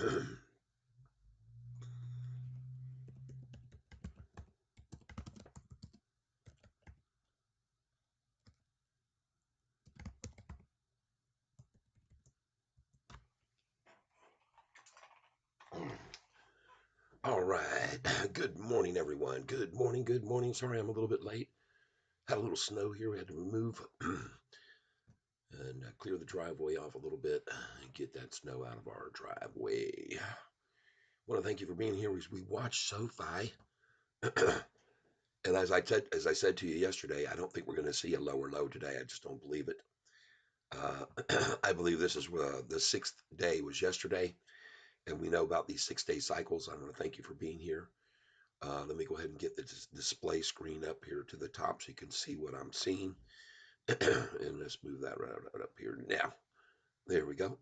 All right. Good morning, everyone. Good morning. Good morning. Sorry, I'm a little bit late. Had a little snow here. We had to remove and clear the driveway off a little bit and get that snow out of our driveway. Want to thank you for being here. We watched Sofi, and as I said to you yesterday, I don't think we're going to see a lower low today. I just don't believe it. I believe this is the sixth day was yesterday, and we know about these 6 day cycles. I want to thank you for being here. Let me go ahead and get the display screen up here to the top so you can see what I'm seeing. And let's move that right up here now. There we go.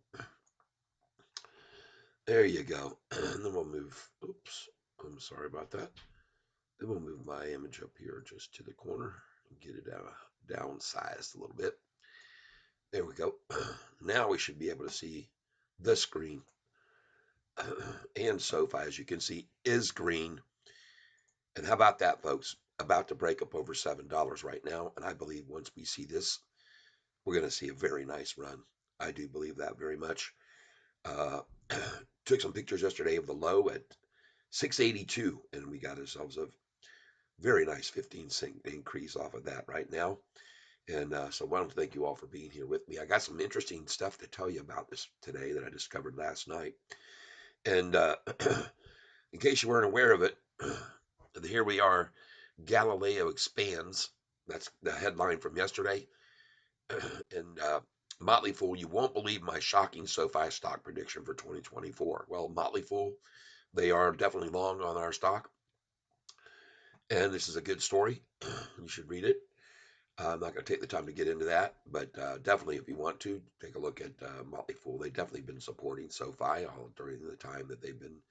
There you go. And then we'll move, oops, I'm sorry about that. Then we'll move my image up here just to the corner and get it downsized a little bit. There we go. Now we should be able to see the screen. And Sofi, as you can see, is green. And how about that, folks? About to break up over $7 right now. And I believe once we see this, we're going to see a very nice run. I do believe that very much. Uh, took some pictures yesterday of the low at 682, and we got ourselves a very nice 15-cent increase off of that right now. And so I want to thank you all for being here with me. I got some interesting stuff to tell you about this today that I discovered last night. And in case you weren't aware of it, here we are. Galileo expands. That's the headline from yesterday. And Motley Fool, you won't believe my shocking SoFi stock prediction for 2024. Well, Motley Fool, they are definitely long on our stock. And this is a good story. You should read it. I'm not going to take the time to get into that, but definitely if you want to, take a look at Motley Fool. They've definitely been supporting SoFi all during the time that they've been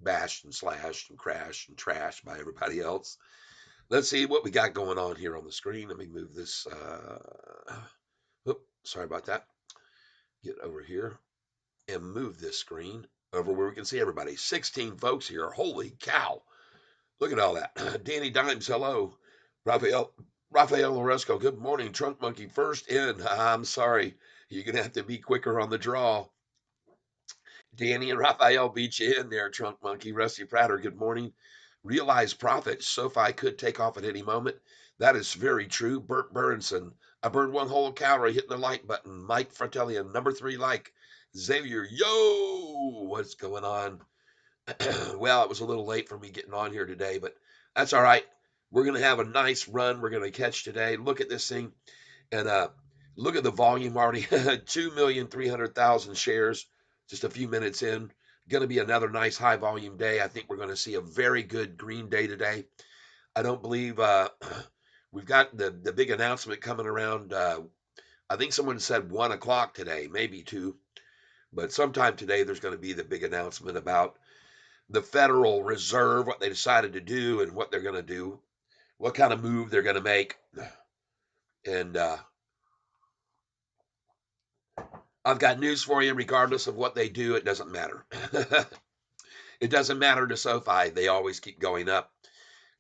bashed and slashed and crashed and trashed by everybody else. Let's see what we got going on here on the screen. Let me move this. Sorry about that. Get over here and move this screen over where we can see everybody. 16 folks here. Holy cow. Look at all that. Danny Dimes, hello. Rafael Loresco, good morning. Trunk Monkey, first in. I'm sorry. You're going to have to be quicker on the draw. Danny and Raphael beat you in there, Trunk Monkey. Rusty Prater, good morning. Realized profit. SoFi could take off at any moment. That is very true. Bert Berenson, I burned one whole calorie hitting the like button. Mike Fratellian, number 3 like. Xavier, yo, what's going on? Well, it was a little late for me getting on here today, but that's all right. We're going to have a nice run. We're going to catch today. Look at this thing. And look at the volume already. 2,300,000 shares just a few minutes in. Going to be another nice high volume day. I think we're going to see a very good green day today. I don't believe we've got the big announcement coming around. I think someone said 1 o'clock today, maybe 2. But sometime today, there's going to be the big announcement about the Federal Reserve, what they decided to do and what they're going to do, what kind of move they're going to make. And I've got news for you. Regardless of what they do, it doesn't matter. It doesn't matter to SoFi. They always keep going up.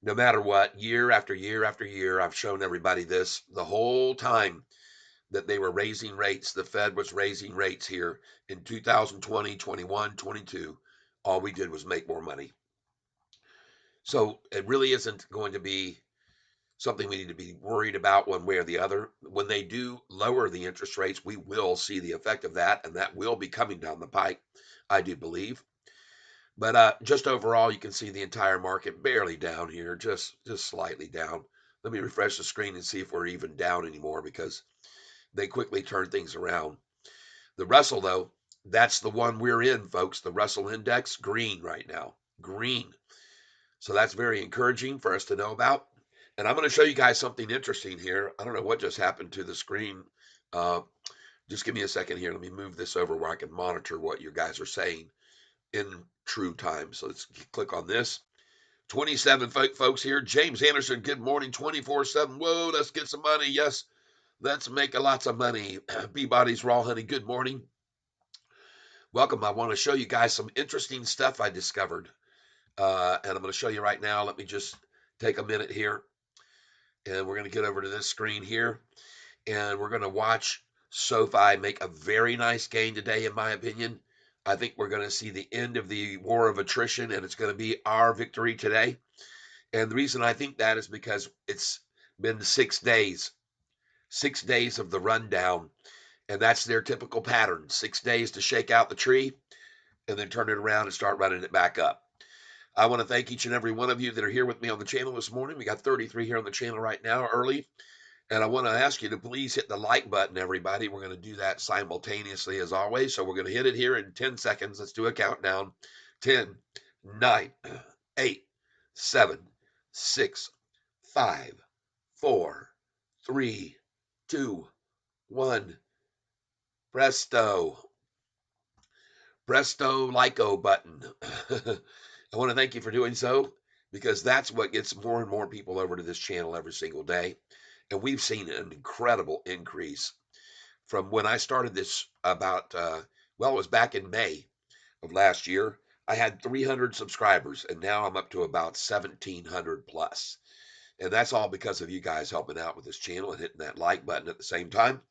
No matter what, year after year after year, I've shown everybody this the whole time that they were raising rates. The Fed was raising rates here in 2020, 21, 22. All we did was make more money. So it really isn't going to be something we need to be worried about one way or the other. When they do lower the interest rates, we will see the effect of that, and that will be coming down the pike, I do believe. But just overall, you can see the entire market barely down here, just slightly down. Let me refresh the screen and see if we're even down anymore because they quickly turn things around. The Russell, though, that's the one we're in, folks. The Russell Index, green right now. Green. So that's very encouraging for us to know about. And I'm going to show you guys something interesting here. I don't know what just happened to the screen. Just give me a second here. Let me move this over where I can monitor what you guys are saying in true time. So let's click on this. 27 folks here. James Anderson, good morning. 24/7. Whoa, let's get some money. Yes, let's make lots of money. Peabody's Raw Honey, good morning. Welcome. I want to show you guys some interesting stuff I discovered. And I'm going to show you right now. Let me just take a minute here. And we're going to get over to this screen here. And we're going to watch Sofi make a very nice gain today, in my opinion. I think we're going to see the end of the war of attrition, and it's going to be our victory today. And the reason I think that is because it's been 6 days of the rundown, and that's their typical pattern. 6 days to shake out the tree and then turn it around and start running it back up. I want to thank each and every one of you that are here with me on the channel this morning. We got 33 here on the channel right now early. And I want to ask you to please hit the like button, everybody. We're going to do that simultaneously as always. So we're going to hit it here in 10 seconds. Let's do a countdown. 10, 9, 8, 7, 6, 5, 4, 3, 2, 1. Presto. Presto Lyco button. I want to thank you for doing so because that's what gets more and more people over to this channel every single day. And we've seen an incredible increase from when I started this about, well, it was back in May of last year. I had 300 subscribers, and now I'm up to about 1,700 plus. And that's all because of you guys helping out with this channel and hitting that like button at the same time.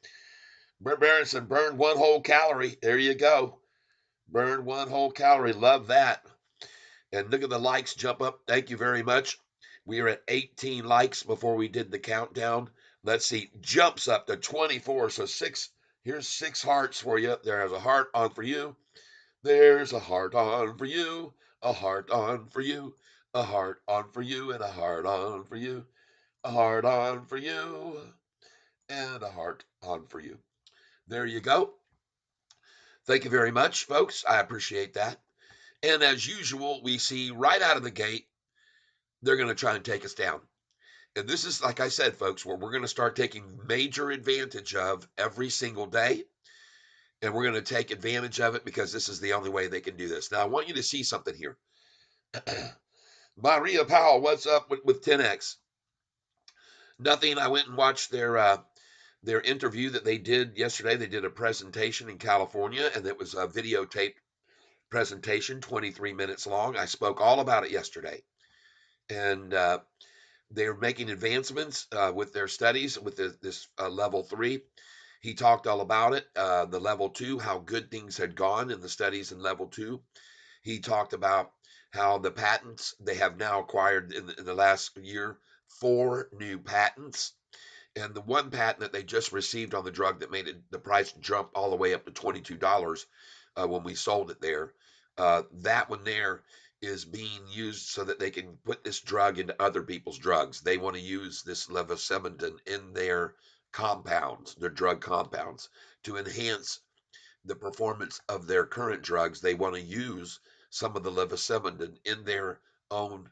Brent Berenson burned 1 whole calorie. There you go. Burn 1 whole calorie. Love that. And look at the likes jump up. Thank you very much. We are at 18 likes before we did the countdown. Let's see. Jumps up to 24. So here's 6 hearts for you. There's a heart on for you. There's a heart on for you. A heart on for you. A heart on for you. And a heart on for you. A heart on for you. And a heart on for you. There you go. Thank you very much, folks. I appreciate that. And as usual, we see right out of the gate, they're going to try and take us down. And this is, like I said, folks, where we're going to start taking major advantage of every single day. And we're going to take advantage of it because this is the only way they can do this. Now, I want you to see something here. Maria Powell, what's up with 10X? Nothing. I went and watched their interview that they did yesterday. They did a presentation in California, and it was a videotaped presentation, 23 minutes long. I spoke all about it yesterday. And they're making advancements with their studies with this level 3. He talked all about it. The level 2, how good things had gone in the studies in level 2. He talked about how the patents they have now acquired in the last year, 4 new patents. And the one patent that they just received on the drug that made the price jump all the way up to $22 when we sold it there. That one there is being used so that they can put this drug into other people's drugs. They want to use this levosimendan in their compounds, their drug compounds, to enhance the performance of their current drugs. They want to use some of the levosimendan in their own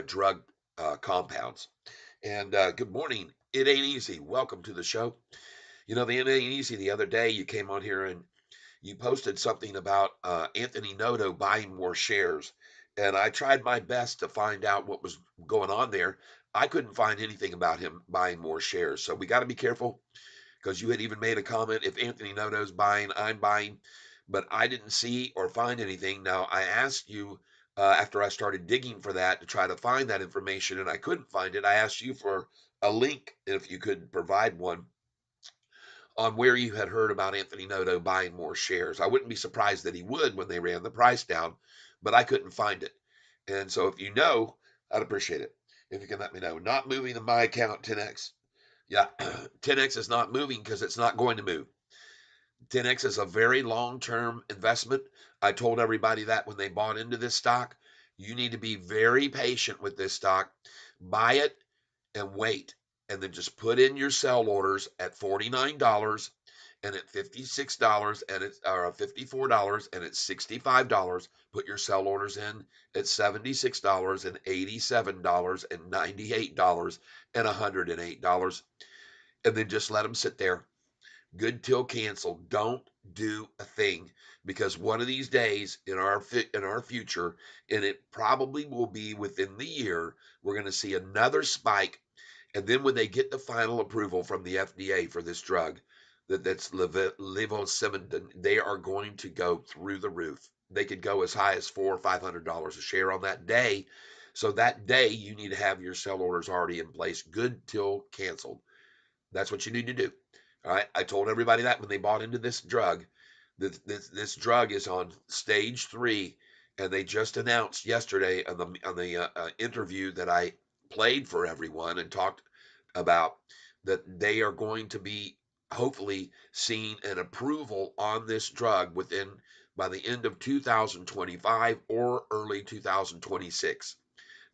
drug compounds. And good morning. It ain't easy. Welcome to the show. You know, the It Ain't Easy the other day, you came on here and you posted something about Anthony Noto buying more shares. And I tried my best to find out what was going on there. I couldn't find anything about him buying more shares. So we got to be careful because you had even made a comment if Anthony Noto's buying, I'm buying. But I didn't see or find anything. Now, I asked you after I started digging for that to try to find that information, and I couldn't find it. I asked you for a link if you could provide one on where you had heard about Anthony Noto buying more shares. I wouldn't be surprised that he would when they ran the price down, but I couldn't find it. And so if you know, I'd appreciate it if you can let me know. Not moving in my account, 10X. Yeah, 10X is not moving because it's not going to move. 10X is a very long-term investment. I told everybody that when they bought into this stock. You need to be very patient with this stock. Buy it and wait. And then just put in your sell orders at $49 and at $56 and it's or $54 and at $65. Put your sell orders in at $76 and $87 and $98 and $108. And then just let them sit there. Good till canceled. Don't do a thing because one of these days in our future, and it probably will be within the year, we're going to see another spike. And then when they get the final approval from the FDA for this drug, that's level 7. They are going to go through the roof. They could go as high as $400 or $500 a share on that day. So that day, you need to have your sell orders already in place, good till canceled. That's what you need to do. All right. I told everybody that when they bought into this drug, this drug is on stage 3, and they just announced yesterday on the interview that I played for everyone and talked about that they are going to be hopefully seeing an approval on this drug within by the end of 2025 or early 2026.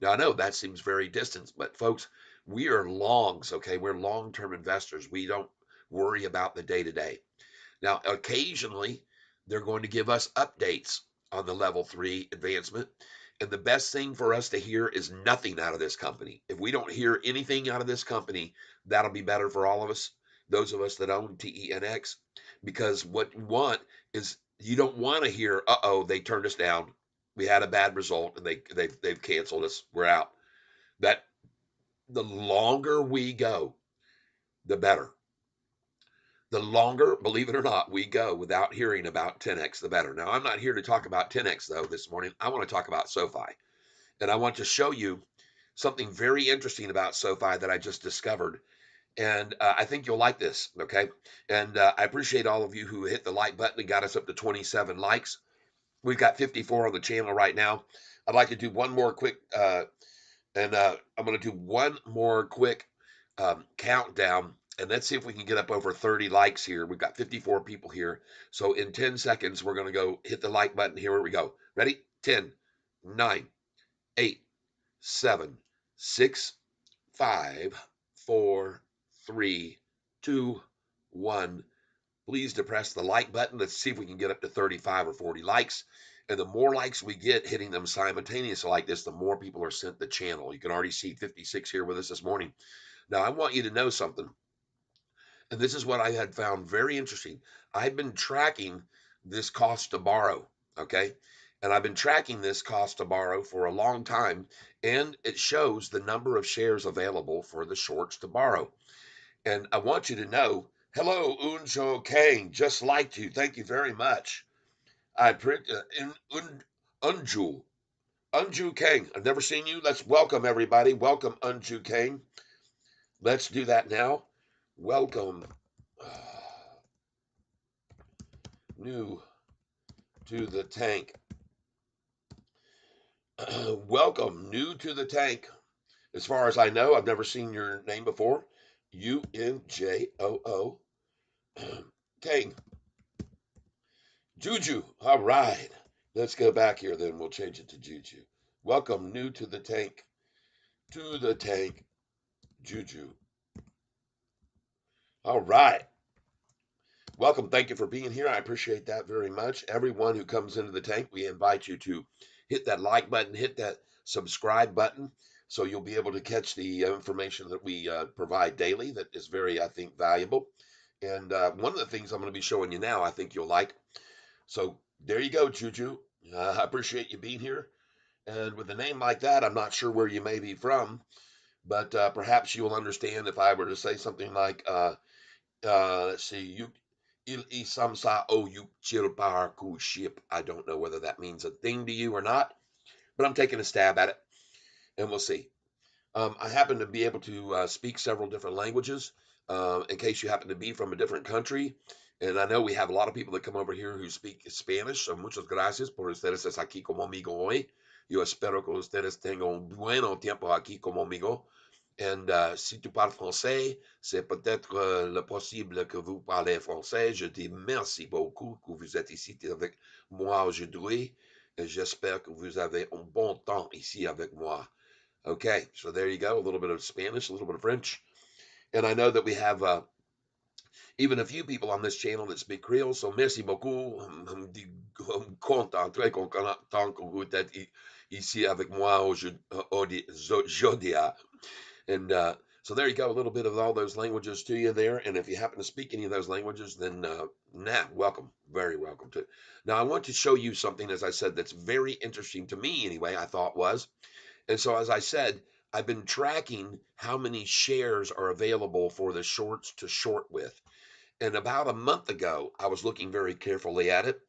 Now, I know that seems very distant, but folks, we are longs, okay? We're long term investors. We don't worry about the day to day. Now, occasionally, they're going to give us updates on the level 3 advancement. And the best thing for us to hear is nothing out of this company. If we don't hear anything out of this company, that'll be better for all of us, those of us that own TENX, because what you want is you don't want to hear, uh-oh, they turned us down. We had a bad result and they've canceled us. We're out. That the longer we go, the better. The longer, believe it or not, we go without hearing about 10x, the better. Now, I'm not here to talk about 10x though this morning. I want to talk about SoFi, and I want to show you something very interesting about SoFi that I just discovered. And I think you'll like this. Okay. And I appreciate all of you who hit the like button and got us up to 27 likes. We've got 54 on the channel right now. I'd like to do one more quick and I'm going to do one more quick countdown. And let's see if we can get up over 30 likes here. We've got 54 people here. So in 10 seconds, we're going to go hit the like button. Here we go. Ready? 10, 9, 8, 7, 6, 5, 4, 3, 2, 1. Please depress the like button. Let's see if we can get up to 35 or 40 likes. And the more likes we get hitting them simultaneously like this, the more people are sent the channel. You can already see 56 here with us this morning. Now, I want you to know something. And this is what I had found very interesting. I've been tracking this cost to borrow. Okay. And I've been tracking this cost to borrow for a long time. And it shows the number of shares available for the shorts to borrow. And I want you to know, hello, Unjo Kang, just liked you. Thank you very much. I print Unju Unju Kang. I've never seen you. Let's welcome everybody. Welcome Unju Kang. Let's do that now. Welcome new to the tank. Welcome new to the tank. As far as I know, I've never seen your name before. UNJOO Kang. Juju. All right. Let's go back here, then we'll change it to Juju. Welcome new to the tank. To the tank. Juju. All right. Welcome. Thank you for being here. I appreciate that very much. Everyone who comes into the tank, we invite you to hit that like button, hit that subscribe button, so you'll be able to catch the information that we provide daily that is very, I think, valuable. And one of the things I'm going to be showing you now, I think you'll like. So there you go, Juju. I appreciate you being here. And with a name like that, I'm not sure where you may be from, but perhaps you'll understand if I were to say something like, let's see, you isamsa o yuk ship. I don't know whether that means a thing to you or not, but I'm taking a stab at it, and we'll see. I happen to be able to speak several different languages in case you happen to be from a different country. And I know we have a lot of people that come over here who speak Spanish. So muchas gracias por ustedes estar aquí como amigo hoy. Yo espero que ustedes tengan un buen tiempo aquí como amigo. And si tu parles français, c'est peut-être le possible que vous parlez français. Je dis merci beaucoup que vous êtes ici avec moi aujourd'hui. Et j'espère que vous avez un bon temps ici avec moi. Okay, so there you go. A little bit of Spanish, a little bit of French. And I know that we have even a few people on this channel that speak Creole. So merci beaucoup. Content, très content que vous êtes ici avec moi aujourd'hui. And so there you go. A little bit of all those languages to you there. And if you happen to speak any of those languages, then welcome. Very welcome to. Now, I want to show you something, as I said, that's very interesting to me anyway, I thought was. And so, as I said, I've been tracking how many shares are available for the shorts to short with. And about a month ago, I was looking very carefully at it,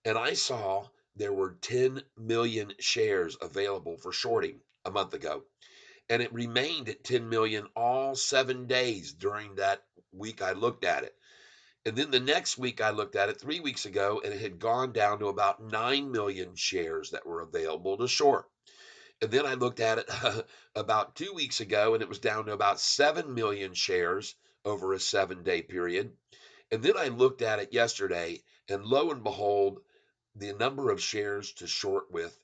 and I saw there were 10 million shares available for shorting a month ago. And it remained at 10 million all 7 days during that week I looked at it. And then the next week I looked at it 3 weeks ago, and it had gone down to about 9 million shares that were available to short. And then I looked at it about 2 weeks ago, and it was down to about 7 million shares over a 7 day period. And then I looked at it yesterday, and lo and behold, the number of shares to short with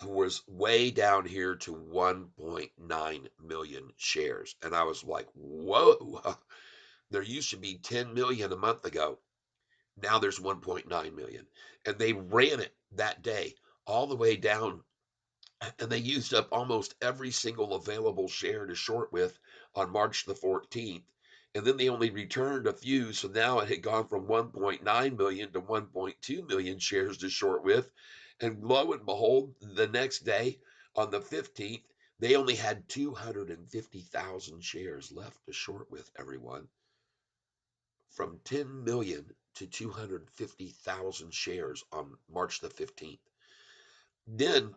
was way down here to 1.9 million shares. And I was like, whoa, there used to be 10 million a month ago. Now there's 1.9 million. And they ran it that day all the way down, and they used up almost every single available share to short with on March the 14th. And then they only returned a few. So now it had gone from 1.9 million to 1.2 million shares to short with. And lo and behold, the next day on the 15th, they only had 250,000 shares left to short with, everyone. From 10 million to 250,000 shares on March the 15th. Then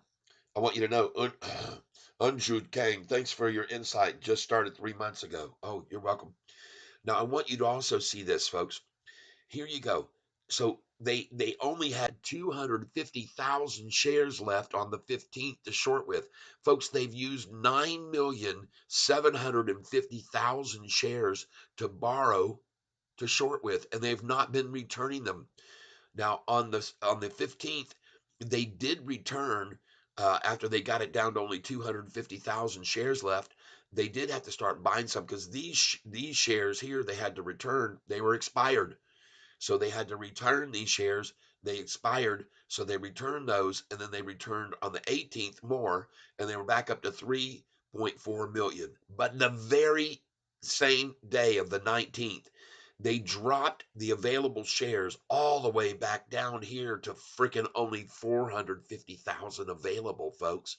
I want you to know, Unjud Kang, thanks for your insight. Just started 3 months ago. Oh, you're welcome. Now, I want you to also see this, folks. Here you go. So they only had 250,000 shares left on the 15th to short with. Folks, they've used 9,750,000 shares to borrow to short with, and they've not been returning them. Now on the 15th, they did return after they got it down to only 250,000 shares left. They did have to start buying some because these shares here they had to return. They were expired. So they had to return these shares. They expired, so they returned those, and then they returned on the 18th more, and they were back up to 3.4 million. But the very same day of the 19th, they dropped the available shares all the way back down here to freaking only 450,000 available, folks.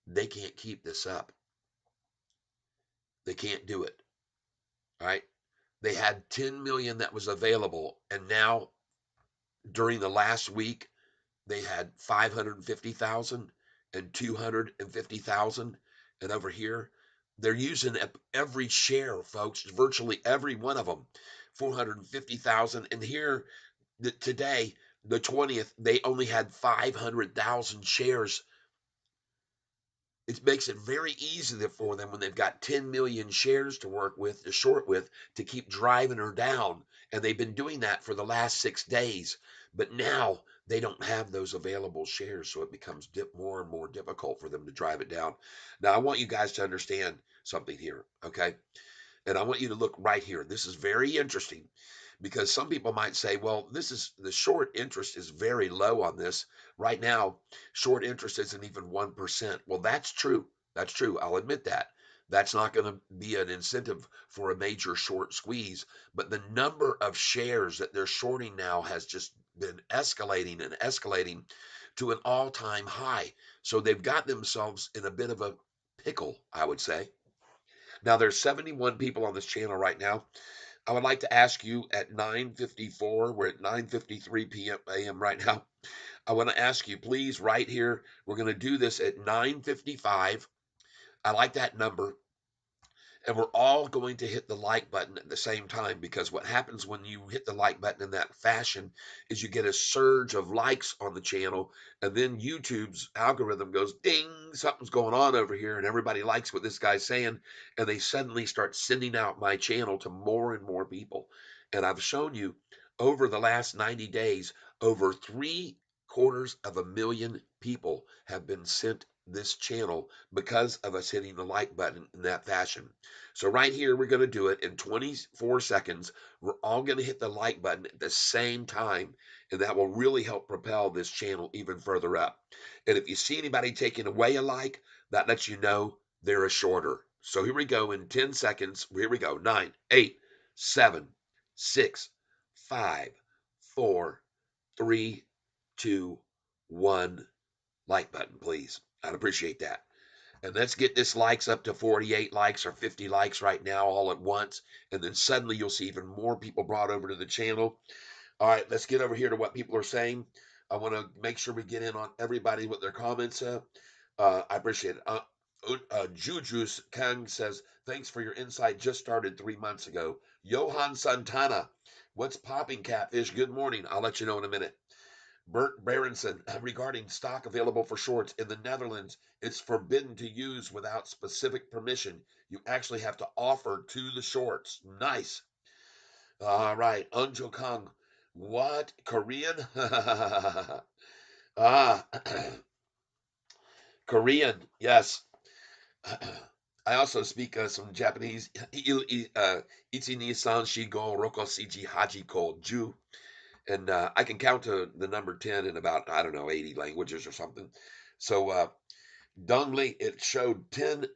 They can't keep this up. They can't do it. All right. They had 10 million that was available, and now during the last week, they had 550,000 and 250,000. And over here, they're using every share, folks, virtually every one of them, 450,000. And here today, the 20th, they only had 500,000 shares. It makes it very easy for them when they've got 10 million shares to work with, to short with, to keep driving her down. And they've been doing that for the last 6 days. But now they don't have those available shares. So it becomes more and more difficult for them to drive it down. Now, I want you guys to understand something here, okay? And I want you to look right here. This is very interesting because some people might say, well, this is the short interest is very low on this. Right now, short interest isn't even 1%. Well, that's true. That's true. I'll admit that. That's not going to be an incentive for a major short squeeze. But the number of shares that they're shorting now has just been escalating and escalating to an all time high. So they've got themselves in a bit of a pickle, I would say. Now, there's 71 people on this channel right now. I would like to ask you at 9:54, we're at 9:53 p.m. a.m. right now. I want to ask you, please, right here, we're going to do this at 9:55. I like that number. And we're all going to hit the like button at the same time because what happens when you hit the like button in that fashion is you get a surge of likes on the channel, and then YouTube's algorithm goes ding, something's going on over here, and everybody likes what this guy's saying, and they suddenly start sending out my channel to more and more people. And I've shown you over the last 90 days, over 750,000 people have been sent this channel because of us hitting the like button in that fashion. So right here, we're going to do it in 24 seconds. We're all going to hit the like button at the same time, and that will really help propel this channel even further up. And if you see anybody taking away a like, that lets you know they're a shorter. So here we go in 10 seconds. Here we go. 9, 8, 7, 6, 5, 4, 3, 2, 1. Like button, please. I'd appreciate that. And let's get this likes up to 48 likes or 50 likes right now all at once. And then suddenly you'll see even more people brought over to the channel. All right, let's get over here to what people are saying. I want to make sure we get in on everybody with their comments. I appreciate it. Juju's Kang says, thanks for your insight. Just started 3 months ago. Johan Santana, what's popping, Catfish? Good morning. I'll let you know in a minute. Bert Berenson, regarding stock available for shorts in the Netherlands, it's forbidden to use without specific permission. You actually have to offer to the shorts. Nice. All right. Unjo Kang, what? Korean? ah, Korean. Yes. I also speak some Japanese. Ichi ni san shigo roko siji haji ko ju. And I can count to the number 10 in about, I don't know, 80 languages or something. So, Dongli, it showed 10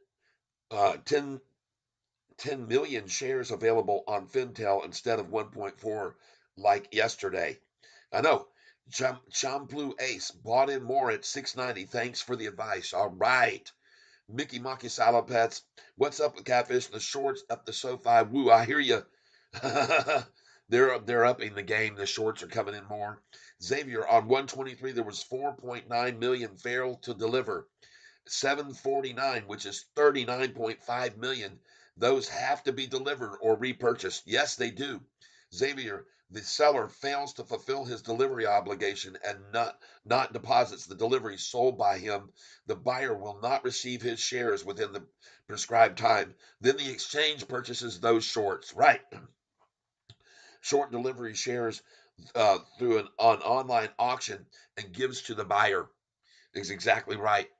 million shares available on Fintel instead of 1.4 like yesterday. I know. Champlu Ace bought in more at 690. Thanks for the advice. All right. Mickey Mocky Salad Pets. What's up with Catfish? The shorts up the Sofi. Woo, I hear you. They're upping the game. The shorts are coming in more. Xavier, on 123, there was 4.9 million failed to deliver. 749, which is 39.5 million. Those have to be delivered or repurchased. Yes, they do. Xavier, the seller fails to fulfill his delivery obligation and not deposits the delivery sold by him, the buyer will not receive his shares within the prescribed time. Then the exchange purchases those shorts. Right. Short delivery shares through an online auction and gives to the buyer. Is exactly right.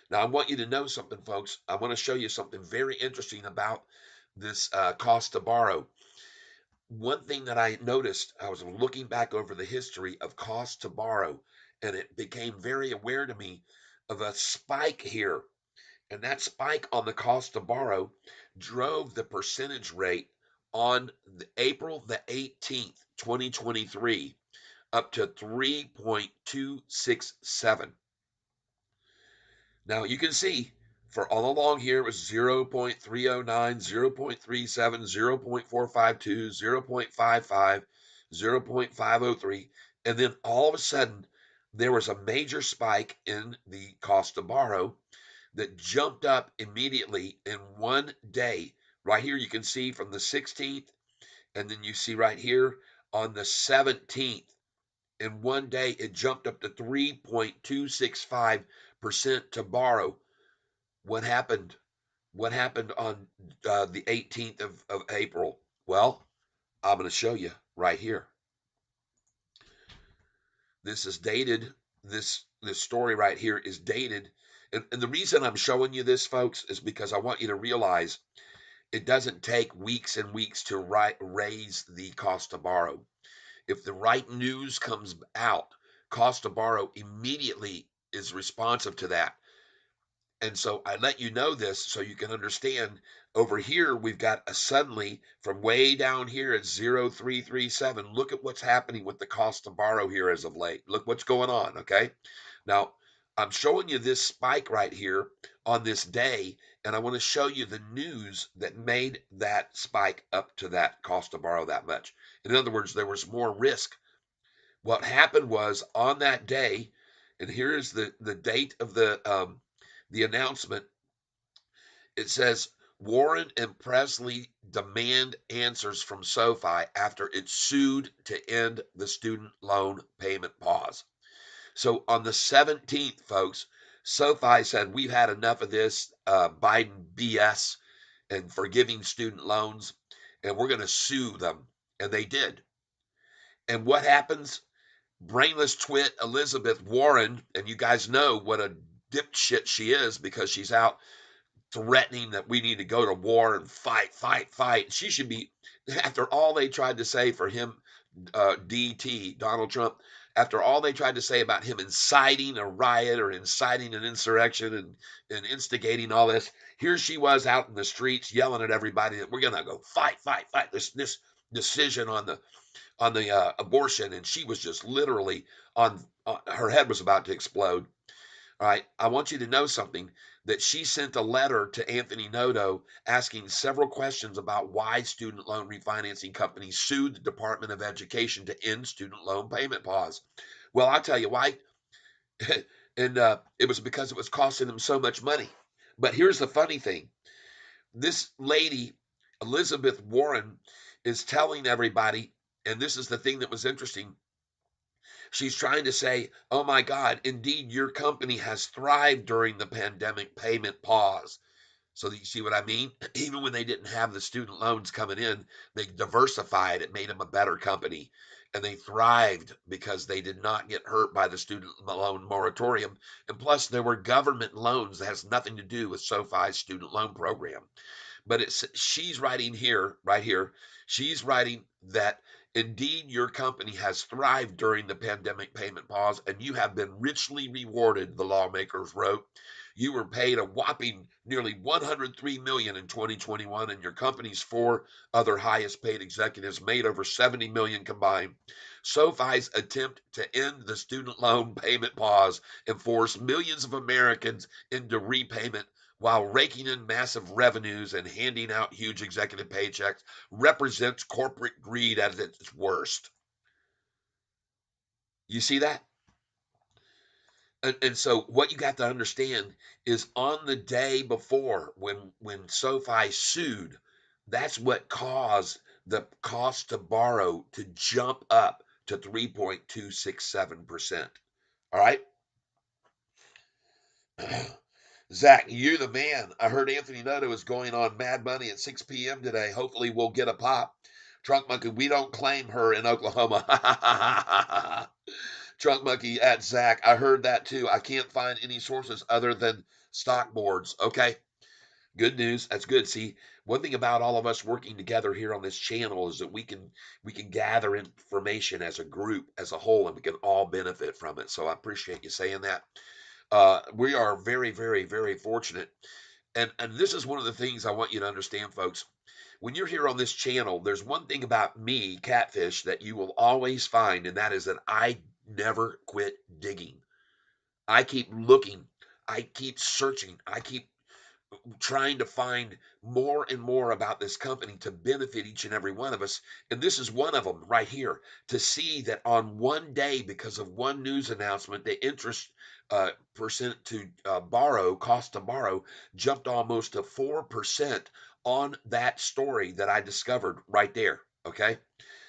Now, I want you to know something, folks. I want to show you something very interesting about this cost to borrow. One thing that I noticed, I was looking back over the history of cost to borrow, and it became very aware to me of a spike here. And that spike on the cost to borrow drove the percentage rate on April the 18th, 2023, up to 3.267. Now you can see for all along here it was 0.309, 0.37, 0.452, 0.55, 0.503, and then all of a sudden there was a major spike in the cost to borrow that jumped up immediately in one day. Right here you can see from the 16th, and then you see right here on the 17th. In one day, it jumped up to 3.265% to borrow. What happened? What happened on the 18th of April? Well, I'm going to show you right here. This is dated. This story right here is dated. And the reason I'm showing you this, folks, is because I want you to realize it doesn't take weeks and weeks to raise the cost to borrow. If the right news comes out, cost to borrow immediately is responsive to that. And so I let you know this so you can understand. Over here, we've got a suddenly from way down here at 0.337. Look at what's happening with the cost to borrow here as of late. Look what's going on. Okay. Now, I'm showing you this spike right here on this day, and I want to show you the news that made that spike up to that cost to borrow that much. In other words, there was more risk. What happened was on that day, and here's the date of the announcement. It says Warren and Presley demand answers from SoFi after it sued to end the student loan payment pause. So on the 17th, folks, SoFi said we've had enough of this Biden BS and forgiving student loans, and we're going to sue them. And they did. And what happens? Brainless twit Elizabeth Warren, and you guys know what a dipshit she is because she's out threatening that we need to go to war and fight, fight, fight. She should be, after all they tried to say for him, DT, Donald Trump, after all they tried to say about him inciting a riot or inciting an insurrection and instigating all this, here she was out in the streets yelling at everybody that we're going to go fight, fight, fight this decision on the abortion, and she was just literally on her head was about to explode. All right, I want you to know something, that she sent a letter to Anthony Noto asking several questions about why student loan refinancing companies sued the Department of Education to end student loan payment pause. Well, I'll tell you why. And it was because it was costing them so much money. But here's the funny thing, this lady, Elizabeth Warren, is telling everybody, and this is the thing that was interesting. She's trying to say, oh my God, indeed, your company has thrived during the pandemic payment pause. So you see what I mean? Even when they didn't have the student loans coming in, they diversified. It made them a better company. And they thrived because they did not get hurt by the student loan moratorium. And plus, there were government loans that has nothing to do with SoFi's student loan program. But it's she's writing here, right here, she's writing that indeed your company has thrived during the pandemic payment pause and you have been richly rewarded, the lawmakers wrote. You were paid a whopping nearly 103 million in 2021, and your company's four other highest paid executives made over 70 million combined. SoFi's attempt to end the student loan payment pause and force millions of Americans into repayment while raking in massive revenues and handing out huge executive paychecks represents corporate greed at its worst. You see that? And so what you got to understand is on the day before when SoFi sued, that's what caused the cost to borrow to jump up to 3.267%. All right. Zach, you're the man. I heard Anthony Noto is going on Mad Money at 6 p.m. today. Hopefully, we'll get a pop. Trunk Monkey, we don't claim her in Oklahoma. Trunk Monkey at Zach. I heard that too. I can't find any sources other than stock boards. Okay, good news. That's good. See, one thing about all of us working together here on this channel is that we can gather information as a group, as a whole, and we can all benefit from it. So I appreciate you saying that. We are very, very, very fortunate. And this is one of the things I want you to understand, folks. When you're here on this channel, there's one thing about me, Catfish, that you will always find, and that is that I never quit digging. I keep looking. I keep searching. I keep trying to find more and more about this company to benefit each and every one of us. And this is one of them right here, to see that on one day, because of one news announcement, the interest percent to borrow, cost to borrow, jumped almost to 4% on that story that I discovered right there. Okay.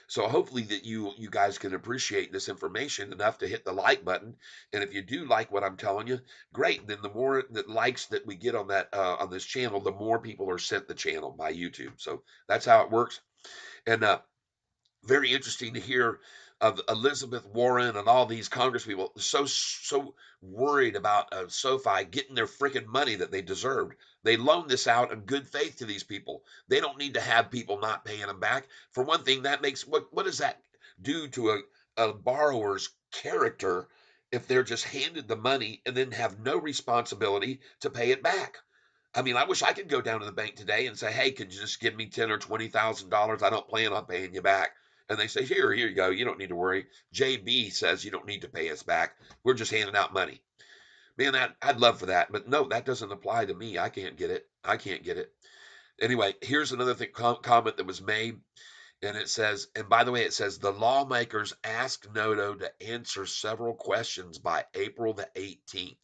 So hopefully that you guys can appreciate this information enough to hit the like button. And if you do like what I'm telling you, great. Then the more that likes that we get on that on this channel, the more people are sent the channel by YouTube. So that's how it works. And very interesting to hear of Elizabeth Warren and all these Congress people so worried about SoFi getting their freaking money that they deserved. They loaned this out in good faith to these people. They don't need to have people not paying them back. For one thing, that makes what does that do to a borrower's character if they're just handed the money and then have no responsibility to pay it back? I mean, I wish I could go down to the bank today and say, "Hey, could you just give me $10,000 or $20,000? I don't plan on paying you back." And they say, "Here you go. You don't need to worry. JB says you don't need to pay us back. We're just handing out money." Man, I'd love for that, but no, that doesn't apply to me. I can't get it. I can't get it. Anyway, here's another thing, comment that was made, and it says, and by the way, it says the lawmakers asked Noto to answer several questions by April the 18th.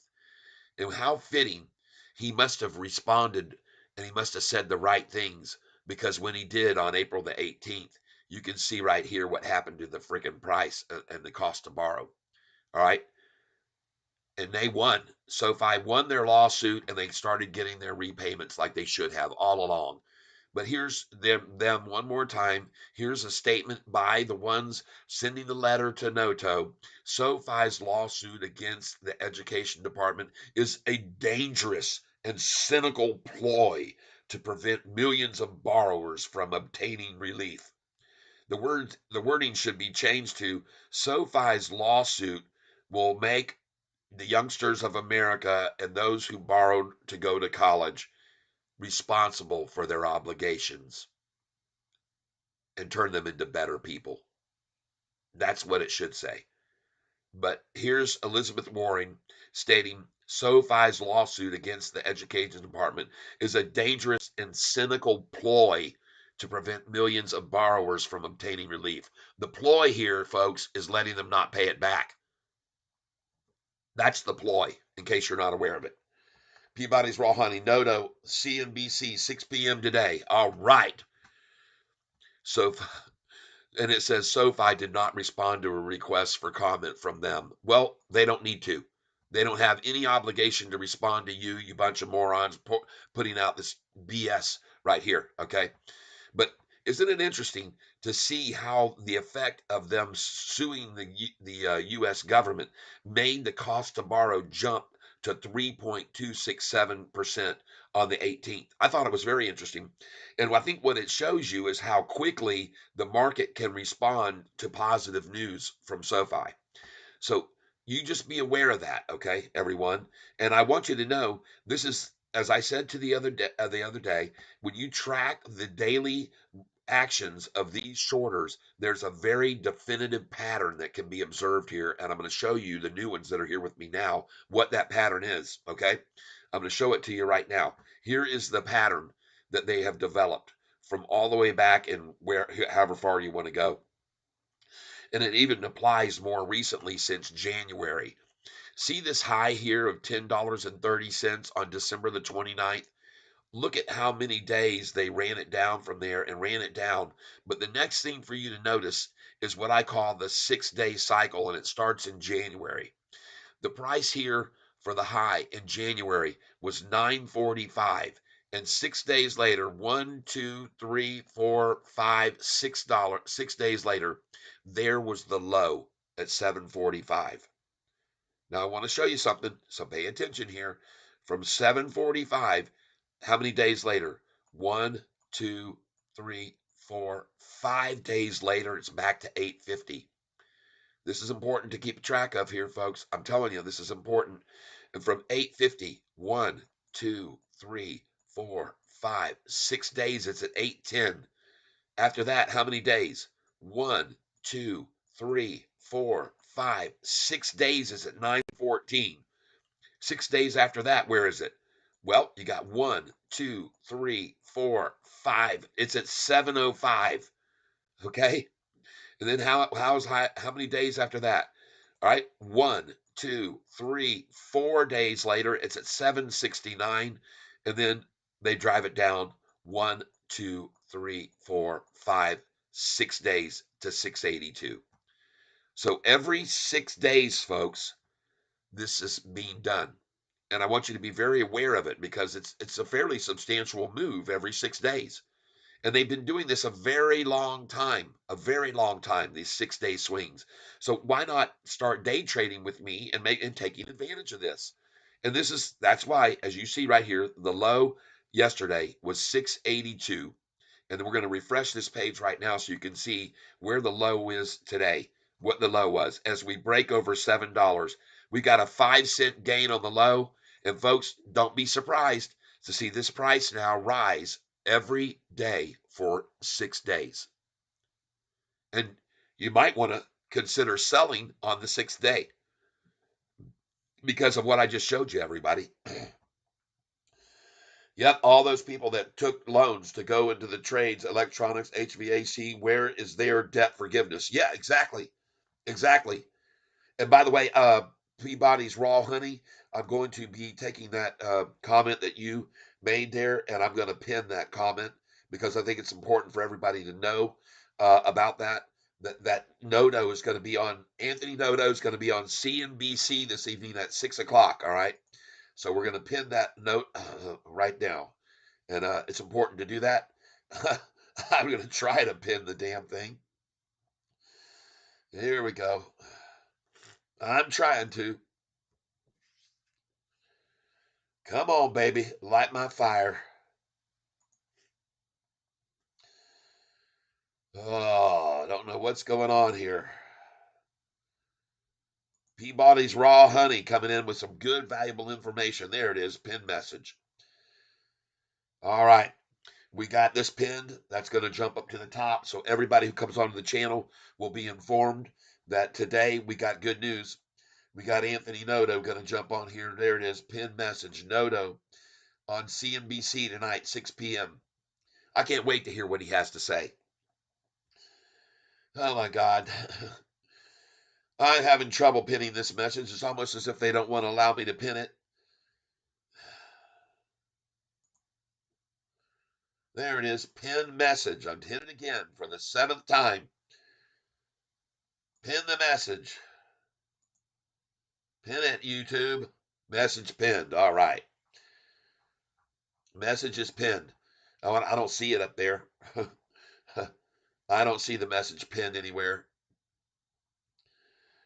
And how fitting, he must have responded and he must have said the right things, because when he did on April the 18th, you can see right here what happened to the freaking price and the cost to borrow. All right. And they won. SoFi won their lawsuit and they started getting their repayments like they should have all along. But here's them one more time. Here's a statement by the ones sending the letter to Noto. SoFi's lawsuit against the education department is a dangerous and cynical ploy to prevent millions of borrowers from obtaining relief. The wording should be changed to SoFi's lawsuit will make the youngsters of America and those who borrowed to go to college responsible for their obligations and turn them into better people. That's what it should say. But here's Elizabeth Warren stating SoFi's lawsuit against the Education Department is a dangerous and cynical ploy to prevent millions of borrowers from obtaining relief. The ploy here, folks, is letting them not pay it back. That's the ploy, in case you're not aware of it. Peabody's Raw Honey, Noto, CNBC, 6 p.m. today. All right. So, and it says SoFi did not respond to a request for comment from them. Well, they don't need to. They don't have any obligation to respond to you, you bunch of morons, putting out this BS right here. Okay. But isn't it interesting to see how the effect of them suing the U.S. government made the cost to borrow jump to 3.267% on the 18th? I thought it was very interesting. And I think what it shows you is how quickly the market can respond to positive news from SoFi. So you just be aware of that, okay, everyone? And I want you to know this is, as I said to the other day, when you track the daily actions of these shorters, there's a very definitive pattern that can be observed here. And I'm going to show you the new ones that are here with me now, what that pattern is. Okay. I'm going to show it to you right now. Here is the pattern that they have developed from all the way back and however far you want to go. And it even applies more recently since January. See this high here of $10.30 on December the 29th? Look at how many days they ran it down from there and ran it down. But the next thing for you to notice is what I call the 6-day cycle, and it starts in January. The price here for the high in January was $9.45. And 6 days later, one, two, three, four, five, $6, 6 days later, there was the low at 7.45. Now I want to show you something, so pay attention here. From 7:45, how many days later? One, two, three, 4, 5 days later, it's back to 8.50. This is important to keep track of here, folks. I'm telling you, this is important. And from 8.50, 1, 2, 3, 4, 5, 6 days, it's at 8.10. After that, how many days? 1, 2, 3, 4, 5, 6 days is at 9.14. 6 days after that, where is it? Well, you got 1, 2, 3, 4, 5. It's at 7:05. Okay. And then how many days after that? All right. 1, 2, 3, 4 days later, it's at 7:69. And then they drive it down 1, 2, 3, 4, 5, 6 days to 682. So every 6 days, folks, this is being done. And I want you to be very aware of it because it's a fairly substantial move every 6 days. And they've been doing this a very long time, these 6 day swings. So why not start day trading with me and taking advantage of this? And that's why, as you see right here, the low yesterday was 682. And then we're going to refresh this page right now so you can see where the low is today, what the low was. As we break over $7, we got a 5-cent gain on the low. And folks, don't be surprised to see this price now rise every day for 6 days. And you might want to consider selling on the 6th day because of what I just showed you, everybody. Yep, all those people that took loans to go into the trades, electronics, HVAC, where is their debt forgiveness? Yeah, exactly. Exactly. And by the way, Peabody's Raw Honey, I'm going to be taking that comment that you made there, and I'm going to pin that comment because I think it's important for everybody to know about that. That Noto is going to be on, Anthony Noto is going to be on CNBC this evening at 6 o'clock. All right. So we're going to pin that note right now. And it's important to do that. I'm going to try to pin the damn thing. Here we go. I'm trying to. Come on, baby. Light my fire. Oh, I don't know what's going on here. Peabody's Raw Honey coming in with some good, valuable information. There it is, pin message. All right. We got this pinned. That's going to jump up to the top. So everybody who comes onto the channel will be informed that today we got good news. We got Anthony Noto going to jump on here. There it is. Pinned message. Noto on CNBC tonight, 6 p.m. I can't wait to hear what he has to say. Oh my God. I'm having trouble pinning this message. It's almost as if they don't want to allow me to pin it. There it is. Pin message. I'm hitting it again for the 7th time. Pin the message. Pin it, YouTube. Message pinned. All right. Message is pinned. Oh, I don't see it up there. I don't see the message pinned anywhere.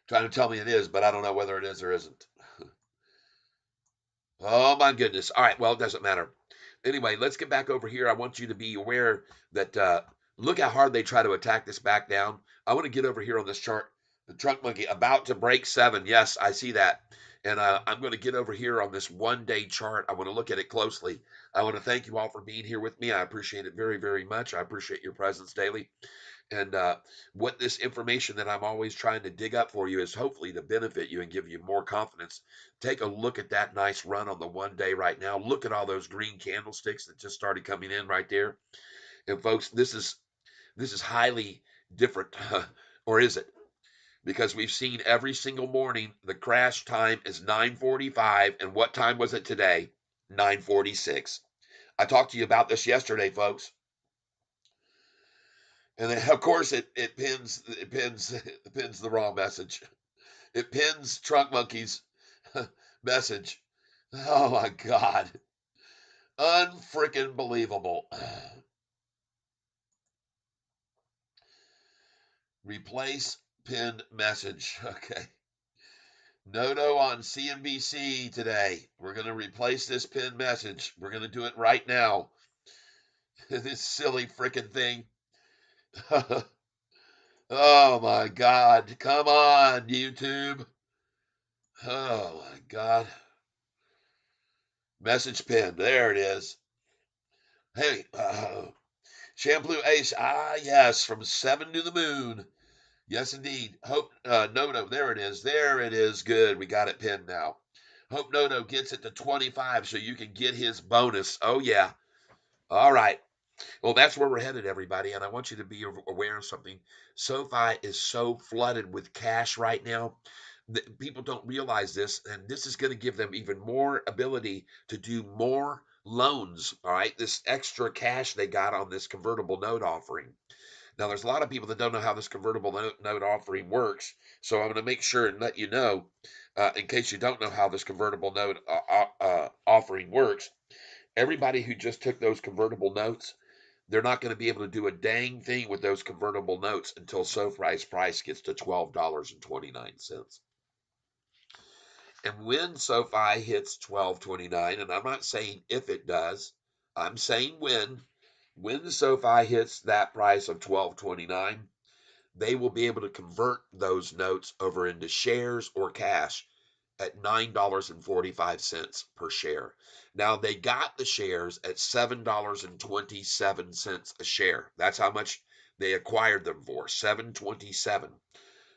Trying to tell me it is, but I don't know whether it is or isn't. Oh my goodness. All right. Well, it doesn't matter. Anyway, let's get back over here. I want you to be aware that look how hard they try to attack this back down. I want to get over here on this chart. The trunk monkey about to break 7. Yes, I see that. And I'm going to get over here on this 1-day chart. I want to look at it closely. I want to thank you all for being here with me. I appreciate it very, very much. I appreciate your presence daily. And what this information that I'm always trying to dig up for you is hopefully to benefit you and give you more confidence. Take a look at that nice run on the 1-day right now. Look at all those green candlesticks that just started coming in right there. And folks, this is highly different, or is it? Because we've seen every single morning the crash time is 9:45, and what time was it today? 9:46. I talked to you about this yesterday, folks. And then, of course, it pins it pins the wrong message. It pins Trunk Monkey's message. Oh my God, unfreaking believable. Replace pinned message. Okay. Noto on CNBC today. We're going to replace this pinned message. We're going to do it right now. This silly freaking thing. Oh my God. Come on, YouTube. Oh my God. Message pinned. There it is. Hey, Shampoo Ace. Ah, yes. From 7 to the moon. Yes, indeed. Hope Noto. There it is. There it is. Good. We got it pinned now. Hope Noto gets it to 25 so you can get his bonus. Oh, yeah. All right. Well, that's where we're headed, everybody. And I want you to be aware of something. SoFi is so flooded with cash right now that people don't realize this. And this is going to give them even more ability to do more loans. All right. This extra cash they got on this convertible note offering. Now, there's a lot of people that don't know how this convertible note offering works. So I'm going to make sure and let you know, in case you don't know how this convertible note offering works. Everybody who just took those convertible notes, they're not going to be able to do a dang thing with those convertible notes until SoFi's price gets to $12.29. And when SoFi hits $12.29, and I'm not saying if it does, I'm saying when SoFi hits that price of $12.29, they will be able to convert those notes over into shares or cash at $9.45 per share. Now they got the shares at $7.27 a share. That's how much they acquired them for, $7.27.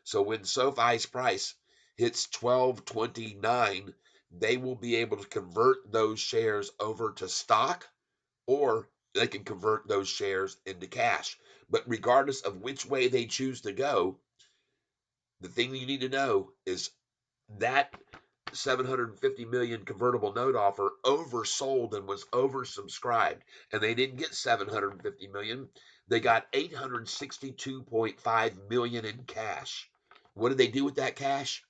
So when SoFi's price hits $12.29, they will be able to convert those shares over to stock, or they can convert those shares into cash. But regardless of which way they choose to go, the thing you need to know is that 750 million convertible note offer oversold and was oversubscribed, and they didn't get 750 million. They got 862.5 million in cash. What did they do with that cash?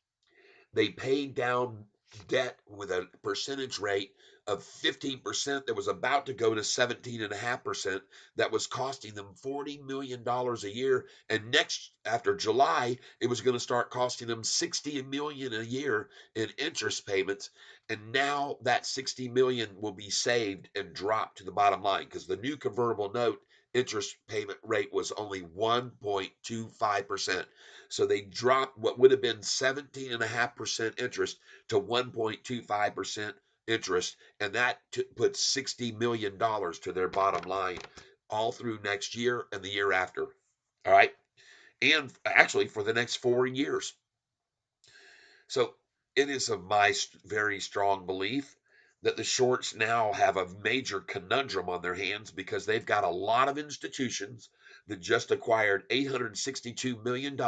They paid down debt with a percentage rate of 15% that was about to go to 17.5%, that was costing them $40 million a year. And next, after July, it was going to start costing them $60 million a year in interest payments. And now that 60 million will be saved and dropped to the bottom line, because the new convertible note interest payment rate was only 1.25%. So they dropped what would have been 17.5% interest to 1.25% interest, and that puts $60 million to their bottom line all through next year and the year after. All right. And actually for the next 4 years. So it is of my very strong belief that the shorts now have a major conundrum on their hands because they've got a lot of institutions that just acquired $862 million.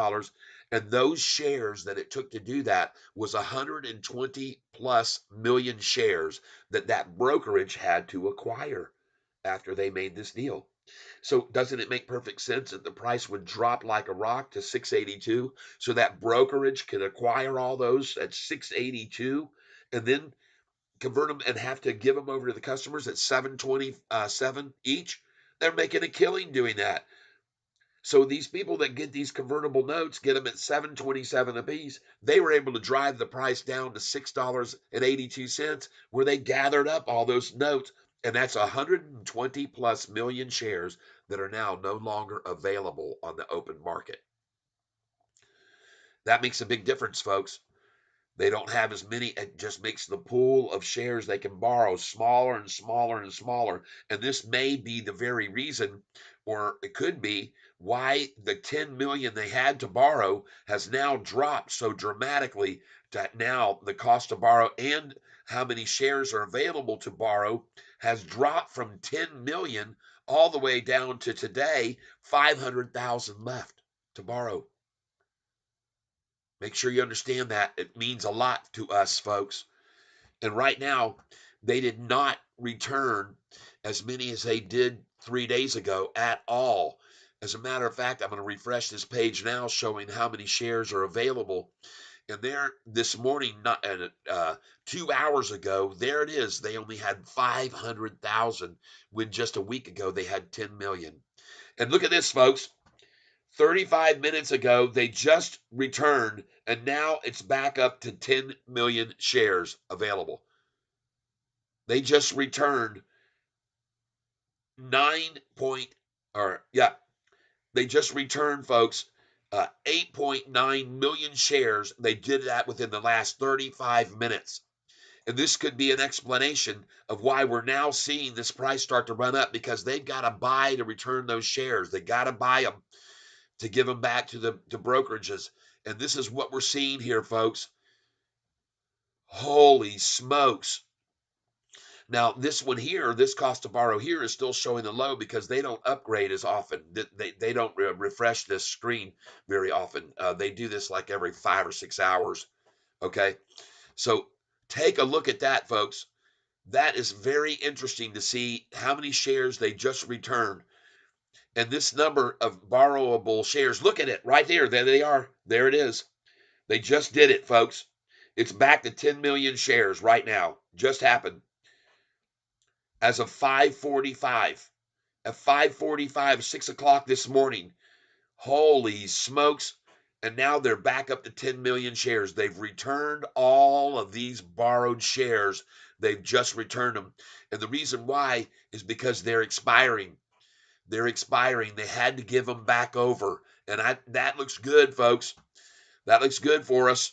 And those shares that it took to do that was 120 plus million shares that brokerage had to acquire after they made this deal. So doesn't it make perfect sense that the price would drop like a rock to 682 so that brokerage could acquire all those at 682 and then convert them and have to give them over to the customers at 727 each? They're making a killing doing that. So these people that get these convertible notes, get them at 727 apiece, they were able to drive the price down to $6.82, where they gathered up all those notes, and that's 120 plus million shares that are now no longer available on the open market. That makes a big difference, folks. They don't have as many. It just makes the pool of shares they can borrow smaller and smaller and smaller. And this may be the very reason, or it could be, why the 10 million they had to borrow has now dropped so dramatically that now the cost to borrow and how many shares are available to borrow has dropped from 10 million all the way down to today 500,000 left to borrow. Make sure you understand that. It means a lot to us, folks. And right now, they did not return as many as they did 3 days ago at all. As a matter of fact, I'm going to refresh this page now showing how many shares are available. And there, this morning, 2 hours ago, there it is. They only had 500,000 when just a week ago they had 10 million. And look at this, folks. 35 minutes ago, they just returned, and now it's back up to 10 million shares available. They just returned 9 point, or yeah, they just returned, folks, 8.9 million shares. They did that within the last 35 minutes. And this could be an explanation of why we're now seeing this price start to run up, because they've got to buy to return those shares. They got to buy them to give them back to the brokerages. And this is what we're seeing here, folks. Holy smokes. Now, this one here, this cost to borrow here is still showing the low because they don't upgrade as often. They don't refresh this screen very often. They do this like every 5 or 6 hours. Okay. So take a look at that, folks. That is very interesting to see how many shares they just returned. And this number of borrowable shares, look at it right there. There they are. There it is. They just did it, folks. It's back to 10 million shares right now. Just happened. As of 5:45. At 5:45, 6 o'clock this morning. Holy smokes. And now they're back up to 10 million shares. They've returned all of these borrowed shares. They've just returned them. And the reason why is because they're expiring. They're expiring. They had to give them back over. And that looks good, folks. That looks good for us.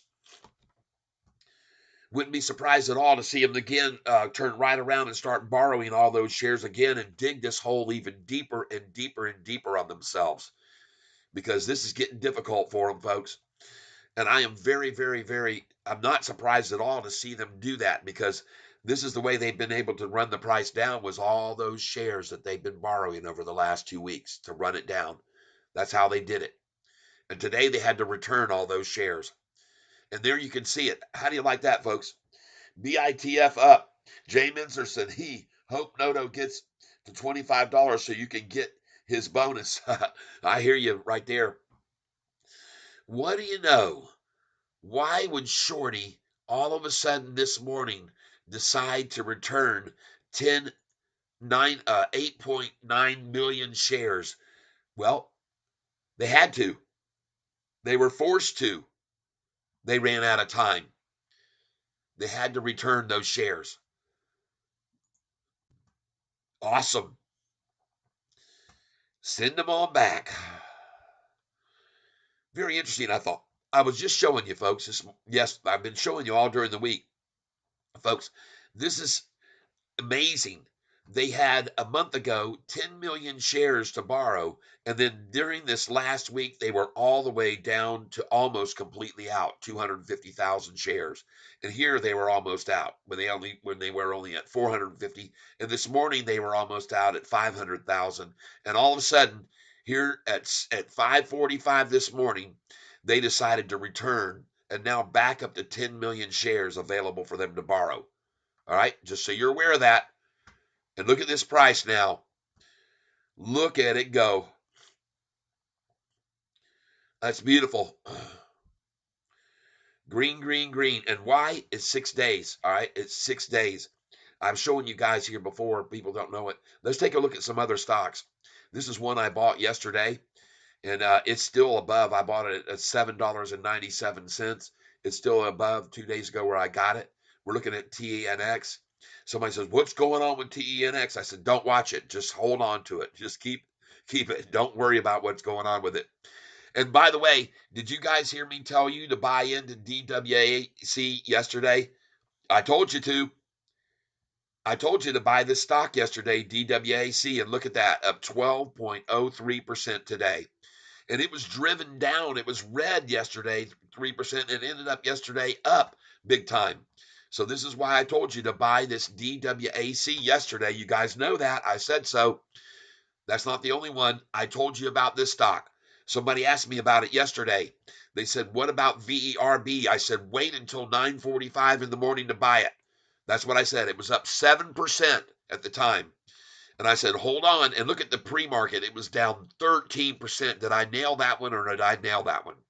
Wouldn't be surprised at all to see them again turn right around and start borrowing all those shares again and dig this hole even deeper and deeper and deeper on themselves, because this is getting difficult for them, folks. And I am very, very, very, I'm not surprised at all to see them do that, because this is the way they've been able to run the price down, was all those shares that they've been borrowing over the last 2 weeks to run it down. That's how they did it. And today they had to return all those shares. And there you can see it. How do you like that, folks? BITF up. Jay Minzer he hope Noto gets to $25 so you can get his bonus. I hear you right there. What do you know? Why would Shorty all of a sudden this morning decide to return 8.9 million shares? Well, they had to. They were forced to. They ran out of time. They had to return those shares. Awesome. Send them on back. Very interesting, I thought. I was just showing you, folks. Yes, I've been showing you all during the week, folks. This is amazing. They had a month ago 10 million shares to borrow, and then during this last week, they were all the way down to almost completely out, 250,000 shares. And here they were almost out when they were only at 450. And this morning they were almost out at 500,000. And all of a sudden, here at 5:45 this morning, they decided to return and now back up to 10 million shares available for them to borrow. All right, just so you're aware of that. And look at this price now. Look at it go. That's beautiful. Green, green, green. And why? It's 6 days. All right, it's 6 days. I've shown you guys here before. People don't know it. Let's take a look at some other stocks. This is one I bought yesterday, and it's still above. I bought it at $7.97. It's still above 2 days ago where I got it. We're looking at TNX. Somebody says, "What's going on with TENX?" I said, "Don't watch it. Just hold on to it. Just keep it. Don't worry about what's going on with it." And by the way, did you guys hear me tell you to buy into DWAC yesterday? I told you to. I told you to buy this stock yesterday, DWAC, and look at that, up 12.03% today. And it was driven down. It was red yesterday, 3%, and ended up yesterday up big time. So this is why I told you to buy this DWAC yesterday. You guys know that. I said so. That's not the only one. I told you about this stock. Somebody asked me about it yesterday. They said, "What about VERB?" I said, "Wait until 9:45 in the morning to buy it." That's what I said. It was up 7% at the time. And I said, "Hold on and look at the pre-market. It was down 13%. Did I nail that one or did I nail that one?"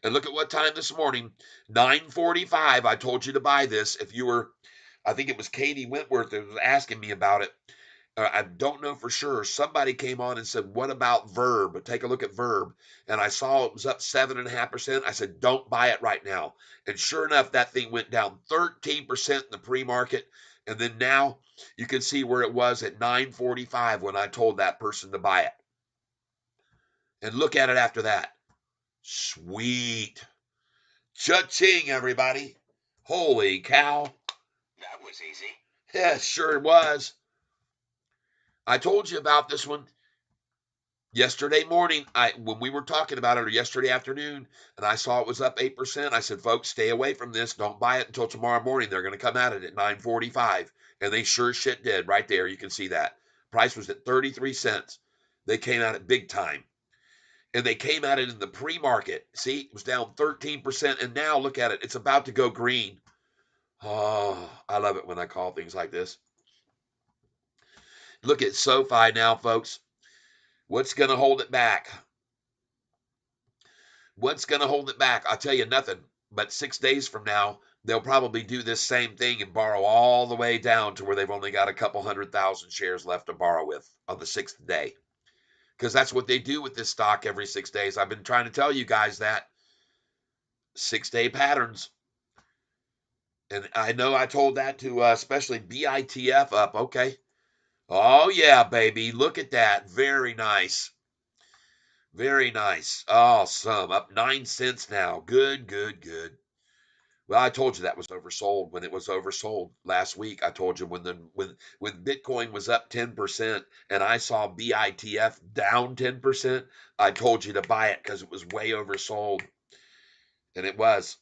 And look at what time this morning, 9:45. I told you to buy this. If you were, I think it was Katie Wentworth that was asking me about it. I don't know for sure. Somebody came on and said, "What about Verb? Take a look at Verb." And I saw it was up 7.5%. I said, "Don't buy it right now." And sure enough, that thing went down 13% in the pre-market. And then now you can see where it was at 9:45 when I told that person to buy it. And look at it after that. Sweet. Cha-ching, everybody. Holy cow. That was easy. Yeah, sure was. I told you about this one yesterday morning. When we were talking about it, or yesterday afternoon, and I saw it was up 8%. I said, "Folks, stay away from this. Don't buy it until tomorrow morning. They're going to come at it at 9:45." And they sure shit did. Right there, you can see that price was at 33 cents. They came at it big time, and they came at it in the pre-market. See, it was down 13%, and now look at it. It's about to go green. Oh, I love it when I call things like this. Look at SoFi now, folks. What's going to hold it back? What's going to hold it back? I'll tell you nothing. But 6 days from now, they'll probably do this same thing and borrow all the way down to where they've only got a couple 100,000 shares left to borrow with on the sixth day. Because that's what they do with this stock every 6 days. I've been trying to tell you guys that 6 day patterns. And I know I told that to especially BITF up. Okay. Oh, yeah, baby. Look at that. Very nice. Very nice. Awesome. Up 9 cents now. Good, good, good. Well, I told you that was oversold when it was oversold last week. I told you when Bitcoin was up 10% and I saw BITF down 10%, I told you to buy it because it was way oversold. And it was.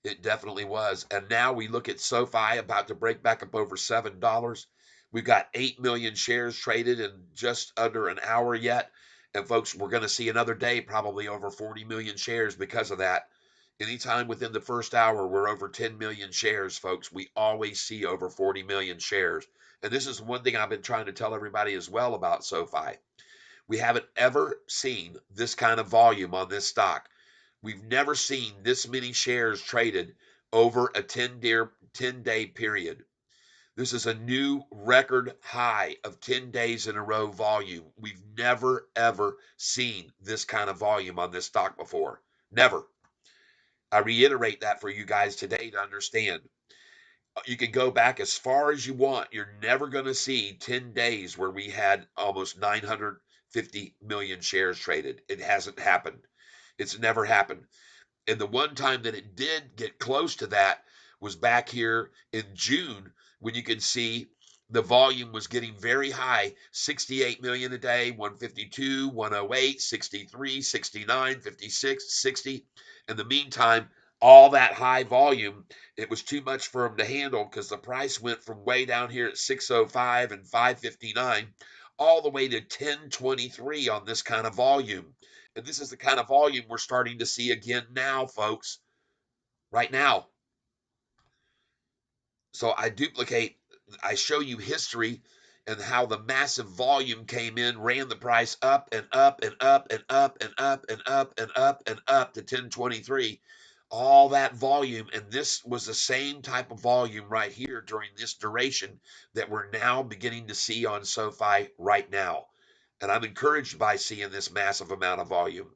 It definitely was. And now we look at SoFi about to break back up over $7. We've got 8 million shares traded in just under an hour yet. And folks, we're going to see another day, probably over 40 million shares because of that. Anytime within the first hour, we're over 10 million shares, folks. We always see over 40 million shares. And this is one thing I've been trying to tell everybody as well about SoFi. We haven't ever seen this kind of volume on this stock. We've never seen this many shares traded over a 10-day period. This is a new record high of 10 days in a row volume. We've never, ever seen this kind of volume on this stock before. Never. I reiterate that for you guys today to understand. You can go back as far as you want. You're never going to see 10 days where we had almost 950 million shares traded. It hasn't happened. It's never happened. And the one time that it did get close to that was back here in June when you can see the volume was getting very high, 68 million a day, 152, 108, 63, 69, 56, 60. In the meantime, all that high volume, it was too much for them to handle because the price went from way down here at 605 and 559 all the way to 1023 on this kind of volume. And this is the kind of volume we're starting to see again now, folks, right now. So I show you history and how the massive volume came in, ran the price up and up and up and up and up and up and up and up to 1023. All that volume, and this was the same type of volume right here during this duration that we're now beginning to see on SoFi right now. And I'm encouraged by seeing this massive amount of volume.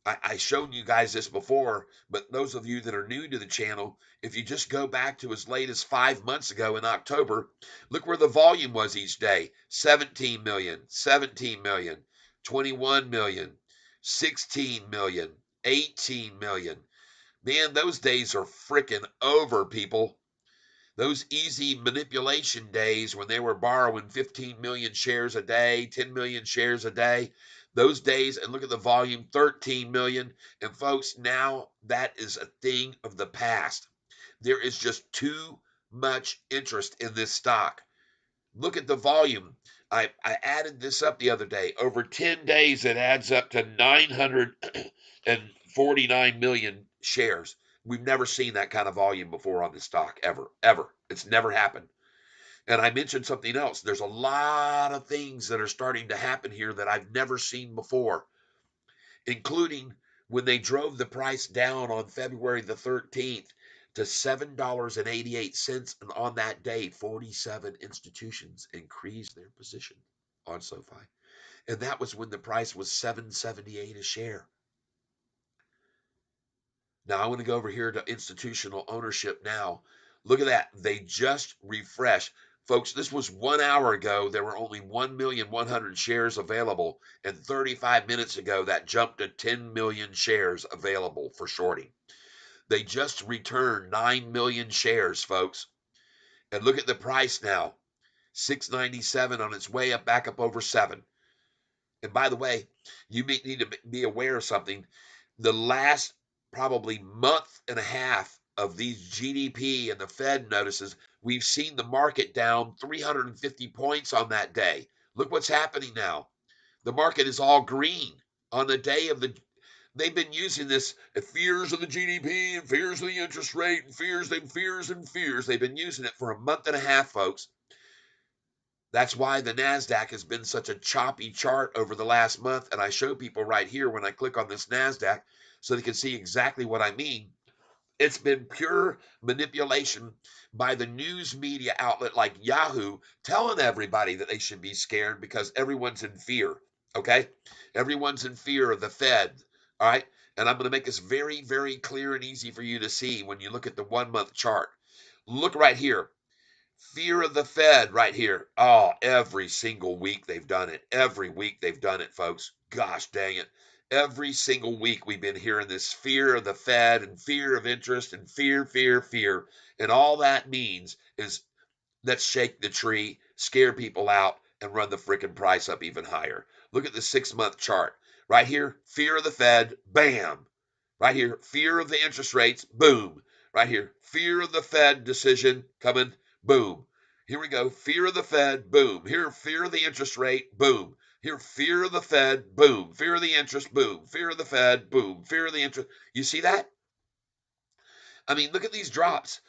I showed you guys this before, but those of you that are new to the channel, if you just go back to as late as 5 months ago in October, look where the volume was each day: 17 million, 17 million, 21 million, 16 million, 18 million. Man, those days are freaking over, people. Those easy manipulation days when they were borrowing 15 million shares a day, 10 million shares a day, those days, and look at the volume, 13 million. And folks, now that is a thing of the past. There is just too much interest in this stock. Look at the volume. I added this up the other day. Over 10 days, it adds up to 949 million shares. We've never seen that kind of volume before on this stock, ever, ever. It's never happened. And I mentioned something else. There's a lot of things that are starting to happen here that I've never seen before, including when they drove the price down on February the 13th to $7.88. And on that day, 47 institutions increased their position on SoFi. And that was when the price was $7.78 a share. Now I want to go over here to institutional ownership now. Look at that. They just refreshed. Folks, this was 1 hour ago. There were only 1,100,000 shares available. And 35 minutes ago, that jumped to 10 million shares available for shorting. They just returned 9 million shares, folks. And look at the price now, 697 on its way up, back up over 7. And by the way, you may need to be aware of something. The last probably month and a half of these GDP and the Fed notices, we've seen the market down 350 points on that day. Look what's happening now. The market is all green on the day of the. They've been using this fears of the GDP and fears of the interest rate and fears and fears and fears. They've been using it for a month and a half, folks. That's why the NASDAQ has been such a choppy chart over the last month. And I show people right here when I click on this NASDAQ so they can see exactly what I mean. It's been pure manipulation by the news media outlet like Yahoo, telling everybody that they should be scared because everyone's in fear. Okay? Everyone's in fear of the Fed. All right? And I'm going to make this very, very clear and easy for you to see when you look at the 1 month chart. Look right here. Fear of the Fed right here. Oh, every single week they've done it. Every week they've done it, folks. Gosh dang it. Every single week we've been hearing this fear of the Fed and fear of interest and fear, fear, fear. And all that means is let's shake the tree, scare people out, and run the freaking price up even higher. Look at the 6 month chart. Right here, fear of the Fed, bam. Right here, fear of the interest rates, boom. Right here, fear of the Fed decision coming, boom. Here we go. Fear of the Fed, boom. Here, fear of the interest rate, boom. Here, fear of the Fed, boom. Fear of the interest, boom. Fear of the Fed, boom. Fear of the interest. You see that? I mean, look at these drops.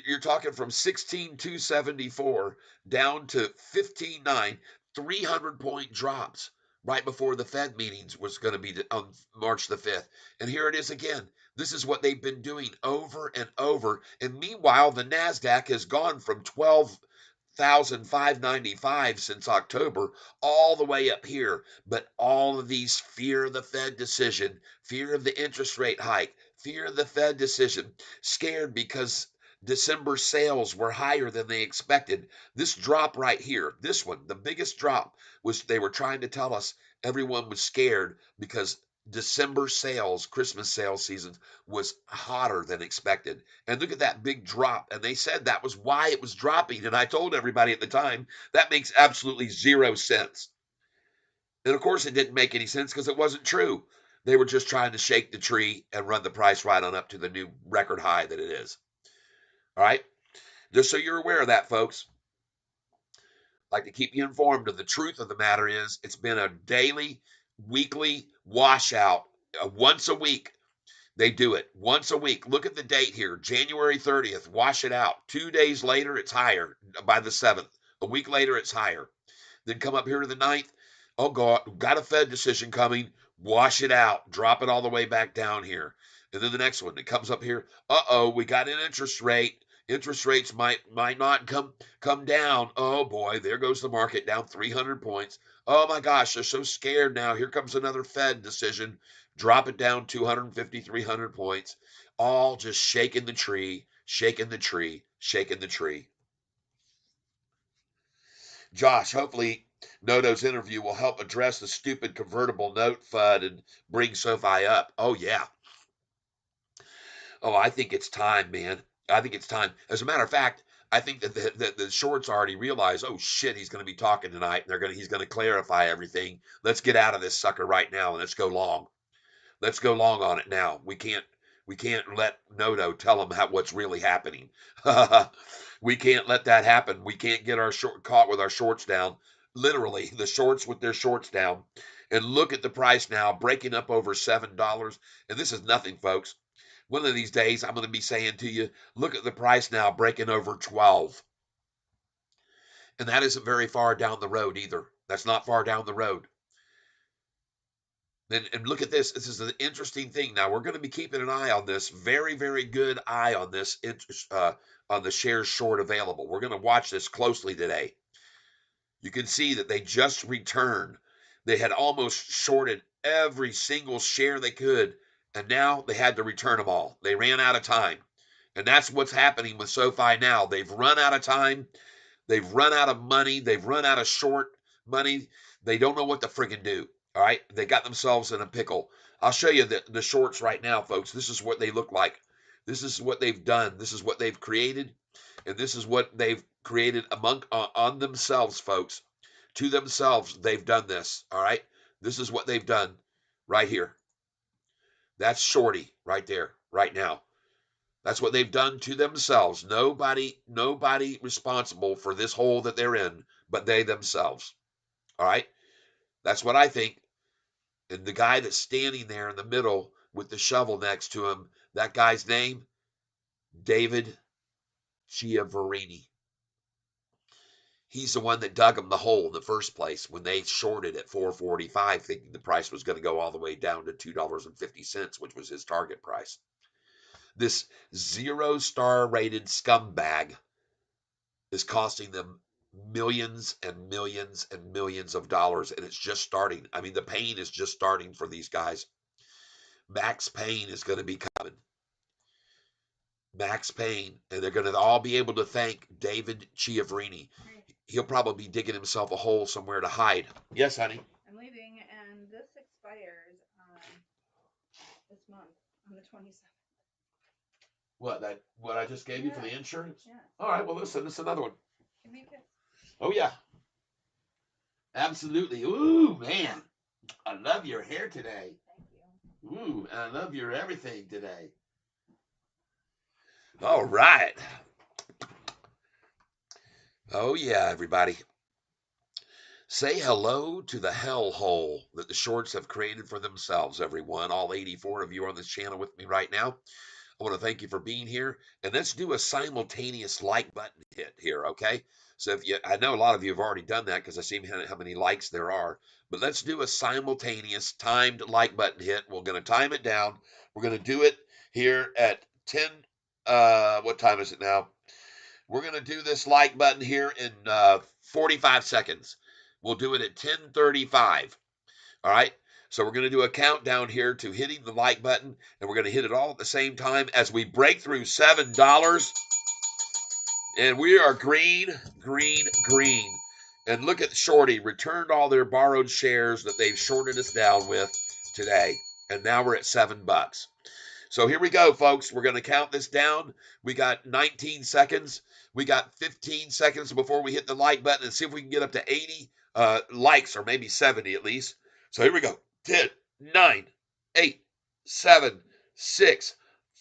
You're talking from 16,274 down to 15,9, 300-point drops right before the Fed meetings was going to be on March the 5th. And here it is again. This is what they've been doing over and over. And meanwhile, the NASDAQ has gone from 12,595 since October all the way up here. But all of these fear of the Fed decision, fear of the interest rate hike, fear of the Fed decision, scared because December sales were higher than they expected. This drop right here, this one, the biggest drop, was they were trying to tell us everyone was scared because December sales, Christmas sales season was hotter than expected. And look at that big drop. And they said that was why it was dropping. And I told everybody at the time, that makes absolutely 0 sense. And of course, it didn't make any sense because it wasn't true. They were just trying to shake the tree and run the price right on up to the new record high that it is. All right. Just so you're aware of that, folks. I'd like to keep you informed of the truth of the matter is it's been a daily, weekly washout once a week. They do it once a week. Look at the date here, January 30th. Wash it out. 2 days later, it's higher by the 7th. A week later, it's higher. Then come up here to the 9th. Oh, God, got a Fed decision coming. Wash it out. Drop it all the way back down here. And then the next one, it comes up here. Uh-oh, we got an interest rate. Interest rates might not come down. Oh, boy, there goes the market down 300 points. Oh, my gosh, they're so scared now. Here comes another Fed decision. Drop it down 250, 300 points. All just shaking the tree, shaking the tree, shaking the tree. Josh, hopefully Noto's interview will help address the stupid convertible note FUD and bring Sofi up. Oh, yeah. Oh, I think it's time, man. I think it's time. As a matter of fact, I think that the shorts already realize, oh shit, he's going to be talking tonight, and he's going to clarify everything. Let's get out of this sucker right now and let's go long. Let's go long on it now. We can't let Noto tell him what's really happening. We can't let that happen. We can't get caught with our shorts down. Literally, the shorts with their shorts down. And look at the price now, breaking up over $7. And this is nothing, folks. One of these days, I'm going to be saying to you, look at the price now, breaking over 12. And that isn't very far down the road either. That's not far down the road. And look at this. This is an interesting thing. Now we're going to be keeping an eye on this. Very, very good eye on this. On the shares short available. We're going to watch this closely today. You can see that they just returned. They had almost shorted every single share they could, and now they had to return them all. They ran out of time, and that's what's happening with SoFi now. They've run out of time. They've run out of money. They've run out of short money. They don't know what to friggin' do. All right. They got themselves in a pickle. I'll show you the shorts right now, folks. This is what they look like. This is what they've done. This is what they've created. And this is what they've created on themselves, folks. To themselves, they've done this. All right. This is what they've done right here. That's shorty right there, right now. That's what they've done to themselves. Nobody responsible for this hole that they're in, but they themselves. All right. That's what I think. And the guy that's standing there in the middle with the shovel next to him, that guy's name, David Chiavarini. He's the one that dug them the hole in the first place when they shorted at 445, thinking the price was going to go all the way down to $2.50, which was his target price. This 0-star rated scumbag is costing them millions and millions and millions of dollars, and it's just starting. I mean, the pain is just starting for these guys. Max Payne is going to be coming. Max Payne, and they're going to all be able to thank David Chiavarini. He'll probably be digging himself a hole somewhere to hide. Yes, honey. I'm leaving, and this expires this month on the 27th. What I just gave you for the insurance? Yeah. All right, well, listen, this is another one. Give me a kiss. Oh, yeah. Absolutely. Ooh, man. I love your hair today. Thank you. Ooh, and I love your everything today. All right. Oh, yeah, everybody. Say hello to the hellhole that the shorts have created for themselves, everyone. All 84 of you on this channel with me right now. I want to thank you for being here. And let's do a simultaneous like button hit here, okay? So I know a lot of you have already done that because I see how many likes there are. But let's do a simultaneous timed like button hit. We're going to time it down. We're going to do it here at 10. What time is it now? We're going to do this like button here in 45 seconds. We'll do it at 10:35. All right. So we're going to do a countdown here to hitting the like button, and we're going to hit it all at the same time as we break through $7. And we are green, green, green. And look at Shorty, returned all their borrowed shares that they've shorted us down with today. and now we're at $7. So here we go, folks. We're going to count this down. We got 19 seconds. We got 15 seconds before we hit the like button and see if we can get up to 80 likes, or maybe 70 at least. So here we go. 10, 9, 8, 7, 6,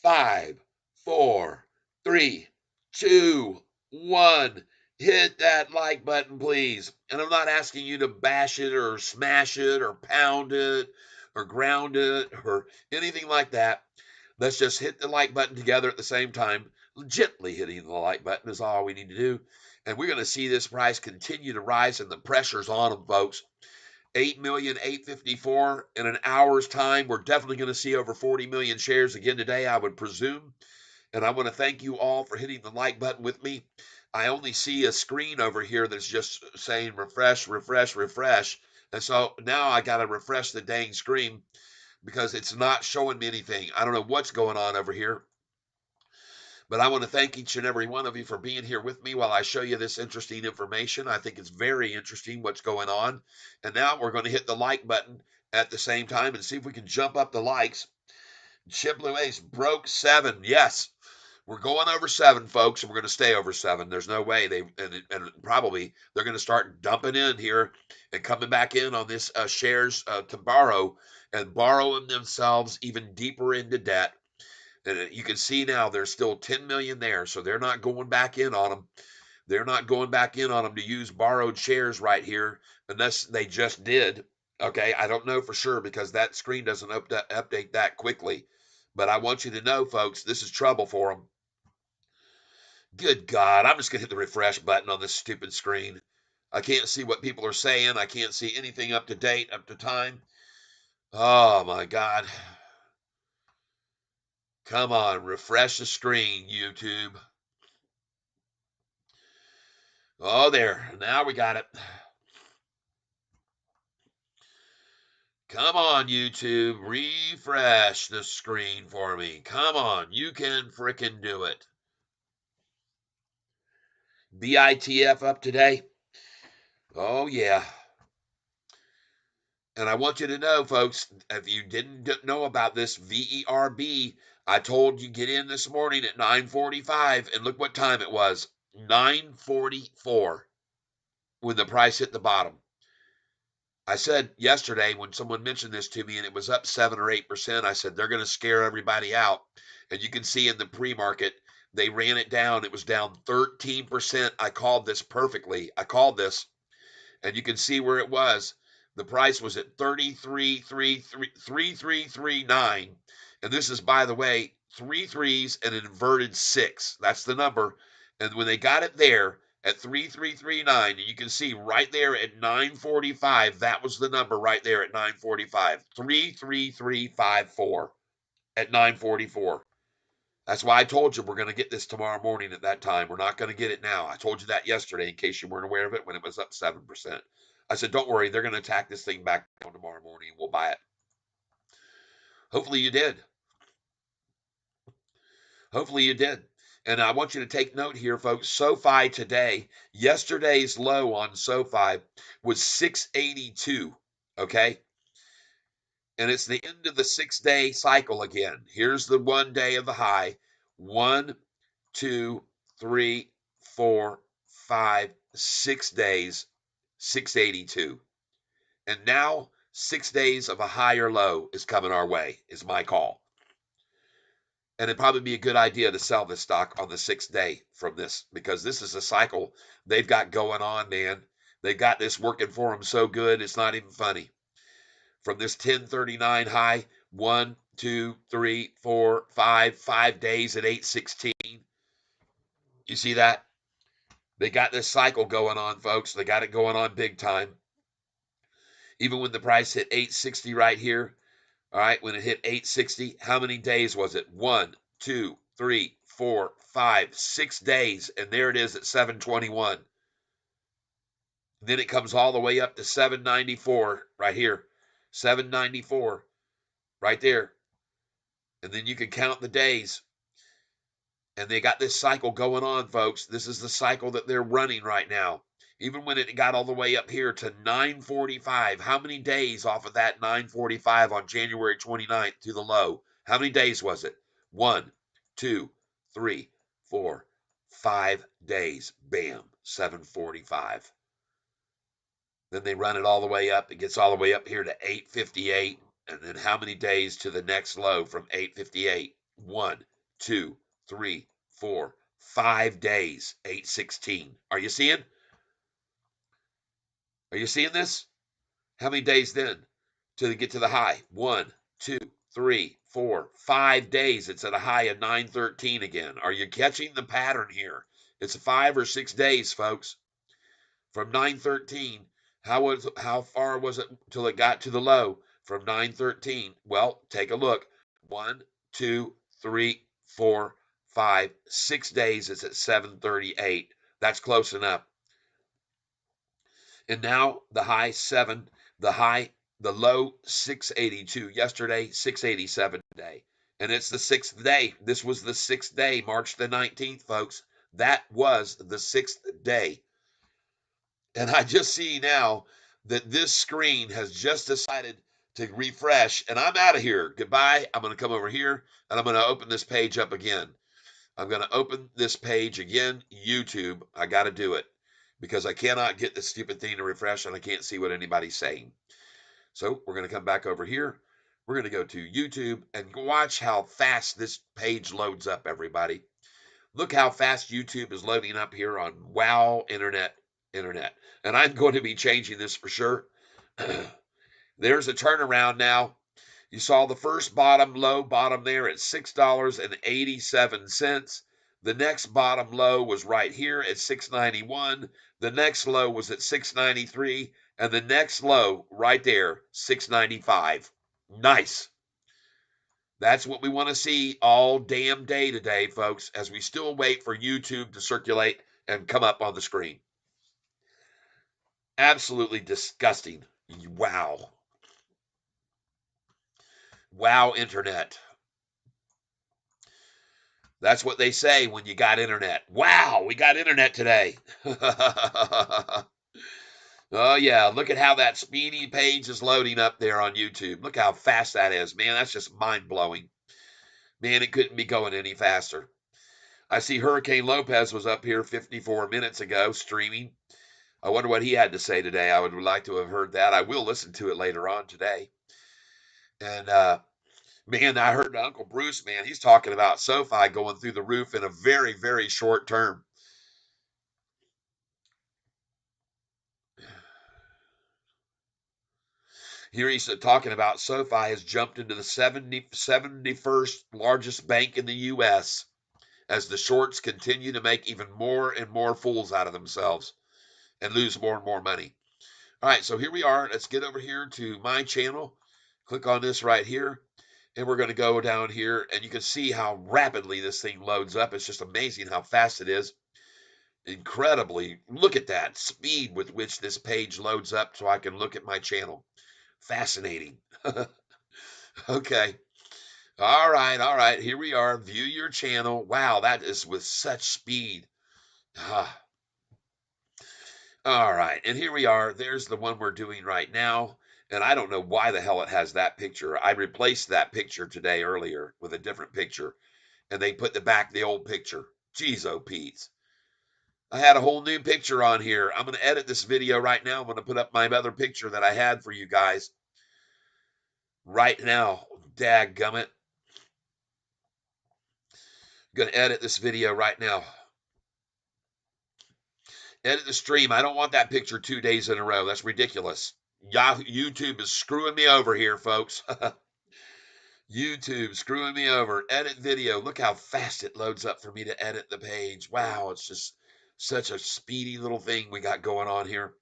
5, 4, 3, 2, 1. Hit that like button, please. And I'm not asking you to bash it or smash it or pound it or ground it or anything like that. Let's just hit the like button together at the same time. Gently hitting the like button is all we need to do. And we're going to see this price continue to rise, and the pressure's on them, folks. 8,854,000 in an hour's time. We're definitely going to see over 40 million shares again today, I would presume. And I want to thank you all for hitting the like button with me. I only see a screen over here that's just saying refresh, refresh, refresh. And so now I got to refresh the dang screen because it's not showing me anything. I don't know what's going on over here. But I want to thank each and every one of you for being here with me while I show you this interesting information. I think it's very interesting what's going on. And now we're going to hit the like button at the same time and see if we can jump up the likes. Chip Blue Ace broke 7. Yes, we're going over 7, folks, and we're going to stay over 7. There's no way and probably they're going to start dumping in here and coming back in on this shares to borrow and borrowing themselves even deeper into debt. And you can see now there's still 10 million there, so they're not going back in on them. They're not going back in on them to use borrowed shares right here unless they just did. Okay, I don't know for sure because that screen doesn't update that quickly. But I want you to know, folks, this is trouble for them. Good God, I'm just going to hit the refresh button on this stupid screen. I can't see what people are saying. I can't see anything up to date, up to time. Oh, my God. Come on, refresh the screen, YouTube. Oh, there. Now we got it. Come on, YouTube. Refresh the screen for me. Come on. You can frickin' do it. BITF up today? Oh, yeah. And I want you to know, folks, if you didn't know about this VERB, I told you get in this morning at 9:45, and look what time it was. 9:44 when the price hit the bottom. I said yesterday when someone mentioned this to me and it was up 7 or 8%, I said they're going to scare everybody out. And you can see in the pre-market, they ran it down. It was down 13%. I called this perfectly. I called this, and you can see where it was. The price was at 3339. And this is, by the way, 3 threes and an inverted 6. That's the number. And when they got it there, at 3339, and you can see right there at 945, that was the number right there at 945. 33354 at 944. That's why I told you we're going to get this tomorrow morning at that time. We're not going to get it now. I told you that yesterday in case you weren't aware of it when it was up 7%. I said, don't worry, they're going to attack this thing back on tomorrow morning. We'll buy it. Hopefully you did. Hopefully you did. And I want you to take note here, folks. SoFi today, yesterday's low on SoFi was 682. Okay. And it's the end of the 6-day cycle again. Here's the 1 day of the high. 1, 2, 3, 4, 5, 6 days, 682. And now 6 days of a higher low is coming our way, is my call. And it'd probably be a good idea to sell this stock on the 6th day from this because this is a cycle they've got going on, man. They got this working for them so good, it's not even funny. From this 1039 high, 1, 2, 3, 4, 5 days at 816. You see that? They got this cycle going on, folks. They got it going on big time. Even when the price hit 860 right here, all right, when it hit 860, how many days was it? 1, 2, 3, 4, 5, 6 days, and there it is at 721. Then it comes all the way up to 794 right here. 794 right there. And then you can count the days. And they got this cycle going on, folks. This is the cycle that they're running right now. Even when it got all the way up here to 945, how many days off of that 945 on January 29th to the low? How many days was it? 1, 2, 3, 4, 5 days. Bam, 745. Then they run it all the way up. It gets all the way up here to 858. And then how many days to the next low from 858? 1, 2, 3, 4, 5 days. 816. Are you seeing? Are you seeing this? How many days then to get to the high? 1, 2, 3, 4, 5 days. It's at a high of 913 again. Are you catching the pattern here? It's 5 or 6 days, folks. From 913, how far was it till it got to the low from 913? Well, take a look. 1, 2, 3, 4, 5, 6 days. It's at 738. That's close enough. And now the high 7, the low 682. Yesterday 687 today. And it's the 6th day. This was the 6th day, March the 19th, folks. That was the 6th day. And I just see now that this screen has just decided to refresh, and I'm out of here. Goodbye. I'm going to come over here, and I'm going to open this page up again. I'm going to open this page again, YouTube. I got to do it because I cannot get this stupid thing to refresh, and I can't see what anybody's saying. So we're going to come back over here. We're going to go to YouTube and watch how fast this page loads up, everybody. Look how fast YouTube is loading up here on Wow Internet. And I'm going to be changing this for sure. There's a turnaround now. You saw the first low bottom there at $6.87. The next bottom low was right here at $6.91. The next low was at $6.93. And the next low right there, $6.95. Nice. That's what we want to see all damn day today, folks, as we still wait for YouTube to circulate and come up on the screen. Absolutely disgusting. Wow. Wow, Internet. That's what they say when you got internet. Wow, we got internet today. Oh, yeah. Look at how that speedy page is loading up there on YouTube. Look how fast that is, man. That's just mind blowing. Man, it couldn't be going any faster. I see Hurricane Lopez was up here 54 minutes ago streaming. I wonder what he had to say today. I would like to have heard that. I will listen to it later on today. And man, I heard Uncle Bruce, man, he's talking about SoFi going through the roof in a very, very short term. Here he's talking about SoFi has jumped into the 71st largest bank in the U.S. as the shorts continue to make even more and more fools out of themselves and lose more and more money. All right, so here we are. Let's get over here to my channel. Click on this right here. And we're going to go down here, and you can see how rapidly this thing loads up. It's just amazing how fast it is. Incredibly. Look at that speed with which this page loads up so I can look at my channel. Fascinating. Okay. All right. Here we are. View your channel. Wow, that is with such speed. Ah. All right, and here we are. There's the one we're doing right now. And I don't know why the hell it has that picture. I replaced that picture today earlier with a different picture. And they put the old picture. Jeez, oh, Pete. I had a whole new picture on here. I'm going to edit this video right now. I'm going to put up my other picture that I had for you guys right now. Dadgummit. I'm going to edit this video right now. Edit the stream. I don't want that picture 2 days in a row. That's ridiculous. YouTube is screwing me over here, folks. YouTube screwing me over. Edit video. Look how fast it loads up for me to edit the page. Wow, it's just such a speedy little thing we got going on here.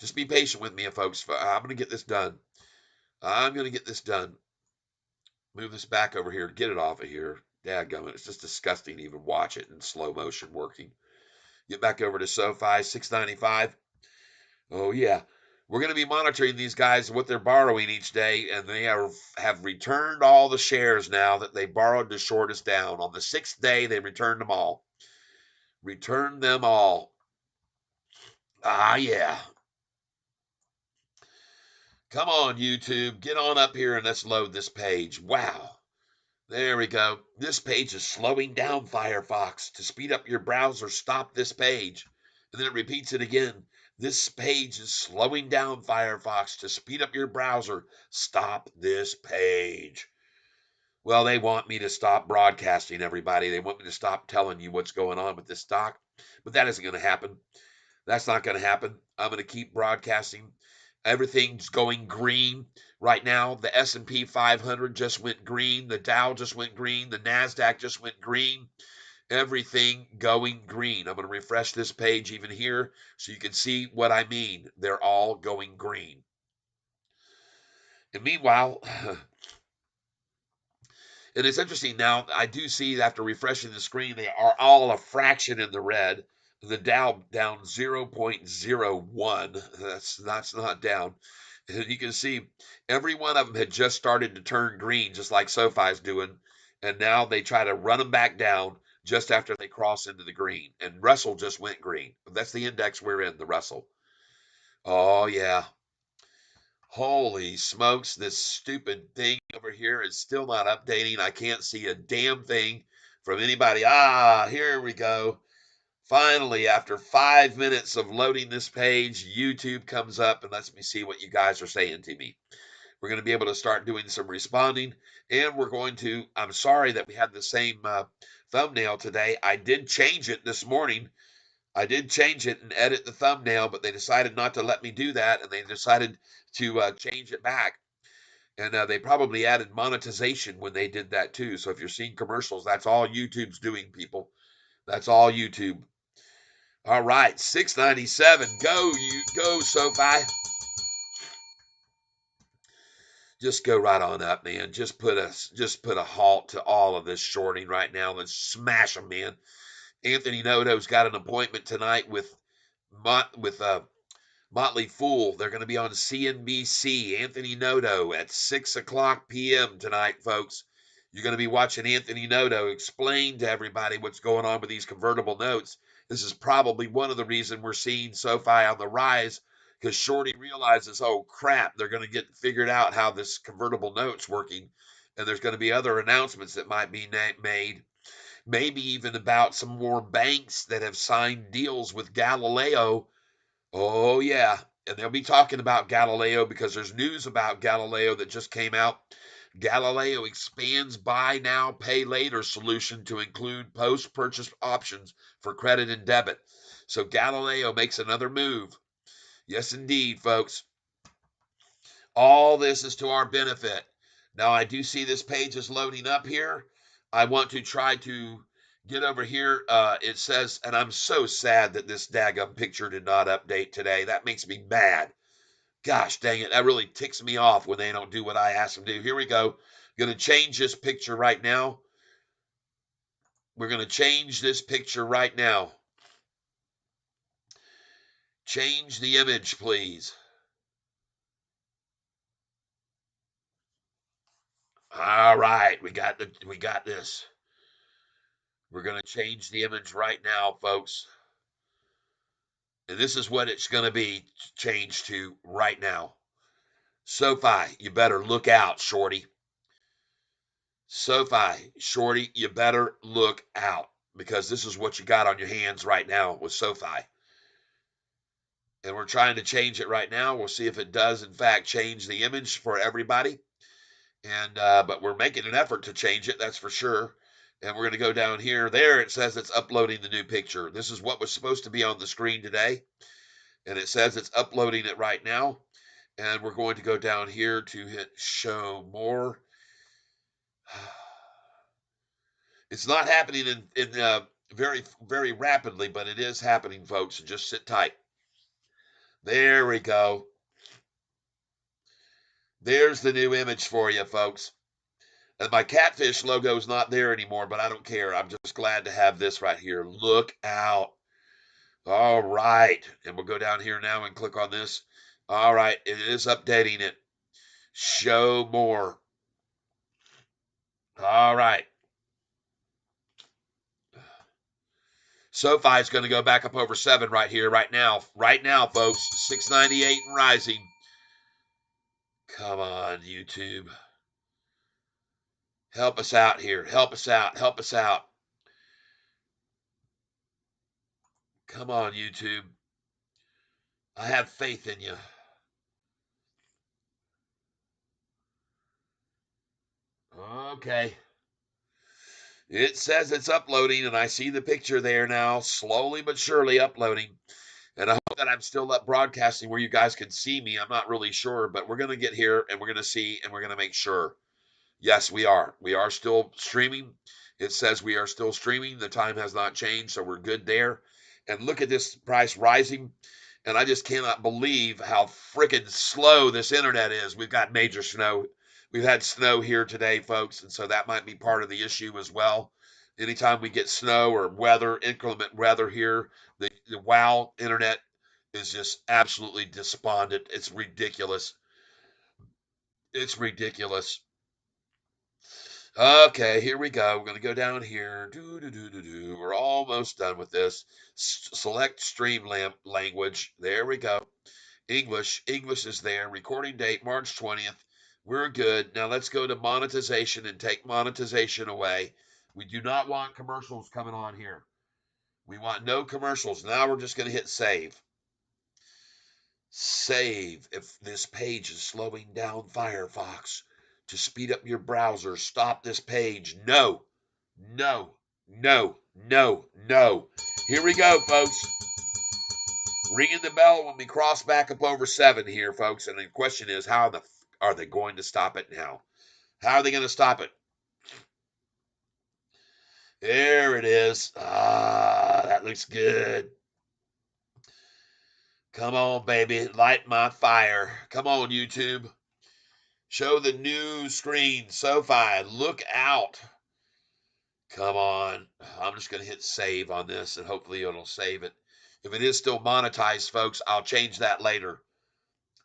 Just be patient with me, folks. I'm going to get this done. I'm going to get this done. Move this back over here. Get it off of here. Dadgummit. It's just disgusting to even watch it in slow motion working. Get back over to SoFi, 695. Oh, yeah. We're going to be monitoring these guys, what they're borrowing each day, and they have returned all the shares now that they borrowed to short us down. On the 6th day, they returned them all. Returned them all. Ah, yeah. Come on, YouTube. Get on up here and let's load this page. Wow. There we go. This page is slowing down Firefox. To speed up your browser, stop this page. And then it repeats it again. This page is slowing down Firefox. To speed up your browser, stop this page. Well, they want me to stop broadcasting, everybody. They want me to stop telling you what's going on with this stock. But that isn't going to happen. That's not going to happen. I'm going to keep broadcasting. Everything's going green right now. The S&P 500 just went green. The Dow just went green. The Nasdaq just went green. Everything going green. I'm going to refresh this page even here so you can see what I mean. They're all going green. And meanwhile, and it's interesting now, I do see after refreshing the screen, they are all a fraction in the red. The Dow down 0.01. That's not down. And you can see every one of them had just started to turn green, just like SoFi's doing. And now they try to run them back down just after they cross into the green. And Russell just went green. That's the index we're in, the Russell. Oh, yeah. Holy smokes, this stupid thing over here is still not updating. I can't see a damn thing from anybody. Ah, here we go. Finally, after 5 minutes of loading this page, YouTube comes up and lets me see what you guys are saying to me. We're going to be able to start doing some responding, and we're going to. I'm sorry that we had the same thumbnail today. I did change it this morning. I did change it and edit the thumbnail, but they decided not to let me do that, and they decided to change it back. And they probably added monetization when they did that too. So if you're seeing commercials, that's all YouTube's doing, people. That's all YouTube. All right, 697. Go, you go, SoFi. Just go right on up, man. Just put a halt to all of this shorting right now. Let's smash them, man. Anthony Noto's got an appointment tonight with Motley Fool. They're going to be on CNBC. Anthony Noto at 6 o'clock p.m. tonight, folks. You're going to be watching Anthony Noto explain to everybody what's going on with these convertible notes. This is probably one of the reasons we're seeing SoFi on the rise because Shorty realizes, oh crap, they're going to get figured out how this convertible note's working. And there's going to be other announcements that might be made, maybe even about some more banks that have signed deals with Galileo. Oh, yeah. And they'll be talking about Galileo because there's news about Galileo that just came out. Galileo expands buy now, pay later solution to include post purchase options for credit and debit. So Galileo makes another move. Yes, indeed, folks. All this is to our benefit. Now, I do see this page is loading up here. I want to try to get over here. It says, and I'm so sad that this daggum picture did not update today. That makes me mad. Gosh dang it. That really ticks me off when they don't do what I ask them to do. Here we go. Going to change this picture right now. We're going to change this picture right now. Change the image, please. All right, we got this. We're going to change the image right now, folks. And this is what it's going to be changed to right now. SoFi, you better look out, Shorty. SoFi, Shorty, you better look out because this is what you got on your hands right now with SoFi. And we're trying to change it right now. We'll see if it does, in fact, change the image for everybody. And but we're making an effort to change it, that's for sure. And we're going to go down here. There it says it's uploading the new picture. This is what was supposed to be on the screen today. And it says it's uploading it right now. And we're going to go down here to hit show more. It's not happening in very, very rapidly, but it is happening, folks. So just sit tight. There we go. There's the new image for you, folks. And my Catfish logo is not there anymore, but I don't care. I'm just glad to have this right here. Look out. All right. And we'll go down here now and click on this. All right. It is updating it. Show more. All right. SoFi is going to go back up over 7 right here, right now. Right now, folks. 698 and rising. Come on, YouTube. Help us out here. Help us out. Help us out. Come on, YouTube. I have faith in you. Okay. It says it's uploading, and I see the picture there now, slowly but surely uploading. And I hope that I'm still up broadcasting where you guys can see me. I'm not really sure, but we're going to get here and we're going to see and we're going to make sure. Yes, we are. We are still streaming. It says we are still streaming. The time has not changed, so we're good there. And look at this price rising. And I just cannot believe how freaking slow this internet is. We've got major snow. We've had snow here today, folks, and so that might be part of the issue as well. Anytime we get snow or weather, inclement weather here, the WoW internet is just absolutely despondent. It's ridiculous. It's ridiculous. Okay, here we go. We're going to go down here. We're almost done with this. Select stream language. There we go. English. English is there. Recording date, March 20th. We're good. Now let's go to monetization and take monetization away. We do not want commercials coming on here. We want no commercials. Now we're just going to hit save. Save. If this page is slowing down Firefox to speed up your browser, stop this page. No, no, no, no, no. Here we go, folks. Ringing the bell when we cross back up over 7 here, folks. And the question is, how are they going to stop it now? How are they going to stop it? There it is. Ah, that looks good. Come on, baby. Light my fire. Come on, YouTube. Show the new screen. SoFi, look out. Come on. I'm just going to hit save on this, and hopefully it'll save it. If it is still monetized, folks, I'll change that later.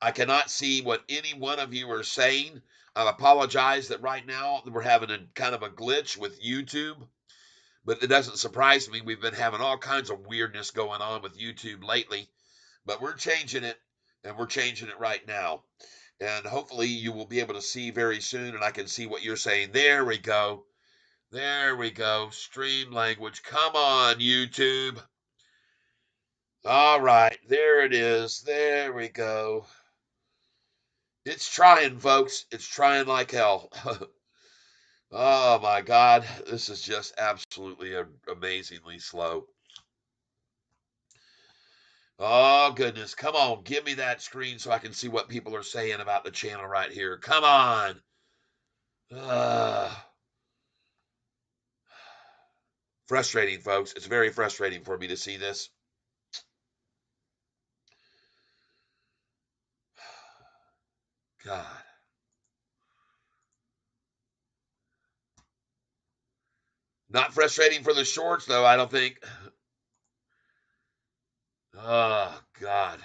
I cannot see what any one of you are saying. I apologize that right now we're having a kind of a glitch with YouTube, but it doesn't surprise me. We've been having all kinds of weirdness going on with YouTube lately, but we're changing it, and we're changing it right now. And hopefully you will be able to see very soon, and I can see what you're saying. There we go. There we go. Stream language. Come on, YouTube. All right. There it is. There we go. It's trying, folks. It's trying like hell. Oh, my God. This is just absolutely amazingly slow. Oh, goodness. Come on. Give me that screen so I can see what people are saying about the channel right here. Come on. Frustrating, folks. It's very frustrating for me to see this. God. Not frustrating for the shorts, though, I don't think. Oh, God.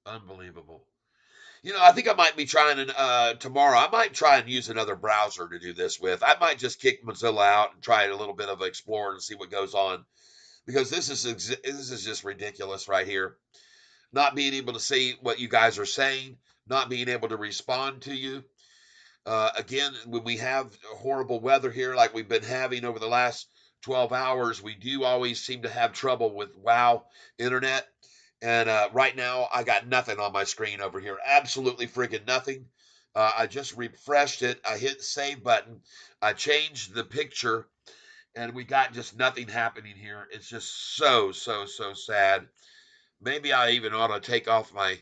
Unbelievable. I think I might be trying tomorrow. I might try and use another browser to do this with. I might just kick Mozilla out and try a little bit of Explorer and see what goes on, because this is just ridiculous right here. Not being able to see what you guys are saying, not being able to respond to you. Again, when we have horrible weather here like we've been having over the last 12 hours, we do always seem to have trouble with WoW internet. And right now, I got nothing on my screen over here. Absolutely freaking nothing. I just refreshed it. I hit the save button. I changed the picture, and we got just nothing happening here. It's just so, so, so sad. Maybe I even ought to take off my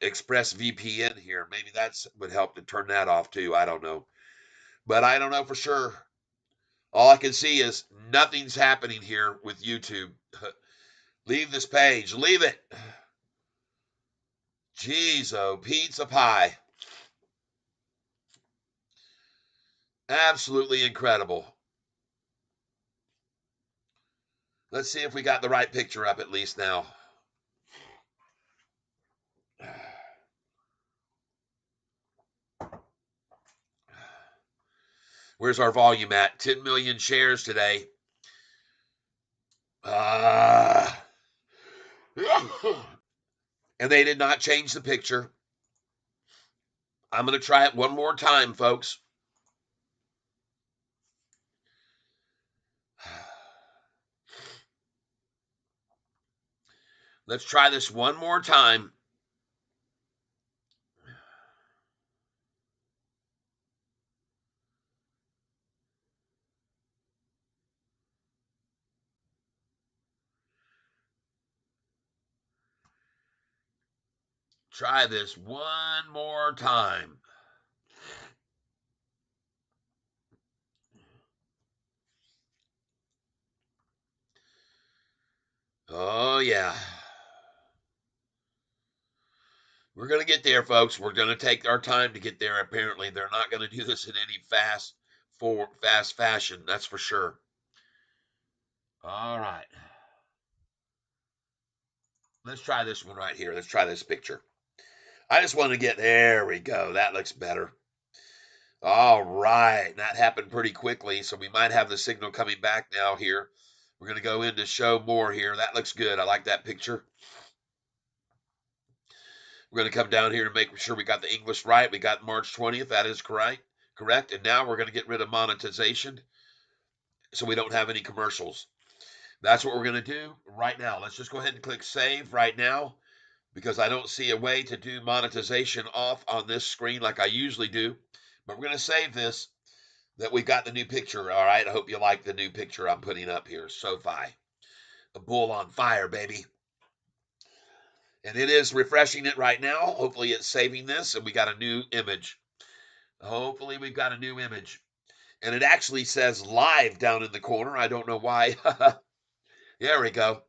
Express VPN here. Maybe that's would help to turn that off too. I don't know, but I don't know for sure. All I can see is nothing's happening here with YouTube. Leave this page. Leave it. Jeez, oh, pizza pie. Absolutely incredible. Let's see if we got the right picture up at least now. Where's our volume at? 10 million shares today. Uh, and they did not change the picture. I'm going to try it one more time, folks. Let's try this one more time. Try this one more time. Oh, yeah. We're going to get there, folks. We're going to take our time to get there. Apparently, they're not going to do this in any fast fashion. That's for sure. All right. Let's try this one right here. Let's try this picture. I just want to get there we go. That looks better. All right. That happened pretty quickly, so we might have the signal coming back now here. We're going to go in to show more here. That looks good. I like that picture. We're going to come down here to make sure we got the English right. We got March 20th. That is correct. Correct. And now we're going to get rid of monetization so we don't have any commercials. That's what we're going to do right now. Let's just go ahead and click save right now because I don't see a way to do monetization off on this screen like I usually do. But we're going to save this that we got the new picture. All right. I hope you like the new picture I'm putting up here. Sofi, a bull on fire, baby. And it is refreshing it right now. Hopefully it's saving this and we got a new image. Hopefully we've got a new image. And it actually says live down in the corner. I don't know why. There we go.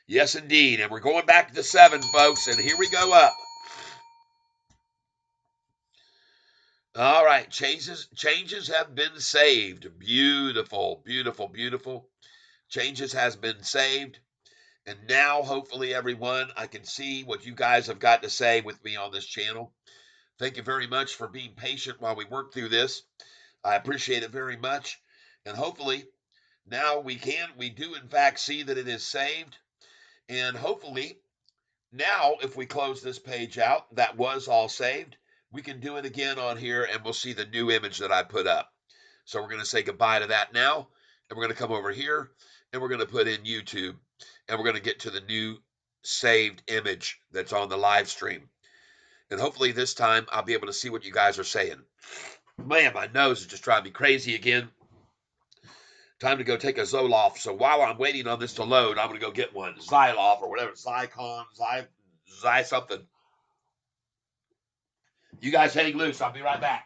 Yes, indeed. And we're going back to 7, folks. And here we go up. All right. Changes have been saved. Beautiful, beautiful, beautiful. Changes has been saved. And now, hopefully, everyone, I can see what you guys have got to say with me on this channel. Thank you very much for being patient while we work through this. I appreciate it very much. And hopefully, now we do in fact see that it is saved. And hopefully, now if we close this page out, that was all saved. We can do it again on here and we'll see the new image that I put up. So we're going to say goodbye to that now. And we're going to come over here and we're going to put in YouTube. And we're going to get to the new saved image that's on the live stream. And hopefully this time I'll be able to see what you guys are saying. Man, my nose is just driving me crazy again. Time to go take a Zoloft. So while I'm waiting on this to load, I'm going to go get one. Zyloft or whatever. Zycon, Zy something. You guys hang loose. I'll be right back.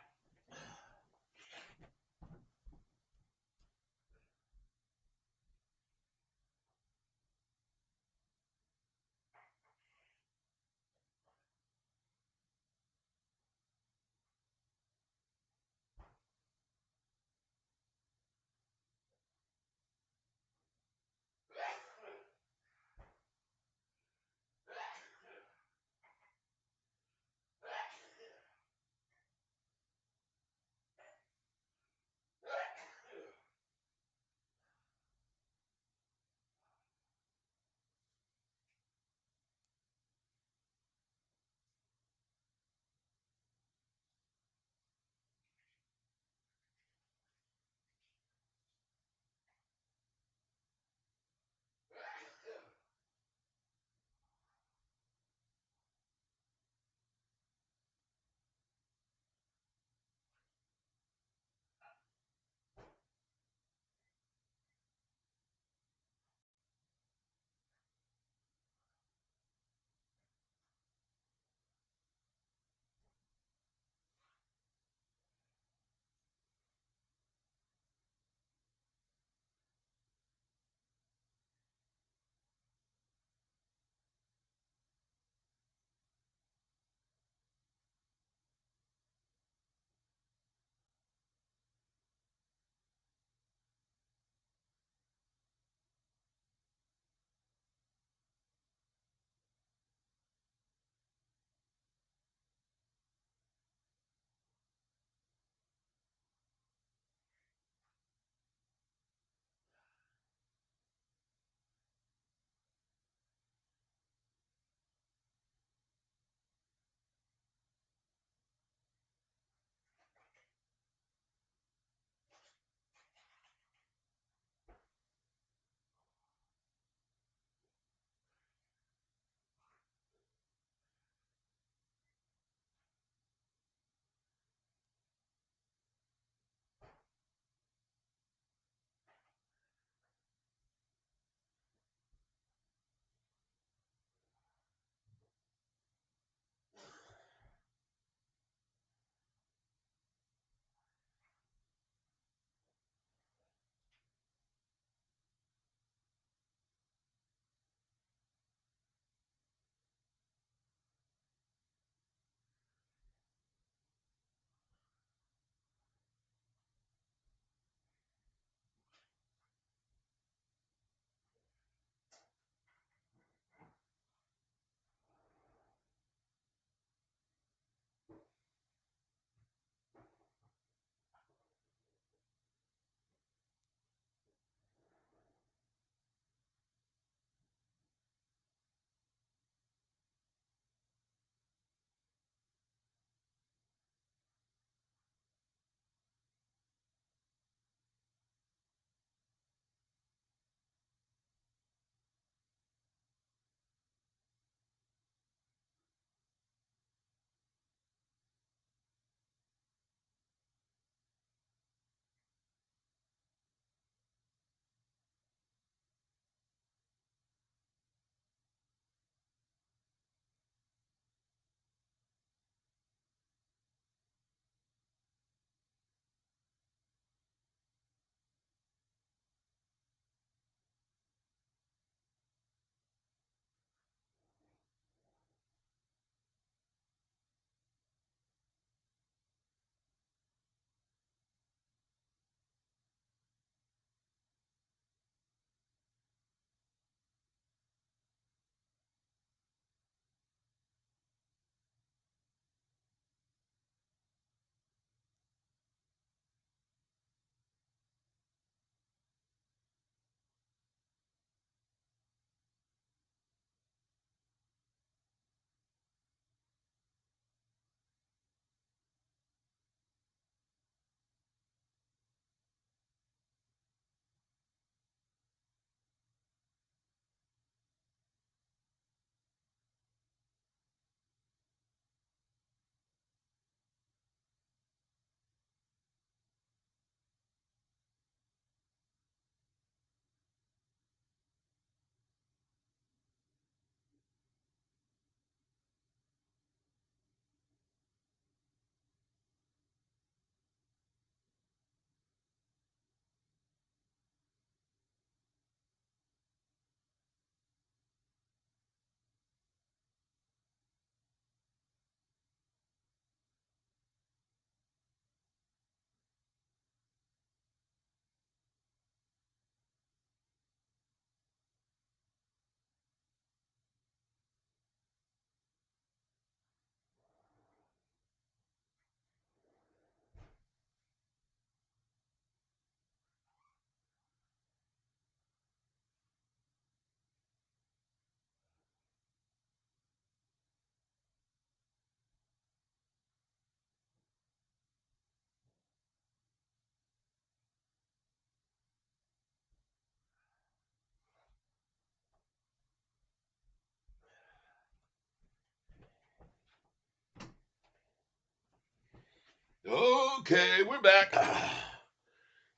Okay, we're back.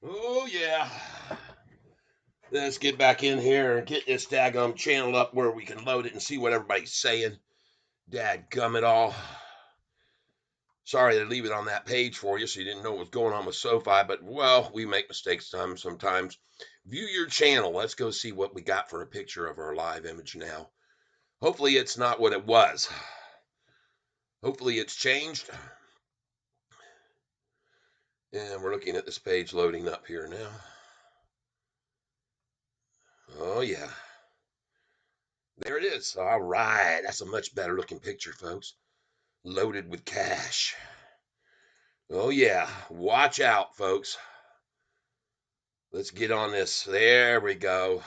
Oh yeah. Let's get back in here and get this daggum channel up where we can load it and see what everybody's saying. Dadgum it all. Sorry to leave it on that page for you so you didn't know what was going on with Sofi, but well, we make mistakes sometimes. View your channel. Let's go see what we got for a picture of our live image now. Hopefully it's not what it was. Hopefully it's changed. And we're looking at this page loading up here now. Oh yeah. There it is. All right. That's a much better looking picture, folks. Loaded with cash. Oh, yeah. Watch out, folks. Let's get on this. There we go.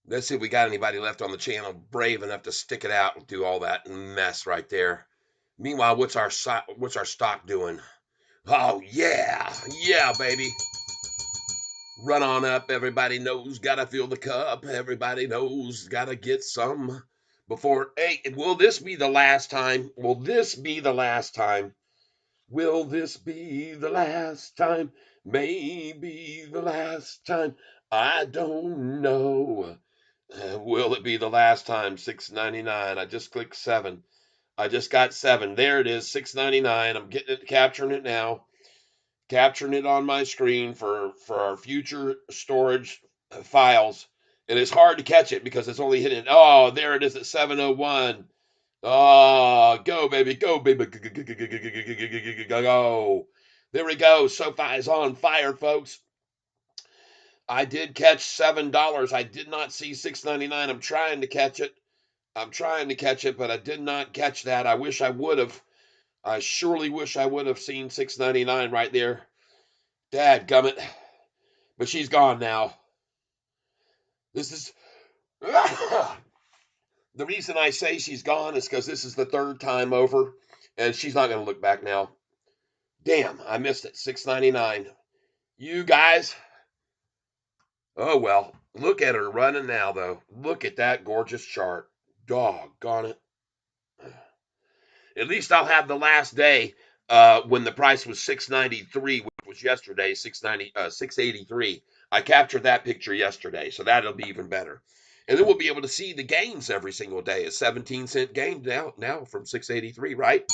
Let's see if we got anybody left on the channel brave enough to stick it out and do all that mess right there. Meanwhile, what's our stock doing? Oh, yeah. Yeah, baby. Run on up. Everybody knows. Gotta fill the cup. Everybody knows. Gotta get some before. Hey, will this be the last time? Will this be the last time? Will this be the last time? Maybe the last time. I don't know. Will it be the last time? $6.99. I just clicked 7. I just got 7. There it is, $6.99. I'm getting it, capturing it now. Capturing it on my screen for our future storage files. And it's hard to catch it because it's only hitting. Oh, there it is at 7:01. Oh, go, baby. Go, baby. Go. There we go. Sofi is on fire, folks. I did catch $7. I did not see $6.99. I'm trying to catch it. I'm trying to catch it, but I did not catch that. I wish I would have. I surely wish I would have seen $6.99 right there. Dadgummit. But she's gone now. This is. The reason I say she's gone is because this is the third time over, and she's not going to look back now. Damn, I missed it. $6.99. You guys. Oh well. Look at her running now, though. Look at that gorgeous chart. Doggone it. At least I'll have the last day when the price was $6.93, which was yesterday, 683. I captured that picture yesterday, so that'll be even better. And then we'll be able to see the gains every single day. A 17-cent gain now from 683, right?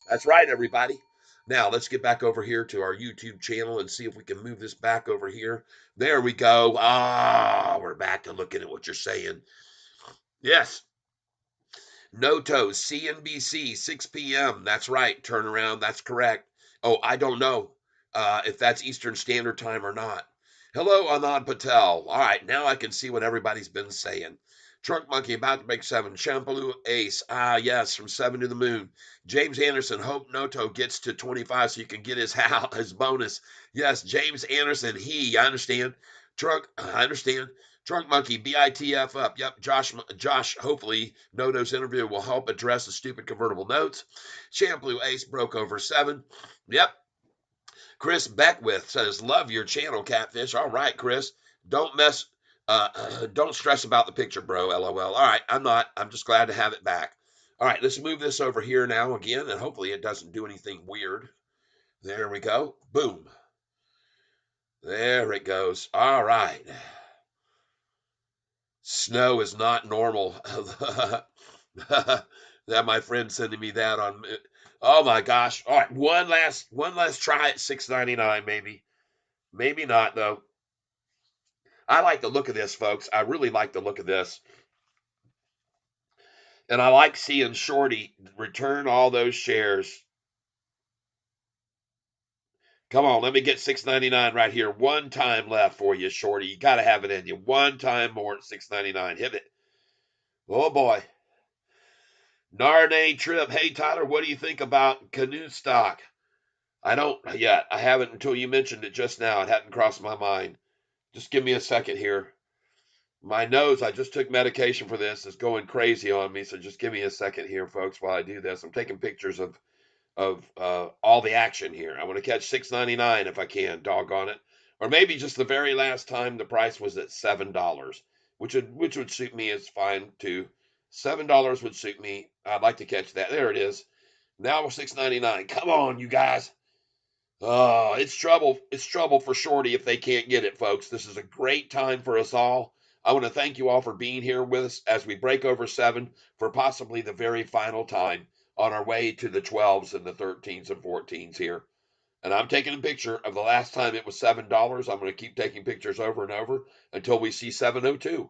That's right, everybody. Now let's get back over here to our YouTube channel and see if we can move this back over here. There we go. Ah, we're back to looking at what you're saying. Yes, Noto, CNBC, 6 p.m. That's right. Turnaround. That's correct. Oh, I don't know if that's Eastern Standard Time or not. Hello, Anand Patel. All right, now I can see what everybody's been saying. Trunk Monkey about to make 7. Shampoo Ace. Ah, yes, from 7 to the moon. James Anderson. Hope Noto gets to 25 so you can get his house, his bonus. Yes, James Anderson. I understand. Trunk. I understand. Trunk Monkey, BITF up. Yep, Josh, hopefully Noto's interview will help address the stupid convertible notes. Shampoo Ace broke over 7. Yep. Chris Beckwith says, love your channel, Catfish. All right, Chris. Don't mess, don't stress about the picture, bro, LOL. All right, I'm not. I'm just glad to have it back. All right, let's move this over here now again, and hopefully it doesn't do anything weird. There we go. Boom. There it goes. All right. Snow is not normal. That my friend sending me that on. Oh my gosh! All right, one last try at 6.99 maybe, maybe not though. I like the look of this, folks. I really like the look of this, and I like seeing Shorty return all those shares. Come on, let me get 6.99 right here. One time left for you, Shorty. You got to have it in you. One time more at 6.99. Hit it. Oh boy. Narday Trip. Hey, Tyler, what do you think about canoe stock? I don't yet. I haven't until you mentioned it just now. It hadn't crossed my mind. Just give me a second here. My nose, I just took medication for this, is going crazy on me. So just give me a second here, folks, while I do this. I'm taking pictures of all the action here. I want to catch 6.99 if I can, doggone it. Or maybe just the very last time the price was at $7, which would suit me as fine too. $7 would suit me. I'd like to catch that. There it is. Now we're 6.99. Come on, you guys. Oh, it's trouble. It's trouble for Shorty if they can't get it, folks. This is a great time for us all. I want to thank you all for being here with us as we break over seven for possibly the very final time on our way to the 12s and the 13s and 14s here. And I'm taking a picture of the last time it was $7. I'm going to keep taking pictures over and over until we see 702.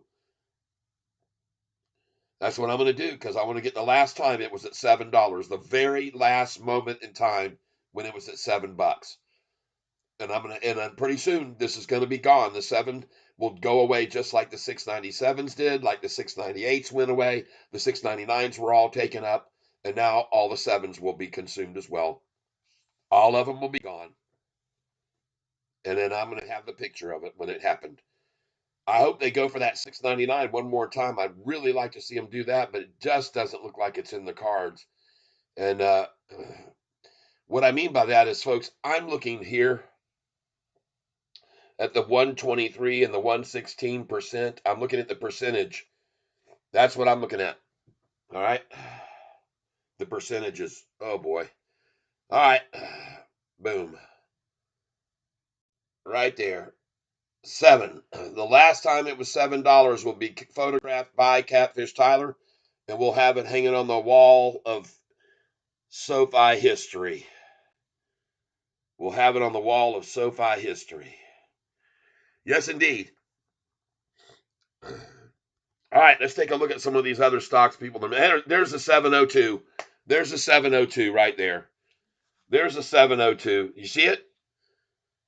That's what I'm going to do because I want to get the last time it was at $7, the very last moment in time when it was at $7. And then pretty soon this is going to be gone. The seven will go away just like the 697s did, like the 698s went away. The 699s were all taken up, and now all the sevens will be consumed as well. All of them will be gone, and then I'm going to have the picture of it when it happened. I hope they go for that 699 one more time. I'd really like to see them do that, but it just doesn't look like it's in the cards. And what I mean by that is, folks, I'm looking here at the 123 and the 116%. I'm looking at the percentage. That's what I'm looking at. All right. The percentages. Oh boy. All right. Boom. Right there. Seven. The last time it was $7 will be photographed by Catfish Tyler, and we'll have it hanging on the wall of Sofi history. We'll have it on the wall of Sofi history. Yes, indeed. All right, let's take a look at some of these other stocks, people. There's a 702. There's a 702 right there. There's a 702. You see it?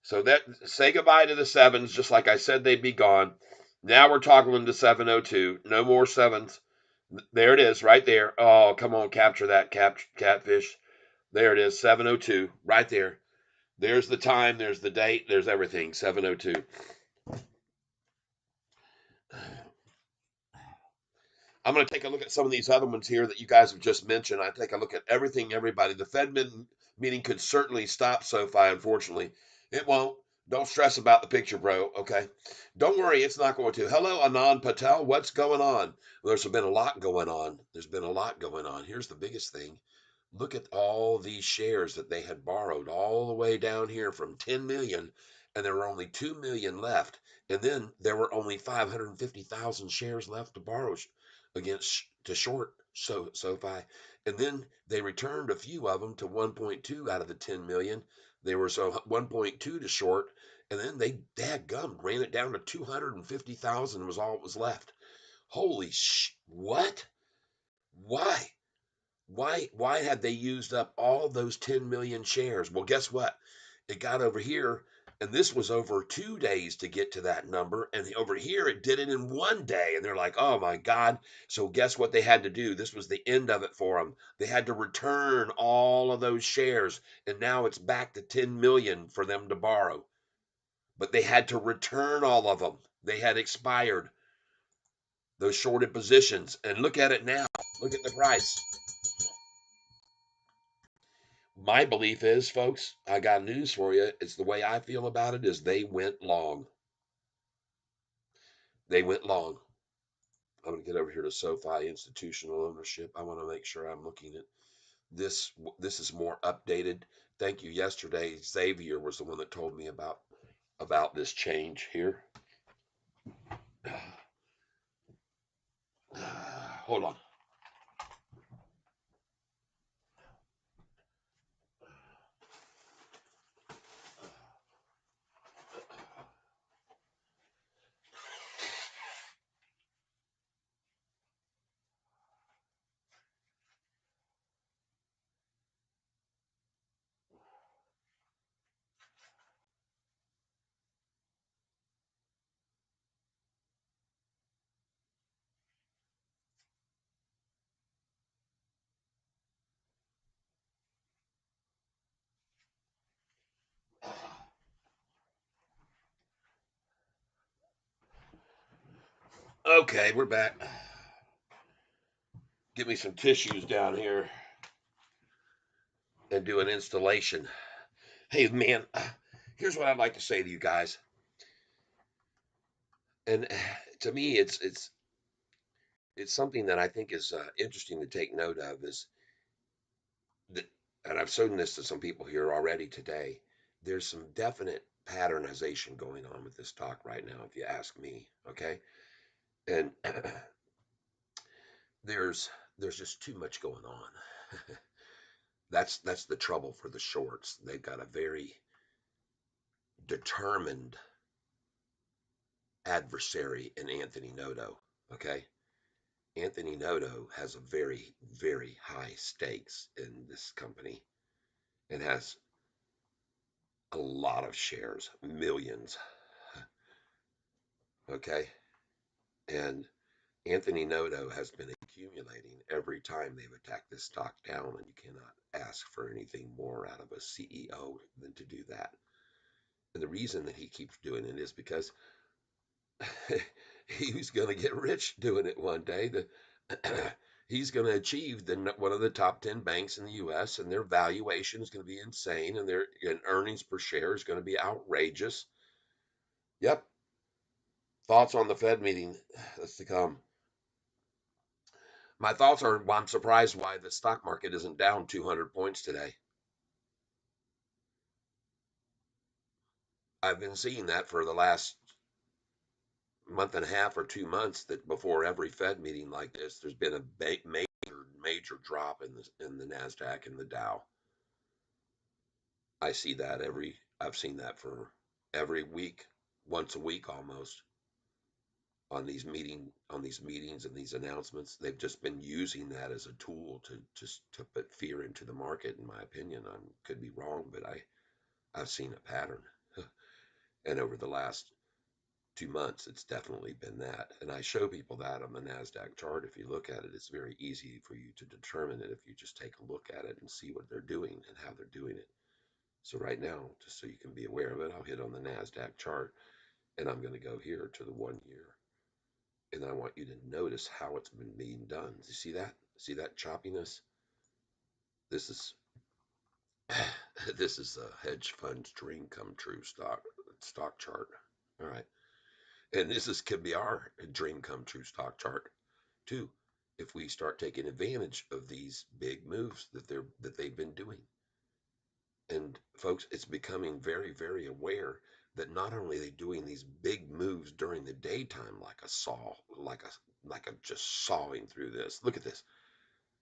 So that say goodbye to the sevens, just like I said they'd be gone. Now we're toggling to 702. No more sevens. There it is, right there. Oh, come on, capture that catfish. There it is, 702, right there. There's the time, there's the date, there's everything, 702. I'm going to take a look at some of these other ones here that you guys have just mentioned. I take a look at everything, everybody. The Fed meeting could certainly stop SoFi, unfortunately. It won't. Don't stress about the picture, bro. Okay. Don't worry, it's not going to. Hello, Anand Patel. What's going on? Well, there's been a lot going on. There's been a lot going on. Here's the biggest thing. Look at all these shares that they had borrowed all the way down here from 10 million, and there were only 2 million left. And then there were only 550,000 shares left to borrow against to short SoFi. And then they returned a few of them to 1.2 out of the 10 million. They were so 1.2 to short, and then they dadgum ran it down to 250,000 was all that was left. Holy what? Why? Why had they used up all those 10 million shares? Well, guess what? It got over here, and this was over 2 days to get to that number. And over here, it did it in 1 day. And they're like, oh my God. So, guess what they had to do? This was the end of it for them. They had to return all of those shares. And now it's back to 10 million for them to borrow. But they had to return all of them. They had expired those shorted positions. And look at it now. Look at the price. My belief is, folks, I got news for you. It's the way I feel about it is they went long. They went long. I'm going to get over here to SoFi institutional ownership. I want to make sure I'm looking at this. This is more updated. Thank you. Yesterday, Xavier was the one that told me about this change here. Hold on. Okay, we're back. Get me some tissues down here and do an installation. Hey, man, here's what I'd like to say to you guys. And to me, it's something that I think is interesting to take note of is that, and I've shown this to some people here already today. there's some definite patternization going on with this stock right now, if you ask me. Okay, and there's there's just too much going on. That's the trouble for the shorts. They've got a very determined adversary in Anthony Noto. Okay, Anthony Noto has a very, very high stakes in this company and has a lot of shares, millions. Okay, and Anthony Noto has been accumulating every time they've attacked this stock down, and you cannot ask for anything more out of a CEO than to do that. And the reason that he keeps doing it is because he was going to get rich doing it one day. He's going to achieve one of the top 10 banks in the U.S. and their valuation is going to be insane, and their earnings per share is going to be outrageous. Yep. Thoughts on the Fed meeting that's to come. My thoughts are I'm surprised why the stock market isn't down 200 points today. I've been seeing that for the last month and a half or 2 months that before every Fed meeting like this, there's been a major drop in the Nasdaq and the Dow. I see that I've seen that for every week, once a week almost on these meetings and these announcements. They've just been using that as a tool to just to put fear into the market. In my opinion, I could be wrong, but I've seen a pattern, and over the last 2 months, it's definitely been that. And I show people that on the NASDAQ chart. If you look at it, it's very easy for you to determine it if you just take a look at it and see what they're doing and how they're doing it. So right now, just so you can be aware of it, I'll hit on the NASDAQ chart and I'm going to go here to the 1 year. And I want you to notice how it's been being done. Do you see that? See that choppiness? This is this is a hedge fund's dream come true stock chart. All right. And could be our dream come true stock chart too, if we start taking advantage of these big moves that they've been doing. And folks, it's becoming very, very aware that not only are they doing these big moves during the daytime, like a just sawing through this. Look at this.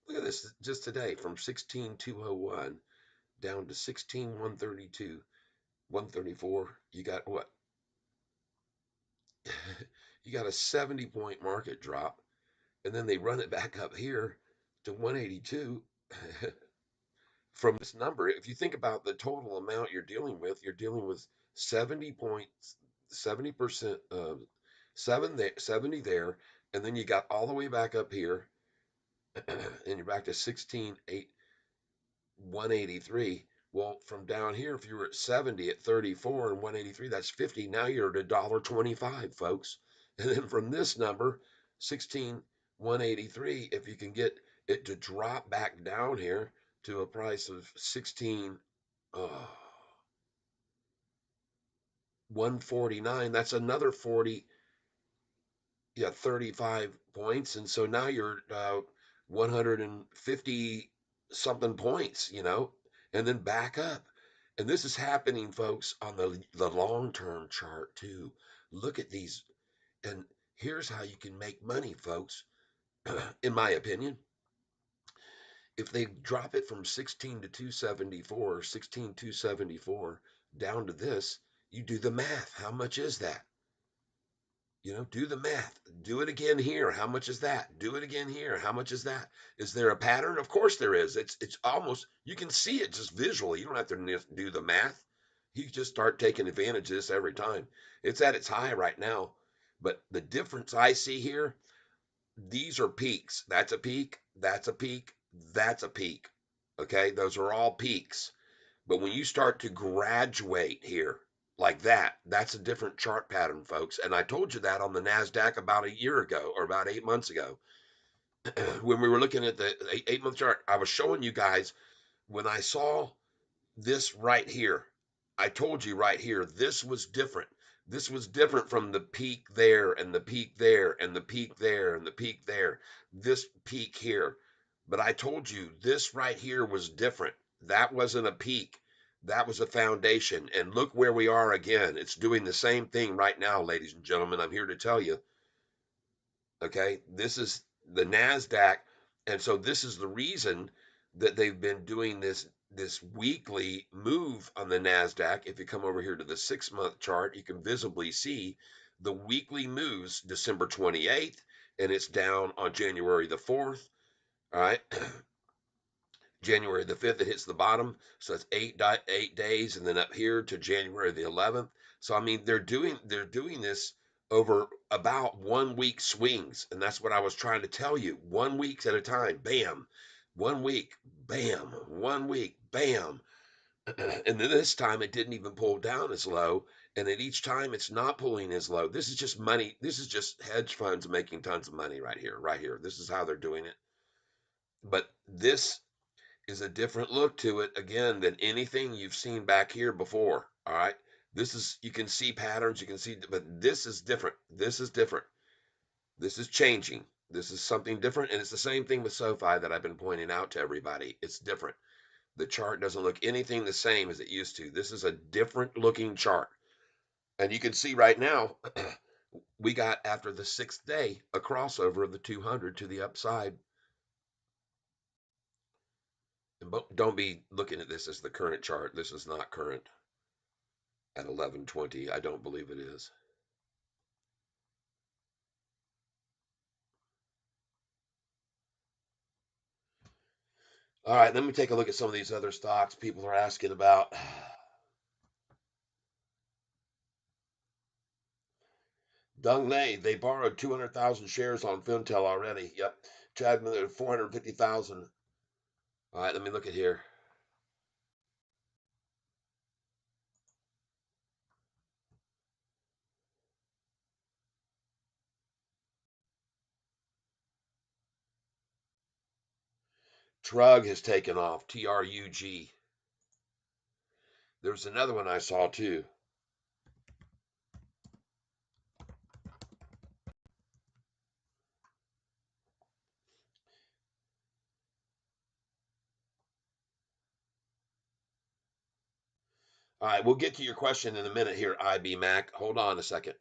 Look at this just today from 16,201 down to 16,132, 134. You got what? You got a 70-point market drop, and then they run it back up here to 182 from this number. If you think about the total amount you're dealing with 70 points, 70%, 70 there, and then you got all the way back up here, and you're back to 16,8, 183. Well, from down here, if you were at 70 at 34 and 183, that's 50. Now you're at $1.25, folks. And then from this number, 16, 183, if you can get it to drop back down here to a price of 16, 149, that's another 40, yeah, 35 points. And so now you're 150 something points, and then back up. And this is happening, folks, on the long-term chart too. Look at these. And here's how you can make money, folks. In my opinion, if they drop it from 16 to 274, 16,274 down to this, you do the math. How much is that? Do the math. Do it again here. How much is that? Do it again here. How much is that? Is there a pattern? Of course there is. It's almost you can see it just visually. You don't have to do the math. You just start taking advantage of this every time. It's at its high right now. But the difference I see here, these are peaks. That's a peak. That's a peak. That's a peak. Okay, those are all peaks. But when you start to graduate here like that, that's a different chart pattern, folks. And I told you that on the NASDAQ about a year ago or about 8 months ago. When we were looking at the 8 month chart, I was showing you guys when I saw this right here. I told you right here, this was different. This was different from the peak there and the peak there and the peak there and the peak there. This peak here. But I told you this right here was different. That wasn't a peak. That was a foundation. And look where we are again. It's doing the same thing right now, ladies and gentlemen. I'm here to tell you, okay, this is the NASDAQ. And so this is the reason that they've been doing this weekly move on the NASDAQ. If you come over here to the 6 month chart, you can visibly see the weekly moves December 28th, and it's down on January the 4th. All right. January the 5th, it hits the bottom. So it's 8 days, and then up here to January the 11th. So I mean, they're doing this over about 1 week swings, and that's what I was trying to tell you. 1 week at a time, bam, 1 week, bam, 1 week, bam, and then this time it didn't even pull down as low. And at each time it's not pulling as low. This is just money. This is just hedge funds making tons of money right here, right here. This is how they're doing it. But this is a different look to it again than anything you've seen back here before. All right. This is, you can see patterns, you can see, but this is different. This is different. This is changing. This is something different. And it's the same thing with SoFi that I've been pointing out to everybody. It's different. The chart doesn't look anything the same as it used to. This is a different looking chart. And you can see right now, we got after the 6th day a crossover of the 200 to the upside. And don't be looking at this as the current chart. This is not current at 11:20. I don't believe it is. All right, let me take a look at some of these other stocks people are asking about. Dong Lei, they borrowed 200,000 shares on Fintel already. Yep. Chad Miller, 450,000. All right, let me look at here. Trug has taken off. TRUG. There's another one I saw too. All right, we'll get to your question in a minute here, IB Mac. Hold on a second.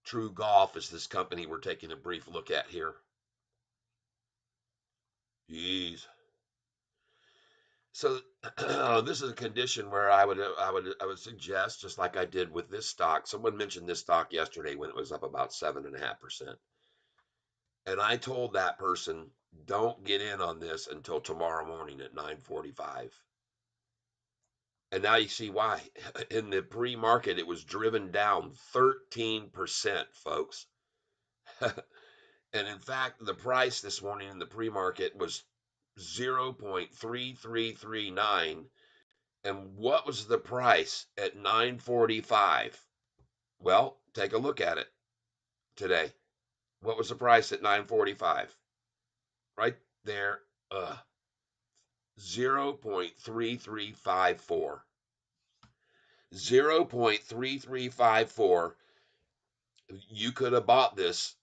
True Golf is this company we're taking a brief look at here. Jeez. So this is a condition where I would suggest, just like I did with this stock. Someone mentioned this stock yesterday when it was up about 7.5%, and I told that person, don't get in on this until tomorrow morning at 9:45. And now you see why. In the pre-market, it was driven down 13%, folks. And in fact, the price this morning in the pre-market was 0.3339. And what was the price at 9:45? Well, take a look at it today. What was the price at 9:45? Right there, 0.3354. 0.3354. You could have bought this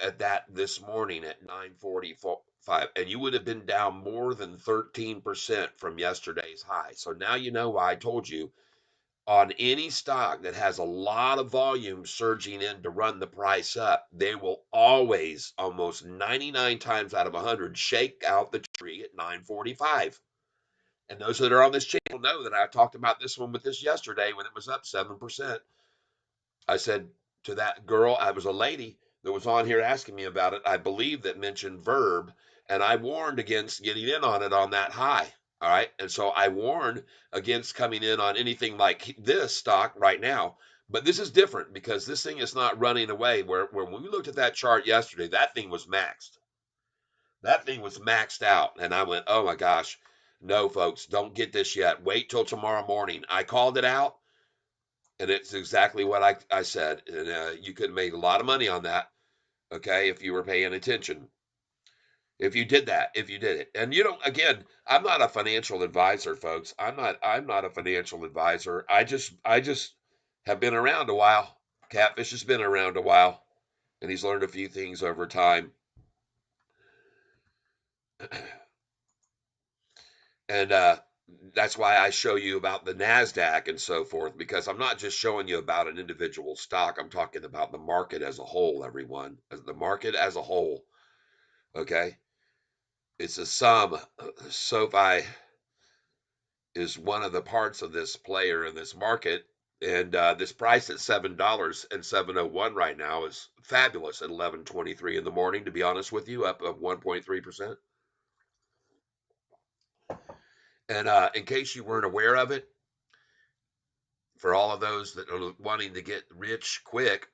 at that this morning at 9:45, and you would have been down more than 13% from yesterday's high. So now you know why I told you, on any stock that has a lot of volume surging in to run the price up, they will always, almost 99 times out of 100, shake out the tree at 9:45. And those that are on this channel know that I talked about this one with this yesterday when it was up 7%. I said to that girl, I was a lady that was on here asking me about it, I believe, that mentioned Verb, and I warned against getting in on it on that high. All right. And so I warned against coming in on anything like this stock right now. But this is different because this thing is not running away. Where when we looked at that chart yesterday, that thing was maxed. That thing was maxed out. And I went, oh my gosh, no, folks, don't get this yet. Wait till tomorrow morning. I called it out, and it's exactly what I said. And you could have made a lot of money on that, okay, if you were paying attention. If you did that, if you did it. And you don't, again, I'm not a financial advisor, folks. I'm not a financial advisor. I just have been around a while. Catfish has been around a while, and he's learned a few things over time. And that's why I show you about the NASDAQ and so forth, because I'm not just showing you about an individual stock. I'm talking about the market as a whole, everyone. The market as a whole. Okay. It's a sum. SoFi is one of the parts of this player in this market. And this price at $7 and 701 right now is fabulous at 11:23 in the morning. To be honest with you, up of 1.3%. And in case you weren't aware of it, for all of those that are wanting to get rich quick,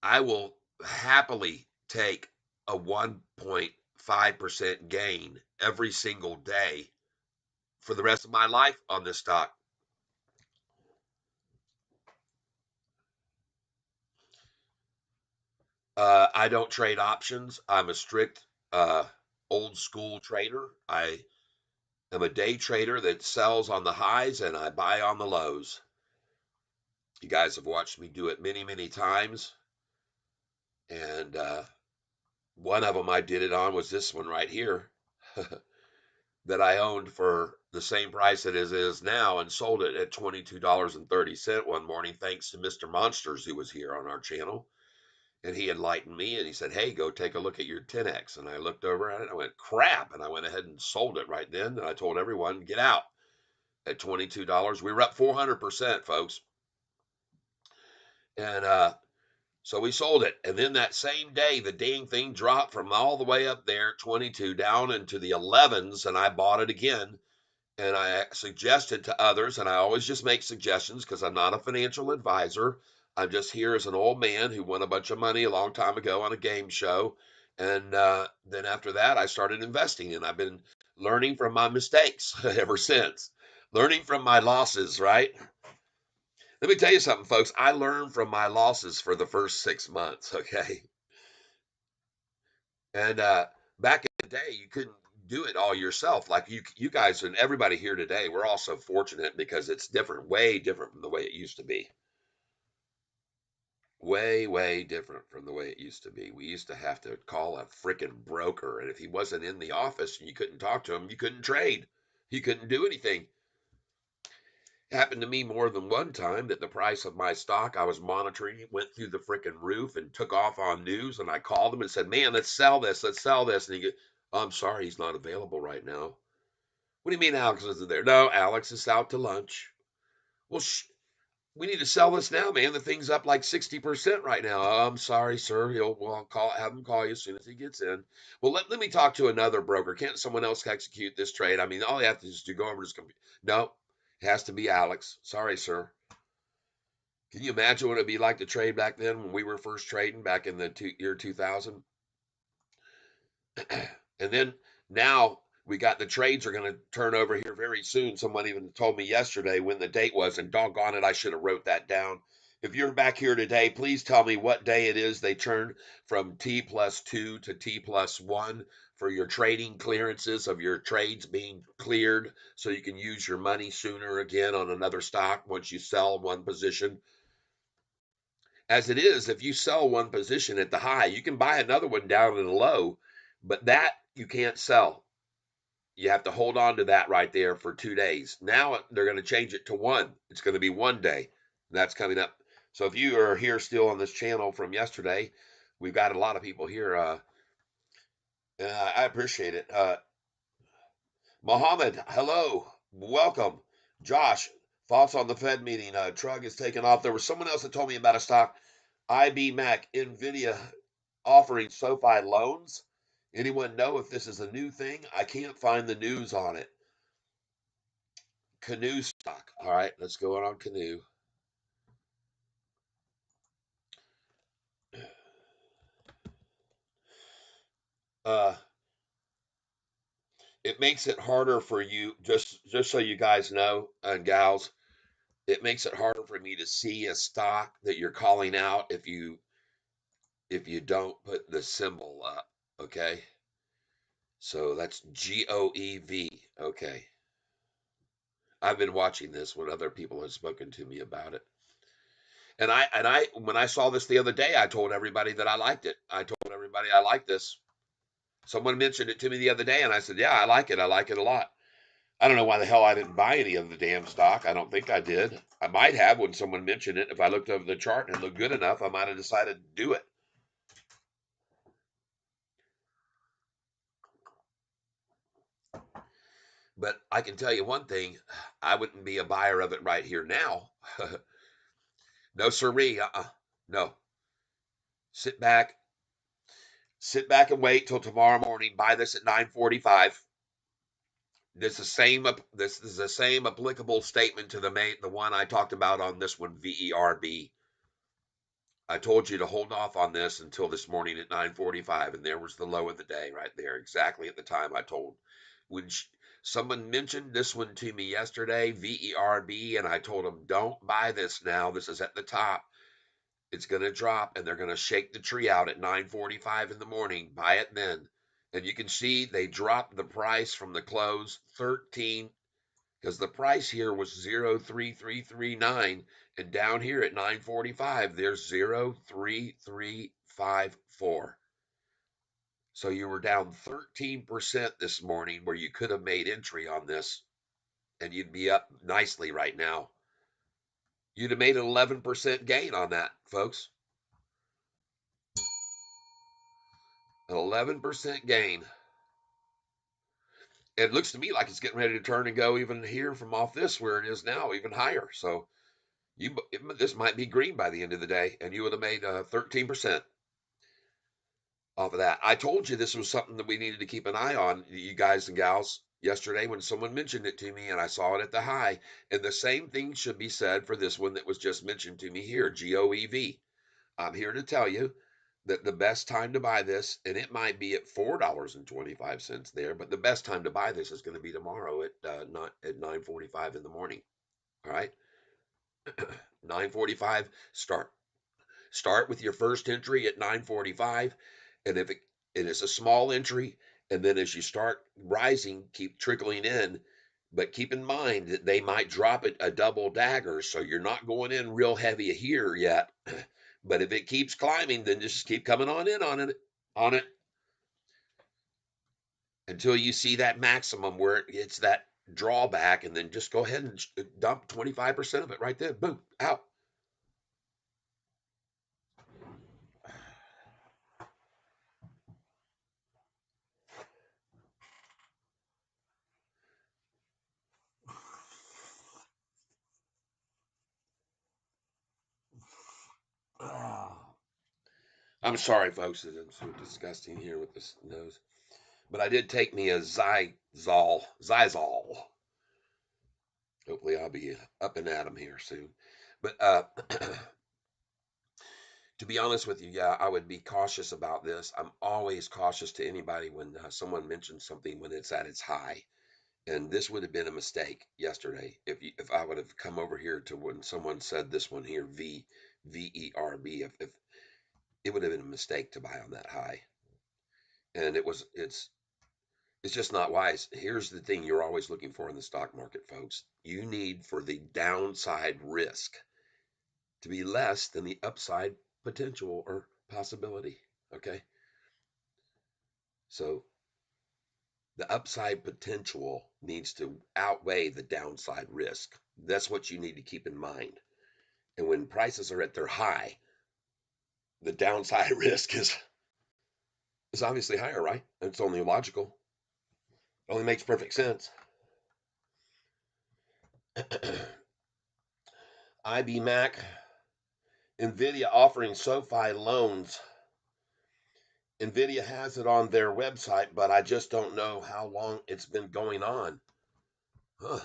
I will happily take a 1.5% gain every single day for the rest of my life on this stock. I don't trade options. I'm a strict old school trader. I am a day trader that sells on the highs and I buy on the lows. You guys have watched me do it many, many times. And one of them I did it on was this one right here that I owned for the same price it is now and sold it at $22.30 one morning, thanks to Mr. Monsters, who was here on our channel. And he enlightened me and he said, "Hey, go take a look at your 10X." And I looked over at it and I went, crap. And I went ahead and sold it right then. And I told everyone, get out at $22. We were up 400%, folks. And so we sold it. And then that same day, the dang thing dropped from all the way up there, 22, down into the 11s. And I bought it again. And I suggested to others, and I always just make suggestions because I'm not a financial advisor. I'm just here as an old man who won a bunch of money a long time ago on a game show. And then after that, I started investing, and I've been learning from my mistakes ever since, learning from my losses, right? Let me tell you something, folks. I learned from my losses for the first 6 months, okay? And back in the day, you couldn't do it all yourself. Like you guys and everybody here today, we're all so fortunate because it's different, way different from the way it used to be. Way, way different from the way it used to be. We used to have to call a freaking broker, and if he wasn't in the office and you couldn't talk to him, you couldn't trade. You couldn't do anything. It happened to me more than one time that the price of my stock I was monitoring went through the freaking roof and took off on news. And I called him and said, "Man, let's sell this. Let's sell this." And he goes, "Oh, I'm sorry, he's not available right now." "What do you mean Alex isn't there?" "No, Alex is out to lunch." "Well, we need to sell this now, man. The thing's up like 60% right now." "Oh, I'm sorry, sir. I'll have him call you as soon as he gets in." "Well, let me talk to another broker. Can't someone else execute this trade? I mean, all you have to do is to go over to his computer." "No, it has to be Alex. Sorry, sir." Can you imagine what it'd be like to trade back then when we were first trading back in the year 2000? And then now we got the trades are going to turn over here very soon. Someone even told me yesterday when the date was, and doggone it, I should have wrote that down. If you're back here today, please tell me what day it is they turn from T+2 to T+1 for your trading clearances of your trades being cleared so you can use your money sooner again on another stock once you sell one position. As it is, if you sell one position at the high, you can buy another one down at the low, but that you can't sell. You have to hold on to that right there for 2 days. Now they're going to change it to one. It's going to be one day. That's coming up. So if you are here still on this channel from yesterday, we've got a lot of people here. And I appreciate it. Mohammed, hello, welcome. Josh, thoughts on the Fed meeting? Trug is taking off. There was someone else that told me about a stock, IB Mac, Nvidia offering SoFi loans. Anyone know if this is a new thing? I can't find the news on it. Canoe stock. All right, let's go on Canoe. Uh, it makes it harder for you. Just so you guys know and gals, it makes it harder for me to see a stock that you're calling out if you don't put the symbol up. Okay, so that's GOEV. Okay, I've been watching this when other people have spoken to me about it. And I when I saw this the other day, I told everybody that I liked it. I told everybody I like this. Someone mentioned it to me the other day, and I said, "Yeah, I like it. I like it a lot." I don't know why the hell I didn't buy any of the damn stock. I don't think I did. I might have when someone mentioned it. If I looked over the chart and it looked good enough, I might have decided to do it. But I can tell you one thing: I wouldn't be a buyer of it right here now. No siree. No. Sit back, sit back and wait till tomorrow morning. Buy this at 9:45. This is the same applicable statement to the one I talked about on this one, VERB. I told you to hold off on this until this morning at 9:45, and there was the low of the day right there, exactly at the time I told. When someone mentioned this one to me yesterday, VERB, and I told them, don't buy this now. This is at the top. It's going to drop, and they're going to shake the tree out at 9:45 in the morning. Buy it then. And you can see they dropped the price from the close 13, because the price here was 03339, and down here at 9:45 there's 03354. So you were down 13% this morning, where you could have made entry on this and you'd be up nicely right now. You'd have made an 11% gain on that, folks. An 11% gain. It looks to me like it's getting ready to turn and go even here from off this where it is now, even higher. So this might be green by the end of the day, and you would have made 13% off of that. I told you this was something that we needed to keep an eye on, you guys and gals, yesterday when someone mentioned it to me, and I saw it at the high. And the same thing should be said for this one that was just mentioned to me here, GOEV. I'm here to tell you that the best time to buy this, and it might be at $4.25 there, but the best time to buy this is going to be tomorrow not at 9:45 in the morning. All right, 9:45. Start with your first entry at 9:45, and if it is a small entry, and then as you start rising, keep trickling in. But keep in mind that they might drop it a double dagger, so you're not going in real heavy here yet. But if it keeps climbing, then just keep coming on in on it until you see that maximum where it's that drawback, and then just go ahead and dump 25% of it right there. Boom, out. I'm sorry, folks. It's so disgusting here with this nose. But I did take me a Zizol. Hopefully, I'll be up and at 'em here soon. But to be honest with you, yeah, I would be cautious about this. I'm always cautious to anybody when someone mentions something when it's at its high. And this would have been a mistake yesterday if I would have come over here to when someone said this one here, VERB. If it would have been a mistake to buy on that high, and it's just not wise. Here's the thing you're always looking for in the stock market, folks. You need for the downside risk to be less than the upside potential or possibility. Okay. So the upside potential needs to outweigh the downside risk. That's what you need to keep in mind. And when prices are at their high, the downside risk is obviously higher, right? It's only logical. It only makes perfect sense. IB Mac, Nvidia offering Sofi loans. Nvidia has it on their website, but I just don't know how long it's been going on. Huh.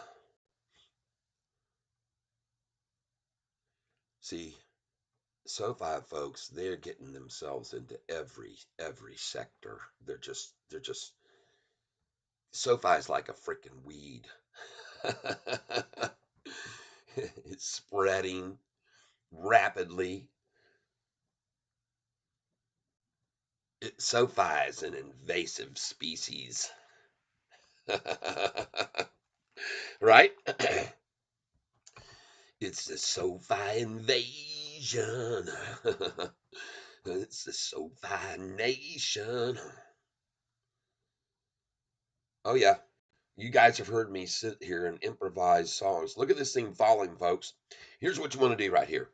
See, SoFi folks, they're getting themselves into every sector. They're just SoFi's like a freaking weed. It's spreading rapidly. SoFi is an invasive species. Right? It's the SoFi invasion. It's the SoFi nation. Oh yeah. You guys have heard me sit here and improvise songs. Look at this thing falling, folks. Here's what you want to do right here.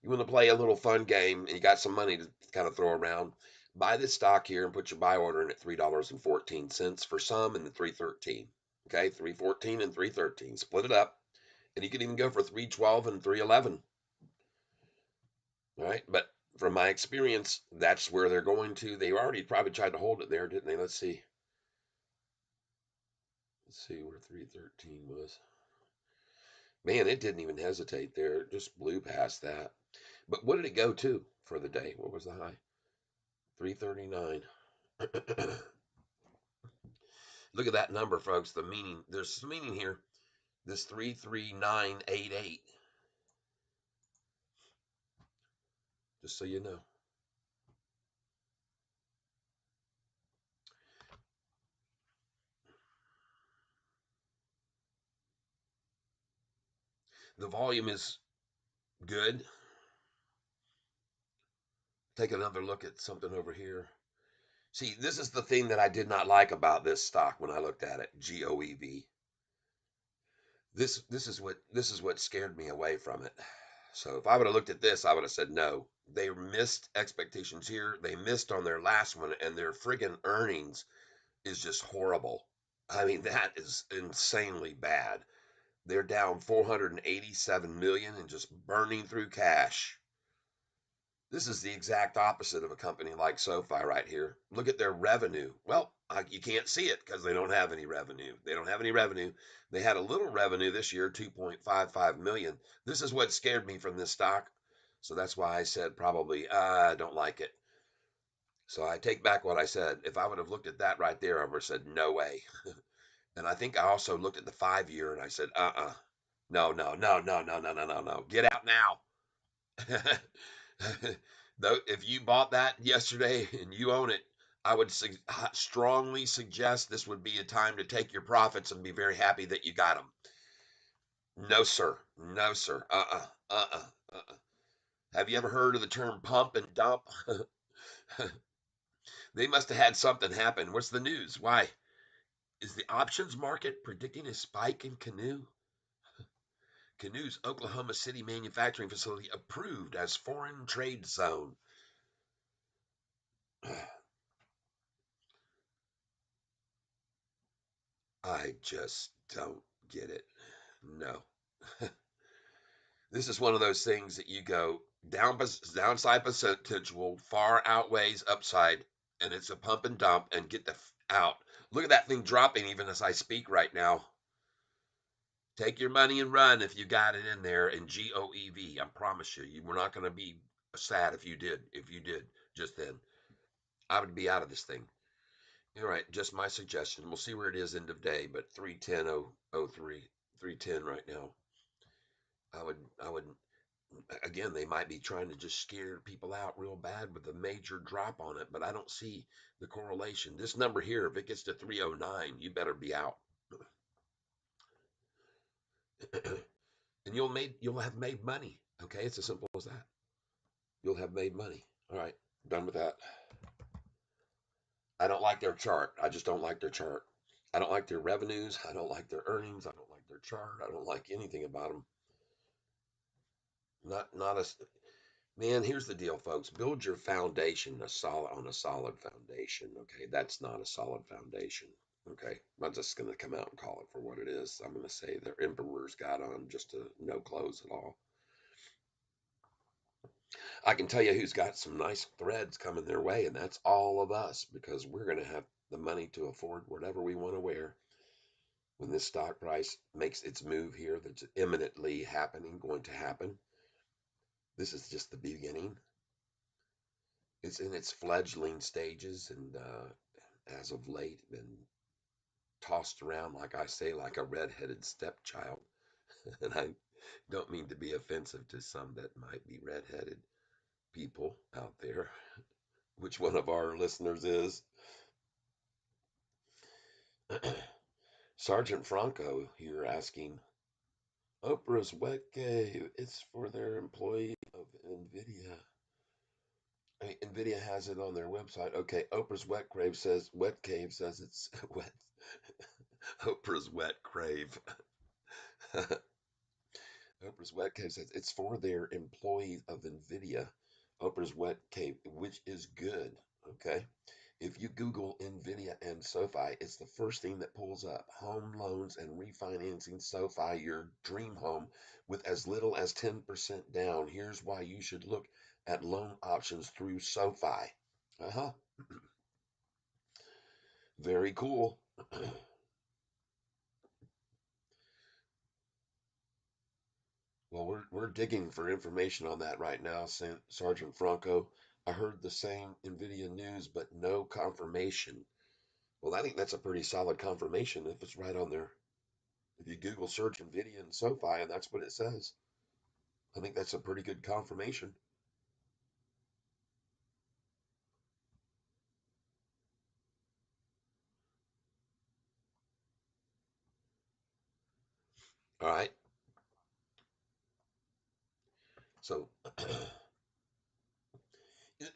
You want to play a little fun game and you got some money to kind of throw around. Buy this stock here and put your buy order in at $3.14 for some and the 313. Okay, 314 and 313. Split it up. And you can even go for 312 and 311. All right. But from my experience, that's where they're going to. They already probably tried to hold it there, didn't they? Let's see. Let's see where 313 was. Man, it didn't even hesitate there. It just blew past that. But what did it go to for the day? What was the high? 339. Look at that number, folks. The meaning, there's some meaning here. This 33988, just so you know. The volume is good. Take another look at something over here. See, this is the thing that I did not like about this stock when I looked at it. GOEV. This is what scared me away from it. So if I would have looked at this, I would have said no. They missed expectations here. They missed on their last one, and their friggin' earnings is just horrible. I mean, that is insanely bad. They're down 487 million and just burning through cash. This is the exact opposite of a company like Sofi right here. Look at their revenue. Well, you can't see it because they don't have any revenue. They don't have any revenue. They had a little revenue this year, 2.55 million. This is what scared me from this stock. So that's why I said probably I don't like it. So I take back what I said. If I would have looked at that right there, I would have said no way. And I think I also looked at the 5 year and I said, no, no, no, no, no, no, no, no, no. Get out now. Though, if you bought that yesterday and you own it, I would strongly suggest this would be a time to take your profits and be very happy that you got them. No, sir. No, sir. Uh-uh. Have you ever heard of the term pump and dump? They must have had something happen. What's the news? Why? Is the options market predicting a spike in canoe? Canoe's Oklahoma City manufacturing facility approved as foreign trade zone. I just don't get it. No. This is one of those things that you go downside potential far outweighs upside, and it's a pump and dump and get the out. Look at that thing dropping even as I speak right now. Take your money and run if you got it in there in GOEV. I promise you, you were not going to be sad if you did. If you did just then, I would be out of this thing. All right, just my suggestion. We'll see where it is end of day, but 310.03, 310 right now. I would again, they might be trying to just scare people out real bad with a major drop on it, but I don't see the correlation. This number here, if it gets to 309, you better be out. And you'll have made money. Okay, it's as simple as that. You'll have made money. All right, done with that. I don't like their chart. I just don't like their chart. I don't like their revenues. I don't like their earnings. I don't like their chart. I don't like anything about them. Not a man. Here's the deal, folks. Build your foundation on a solid foundation. Okay, that's not a solid foundation. Okay, I'm just gonna come out and call it for what it is. I'm gonna say their emperors got on just no clothes at all. I can tell you who's got some nice threads coming their way, and that's all of us because we're gonna have the money to afford whatever we want to wear when this stock price makes its move here that's imminently happening, going to happen. This is just the beginning. It's in its fledgling stages, and as of late, been tossed around, like I say, like a redheaded stepchild. And I don't mean to be offensive to some that might be redheaded people out there, which one of our listeners is. Sergeant Franco here asking, Oprah's wet gay, it's for their employee of NVIDIA. Hey, Nvidia has it on their website. Okay, Oprah's Wet Cave says it's wet. Oprah's Wet Crave. Oprah's Wet Cave says it's for their employees of Nvidia. Oprah's Wet Cave, which is good. Okay. If you Google Nvidia and SoFi, it's the first thing that pulls up. Home loans and refinancing SoFi, your dream home, with as little as 10% down. Here's why you should look at loan options through SoFi. Uh huh. Very cool. Well, we're digging for information on that right now, Sergeant Franco. I heard the same NVIDIA news, but no confirmation. Well, I think that's a pretty solid confirmation if it's right on there. If you Google search NVIDIA and SoFi and that's what it says, I think that's a pretty good confirmation. All right. So,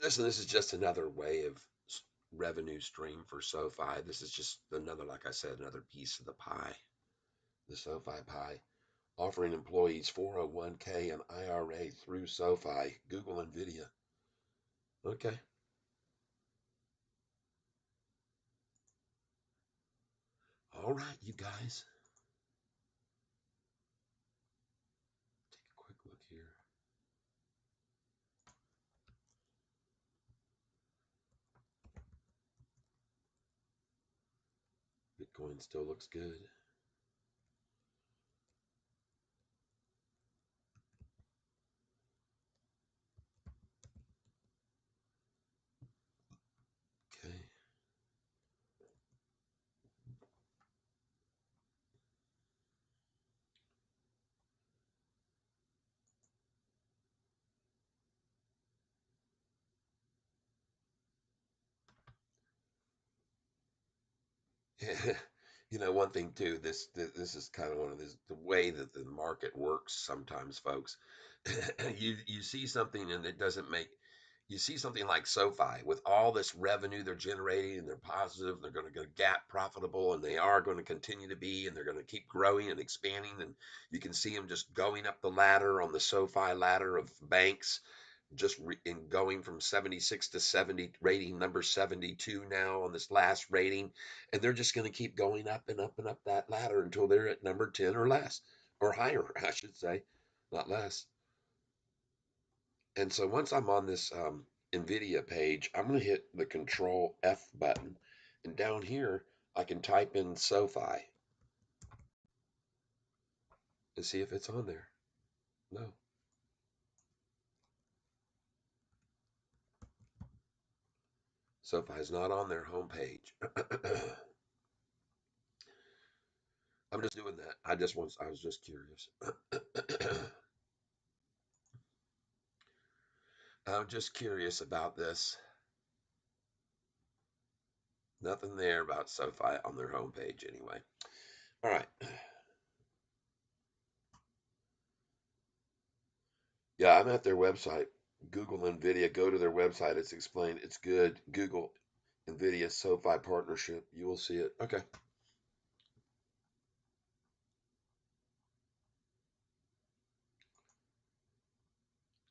listen, this is just another way of revenue stream for SoFi. This is just another, like I said, another piece of the pie, the SoFi pie. Offering employees 401k and IRA through SoFi, Google, NVIDIA. Okay. All right, you guys. Take a quick look here. Bitcoin still looks good. Okay. One thing too, this is kind of one of the way that the market works sometimes, folks. You see something and it doesn't make you see something like SoFi with all this revenue they're generating and they're positive, they're going to go gap profitable and they are going to continue to be and they're going to keep growing and expanding and you can see them just going up the ladder on the SoFi ladder of banks just in going from 76 to 70, rating number 72 now on this last rating, and they're just going to keep going up and up and up that ladder until they're at number 10 or less, or higher, I should say, not less. And so once I'm on this NVIDIA page, I'm going to hit the Control F button, and down here I can type in SoFi and see if it's on there. No, SoFi is not on their homepage. I'm just doing that. I was just curious. I'm just curious about this. Nothing there about SoFi on their homepage anyway. All right. Yeah, I'm at their website. Google NVIDIA. Go to their website. It's explained. It's good. Google NVIDIA SoFi partnership. You will see it. Okay.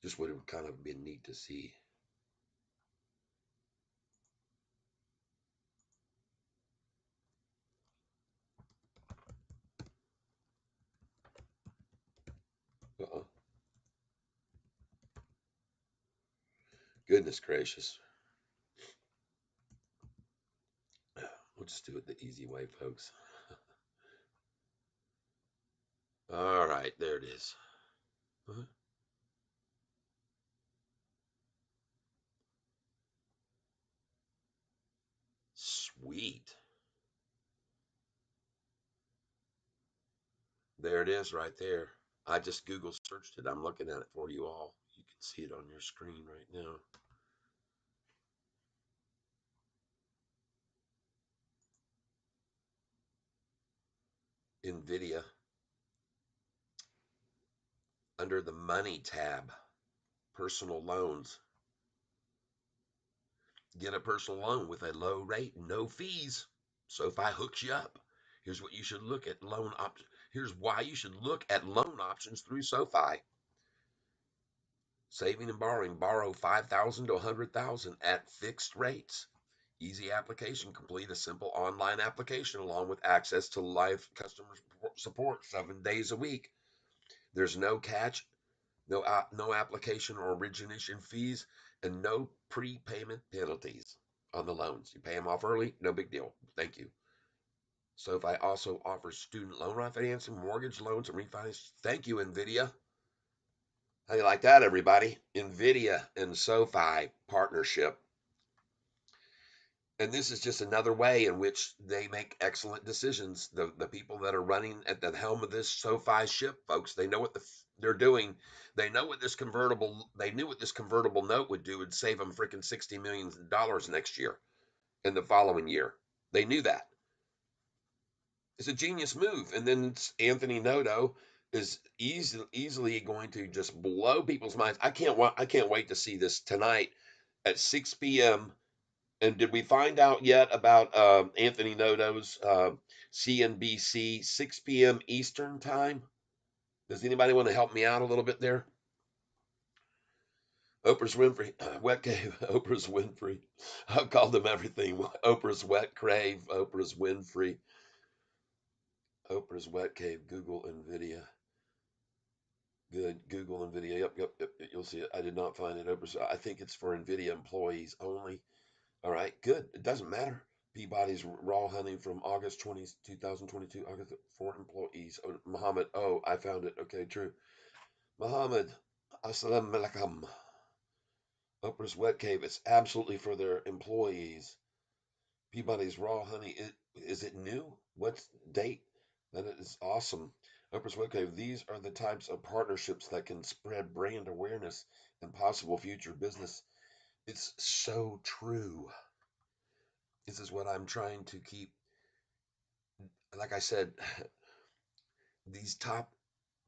Just would have kind of been neat to see. Uh-oh. Goodness gracious. We'll just do it the easy way, folks. All right. There it is. Uh-huh. Sweet. There it is right there. I just Google searched it. I'm looking at it for you all. You can see it on your screen right now. NVIDIA under the Money tab, personal loans. Get a personal loan with a low rate, no fees. SoFi hooks you up. Here's what you should look at loan options. Here's why you should look at loan options through SoFi. Saving and borrowing. Borrow 5,000 to 100,000 at fixed rates. Easy application. Complete a simple online application along with access to live customer support 7 days a week. There's no catch, no application or origination fees, and no prepayment penalties on the loans. You pay them off early, no big deal. Thank you. SoFi also offers student loan refinancing, mortgage loans, and refinance. Thank you, NVIDIA. How do you like that, everybody? NVIDIA and SoFi partnership. And this is just another way in which they make excellent decisions. The people that are running at the helm of this SoFi ship, folks, they know what they're doing. They know what this convertible. They knew what this convertible note would do. It'd save them freaking $60 million next year and the following year. They knew that. It's a genius move. And then Anthony Noto is easily going to just blow people's minds. I can't wait to see this tonight at 6 p.m. And did we find out yet about Anthony Noto's CNBC 6 p.m. Eastern time? Does anybody want to help me out a little bit there? Oprah's Winfrey, Wet Cave, Oprah's Winfrey. I've called them everything. Oprah's Wet Crave, Oprah's Winfrey, Oprah's Wet Cave, Google, NVIDIA. Good, Google, NVIDIA. Yep. You'll see it. I did not find it. Oprah's, I think it's for NVIDIA employees only. All right, good. It doesn't matter. Peabody's raw honey from August 20, 2022. August for employees. Oh, Muhammad. Oh, I found it. Okay, true. Muhammad. Assalamu alaikum. Oprah's Wet Cave. It's absolutely for their employees. Peabody's raw honey. Is it new? What's the date? That is awesome. Oprah's Wet Cave. These are the types of partnerships that can spread brand awareness and possible future business. It's so true. This is what I'm trying to keep. Like I said, these top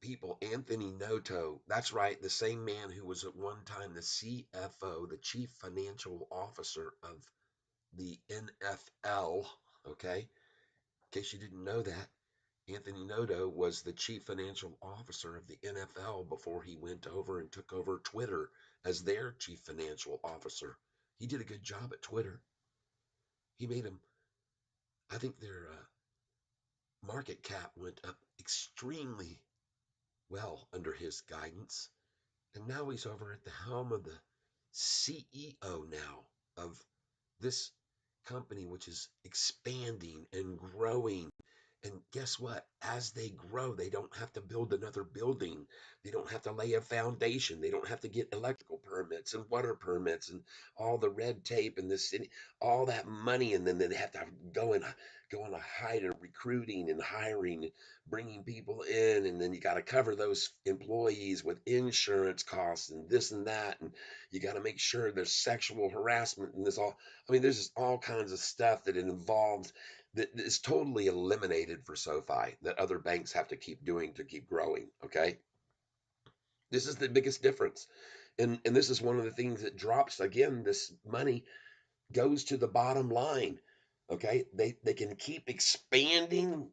people, Anthony Noto, that's right, the same man who was at one time the CFO, the Chief Financial Officer of the NFL. Okay, in case you didn't know that, Anthony Noto was the Chief Financial Officer of the NFL before he went over and took over Twitter as their Chief Financial Officer. He did a good job at Twitter. He made them, I think their market cap went up extremely well under his guidance. And now he's over at the helm of the CEO now of this company, which is expanding and growing. And guess what? As they grow, they don't have to build another building. They don't have to lay a foundation. They don't have to get electrical permits and water permits and all the red tape in the city, all that money. And then they have to go on a height of recruiting and hiring, bringing people in. And then you got to cover those employees with insurance costs and this and that. And you got to make sure there's sexual harassment and this all. I mean, there's just all kinds of stuff that it involves that is totally eliminated for SoFi that other banks have to keep doing to keep growing. Okay. This is the biggest difference. And this is one of the things that drops again, this money goes to the bottom line. Okay. They can keep expanding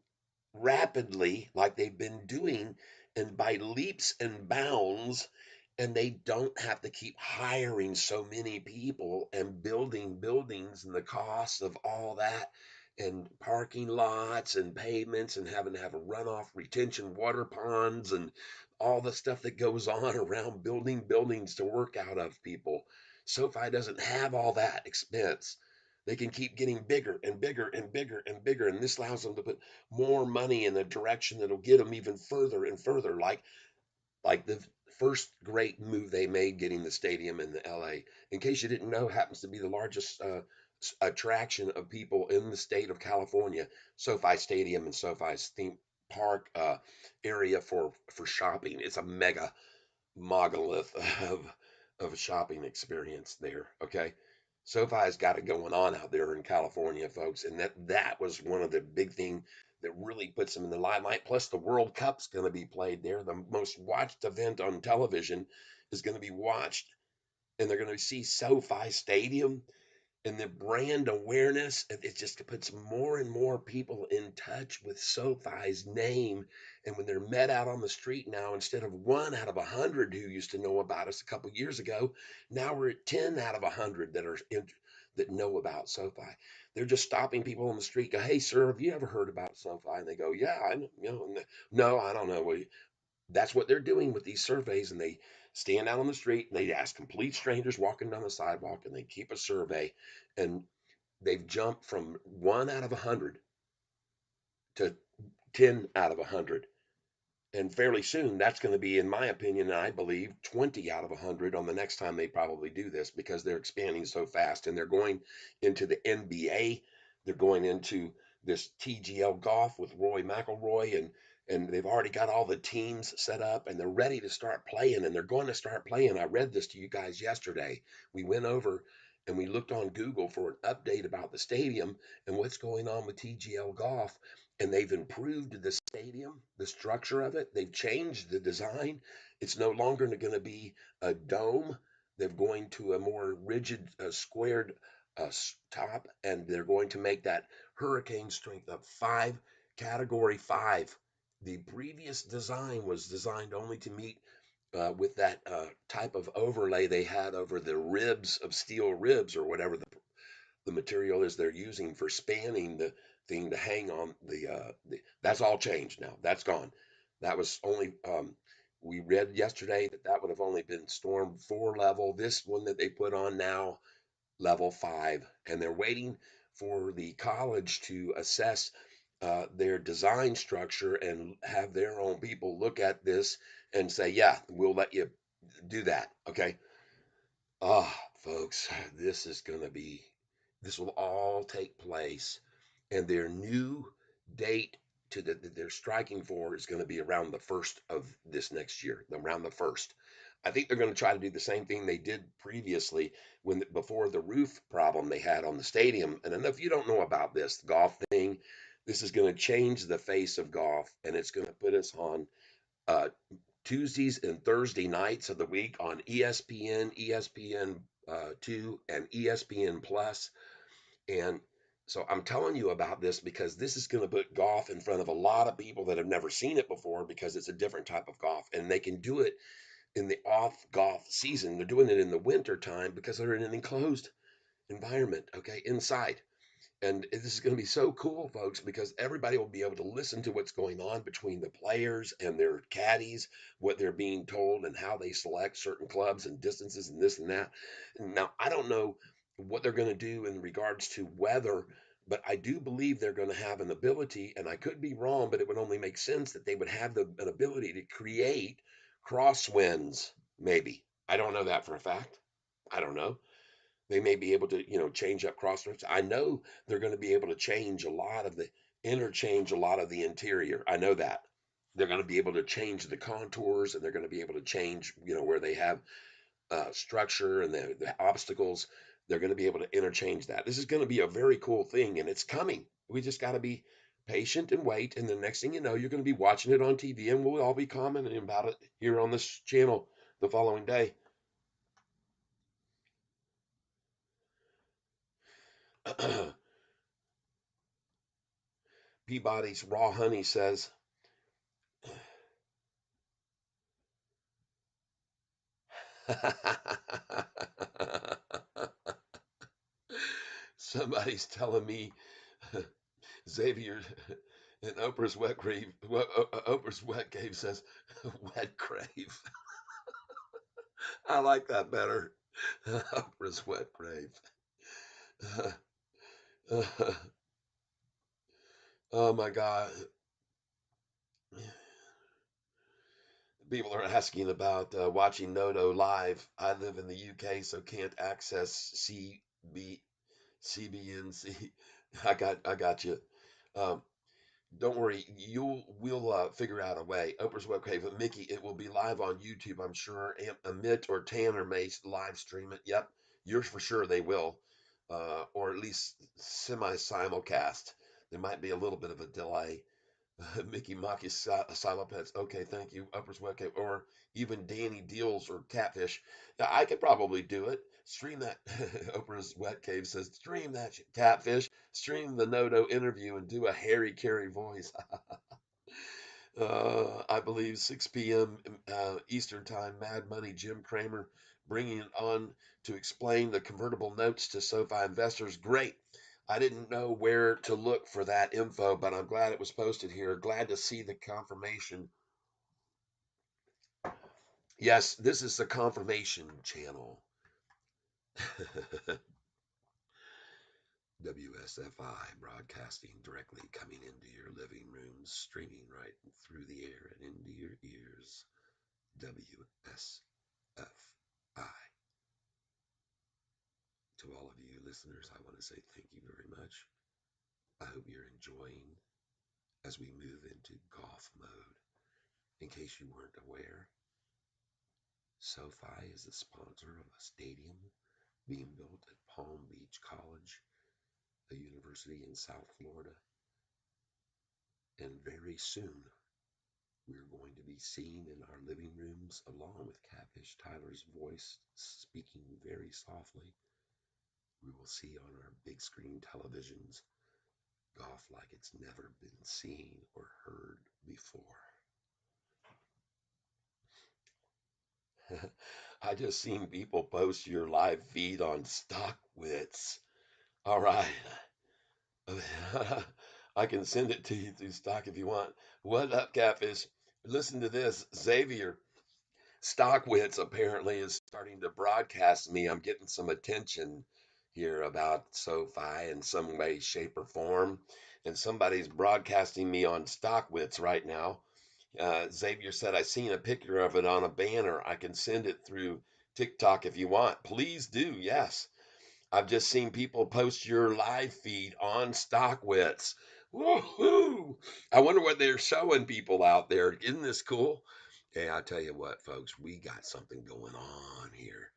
rapidly like they've been doing and by leaps and bounds, and they don't have to keep hiring so many people and building buildings and the cost of all that and parking lots and pavements and having to have a runoff retention water ponds and all the stuff that goes on around building buildings to work out of. People, SoFi doesn't have all that expense. They can keep getting bigger and bigger and bigger and bigger, and this allows them to put more money in a direction that'll get them even further and further. Like the first great move they made, getting the stadium in the LA. In case you didn't know, happens to be the largest attraction of people in the state of California. SoFi Stadium and SoFi's theme park area for shopping. It's a mega monolith of a shopping experience there. Okay. SoFi's got it going on out there in California, folks, and that was one of the big thing that really puts them in the limelight. Plus, the World Cup's going to be played there. The most watched event on television is going to be watched, and they're going to see SoFi Stadium. and the brand awareness, it just puts more and more people in touch with SoFi's name. And when they're met out on the street now, instead of 1 out of 100 who used to know about us a couple years ago, now we're at 10 out of 100 that know about SoFi. They're just stopping people on the street. Go, hey, sir, have you ever heard about SoFi? And they go, yeah, I know. No, I don't know. Well, that's what they're doing with these surveys, and they stand out on the street and they ask complete strangers walking down the sidewalk, and they keep a survey, and they've jumped from 1 out of 100 to 10 out of 100. And fairly soon, that's going to be, in my opinion, and I believe, 20 out of 100 on the next time they probably do this, because they're expanding so fast and they're going into the NBA. They're going into this TGL golf with Roy McIlroy, and they've already got all the teams set up and they're ready to start playing, and they're going to start playing. I read this to you guys yesterday. We went over and we looked on Google for an update about the stadium and what's going on with TGL golf, and they've improved the stadium, the structure of it. They've changed the design. It's no longer going to be a dome. They're going to a more rigid, squared top, and they're going to make that hurricane strength of five, category five. The previous design was designed only to meet with that type of overlay they had over the ribs of steel ribs, or whatever the material is they're using for spanning the thing to hang on that's all changed now. That's gone. That was only we read yesterday that that would have only been storm 4 level. This one that they put on now, level 5, and they're waiting for the college to assess their design structure and have their own people look at this and say, yeah, we'll let you do that. Okay. Ah, folks, this will all take place, and their new date that they're striking for is going to be around the first of this next year, around the first. I think they're going to try to do the same thing they did previously before the roof problem they had on the stadium. And if you don't know about this golf thing, this is going to change the face of golf, and it's going to put us on uh, Tuesdays and Thursday nights of the week on ESPN, ESPN2, and ESPN Plus. And so I'm telling you about this because this is going to put golf in front of a lot of people that have never seen it before, because it's a different type of golf, and they can do it in the off golf season. They're doing it in the winter time because they're in an enclosed environment, okay, inside. And this is going to be so cool, folks, because everybody will be able to listen to what's going on between the players and their caddies, what they're being told, and how they select certain clubs and distances and this and that. Now, I don't know what they're going to do in regards to weather, but I do believe they're going to have an ability, and I could be wrong, but it would only make sense that they would have an ability to create crosswinds, maybe. I don't know that for a fact. I don't know. They may be able to, change up crossroads. I know they're going to be able to interchange a lot of the interior. I know that. They're going to be able to change the contours, and they're going to be able to change, where they have structure and the obstacles. They're going to be able to interchange that. This is going to be a very cool thing, and it's coming. We just got to be patient and wait. And the next thing you know, you're going to be watching it on TV, and we'll all be commenting about it here on this channel the following day. Peabody's Raw Honey says, somebody's telling me Xavier and Oprah's wet grave says wet grave. I like that better. Oprah's wet grave. Oh my God. People are asking about watching Noto live. I live in the UK, so can't access CBNC. I got you. Um, Don't worry, we'll figure out a way. Oprah's Web Cave, Mickey, it will be live on YouTube, I'm sure. Amit or Tanner may live stream it. Yep, you're for sure they will, or at least semi simulcast. There might be a little bit of a delay. Mickey Mocky Silo Pets. Okay, thank you. Uppers Wet Cave. Or even Danny Deals or Catfish. Yeah, I could probably do it. Stream that. Oprah's Wet Cave says, stream that Catfish. Stream the Noto interview and do a Harry Carey voice. I believe 6 p.m. Eastern Time. Mad Money Jim Cramer bringing it on to explain the convertible notes to SoFi investors. Great. I didn't know where to look for that info, but I'm glad it was posted here. Glad to see the confirmation. Yes, this is the confirmation channel. WSFI broadcasting directly coming into your living rooms, streaming right through the air and into your ears. WSFI. To all of you listeners, I want to say thank you very much. I hope you're enjoying as we move into golf mode. In case you weren't aware, SoFi is the sponsor of a stadium being built at Palm Beach College, a university in South Florida. And very soon, we're going to be seen in our living rooms along with Catfish Tyler's voice speaking very softly. We will see on our big screen televisions golf like it's never been seen or heard before. I just seen people post your live feed on StockWits. All right. I can send it to you through stock if you want. What up, Catfish? Listen to this. Xavier Stockwitz apparently is starting to broadcast me. I'm getting some attention here about SoFi in some way, shape, or form. And somebody's broadcasting me on Stockwitz right now. Xavier said, I seen a picture of it on a banner. I can send it through TikTok if you want. Please do. Yes. I've just seen people post your live feed on Stockwits. Woohoo! I wonder what they're showing people out there. Isn't this cool? Hey, I'll tell you what, folks, we got something going on here.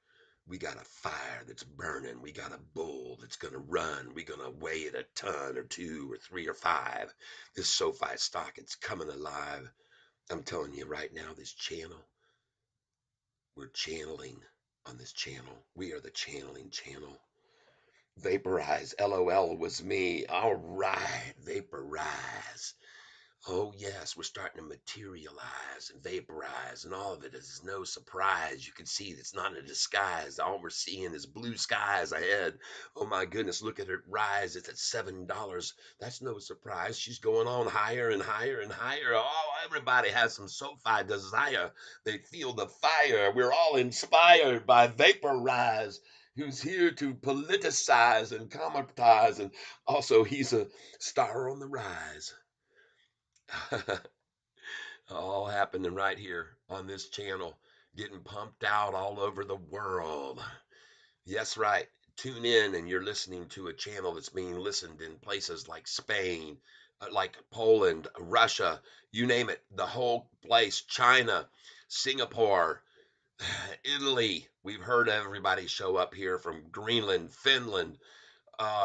We got a fire that's burning. We got a bull that's going to run. We're going to weigh it a ton or two or three or five. This SoFi stock, it's coming alive. I'm telling you right now, this channel, we're channeling on this channel. We are the channeling channel. Vaporize, LOL was me. All right, vaporize. Oh, yes, we're starting to materialize and vaporize, and all of it is no surprise. You can see it's not a disguise. All we're seeing is blue skies ahead. Oh, my goodness, look at it rise. It's at $7. That's no surprise. She's going on higher and higher and higher. Oh, everybody has some SoFi desire. They feel the fire. We're all inspired by Vaporize, who's here to politicize and commoditize, and also he's a star on the rise. All happening right here on this channel, getting pumped out all over the world. Yes, right. Tune in and you're listening to a channel that's being listened in places like Spain, like Poland, Russia, you name it, the whole place, China, Singapore, Italy. We've heard everybody show up here from Greenland, Finland.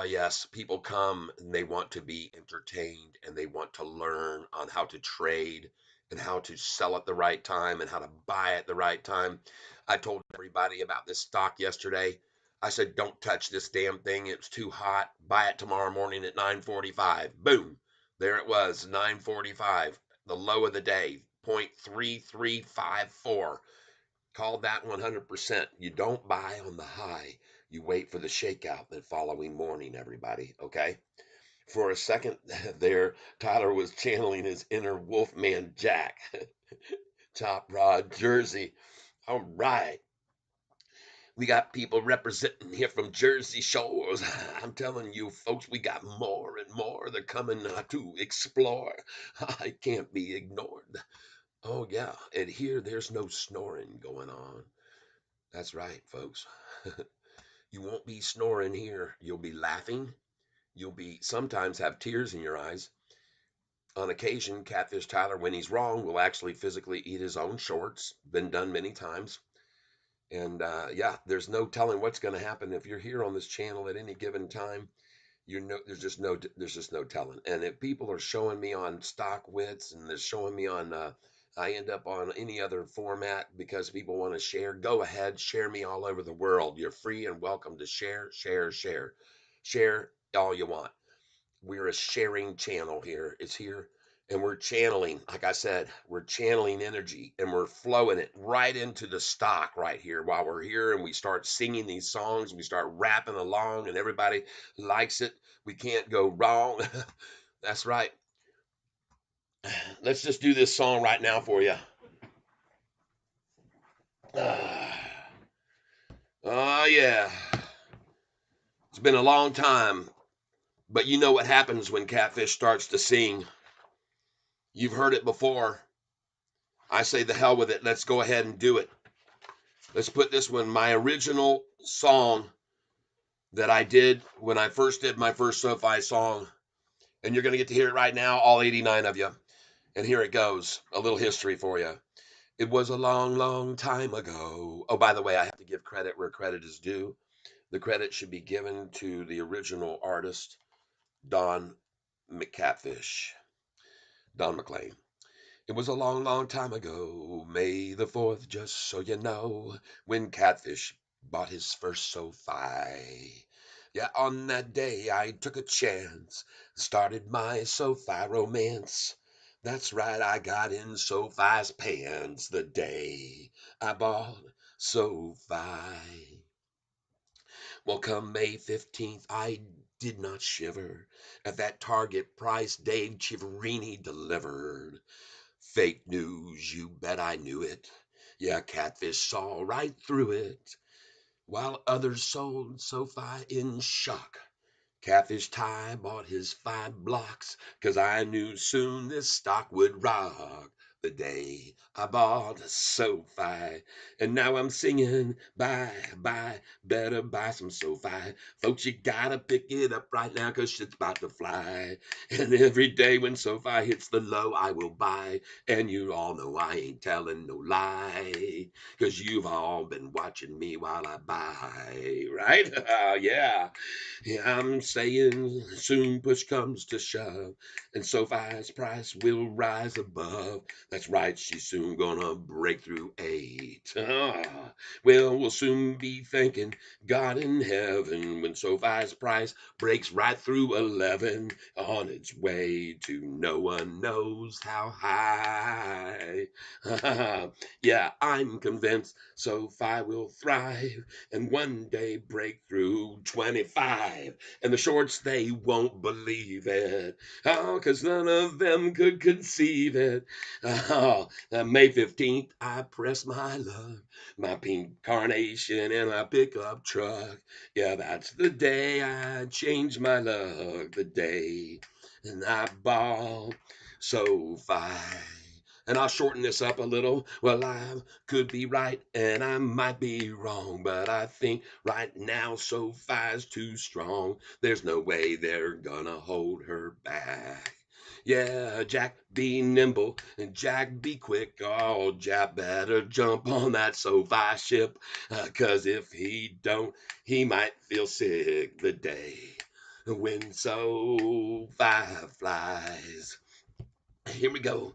Yes, people come and they want to be entertained and they want to learn on how to trade and how to sell at the right time and how to buy at the right time. I told everybody about this stock yesterday. I said, don't touch this damn thing. It's too hot. Buy it tomorrow morning at 9:45. Boom. There it was, 9:45, the low of the day, 0.3354. Called that 100%. You don't buy on the high. You wait for the shakeout the following morning, everybody. Okay. For a second there, Tyler was channeling his inner Wolfman Jack. Top Rod Jersey. All right. We got people representing here from Jersey Shores. I'm telling you, folks, we got more and more. They're coming to explore. I can't be ignored. Oh, yeah. And here, there's no snoring going on. That's right, folks. You won't be snoring here. You'll be laughing. You'll be sometimes have tears in your eyes. On occasion, Catfish Tyler, when he's wrong, will actually physically eat his own shorts. Been done many times. And yeah, there's no telling what's going to happen if you're here on this channel at any given time. there's just no telling. And if people are showing me on stock wits and they're showing me on I end up on any other format because people want to share, go ahead, share me all over the world. You're free and welcome to share all you want. We're a sharing channel here. It's here. And we're channeling, like I said, we're channeling energy and we're flowing it right into the stock right here while we're here. And we start singing these songs and we start rapping along and everybody likes it. We can't go wrong. That's right. Let's just do this song right now for you. Oh, yeah. It's been a long time, but you know what happens when Catfish starts to sing. You've heard it before. I say the hell with it. Let's go ahead and do it. Let's put this one, my original song that I did when I first did my first SoFi song. And you're going to get to hear it right now, all 89 of you. And here it goes, a little history for you. It was a long, long time ago. Oh, by the way, I have to give credit where credit is due. The credit should be given to the original artist, Don McCatfish, Don McLean. It was a long, long time ago, May the 4th, just so you know, when Catfish bought his first SoFi. Yeah, on that day I took a chance, started my SoFi romance. That's right, I got in SoFi's pants the day I bought SoFi. Well, come May 15th, I did not shiver at that target price Dave Chiaverini delivered. Fake news, you bet I knew it. Yeah, Catfish saw right through it. While others sold SoFi in shock. Catfish Ty bought his 5 blocks, 'cause I knew soon this stock would rock. The day I bought SoFi, and now I'm singing, bye, bye, better buy some SoFi. Folks, you gotta pick it up right now, 'cause shit's about to fly. And every day when SoFi hits the low, I will buy. And you all know I ain't telling no lie, 'cause you've all been watching me while I buy, right? Yeah. Yeah, I'm saying soon push comes to shove, and SoFi's price will rise above. That's right, she's soon gonna break through 8. Well, we'll soon be thanking God in heaven when SoFi's price breaks right through 11, on its way to no one knows how high. Yeah, I'm convinced SoFi will thrive and one day break through 25. And the shorts, they won't believe it. Oh, 'cause none of them could conceive it. Oh, May 15th, I press my luck, my pink carnation and my pickup truck. Yeah, that's the day I changed my luck, the day and I bought SoFi. And I'll shorten this up a little. Well, I could be right and I might be wrong, but I think right now SoFi's too strong. There's no way they're gonna hold her back. Yeah, Jack be nimble and Jack be quick. Oh, Jack better jump on that SoFi ship, 'cause if he don't, he might feel sick the day when SoFi flies. Here we go.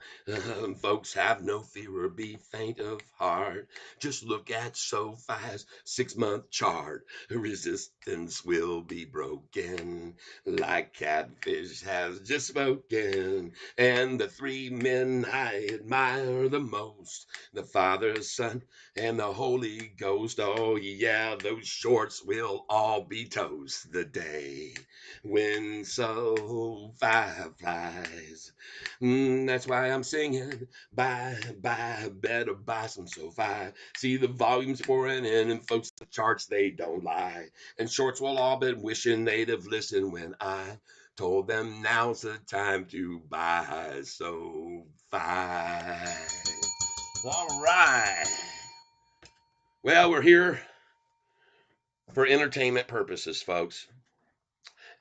Folks, have no fear or be faint of heart. Just look at SoFi's 6-month chart. Resistance will be broken, like Catfish has just spoken. And the 3 men I admire the most, the Father, Son, and the Holy Ghost. Oh, yeah, those shorts will all be toast the day when SoFi flies. That's why I'm singing, buy, buy, better buy some SoFi. See the volumes pouring in, and folks, the charts, they don't lie. And shorts will all been wishing they'd have listened when I told them now's the time to buy SoFi. All right. Well, we're here for entertainment purposes, folks.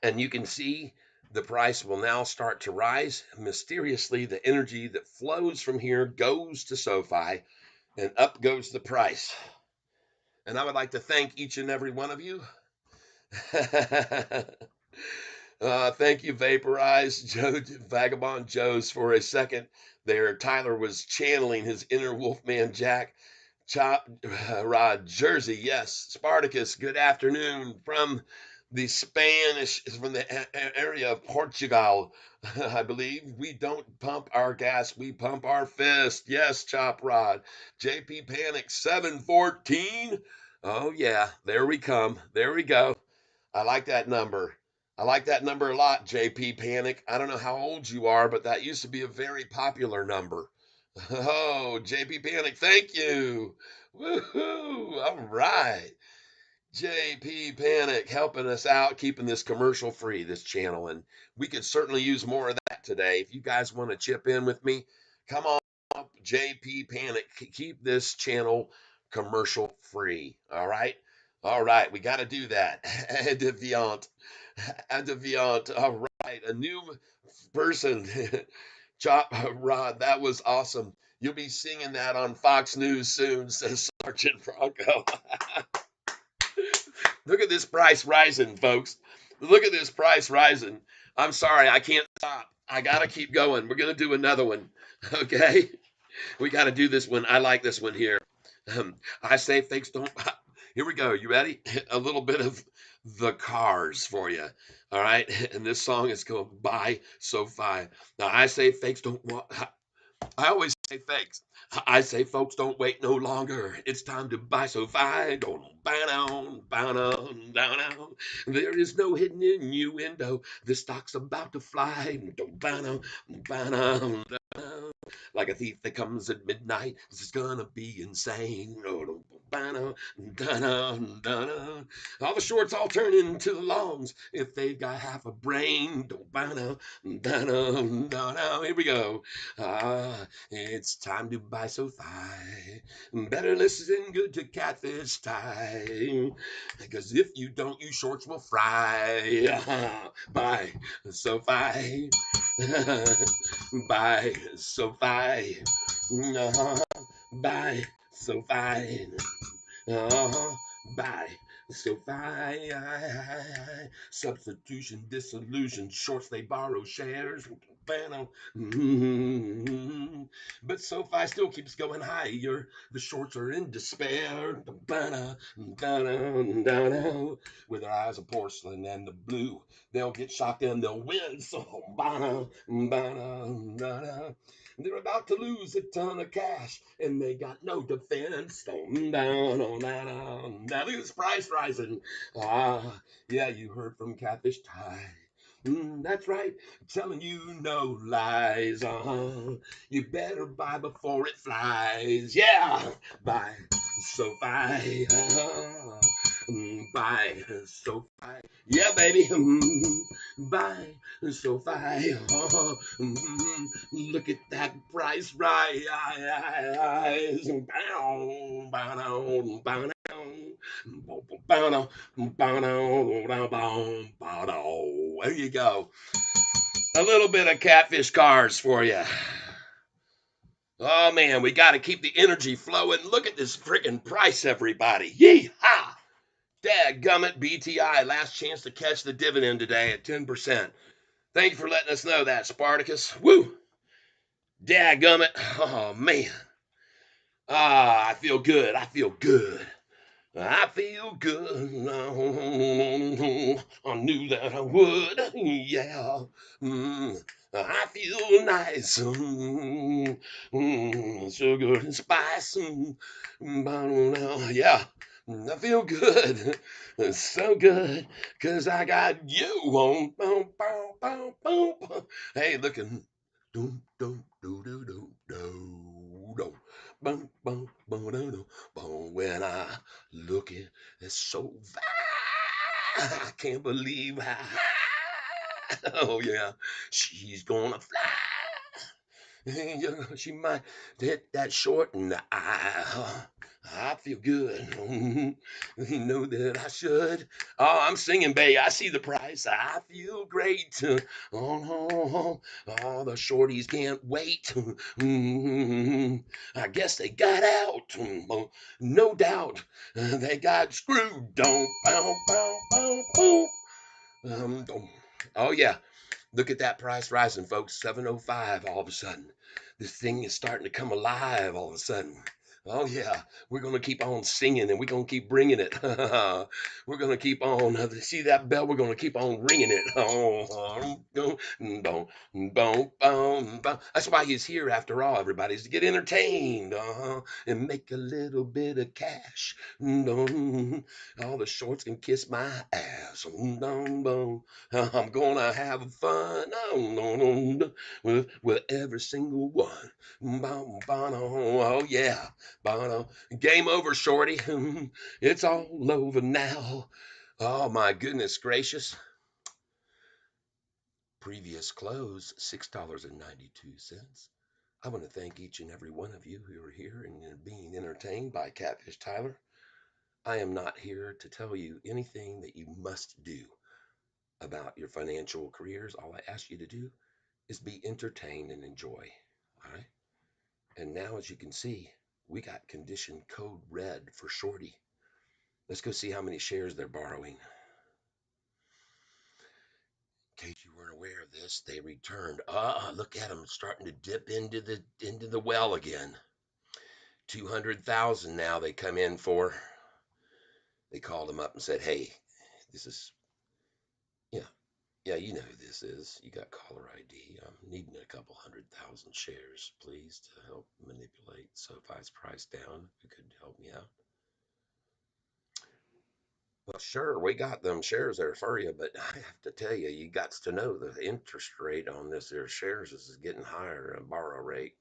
And you can see the price will now start to rise. Mysteriously, the energy that flows from here goes to SoFi and up goes the price. And I would like to thank each and every one of you Thank you, Vaporize Joe, Vagabond Joe's, for a second there. Tyler was channeling his inner Wolfman Jack. Chop Rod Jersey, yes. Spartacus, good afternoon from the Spanish, from the area of Portugal, I believe. We don't pump our gas, we pump our fist. Yes, Chop Rod. JP Panic 714. Oh, yeah, there we come. There we go. I like that number. I like that number a lot, JP Panic. I don't know how old you are, but that used to be a very popular number. Oh, JP Panic, thank you. Woohoo! All right. JP Panic helping us out, keeping this commercial free, this channel. And we could certainly use more of that today. If you guys want to chip in with me, come on up, JP Panic. Keep this channel commercial free. All right. All right. We got to do that. Deviant. Deviant. All right. A new person. Chop Rod. That was awesome. You'll be singing that on Fox News soon, says Sergeant Bronco. Look at this price rising, folks. Look at this price rising. I'm sorry, I can't stop. I gotta keep going. We're gonna do another one. Okay? We gotta do this one. I like this one here. I say fakes don't. Here we go. You ready? A little bit of the Cars for you. All right? And this song is called By Sofi. Now, I say fakes don't want. I always say thanks. I say, folks, don't wait no longer. It's time to buy so fine. Don't buy down, buy down, down, down. There is no hidden innuendo. The stock's about to fly. Don't buy down, buy down, down. Like a thief that comes at midnight. This is gonna be insane. Oh, don't buy down, down, down. All the shorts all turn into the longs if they've got half a brain. Don't buy down, down, down. Here we go. It's time to buy Sofi. Better listen good to Catfish time. Because if you don't, you shorts will fry. Buy Sofi. Buy Sofi. Buy Sofi. Buy Sofi. Substitution, disillusion, shorts they borrow shares. Mm-hmm. But SoFi still keeps going higher. The shorts are in despair. With their eyes of porcelain and the blue, they'll get shocked and they'll win. So they're about to lose a ton of cash and they got no defense. Now look at this price rising. Yeah, you heard from Catfish Tie. That's right, telling you no lies. You better buy before it flies. Yeah, buy SoFi. Buy SoFi. Yeah, baby. Buy SoFi. Look at that price rise. Bow, bow, bow, bow. There you go. A little bit of Catfish Cars for you. Oh man, we got to keep the energy flowing. Look at this freaking price, everybody. Yee-ha! Dadgummit BTI, last chance to catch the dividend today at 10%. Thank you for letting us know that, Spartacus. Woo! Dadgummit. Oh man. I feel good. I feel good. I feel good. I knew that I would. Yeah. I feel nice. So good and spice. Yeah. I feel good. So good. Cause I got you on. Hey, looking. Doom, doom, doo, doo, doo, doo, doo. Boom, boom, boom, doo, doo. Boom. When I look at it, so I can't believe how high. Oh yeah, she's gonna fly. She might hit that short in the eye. I feel good. You know that I should. Oh, I'm singing, babe. I see the price. I feel great. Oh, the shorties can't wait. I guess they got out. No doubt. They got screwed. Don't, bow, bow, bow, bow. Oh yeah, look at that price rising, folks. 705 all of a sudden. This thing is starting to come alive all of a sudden. Oh yeah, we're gonna keep on singing and we're gonna keep bringing it. We're gonna keep on. See that bell? We're gonna keep on ringing it. That's why he's here after all. Everybody's to get entertained, and make a little bit of cash. All the shorts can kiss my ass. I'm gonna have fun with every single one. Oh yeah. Game over, shorty. It's all over now. Oh my goodness gracious. Previous close, $6.92. I want to thank each and every one of you who are here and being entertained by Catfish Tyler. I am not here to tell you anything that you must do about your financial careers. All I ask you to do is be entertained and enjoy. All right. And now, as you can see, we got condition code red for Shorty. Let's go see how many shares they're borrowing. In case you weren't aware of this, they returned. Look at them starting to dip into the well again. 200,000 now they come in for. They called them up and said, "Hey, this is yeah, yeah, you know who this is. You got caller ID. I'm needing a couple 100,000 shares, please, to help manipulate Sofi's price down. Who could help me out?" Well, sure, we got them shares there for you, but I have to tell you, you got to know the interest rate on this there shares is getting higher, and borrow rate.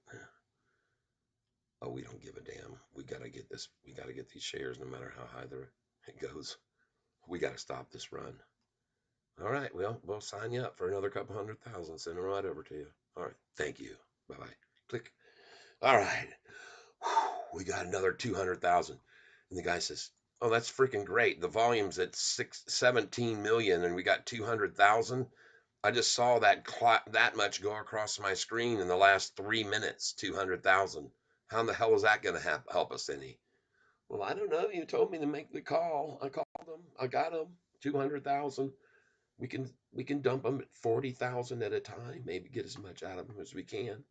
Oh, we don't give a damn. We gotta get this. We gotta get these shares, no matter how high it goes. We gotta stop this run. All right, well, we'll sign you up for another couple 100,000. Send them right over to you. All right, thank you. Bye bye. Click. All right, we got another 200,000. And the guy says, "Oh, that's freaking great. The volume's at 17 million, and we got 200,000. I just saw that much go across my screen in the last 3 minutes. 200,000. How in the hell is that going to help us any?" Well, I don't know. You told me to make the call. I called them. I got them. 200,000. We can dump them at 40,000 at a time. Maybe get as much out of them as we can.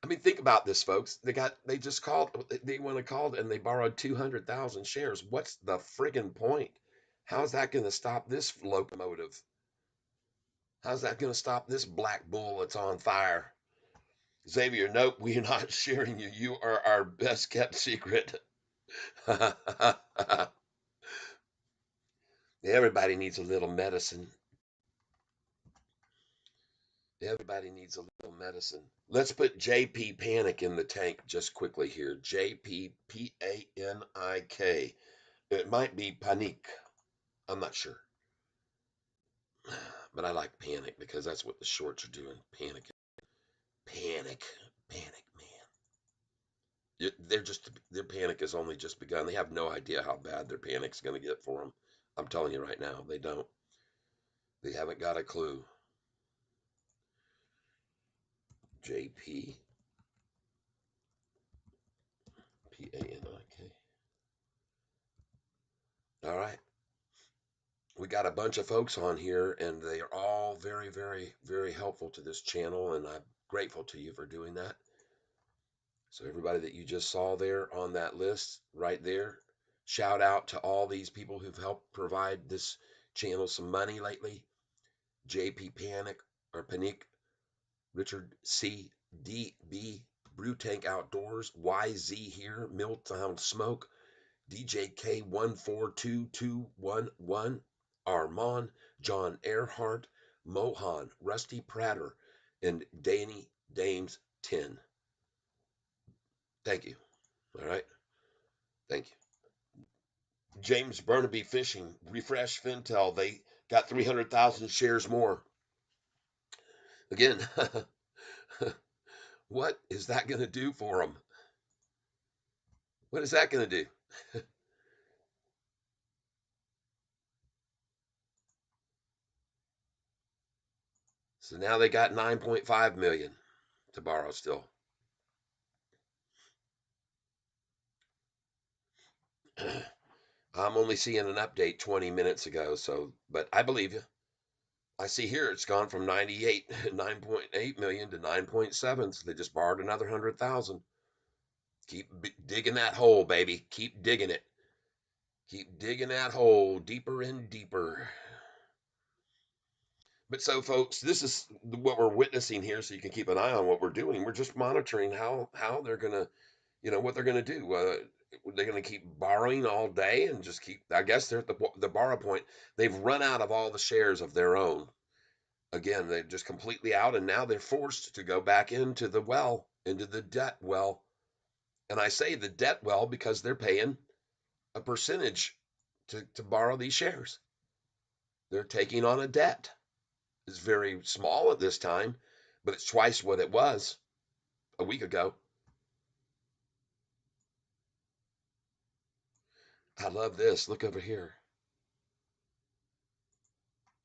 I mean, think about this, folks. They just called. They want to call and they borrowed 200,000 shares. What's the friggin' point? How's that going to stop this locomotive? How's that going to stop this black bull that's on fire? Xavier, nope, we're not sharing you. You are our best kept secret. Everybody needs a little medicine. Everybody needs a little medicine. Let's put JP Panic in the tank just quickly here. JP Panik. It might be Panique. I'm not sure. But I like Panic because that's what the shorts are doing. Panic. Panic. Panic, man. Their panic has only just begun. They have no idea how bad their panic's going to get for them. I'm telling you right now, they don't. They haven't got a clue. JP Panik. All right. We got a bunch of folks on here, and they are all very, very, very helpful to this channel, and I'm grateful to you for doing that. So everybody that you just saw there on that list right there, shout out to all these people who've helped provide this channel some money lately. JP Panic or Panic, Richard C. DB, Brew Tank Outdoors, YZ here, Milltown Smoke, DJK 142211, Armand, John Earhart, Mohan, Rusty Prater, and Danny Dames 10. Thank you. All right. Thank you. James Burnaby Fishing, Refresh Fintel, they got 300,000 shares more. Again, what is that going to do for them? What is that going to do? So now they got 9.5 million to borrow still. I'm only seeing an update 20 minutes ago, so but I believe you. I see here it's gone from 98 9.8 million to 9.7, so they just borrowed another 100,000. Keep digging that hole, baby. Keep digging it. Keep digging that hole deeper and deeper. But so, folks, this is what we're witnessing here. So you can keep an eye on what we're doing. We're just monitoring how they're gonna, what they're gonna do. They're gonna keep borrowing all day and just keep. I guess they're at the borrow point. They've run out of all the shares of their own. Again, they're just completely out, and now they're forced to go back into the well, into the debt well. And I say the debt well because they're paying a percentage to borrow these shares. They're taking on a debt. It's very small at this time, but it's twice what it was a week ago. I love this. Look over here.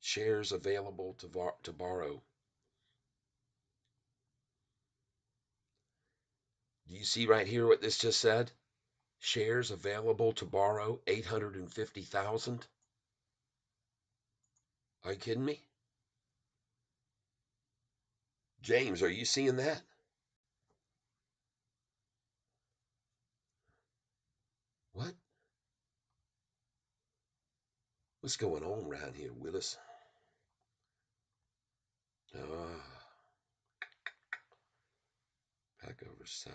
Shares available to borrow. Do you see right here what this just said? Shares available to borrow 850,000. Are you kidding me? James, are you seeing that? What? What's going on around here, Willis? Ah, back over 7.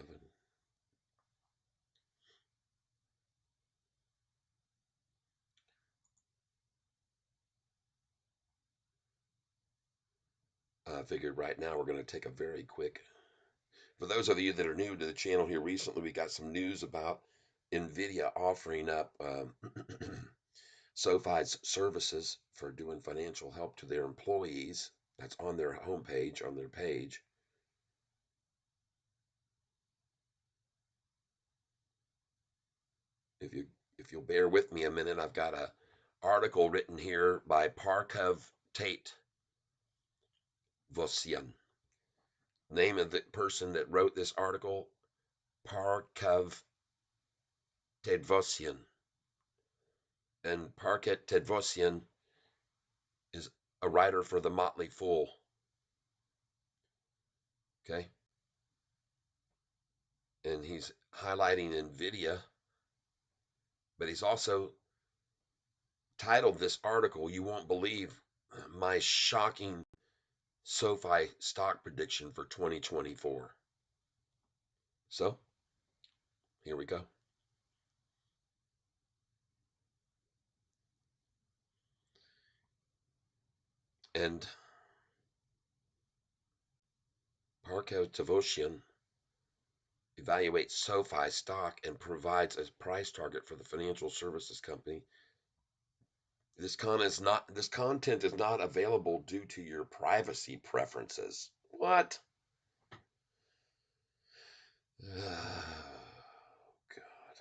I figured right now we're going to take a very quick. For those of you that are new to the channel here recently, we got some news about NVIDIA offering up Sofi's services for doing financial help to their employees. That's on their homepage, on their page. If you if you'll bear with me a minute, I've got a article written here by Parkov Tate Vosian. Name of the person that wrote this article, Parkov Tedvosian. And Parket Tedvosian is a writer for the Motley Fool. Okay. And he's highlighting NVIDIA, but he's also titled this article, You Won't Believe My Shocking SoFi Stock Prediction for 2024. So, here we go. And Parko Tavoshian evaluates SoFi stock and provides a price target for the financial services company. This content is not available due to your privacy preferences. What? Oh, God.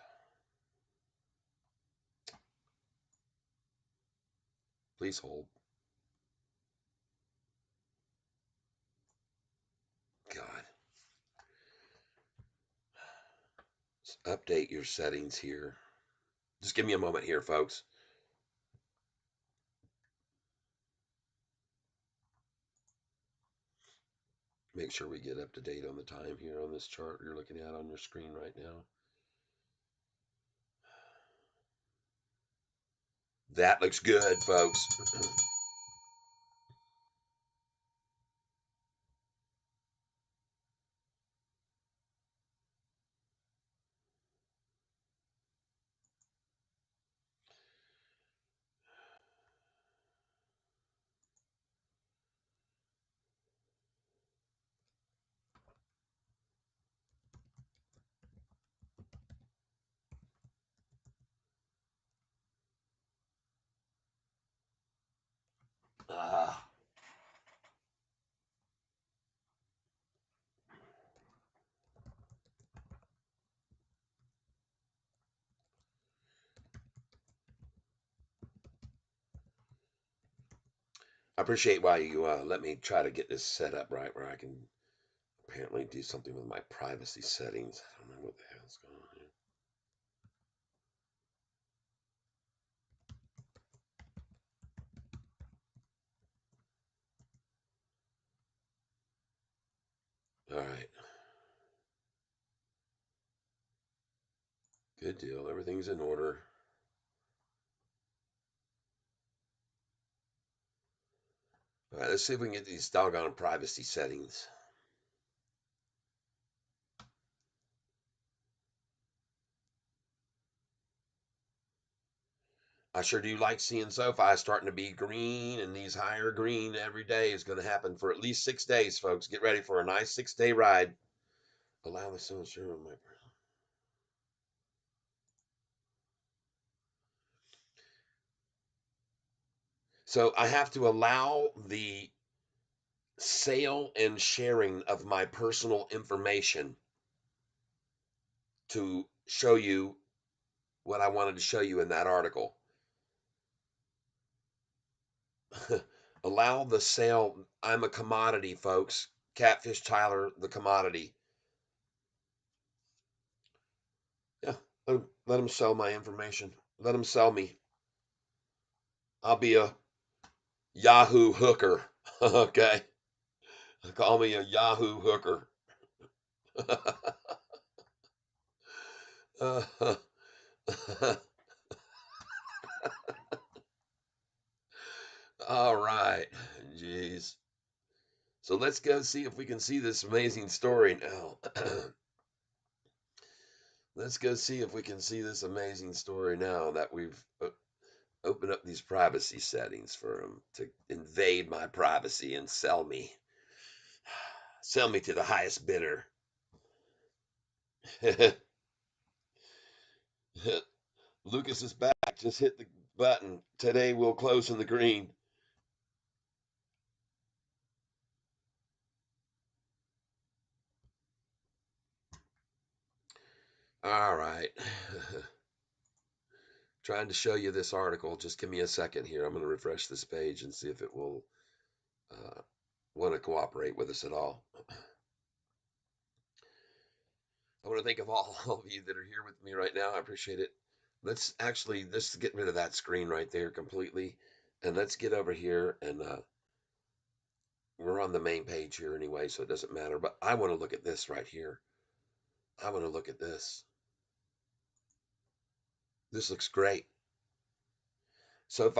Please hold. God. Update your settings here. Just give me a moment here, folks. Make sure we get up to date on the time here on this chart you're looking at on your screen right now. That looks good, folks. Ah, I appreciate why you let me try to get this set up right where I can apparently do something with my privacy settings. I don't know what the hell's going on here. All right. Good deal. Everything's in order. All right, let's see if we can get these doggone privacy settings. I sure do like seeing Sofi starting to be green, and these higher green every day is going to happen for at least 6 days, folks. Get ready for a nice 6 day ride. Allow the sun share on my. So I have to allow the sale and sharing of my personal information to show you what I wanted to show you in that article. Allow the sale. I'm a commodity, folks. Catfish Tyler, the commodity. Yeah, let them sell my information. Let them sell me. I'll be a Yahoo hooker. Okay. Call me a Yahoo hooker. All right. Jeez. So let's go see if we can see this amazing story now. Let's go see if we can see this amazing story now that we've opened up these privacy settings for them to invade my privacy and sell me. Sell me to the highest bidder. Lucas is back. Just hit the button. Today we'll close in the green. All right. Trying to show you this article. Just give me a second here. I'm going to refresh this page and see if it will want to cooperate with us at all. I want to thank of all of you that are here with me right now. I appreciate it. Let's get rid of that screen right there completely, and let's get over here and we're on the main page here anyway, so it doesn't matter. But I want to look at this right here. I want to look at this. This looks great. So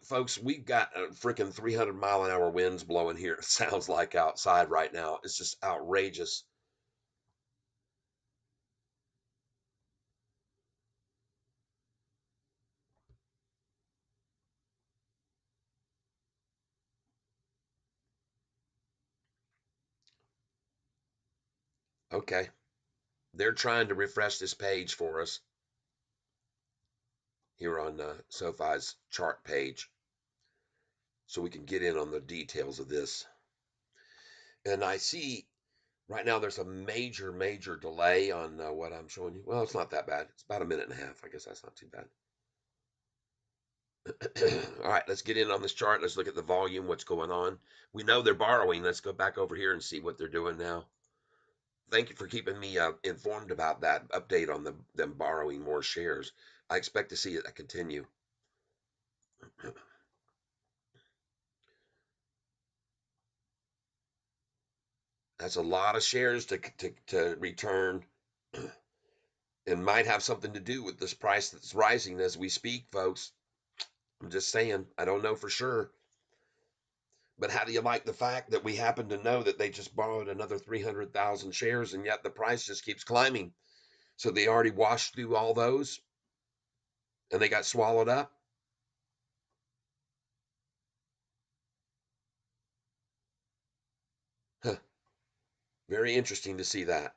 folks, we've got a freaking 300-mile-an-hour winds blowing here. It sounds like outside right now. It's just outrageous. Okay, they're trying to refresh this page for us here on SoFi's chart page, so we can get in on the details of this. And I see right now there's a major, major delay on what I'm showing you. Well, it's not that bad. It's about a minute and a half. I guess that's not too bad. All right, let's get in on this chart. Let's look at the volume, what's going on. We know they're borrowing. Let's go back over here and see what they're doing now. Thank you for keeping me informed about that update on them borrowing more shares. I expect to see it continue. That's a lot of shares to return and might have something to do with this price that's rising as we speak, folks. I'm just saying, I don't know for sure. But how do you like the fact that we happen to know that they just borrowed another 300,000 shares and yet the price just keeps climbing? So they already washed through all those and they got swallowed up? Huh. Very interesting to see that.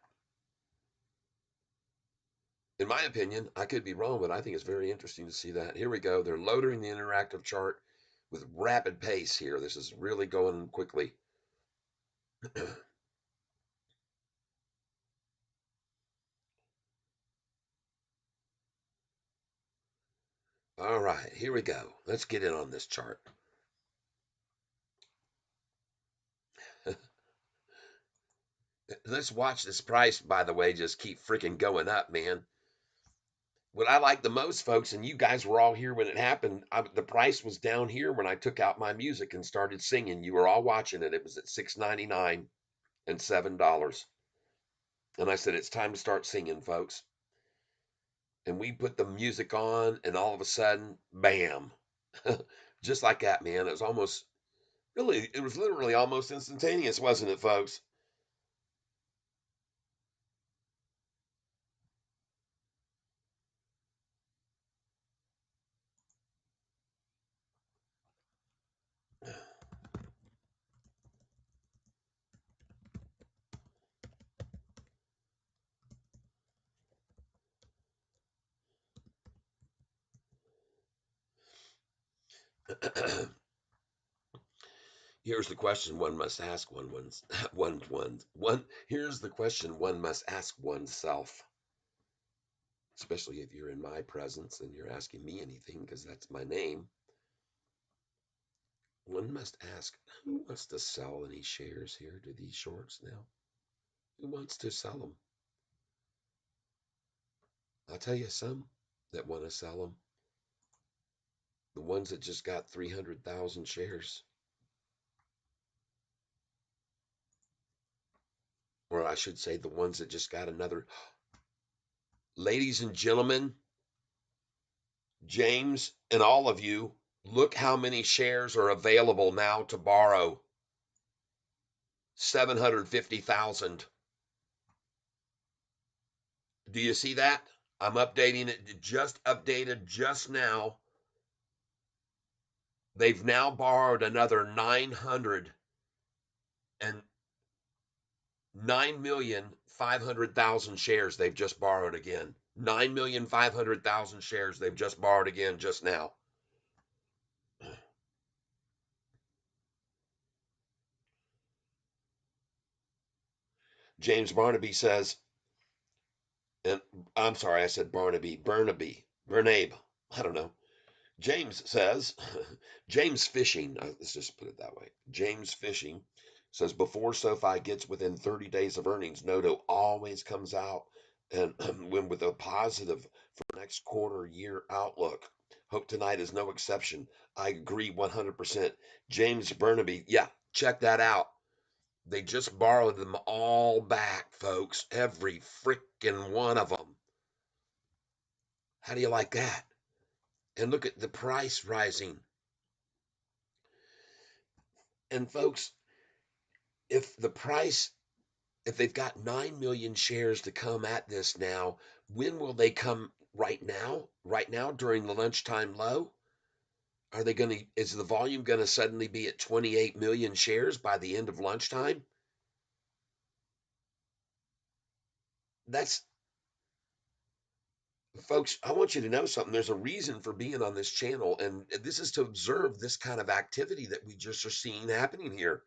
In my opinion, I could be wrong, but I think it's very interesting to see that. Here we go. They're loading the interactive chart with rapid pace here. This is really going quickly. All right, here we go. Let's get in on this chart. Let's watch this price, by the way, just keep freaking going up, man. What I like the most, folks, and you guys were all here when it happened, the price was down here when I took out my music and started singing. You were all watching it. It was at $6.99, $7. And I said, it's time to start singing, folks. And we put the music on, and all of a sudden, bam. Just like that, man. It was almost, really, it was literally almost instantaneous, wasn't it, folks? Here's the question one must ask one. Here's the question one must ask oneself, especially if you're in my presence and you're asking me anything because that's my name. One must ask, who wants to sell any shares here to these shorts now? Who wants to sell them? I'll tell you some that want to sell them. The ones that just got 300,000 shares, or I should say, the ones that just got another. Ladies and gentlemen, James and all of you, look how many shares are available now to borrow. 750,000. Do you see that? I'm updating it, just updated just now. They've now borrowed another 900 and 9,500,000 shares they've just borrowed again. 9,500,000 shares they've just borrowed again just now. James Barnaby says, and I'm sorry, I said Bernabe. I don't know. James says, James Fishing, let's just put it that way. James Fishing says, before SoFi gets within 30 days of earnings, Noto always comes out and when with a positive for next quarter year outlook. Hope tonight is no exception. I agree 100%. James Burnaby, yeah, check that out. They just borrowed them all back, folks. Every freaking one of them. How do you like that? And look at the price rising. And folks, if the price, if they've got 9 million shares to come at this now, when will they come? Right now? Right now during the lunchtime low? Are they going to, is the volume going to suddenly be at 28 million shares by the end of lunchtime? That's, folks, I want you to know something. There's a reason for being on this channel, and this is to observe this kind of activity that we just are seeing happening here.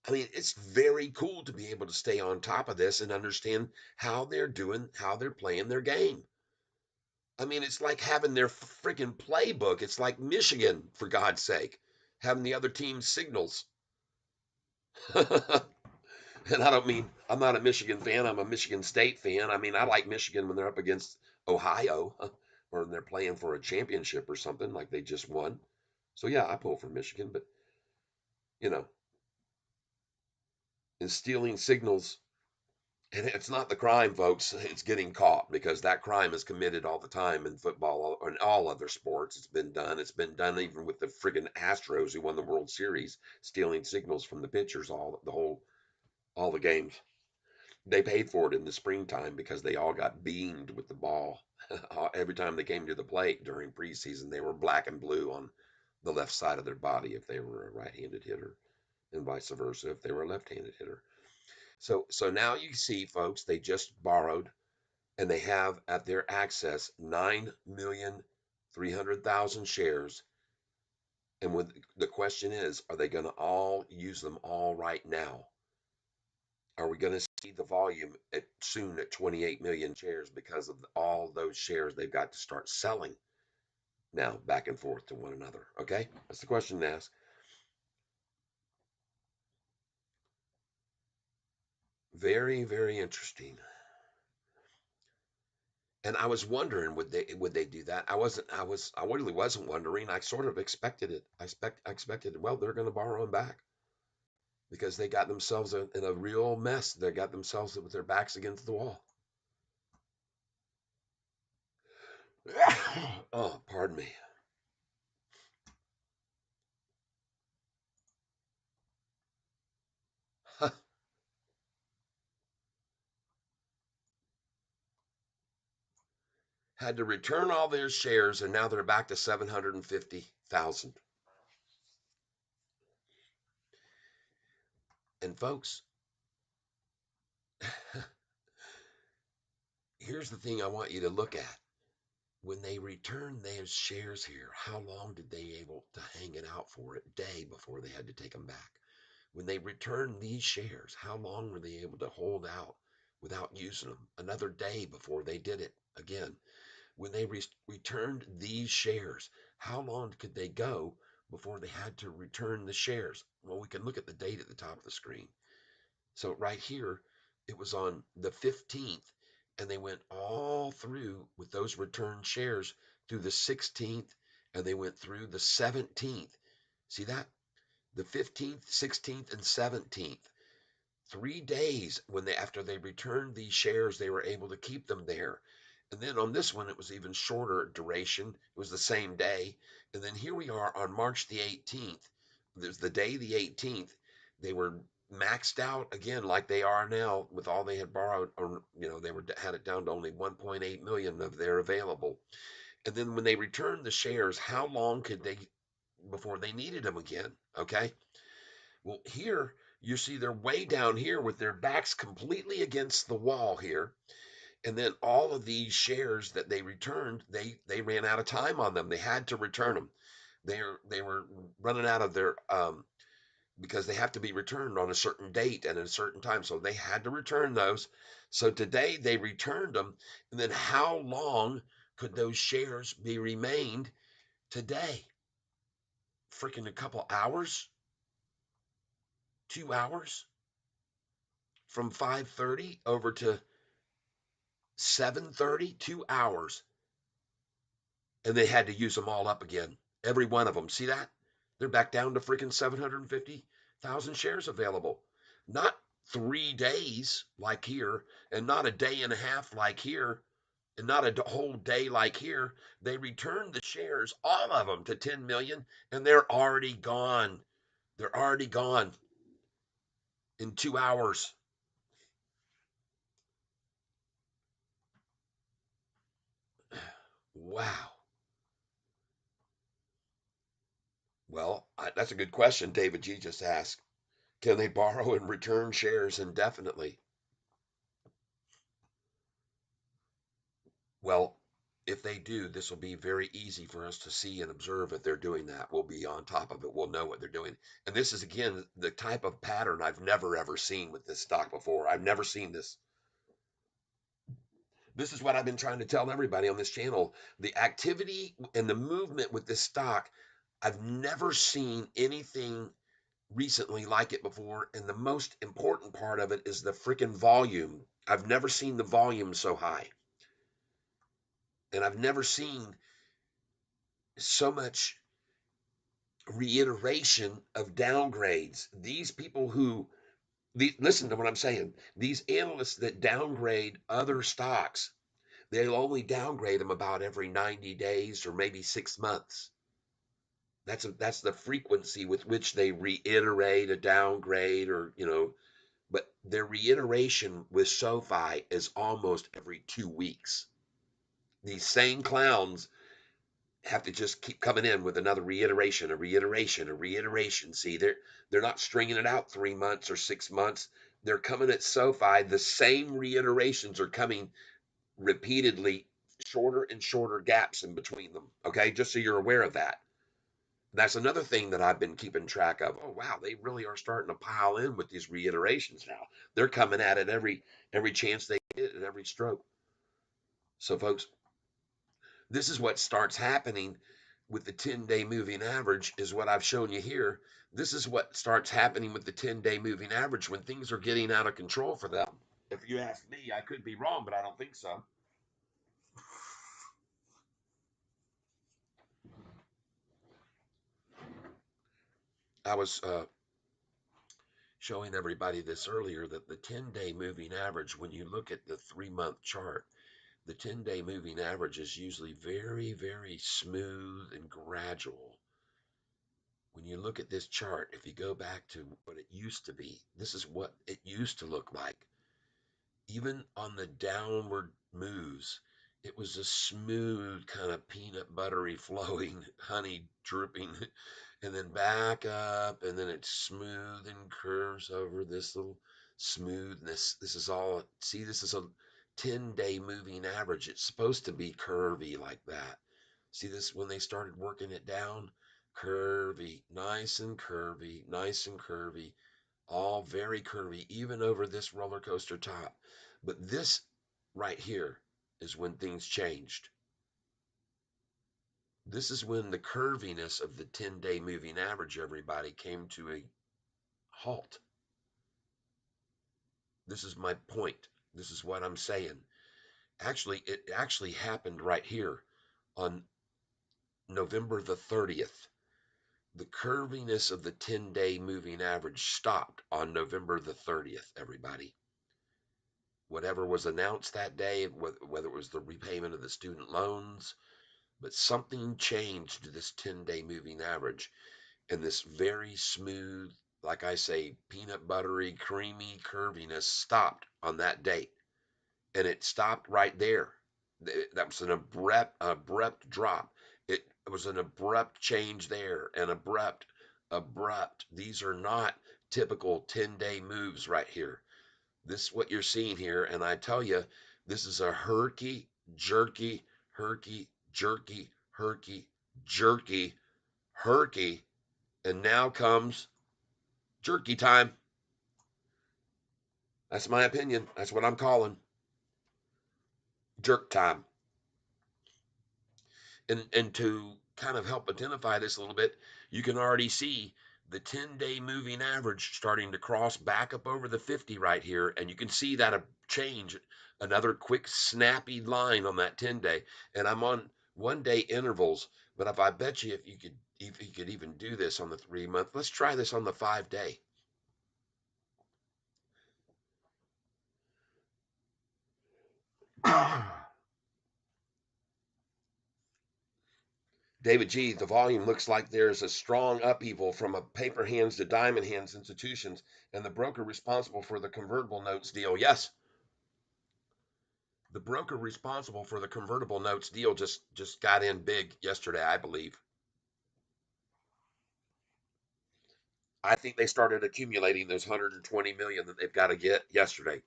I mean, it's very cool to be able to stay on top of this and understand how they're doing, how they're playing their game. I mean, it's like having their freaking playbook. It's like Michigan, for God's sake, having the other team's signals. And I don't mean, I'm not a Michigan fan. I'm a Michigan State fan. I mean, I like Michigan when they're up against Ohio or when they're playing for a championship or something like they just won. So yeah, I pull for Michigan, but you know, in stealing signals, and it's not the crime, folks. It's getting caught because that crime is committed all the time in football or in all other sports. It's been done. It's been done even with the friggin' Astros who won the World Series, stealing signals from the pitchers all the games. They paid for it in the springtime because they all got beamed with the ball. Every time they came to the plate during preseason, they were black and blue on the left side of their body if they were a right-handed hitter, and vice versa if they were a left-handed hitter. So now you see, folks, they just borrowed and they have at their access 9,300,000 shares. And when the question is, are they going to all use them all right now? Are we going to see the volume soon at 28 million shares because of all those shares they've got to start selling now back and forth to one another? Okay, that's the question to ask. Very, very interesting. And I was wondering, would they do that? I really wasn't wondering. I sort of expected it. I expected, well, they're going to borrow them back because they got themselves in a real mess. They got themselves with their backs against the wall. Oh, pardon me. Had to return all their shares, and now they're back to 750,000. And folks, here's the thing I want you to look at. When they returned those shares here, how long did they able to hang it out for? A day before they had to take them back. When they returned these shares, how long were they able to hold out without using them? Another day before they did it again. When they returned these shares, how long could they go before they had to return the shares? Well, we can look at the date at the top of the screen. So right here, it was on the 15th, and they went all through with those returned shares through the 16th, and they went through the 17th. See that? The 15th, 16th, and 17th. 3 days when they after they returned these shares, they were able to keep them there. And then on this one, it was even shorter duration. It was the same day. And then here we are on March the 18th. There's the day the 18th. They were maxed out again, like they are now, with all they had borrowed. Or, they were had it down to only 1.8 million of their available. And then when they returned the shares, how long could they before they needed them again? Okay. Well, here you see they're way down here with their backs completely against the wall here. And then all of these shares that they returned, they ran out of time on them. They had to return them. They were running out of their because they have to be returned on a certain date and at a certain time. So they had to return those. So today they returned them. And then how long could those shares be remained today? Freaking a couple hours, 2 hours from 5:30 over to 7:30, 2 hours, and they had to use them all up again. Every one of them. See that? They're back down to freaking 750,000 shares available. Not 3 days like here, and not a day and a half like here, and not a whole day like here. They returned the shares, all of them, to 10 million, and they're already gone. They're already gone in 2 hours. Wow. Well, that's a good question David G just asked. Can they borrow and return shares indefinitely? Well, if they do, this will be very easy for us to see and observe if they're doing that. We'll be on top of it. We'll know what they're doing. And this is, again, the type of pattern I've never, ever seen with this stock before. I've never seen this. This is what I've been trying to tell everybody on this channel. The activity and the movement with this stock, I've never seen anything recently like it before. And the most important part of it is the freaking volume. I've never seen the volume so high. And I've never seen so much reiteration of downgrades. These people who listen to what I'm saying. These analysts that downgrade other stocks, they'll only downgrade them about every 90 days or maybe 6 months. That's the frequency with which they reiterate a downgrade, or but their reiteration with SoFi is almost every 2 weeks. These same clowns have to just keep coming in with another reiteration, a reiteration, a reiteration. See, they're not stringing it out 3 months or 6 months. They're coming at SoFi. The same reiterations are coming repeatedly, shorter and shorter gaps in between them. Okay, just so you're aware of that. That's another thing that I've been keeping track of. Oh wow, they really are starting to pile in with these reiterations now. They're coming at it every chance they get at every stroke. So folks, this is what starts happening with the 10-day moving average, is what I've shown you here. This is what starts happening with the 10-day moving average when things are getting out of control for them. If you ask me, I could be wrong, but I don't think so. I was showing everybody this earlier that the 10-day moving average, when you look at the 3-month chart, the 10-day moving average is usually very, very smooth and gradual. When you look at this chart, if you go back to what it used to be, this is what it used to look like. Even on the downward moves, it was a smooth kind of peanut buttery flowing, honey dripping, and then back up, and then it's smooth and curves over this little smoothness. This is all, see, this is a 10-day moving average. It's supposed to be curvy like that. See this when they started working it down? Curvy, nice and curvy, all very curvy, even over this roller coaster top. But this right here is when things changed. This is when the curviness of the 10-day moving average, everybody, came to a halt. This is my point. This is what I'm saying. Actually, it actually happened right here on November the 30th. The curviness of the 10-day moving average stopped on November the 30th, everybody. Whatever was announced that day, whether it was the repayment of the student loans, but something changed to this 10-day moving average. And this very smooth, like I say, peanut buttery, creamy curviness stopped on that date. And it stopped right there. That was an abrupt drop. It was an abrupt change there, an abrupt. These are not typical 10-day moves right here. This is what you're seeing here, and I tell you, this is a herky, jerky, herky, and now comes jerky time. That's my opinion. That's what I'm calling jerk time. And to kind of help identify this a little bit, you can already see the 10-day moving average starting to cross back up over the 50 right here, and you can see that a change, another quick snappy line on that 10-day. And I'm on 1-day intervals, but if I bet you if you could even do this on the 3-month, let's try this on the 5-day. David G., the volume looks like there's a strong upheaval from a paper hands to diamond hands institutions and the broker responsible for the convertible notes deal. Yes, the broker responsible for the convertible notes deal just got in big yesterday, I believe. I think they started accumulating those 120 million that they've got to get yesterday.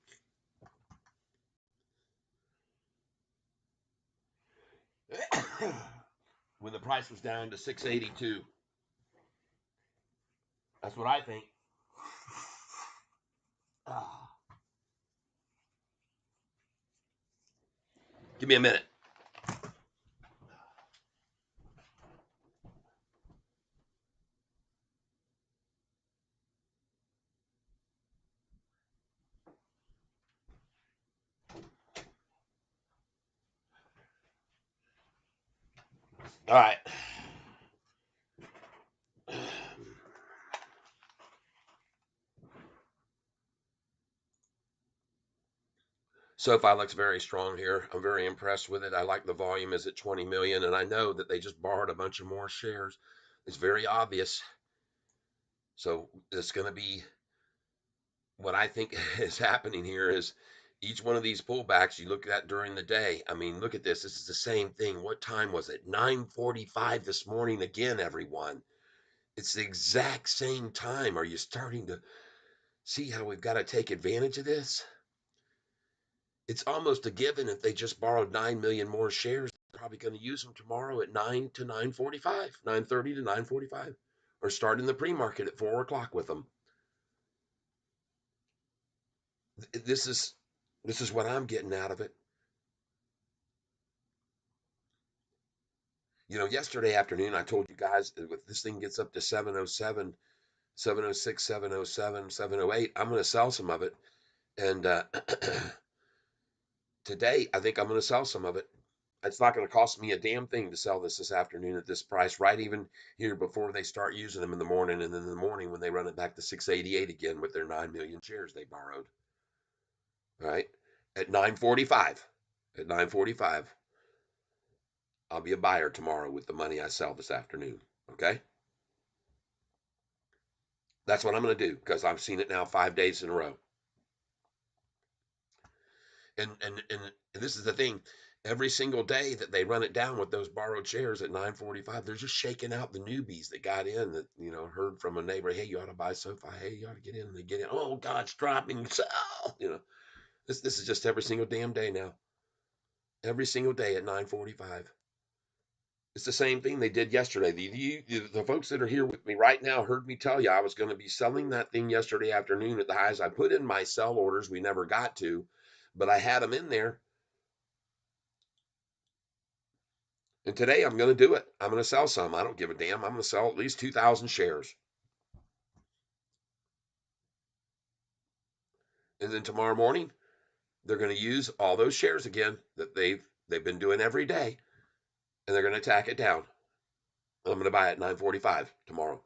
When the price was down to 682. That's what I think. Ah, give me a minute. All right. SoFi looks very strong here. I'm very impressed with it. I like the volume is at 20 million, and I know that they just borrowed a bunch of more shares. It's very obvious. So it's going to be what I think is happening here is each one of these pullbacks you look at during the day. I mean, look at this. This is the same thing. What time was it? 9:45 this morning again, everyone. It's the exact same time. Are you starting to see how we've got to take advantage of this? It's almost a given if they just borrowed 9 million more shares, they're probably going to use them tomorrow at 9 to 9:45, 9:30 to 9:45, or start in the pre-market at 4 o'clock with them. This is this is what I'm getting out of it. Yesterday afternoon I told you guys that if this thing gets up to 707, 706, 707, 708, I'm going to sell some of it. And today I think I'm going to sell some of it. It's not going to cost me a damn thing to sell this afternoon at this price, right? Even here before they start using them in the morning, and then in the morning when they run it back to 688 again with their 9 million shares they borrowed, right? At 9:45, at 9:45, I'll be a buyer tomorrow with the money I sell this afternoon. Okay, that's what I'm going to do because I've seen it now 5 days in a row. And this is the thing. Every single day that they run it down with those borrowed shares at 9:45, they're just shaking out the newbies that got in that heard from a neighbor, hey, you ought to buy Sofi, hey, you ought to get in, and they get in. Oh, God, it's dropping, sell. This is just every single damn day now. Every single day at 9:45. It's the same thing they did yesterday. The folks that are here with me right now heard me tell you I was going to be selling that thing yesterday afternoon at the highs. I put in my sell orders. We never got to, but I had them in there. And today I'm going to do it. I'm going to sell some. I don't give a damn. I'm going to sell at least 2,000 shares. And then tomorrow morning, they're going to use all those shares again that they've been doing every day, and they're going to tack it down. And I'm going to buy it at 9:45 tomorrow.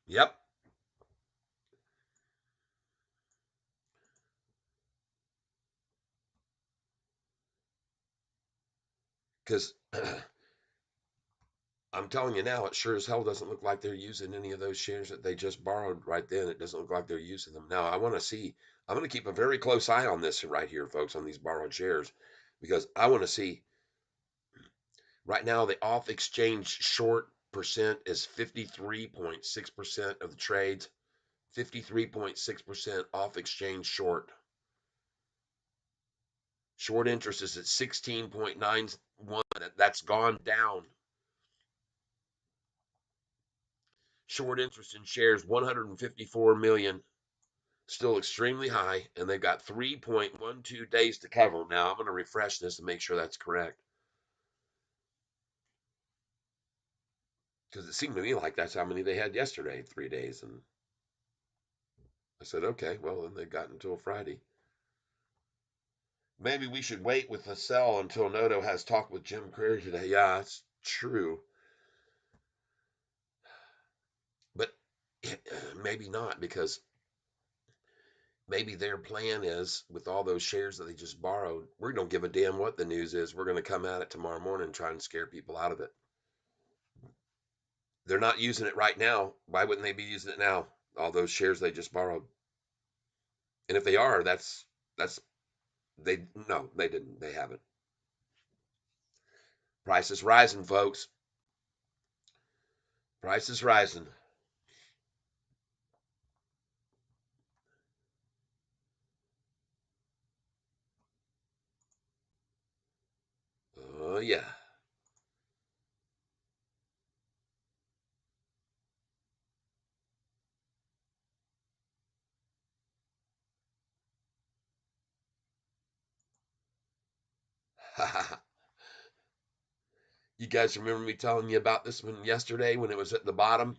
Yep, because I'm telling you now, it sure as hell doesn't look like they're using any of those shares that they just borrowed right then. It doesn't look like they're using them. Now, I want to see, I'm going to keep a very close eye on this right here, folks, on these borrowed shares, because I want to see right now the off exchange short percent is 53.6% of the trades, 53.6% off exchange short. Short interest is at 16.91. That's gone down. Short interest in shares 154 million, still extremely high, and they've got 3.12 days to cover. Now I'm going to refresh this and make sure that's correct because it seemed to me like that's how many they had yesterday, 3 days. And I said, okay, well, then they've got until Friday. Maybe we should wait with the sell until Noto has talked with Jim Craig today. Yeah, it's true, but maybe not because maybe their plan is with all those shares that they just borrowed, we don't give a damn what the news is. We're going to come at it tomorrow morning and try and scare people out of it. They're not using it right now. Why wouldn't they be using it now? All those shares they just borrowed. And if they are, that's they no, they didn't. They haven't. Price is rising, folks. Price is rising. Oh yeah. You guys remember me telling you about this one yesterday when it was at the bottom?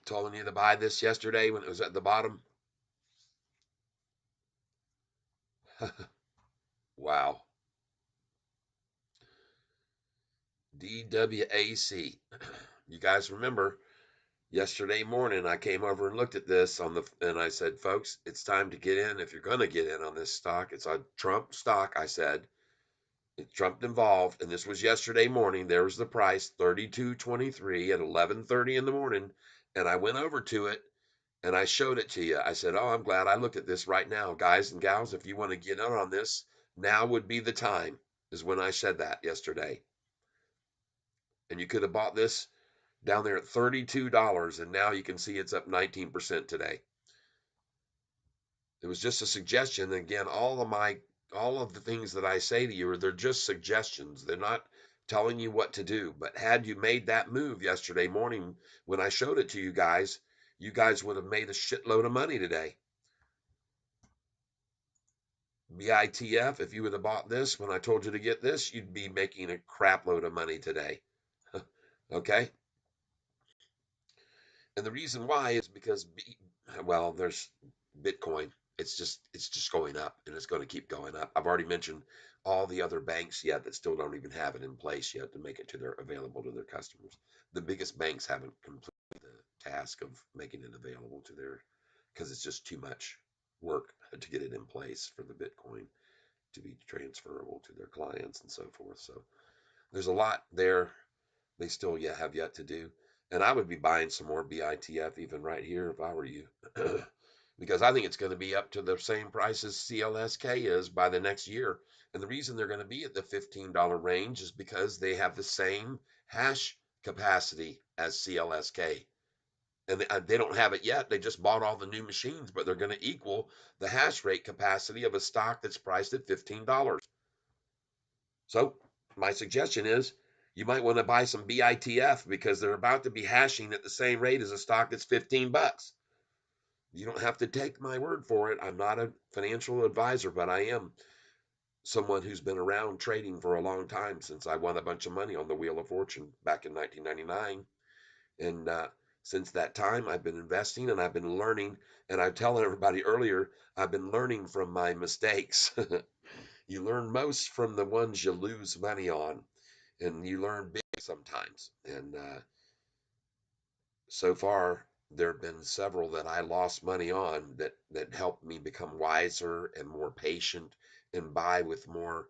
Telling you to buy this yesterday when it was at the bottom? Wow. DWAC. You guys remember yesterday morning I came over and looked at this and I said, folks, it's time to get in. If you're going to get in on this stock, it's a Trump stock. I said, it's Trump involved. And this was yesterday morning. There was the price, 32.23 at 11:30 in the morning. And I went over to it and I showed it to you. I said, oh, I'm glad I looked at this right now. Guys and gals, if you want to get in on this, now would be the time, is when I said that yesterday. And you could have bought this down there at $32, and now you can see it's up 19% today. It was just a suggestion. Again, all of the things that I say to you are they're just suggestions. They're not telling you what to do. But had you made that move yesterday morning when I showed it to you guys would have made a shitload of money today. BITF, if you would have bought this when I told you to get this, you'd be making a crap load of money today. Okay? And the reason why is because, well, there's Bitcoin. It's just going up, and it's going to keep going up. I've already mentioned all the other banks yet that still don't even have it in place yet to make it to their available to their customers. The biggest banks haven't completed the task of making it available to their, because it's just too much work to get it in place for the Bitcoin to be transferable to their clients and so forth. So there's a lot there they still yet have yet to do. And I would be buying some more BITF even right here if I were you. Because I think it's going to be up to the same price as CLSK is by the next year. And the reason they're going to be at the $15 range is because they have the same hash capacity as CLSK. And they don't have it yet. They just bought all the new machines, but they're going to equal the hash rate capacity of a stock that's priced at $15. So my suggestion is you might want to buy some BITF because they're about to be hashing at the same rate as a stock that's $15. You don't have to take my word for it. I'm not a financial advisor, but I am someone who's been around trading for a long time since I won a bunch of money on the Wheel of Fortune back in 1999. And since that time, I've been investing and I've been learning. And I tell everybody earlier, I've been learning from my mistakes. You learn most from the ones you lose money on, and you learn big sometimes. And so far, there have been several that I lost money on that helped me become wiser and more patient and buy with more,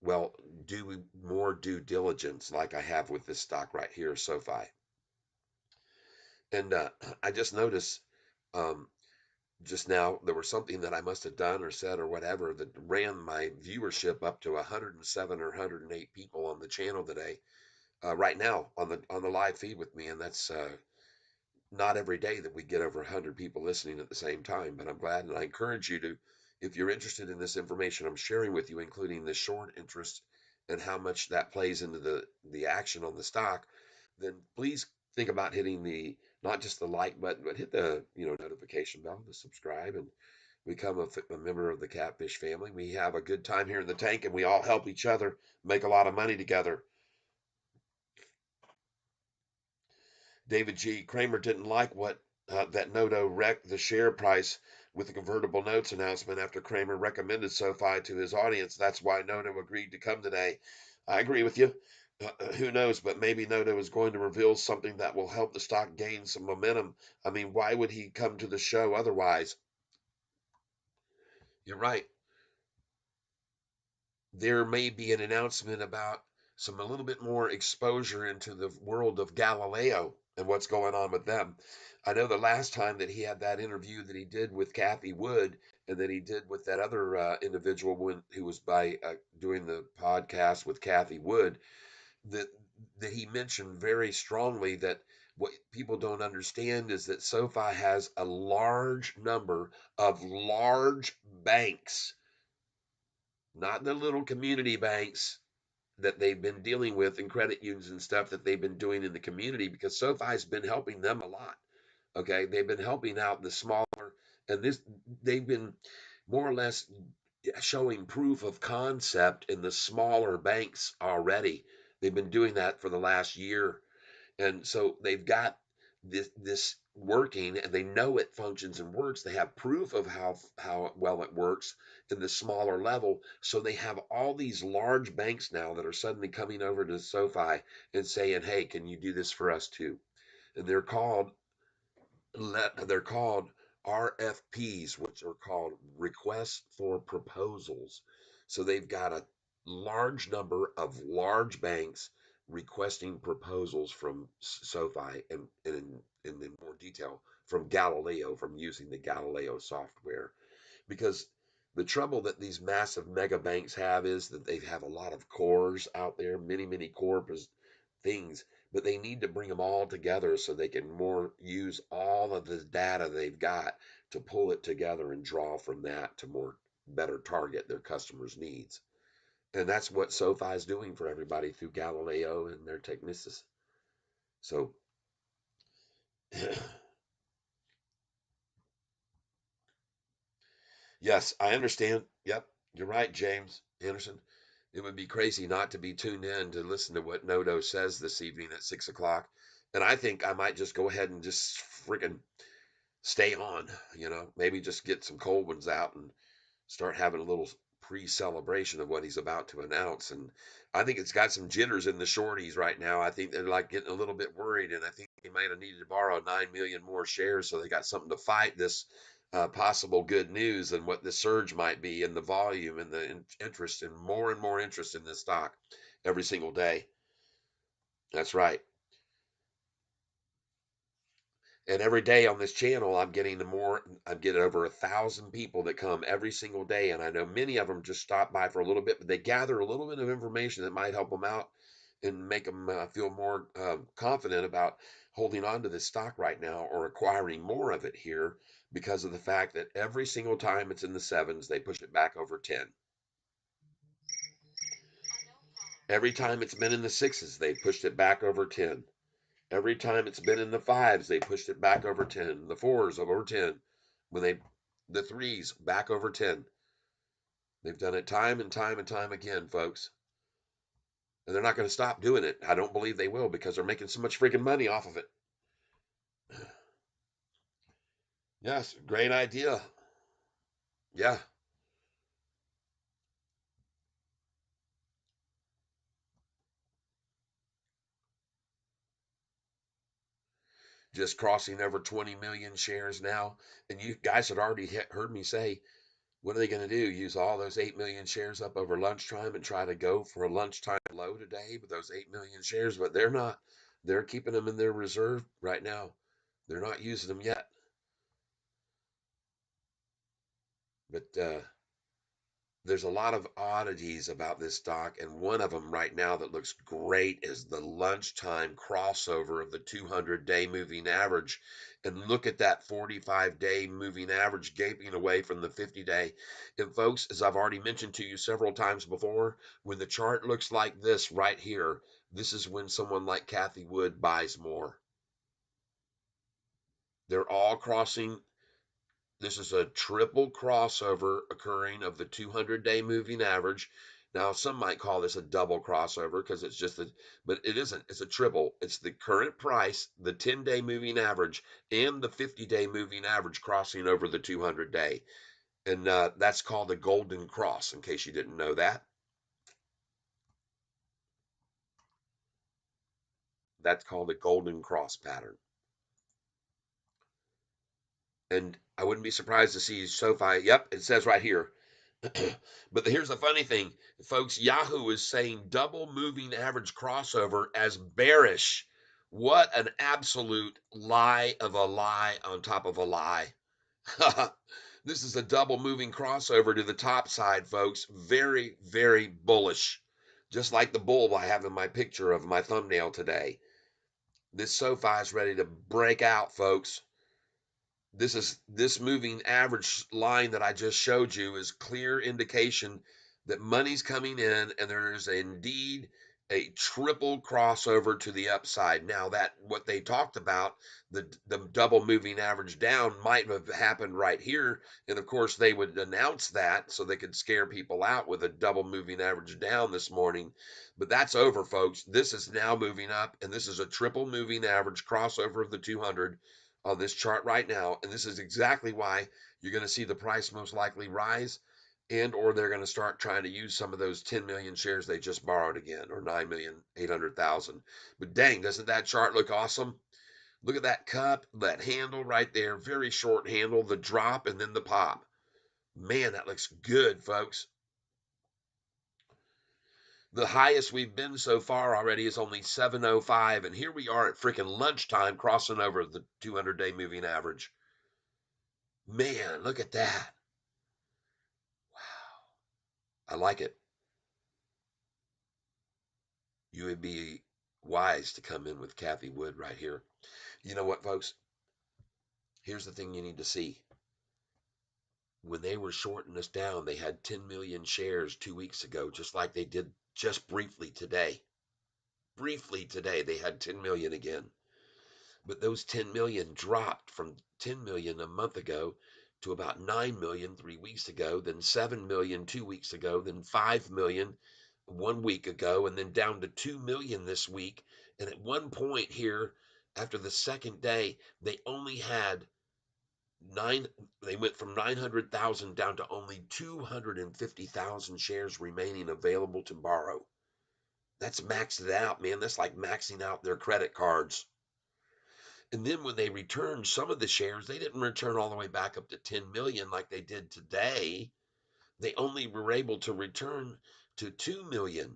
well, do more due diligence, like I have with this stock right here, Sofi. And I just noticed um, just now there was something that I must have done or said or whatever that ran my viewership up to 107 or 108 people on the channel today, right now on the live feed with me, and that's not every day that we get over 100 people listening at the same time. But I'm glad, and I encourage you to, if you're interested in this information I'm sharing with you, including the short interest and how much that plays into the action on the stock, then please think about hitting the, not just the like button, but hit the notification bell to subscribe and become a member of the Catfish family. We have a good time here in the tank, and we all help each other make a lot of money together. David G. Kramer didn't like what that Noto wrecked the share price with the convertible notes announcement after Kramer recommended SoFi to his audience. That's why Noto agreed to come today. I agree with you. Who knows? But maybe Noto is going to reveal something that will help the stock gain some momentum. I mean, why would he come to the show otherwise? You're right. There may be an announcement about some a little bit more exposure into the world of Galileo and what's going on with them. I know the last time that he had that interview that he did with Kathy Wood and that he did with that other individual who was by doing the podcast with Kathy Wood, that that he mentioned very strongly that what people don't understand is that SoFi has a large number of large banks, not the little community banks that they've been dealing with and credit unions and stuff that they've been doing in the community, because SoFi's been helping them a lot. Okay, they've been helping out the smaller, and this they've been more or less showing proof of concept in the smaller banks already. They've been doing that for the last year, and so they've got this working, and they know it functions and works. They have proof of how well it works in the smaller level. So they have all these large banks now that are suddenly coming over to SoFi and saying, "Hey, can you do this for us too?" And they're called RFPs, which are called requests for proposals. So they've got a large number of large banks requesting proposals from SoFi, and in more detail from Galileo, from using the Galileo software. Because the trouble that these massive mega banks have is that they have a lot of cores out there, many, many core things, but they need to bring them all together so they can more use all of the data they've got to pull it together and draw from that to more better target their customers' needs. And that's what SoFi is doing for everybody through Galileo and their Technisys. So, yes, I understand. Yep, you're right, James Anderson. It would be crazy not to be tuned in to listen to what Noto says this evening at 6 o'clock. And I think I might just go ahead and just freaking stay on. Maybe just get some cold ones out and start having a little pre-celebration of what he's about to announce. And I think it's got some jitters in the shorties right now. I think they're like getting a little bit worried, and I think they might have needed to borrow 9 million more shares so they got something to fight this possible good news and what the surge might be in the volume and the interest and more interest in this stock every single day. That's right. And every day on this channel, I'm getting over 1,000 people that come every single day. And I know many of them just stop by for a little bit, but they gather a little bit of information that might help them out and make them feel more confident about holding on to this stock right now or acquiring more of it here because of the fact that every single time it's in the sevens, they push it back over 10. Every time it's been in the sixes, they pushed it back over 10. Every time it's been in the fives, they pushed it back over 10. The fours over 10. The threes back over 10. They've done it time and time and time again, folks. And they're not going to stop doing it. I don't believe they will because they're making so much freaking money off of it. Yes, great idea. Yeah, just crossing over 20 million shares now. And you guys had already heard me say, what are they going to do? Use all those 8 million shares up over lunchtime and try to go for a lunchtime low today with those 8 million shares? But they're not. They're keeping them in their reserve right now. They're not using them yet. But there's a lot of oddities about this stock, and one of them right now that looks great is the lunchtime crossover of the 200-day moving average. And look at that 45-day moving average gaping away from the 50-day. And folks, as I've already mentioned to you several times before, when the chart looks like this right here, this is when someone like Kathy Wood buys more. They're all crossing. This is a triple crossover occurring of the 200-day moving average. Now, some might call this a double crossover because it's just a, but it isn't. It's a triple. It's the current price, the 10-day moving average, and the 50-day moving average crossing over the 200-day. And that's called the golden cross, in case you didn't know that. That's called the golden cross pattern. And I wouldn't be surprised to see Sofi. Yep, it says right here. But here's the funny thing, folks. Yahoo is saying double moving average crossover as bearish. What an absolute lie of a lie on top of a lie. This is a double moving crossover to the top side, folks. Very, very bullish. Just like the bull I have in my picture of my thumbnail today. This SoFi is ready to break out, folks. This moving average line that I just showed you is clear indication that money's coming in and there is indeed a triple crossover to the upside. Now that what they talked about, the double moving average down might have happened right here. And of course they would announce that so they could scare people out with a double moving average down this morning. But that's over, folks. This is now moving up, and this is a triple moving average crossover of the 200 on this chart right now, and this is exactly why you're going to see the price most likely rise, and or they're going to start trying to use some of those 10 million shares they just borrowed again, or 9,800,000. But dang, doesn't that chart look awesome? Look at that cup, that handle right there, very short handle, the drop and then the pop. Man, that looks good, folks. The highest we've been so far already is only 705, and here we are at freaking lunchtime crossing over the 200-day moving average. Man, look at that. Wow. I like it. You would be wise to come in with Kathy Wood right here. You know what, folks? Here's the thing you need to see. When they were shorting us down, they had 10 million shares 2 weeks ago, just like they did just briefly today. Briefly today, they had 10 million again. But those 10 million dropped from 10 million a month ago to about 9 million 3 weeks ago, then 7 million 2 weeks ago, then 5 million 1 week ago, and then down to 2 million this week. And at one point here, after the second day, they only had nine. They went from 900,000 down to only 250,000 shares remaining available to borrow. That's maxed it out, man. That's like maxing out their credit cards. And then when they returned some of the shares, they didn't return all the way back up to 10 million like they did today. They only were able to return to 2 million.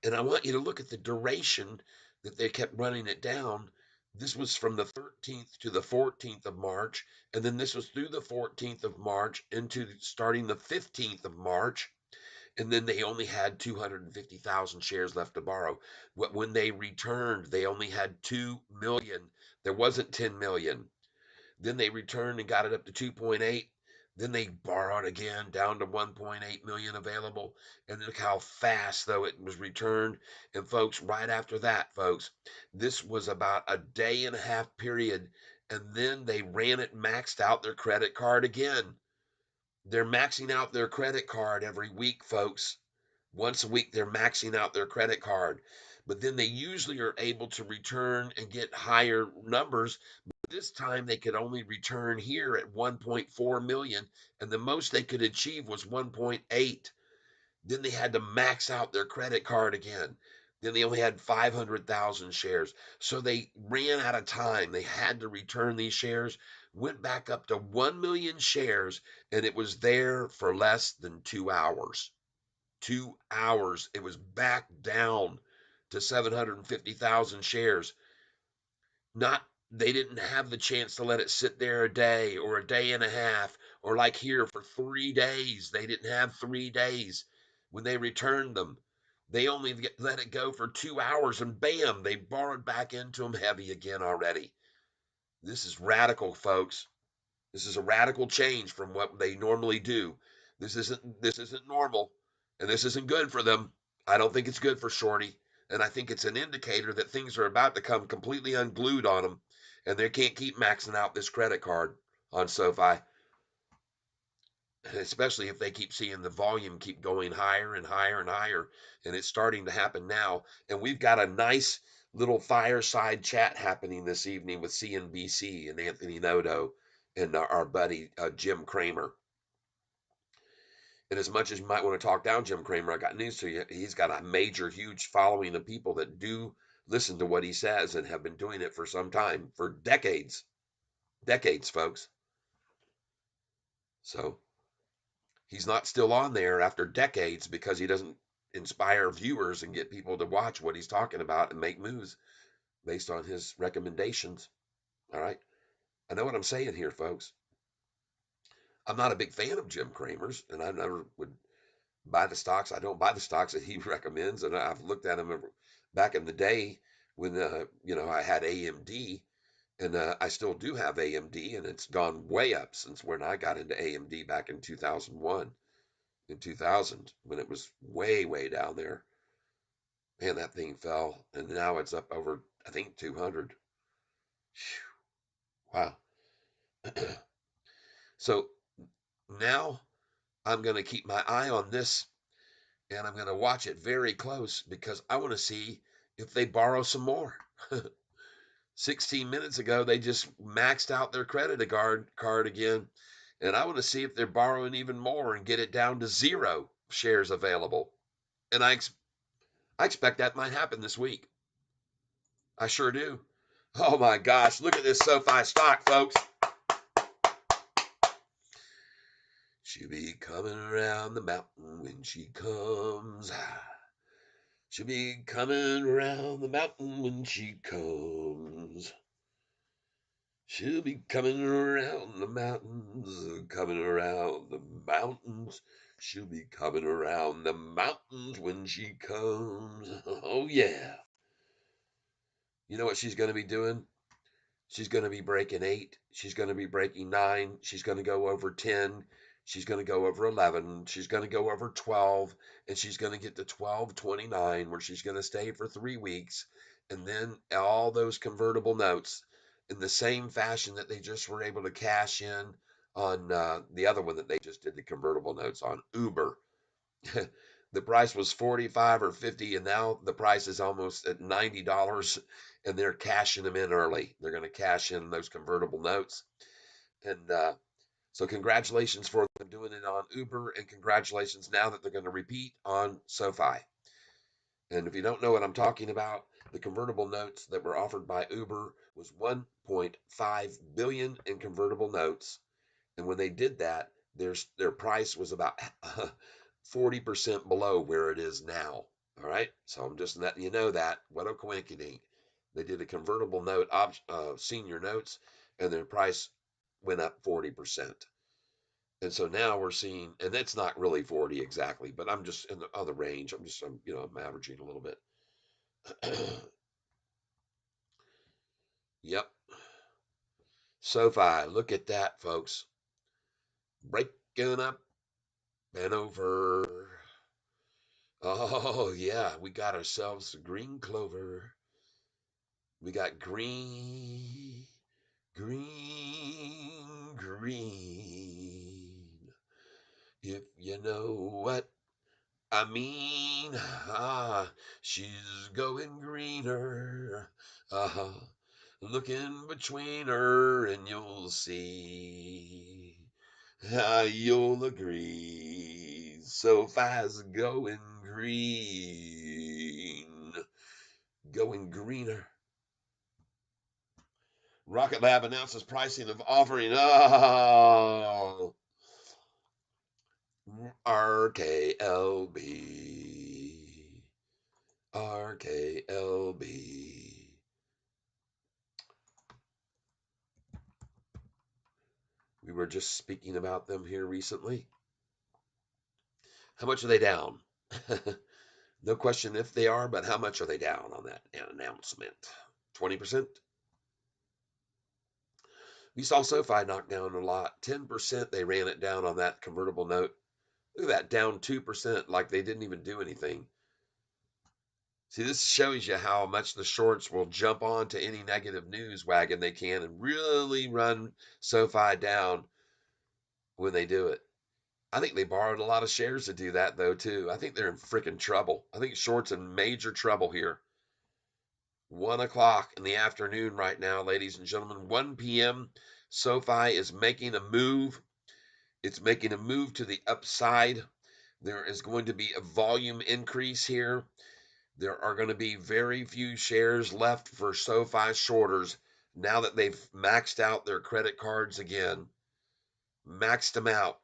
And I want you to look at the duration that they kept running it down. This was from the 13th to the 14th of March, and then this was through the 14th of March into starting the 15th of March, and then they only had 250,000 shares left to borrow. When they returned, they only had 2 million. There wasn't 10 million. Then they returned and got it up to 2.8. Then they borrowed again down to 1.8 million available. And look how fast, though, it was returned. And folks, right after that, folks, this was about a day and a half period. And then they ran it, maxed out their credit card again. They're maxing out their credit card every week, folks. Once a week, they're maxing out their credit card. But then they usually are able to return and get higher numbers. This time they could only return here at 1.4 million, and the most they could achieve was 1.8. Then they had to max out their credit card again. Then they only had 500,000 shares. So they ran out of time. They had to return these shares, went back up to 1 million shares, and it was there for less than 2 hours. 2 hours. It was back down to 750,000 shares. Not They didn't have the chance to let it sit there a day or a day and a half, or like here for 3 days. They didn't have 3 days when they returned them. They only let it go for 2 hours, and bam, they borrowed back into them heavy again already. This is radical, folks. This is a radical change from what they normally do. This isn't normal, and this isn't good for them. I don't think it's good for Shorty, and I think it's an indicator that things are about to come completely unglued on them, and they can't keep maxing out this credit card on SoFi, especially if they keep seeing the volume keep going higher and higher and higher, and it's starting to happen now. And we've got a nice little fireside chat happening this evening with CNBC and Anthony Noto and our buddy Jim Cramer. And as much as you might want to talk down Jim Cramer, I got news to you. He's got a major, huge following of people that do listen to what he says and have been doing it for some time, for decades. Decades, folks. So he's not still on there after decades because he doesn't inspire viewers and get people to watch what he's talking about and make moves based on his recommendations. All right. I know what I'm saying here, folks. I'm not a big fan of Jim Cramer's, and I never would buy the stocks. I don't buy the stocks that he recommends, and I've looked at them back in the day when I had AMD, and I still do have AMD, and it's gone way up since when I got into AMD back in 2001, in 2000, when it was way way down there. Man, that thing fell, and now it's up over I think 200. Wow. So now I'm going to keep my eye on this, and I'm going to watch it very close because I want to see if they borrow some more. 16 minutes ago, they just maxed out their card again, and I want to see if they're borrowing even more and get it down to 0 shares available. And I expect that might happen this week. I sure do. Oh my gosh, look at this SoFi stock, folks. She'll be coming around the mountain when she comes. She'll be coming around the mountain when she comes. She'll be coming around the mountains, coming around the mountains. She'll be coming around the mountains when she comes. Oh, yeah. You know what she's going to be doing? She's going to be breaking 8. She's going to be breaking 9. She's going to go over 10. She's going to go over 11. She's going to go over 12. And she's going to get to 12.29, where she's going to stay for 3 weeks. And then all those convertible notes, in the same fashion that they just were able to cash in on the other one that they just did the convertible notes on, Uber. The price was 45 or 50, and now the price is almost at $90, and they're cashing them in early. They're going to cash in those convertible notes. And so congratulations for them doing it on Uber, and congratulations now that they're going to repeat on SoFi. And if you don't know what I'm talking about, the convertible notes that were offered by Uber was 1.5 billion in convertible notes. And when they did that, their price was about 40% below where it is now. All right. So I'm just letting you know that. What a coincidence. They did a convertible note, senior notes, and their price went up 40%. And so now we're seeing, and that's not really 40 exactly, but I'm just in the other range. I'm averaging a little bit. Yep. SoFi, look at that, folks. Breaking up and over. Oh, yeah, we got ourselves a green clover. We got green. If you know what I mean, she's going greener. Uh, Look in between her and you'll see. You'll agree. So fast going green. Going greener. Rocket Lab announces pricing of offering. Oh, RKLB. RKLB. We were just speaking about them here recently. How much are they down? No question if they are, but how much are they down on that announcement? 20%? We saw SoFi knock down a lot. 10% they ran it down on that convertible note. Look at that, down 2%, like they didn't even do anything. See, this shows you how much the shorts will jump on to any negative news wagon they can and really run SoFi down when they do it. I think they borrowed a lot of shares to do that, though, too. I think they're in freaking trouble. I think short's in major trouble here. 1 o'clock in the afternoon right now, ladies and gentlemen. 1 p.m. SoFi is making a move. It's making a move to the upside. There is going to be a volume increase here. There are going to be very few shares left for SoFi shorters now that they've maxed out their credit cards again. Maxed them out.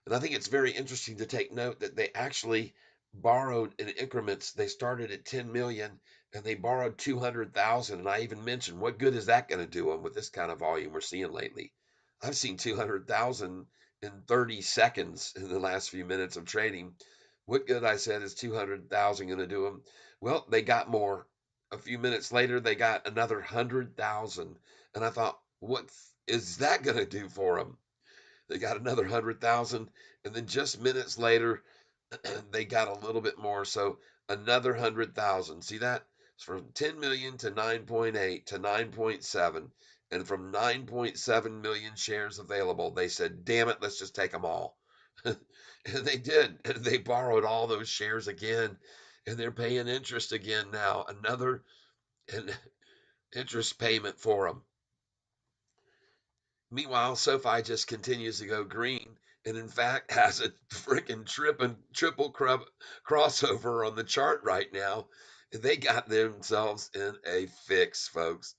And I think it's very interesting to take note that they actually borrowed in increments. They started at 10 million and they borrowed 200,000. And I even mentioned, what good is that going to do them with this kind of volume we're seeing lately? I've seen 200,000 in 30 seconds in the last few minutes of trading. What good, I said, is 200,000 going to do them? Well, they got more. A few minutes later, they got another 100,000. And I thought, what is that going to do for them? They got another 100,000, and then just minutes later, they got a little bit more. So another 100,000. See that? It's from 10 million to 9.8 to 9.7, and from 9.7 million shares available, they said, "Damn it, let's just take them all." And they did. And they borrowed all those shares again, and they're paying interest again now. Another interest payment for them. Meanwhile, SoFi just continues to go green, and in fact has a freaking triple crossover on the chart right now. They got themselves in a fix, folks.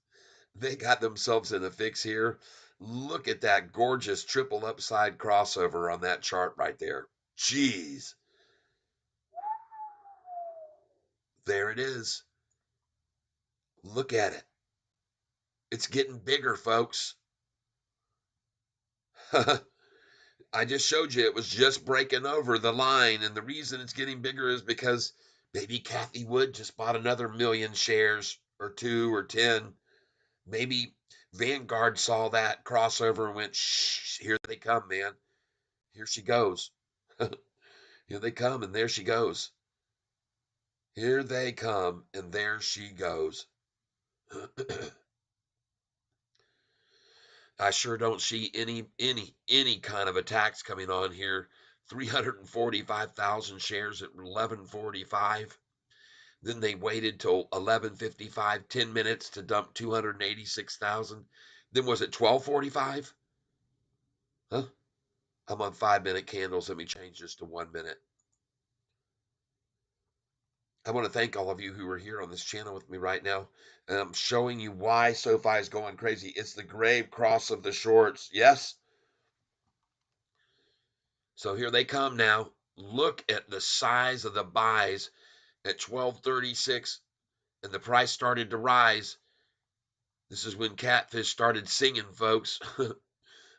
They got themselves in a fix here. Look at that gorgeous triple upside crossover on that chart right there. Jeez, there it is. Look at it. It's getting bigger, folks. I just showed you it was just breaking over the line, and the reason it's getting bigger is because maybe Kathy Wood just bought another million shares, or two, or 10. Maybe Vanguard saw that crossover and went, "Shh, here they come, man. Here she goes." Here they come, and there she goes. Here they come, and there she goes. I sure don't see any kind of attacks coming on here. 345,000 shares at 11:45. Then they waited till 11:55, 10 minutes to dump 286,000. Then was it 12:45? Huh? I'm on 5 minute candles. Let me change this to 1 minute. I want to thank all of you who are here on this channel with me right now. And I'm showing you why SoFi is going crazy. It's the grave cross of the shorts. Yes. So here they come now. Look at the size of the buys at 12:36, and the price started to rise. This is when Catfish started singing, folks.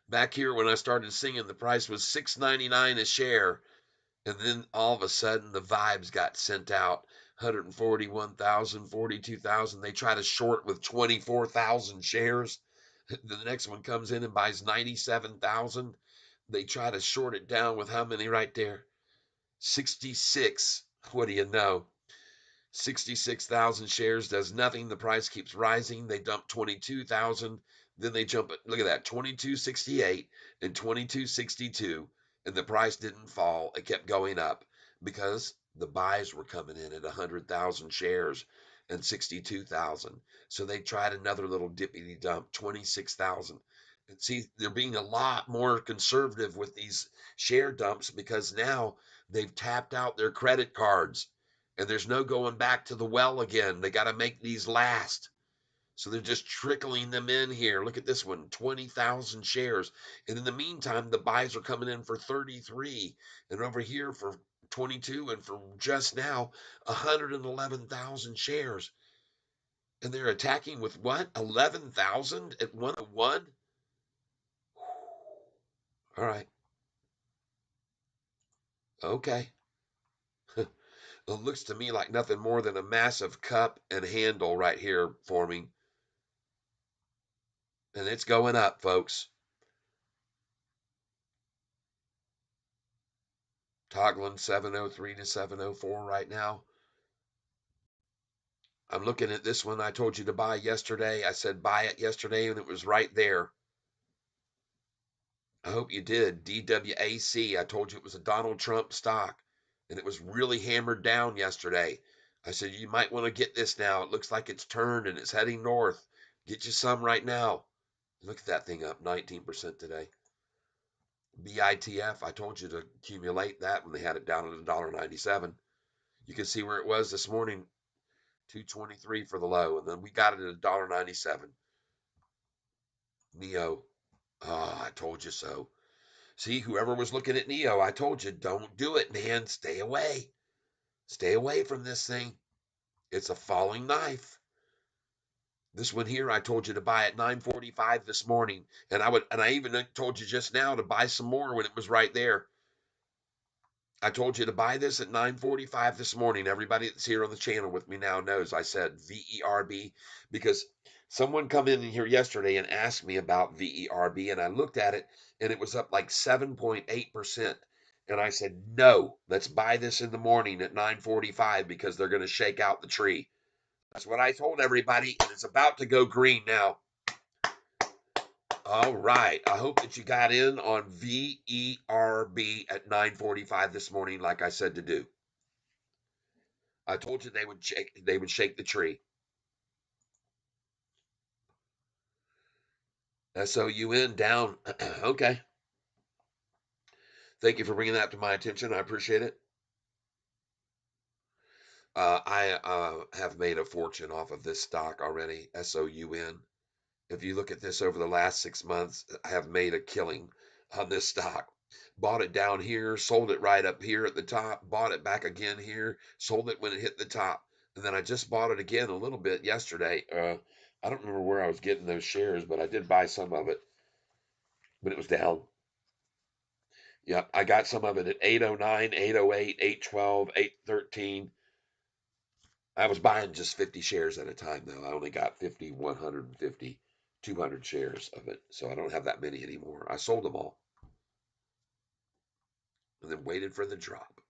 Back here when I started singing, the price was $6.99 a share. And then all of a sudden, the vibes got sent out. 141,000, 42,000. They try to short with 24,000 shares. The next one comes in and buys 97,000. They try to short it down with how many right there? 66. What do you know? 66,000 shares does nothing. The price keeps rising. They dump 22,000. Then they jump it. Look at that, 2268 and 2262. And the price didn't fall. It kept going up because the buys were coming in at 100,000 shares and 62,000. So they tried another little dippity dump, 26,000. And see, they're being a lot more conservative with these share dumps because now they've tapped out their credit cards and there's no going back to the well again. They got to make these last. So they're just trickling them in here. Look at this one, 20,000 shares. And in the meantime, the buys are coming in for 33 and over here for 22 and for just now 111,000 shares. And they're attacking with what? 11,000 at 101? All right. Okay. It looks to me like nothing more than a massive cup and handle right here forming. And it's going up, folks. Toggling 703 to 704 right now. I'm looking at this one I told you to buy yesterday. I said buy it yesterday and it was right there. I hope you did. DWAC. I told you it was a Donald Trump stock and it was really hammered down yesterday. I said you might want to get this now. It looks like it's turned and it's heading north. Get you some right now. Look at that thing up 19% today. BITF. I told you to accumulate that when they had it down at $1.97. You can see where it was this morning. 223 for the low, and then we got it at $1.97. Neo. Oh, I told you so. See, whoever was looking at Neo, I told you, don't do it, man. Stay away. Stay away from this thing. It's a falling knife. This one here, I told you to buy at 9:45 this morning, and I even told you just now to buy some more when it was right there. I told you to buy this at 9:45 this morning. Everybody that's here on the channel with me now knows I said VERB because someone come in here yesterday and asked me about VERB and I looked at it and it was up like 7.8%. And I said, "No, let's buy this in the morning at 9:45 because they're going to shake out the tree." That's what I told everybody and it's about to go green now. All right. I hope that you got in on VERB at 9:45 this morning, like I said to do. I told you they would shake the tree. SOUN down. Okay. Thank you for bringing that to my attention. I appreciate it. I have made a fortune off of this stock already. SOUN. If you look at this over the last 6 months, I have made a killing on this stock. Bought it down here, sold it right up here at the top, bought it back again here, sold it when it hit the top. And then I just bought it again a little bit yesterday. I don't remember where I was getting those shares, but I did buy some of it when it was down. Yeah, I got some of it at 809, 808, 812, 813. I was buying just 50 shares at a time, though. I only got 50, 150, 200 shares of it. So I don't have that many anymore. I sold them all and then waited for the drop.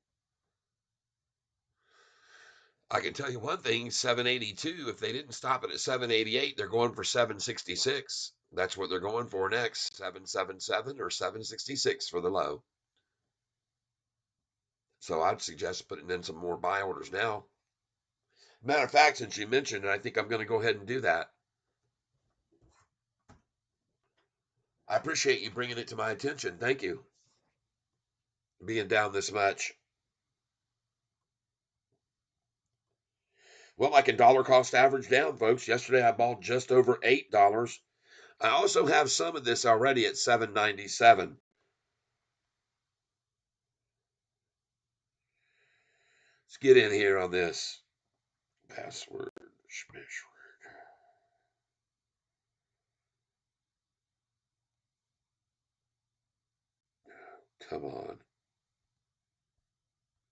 I can tell you one thing, 782, if they didn't stop it at 788, they're going for 766. That's what they're going for next, 777 or 766 for the low. So I'd suggest putting in some more buy orders now. Matter of fact, since you mentioned it, I think I'm going to go ahead and do that. I appreciate you bringing it to my attention. Thank you. Being down this much. Well, I can dollar cost average down, folks. Yesterday I bought just over $8. I also have some of this already at 7.97. Let's get in here on this. Password. Come on.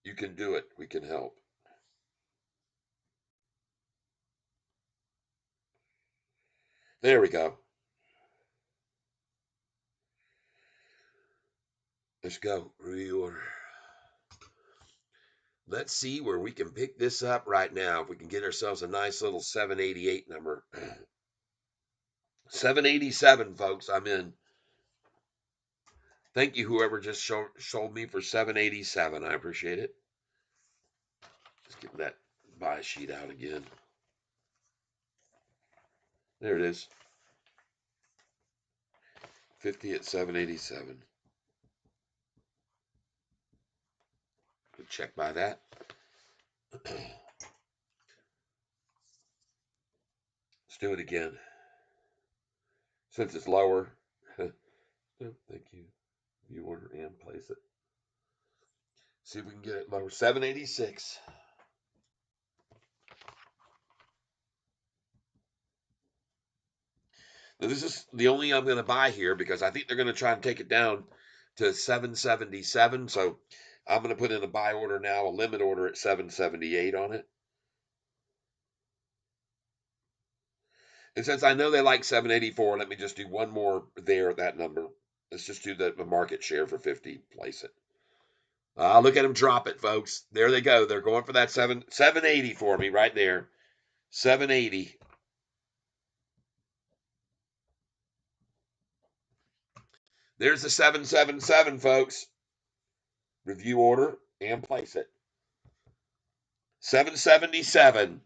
You can do it. We can help. There we go. Let's go. Reorder. Let's see where we can pick this up right now. If we can get ourselves a nice little 788 number. 787, folks. I'm in. Thank you, whoever just sold me for 787. I appreciate it. Just get that buy sheet out again. There it is. 50 at 787. Good check by that. Let's do it again. Since it's lower. Oh, thank you. You order and place it. See if we can get it lower. 786. Now, this is the only I'm going to buy here because I think they're going to try and take it down to 777. So I'm going to put in a buy order now, a limit order at 778 on it. And since I know they like 784, let me just do one more there at that number. Let's just do the market share for 50. Place it. Look at them drop it, folks. There they go. They're going for that 780 for me right there. 780. There's the 777, folks. Review order and place it. 777.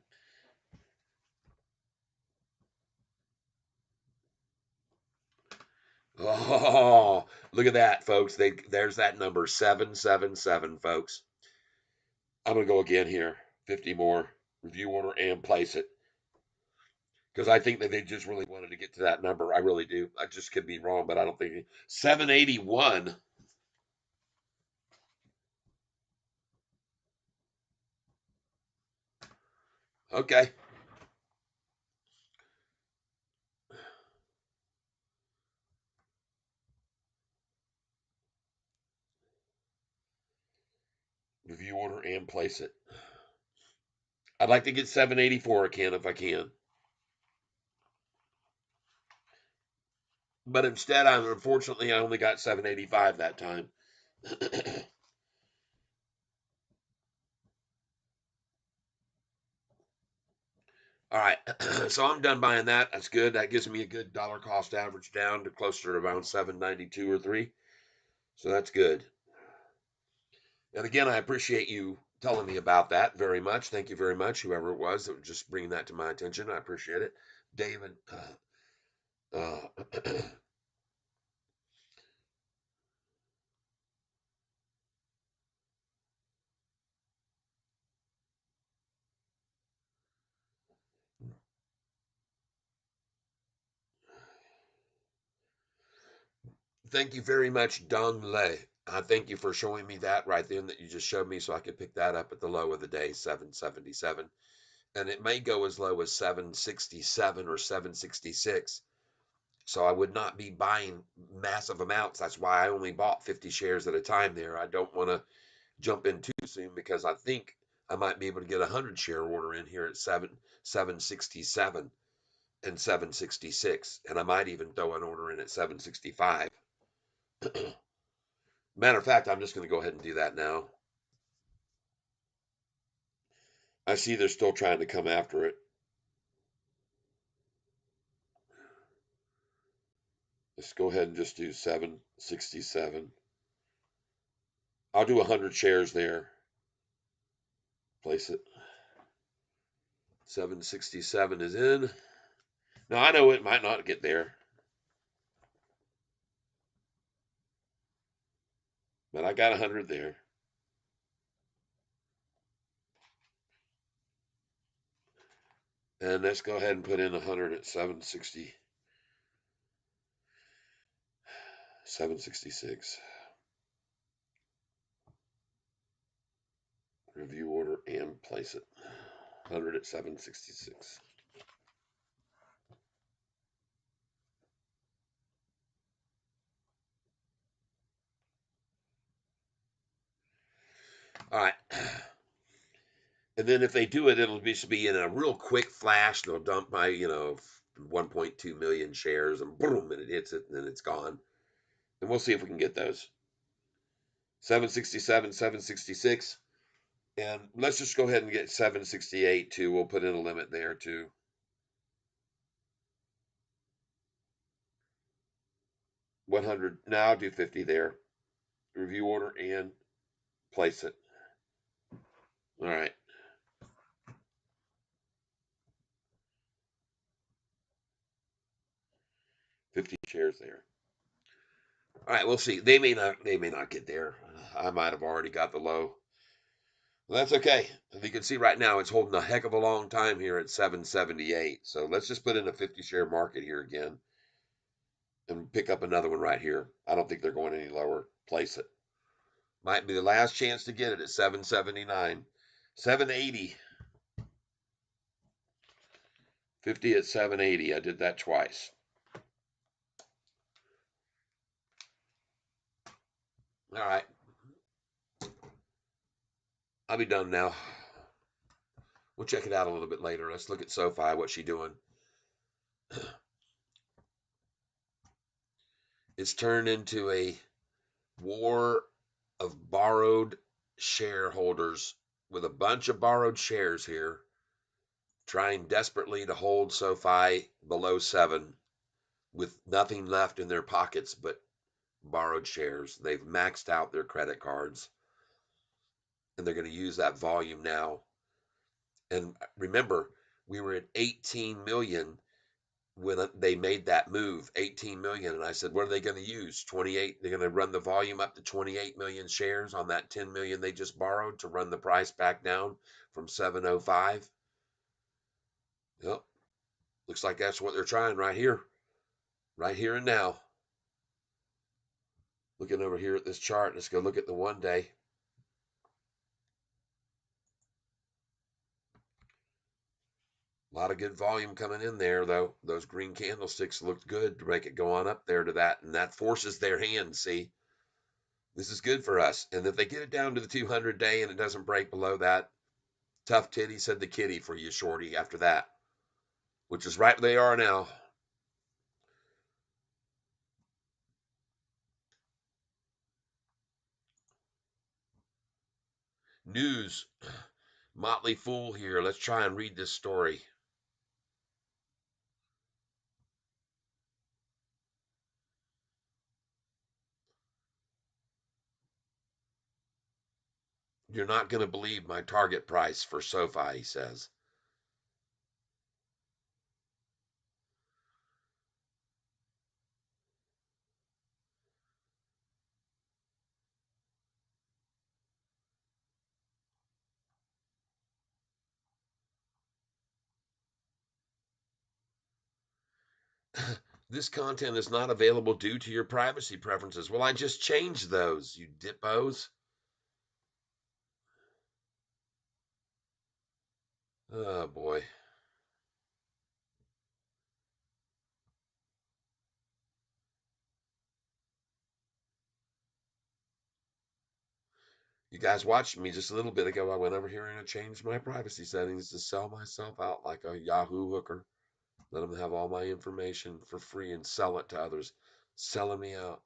Oh, look at that, folks. There's that number 777, folks. I'm gonna go again here. 50 more. Review order and place it. Because I think that they just really wanted to get to that number. I really do. I just could be wrong, but I don't think 781. Okay. Review order and place it. I'd like to get 784 again if I can. But instead, unfortunately, I only got 785 that time. All right, so I'm done buying that. That's good. That gives me a good dollar cost average down to closer to around 792 or 3. So that's good. And again, I appreciate you telling me about that very much. Thank you very much, whoever it was that was just bringing that to my attention. I appreciate it. David, thank you very much, Dong Lei. Thank you for showing me that right then that you just showed me so I could pick that up at the low of the day, 777. And it may go as low as 767 or 766. So I would not be buying massive amounts. That's why I only bought 50 shares at a time there. I don't want to jump in too soon because I think I might be able to get a 100 share order in here at 767 and 766. And I might even throw an order in at 765. Matter of fact, I'm just going to go ahead and do that now. I see they're still trying to come after it. Let's go ahead and just do 767. I'll do 100 shares there. Place it. 767 is in. Now I know it might not get there. But I got 100 there. And let's go ahead and put in 100 at 760, 766. Review order and place it. 100 at 766. All right. And then if they do it, it'll be in a real quick flash. They'll dump my, 1.2 million shares, and boom, and it hits it, and then it's gone. And we'll see if we can get those. 767, 766. And let's just go ahead and get 768 too. We'll put in a limit there too. 100. Now I'll do 50 there. Review order and place it. All right. 50 shares there. All right, we'll see. They may not get there. I might have already got the low. Well, that's okay. As you can see right now, it's holding a heck of a long time here at 778. So let's just put in a 50 share market here again and pick up another one right here. I don't think they're going any lower. Place it. Might be the last chance to get it at 779. 780. 50 at 780. I did that twice. All right. I'll be done now. We'll check it out a little bit later. Let's look at Sofi. What's she doing? It's turned into a war of borrowed shareholders with a bunch of borrowed shares here, trying desperately to hold SoFi below 7 with nothing left in their pockets but borrowed shares. They've maxed out their credit cards and they're going to use that volume now. And remember, we were at 18 million when they made that move, 18 million. And I said, what are they going to use? 28. They're going to run the volume up to 28 million shares on that 10 million they just borrowed to run the price back down from 705. Yep. Looks like that's what they're trying right here and now. Looking over here at this chart, let's go look at the 1 day. A lot of good volume coming in there, though. Those green candlesticks looked good to make it go on up there to that, and that forces their hand. See, this is good for us. And if they get it down to the 200 day and it doesn't break below that, tough titty, said the kitty for you, shorty, after that, which is right where they are now. News. Motley Fool here. Let's try and read this story. You're not going to believe my target price for SoFi, he says. This content is not available due to your privacy preferences. Well, I just changed those, you dippos. Oh, boy. You guys watched me just a little bit ago. I went over here and I changed my privacy settings to sell myself out like a Yahoo hooker. Let them have all my information for free and sell it to others. Selling me out.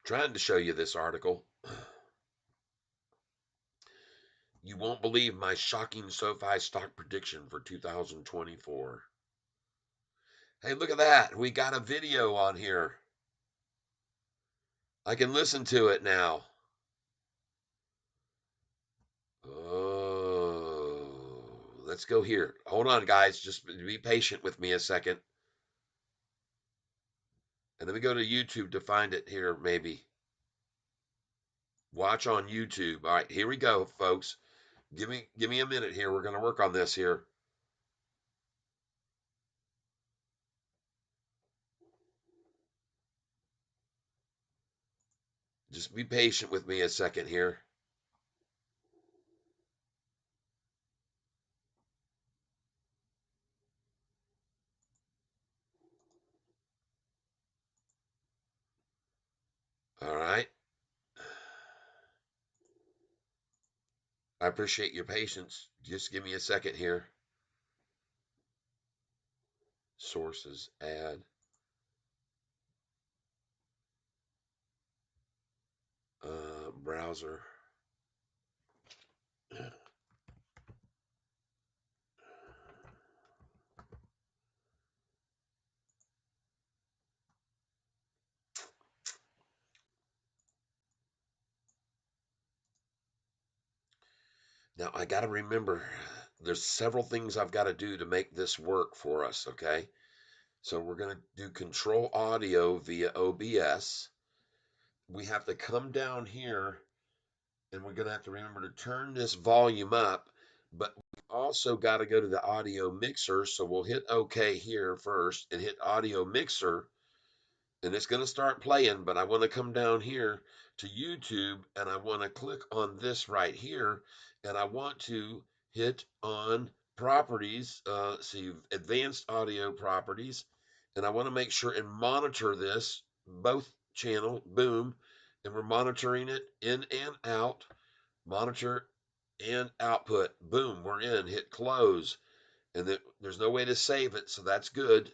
Trying to show you this article. You won't believe my shocking SoFi stock prediction for 2024. Hey, look at that. We got a video on here. I can listen to it now. Oh. Let's go here. Hold on, guys. Just be patient with me a second. And let me go to YouTube to find it here, maybe. Watch on YouTube. All right, here we go, folks. Give me a minute here. We're gonna work on this here. Just be patient with me a second here. All right. I appreciate your patience. Just give me a second here. Sources, add, browser. Now I got to remember there's several things I've got to do to make this work for us, okay? So we're going to do control audio via OBS. We have to come down here and we're going to have to remember to turn this volume up, but we've also got to go to the audio mixer. So we'll hit OK here first and hit audio mixer, and it's going to start playing. But I want to come down here to YouTube and I want to click on this right here, and I want to hit on properties, see advanced audio properties, and I want to make sure and monitor this both channel, boom, and we're monitoring it in and out, monitor and output, boom, we're in, hit close, and then there's no way to save it, so that's good.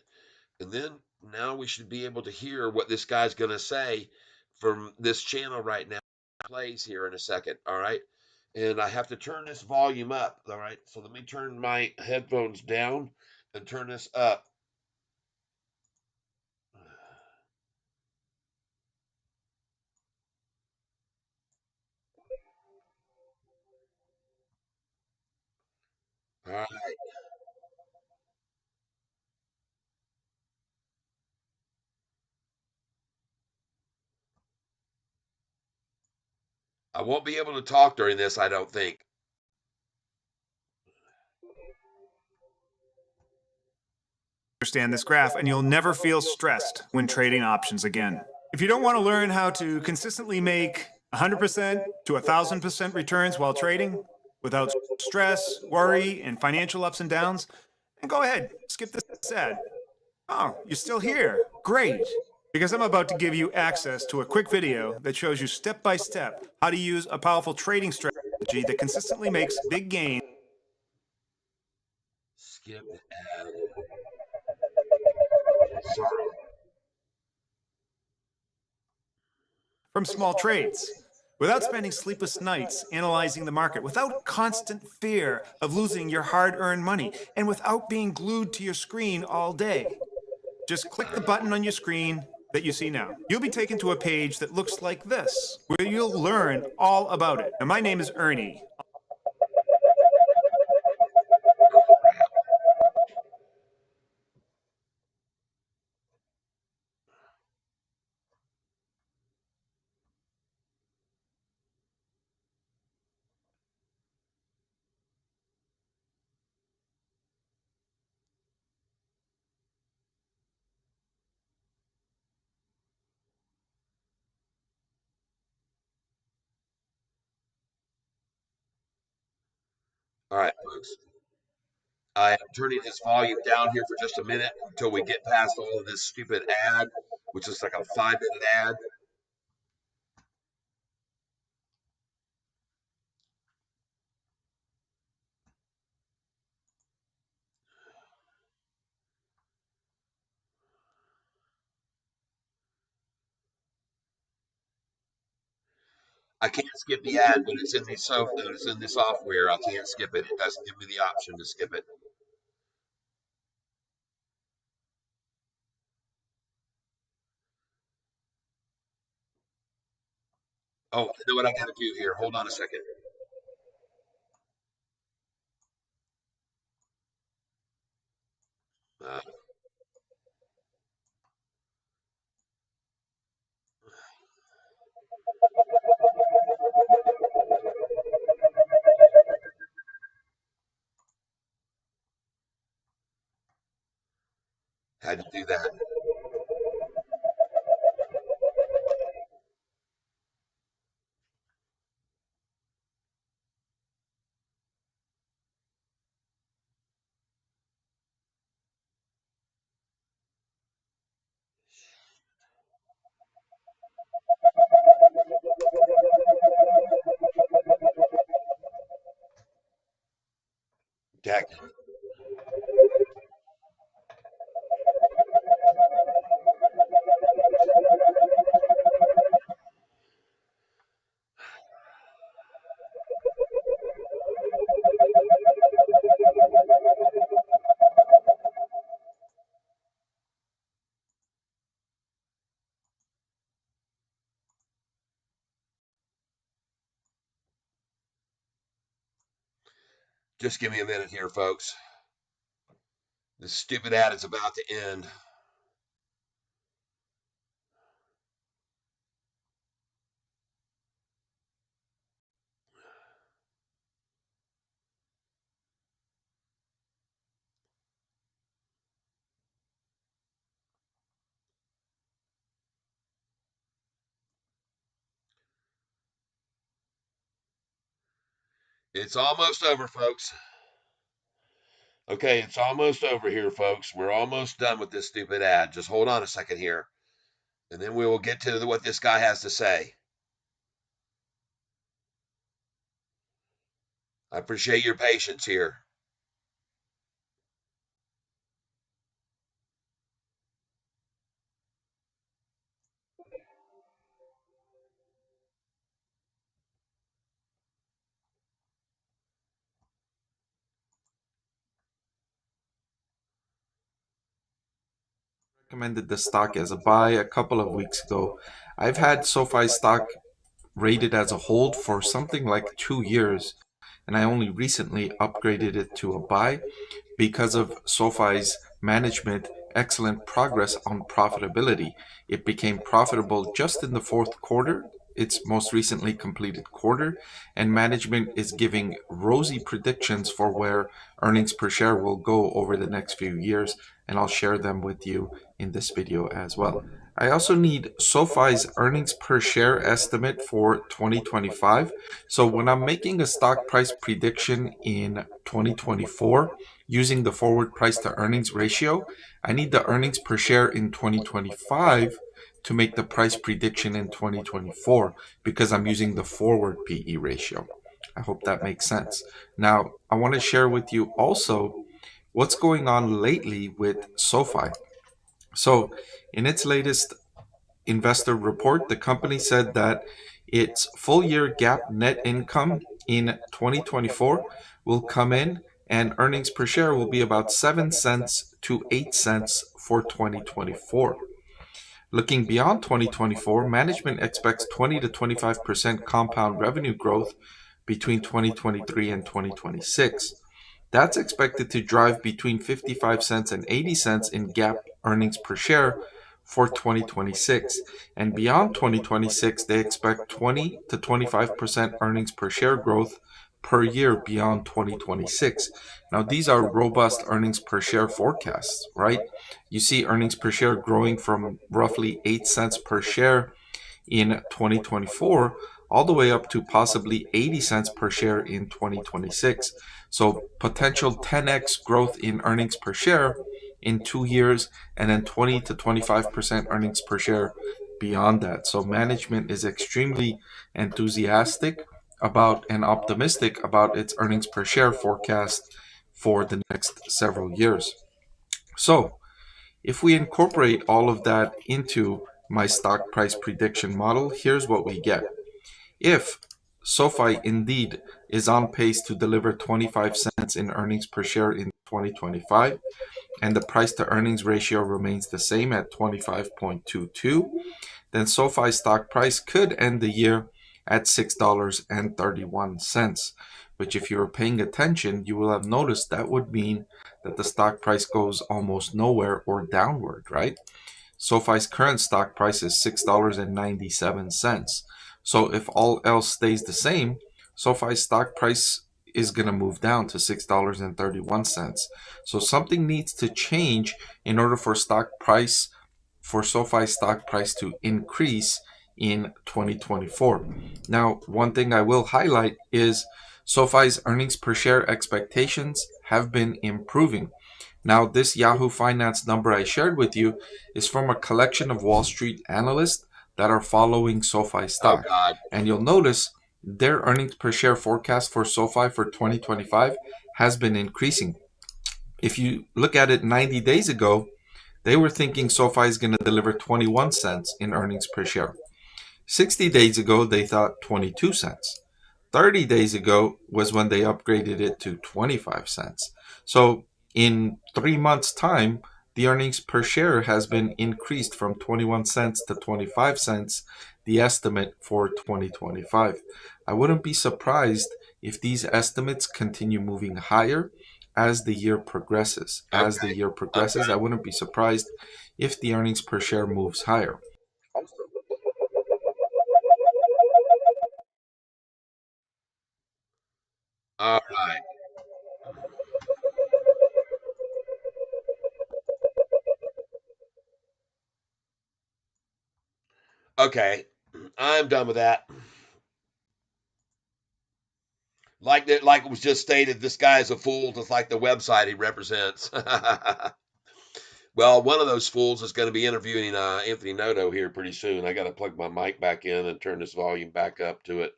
And then now we should be able to hear what this guy's going to say from this channel right now. Plays here in a second. All right. And I have to turn this volume up. All right. So let me turn my headphones down and turn this up. All right. I won't be able to talk during this, I don't think. Understand this graph, and you'll never feel stressed when trading options again. If you don't want to learn how to consistently make 100% to 1,000% returns while trading without stress, worry, and financial ups and downs, then go ahead, skip this ad. Oh, you're still here. Great. Because I'm about to give you access to a quick video that shows you step by step how to use a powerful trading strategy that consistently makes big gains Skip the ad. Sorry. from small trades, without spending sleepless nights analyzing the market, without constant fear of losing your hard earned money, and without being glued to your screen all day. Just click the button on your screen that you see now. You'll be taken to a page that looks like this, where you'll learn all about it. Now, my name is Ernie. All right, folks. I am turning this volume down here for just a minute until we get past all of this stupid ad, which is like a 5 minute ad. I can't skip the ad when it's in the it's in the software. I can't skip it. It doesn't give me the option to skip it. Oh, I know what I got to do here. Hold on a second. Uh, Had to do that. Jack, just give me a minute here, folks. This stupid ad is about to end. It's almost over, folks. Okay, it's almost over here, folks. We're almost done with this stupid ad. Just hold on a second here, and then we will get to what this guy has to say. I appreciate your patience here. Recommended the stock as a buy a couple of weeks ago. I've had SoFi stock rated as a hold for something like 2 years, and I only recently upgraded it to a buy because of SoFi's management excellent progress on profitability. It became profitable just in the fourth quarter, its most recently completed quarter, and management is giving rosy predictions for where earnings per share will go over the next few years, and I'll share them with you in this video as well. I also need SoFi's earnings per share estimate for 2025. So when I'm making a stock price prediction in 2024, using the forward price to earnings ratio, I need the earnings per share in 2025 to make the price prediction in 2024 because I'm using the forward PE ratio. I hope that makes sense. Now, I want to share with you also what's going on lately with SoFi. So, in its latest investor report, the company said that its full year GAAP net income in 2024 will come in and earnings per share will be about 7 cents to 8 cents for 2024. Looking beyond 2024, management expects 20 to 25% compound revenue growth between 2023 and 2026. That's expected to drive between 55 cents and 80 cents in GAAP earnings per share for 2026. And beyond 2026, they expect 20 to 25% earnings per share growth per year beyond 2026. Now, these are robust earnings per share forecasts, right? You see earnings per share growing from roughly 8 cents per share in 2024 all the way up to possibly 80 cents per share in 2026. So potential 10x growth in earnings per share in 2 years, and then 20 to 25% earnings per share beyond that. So management is extremely enthusiastic about and optimistic about its earnings per share forecast for the next several years. So if we incorporate all of that into my stock price prediction model, here's what we get. If SoFi indeed is on pace to deliver 25 cents in earnings per share in 2025, and the price to earnings ratio remains the same at 25.22, then SoFi stock price could end the year at $6.31. Which, if you were paying attention, you will have noticed that would mean that the stock price goes almost nowhere or downward, right? SoFi's current stock price is $6.97. So if all else stays the same, SoFi's stock price is going to move down to $6.31. So something needs to change in order for SoFi's stock price to increase in 2024. Now, one thing I will highlight is SoFi's earnings per share expectations have been improving. Now, this Yahoo Finance number I shared with you is from a collection of Wall Street analysts that are following SoFi Oh stock. God. And you'll notice their earnings per share forecast for SoFi for 2025 has been increasing. If you look at it 90 days ago, they were thinking SoFi is going to deliver 21 cents in earnings per share. 60 days ago, they thought 22 cents. 30 days ago was when they upgraded it to 25 cents. So in 3 months' time, the earnings per share has been increased from 21 cents to 25 cents, the estimate for 2025. I wouldn't be surprised if these estimates continue moving higher as the year progresses. As the Okay. year progresses, I wouldn't be surprised if the earnings per share moves higher. All right. Okay. I'm done with that. Like it was just stated, this guy is a fool, just like the website he represents. Well, one of those fools is going to be interviewing Anthony Noto here pretty soon. I got to plug my mic back in and turn this volume back up to it.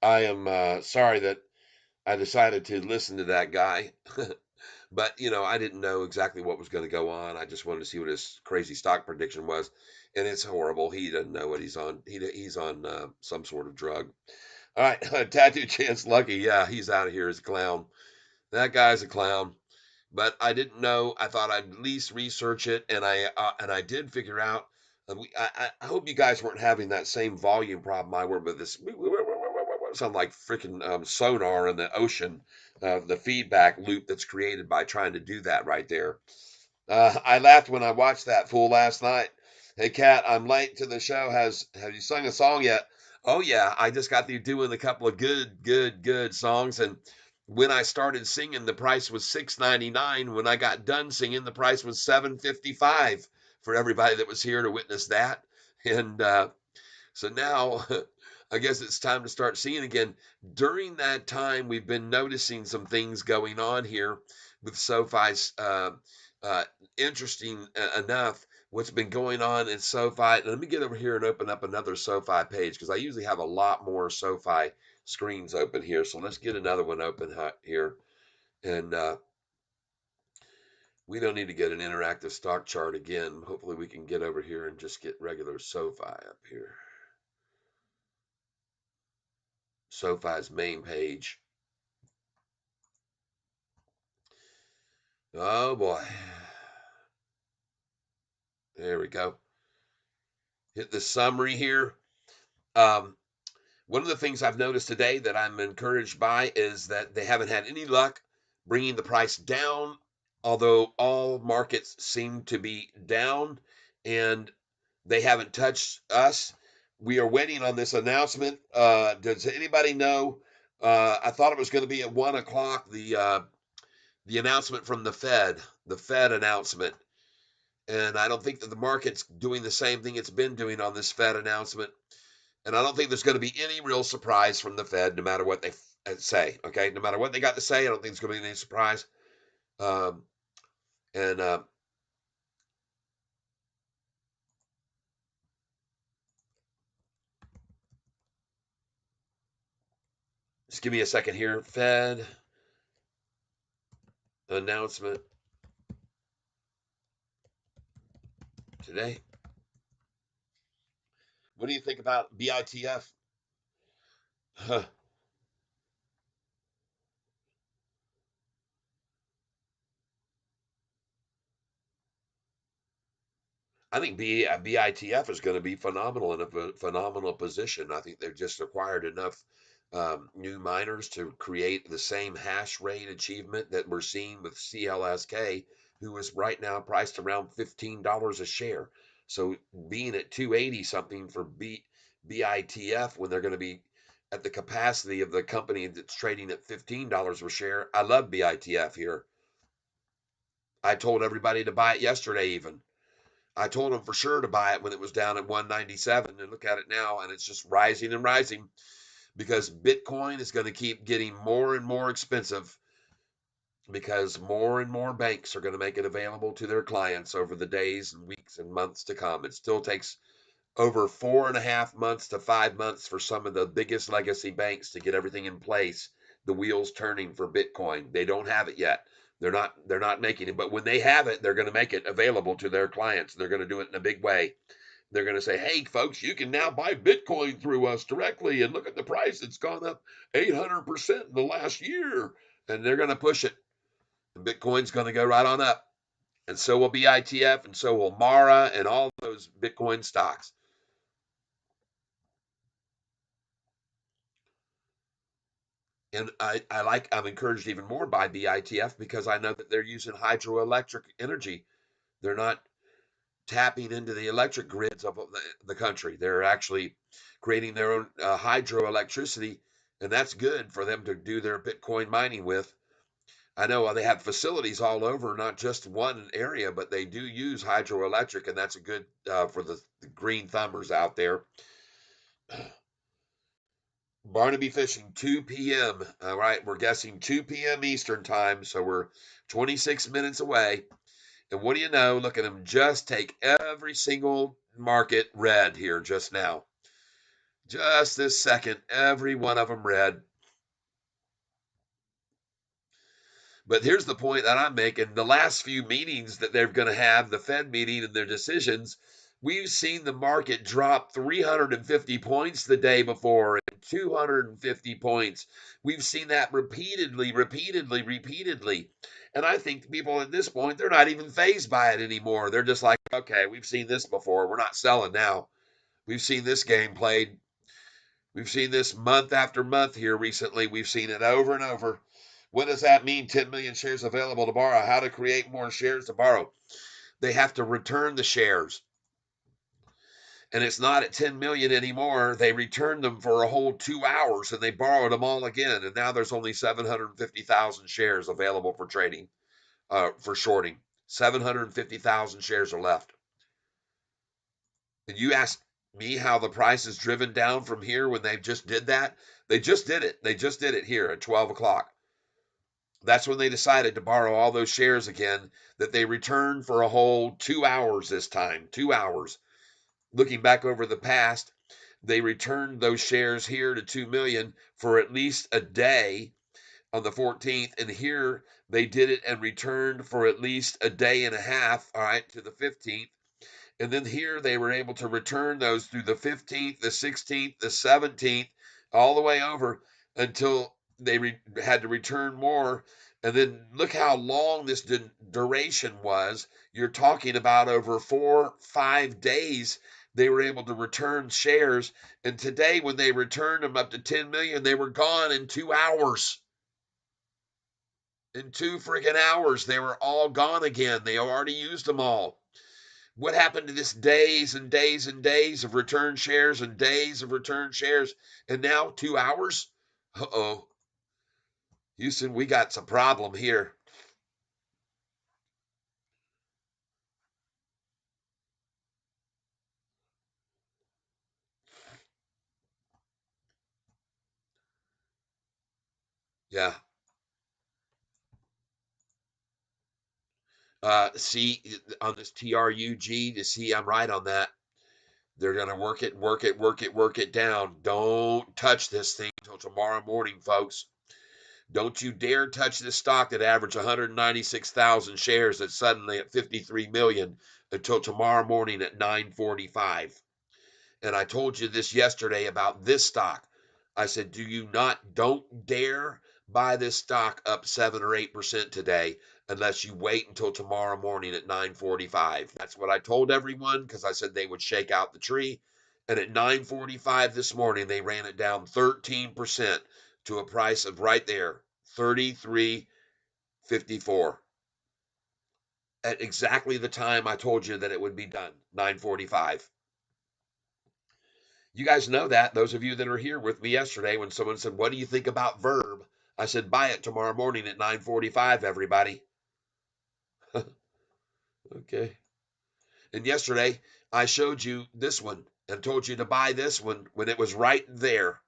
I am sorry that I decided to listen to that guy, but I didn't know exactly what was going to go on. I just wanted to see what his crazy stock prediction was, and it's horrible. He doesn't know what he's on. He's on some sort of drug. All right, Tattoo Chance Lucky. Yeah, he's out of here as a clown. That guy's a clown. But I didn't know. I thought I'd at least research it, and I did figure out. I hope you guys weren't having that same volume problem I were with this. Sound like freaking sonar in the ocean. The feedback loop that's created by trying to do that right there. I laughed when I watched that fool last night. Hey, Kat, I'm late to the show. Have you sung a song yet? Oh yeah, I just got through doing a couple of good songs, and when I started singing, the price was $6.99. When I got done singing, the price was $7.55 for everybody that was here to witness that. And so now I guess it's time to start seeing again. During that time, we've been noticing some things going on here with SoFi's. Uh, Interesting enough, what's been going on in SoFi. Let me get over here and open up another SoFi page because I usually have a lot more SoFi screens open here. So let's get another one open here. And we don't need to get an interactive stock chart again. Hopefully, we can get over here and just get regular SoFi up here. SoFi's main page. Oh boy. There we go. Hit the summary here. Um, One of the things I've noticed today that I'm encouraged by is that they haven't had any luck bringing the price down, although all markets seem to be down and they haven't touched us. We are waiting on this announcement. Does anybody know? I thought it was going to be at 1 o'clock. The announcement from the Fed announcement, and I don't think that the market's doing the same thing it's been doing on this Fed announcement. And I don't think there's going to be any real surprise from the Fed, no matter what they say. Okay, no matter what they got to say, I don't think there's going to be any surprise. Um, and Just give me a second here. Fed announcement today. What do you think about BITF? Huh. I think BITF is going to be phenomenal in a phenomenal position. I think they've just acquired enough new miners to create the same hash rate achievement that we're seeing with CLSK, who is right now priced around $15 a share. So being at 280 something for BITF when they're going to be at the capacity of the company that's trading at $15 a share, I love BITF here. I told everybody to buy it yesterday even. I told them for sure to buy it when it was down at 197, and look at it now, and it's just rising and rising because Bitcoin is going to keep getting more and more expensive because more and more banks are going to make it available to their clients over the days and weeks and months to come. It still takes over 4.5 months to 5 months for some of the biggest legacy banks to get everything in place, the wheels turning for Bitcoin. They don't have it yet. They're not making it, but when they have it, they're going to make it available to their clients. They're going to do it in a big way. They're going to say, "Hey, folks, you can now buy Bitcoin through us directly, and look at the price; it's gone up 800% in the last year." And they're going to push it. And Bitcoin's going to go right on up, and so will BITF, and so will Mara, and all those Bitcoin stocks. And I'm encouraged even more by BITF because I know that they're using hydroelectric energy. They're not tapping into the electric grids of the country. They're actually creating their own hydroelectricity, and that's good for them to do their Bitcoin mining with. I know they have facilities all over, not just one area, but they do use hydroelectric, and that's a good for the green thumbers out there. Barnaby fishing 2 p.m. All right, we're guessing 2 p.m. Eastern time, so we're 26 minutes away. And what do you know? Look at them just take every single market red here just now. Just this second, every one of them red. But here's the point that I'm making. The last few meetings that they're going to have, the Fed meeting and their decisions, we've seen the market drop 350 points the day before and 250 points. We've seen that repeatedly, repeatedly, repeatedly. And I think people at this point, they're not even fazed by it anymore. They're just like, okay, we've seen this before. We're not selling now. We've seen this game played. We've seen this month after month here recently. We've seen it over and over. What does that mean? 10 million shares available to borrow. How to create more shares to borrow? They have to return the shares. And it's not at 10 million anymore. They returned them for a whole 2 hours and they borrowed them all again. And now there's only 750,000 shares available for trading, for shorting. 750,000 shares are left. And you ask me how the price is driven down from here when they just did that? They just did it. They just did it here at 12 o'clock. That's when they decided to borrow all those shares again that they returned for a whole 2 hours this time. 2 hours. Looking back over the past, they returned those shares here to 2 million for at least a day on the 14th. And here they did it and returned for at least a day and a half, all right, to the 15th. And then here they were able to return those through the 15th, the 16th, the 17th, all the way over until they had to return more. And then look how long this duration was. You're talking about over 4-5 days they were able to return shares. And today, when they returned them up to 10 million, they were gone in 2 hours. In 2 freaking hours, they were all gone again. They already used them all. What happened to this days and days and days of return shares and days of return shares? And now 2 hours? Uh-oh. Houston, we got some problem here. Yeah. See, on this TRUG, to see I'm right on that. They're going to work it, work it, work it, work it down. Don't touch this thing until tomorrow morning, folks. Don't you dare touch this stock that averaged 196,000 shares that's suddenly at 53 million until tomorrow morning at 9:45. And I told you this yesterday about this stock. I said, don't dare buy this stock up 7 or 8% today unless you wait until tomorrow morning at 9:45. That's what I told everyone because I said they would shake out the tree. And at 9:45 this morning, they ran it down 13% to a price of right there, 33.54. At exactly the time I told you that it would be done, 9:45. You guys know that, those of you that are here with me yesterday when someone said, "What do you think about Verb?" I said, "Buy it tomorrow morning at 9:45, everybody." Okay. And yesterday, I showed you this one and told you to buy this one when it was right there.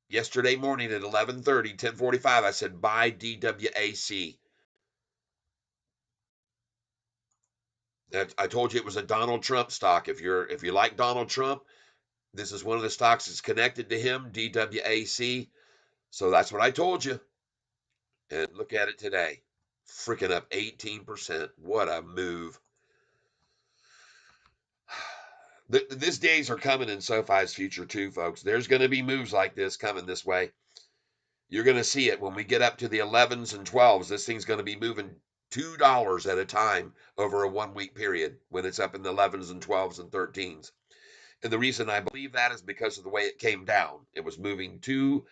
Yesterday morning at 11:30, 10:45, I said, "Buy DWAC." I told you it was a Donald Trump stock. If you like Donald Trump, this is one of the stocks that's connected to him, DWAC. So that's what I told you. And look at it today. Freaking up 18%. What a move. These days are coming in SoFi's future too, folks. There's going to be moves like this coming this way. You're going to see it when we get up to the 11s and 12s. This thing's going to be moving $2 at a time over a 1 week period when it's up in the 11s and 12s and 13s. And the reason I believe that is because of the way it came down. It was moving $2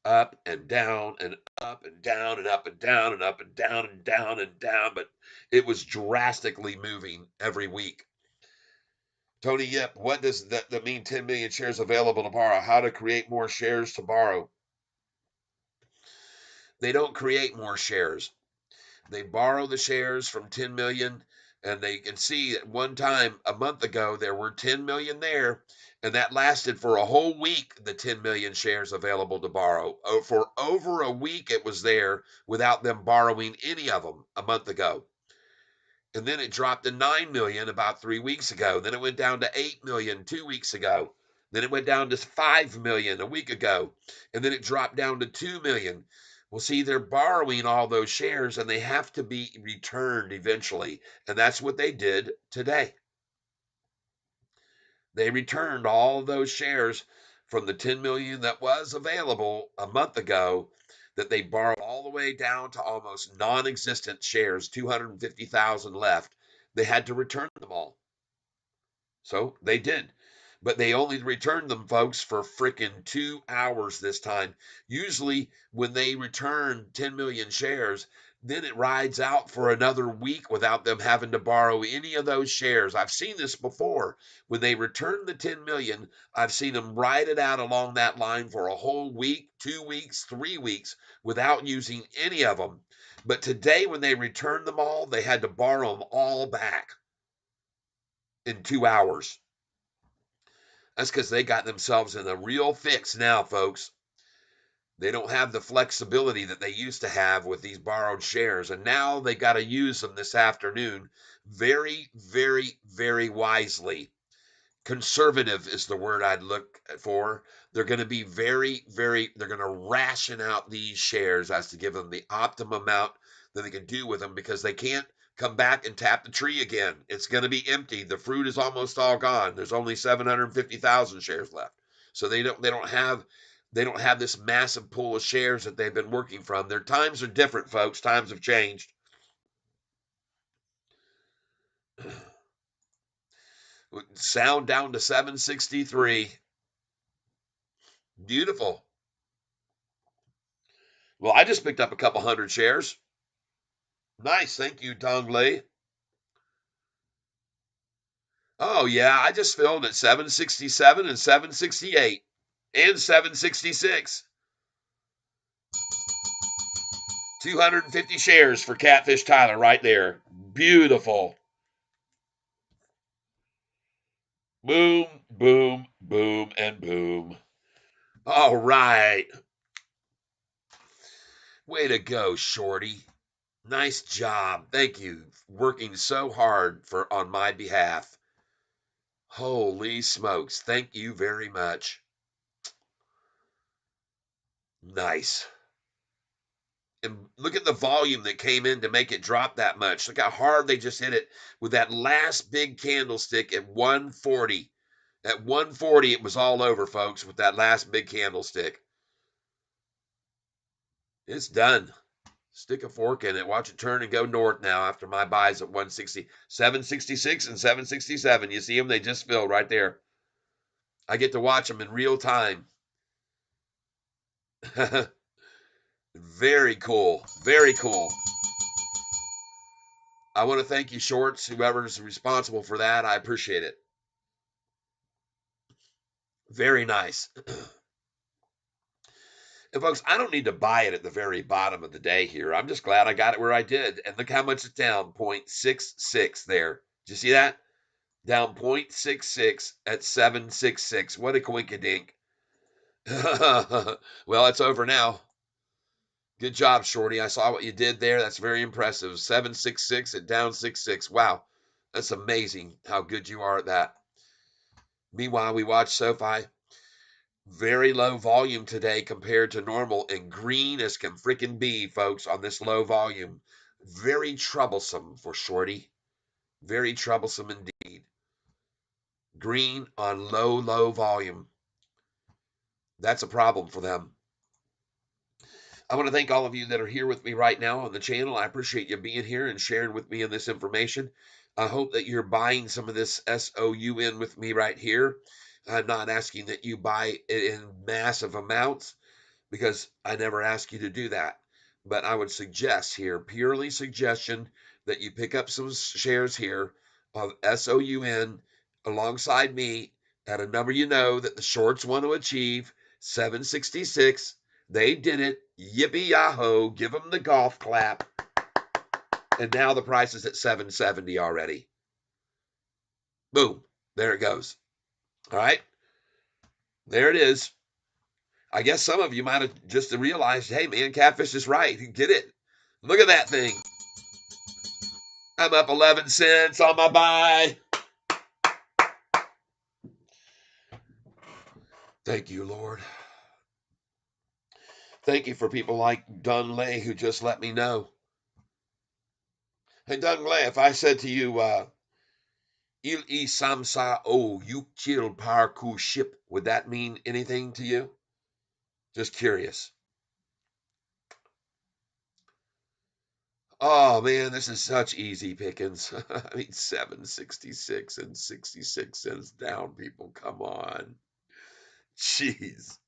up and down and up and down and up and down and up and down and down and down, but it was drastically moving every week. Tony Yip, what does that mean? 10 million shares available to borrow. How to create more shares to borrow? They don't create more shares. They borrow the shares from 10 million, and they can see at one time a month ago there were 10 million there, and that lasted for a whole week. The 10 million shares available to borrow for over a week, it was there without them borrowing any of them a month ago. And then it dropped to 9 million about 3 weeks ago. Then it went down to 8 million 2 weeks ago. Then it went down to 5 million a week ago. And then it dropped down to 2 million. Well, see, they're borrowing all those shares and they have to be returned eventually. And that's what they did today. They returned all those shares from the 10 million that was available a month ago that they borrowed all the way down to almost non-existent shares, 250,000 left. They had to return them all. So they did. But they only returned them, folks, for frickin' 2 hours this time. Usually, when they return 10 million shares, then it rides out for another week without them having to borrow any of those shares. I've seen this before. When they return the 10 million, I've seen them ride it out along that line for a whole week, 2 weeks, 3 weeks without using any of them. But today, when they returned them all, they had to borrow them all back in 2 hours. That's because they got themselves in a real fix now, folks. They don't have the flexibility that they used to have with these borrowed shares, and now they got to use them this afternoon very, very, very wisely. Conservative is the word I'd look for. They're going to be they're going to ration out these shares as to give them the optimum amount that they can do with them because they can't come back and tap the tree again. It's going to be empty. The fruit is almost all gone. There's only 750,000 shares left. So they don't have this massive pool of shares that they've been working from. Their times are different, folks. Times have changed. Sound down to 763. Beautiful. Well, I just picked up a couple hundred shares. Nice. Thank you, Dong Lei. Oh, yeah. I just filled at 767 and 768 and 766. 250 shares for Catfish Tyler right there. Beautiful. Boom, boom, boom, and boom. All right. Way to go, Shorty. Nice job. Thank you. Working so hard on my behalf. Holy smokes. Thank you very much. Nice. And look at the volume that came in to make it drop that much. Look how hard they just hit it with that last big candlestick at 140. At 140, it was all over, folks, with that last big candlestick. It's done. Stick a fork in it. Watch it turn and go north now after my buys at 160, 766 and 767. You see them? They just filled right there. I get to watch them in real time. Very cool. Very cool. I want to thank you, Shorts, whoever's responsible for that. I appreciate it. Very nice. And folks, I don't need to buy it at the very bottom of the day here. I'm just glad I got it where I did. And look how much it's down, 0.66 there. Did you see that? Down 0.66 at 766. What a coinkydink. Well, it's over now. Good job, Shorty. I saw what you did there. That's very impressive. 766 and down 66. Wow. That's amazing how good you are at that. Meanwhile, we watch Sofi. Very low volume today compared to normal, and green as can frickin' be, folks, on this low volume. Very troublesome for Shorty. Very troublesome indeed. Green on low volume. That's a problem for them. I want to thank all of you that are here with me right now on the channel. I appreciate you being here and sharing with me in this information. I hope that you're buying some of this SOUN with me right here. I'm not asking that you buy it in massive amounts because I never ask you to do that. But I would suggest here, purely suggestion, that you pick up some shares here of SOUN alongside me at a number you know that the shorts want to achieve, 766. They did it. Yippee yahoo. Give them the golf clap. And now the price is at 770 already. Boom. There it goes. All right. There it is. I guess some of you might have just realized, hey, man, Catfish is right. Get it. Look at that thing. I'm up 11 cents on my buy. Thank you, Lord. Thank you for people like Dun Lay who just let me know. Hey, Dun Lay, if I said to you, Il I Samsa O Yukchil Parku Ship, would that mean anything to you? Just curious. Oh man, this is such easy pickings. I mean, 766 and 66 cents down, people. Come on. Jeez.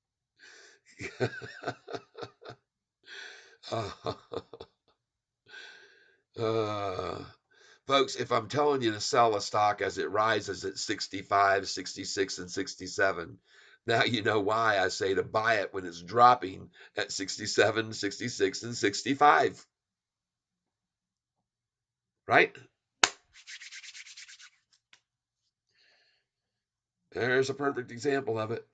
uh, Folks, if I'm telling you to sell a stock as it rises at 65, 66, and 67, now you know why I say to buy it when it's dropping at 67, 66, and 65. Right? There's a perfect example of it.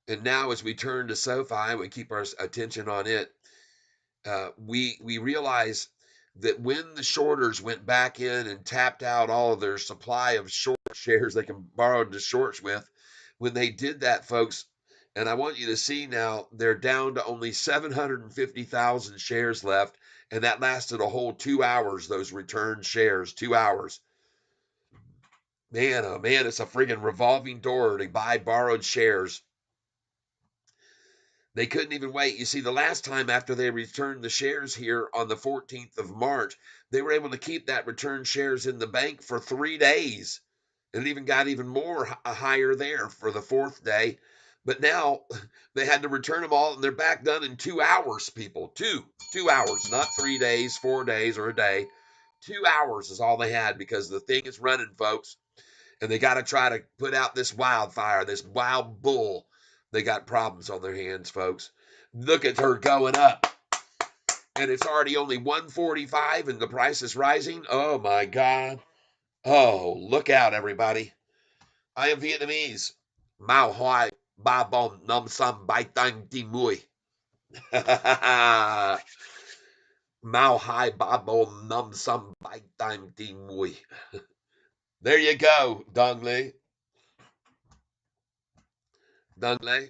And now as we turn to SoFi, we keep our attention on it. We realize that when the shorters went back in and tapped out all of their supply of short shares they can borrow the shorts with, when they did that, folks, and I want you to see now, they're down to only 750,000 shares left, and that lasted a whole 2 hours, those returned shares, 2 hours. Man, oh man, it's a friggin' revolving door to buy borrowed shares. They couldn't even wait. You see, the last time after they returned the shares here on the 14th of March, they were able to keep that returned shares in the bank for 3 days. It even got even more higher there for the fourth day. But now they had to return them all, and they're back done in 2 hours, people. Two hours, not 3 days, 4 days, or a day. 2 hours is all they had because the thing is running, folks. And they got to try to put out this wildfire, this wild bull. They got problems on their hands, folks. Look at her going up. And it's already only 145 and the price is rising. Oh my God. Oh, look out, everybody. I am Vietnamese. Mao Hoai Ba Bom Nom Sam Bai Tang Ti Mui. Mao Hai Ba Bom Nom Sam Bai Tang Ti Mui. There you go, Dong Lei. Dong Lei.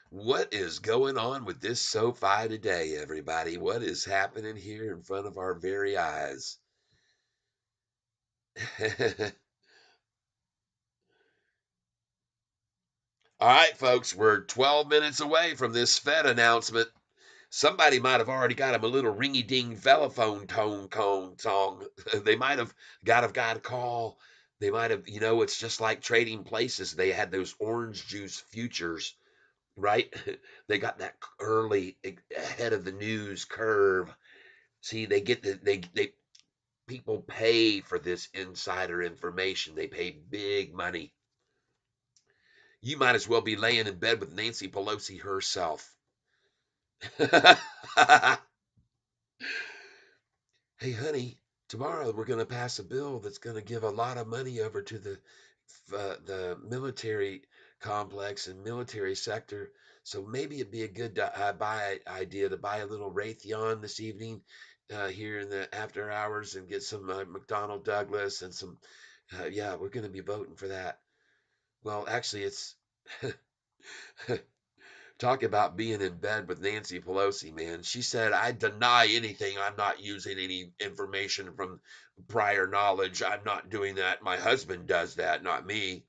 What is going on with this SoFi today, everybody? What is happening here in front of our very eyes? All right, folks, we're 12 minutes away from this Fed announcement. Somebody might have already got him a little ringy ding telephone tone cone song. They might have got a call. They might have, it's just like trading places. They had those orange juice futures, right? They got that early ahead of the news curve. See, they get they people pay for this insider information. They pay big money. You might as well be laying in bed with Nancy Pelosi herself. Hey, honey, tomorrow we're going to pass a bill that's going to give a lot of money over to the military complex and military sector. So maybe it'd be a good buy idea to buy a little Raytheon this evening here in the after hours and get some McDonnell Douglas and some. Yeah, we're going to be voting for that. Well, actually, it's talk about being in bed with Nancy Pelosi, man. She said, I deny anything. I'm not using any information from prior knowledge. I'm not doing that. My husband does that, not me.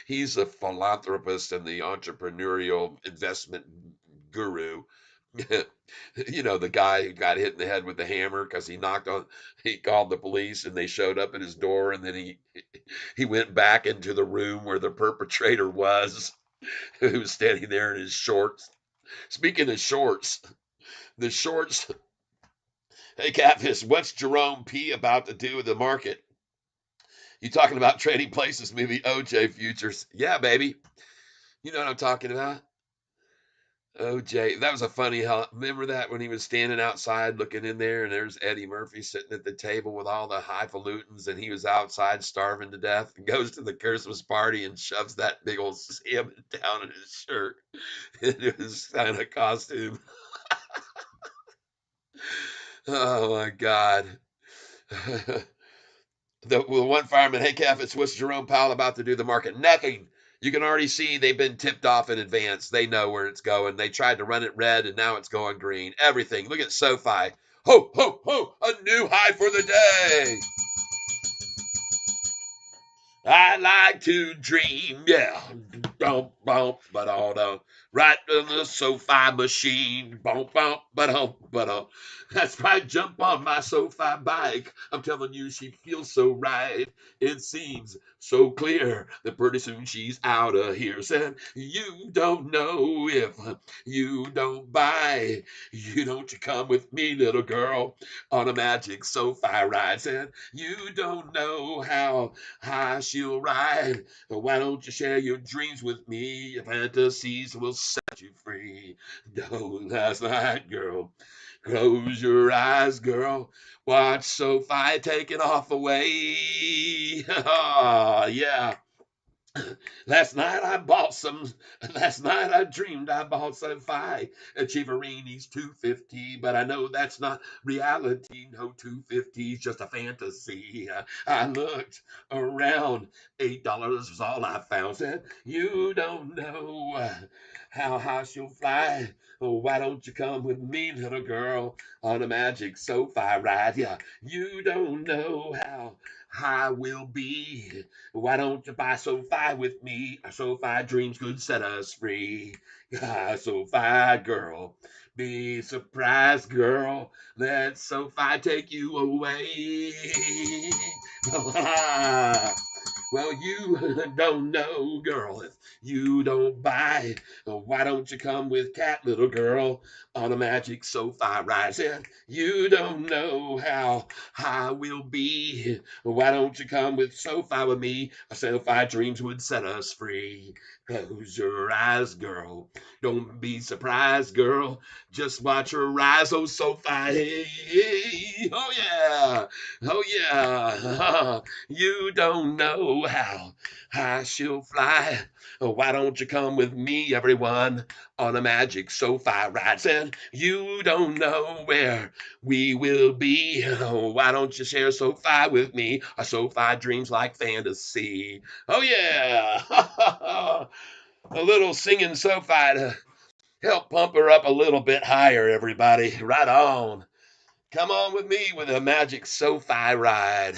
He's a philanthropist and the entrepreneurial investment guru. The guy who got hit in the head with the hammer because he called the police and they showed up at his door, and then he went back into the room where the perpetrator was. Who was standing there in his shorts. Speaking of shorts, the shorts. Hey, Catfish, what's Jerome P. about to do with the market? You talking about Trading Places movie OJ futures? Yeah, baby. You know what I'm talking about? OJ. That was a funny. Remember that when he was standing outside looking in there, and there's Eddie Murphy sitting at the table with all the highfalutins, and he was outside starving to death, and goes to the Christmas party and shoves that big old salmon down in his shirt into his Santa costume. Oh my God. The one fireman, hey, Caffe's, what's Jerome Powell about to do the market? Nothing. You can already see they've been tipped off in advance. They know where it's going. They tried to run it red, and now it's going green. Everything. Look at SoFi. Ho, ho, ho. A new high for the day. I like to dream, yeah. Bump, bump, but all the right on the SoFi machine. Bump, bump, but that's right. Jump on my SoFi bike. I'm telling you, she feels so right. It seems so clear that pretty soon she's out of here. Said you don't know if you don't buy. You don't you come with me, little girl, on a magic SoFi ride. Said you don't know how high she'll ride. Why don't you share your dreams with me? Your fantasies will set you free. No, last night, girl. Close your eyes, girl. Watch SoFi taking off away. Oh, yeah. Last night I bought some. Last night I dreamed I bought some Fi Chivarini's 250, but I know that's not reality. No 250 is just a fantasy. I looked around. $8 was all I found. Said you don't know how high she'll fly. Oh, why don't you come with me, little girl, on a magic SoFi ride? Yeah, you don't know how high we'll be. Why don't you buy SoFi with me? SoFi dreams could set us free. SoFi girl, be surprised, girl. Let SoFi take you away. Well, you don't know, girl, if you don't buy. Why don't you come with Cat, little girl, on a magic SoFi ride? Said, you don't know how high we'll be. Why don't you come with SoFi with me? SoFi dreams would set us free. Close your eyes, girl. Don't be surprised, girl. Just watch her rise, oh SoFi. Hey, oh yeah, oh yeah. You don't know how high she'll fly. Why don't you come with me, everyone, on a magic SoFi ride? Said you don't know where we will be. Why don't you share SoFi with me? Our SoFi dreams like fantasy. Oh yeah, a little singing SoFi to help pump her up a little bit higher. Everybody, right on. Come on with me with a magic SoFi ride.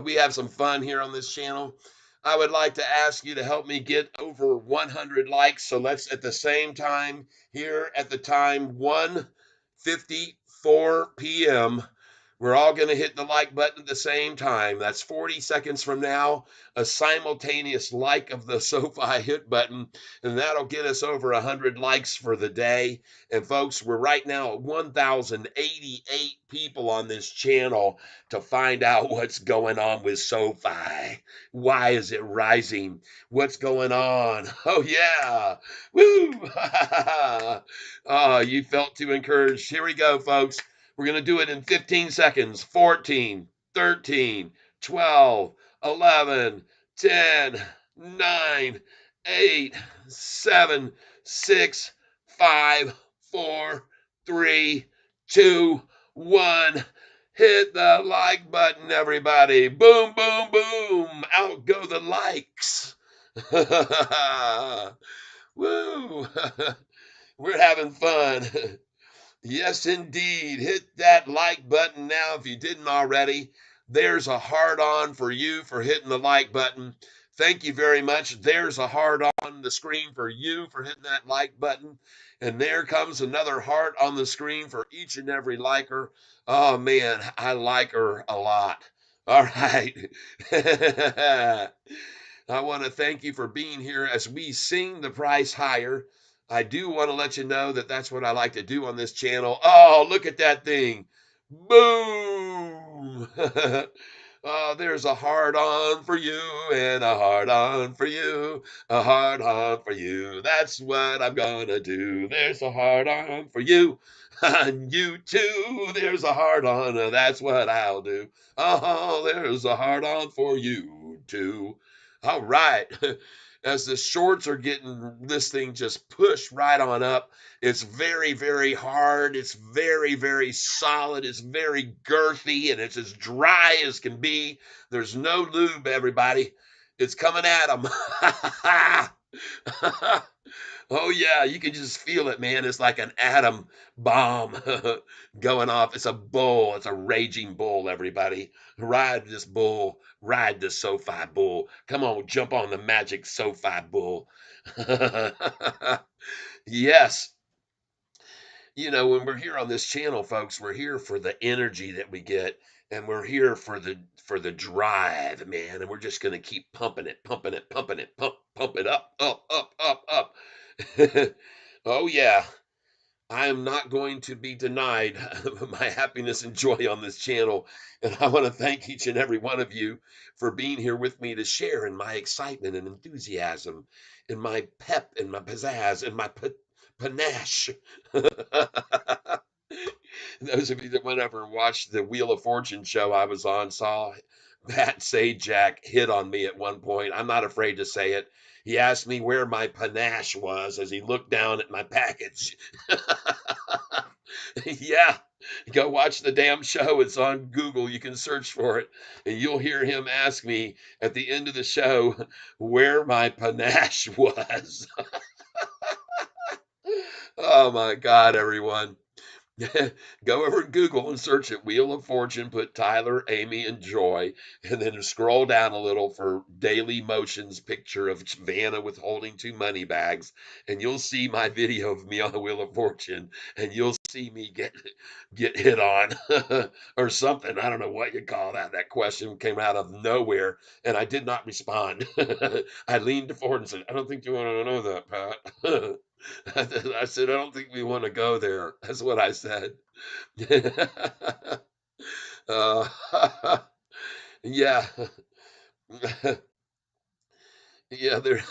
We have some fun here on this channel. I would like to ask you to help me get over 100 likes. So let's at the same time here at the time 1:54 p.m. We're all going to hit the like button at the same time. That's 40 seconds from now, a simultaneous like of the SoFi hit button, and that'll get us over 100 likes for the day. And folks, we're right now at 1,088 people on this channel to find out what's going on with SoFi. Why is it rising? What's going on? Oh, yeah. Woo! Oh, you felt too encouraged. Here we go, folks. We're going to do it in 15 seconds. 14, 13, 12, 11, 10, 9, 8, 7, 6, 5, 4, 3, 2, 1. Hit the like button, everybody. Boom, boom, boom. Out go the likes. Woo. We're having fun. Yes, indeed. Hit that like button now if you didn't already. There's a heart on for you for hitting the like button. Thank you very much. There's a heart on the screen for you for hitting that like button. And there comes another heart on the screen for each and every liker. Oh, man, I like her a lot. All right. I want to thank you for being here as we sing the price higher. I do want to let you know that that's what I like to do on this channel. Oh, look at that thing. Boom. Oh, there's a hard on for you and a hard on for you, a hard on for you. That's what I'm gonna do. There's a hard on for you and you too. There's a hard on. That's what I'll do. Oh, there's a hard on for you too. All right. As the shorts are getting this thing just pushed right on up, it's very, very hard. It's very, very solid. It's very girthy and it's as dry as can be. There's no lube, everybody. It's coming at them. Oh, yeah, you can just feel it, man. It's like an atom bomb going off. It's a bull. It's a raging bull, everybody. Ride this bull. Ride the SoFi bull. Come on, jump on the magic SoFi bull. Yes. You know, when we're here on this channel, folks, we're here for the energy that we get, and we're here for the drive, man. And we're just gonna keep pumping it, pumping it, pumping it, pump it up, up, up, up, up. Oh yeah. I am not going to be denied my happiness and joy on this channel. And I want to thank each and every one of you for being here with me to share in my excitement and enthusiasm, in my pep and my pizzazz and my panache. Those of you that went over and watched the Wheel of Fortune show I was on saw Pat Sajak hit on me at one point. I'm not afraid to say it. He asked me where my panache was as he looked down at my package. Yeah, go watch the damn show. It's on Google. You can search for it, and you'll hear him ask me at the end of the show where my panache was. Oh my God, everyone. Go over to Google and search it Wheel of Fortune, put Tyler, Amy, and Joy, and then scroll down a little for Daily Motion's picture of Vanna with holding two money bags, and you'll see my video of me on the Wheel of Fortune, and you'll see me get hit on or something. I don't know what you call that. That question came out of nowhere, and I did not respond. I leaned forward and said, "I don't think you want to know that, Pat." I said, I don't think we want to go there. That's what I said. uh, yeah. Yeah, there.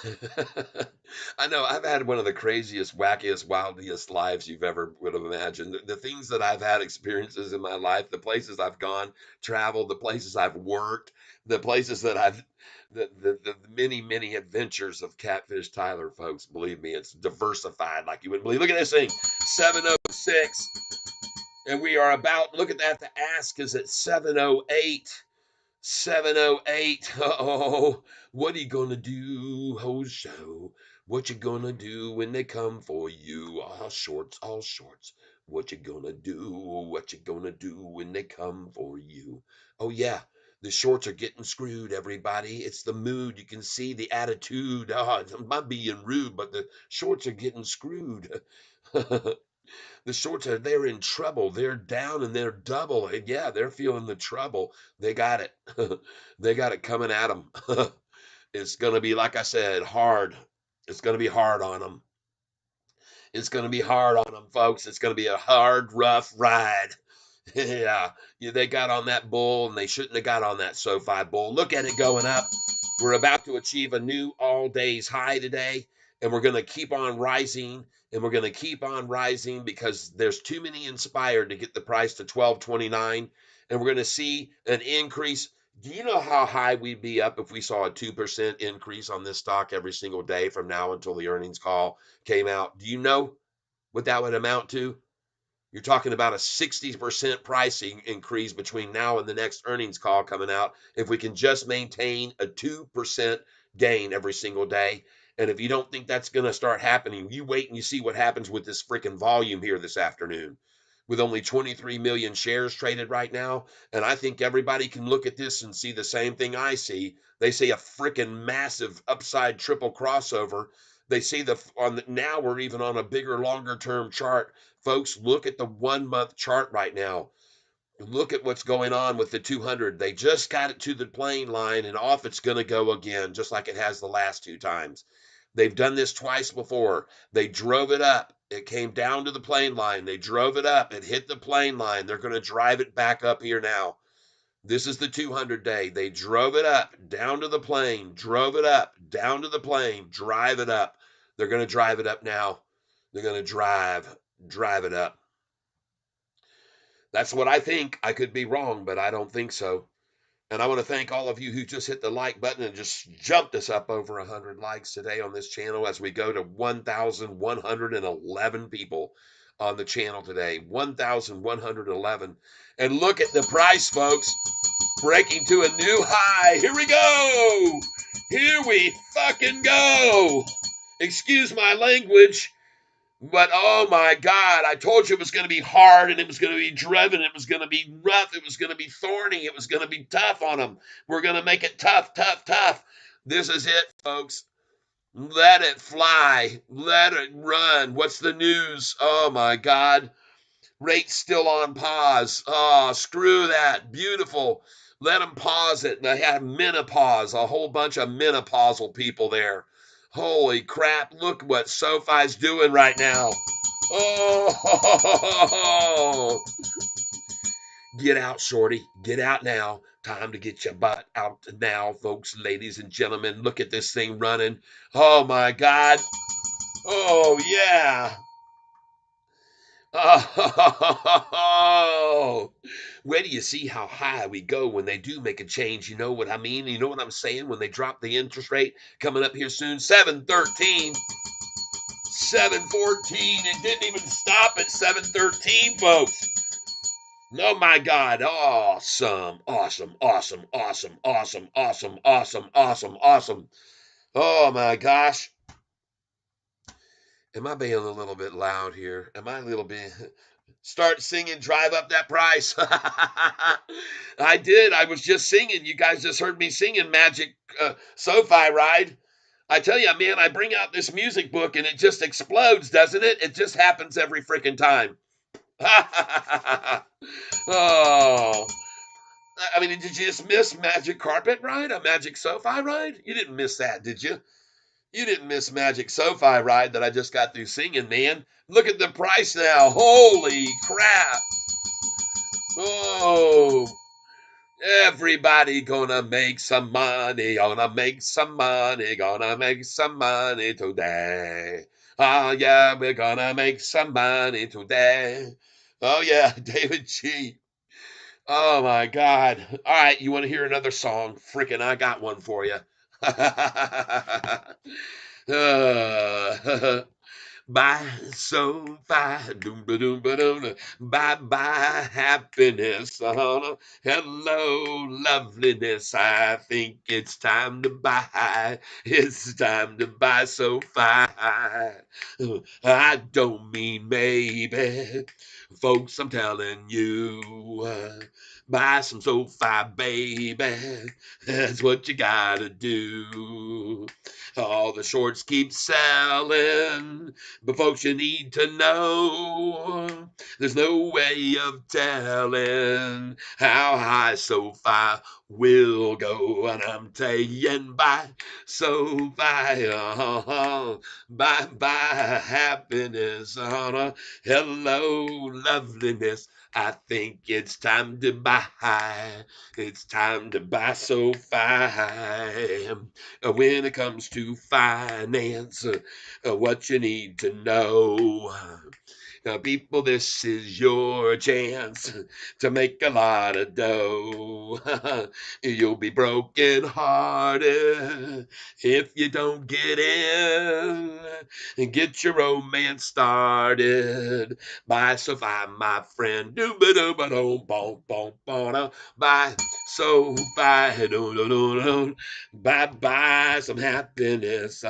I know I've had one of the craziest, wackiest, wildest lives you've ever would have imagined. The things that I've had experiences in my life, the places I've gone, traveled, the places I've worked, the places that the many, many adventures of Catfish Tyler, folks. Believe me, it's diversified like you wouldn't believe. Look at this thing, 706, and we are about. Look at that. The ask is at 708. 708. Oh, what are you gonna do? Oh, show. What you gonna do when they come for you? All shorts, all shorts. What you gonna do? What you gonna do when they come for you? Oh yeah, the shorts are getting screwed, everybody. It's the mood. You can see the attitude. Oh, I'm not being rude, but the shorts are getting screwed. The shorts are they're in trouble. They're down and they're double. And yeah, they're feeling the trouble. They got it. They got it coming at them. It's gonna be like I said, hard. It's gonna be hard on them. It's going to be hard on them, folks. It's going to be a hard, rough ride. Yeah, they got on that bull and they shouldn't have got on that SoFi bull. Look at it going up. We're about to achieve a new all days high today, and we're going to keep on rising, and we're going to keep on rising because there's too many inspired to get the price to 12.29, and we're going to see an increase. Do you know how high we'd be up if we saw a 2% increase on this stock every single day from now until the earnings call came out? Do you know what that would amount to? You're talking about a 60% pricing increase between now and the next earnings call coming out if we can just maintain a 2% gain every single day. And if you don't think that's going to start happening, you wait and you see what happens with this freaking volume here this afternoon. With only 23 million shares traded right now. And I think everybody can look at this and see the same thing I see. They see a freaking massive upside triple crossover. They see now we're even on a bigger, longer term chart. Folks, look at the 1 month chart right now. Look at what's going on with the 200. They just got it to the plane line and off it's going to go again, just like it has the last two times. They've done this twice before. They drove it up. It came down to the plane line. They drove it up. It hit the plane line. They're going to drive it back up here now. This is the 200 day. They drove it up, down to the plane, drove it up, down to the plane, drive it up. They're going to drive it up now. They're going to drive it up. That's what I think. I could be wrong, but I don't think so. And I want to thank all of you who just hit the like button and just jumped us up over 100 likes today on this channel as we go to 1,111 people on the channel today. 1,111. And look at the price, folks. Breaking to a new high. Here we go. Here we fucking go. Excuse my language. But oh my God, I told you it was going to be hard and it was going to be driven. It was going to be rough. It was going to be thorny. It was going to be tough on them. We're going to make it tough, tough, tough. This is it, folks. Let it fly. Let it run. What's the news? Oh my God. Rate's still on pause. Oh, screw that. Beautiful. Let them pause it. They have menopause, a whole bunch of menopausal people there. Holy crap, look what SoFi's doing right now. Oh, get out, shorty. Get out now. Time to get your butt out now, folks, ladies and gentlemen. Look at this thing running. Oh, my God. Oh, yeah. Oh, where do you see how high we go when they do make a change? You know what I mean? You know what I'm saying? When they drop the interest rate coming up here soon, 713, 714. It didn't even stop at 713, folks. Oh my God. Awesome. Awesome. Awesome. Awesome. Awesome. Awesome. Awesome. Awesome. Awesome. Oh my gosh. Am I being a little bit loud here? Am I a little bit? Start singing, drive up that price. I did. I was just singing. You guys just heard me singing Magic SoFi Ride. I tell you, man, I bring out this music book and it just explodes, doesn't it? It just happens every freaking time. Oh, I mean, did you just miss Magic Carpet Ride? A Magic SoFi Ride? You didn't miss that, did you? You didn't miss Magic SoFi Ride that I just got through singing, man. Look at the price now. Holy crap. Oh, everybody gonna make some money, gonna make some money, gonna make some money today. Oh, yeah, we're gonna make some money today. Oh, yeah, David G. Oh, my God. All right, you want to hear another song? Freaking, I got one for you. Bye, Sofi. Doom ba doom ba doom. Bye bye, happiness. Hello, loveliness. I think it's time to buy. It's time to buy Sofi. I don't mean maybe. Folks, I'm telling you, buy some SoFi, baby. That's what you gotta do. All the shorts keep selling, but folks, you need to know there's no way of telling how high SoFi will go. And I'm saying bye, SoFi. Bye bye, happiness. Hello, loveliness. I think it's time to buy. It's time to buy SoFi. When it comes to finance, what you need to know. People, this is your chance to make a lot of dough. You'll be broken hearted if you don't get in and get your romance started. Buy Sofi, my friend. Buy Sofi. Bye bye, some happiness.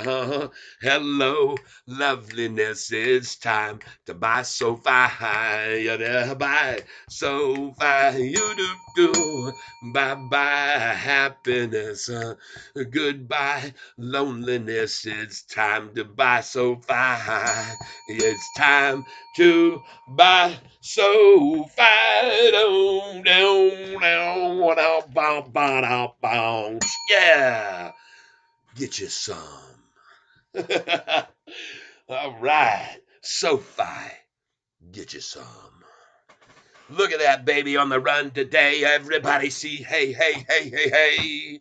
Hello, loveliness. It's time to buy SoFi. You buy SoFi. You do. Bye bye, happiness. Goodbye, loneliness. It's time to buy SoFi. It's time to buy SoFi. Yeah, get you some. All right, SoFi, get you some. Look at that baby on the run today. Everybody see, hey, hey, hey, hey, hey.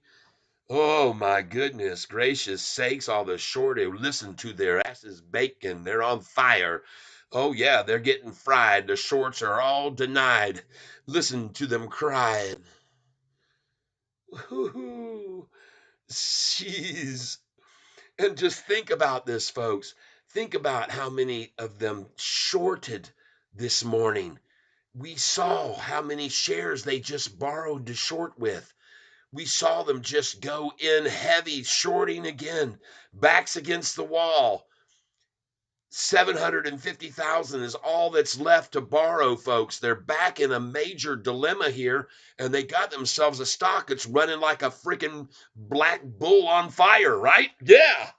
Oh my goodness gracious sakes, all the short listen to their asses baking. They're on fire. Oh yeah, they're getting fried. The shorts are all denied. Listen to them crying. Woo-hoo. Jeez. And just think about this, folks. Think about how many of them shorted this morning. We saw how many shares they just borrowed to short with. We saw them just go in heavy, shorting again, backs against the wall. 750,000 is all that's left to borrow, folks. They're back in a major dilemma here, and they got themselves a stock that's running like a freaking black bull on fire, right? Yeah.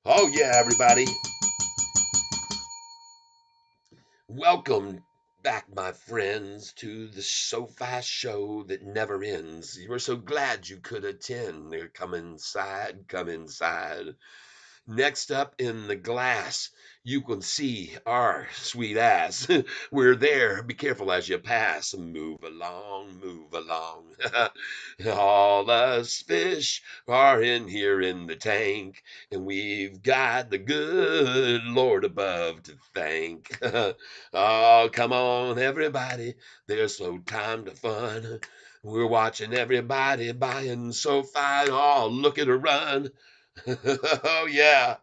Oh, yeah, everybody. Welcome back, my friends, to the SoFi show that never ends. We're so glad you could attend. Come inside, come inside. Next up in the glass, you can see our sweet ass. We're there. Be careful as you pass. Move along, move along. All us fish are in here in the tank, and we've got the good Lord above to thank. Oh, come on, everybody. There's no time to fun. We're watching everybody buying SoFi. Oh, look at her run. Oh, yeah.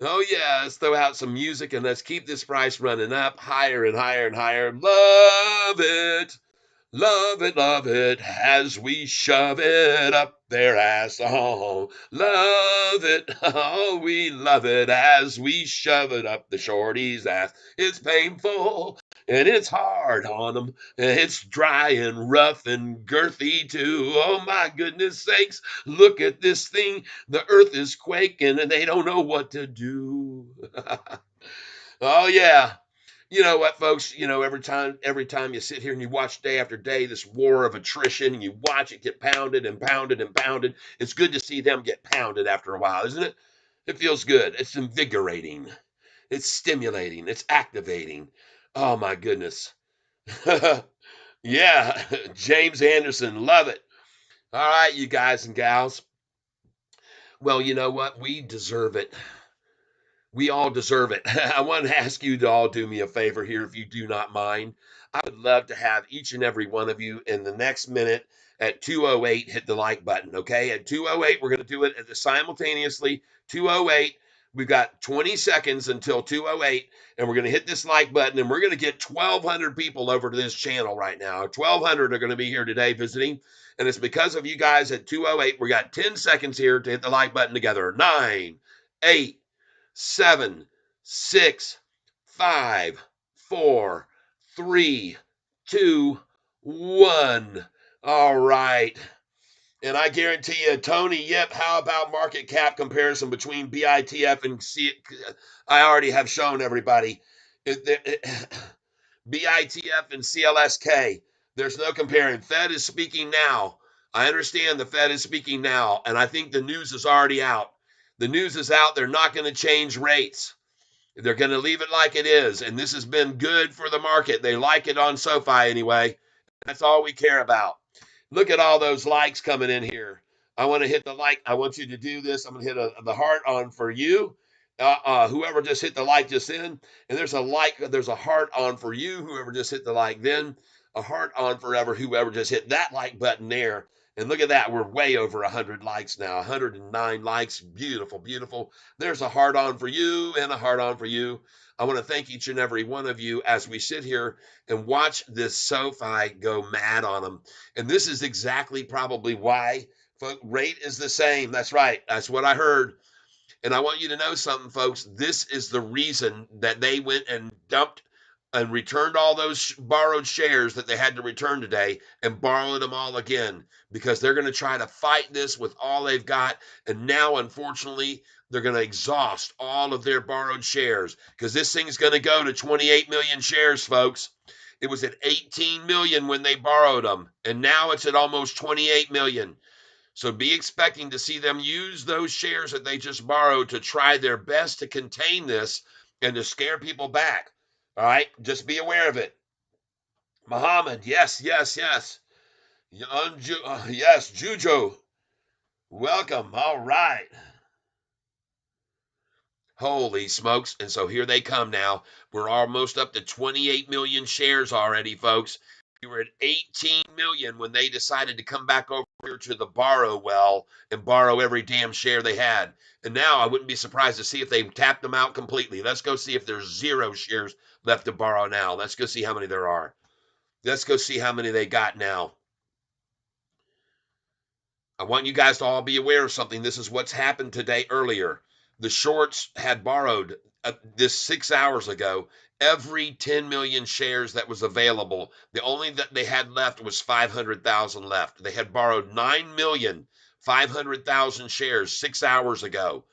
Oh, yeah. Let's throw out some music and let's keep this price running up higher and higher and higher. Love it. Love it as we shove it up their ass. Oh, love it. Oh, we love it as we shove it up the shorty's ass. It's painful and it's hard on them. It's dry and rough and girthy too. Oh, my goodness sakes. Look at this thing. The earth is quaking and they don't know what to do. Oh, yeah. You know what, folks? Every time you sit here and you watch day after day this war of attrition, and you watch it get pounded and pounded and pounded. It's good to see them get pounded after a while, isn't it? It feels good. It's invigorating. It's stimulating. It's activating. Oh my goodness. Yeah, James Anderson, love it. All right, you guys and gals. Well, you know what? We deserve it. We all deserve it. I want to ask you to all do me a favor here, if you do not mind. I would love to have each and every one of you in the next minute at 2:08 hit the like button, okay? At 2:08, we're going to do it simultaneously. 2:08. We've got 20 seconds until 2:08, and we're going to hit this like button, and we're going to get 1,200 people over to this channel right now. 1,200 are going to be here today visiting, and it's because of you guys at 2:08. We got 10 seconds here to hit the like button together. 9, 8, 7, 6, 5, 4, 3, 2, 1. All right. And I guarantee you, Tony, yep, how about market cap comparison between BITF and C? I already have shown everybody. BITF and CLSK, there's no comparing. Fed is speaking now. I understand the Fed is speaking now, and I think the news is already out. The news is out. They're not going to change rates. They're going to leave it like it is, and this has been good for the market. They like it on SoFi anyway. That's all we care about. Look at all those likes coming in here. I want to hit the like. I want you to do this. I'm going to hit the heart on for you. Whoever just hit the like just then, and there's a like, there's a heart on for you. Whoever just hit the like then, a heart on forever. Whoever just hit that like button there. And look at that. We're way over 100 likes now. 109 likes. Beautiful, beautiful. There's a heart on for you and a heart on for you. I want to thank each and every one of you as we sit here and watch this SoFi go mad on them. And this is exactly probably why rate is the same. That's right. That's what I heard. And I want you to know something, folks. This is the reason that they went and dumped and returned all those borrowed shares that they had to return today and borrowed them all again because they're going to try to fight this with all they've got. And now, unfortunately, they're going to exhaust all of their borrowed shares because this thing's going to go to 28 million shares, folks. It was at 18 million when they borrowed them, and now it's at almost 28 million. So be expecting to see them use those shares that they just borrowed to try their best to contain this and to scare people back. All right, just be aware of it. Muhammad, yes, yes, yes. Yes, Jujo, welcome. All right. Holy smokes. And so here they come now. We're almost up to 28 million shares already, folks. We were at 18 million when they decided to come back over here to the borrow well and borrow every damn share they had. And now I wouldn't be surprised to see if they tapped them out completely. Let's go see if there's 0 shares left to borrow now. Let's go see how many there are. Let's go see how many they got now. I want you guys to all be aware of something. This is what's happened today earlier. The shorts had borrowed this 6 hours ago every 10 million shares that was available. The only that they had left was 500,000 left. They had borrowed 9,500,000 shares 6 hours ago,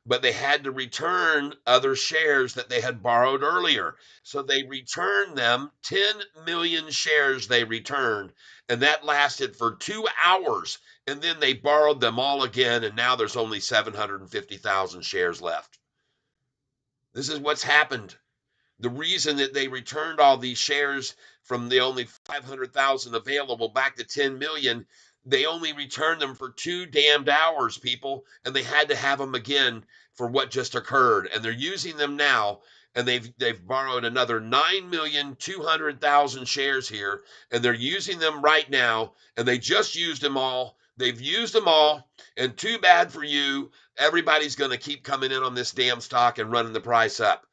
but they had to return other shares that they had borrowed earlier. So they returned them, 10 million shares they returned, and that lasted for 2 hours. And then they borrowed them all again, and now there's only 750,000 shares left. This is what's happened. The reason that they returned all these shares from the only 500,000 available back to 10 million, they only returned them for 2 damned hours, people, and they had to have them again for what just occurred. And they're using them now, and they've borrowed another 9,200,000 shares here, and they're using them right now, and they just used them all. They've used them all, and too bad for you. Everybody's going to keep coming in on this damn stock and running the price up.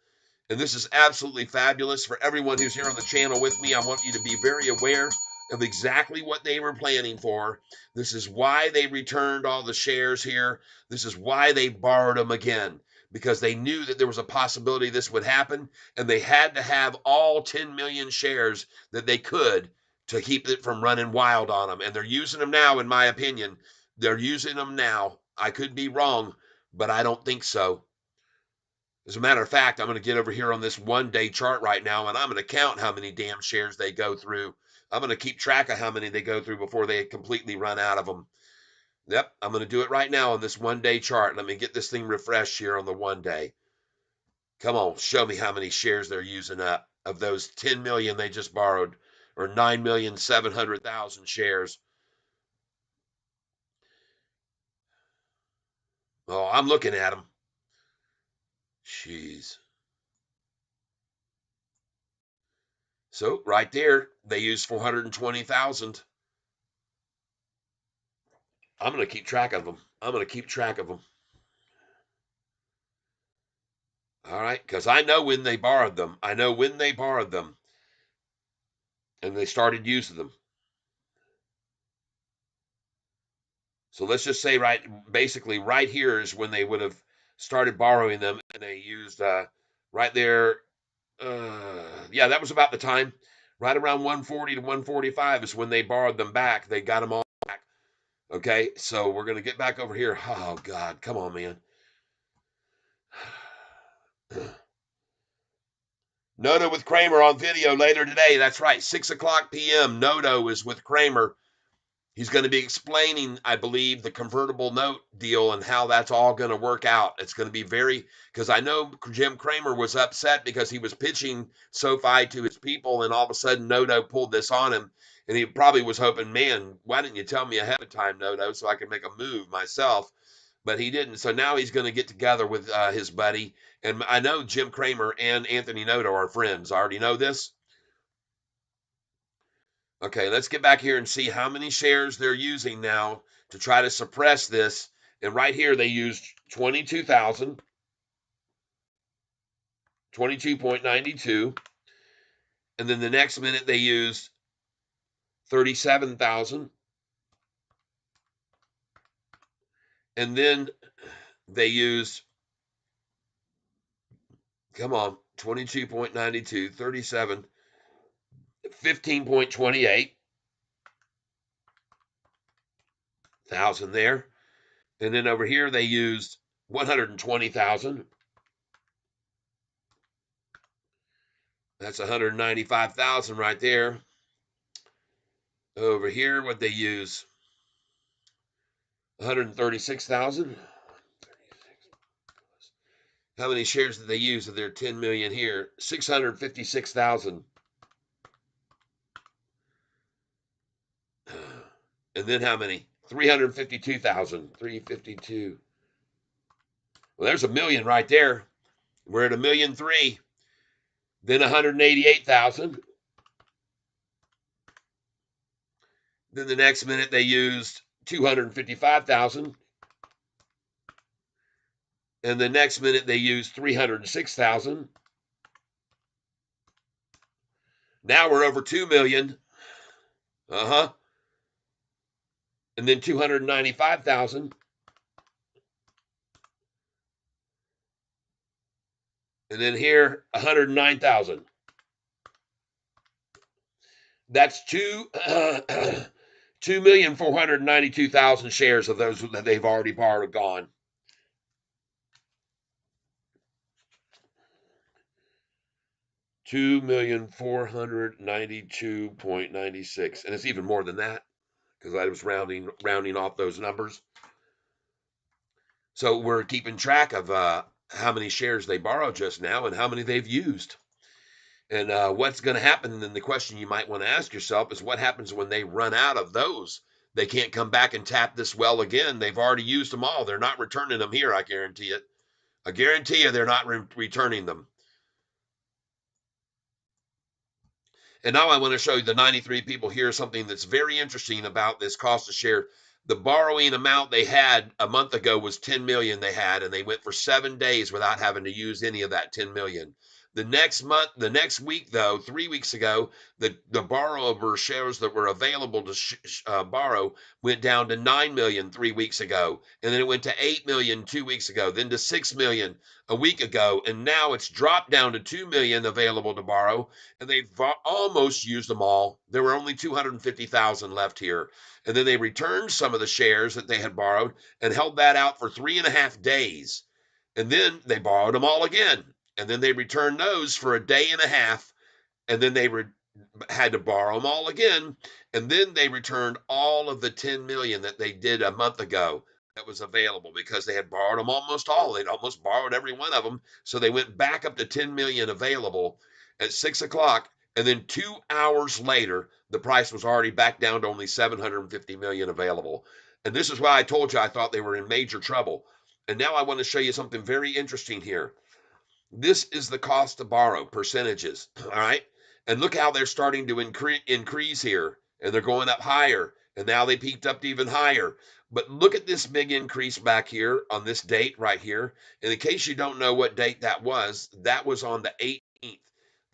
And this is absolutely fabulous for everyone who's here on the channel with me. I want you to be very aware of exactly what they were planning for. This is why they returned all the shares here. This is why they borrowed them again, because they knew that there was a possibility this would happen, and they had to have all 10 million shares that they could to keep it from running wild on them. And they're using them now, in my opinion. They're using them now. I could be wrong, but I don't think so. As a matter of fact, I'm going to get over here on this 1-day chart right now, and I'm going to count how many damn shares they go through. I'm going to keep track of how many they go through before they completely run out of them. Yep, I'm going to do it right now on this 1-day chart. Let me get this thing refreshed here on the 1-day. Come on, show me how many shares they're using up of those 10 million they just borrowed, or 9,700,000 shares. Oh, I'm looking at them. Jeez. So right there, they used 420,000. I'm going to keep track of them. I'm going to keep track of them. All right, because I know when they borrowed them. I know when they borrowed them, and they started using them. So let's just say basically right here is when they would have started borrowing them, and they used right there. Yeah, that was about the time. Right around 140 to 145 is when they borrowed them back. They got them all back. Okay, so we're gonna get back over here. Oh God, come on, man. Noto with Kramer on video later today. That's right, 6 o'clock p.m. Noto is with Kramer. He's going to be explaining, I believe, the convertible note deal and how that's all going to work out. It's going to be because I know Jim Cramer was upset because he was pitching SoFi to his people, and all of a sudden Noto pulled this on him, and he probably was hoping, man, why didn't you tell me ahead of time, Noto, so I could make a move myself? But he didn't. So now he's going to get together with his buddy, and I know Jim Cramer and Anthony Noto are friends. I already know this. Okay, let's get back here and see how many shares they're using now to try to suppress this. And right here, they used 22,000, 22.92. And then the next minute, they used 37,000. And then they used, come on, 22.92, 37, 15.28 thousand there. And then over here, they used 120,000. That's 195,000 right there. Over here, what they use, 136,000. How many shares did they use of their 10 million here? 656,000. And then how many? 352,000. 352. Well, there's a million right there. We're at 1,000,003. Then 188,000. Then the next minute they used 255,000. And the next minute they used 306,000. Now we're over 2 million. And then 295,000. And then here 109,000. That's 2,492,000 shares of those that they've already borrowed gone. 2,492,96, and it's even more than that because I was rounding off those numbers. So we're keeping track of how many shares they borrowed just now and how many they've used. And what's going to happen? And then the question you might want to ask yourself is what happens when they run out of those? They can't come back and tap this well again. They've already used them all. They're not returning them here. I guarantee it. I guarantee you they're not returning them. And now I want to show you the 93 people here something that's very interesting about this cost of share. The borrowing amount they had a month ago was 10 million they had, and they went for 7 days without having to use any of that 10 million. The next week though, 3 weeks ago, the borrower shares that were available to borrow went down to 9 million 3 weeks ago, and then it went to 8 million 2 weeks ago, then to 6 million a week ago, and now it's dropped down to 2 million available to borrow, and they've almost used them all. There were only 250,000 left here, and then they returned some of the shares that they had borrowed and held that out for 3.5 days, and then they borrowed them all again. And then they returned those for a day and a half, and then they had to borrow them all again, and then they returned all of the 10 million that they did a month ago that was available because they had borrowed them almost all. They'd almost borrowed every one of them, so they went back up to 10 million available at 6 o'clock, and then 2 hours later, the price was already back down to only 750 million available. And this is why I told you I thought they were in major trouble. And now I want to show you something very interesting here. This is the cost to borrow percentages. All right. And look how they're starting to increase here, and they're going up higher. And now they peaked up to even higher. But look at this big increase back here on this date right here. And in case you don't know what date that was on the 18th.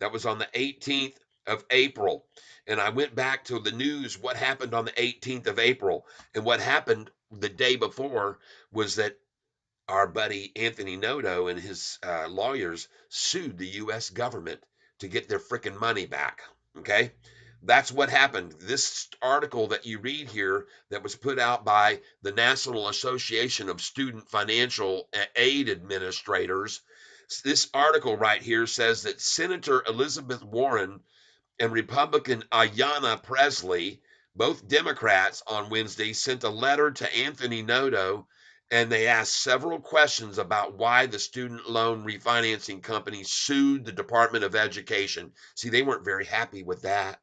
That was on the 18th of April. And I went back to the news, what happened on the 18th of April. And what happened the day before was that our buddy Anthony Noto and his lawyers sued the U.S. government to get their freaking money back. Okay. That's what happened. This article that you read here that was put out by the National Association of Student Financial Aid Administrators, this article right here says that Senator Elizabeth Warren and Republican Ayanna Presley, both Democrats, on Wednesday sent a letter to Anthony Noto, and they asked several questions about why the student loan refinancing company sued the Department of Education. See, they weren't very happy with that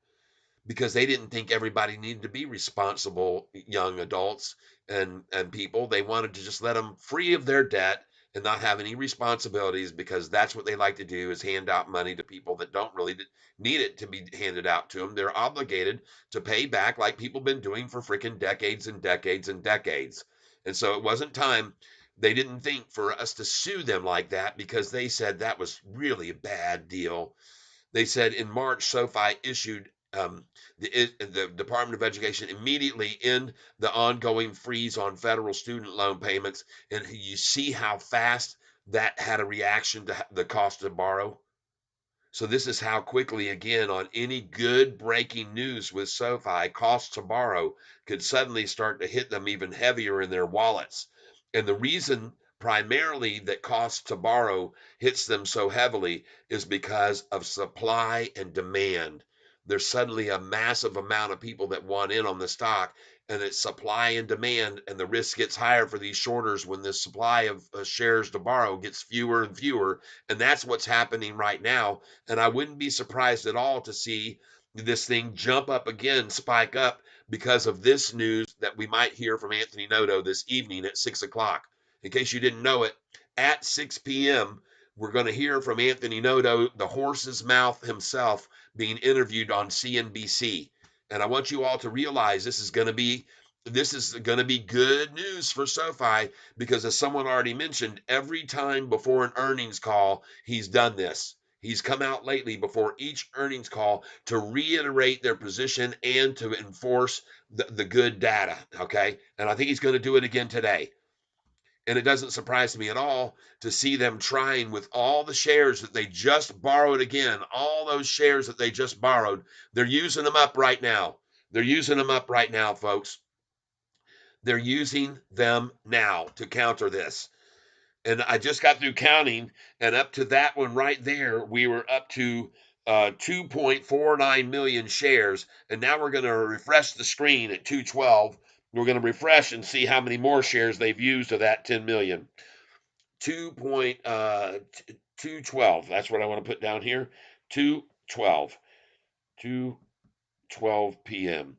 because they didn't think everybody needed to be responsible young adults and people. They wanted to just let them free of their debt and not have any responsibilities, because that's what they like to do, is hand out money to people that don't really need it to be handed out to them. They're obligated to pay back like people been doing for freaking decades and decades and decades. And so it wasn't time. They didn't think for us to sue them like that, because they said that was really a bad deal. They said in March, SoFi issued the Department of Education immediately end the ongoing freeze on federal student loan payments. And you see how fast that had a reaction to the cost to borrow. So this is how quickly, again, on any good breaking news with SoFi, costs to borrow could suddenly start to hit them even heavier in their wallets. And the reason primarily that costs to borrow hits them so heavily is because of supply and demand. There's suddenly a massive amount of people that want in on the stock, and it's supply and demand, and the risk gets higher for these shorters when the supply of shares to borrow gets fewer and fewer. And that's what's happening right now. And I wouldn't be surprised at all to see this thing jump up again, spike up, because of this news that we might hear from Anthony Noto this evening at 6 o'clock. In case you didn't know it, at 6 p.m., we're going to hear from Anthony Noto, the horse's mouth himself, being interviewed on CNBC. And I want you all to realize this is going to be good news for SoFi, because as someone already mentioned, every time before an earnings call, he's done this. He's come out lately before each earnings call to reiterate their position and to enforce the good data. Okay. And I think he's going to do it again today. And it doesn't surprise me at all to see them trying with all the shares that they just borrowed again, all those shares that they just borrowed. They're using them up right now. They're using them up right now, folks. They're using them now to counter this. And I just got through counting, and up to that one right there, we were up to 2.49 million shares. And now we're going to refresh the screen at 212. We're going to refresh and see how many more shares they've used of that 10 million. 2.212. That's what I want to put down here. 212. 212 p.m.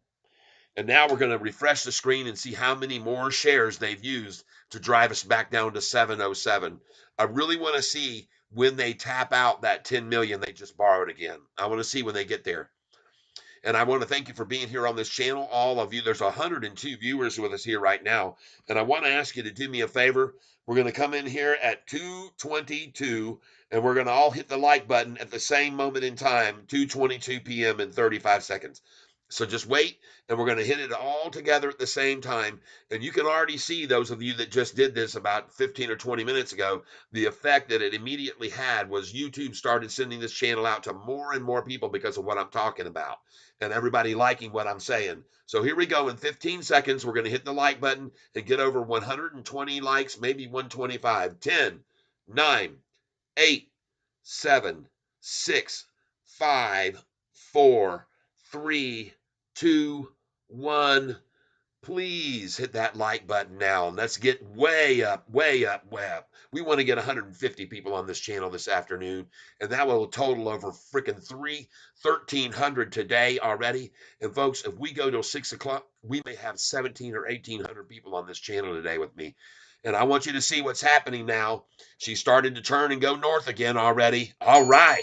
And now we're going to refresh the screen and see how many more shares they've used to drive us back down to 707. I really want to see when they tap out that 10 million they just borrowed again. I want to see when they get there. And I want to thank you for being here on this channel, all of you. There's 102 viewers with us here right now. And I want to ask you to do me a favor. We're going to come in here at 2:22, and we're going to all hit the like button at the same moment in time, 2:22 p.m. in 35 seconds. So just wait, and we're going to hit it all together at the same time. And you can already see, those of you that just did this about 15 or 20 minutes ago, the effect that it immediately had was YouTube started sending this channel out to more and more people because of what I'm talking about, and everybody liking what I'm saying. So here we go. In 15 seconds, we're going to hit the like button and get over 120 likes, maybe 125. 10, 9, 8, 7, 6, 5, 4, 3, 2, 1. Please hit that like button now, and let's get way up, way up, way up. We want to get 150 people on this channel this afternoon, and that will total over freaking 1,300 today already. And folks, if we go till 6 o'clock, we may have 17 or 1,800 people on this channel today with me. And I want you to see what's happening now. She started to turn and go north again already. All right.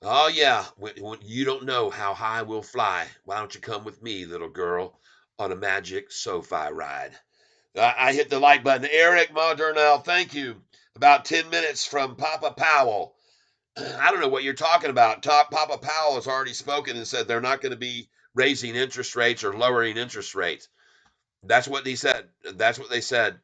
Oh, yeah. When you don't know how high we'll fly, why don't you come with me, little girl, on a magic Sofi ride? I hit the like button. Eric Modernell, thank you. About 10 minutes from Papa Powell. I don't know what you're talking about. Papa Powell has already spoken and said they're not going to be raising interest rates or lowering interest rates. That's what he said. That's what they said.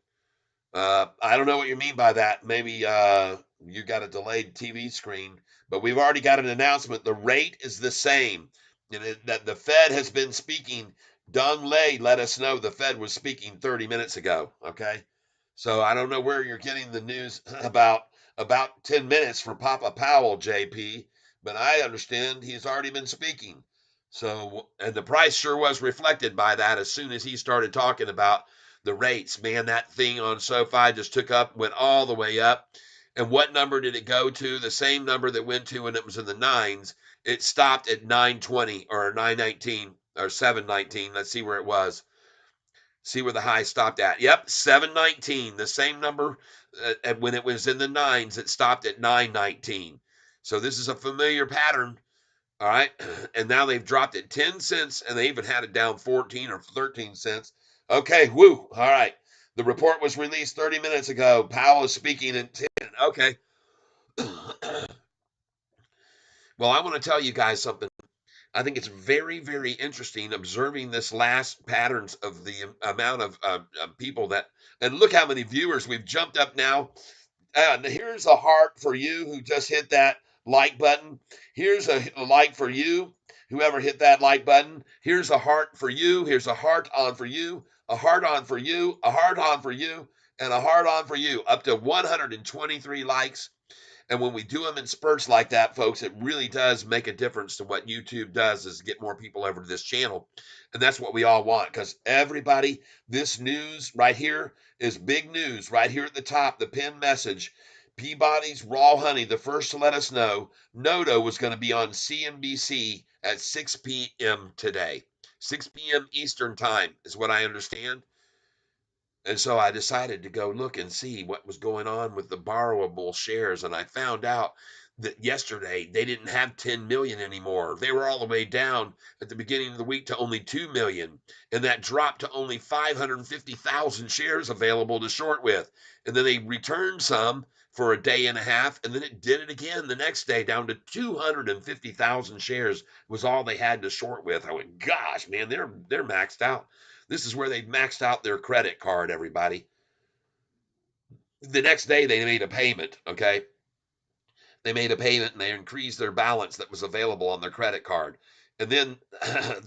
I don't know what you mean by that. Maybe you got a delayed TV screen, but we've already got an announcement. The rate is the same. And that the Fed has been speaking. Dong Lei let us know the Fed was speaking 30 minutes ago. Okay, so I don't know where you're getting the news about 10 minutes from Papa Powell, JP, but I understand he's already been speaking. So, and the price sure was reflected by that as soon as he started talking about the rates. Man, that thing on SoFi just took up, went all the way up. And what number did it go to? The same number that went to when it was in the nines. It stopped at 920 or 919 or 719. Let's see where it was. See where the high stopped at. Yep, 719. The same number when it was in the nines, it stopped at 919. So this is a familiar pattern. All right. And now they've dropped it 10 cents and they even had it down 14 or 13 cents. Okay. Woo. All right. The report was released 30 minutes ago. Powell is speaking in 10. Okay. Well, I want to tell you guys something. I think it's very, very interesting observing this last patterns of the amount of people that, and look how many viewers we've jumped up now. Here's a heart for you who just hit that like button. Here's a like for you, whoever hit that like button. Here's a heart for you. Here's a heart on for you, a heart on for you, a heart on for you, and a heart on for you. Up to 123 likes. And when we do them in spurts like that, folks, it really does make a difference to what YouTube does is get more people over to this channel. And that's what we all want because everybody, this news right here is big news right here at the top, the pinned message. Peabody's Raw Honey, the first to let us know Noto was going to be on CNBC at 6 p.m. today. 6 p.m. Eastern time is what I understand. And so I decided to go look and see what was going on with the borrowable shares. And I found out that yesterday they didn't have 10 million anymore. They were all the way down at the beginning of the week to only 2 million. And that dropped to only 550,000 shares available to short with. And then they returned some for a day and a half. And then it did it again the next day down to 250,000 shares was all they had to short with. I went, gosh, man, they're maxed out. This is where they maxed out their credit card, everybody. The next day they made a payment, okay? They made a payment and they increased their balance that was available on their credit card. And then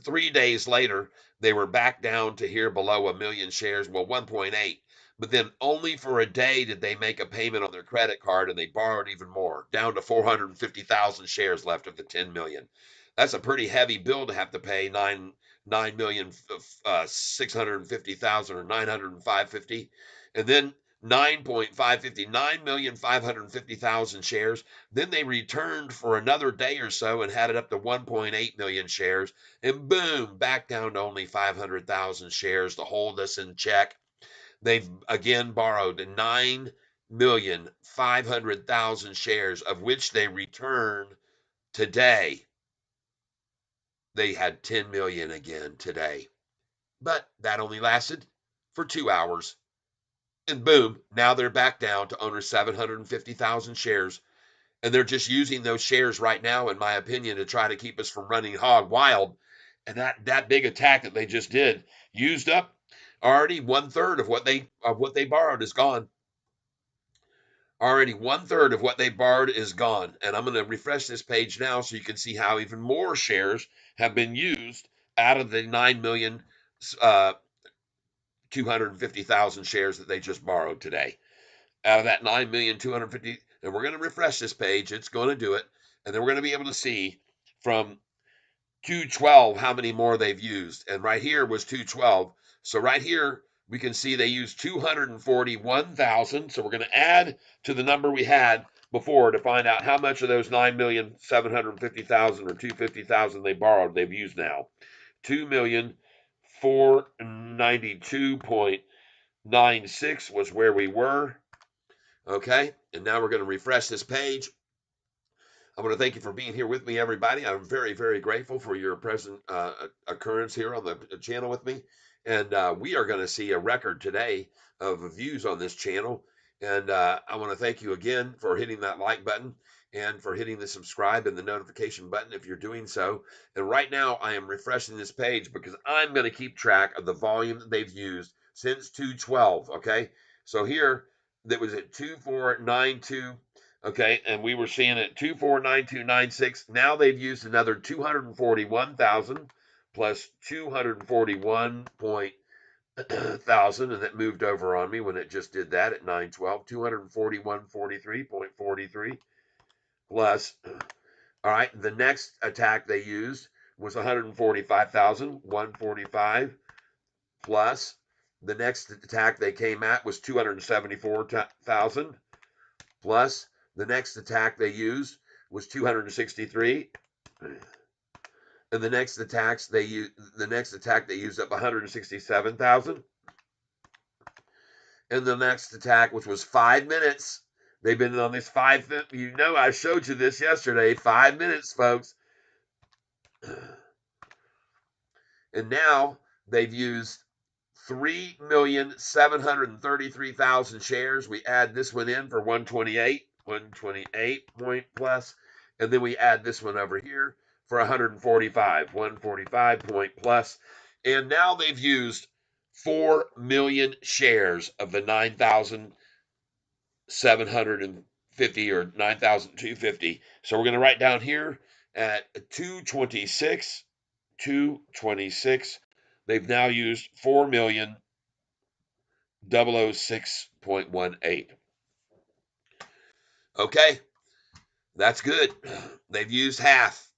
3 days later, they were back down to here below a million shares, well, 1.8. But then only for a day did they make a payment on their credit card and they borrowed even more, down to 450,000 shares left of the 10 million. That's a pretty heavy bill to have to pay, 9 million 650,000 or 905.50, and then 9,550,000 shares. Then they returned for another day or so and had it up to 1.8 million shares. And boom, back down to only 500,000 shares to hold us in check. They've again borrowed 9,500,000 shares, of which they returned today. They had 10 million again today. But that only lasted for 2 hours. And boom, now they're back down to under 750,000 shares. And they're just using those shares right now, in my opinion, to try to keep us from running hog wild. And that big attack that they just did used up already 1/3 of what they borrowed is gone. Already 1/3 of what they borrowed is gone. And I'm going to refresh this page now so you can see how even more shares have been used out of the 9,250,000 shares that they just borrowed today. Out of that 9,250,000, and we're going to refresh this page. It's going to do it. And then we're going to be able to see from 212 how many more they've used. And right here was 212. So right here, we can see they used 241,000. So we're going to add to the number we had before to find out how much of those 9,750,000 or 250,000 they borrowed they've used now. 2,492.96 was where we were. Okay, and now we're going to refresh this page. I want to thank you for being here with me, everybody. I'm very, very grateful for your present occurrence here on the channel with me. And we are going to see a record today of views on this channel. And I want to thank you again for hitting that like button and for hitting the subscribe and the notification button if you're doing so. And right now, I am refreshing this page because I'm going to keep track of the volume that they've used since 212. Okay. So here, that was at 2492. Okay, and we were seeing it 249296. Now they've used another 241,000 plus 241,000, and that moved over on me when it just did that at 912. 241.43.43 plus. All right, the next attack they used was 145,000, 145 plus. The next attack they came at was 274,000 plus. The next attack they used was 263, and the next attack they used up 167,000, and the next attack, which was 5 minutes. They've been on this 5. I showed you this yesterday. 5 minutes, folks, and now they've used 3,733,000 shares. We add this one in for 128 point plus, and then we add this one over here for 145 point plus, and now they've used 4 million shares of the 9,750 or 9,250. So we're going to write down here at 226. They've now used 4,006.18. Okay, that's good. They've used half.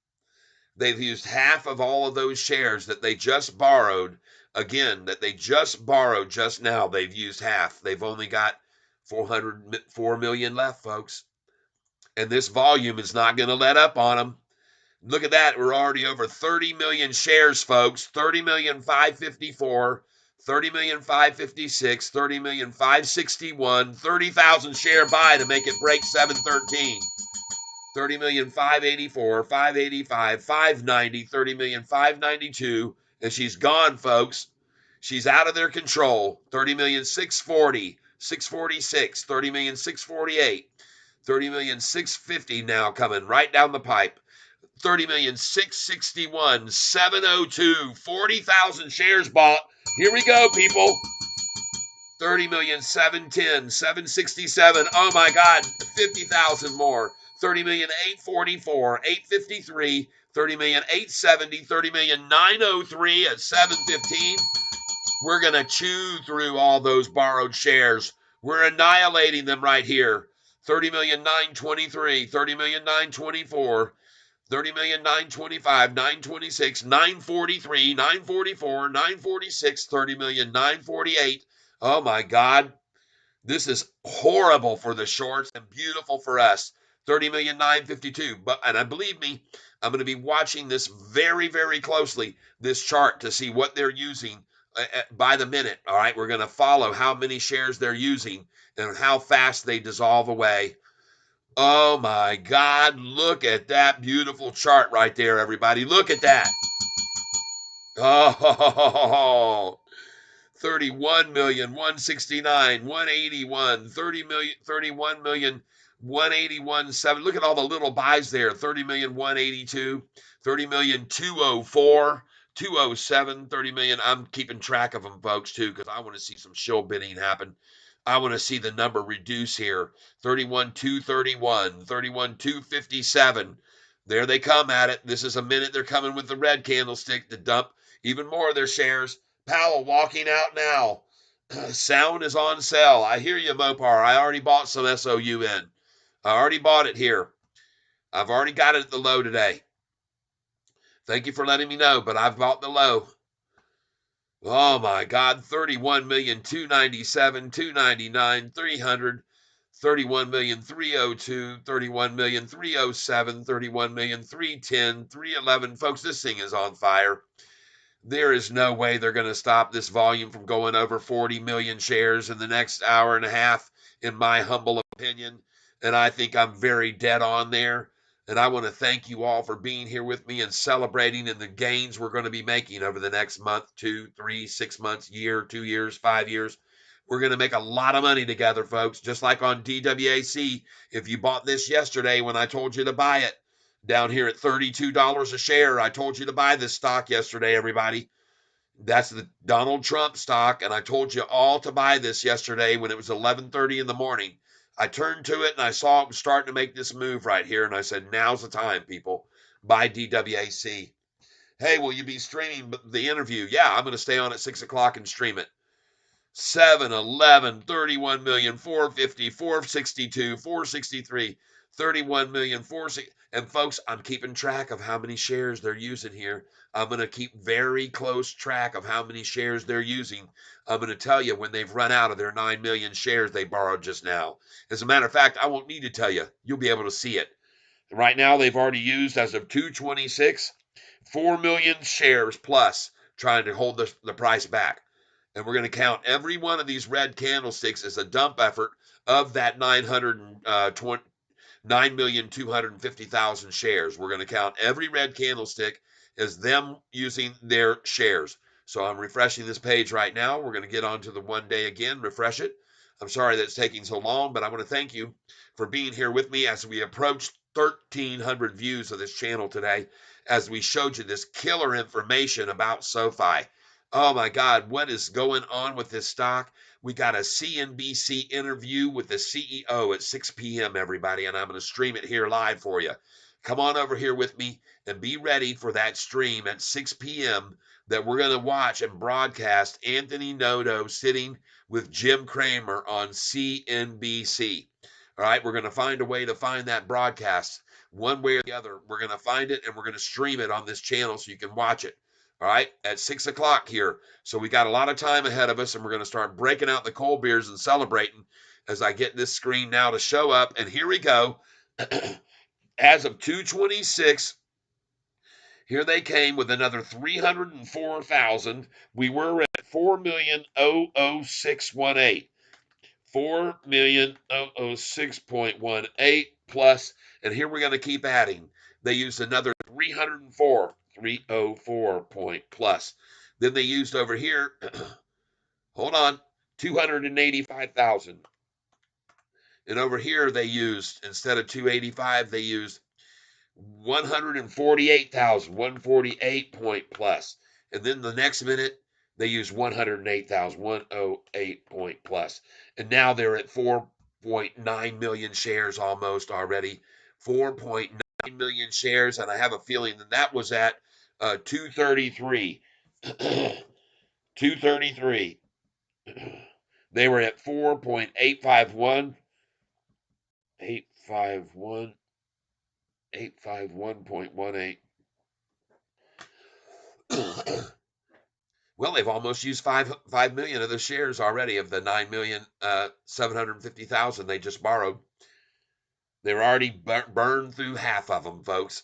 They've used half of all of those shares that they just borrowed. Again, that they just borrowed just now. They've used half. They've only got 4 million left, folks. And this volume is not going to let up on them. Look at that. We're already over 30 million shares, folks. 30,554, 30,556, 30,561, 30,000 share buy to make it break 713. 30,584, 585, 590, 30,592, and she's gone, folks. She's out of their control. 30,640, 646, 30,648, 30,650 now coming right down the pipe. 30,661, 702, 40,000 shares bought. Here we go, people. 30,710, 767. Oh my God, 50,000 more. 30,844, 853, 30,870, 30,903 at 715. We're going to chew through all those borrowed shares. We're annihilating them right here. 30,923, 30,924. 30,925, 926, 943, 944, 946, 30,948. Oh my God. This is horrible for the shorts and beautiful for us. 30,952. And believe me, I'm going to be watching this very, very closely, this chart, to see what they're using by the minute. All right. We're going to follow how many shares they're using and how fast they dissolve away. Oh my God, look at that beautiful chart right there, everybody. Look at that. Oh, 31 million, 169, 181, 30 million, 31 million, 181, 7. Look at all the little buys there. 30 million, 182, 30 million, 204, 207, 30 million. I'm keeping track of them, folks, too, because I want to see some shill bidding happen. I want to see the number reduce here. 31,231, 31,257. There they come at it. This is a minute. They're coming with the red candlestick to dump even more of their shares. Powell walking out now. Sound is on sale. I hear you, Mopar. I already bought some SOU in. I already bought it here. I've already got it at the low today. Thank you for letting me know, but I've bought the low. Oh my God, 31,297, 299, 300, 31,302, 31,307, 31,310, 311. Folks, this thing is on fire. There is no way they're going to stop this volume from going over 40 million shares in the next hour and a half, in my humble opinion. And I think I'm very dead on there. And I want to thank you all for being here with me and celebrating in the gains we're going to be making over the next month, 2, 3, 6 months, year, 2 years, 5 years. We're going to make a lot of money together, folks. Just like on DWAC, if you bought this yesterday when I told you to buy it, down here at $32 a share, I told you to buy this stock yesterday, everybody. That's the Donald Trump stock, and I told you all to buy this yesterday when it was 11:30 in the morning. I turned to it and I saw it was starting to make this move right here, and I said, "Now's the time, people. Buy DWAC." Hey, will you be streaming the interview? Yeah, I'm going to stay on at 6 o'clock and stream it. 7, 11, 31 million, 450, 462, 463, 31 million, 460. And folks, I'm keeping track of how many shares they're using here. I'm going to keep very close track of how many shares they're using. I'm going to tell you when they've run out of their 9 million shares they borrowed just now. As a matter of fact, I won't need to tell you. You'll be able to see it. Right now, they've already used, as of 2/26, 4 million shares plus, trying to hold the price back. And we're going to count every one of these red candlesticks as a dump effort of that 9,250,000 shares. We're going to count every red candlestick as them using their shares. So I'm refreshing this page right now. We're going to get onto the one day again, refresh it. I'm sorry that it's taking so long, but I want to thank you for being here with me as we approach 1,300 views of this channel today, as we showed you this killer information about SoFi. Oh my God, what is going on with this stock? We got a CNBC interview with the CEO at 6 p.m., everybody, and I'm going to stream it here live for you. Come on over here with me and be ready for that stream at 6 p.m. that we're going to watch and broadcast Anthony Noto sitting with Jim Cramer on CNBC. All right, we're going to find a way to find that broadcast one way or the other. We're going to find it and we're going to stream it on this channel so you can watch it. All right, at 6 o'clock here. So we got a lot of time ahead of us, and we're going to start breaking out the cold beers and celebrating as I get this screen now to show up. And here we go. As of 2/26, here they came with another 304,000. We were at 4,006,18. 4,006.18 plus, and here we're going to keep adding. They used another 304 point plus. Then they used over here, hold on, 285,000. And over here they used, instead of 285, they used 148,000, 148 point plus. And then the next minute, they used 108,000, 108 point plus. And now they're at 4.9 million shares almost already. 4.9 million shares. And I have a feeling that was at 233. 233. They were at 4.851. 851. 851.18. Well, they've almost used 5 million of the shares already of the 9,750,000 they just borrowed. They're already burned through half of them, folks.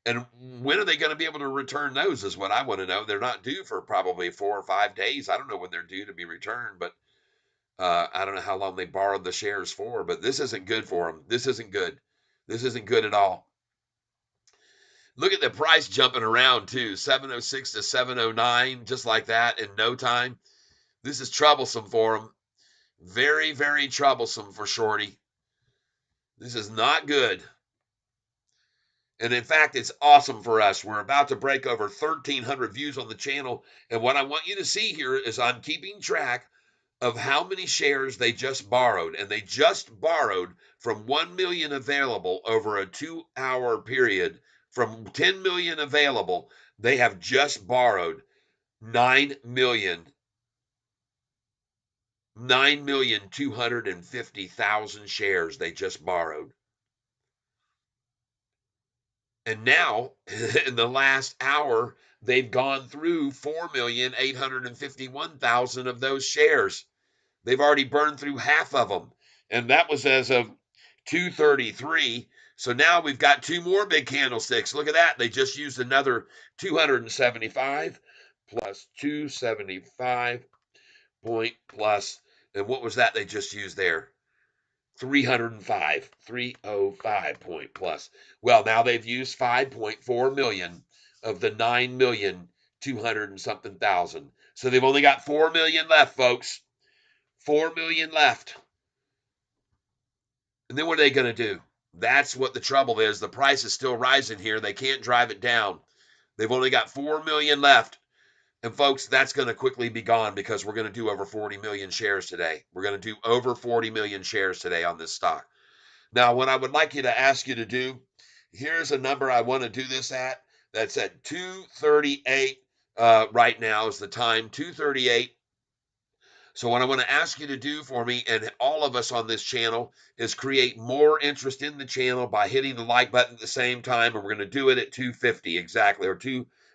And when are they going to be able to return those is what I want to know. They're not due for probably 4 or 5 days. I don't know when they're due to be returned, but I don't know how long they borrowed the shares for, but this isn't good for them. This isn't good. This isn't good at all. Look at the price jumping around too, 706 to 709, just like that in no time. This is troublesome for them. Very, very troublesome for Shorty. This is not good. And in fact, it's awesome for us. We're about to break over 1,300 views on the channel. And what I want you to see here is I'm keeping track of how many shares they just borrowed. And they just borrowed from 1 million available over a 2-hour period. From 10 million available, they have just borrowed 9,250,000 shares they just borrowed. And now, in the last hour, they've gone through 4,851,000 of those shares. They've already burned through half of them. And that was as of 2:33. So now we've got 2 more big candlesticks. Look at that. They just used another 275 plus 275 point plus. And what was that they just used there? 305, 305 point plus. Well, now they've used 5.4 million of the 9,200,000 and something thousand. So they've only got 4 million left, folks. 4 million left. And then what are they going to do? That's what the trouble is. The price is still rising here. They can't drive it down. They've only got 4 million left. And folks, that's going to quickly be gone because we're going to do over 40 million shares today. We're going to do over 40 million shares today on this stock. Now, what I would like you to ask you to do, here's a number I want to do this at. That's at 2:38 right now is the time, 2:38. So what I want to ask you to do for me and all of us on this channel is create more interest in the channel by hitting the like button at the same time. And we're going to do it at 2:50 exactly,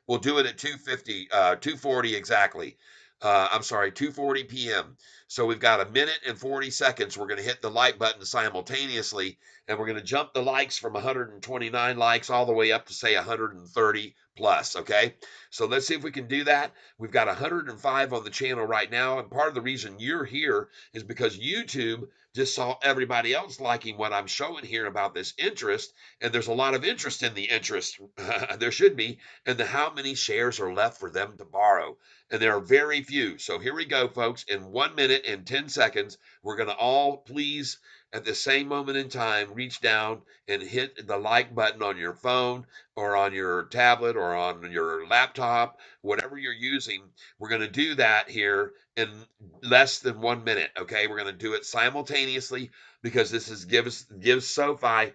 we'll do it at 2:50, 2:40 exactly. I'm sorry, 2:40 p.m. So we've got a minute and 40 seconds. We're going to hit the like button simultaneously, and we're going to jump the likes from 129 likes all the way up to say 130 plus. Okay. So let's see if we can do that. We've got 105 on the channel right now. And part of the reason you're here is because YouTube just saw everybody else liking what I'm showing here about this interest. And there's a lot of interest in the interest. There should be. And how many shares are left for them to borrow. And there are very few. So here we go, folks. In 1 minute and 10 seconds, we're going to all please at the same moment in time, reach down and hit the like button on your phone or on your tablet or on your laptop, whatever you're using. We're going to do that here in less than 1 minute. Okay. We're going to do it simultaneously because this gives SoFi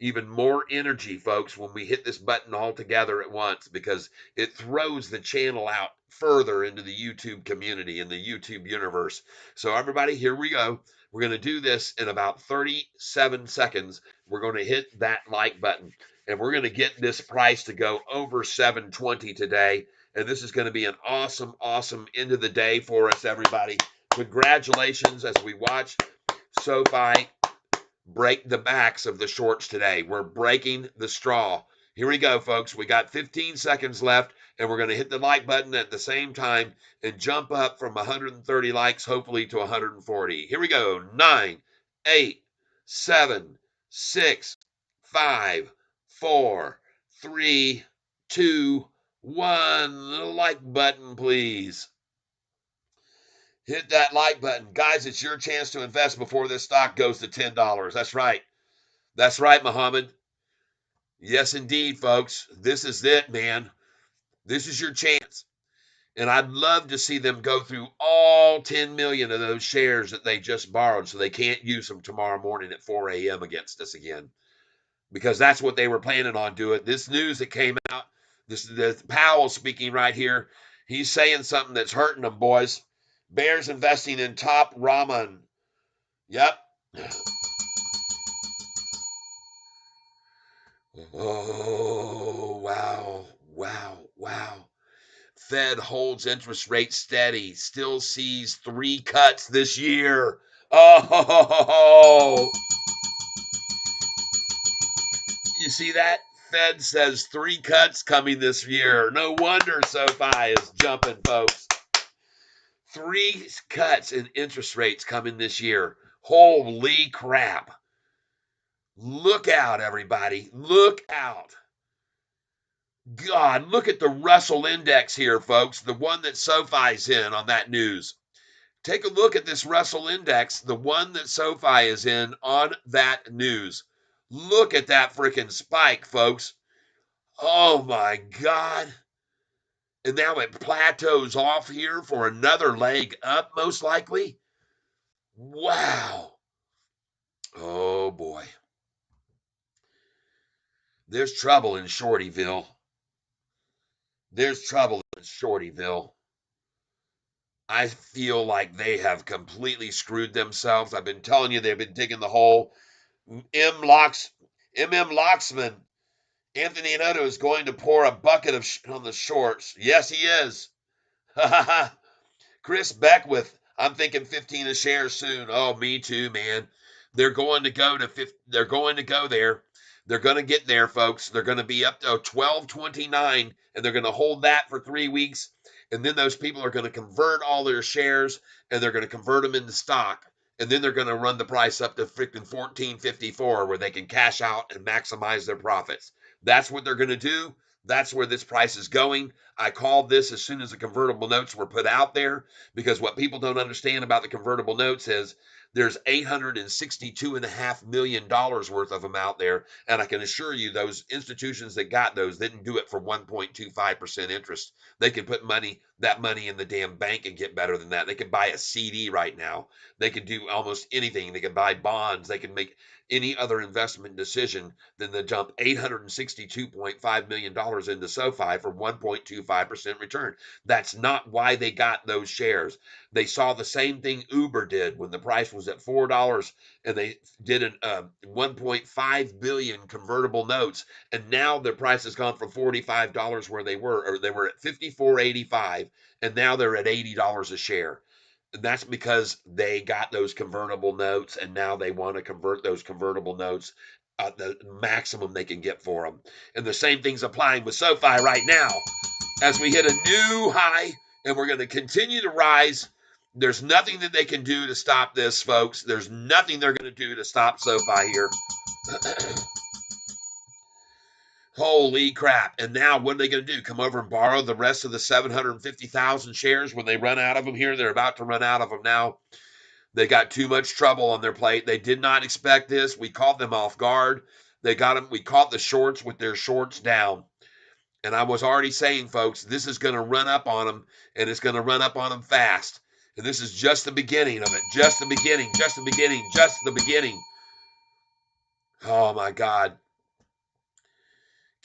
even more energy, folks, when we hit this button all together at once, because it throws the channel out further into the YouTube community and the YouTube universe. So everybody, here we go. We're going to do this in about 37 seconds. We're going to hit that like button, and we're going to get this price to go over 720 today. And this is going to be an awesome, awesome end of the day for us, everybody. Congratulations as we watch SoFi break the backs of the shorts today. We're breaking the straw. Here we go, folks. We got 15 seconds left, and we're going to hit the like button at the same time and jump up from 130 likes, hopefully, to 140. Here we go. 9, 8, 7, 6, 5, 4, 3, 2, 1. The like button, please. Hit that like button. Guys, it's your chance to invest before this stock goes to $10. That's right. That's right, Muhammad. Yes, indeed, folks. This is it, man. This is your chance. And I'd love to see them go through all 10 million of those shares that they just borrowed so they can't use them tomorrow morning at 4 a.m. against us again. Because that's what they were planning on doing. This news that came out, this Powell speaking right here, he's saying something that's hurting them, boys. Bears investing in top ramen. Yep. Oh, wow. Wow. Wow. Fed holds interest rates steady. Still sees 3 cuts this year. Oh. You see that? Fed says 3 cuts coming this year. No wonder SoFi is jumping, folks. 3 cuts in interest rates coming this year. Holy crap. Look out, everybody. Look out. God, look at the Russell Index here, folks. The one that SoFi's in on that news. Take a look at this Russell Index, the one that SoFi is in on that news. Look at that freaking spike, folks. Oh, my God. And now it plateaus off here for another leg up, most likely. Wow. Oh, boy. There's trouble in Shortyville. There's trouble in Shortyville. I feel like they have completely screwed themselves. I've been telling you they've been digging the hole. Locksman, Anthony Inoto is going to pour a bucket of on the shorts. Yes, he is. Chris Beckwith, I'm thinking 15 a share soon. Oh, me too, man. They're going to go to 50, they're going to go there. They're going to get there, folks. They're going to be up to 12.29, and they're going to hold that for 3 weeks. And then those people are going to convert all their shares, and they're going to convert them into stock. and then they're going to run the price up to freaking 14.54 where they can cash out and maximize their profits. That's what they're going to do. That's where this price is going. I called this as soon as the convertible notes were put out there, because what people don't understand about the convertible notes is there's $862.5 million worth of them out there. And I can assure you those institutions that got those didn't do it for 1.25% interest. They can put that money in the damn bank and get better than that. They can buy a CD right now. They can do almost anything. They can buy bonds. They can make any other investment decision than to dump $862.5 million into SoFi for 1.25% return. That's not why they got those shares. They saw the same thing Uber did when the price was at $4, and they did an 1.5 billion convertible notes, and now their price has gone from $45 where they were, or they were at $54.85, and now they're at $80 a share. And that's because they got those convertible notes, and now they want to convert those convertible notes the maximum they can get for them. And the same thing's applying with SoFi right now. As we hit a new high, and we're going to continue to rise. There's nothing that they can do to stop this, folks. There's nothing they're going to do to stop SoFi here. Holy crap. And now what are they going to do? Come over and borrow the rest of the 750,000 shares when they run out of them here? They're about to run out of them now. They got too much trouble on their plate. They did not expect this. We caught them off guard. They got them. We caught the shorts with their shorts down. And I was already saying, folks, this is going to run up on them, and it's going to run up on them fast. And this is just the beginning of it. Just the beginning. Just the beginning. Just the beginning. Oh, my God.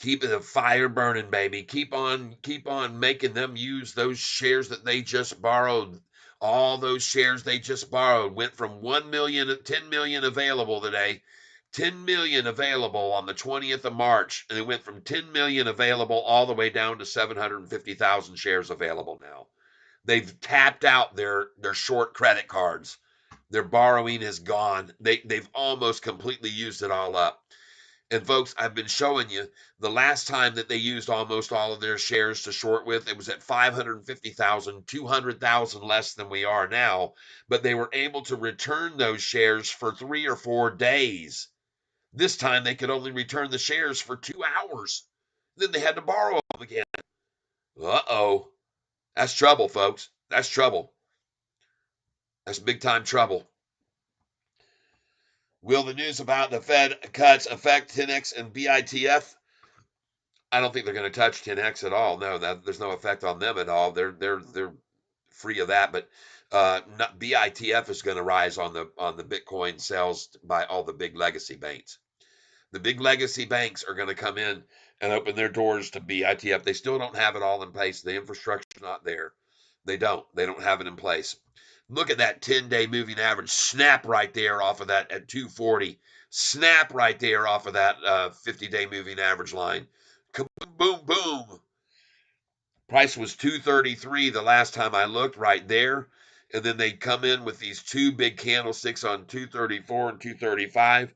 Keep the fire burning, baby. Keep on making them use those shares that they just borrowed. All those shares they just borrowed went from 1 million to 10 million available today. 10 million available on the 20th of March. And it went from 10 million available all the way down to 750,000 shares available now. They've tapped out their short credit cards. Their borrowing is gone. They've almost completely used it all up. And folks, I've been showing you the last time that they used almost all of their shares to short with, it was at 550,000, 200,000 less than we are now. But they were able to return those shares for 3 or 4 days. This time they could only return the shares for 2 hours. Then they had to borrow them again. Uh-oh. That's trouble, folks. That's trouble. That's big time trouble. Will the news about the Fed cuts affect 10X and BITF? I don't think they're going to touch 10X at all. No, there's no effect on them at all. They're free of that. But BITF is going to rise on the Bitcoin sales by all the big legacy banks. The big legacy banks are going to come in and open their doors to BITF. They still don't have it all in place. The infrastructure's not there. They don't have it in place. Look at that 10-day moving average. Snap right there off of that at 240. Snap right there off of that 50-day moving average line. Kaboom, boom, boom. Price was 233 the last time I looked, right there. And then they come in with these two big candlesticks on 234 and 235.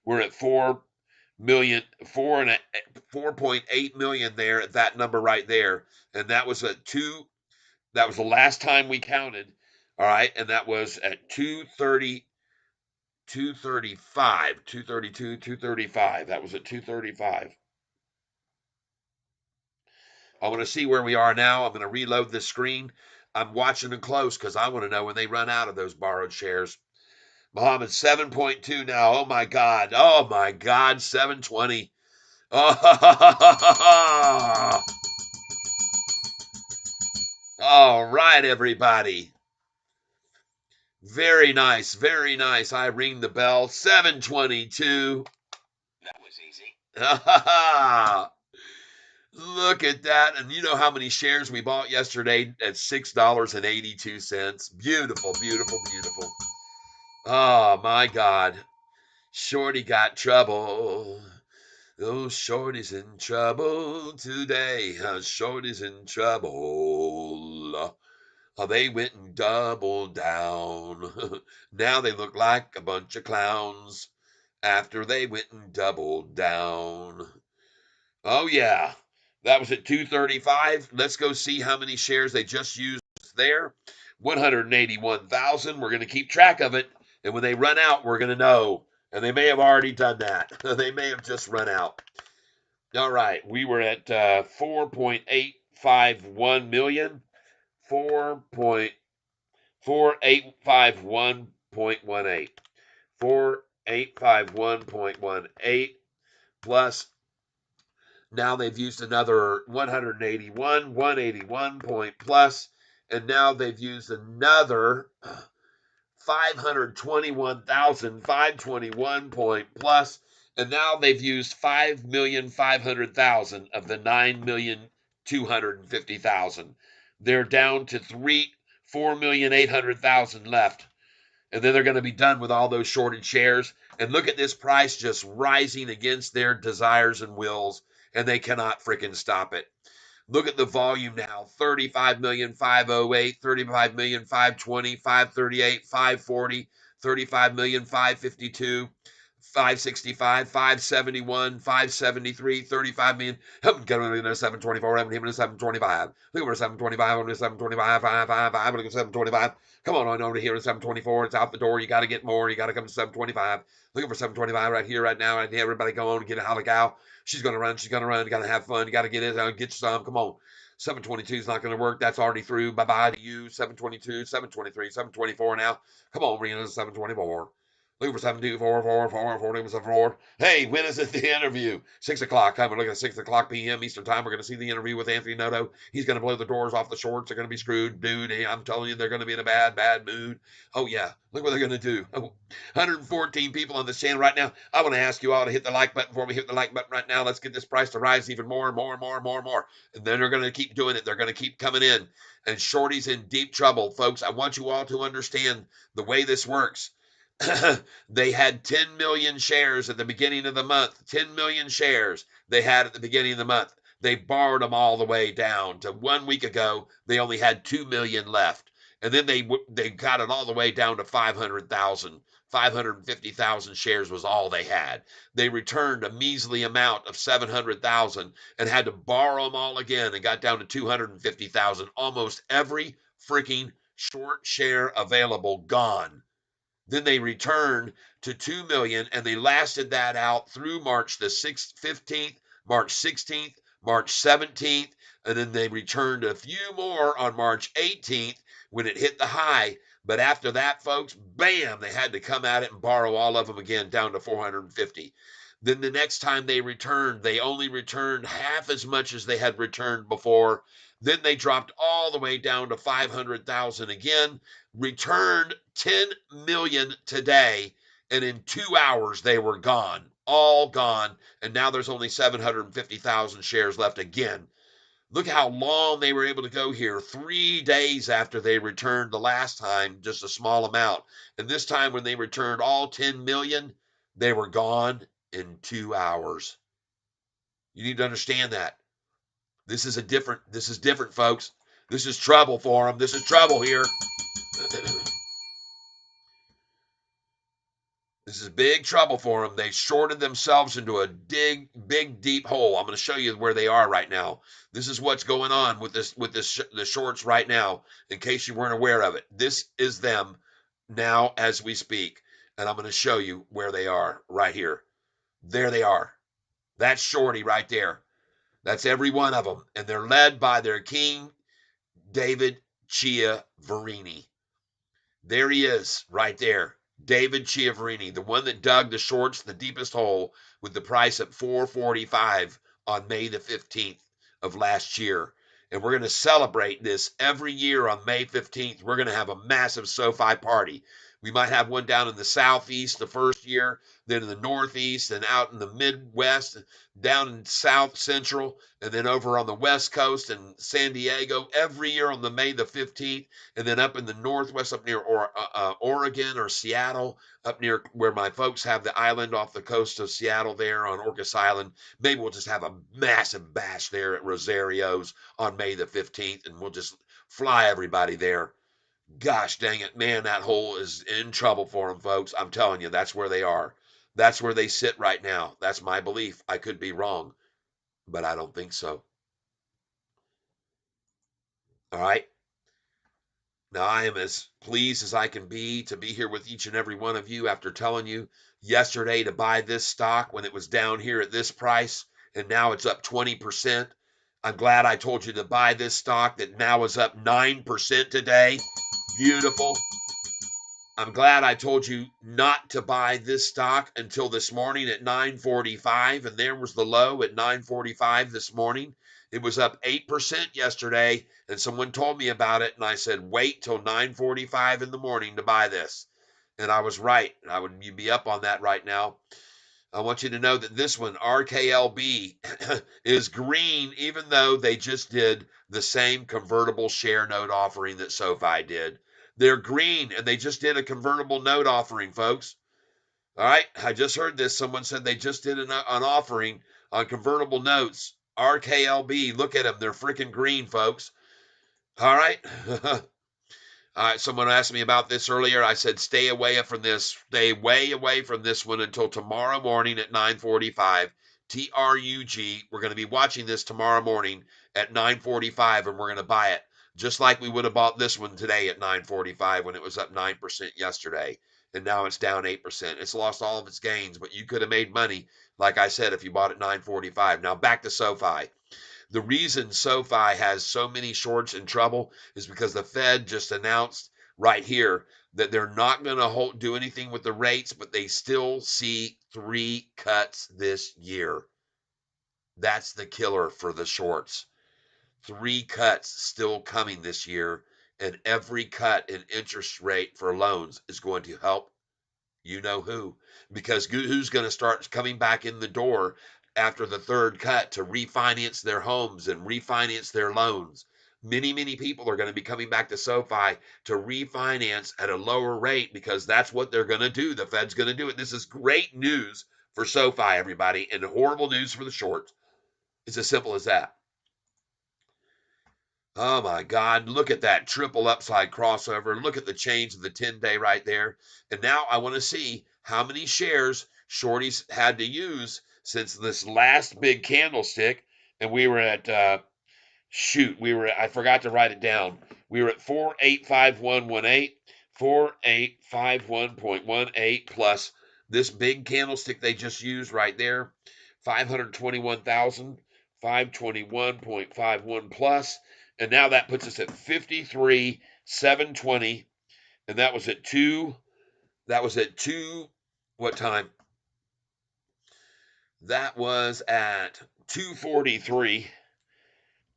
We're at 4.8 million there at that number right there. And that was that was the last time we counted. All right, and that was at 230, 235, 232, 235. That was at 235. I want to see where we are now. I'm going to reload this screen. I'm watching them close because I want to know when they run out of those borrowed shares. Muhammad, 7.2 now. Oh, my God. Oh, my God. 720. Oh. All right, everybody. Very nice. Very nice. I ring the bell. 722. That was easy. Look at that. And you know how many shares we bought yesterday at $6.82. Beautiful, beautiful, beautiful. Oh, my God. Shorty got trouble. Oh, Shorty's in trouble today. Shorty's in trouble. They went and doubled down. Now they look like a bunch of clowns after they went and doubled down. Oh, yeah. That was at 235. Let's go see how many shares they just used there. 181,000. We're going to keep track of it. And when they run out, we're going to know. And they may have already done that. They may have just run out. All right. We were at 4.851 million. 4.4851.18. 4851.18 plus now they've used another 181 point plus, and now they've used another 521,521 point plus, and now they've used 5,500,000 of the 9,250,000. They're down to 4,800,000 left, and then they're going to be done with all those shorted shares. And look at this price just rising against their desires and wills, and they cannot freaking stop it. Look at the volume now: 35,508,000, 35,520,000, 538,000, 540,000, 35,552,000, 565, 571, 573, 35 million. Help get rid of 724. I'm him 725. Look over 725. Over 725. 555. Look at 725. Come on over here at 724. It's out the door. You got to get more. You got to come to 725. Looking for 725 right here, right now. Right here. Everybody go on and get a holla cow. She's going to run. She's going to run. You got to have fun. You got to get it. Get you some. Come on. 722 is not going to work. That's already through. Bye-bye to you. 722, 723, 724 now. Come on, bring it to 724. Looking for 7244444. Hey, when is it the interview? 6 o'clock. Time. We're looking at 6 o'clock p.m. Eastern time. We're going to see the interview with Anthony Noto. He's going to blow the doors off the shorts. They're going to be screwed. Dude, hey, I'm telling you, they're going to be in a bad, bad mood. Oh, yeah. Look what they're going to do. 114 people on this channel right now. I want to ask you all to hit the like button before we hit the like button right now. Let's get this price to rise even more and more and more and more and more. And then they're going to keep doing it. They're going to keep coming in. And Shorty's in deep trouble. Folks, I want you all to understand the way this works. They had 10 million shares at the beginning of the month. 10 million shares they had at the beginning of the month. They borrowed them all the way down to 1 week ago. They only had 2 million left. And then they got it all the way down to 500,000. 550,000 shares was all they had. They returned a measly amount of 700,000 and had to borrow them all again and got down to 250,000. Almost every freaking short share available gone. Then they returned to 2 million, and they lasted that out through March the 6th, 15th, March 16th, March 17th, and then they returned a few more on March 18th when it hit the high. But after that, folks, bam, they had to come at it and borrow all of them again down to 450. Then the next time they returned, they only returned half as much as they had returned before. Then they dropped all the way down to 500,000 again, returned 10 million today, and in 2 hours they were gone, all gone, and now there's only 750,000 shares left again. Look how long they were able to go here. 3 days after they returned the last time, just a small amount. And this time when they returned all 10 million, they were gone in 2 hours. You need to understand that. This is different, folks. This is trouble for them. This is trouble here. This is big trouble for them. They shorted themselves into a big, deep hole. I'm going to show you where they are right now. This is what's going on with the shorts right now, in case you weren't aware of it. This is them now as we speak, and I'm going to show you where they are right here. There they are. That's Shorty right there. That's every one of them, and they're led by their king, David Chiavarini. There he is, right there. David Chiavarini, the one that dug the shorts the deepest hole with the price at 445 on May the 15th of last year. And we're going to celebrate this every year on May 15th. We're going to have a massive SoFi party. We might have one down in the southeast the first year, then in the northeast, and out in the Midwest, down in South Central, and then over on the West Coast and San Diego every year on the May the 15th, and then up in the Northwest, up near Oregon or Seattle, up near where my folks have the island off the coast of Seattle there on Orcas Island. Maybe we'll just have a massive bash there at Rosario's on May the 15th, and we'll just fly everybody there. Gosh dang it, man, that hole is in trouble for them, folks. I'm telling you, that's where they are. That's where they sit right now. That's my belief. I could be wrong, but I don't think so. All right. Now, I am as pleased as I can be to be here with each and every one of you after telling you yesterday to buy this stock when it was down here at this price, and now it's up 20%. I'm glad I told you to buy this stock that now is up 9% today. Beautiful. I'm glad I told you not to buy this stock until this morning at 9:45, and there was the low at 9:45 this morning. It was up 8% yesterday, and someone told me about it, and I said, wait till 9:45 in the morning to buy this. And I was right. I would be up on that right now. I want you to know that this one, RKLB, is green, even though they just did the same convertible share note offering that SoFi did. They're green, and they just did a convertible note offering, folks. All right, I just heard this. Someone said they just did an offering on convertible notes. RKLB, look at them. They're freaking green, folks. All right. Someone asked me about this earlier. I said, stay away from this. Stay way away from this one until tomorrow morning at 9:45. TRUG. We're going to be watching this tomorrow morning at 9:45, and we're going to buy it. Just like we would have bought this one today at 9:45 when it was up 9% yesterday. And now it's down 8%. It's lost all of its gains, but you could have made money, like I said, if you bought at 9:45. Now back to SoFi. The reason SoFi has so many shorts in trouble is because the Fed just announced right here that they're not going to do anything with the rates, but they still see 3 cuts this year. That's the killer for the shorts. 3 cuts still coming this year, and every cut in interest rate for loans is going to help you know who, because who's going to start coming back in the door after the third cut to refinance their homes and refinance their loans? Many people are going to be coming back to SoFi to refinance at a lower rate because that's what they're going to do. The Fed's going to do it. This is great news for SoFi, everybody, and horrible news for the shorts. It's as simple as that. Oh my God, look at that triple upside crossover. Look at the change of the 10-day right there. And now I want to see how many shares shorties had to use since this last big candlestick. And we were at, I forgot to write it down. We were at 485118, 4851.18 plus this big candlestick they just used right there, 521,000, 521.51 plus. And now that puts us at 53,720. And that was at 2. What time? That was at 2:43.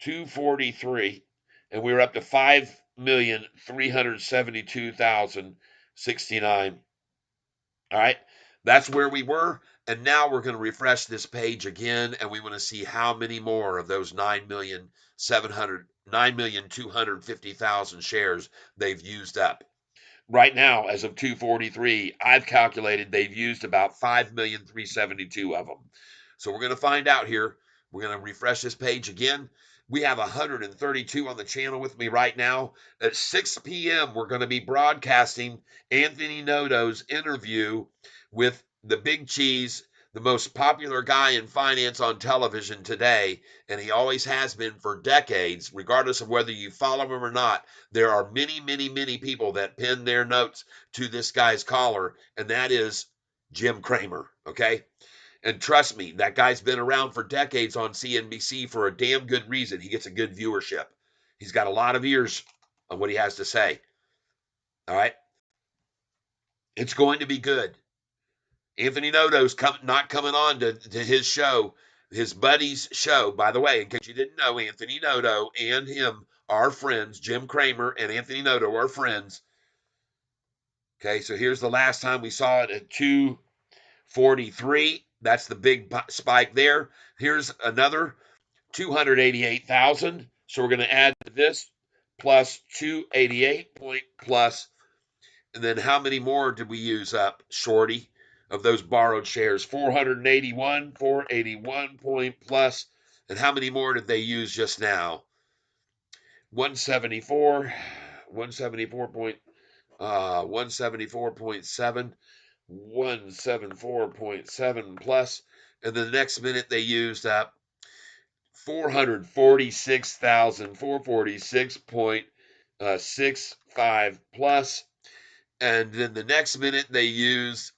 2:43. And we were up to 5,372,069. All right. That's where we were. And now we're going to refresh this page again, and we want to see how many more of those 9,250,000 shares they've used up. Right now, as of 2:43, I've calculated they've used about 5,372,000 of them. So we're going to find out here. We're going to refresh this page again. We have 132 on the channel with me right now. At 6 p.m., we're going to be broadcasting Anthony Noto's interview with the Big Cheese, the most popular guy in finance on television today, and he always has been for decades, regardless of whether you follow him or not. There are many people that pin their notes to this guy's collar, and that is Jim Cramer, okay? And trust me, that guy's been around for decades on CNBC for a damn good reason. He gets a good viewership. He's got a lot of ears on what he has to say. All right? It's going to be good. Anthony Noto's not coming on to his show, his buddy's show. By the way, in case you didn't know, Anthony Noto and him are friends. Jim Cramer and Anthony Noto are friends. Okay, so here's the last time we saw it at 2:43. That's the big spike there. Here's another 288,000. So we're going to add to this plus 288 point plus. And then how many more did we use up, Shorty, of those borrowed shares? 481 point plus. And how many more did they use just now? 174, 174.7, 174.7 plus. And the next minute they used up 446,446 65 plus. And then the next minute they use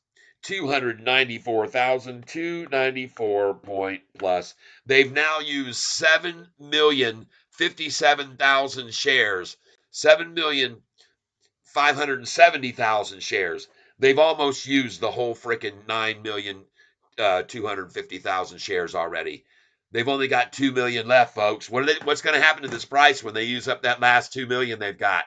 294,294 point plus. They've now used 7,057,000 shares, 7,570,000 shares. They've almost used the whole freaking 9,250,000 shares already. They've only got 2 million left, folks. What's going to happen to this price when they use up that last 2 million they've got?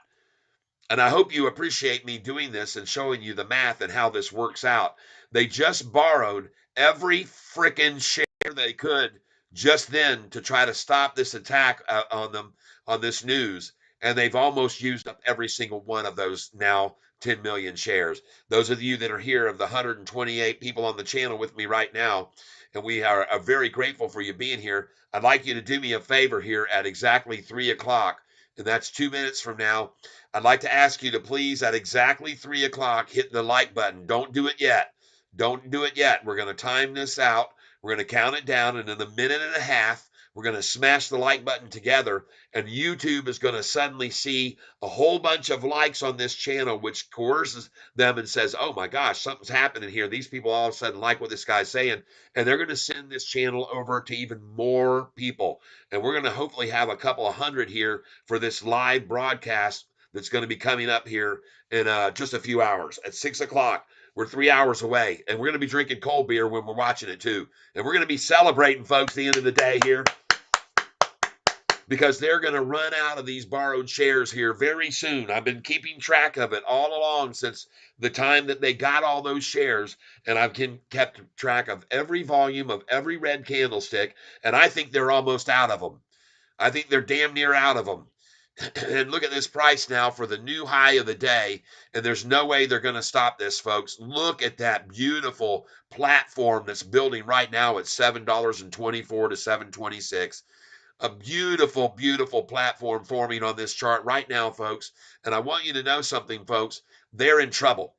And I hope you appreciate me doing this and showing you the math and how this works out. They just borrowed every freaking share they could just then to try to stop this attack on them on this news. And they've almost used up every single one of those now 10 million shares. Those of you that are here, of the 128 people on the channel with me right now, and we are very grateful for you being here. I'd like you to do me a favor here at exactly 3 o'clock, and that's 2 minutes from now. I'd like to ask you to please, at exactly 3 o'clock, hit the like button. Don't do it yet. Don't do it yet. We're going to time this out. We're going to count it down, and in a minute and a half, we're going to smash the like button together, and YouTube is going to suddenly see a whole bunch of likes on this channel, which coerces them and says, oh my gosh, something's happening here. These people all of a sudden like what this guy's saying, and they're going to send this channel over to even more people. And we're going to hopefully have a couple of hundred here for this live broadcast that's going to be coming up here in just a few hours at 6 o'clock. We're 3 hours away, and we're going to be drinking cold beer when we're watching it too. And we're going to be celebrating, folks, the end of the day here, because they're going to run out of these borrowed shares here very soon. I've been keeping track of it all along since the time that they got all those shares, and I've kept track of every volume of every red candlestick, and I think they're almost out of them. I think they're damn near out of them. And look at this price now for the new high of the day, and there's no way they're going to stop this, folks. Look at that beautiful platform that's building right now at $7.24 to $7.26. A beautiful, beautiful platform forming on this chart right now, folks. And I want you to know something, folks. They're in trouble.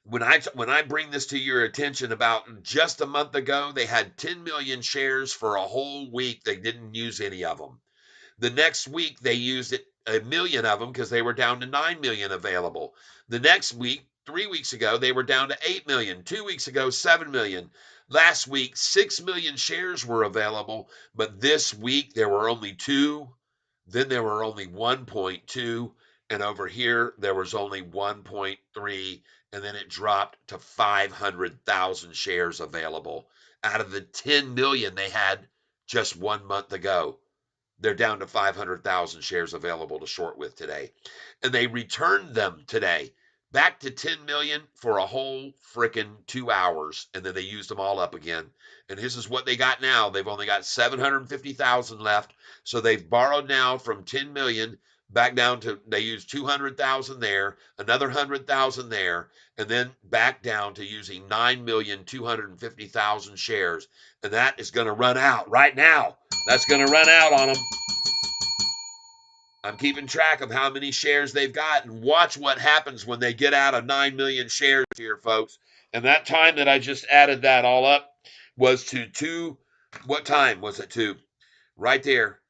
When I bring this to your attention, about just a month ago, they had 10 million shares for a whole week. They didn't use any of them. The next week, they used it, a million of them, because they were down to 9 million available. The next week, 3 weeks ago, they were down to 8 million. 2 weeks ago, 7 million. Last week, 6 million shares were available, but this week there were only 2. Then there were only 1.2, and over here there was only 1.3, and then it dropped to 500,000 shares available out of the 10 million they had just 1 month ago. They're down to 500,000 shares available to short with today. And they returned them today back to 10 million for a whole frickin' 2 hours. And then they used them all up again. And this is what they got now. They've only got 750,000 left. So they've borrowed now from 10 million back down to, they used 200,000 there, another 100,000 there, and then back down to using 9,250,000 shares. And that is going to run out right now. That's going to run out on them. I'm keeping track of how many shares they've got, and watch what happens when they get out of 9 million shares here, folks. And that time that I just added that all up was to what time was it to? Right there,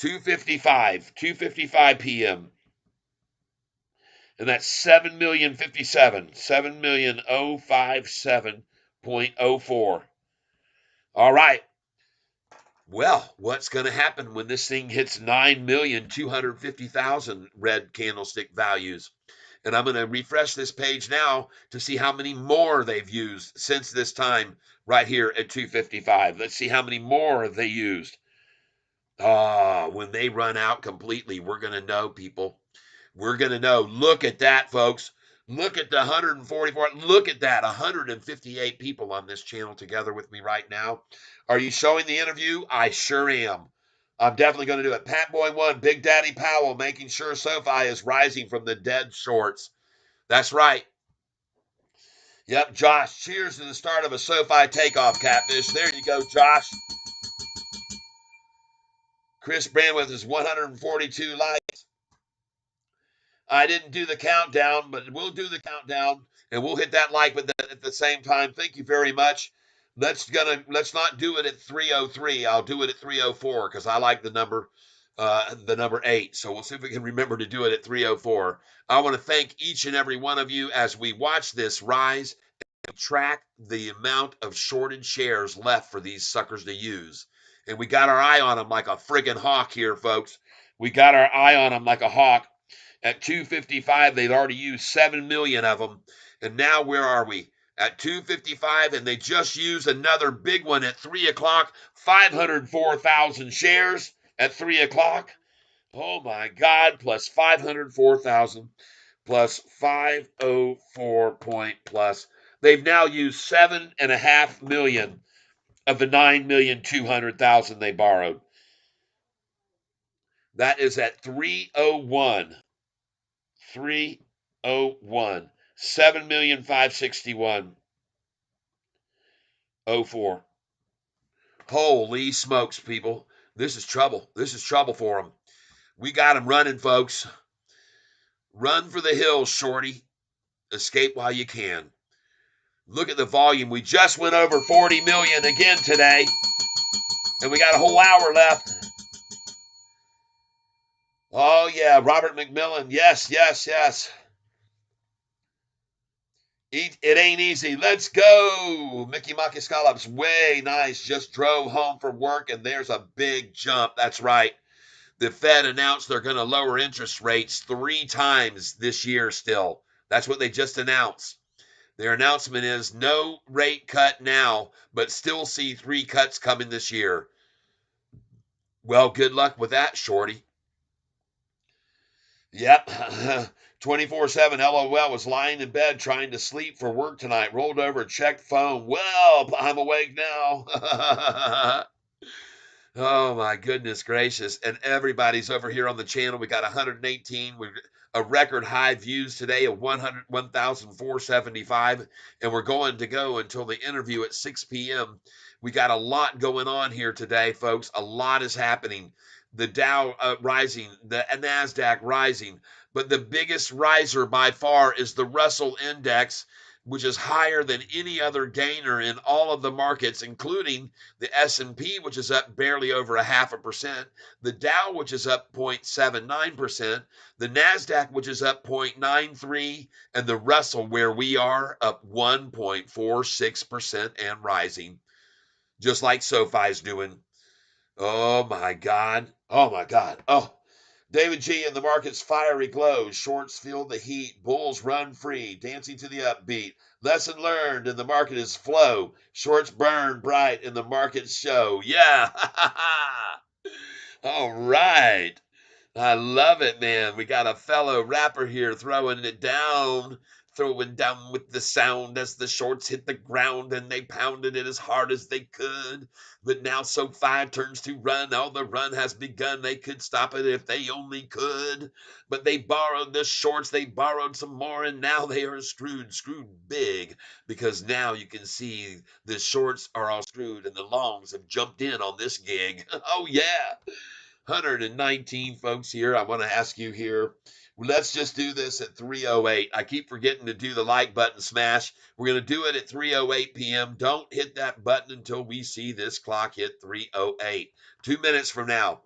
2:55 p.m. And that's 7,057, 7,057.04. All right. Well, what's going to happen when this thing hits 9,250,000 red candlestick values? And I'm going to refresh this page now to see how many more they've used since this time right here at 2:55. Let's see how many more they used. When they run out completely, we're going to know, people. We're going to know. Look at that, folks. Look at the 144. Look at that. 158 people on this channel together with me right now. Are you showing the interview? I sure am. I'm definitely going to do it. Pat Boy 1, Big Daddy Powell, making sure Sofi is rising from the dead shorts. That's right. Yep, Josh. Cheers to the start of a Sofi takeoff, Catfish. There you go, Josh. Chris Brandwith is 142 likes. I didn't do the countdown, but we'll do the countdown, and we'll hit that like button at the same time. Thank you very much. Let's not do it at 3:03. I'll do it at 3:04 because I like the number the number 8. So we'll see if we can remember to do it at 3:04. I want to thank each and every one of you as we watch this rise and track the amount of shorted shares left for these suckers to use. And we got our eye on them like a friggin' hawk here, folks. We got our eye on them like a hawk. At 255, they've already used 7 million of them. And now where are we? At 255, and they just used another big one at 3 o'clock, 504,000 shares at 3 o'clock. Oh my God, plus 504,000 plus 504 point plus. They've now used 7.5 million of the 9,200,000 they borrowed. That is at 301. 301. 7,561,04. Holy smokes, people. This is trouble. This is trouble for them. We got them running, folks. Run for the hills, shorty. Escape while you can. Look at the volume. We just went over 40 million again today. And we got a whole hour left. Oh, yeah. Robert McMillan. Yes, yes, yes. It ain't easy. Let's go. Mickey Maki Scallops. Way nice. Just drove home from work, and there's a big jump. That's right. The Fed announced they're going to lower interest rates 3 times this year still. That's what they just announced. Their announcement is no rate cut now, but still see 3 cuts coming this year. Well, good luck with that, shorty. Yep. 24/7 LOL was lying in bed trying to sleep for work tonight. Rolled over, checked phone. Well, I'm awake now. Oh my goodness gracious. And everybody's over here on the channel. We got 118. We've a record high views today of 1,475. And we're going to go until the interview at 6 p.m. We got a lot going on here today, folks. A lot is happening. The Dow rising, the NASDAQ rising. But the biggest riser by far is the Russell Index, which is higher than any other gainer in all of the markets, including the S&P, which is up barely over 0.5%, the Dow, which is up 0.79%, the NASDAQ, which is up 0.93%, and the Russell, where we are, up 1.46% and rising, just like SoFi's doing. Oh, my God. Oh, my God. Oh, David G. in the market's fiery glow. Shorts feel the heat. Bulls run free. Dancing to the upbeat. Lesson learned in the market is flow. Shorts burn bright in the market show. Yeah. All right. I love it, man. We got a fellow rapper here throwing with the sound as the shorts hit the ground, and they pounded it as hard as they could. But now SoFi turns to run. All the run has begun. They could stop it if they only could. But they borrowed the shorts. They borrowed some more, and now they are screwed big, because now you can see the shorts are all screwed, and the longs have jumped in on this gig. Oh, yeah. 119 folks here. I want to ask you here. Let's just do this at 3:08. I keep forgetting to do the like button smash. We're going to do it at 3:08 p.m. Don't hit that button until we see this clock hit 3:08. 2 minutes from now.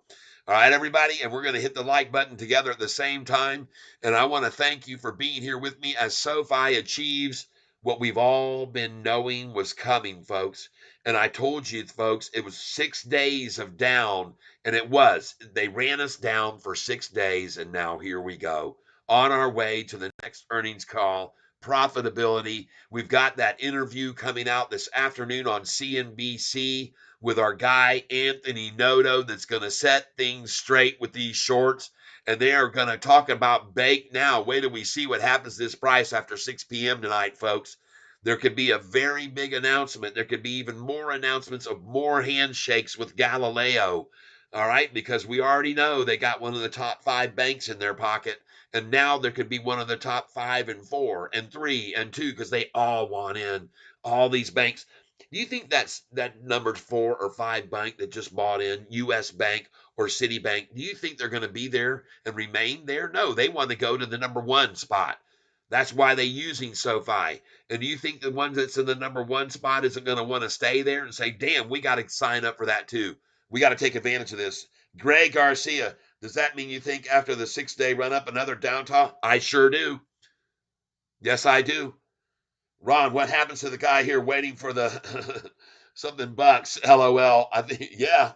All right, everybody, and we're going to hit the like button together at the same time. And I want to thank you for being here with me as SoFi achieves what we've all been knowing was coming, folks. And I told you, folks, it was 6 days of down. And it was. They ran us down for 6 days, and now here we go. On our way to the next earnings call, profitability. We've got that interview coming out this afternoon on CNBC with our guy, Anthony Noto, that's going to set things straight with these shorts. And they are going to talk about bake now. Wait till we see what happens to this price after 6 p.m. tonight, folks. There could be a very big announcement. There could be even more announcements of more handshakes with Galileo. All right, because we already know they got one of the top 5 banks in their pocket, and now there could be one of the top 5 and 4 and 3 and 2, because they all want in. All these banks. Do you think that number 4 or 5 bank that just bought in, U.S. Bank or Citibank, do you think they're going to be there and remain there? No, they want to go to the number 1 spot. That's why they're using SoFi. And do you think the one that's in the number 1 spot isn't going to want to stay there and say, damn, we got to sign up for that too? We got to take advantage of this. Greg Garcia, does that mean you think after the 6-day run up another downtown? I sure do. Yes, I do. Ron, what happens to the guy here waiting for the something bucks? LOL. I think, yeah.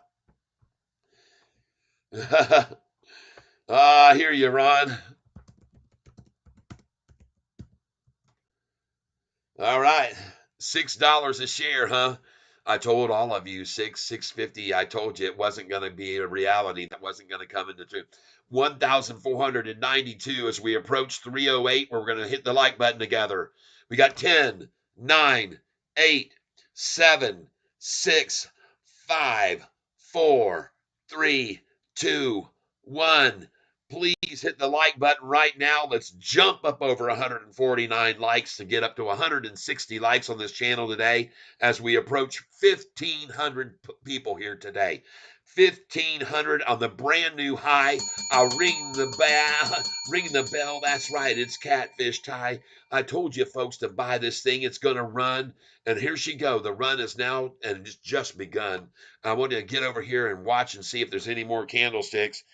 I hear you, Ron. All right. $6 a share, huh? I told all of you $6.50. I told you it wasn't going to be a reality. That wasn't going to come into truth. 1,492 as we approach 308. We're going to hit the like button together. We got 10, 9, 8, 7, 6, 5, 4, 3, 2, 1. Please hit the like button right now. Let's jump up over 149 likes to get up to 160 likes on this channel today as we approach 1,500 people here today. 1,500 on the brand new high. I'll ring the bell. Ring the bell. That's right. It's Catfish Ty. I told you folks to buy this thing. It's going to run. And here she go. The run is now and it's just begun. I want to get over here and watch and see if there's any more candlesticks.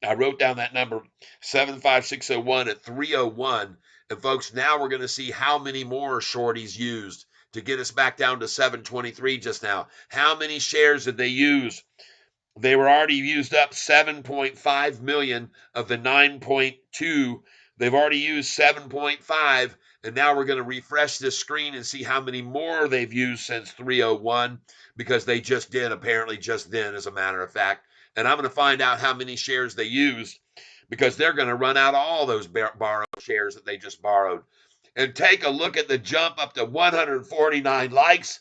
I wrote down that number 75601 at 301. And folks, now we're going to see how many more shorties used to get us back down to 723 just now. How many shares did they use? They were already used up 7.5 million of the 9.2. They've already used 7.5. And now we're going to refresh this screen and see how many more they've used since 301 because they just did apparently just then, as a matter of fact. And I'm going to find out how many shares they used because they're going to run out of all those borrowed shares that they just borrowed. And take a look at the jump up to 149 likes.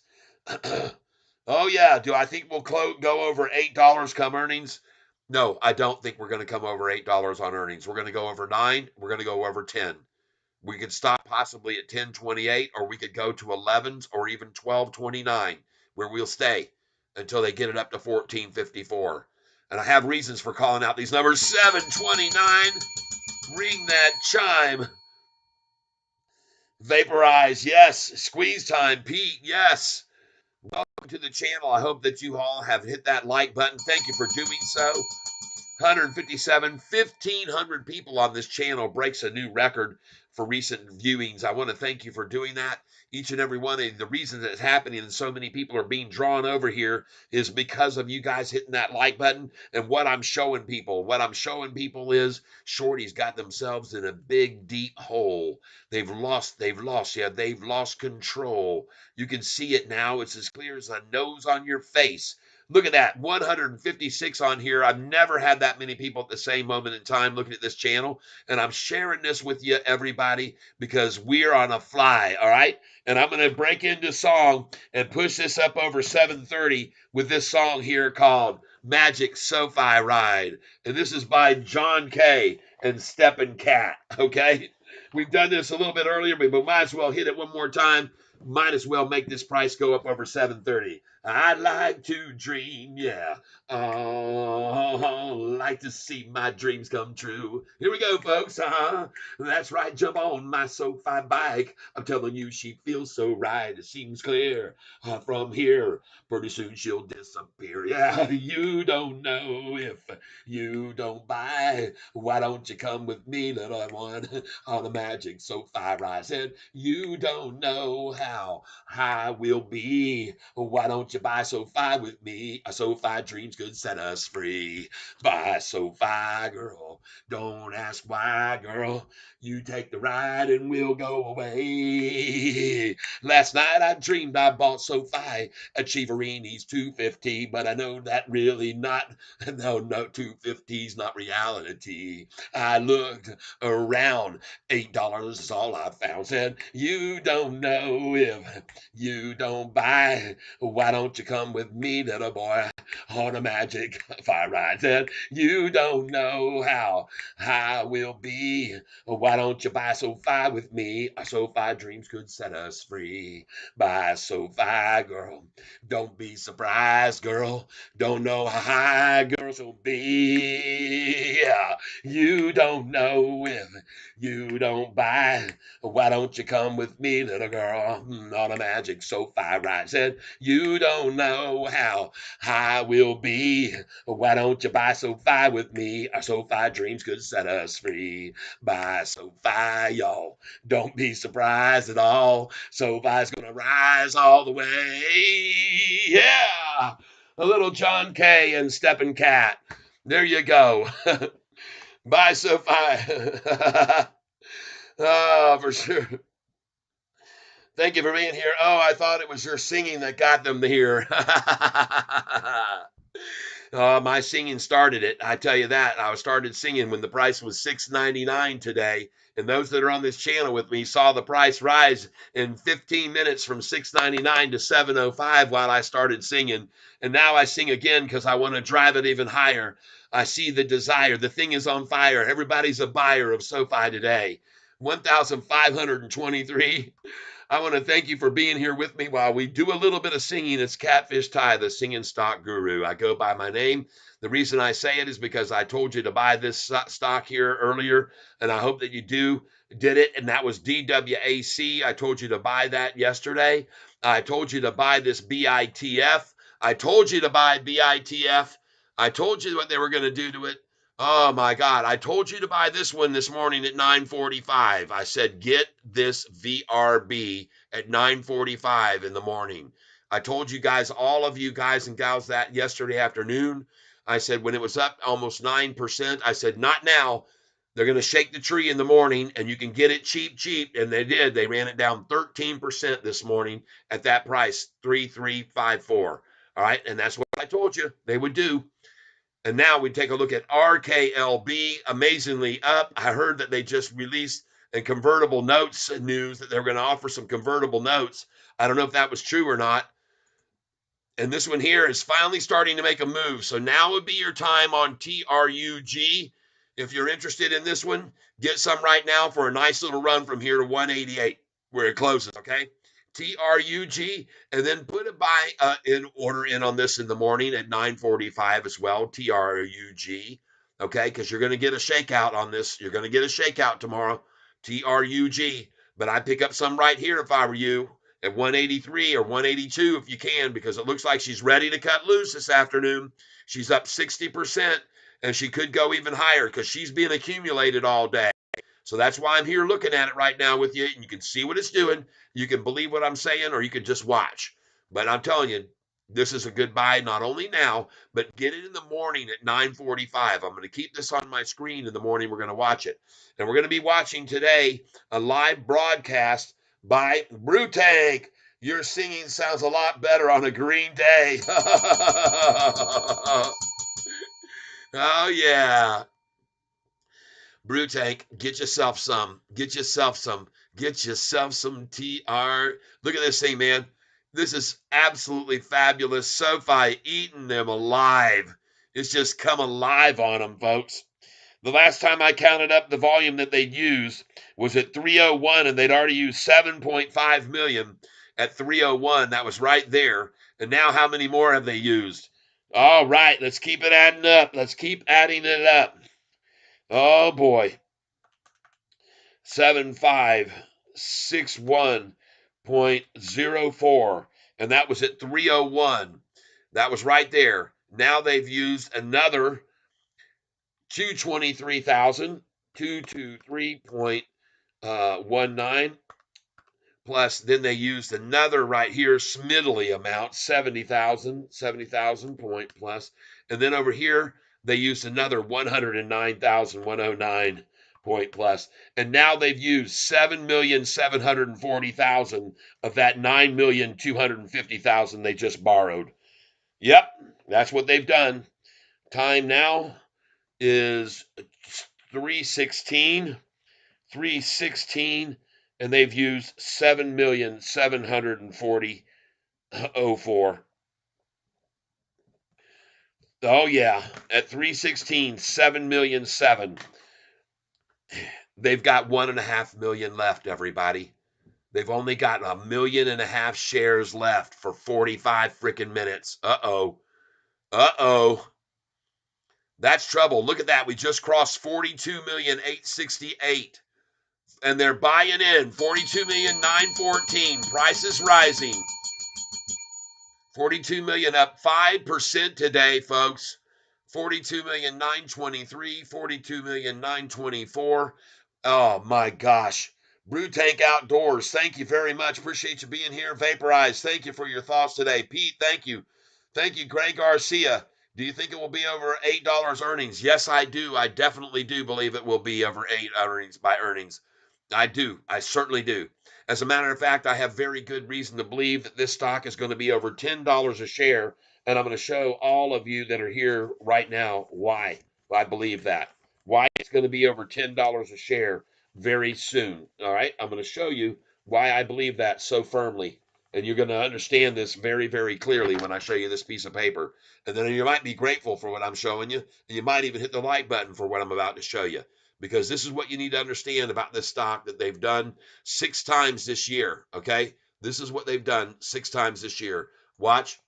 Oh, yeah. Do I think we'll go over $8 come earnings? No, I don't think we're going to come over $8 on earnings. We're going to go over 9. We're going to go over 10. We could stop possibly at 10.28, or we could go to 11s or even 12.29, where we'll stay until they get it up to 14.54. And I have reasons for calling out these numbers. 7.29. Ring that chime. Vaporize, yes. Squeeze time, Pete, yes. Welcome to the channel. I hope that you all have hit that like button. Thank you for doing so. 157, 1,500 people on this channel breaks a new record for recent viewings. I want to thank you for doing that. Each and every one of the reasons that it's happening and so many people are being drawn over here is because of you guys hitting that like button and what I'm showing people. What I'm showing people is Shorty's got themselves in a big, deep hole. They've lost control. You can see it now. It's as clear as a nose on your face. Look at that, 156 on here. I've never had that many people at the same moment in time looking at this channel. And I'm sharing this with you, everybody, because we're on a fly, all right? And I'm going to break into song and push this up over 730 with this song here called Magic Sofi Ride. And this is by John K. and Steppin' Cat, okay? We've done this a little bit earlier, but we might as well hit it one more time. Might as well make this price go up over 730. I'd like to dream, yeah. Oh, like to see my dreams come true. Here we go, folks. That's right. Jump on my Sofi bike. I'm telling you, she feels so right. It seems clear from here. Pretty soon she'll disappear. Yeah, you don't know if you don't buy. Why don't you come with me, little one, on the magic Sofi ride? Said you don't know how high we'll be. Why don't you buy Sofi with me? A Sofi dreams could set us free. Buy Sofi, girl. Don't ask why, girl. You take the ride and we'll go away. Last night I dreamed I bought Sofi Achieverini's 250, but I know that really not. No, 250's not reality. I looked around. $8 is all I found. Said, you don't know if you don't buy. Why don't you come with me, little boy, on a magic fire ride? Said, you don't know how high we'll be. Why don't you buy Sofi with me? Our Sofi dreams could set us free. Buy Sofi, girl. Don't be surprised, girl. Don't know how high girls will be. Yeah. You don't know if you don't buy. Why don't you come with me, little girl, on a magic Sofi ride? Said, you don't don't know how high we'll be. Why don't you buy Sofi with me? Our Sofi dreams could set us free. Buy Sofi, y'all. Don't be surprised at all. Sofi's gonna rise all the way. Yeah! A little John K. and Steppin' Cat. There you go. Bye, Sofi. Oh, for sure. Thank you for being here. Oh, I thought it was your singing that got them here. My singing started it. I tell you that. I started singing when the price was $6.99 today. And those that are on this channel with me saw the price rise in 15 minutes from $6.99 to $7.05 while I started singing. And now I sing again because I want to drive it even higher. I see the desire. The thing is on fire. Everybody's a buyer of SoFi today. 1,523. I want to thank you for being here with me while we do a little bit of singing. It's Catfish Ty, the singing stock guru. I go by my name. The reason I say it is because I told you to buy this stock here earlier, and I hope that you did it, and that was DWAC. I told you to buy that yesterday. I told you to buy this BITF. I told you to buy BITF. I told you what they were going to do to it. Oh my God. I told you to buy this one this morning at 9:45. I said, get this VRB at 9:45 in the morning. I told you guys, all of you guys and gals, that yesterday afternoon. I said, when it was up almost 9%, I said, not now. They're going to shake the tree in the morning and you can get it cheap, cheap. And they did. They ran it down 13% this morning at that price, 3354. All right. And that's what I told you they would do. And now we take a look at RKLB, amazingly up. I heard that they just released a convertible notes news that they're going to offer some convertible notes. I don't know if that was true or not. And this one here is finally starting to make a move. So now would be your time on TRUG. If you're interested in this one, get some right now for a nice little run from here to 188 where it closes, okay? TRUG, and then put a buy in order in on this in the morning at 9:45 as well, TRUG, okay? Because you're going to get a shakeout on this. You're going to get a shakeout tomorrow, TRUG. But I pick up some right here if I were you at 183 or 182 if you can, because it looks like she's ready to cut loose this afternoon. She's up 60%, and she could go even higher because she's being accumulated all day. So that's why I'm here looking at it right now with you, and you can see what it's doing. You can believe what I'm saying, or you can just watch. But I'm telling you, this is a good buy, not only now, but get it in the morning at 9:45. I'm going to keep this on my screen in the morning. We're going to watch it. And we're going to be watching today a live broadcast by Brew Tank. Your singing sounds a lot better on a green day. Oh, yeah. Brew Tank, get yourself some. Get yourself some. Get yourself some TR. Look at this thing, man. This is absolutely fabulous. SoFi eating them alive. It's just come alive on them, folks. The last time I counted up the volume that they'd used was at 301, and they'd already used 7.5 million at 301. That was right there. And now how many more have they used? All right, let's keep it adding up. Let's keep adding it up. Oh boy. 7561.04. And that was at 301. That was right there. Now they've used another 223,000, 223.19. Plus, then they used another right here, smiddly amount, 70,000 point plus. And then over here, they used another 109,109 point plus. And now they've used 7,740,000 of that 9,250,000 they just borrowed. Yep, that's what they've done. Time now is 3:16. 3:16, and they've used 7,740,04. Oh yeah, at 3:16, 7,000,007. They've got 1.5 million left, everybody. They've only got 1.5 million shares left for 45 freaking minutes. Uh-oh. Uh-oh. That's trouble. Look at that. We just crossed 42,868,000. And they're buying in 42,914,000. Price is rising. 42 million up 5% today, folks. 42,923,000, 42,924,000. Oh my gosh. Brew Tank Outdoors, thank you very much. Appreciate you being here. Vaporize, thank you for your thoughts today. Pete, thank you. Thank you, Greg Garcia. Do you think it will be over $8 earnings? Yes, I do. I definitely do believe it will be over 8 earnings by earnings. I do. I certainly do. As a matter of fact, I have very good reason to believe that this stock is going to be over $10 a share. And I'm going to show all of you that are here right now why I believe that. Why it's going to be over $10 a share very soon. All right. I'm going to show you why I believe that so firmly. And you're going to understand this very, very clearly when I show you this piece of paper. And then you might be grateful for what I'm showing you. And you might even hit the like button for what I'm about to show you. Because this is what you need to understand about this stock that they've done 6 times this year. Okay. This is what they've done 6 times this year. Watch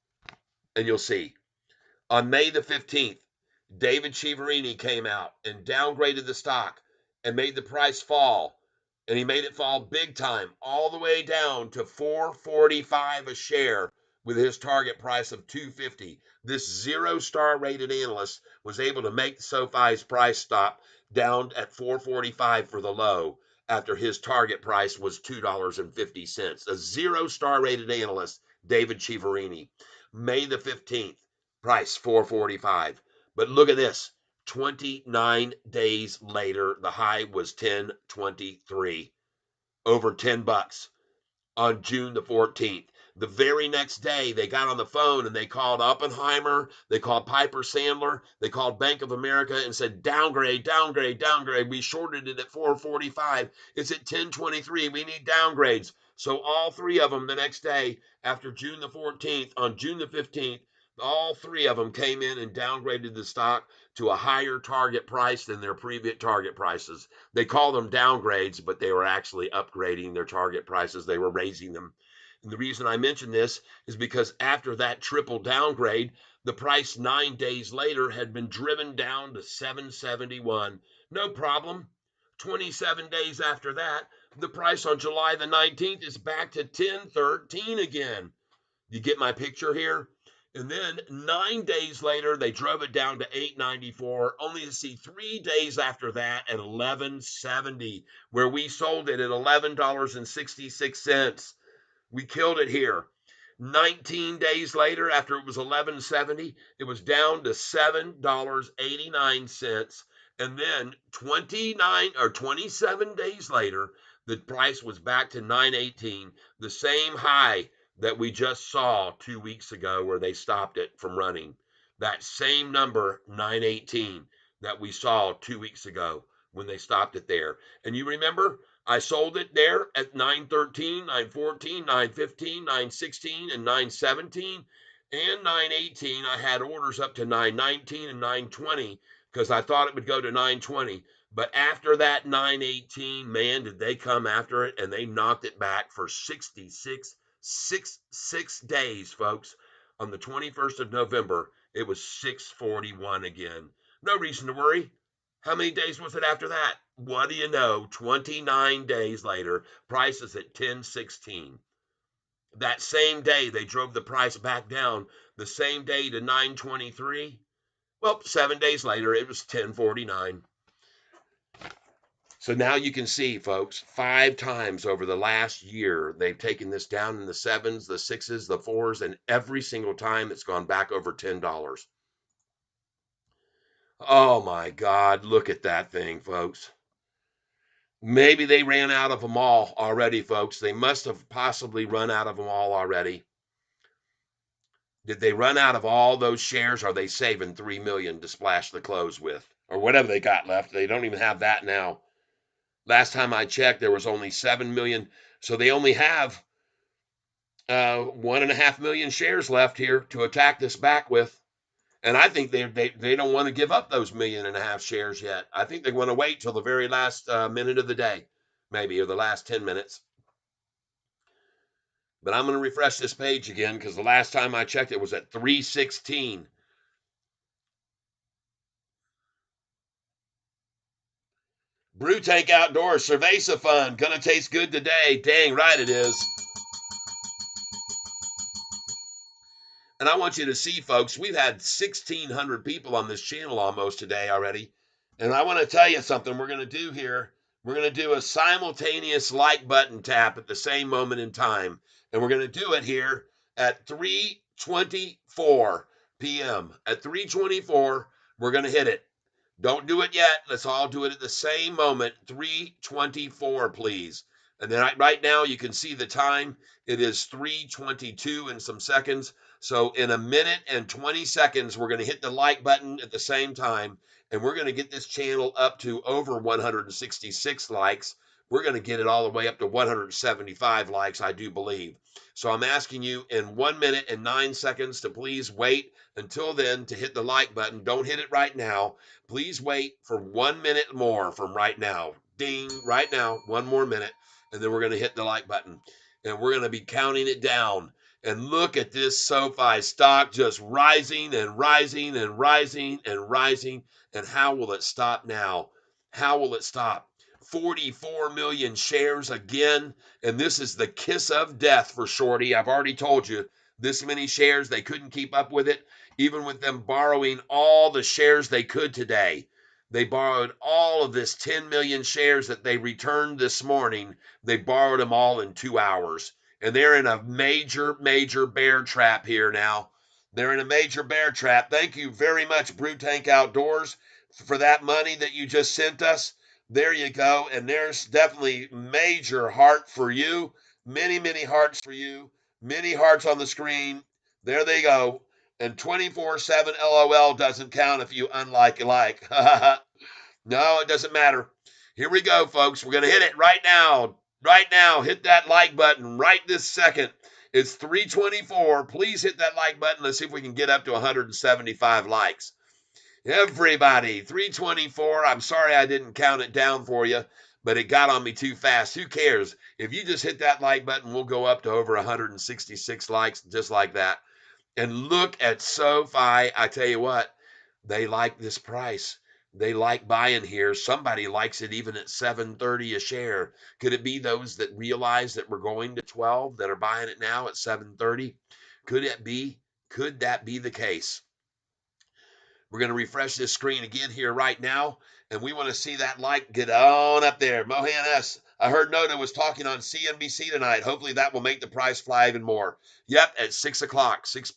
and you'll see. On May the 15th, David Chiaverini came out and downgraded the stock and made the price fall. And he made it fall big time, all the way down to $4.45 a share with his target price of $2.50. This 0-star rated analyst was able to make SoFi's price stop down at $4.45 for the low after his target price was $2.50. A 0-star rated analyst, David Chiaverini. May the 15th, price $4.45. But look at this. 29 days later, the high was 10.23, over $10 on June the 14th. The very next day, they got on the phone and they called Oppenheimer, they called Piper Sandler, they called Bank of America and said, downgrade, downgrade, downgrade. We shorted it at 445. It's at 1023. We need downgrades. So all three of them the next day after June the 14th, on June the 15th, all three of them came in and downgraded the stock to a higher target price than their previous target prices. They call them downgrades, but they were actually upgrading their target prices. They were raising them. And the reason I mention this is because after that triple downgrade, the price 9 days later had been driven down to 771. No problem. 27 days after that, the price on July the 19th is back to 1013 again. You get my picture here? And then 9 days later, they drove it down to 894, only to see 3 days after that at 1170, where we sold it at $11.66. We killed it here. 19 days later, after it was 1170, it was down to $7.89. And then 27 days later, the price was back to 918, the same high that we just saw 2 weeks ago where they stopped it from running. That same number, 918, that we saw 2 weeks ago when they stopped it there. And you remember, I sold it there at 913, 914, 915, 916, and 917. And 918, I had orders up to 919 and 920 because I thought it would go to 920. But after that 918, man, did they come after it, and they knocked it back for 6 days, folks. On the 21st of November, it was 641 again. No reason to worry. How many days was it after that? What do you know? 29 days later, price is at 1016. That same day, they drove the price back down. The same day to 923. Well, 7 days later, it was 1049. So now you can see, folks, 5 times over the last year, they've taken this down in the 7s, the 6s, the 4s, and every single time it's gone back over $10. Oh my God, look at that thing, folks. Maybe they ran out of them all already, folks. They must have possibly run out of them all already. Did they run out of all those shares? Or are they saving 3 million to splash the clothes with? Or whatever they got left. They don't even have that now. Last time I checked, there was only 7 million. So they only have 1.5 million shares left here to attack this back with. And I think they don't want to give up those 1.5 million shares yet. I think they want to wait till the very last minute of the day, maybe, or the last 10 minutes. But I'm going to refresh this page again because the last time I checked it was at 316. Brew Tank Outdoors, Cerveza Fund, gonna taste good today. Dang right it is. And I want you to see, folks, we've had 1,600 people on this channel almost today already. And I want to tell you something we're going to do here. We're going to do a simultaneous like button tap at the same moment in time. And we're going to do it here at 3:24 p.m. At 3:24, we're going to hit it. Don't do it yet. Let's all do it at the same moment. 3:24, please. And then right now you can see the time. It is 3:22 and some seconds. So in a minute and 20 seconds, we're going to hit the like button at the same time. And we're going to get this channel up to over 166 likes. We're going to get it all the way up to 175 likes, I do believe. So I'm asking you in 1 minute and 9 seconds to please wait until then to hit the like button. Don't hit it right now. Please wait for 1 minute more from right now. Ding, right now, 1 more minute, and then we're going to hit the like button. And we're going to be counting it down. And look at this SoFi stock just rising and rising and rising and rising. And how will it stop now? How will it stop? 44 million shares again. And this is the kiss of death for Shorty. I've already told you this many shares, they couldn't keep up with it, even with them borrowing all the shares they could today. They borrowed all of this 10 million shares that they returned this morning. They borrowed them all in 2 hours. And they're in a major, major bear trap here now. They're in a major bear trap. Thank you very much, Brew Tank Outdoors, for that money that you just sent us. There you go. And there's definitely major heart for you. Many, many hearts for you. Many hearts on the screen. There they go. And 24/7 LOL doesn't count if you unlike like. No, it doesn't matter. Here we go, folks. We're going to hit it right now. Right now. Hit that like button right this second. It's 3:24. Please hit that like button. Let's see if we can get up to 175 likes. Everybody, 3:24. I'm sorry I didn't count it down for you, but it got on me too fast. Who cares? If you just hit that like button, we'll go up to over 166 likes just like that. And look at SoFi. I tell you what, they like this price. They like buying here. Somebody likes it even at 7.30 a share. Could it be those that realize that we're going to 12 that are buying it now at 7.30? Could it be? Could that be the case? We're going to refresh this screen again here right now, and we want to see that like get on up there. Mohan S., I heard Noda was talking on CNBC tonight. Hopefully that will make the price fly even more. Yep, at 6 o'clock, 6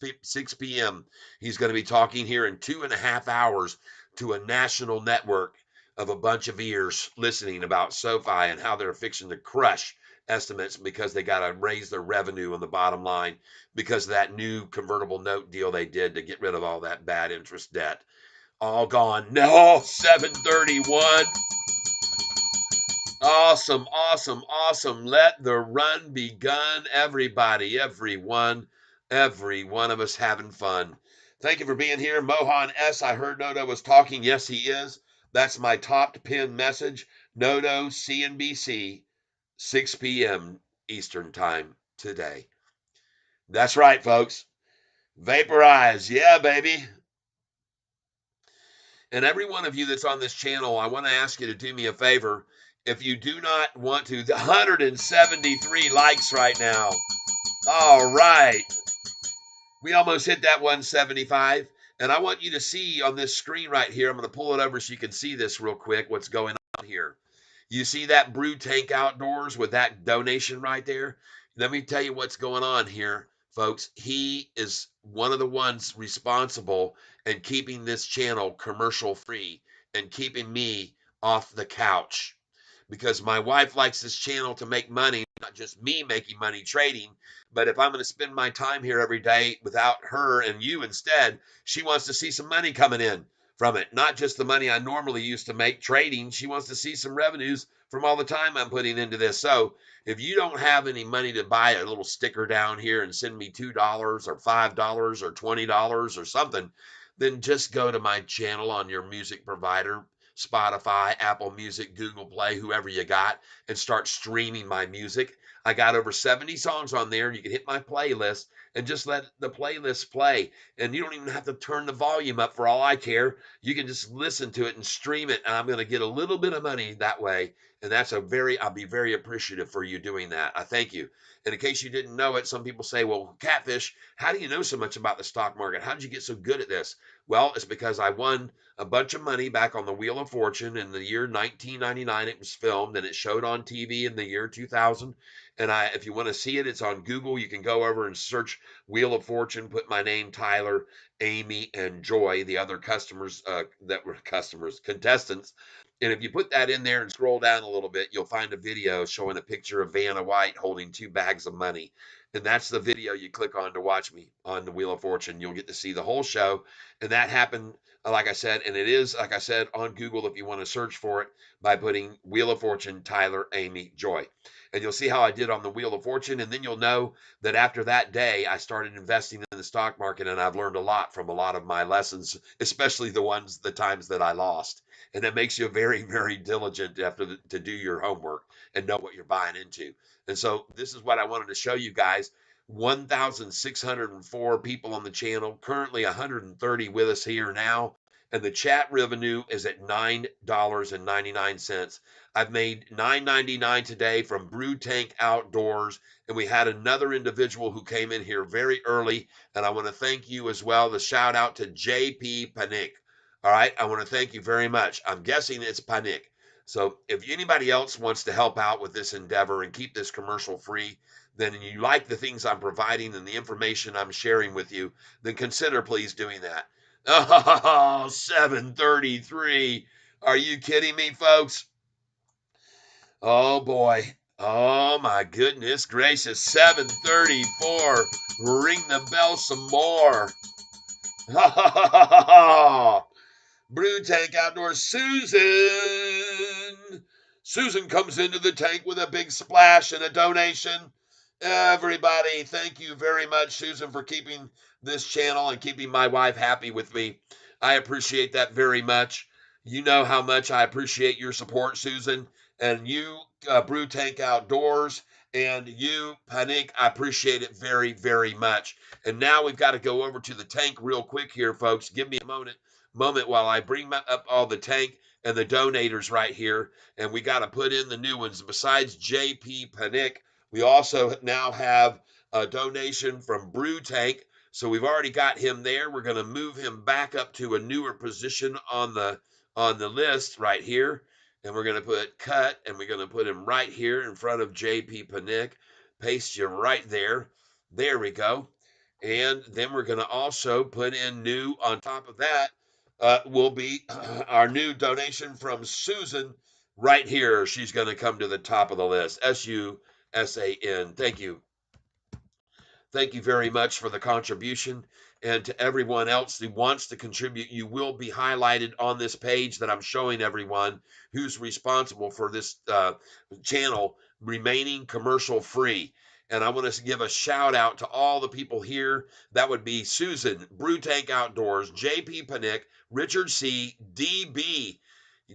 p.m., he's going to be talking here in 2.5 hours to a national network of a bunch of ears listening about SoFi and how they're fixing to crush estimates because they got to raise their revenue on the bottom line because of that new convertible note deal they did to get rid of all that bad interest debt. All gone. No, 731. Awesome, awesome, awesome. Let the run begun, everybody, every one of us having fun. Thank you for being here. Mohan S., I heard Nodo was talking. Yes, he is. That's my top pin message. Nodo, CNBC, 6 p.m. Eastern Time today. That's right, folks. Vaporize. Yeah, baby. And every one of you that's on this channel, I want to ask you to do me a favor. If you do not want to, 173 likes right now. All right. We almost hit that 175. And I want you to see on this screen right here, I'm going to pull it over so you can see this real quick, what's going on here. You see that Brew Tank Outdoors with that donation right there? Let me tell you what's going on here, folks. He is one of the ones responsible in keeping this channel commercial free and keeping me off the couch. Because my wife likes this channel to make money, not just me making money trading, but if I'm going to spend my time here every day without her and you instead, she wants to see some money coming in from it. Not just the money I normally used to make trading. She wants to see some revenues from all the time I'm putting into this. So if you don't have any money to buy a little sticker down here and send me $2 or $5 or $20 or something, then just go to my channel on your music provider, Spotify, Apple Music, Google Play, whoever you got, and start streaming my music. I got over 70 songs on there. You can hit my playlist and just let the playlist play. And you don't even have to turn the volume up for all I care. You can just listen to it and stream it. And I'm going to get a little bit of money that way. And I'll be very appreciative for you doing that. I thank you. And in case you didn't know it, some people say, well, Catfish, how do you know so much about the stock market? How did you get so good at this? Well, it's because I won a bunch of money back on the Wheel of Fortune in the year 1999. It was filmed and it showed on TV in the year 2000. And if you want to see it, it's on Google. You can go over and search Wheel of Fortune, put my name, Tyler, Amy, and Joy, the other contestants. And if you put that in there and scroll down a little bit, you'll find a video showing a picture of Vanna White holding 2 bags of money. And that's the video you click on to watch me on the Wheel of Fortune. You'll get to see the whole show. And that happened, like I said, and it is, like I said, on Google if you want to search for it by putting Wheel of Fortune, Tyler, Amy, Joy. And you'll see how I did on the Wheel of Fortune. And then you'll know that after that day, I started investing in the stock market, and I've learned a lot from a lot of my lessons, especially the times that I lost. And that makes you very, very diligent to do your homework and know what you're buying into. And so this is what I wanted to show you guys. 1,604 people on the channel, currently 130 with us here now. And the chat revenue is at $9.99. I've made $9.99 today from Brew Tank Outdoors. And we had another individual who came in here very early. And I want to thank you as well. The shout out to JP Panic. All right. I want to thank you very much. I'm guessing it's Panic. So if anybody else wants to help out with this endeavor and keep this commercial free, then you like the things I'm providing and the information I'm sharing with you, then consider please doing that. Oh, 733. Are you kidding me, folks? Oh boy. Oh my goodness gracious. 734. Ring the bell some more. Brew Tank Outdoors, Susan. Susan comes into the tank with a big splash and a donation. Everybody, thank you very much, Susan, for keeping this channel and keeping my wife happy with me. I appreciate that very much. You know how much I appreciate your support, Susan. And you, Brew Tank Outdoors, and you, Panic, I appreciate it very, very much. And now we've got to go over to the tank real quick here, folks. Give me a moment while I bring up all the tank and the donators right here. And we got to put in the new ones. Besides JP Panic, we also now have a donation from Brew Tank. So we've already got him there. We're going to move him back up to a newer position on the list right here. And we're going to put cut, and we're going to put him right here in front of JP Panic. Paste you right there. There we go. And then we're going to also put in new on top of that will be our new donation from Susan right here. She's going to come to the top of the list. SUSAN. Thank you. Thank you very much for the contribution. And to everyone else who wants to contribute, you will be highlighted on this page that I'm showing everyone who's responsible for this channel remaining commercial free. And I want to give a shout out to all the people here. That would be Susan, Brew Tank Outdoors, JP Panic, Richard C., DB,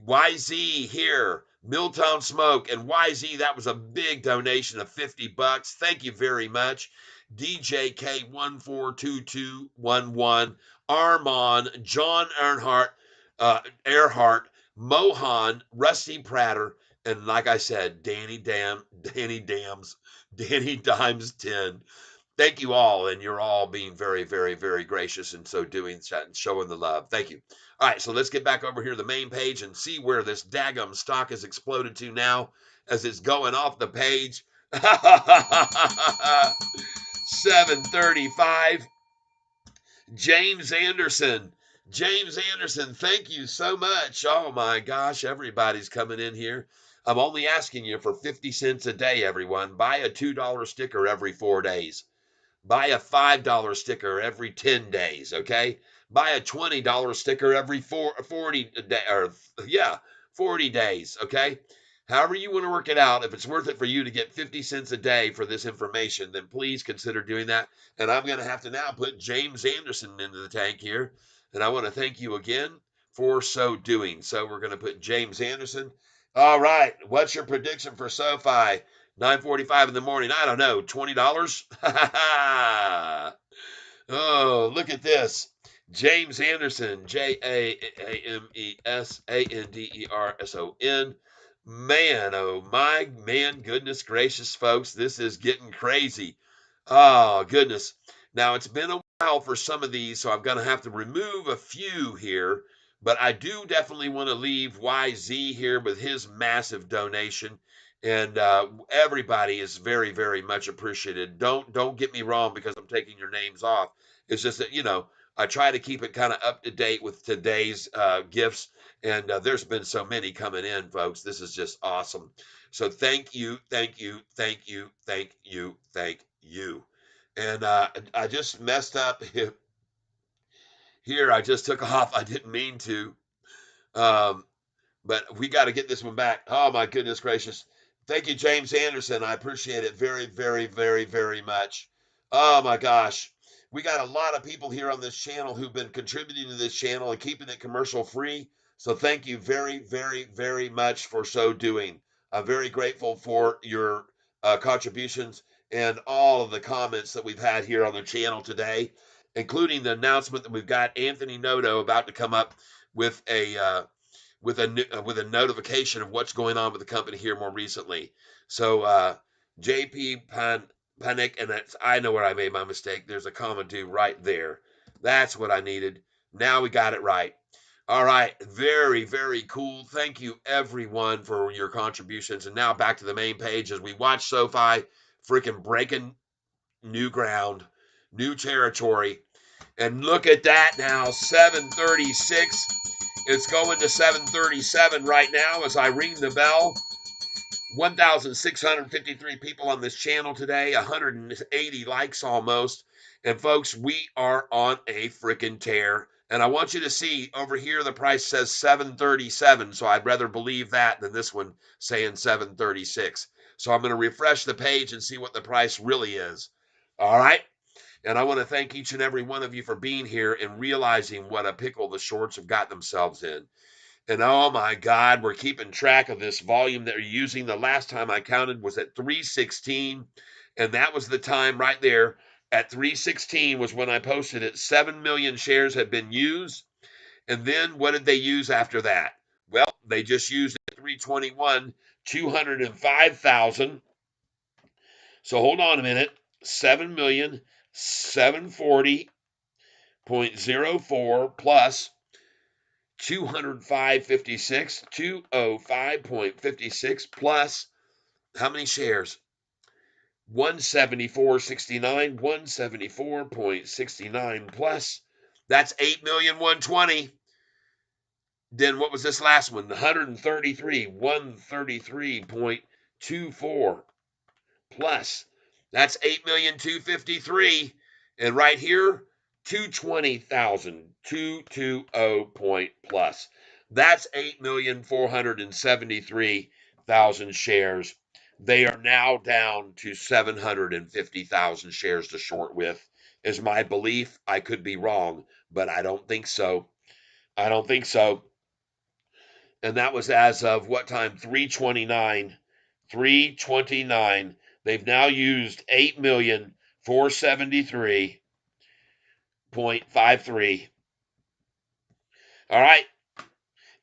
YZ here, Milltown Smoke, and YZ, that was a big donation of $50. Thank you very much. DJK142211, Armand, John Earhart, Mohan, Rusty Prater, and like I said, Danny Dimes 10. Thank you all, and you're all being very, very, very gracious in so doing and showing the love. Thank you. All right, so let's get back over here to the main page and see where this daggum stock has exploded to now as it's going off the page. 735. James Anderson. James Anderson, thank you so much. Oh my gosh, everybody's coming in here. I'm only asking you for 50 cents a day, everyone. Buy a $2 sticker every 4 days. Buy a $5 sticker every 10 days, okay? Buy a $20 sticker every 40 days, okay? However you want to work it out, if it's worth it for you to get 50 cents a day for this information, then please consider doing that. And I'm going to have to now put James Anderson into the tank here. And I want to thank you again for so doing. So we're going to put James Anderson. All right. What's your prediction for SoFi? 9:45 in the morning. I don't know, $20? Oh, look at this. James Anderson, JAMESANDERSON. Man, oh my man, goodness gracious, folks, this is getting crazy. Oh, goodness. Now, it's been a while for some of these, so I'm going to have to remove a few here, but I do definitely want to leave YZ here with his massive donation. And everybody is very, very much appreciated. Don't get me wrong because I'm taking your names off. It's just that I try to keep it kind of up to date with today's gifts, and there's been so many coming in, folks. This is just awesome. So thank you, thank you, thank you, thank you, thank you. And I just messed up here. I just took off. I didn't mean to. Um, but we got to get this one back. Oh my goodness gracious! Thank you, James Anderson. I appreciate it very, very, very, very much. Oh my gosh, we got a lot of people here on this channel who've been contributing to this channel and keeping it commercial free. So thank you very, very, very much for so doing. I'm very grateful for your contributions and all of the comments that we've had here on the channel today, including the announcement that we've got Anthony Noto about to come up with a notification of what's going on with the company here more recently. So JP Panic, and I know where I made my mistake. There's a comma due right there. That's what I needed. Now we got it right. All right, very, very cool. Thank you, everyone, for your contributions. And now back to the main page as we watch Sofi freaking breaking new ground, new territory. And look at that now, 736. It's going to 737 right now as I ring the bell. 1,653 people on this channel today, 180 likes almost. And folks, we are on a freaking tear. And I want you to see over here, the price says 737. So I'd rather believe that than this one saying 736. So I'm going to refresh the page and see what the price really is. All right. And I want to thank each and every one of you for being here and realizing what a pickle the shorts have got themselves in. And oh my God, we're keeping track of this volume that you're using. The last time I counted was at 316. And that was the time right there. At 316 was when I posted it. 7 million shares had been used. And then what did they use after that? Well, they just used at 321, 205,000. So hold on a minute. 7,740.04 plus 205.56, 205.56 plus how many shares? 174.69, 174.69 plus that's 8,120,000. Then what was this last one? 133, 133.24 plus that's 8,253,000. And right here, 220,000, 220 point plus. That's 8,473,000 shares. They are now down to 750,000 shares to short with, is my belief. I could be wrong, but I don't think so. I don't think so. And that was as of what time? 329. 329. They've now used 8,473.53. All right.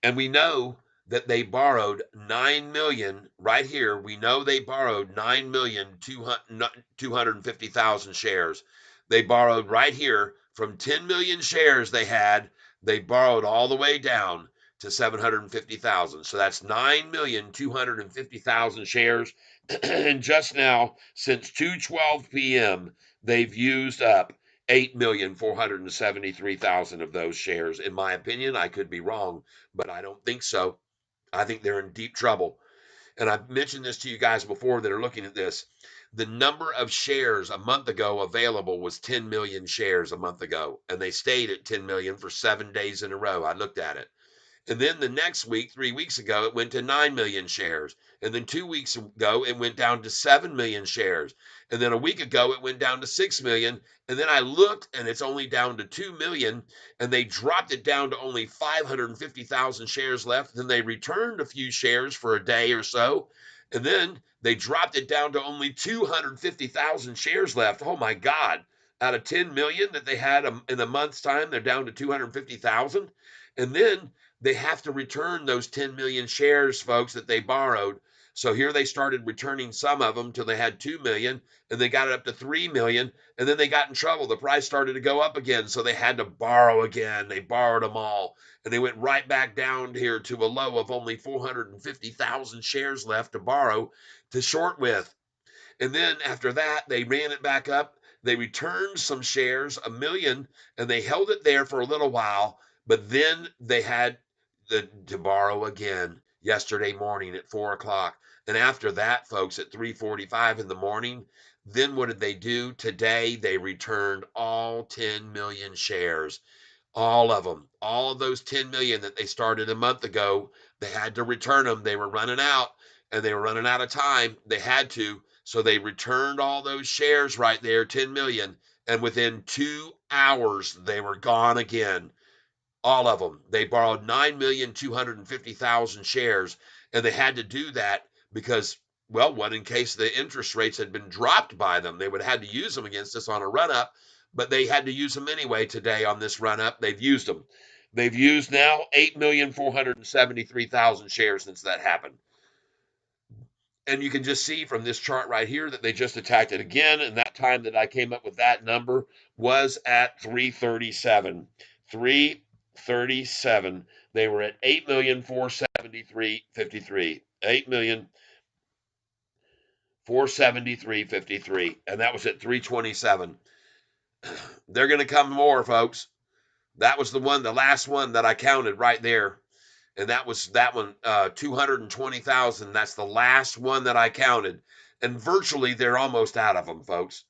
And we know that they borrowed 9 million right here. We know they borrowed 9,250,000 shares. They borrowed right here from 10 million shares they had. They borrowed all the way down to 750,000. So that's 9,250,000 shares. And just now, since 2:12 p.m., they've used up 8,473,000 of those shares. In my opinion, I could be wrong, but I don't think so. I think they're in deep trouble. And I've mentioned this to you guys before that are looking at this. The number of shares a month ago available was 10 million shares a month ago, and they stayed at 10 million for 7 days in a row. I looked at it. And then the next week, 3 weeks ago, it went to 9 million shares. And then 2 weeks ago, it went down to 7 million shares. And then a week ago, it went down to 6 million. And then I looked and it's only down to 2 million. And they dropped it down to only 550,000 shares left. Then they returned a few shares for a day or so. And then They dropped it down to only 250,000 shares left. Oh my God. Out of 10 million that they had in a month's time, they're down to 250,000. And then they have to return those 10 million shares, folks, that they borrowed. So here they started returning some of them till they had 2 million, and they got it up to 3 million, and then they got in trouble. The price started to go up again, so they had to borrow again. They borrowed them all, and they went right back down here to a low of only 450,000 shares left to borrow to short with. And then after that, they ran it back up. They returned some shares, a million, and they held it there for a little while. But then they had to borrow again yesterday morning at 4 o'clock. And after that, folks, at 3:45 in the morning, then what did they do? Today, they returned all 10 million shares. All of them, all of those 10 million that they started a month ago, they had to return them. They were running out, and they were running out of time. They had to. So they returned all those shares right there, 10 million. And within 2 hours, they were gone again. All of them. They borrowed 9,250,000 shares, and they had to do that because, well, what in case the interest rates had been dropped by them? They would have had to use them against us on a run up, but they had to use them anyway today on this run up. They've used them. They've used now 8,473,000 shares since that happened. And you can just see from this chart right here that they just attacked it again. And that time that I came up with that number was at 337. 337. They were at 8,473,53. 8,473,53. And that was at 327. They're going to come more, folks. That was the last one that I counted right there. And that was that one, 220,000. That's the last one that I counted. And virtually they're almost out of them, folks.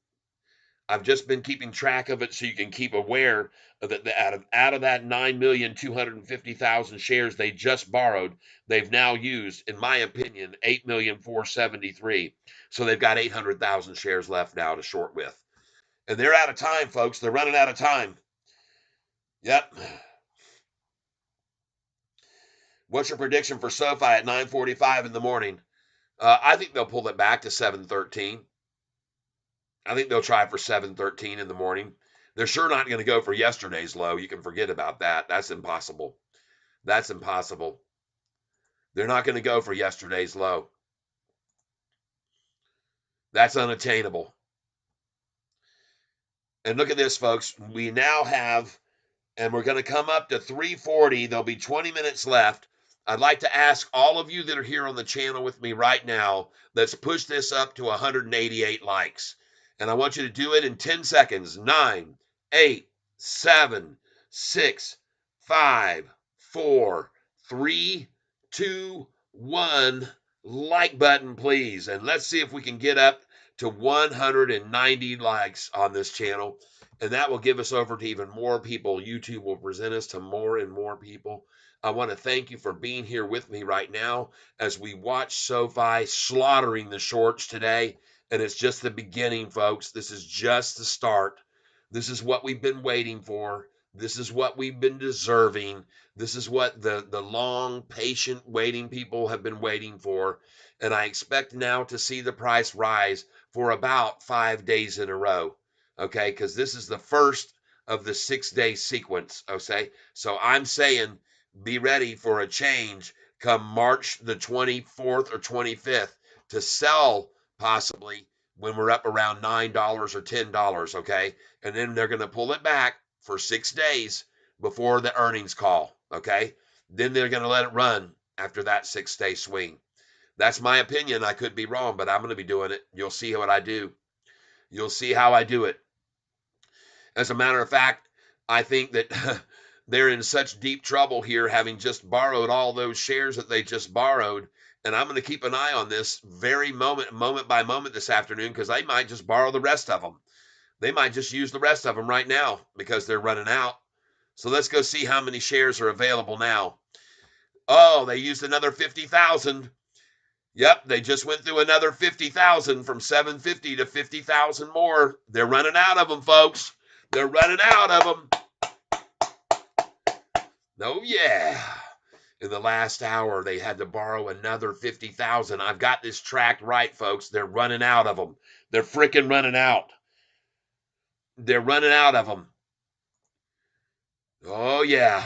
I've just been keeping track of it so you can keep aware of that out of that 9,250,000 shares they just borrowed, they've now used, in my opinion, 8,473,000. So they've got 800,000 shares left now to short with. And they're out of time, folks. They're running out of time. Yep. What's your prediction for SoFi at 9:45 in the morning? I think they'll pull it back to 7:13. I think they'll try for 7:13 in the morning. They're sure not going to go for yesterday's low. You can forget about that. That's impossible. That's impossible. They're not going to go for yesterday's low. That's unattainable. And look at this, folks. We now have, and we're going to come up to 3:40. There'll be 20 minutes left. I'd like to ask all of you that are here on the channel with me right now, let's push this up to 188 likes. And I want you to do it in 10 seconds. 9, 8, 7, 6, 5, 4, 3, 2, 1. Like button, please. And let's see if we can get up to 190 likes on this channel. And that will give us over to even more people. YouTube will present us to more and more people. I want to thank you for being here with me right now as we watch SoFi slaughtering the shorts today. And it's just the beginning, folks. This is just the start. This is what we've been waiting for. This is what we've been deserving. This is what the long, patient, waiting people have been waiting for. And I expect now to see the price rise for about 5 days in a row. Okay, because this is the first of the 6-day sequence. Okay, so I'm saying be ready for a change come March the 24th or 25th to sell possibly when we're up around $9 or $10, okay? And then they're going to pull it back for 6 days before the earnings call, okay? Then they're going to let it run after that 6-day swing. That's my opinion. I could be wrong, but I'm going to be doing it. You'll see what I do. You'll see how I do it. As a matter of fact, I think that they're in such deep trouble here, having just borrowed all those shares that they just borrowed. And I'm going to keep an eye on this very moment by moment this afternoon, because they might just borrow the rest of them. They might just use the rest of them right now because they're running out. So let's go see how many shares are available now. Oh, they used another 50,000. Yep, they just went through another 50,000 from 750 to 50,000 more. They're running out of them, folks. They're running out of them. Oh, yeah. In the last hour, they had to borrow another 50,000. I've got this tracked right, folks. They're running out of them. They're freaking running out. They're running out of them. Oh yeah.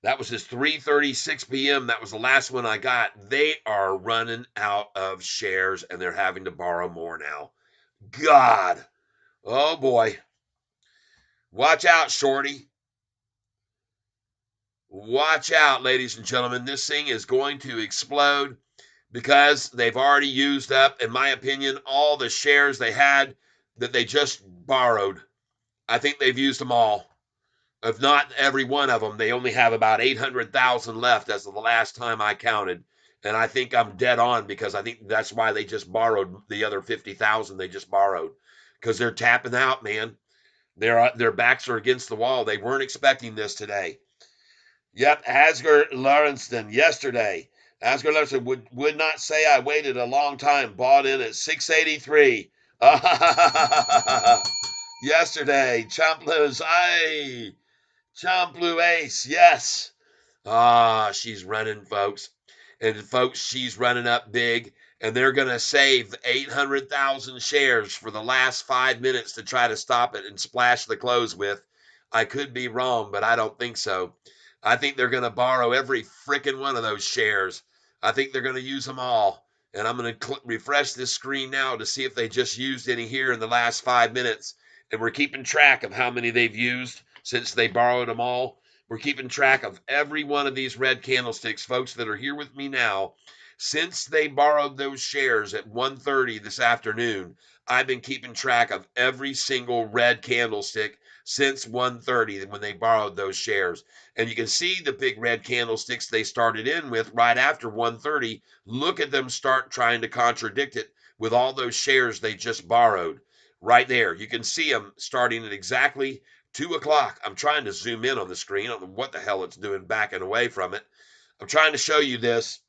That was just 3:36 p.m. That was the last one I got. They are running out of shares and they're having to borrow more now. God. Oh boy. Watch out, Shorty. Watch out, ladies and gentlemen. This thing is going to explode because they've already used up, in my opinion, all the shares they had that they just borrowed. I think they've used them all. If not every one of them, they only have about 800,000 left as of the last time I counted. And I think I'm dead on because I think that's why they just borrowed the other 50,000 they just borrowed because they're tapping out, man. Their backs are against the wall. They weren't expecting this today. Yep, Asger Lawrenston yesterday. Asger Lawrenston would not say I waited a long time. Bought in at 683. Yesterday, Champlu's Champloo Ace, yes. She's running, folks. And folks, she's running up big, and they're going to save 800,000 shares for the last 5 minutes to try to stop it and splash the close with. I could be wrong, but I don't think so. I think they're going to borrow every freaking one of those shares. I think they're going to use them all. And I'm going to refresh this screen now to see if they just used any here in the last 5 minutes. And we're keeping track of how many they've used since they borrowed them all. We're keeping track of every one of these red candlesticks, folks, that are here with me now. Since they borrowed those shares at 1:30 this afternoon, I've been keeping track of every single red candlestick since 1:30 when they borrowed those shares. And you can see the big red candlesticks they started in with right after 1:30. Look at them start trying to contradict it with all those shares they just borrowed. Right there. You can see them starting at exactly 2 o'clock. I'm trying to zoom in on the screen. I don't know what the hell it's doing backing away from it. I'm trying to show you this.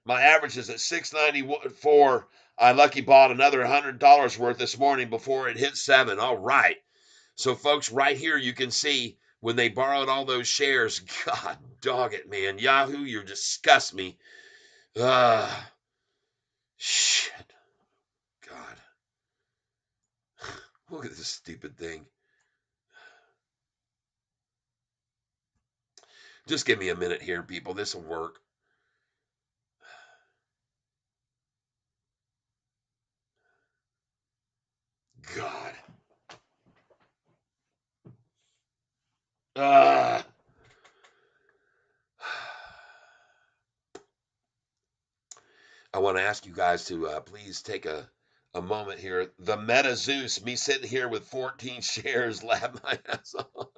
My average is at 694. I lucky bought another $100 worth this morning before it hit 7. All right. So, folks, right here you can see when they borrowed all those shares. God dog it, man. Yahoo, you disgust me. Shit. God. Look at this stupid thing. Just give me a minute here, people. This will work. God. Ah. I want to ask you guys to please take a moment here. The Meta Zeus, me sitting here with 14 shares, laugh my ass off.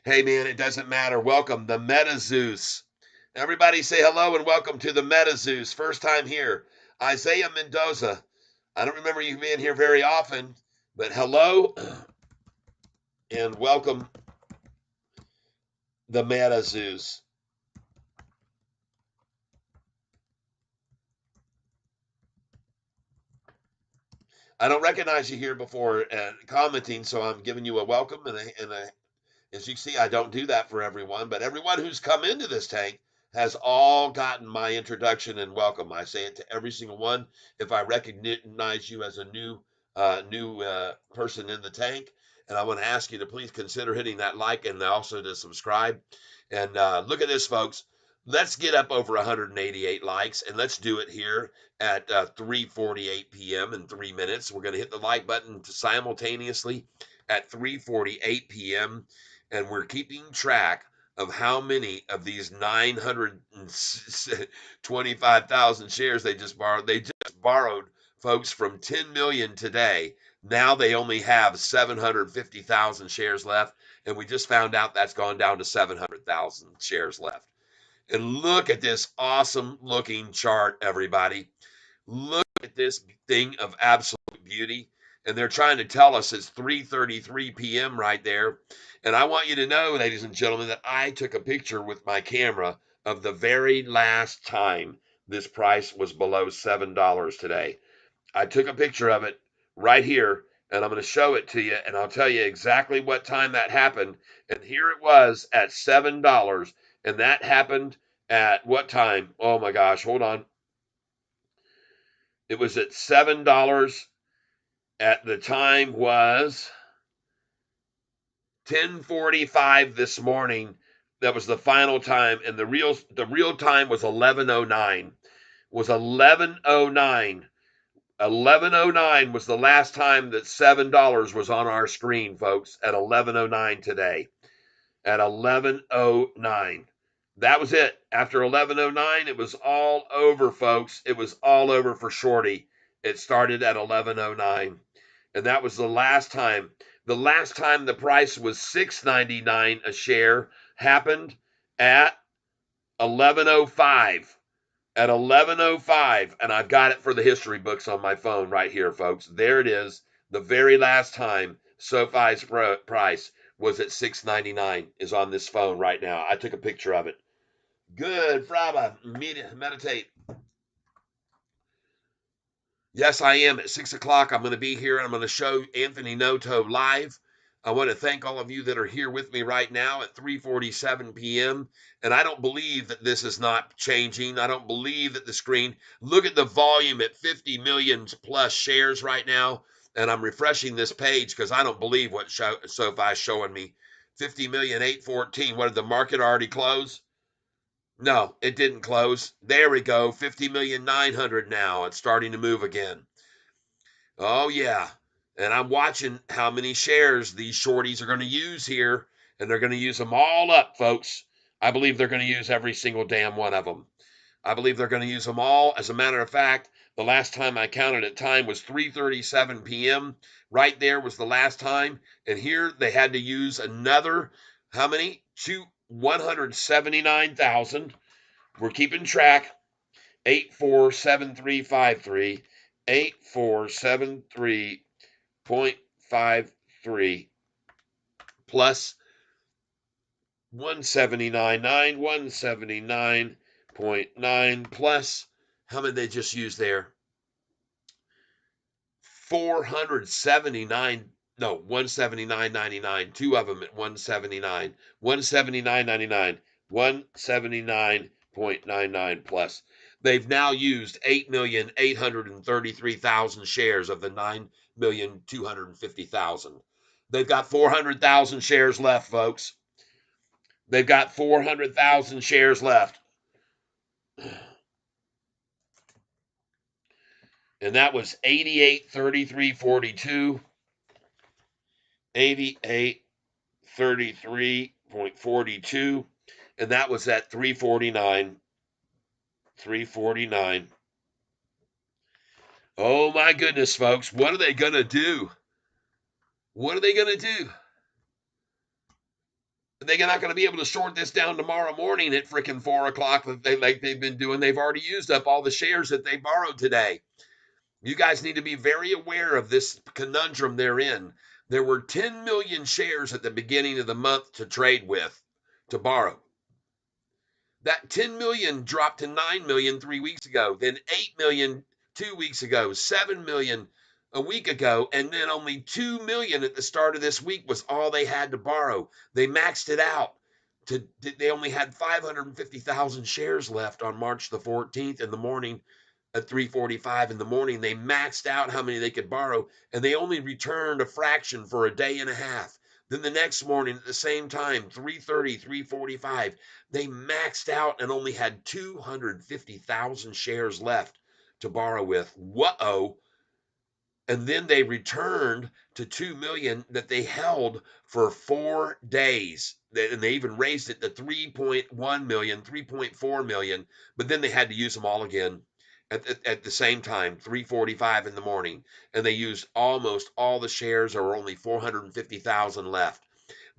Hey, man, it doesn't matter. Welcome, the Meta Zeus. Everybody say hello and welcome to the Meta Zeus. First time here. Isaiah Mendoza. I don't remember you being here very often, but hello and welcome, the Meta Zeus. I don't recognize you here before commenting, so I'm giving you a welcome and as you see, I don't do that for everyone, but everyone who's come into this tank has all gotten my introduction and welcome. I say it to every single one. If I recognize you as a new person in the tank, and I want to ask you to please consider hitting that like and also to subscribe. And look at this, folks. Let's get up over 188 likes, and let's do it here at 3:48 p.m. in 3 minutes. We're going to hit the like button simultaneously at 3:48 p.m. And we're keeping track of how many of these 925,000 shares they just borrowed. They just borrowed, folks, from 10 million today. Now they only have 750,000 shares left, and we just found out that's gone down to 700,000 shares left. And look at this awesome looking chart, everybody. Look at this thing of absolute beauty. And they're trying to tell us it's 3:33 p.m. right there. And I want you to know, ladies and gentlemen, that I took a picture with my camera of the very last time this price was below $7 today. I took a picture of it right here, and I'm going to show it to you, and I'll tell you exactly what time that happened. And here it was at $7, and that happened at what time? Oh my gosh, hold on. It was at $7. At the time was 10:45 this morning. That was the final time, and the real time was 11:09. Was 11:09. 11:09 was the last time that $7 was on our screen, folks. At 11:09 today. At 11:09. That was it. After 11:09, it was all over, folks. It was all over for Shorty. It started at 11:09. And that was the last time. The last time the price was $6.99 a share happened at 11:05. At 11:05, and I've got it for the history books on my phone right here, folks. There it is. The very last time Sofi's price was at $6.99 is on this phone right now. I took a picture of it. Good, Fraba. Meditate. Yes, I am. At 6 o'clock, I'm going to be here, and I'm going to show Anthony Noto live. I want to thank all of you that are here with me right now at 3:47 p.m. And I don't believe that this is not changing. I don't believe that the screen, look at the volume at 50 million plus shares right now. And I'm refreshing this page because I don't believe what SoFi is showing me. 50,814,000. What, did the market already close? No, it didn't close. There we go. 50,900,000 now. It's starting to move again. Oh, yeah. And I'm watching how many shares these shorties are going to use here. And they're going to use them all up, folks. I believe they're going to use every single damn one of them. I believe they're going to use them all. As a matter of fact, the last time I counted at time was 3:37 p.m. Right there was the last time. And here they had to use another, how many? 179,000. We're keeping track. 847353. 8473.53 plus 179.9, 179.9 plus, how many they just used there? 479, no, 179.99. Two of them at 179. 179.99. 179.99 plus. They've now used 8,833,000 shares of the 9,250,000. They've got 400,000 shares left, folks. They've got 400,000 shares left. And that was 88.33.42. 88.33.42. And that was at 349. 349. Oh my goodness, folks. What are they going to do? What are they going to do? They're not going to be able to short this down tomorrow morning at freaking 4 o'clock like they've been doing. They've already used up all the shares that they borrowed today. You guys need to be very aware of this conundrum they're in. There were 10 million shares at the beginning of the month to trade with, to borrow. That 10 million dropped to 9 million 3 weeks ago, then 8 million 2 weeks ago, 7 million a week ago, and then only 2 million at the start of this week was all they had to borrow. They maxed it out. They only had 550,000 shares left on March the 14th in the morning at 3:45 in the morning. They maxed out how many they could borrow, and they only returned a fraction for a day and a half. Then the next morning at the same time, 3:30, 3:45, they maxed out and only had 250,000 shares left to borrow with. Whoa. And then they returned to 2 million that they held for 4 days. And they even raised it to 3.1 million, 3.4 million, but then they had to use them all again at the same time, 3:45 in the morning. And they used almost all the shares. There were only 450,000 left.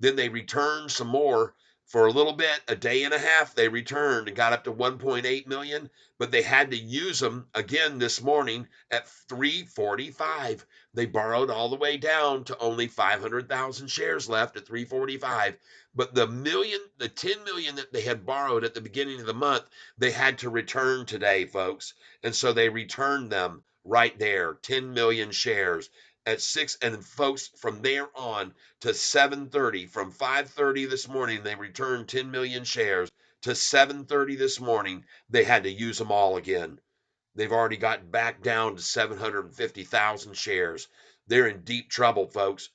Then they returned some more for a little bit, a day and a half. They returned and got up to 1.8 million, but they had to use them again this morning at 3:45. They borrowed all the way down to only 500,000 shares left at 3:45. But the 10 million that they had borrowed at the beginning of the month, they had to return today, folks. And so they returned them right there, 10 million shares. at 6, and folks, from there on to 7:30, from 5:30 this morning they returned 10 million shares, to 7:30 this morning they had to use them all again. They've already gotten back down to 750,000 shares. They're in deep trouble, folks.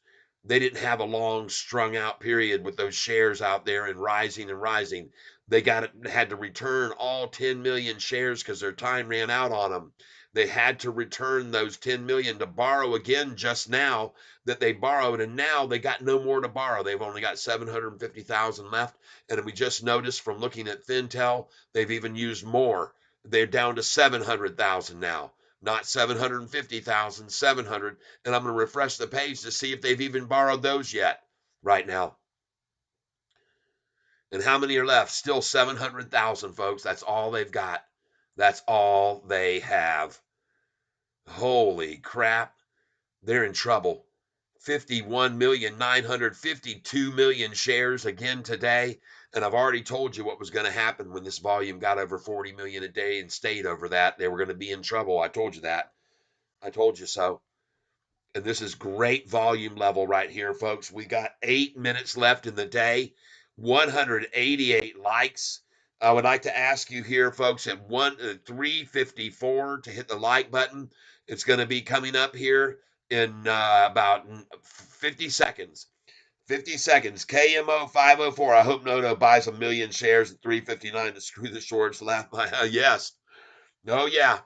They didn't have a long strung out period with those shares out there and rising and rising. They had to return all 10 million shares because their time ran out on them. They had to return those 10 million to borrow again just now that they borrowed, and now they got no more to borrow. They've only got 750,000 left. And we just noticed from looking at FinTel, they've even used more. They're down to 700,000 now, not 750,000, 700. And I'm going to refresh the page to see if they've even borrowed those yet right now. And how many are left? Still 700,000, folks. That's all they've got. That's all they have. Holy crap. They're in trouble. 51,952,000 shares again today. And I've already told you what was going to happen when this volume got over 40 million a day and stayed over that. They were going to be in trouble. I told you that. I told you so. And this is great volume level right here, folks. We got 8 minutes left in the day, 188 likes. I would like to ask you here, folks, at 3:54 to hit the like button. It's going to be coming up here in about 50 seconds. 50 seconds. KMO 504. I hope Noto buys a million shares at 3:59 to screw the shorts. Laugh my yes. Oh yeah.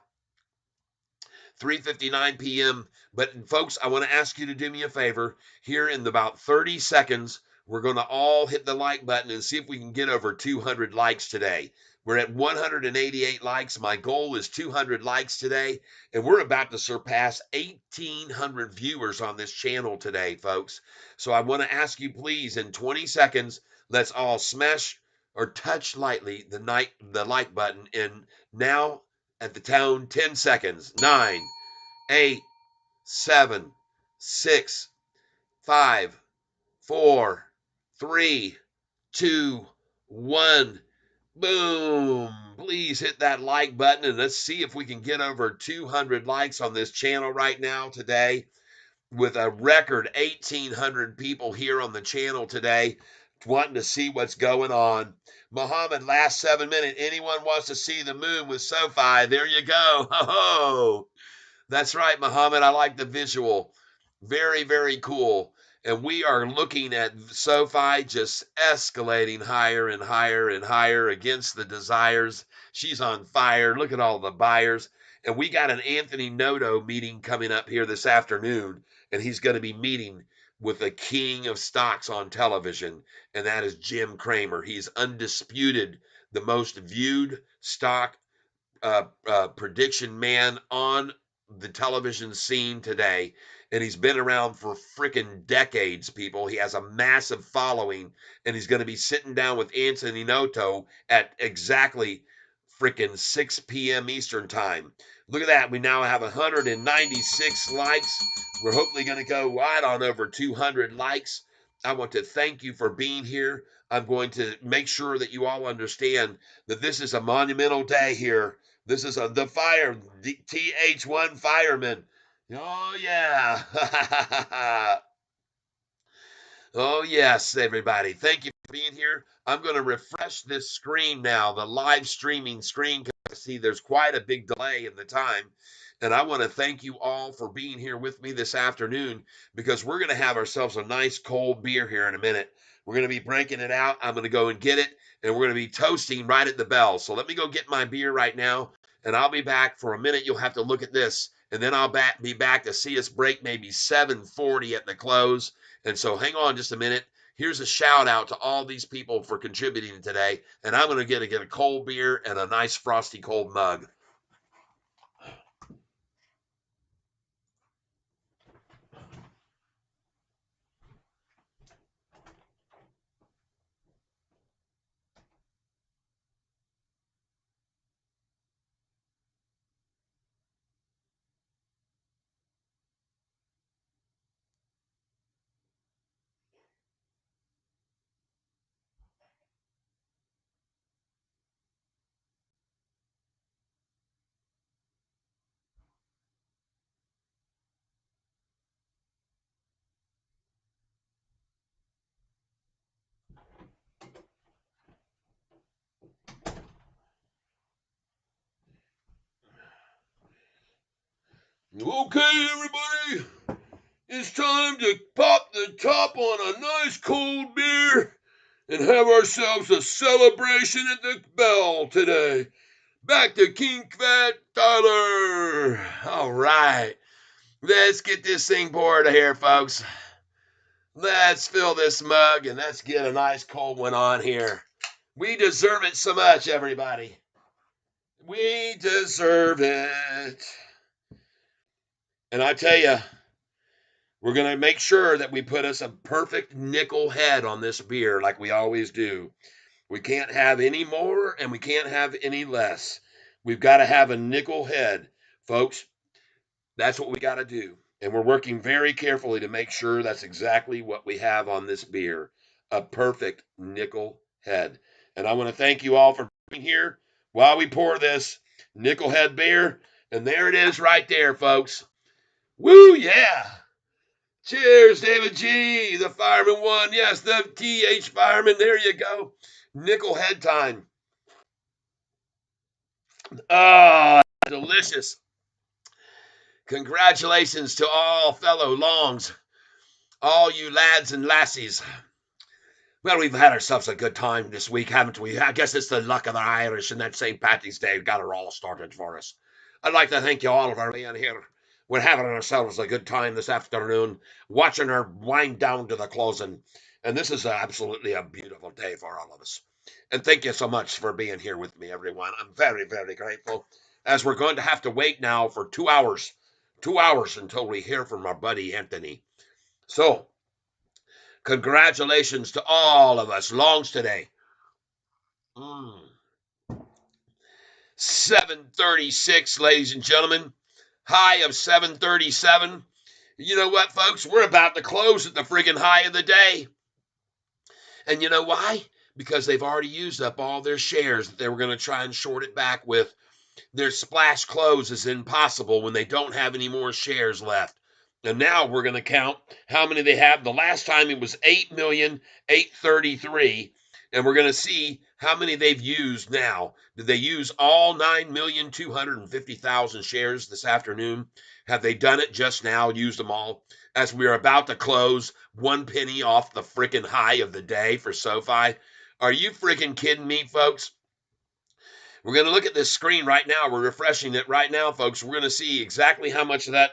3:59 p.m. But folks, I want to ask you to do me a favor. Here in about 30 seconds, we're going to all hit the like button and see if we can get over 200 likes today. We're at 188 likes. My goal is 200 likes today, and we're about to surpass 1,800 viewers on this channel today, folks. So I want to ask you, please, in 20 seconds, let's all smash or touch lightly the like button. And now at the tone, 10 seconds. 9, 8, 7, 6, 5, 4, 3, 2, 1. Boom. Please hit that like button and let's see if we can get over 200 likes on this channel right now today, with a record 1,800 people here on the channel today wanting to see what's going on. Muhammad, last 7 minutes. Anyone wants to see the moon with Sofi? There you go. Oh, that's right, Muhammad. I like the visual. Very, very cool. And we are looking at Sofi just escalating higher and higher and higher against the desires. She's on fire. Look at all the buyers. And we got an Anthony Noto meeting coming up here this afternoon, and he's going to be meeting with the king of stocks on television, and that is Jim Cramer. He's undisputed the most viewed stock prediction man on the television scene today, and he's been around for freaking decades, people. He has a massive following, and he's going to be sitting down with Anthony Noto at exactly freaking 6 p.m. Eastern time. Look at that. We now have 196 likes. We're hopefully going to go right on over 200 likes. I want to thank you for being here. I'm going to make sure that you all understand that this is a monumental day here. This is the fire, TH1 fireman. Oh, yeah. Oh, yes, everybody. Thank you for being here. I'm going to refresh this screen now, the live streaming screen, because I see there's quite a big delay in the time. And I want to thank you all for being here with me this afternoon, because we're going to have ourselves a nice cold beer here in a minute. We're going to be breaking it out. I'm going to go and get it, and we're going to be toasting right at the bell. So let me go get my beer right now, and I'll be back for a minute. You'll have to look at this, and then I'll be back to see us break maybe 7:40 at the close. And so hang on just a minute. Here's a shout out to all these people for contributing today. And I'm going to get a cold beer and a nice frosty cold mug. Okay, everybody, it's time to pop the top on a nice cold beer and have ourselves a celebration at the Bell today. Back to King Fat Tyler. All right, let's get this thing poured here, folks. Let's fill this mug and let's get a nice cold one on here. We deserve it so much, everybody. We deserve it. And I tell you, we're going to make sure that we put us a perfect nickel head on this beer like we always do. We can't have any more and we can't have any less. We've got to have a nickel head, folks. That's what we got to do. And we're working very carefully to make sure that's exactly what we have on this beer, a perfect nickel head. And I want to thank you all for being here while we pour this nickel head beer. And there it is right there, folks. Woo, yeah. Cheers, David G, the fireman one. Yes, the TH fireman. There you go. Nickel head time. Ah, delicious. Congratulations to all fellow longs, all you lads and lassies. Well, we've had ourselves a good time this week, haven't we? I guess it's the luck of the Irish and that St. Patrick's Day got it all started for us. I'd like to thank you all for being here. We're having ourselves a good time this afternoon, watching our wind down to the closing. And this is absolutely a beautiful day for all of us. And thank you so much for being here with me, everyone. I'm very, very grateful, as we're going to have to wait now for 2 hours. 2 hours until we hear from our buddy Anthony. So, congratulations to all of us longs today. 736, ladies and gentlemen. High of 737. You know what, folks? We're about to close at the friggin' high of the day. And you know why? Because they've already used up all their shares that they were going to try and short it back with. Their splash close is impossible when they don't have any more shares left. And now we're going to count how many they have. The last time it was 8,833,000. And we're going to see how many they've used now. Did they use all 9,250,000 shares this afternoon? Have they done it just now, used them all? As we are about to close 1 penny off the freaking high of the day for Sofi. Are you freaking kidding me, folks? We're going to look at this screen right now. We're refreshing it right now, folks. We're going to see exactly how much of that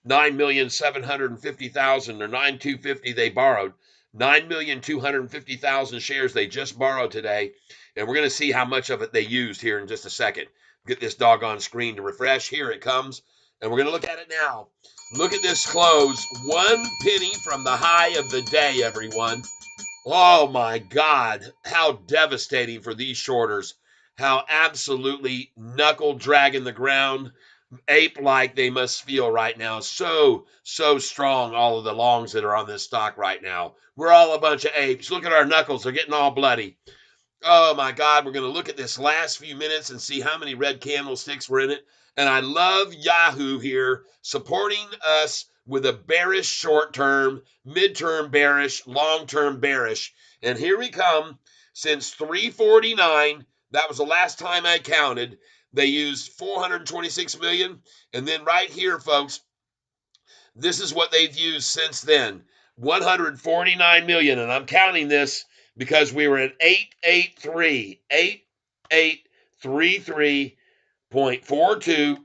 9,750,000 or 9,250 they borrowed. 9,250,000 shares they just borrowed today. And we're going to see how much of it they used here in just a second. Get this doggone screen to refresh. Here it comes. And we're going to look at it now. Look at this close. 1 penny from the high of the day, everyone. Oh my God, how devastating for these shorters. How absolutely knuckle dragging the ground, ape like they must feel right now. So strong, all of the longs that are on this stock right now. We're all a bunch of apes. Look at our knuckles, they're getting all bloody. Oh my God, we're going to look at this last few minutes and see how many red candlesticks were in it. And I love Yahoo here supporting us with a bearish short term, midterm bearish, long term bearish. And here we come. Since 349, that was the last time I counted. They used 426 million. And then right here, folks, this is what they've used since then. 149 million. And I'm counting this because we were at 8833.42.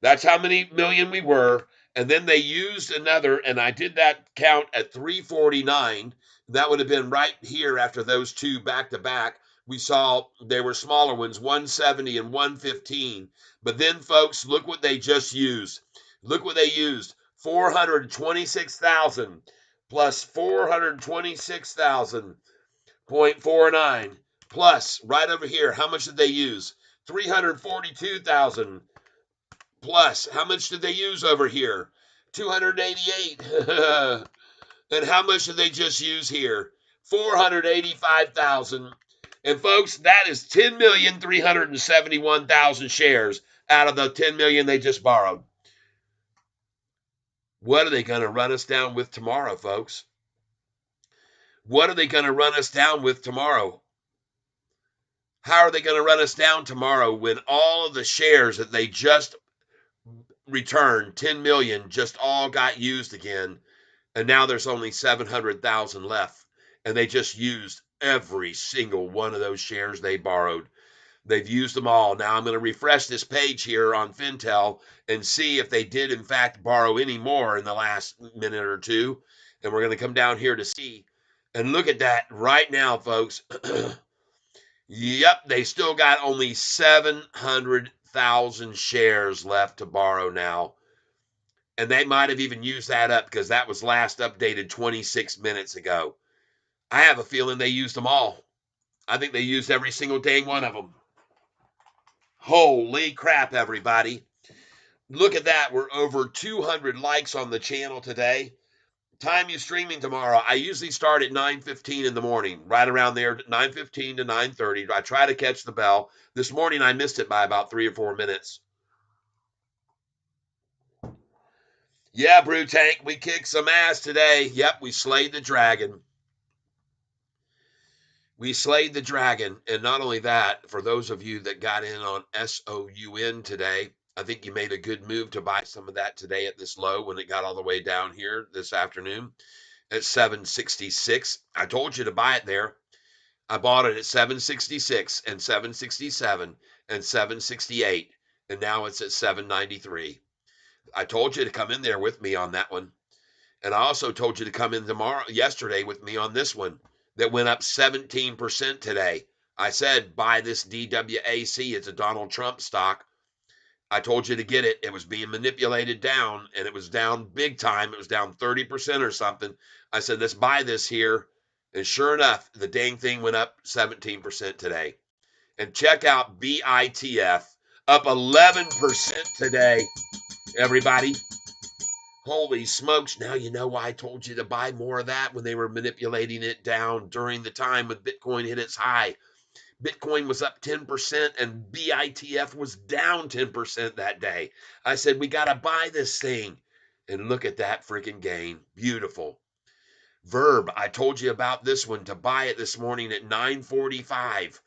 That's how many million we were. And then they used another, and I did that count at 349. That would have been right here after those two back to back. We saw they were smaller ones, 170 and 115. But then, folks, look what they just used. Look what they used. 426,000 plus 426,000.49 plus right over here. How much did they use? 342,000 plus. How much did they use over here? 288. And how much did they just use here? 485,000. And folks, that is 10,371,000 shares out of the 10 million they just borrowed. What are they going to run us down with tomorrow, folks? What are they going to run us down with tomorrow? How are they going to run us down tomorrow when all of the shares that they just return, 10 million just all got used again, and now there's only 700,000 left, and they just used every single one of those shares they borrowed. They've used them all. Now I'm going to refresh this page here on Fintel and see if they did in fact borrow any more in the last minute or two. And we're going to come down here to see. And look at that right now, folks. Yep, they still got only 700,000 shares left to borrow now. And they might have even used that up because that was last updated 26 minutes ago. I have a feeling they used them all. I think they used every single dang one of them. Holy crap, everybody. Look at that. We're over 200 likes on the channel today. Time you streaming tomorrow. I usually start at 9:15 in the morning, right around there, 9:15 to 9:30. I try to catch the bell. This morning I missed it by about 3 or 4 minutes. Yeah, Brew Tank, we kicked some ass today. Yep, we slayed the dragon. We slayed the dragon. And not only that, for those of you that got in on SOUN today, I think you made a good move to buy some of that today at this low when it got all the way down here this afternoon at 766. I told you to buy it there. I bought it at 766 and 767 and 768, and now it's at 793. I told you to come in there with me on that one. And I also told you to come in yesterday with me on this one that went up 17% today. I said, buy this DWAC. It's a Donald Trump stock. I told you to get it. It was being manipulated down, and it was down big time. It was down 30% or something. I said, let's buy this here. And sure enough, the dang thing went up 17% today. And check out BITF, up 11% today, everybody. Holy smokes. Now you know why I told you to buy more of that when they were manipulating it down during the time when Bitcoin hit its high. Bitcoin was up 10% and BITF was down 10% that day. I said, we got to buy this thing. And look at that freaking gain. Beautiful. Verb, I told you about this one to buy it this morning at 9:45.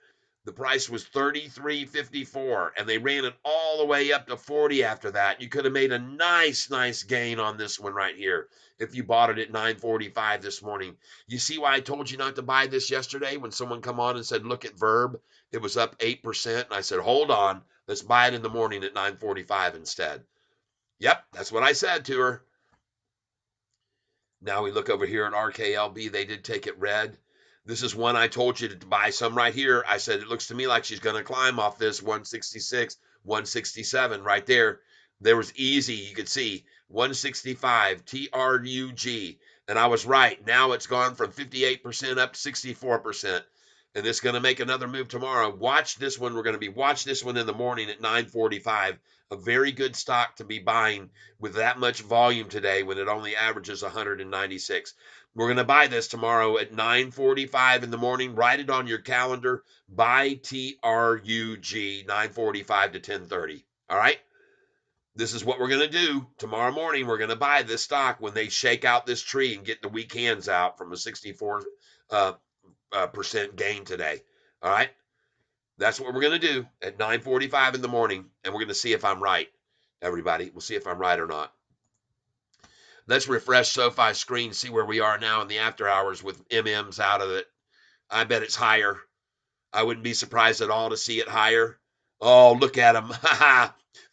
The price was $33.54, and they ran it all the way up to 40 after that. You could have made a nice gain on this one right here if you bought it at 9:45 this morning. You see why I told you not to buy this yesterday when someone come on and said, look at Verb. It was up 8%, and I said, hold on. Let's buy it in the morning at 9:45 instead. Yep, that's what I said to her. Now we look over here at RKLB. They did take it red. This is one I told you to buy some right here. I said, it looks to me like she's going to climb off this 166, 167 right there. There was easy. You could see 165 TRUG. And I was right. Now it's gone from 58% up to 64%. And it's going to make another move tomorrow. Watch this one. We're going to watch this one in the morning at 9:45. A very good stock to be buying with that much volume today when it only averages 196. We're going to buy this tomorrow at 9:45 in the morning. Write it on your calendar. Buy TRUG 9:45 to 10:30. All right? This is what we're going to do. Tomorrow morning, we're going to buy this stock when they shake out this tree and get the weak hands out from a 64% gain today. All right? That's what we're going to do at 9:45 in the morning, and we're going to see if I'm right, everybody. We'll see if I'm right or not. Let's refresh SoFi's screen, see where we are now in the after hours with MMs out of it. I bet it's higher. I wouldn't be surprised at all to see it higher. Oh, look at them.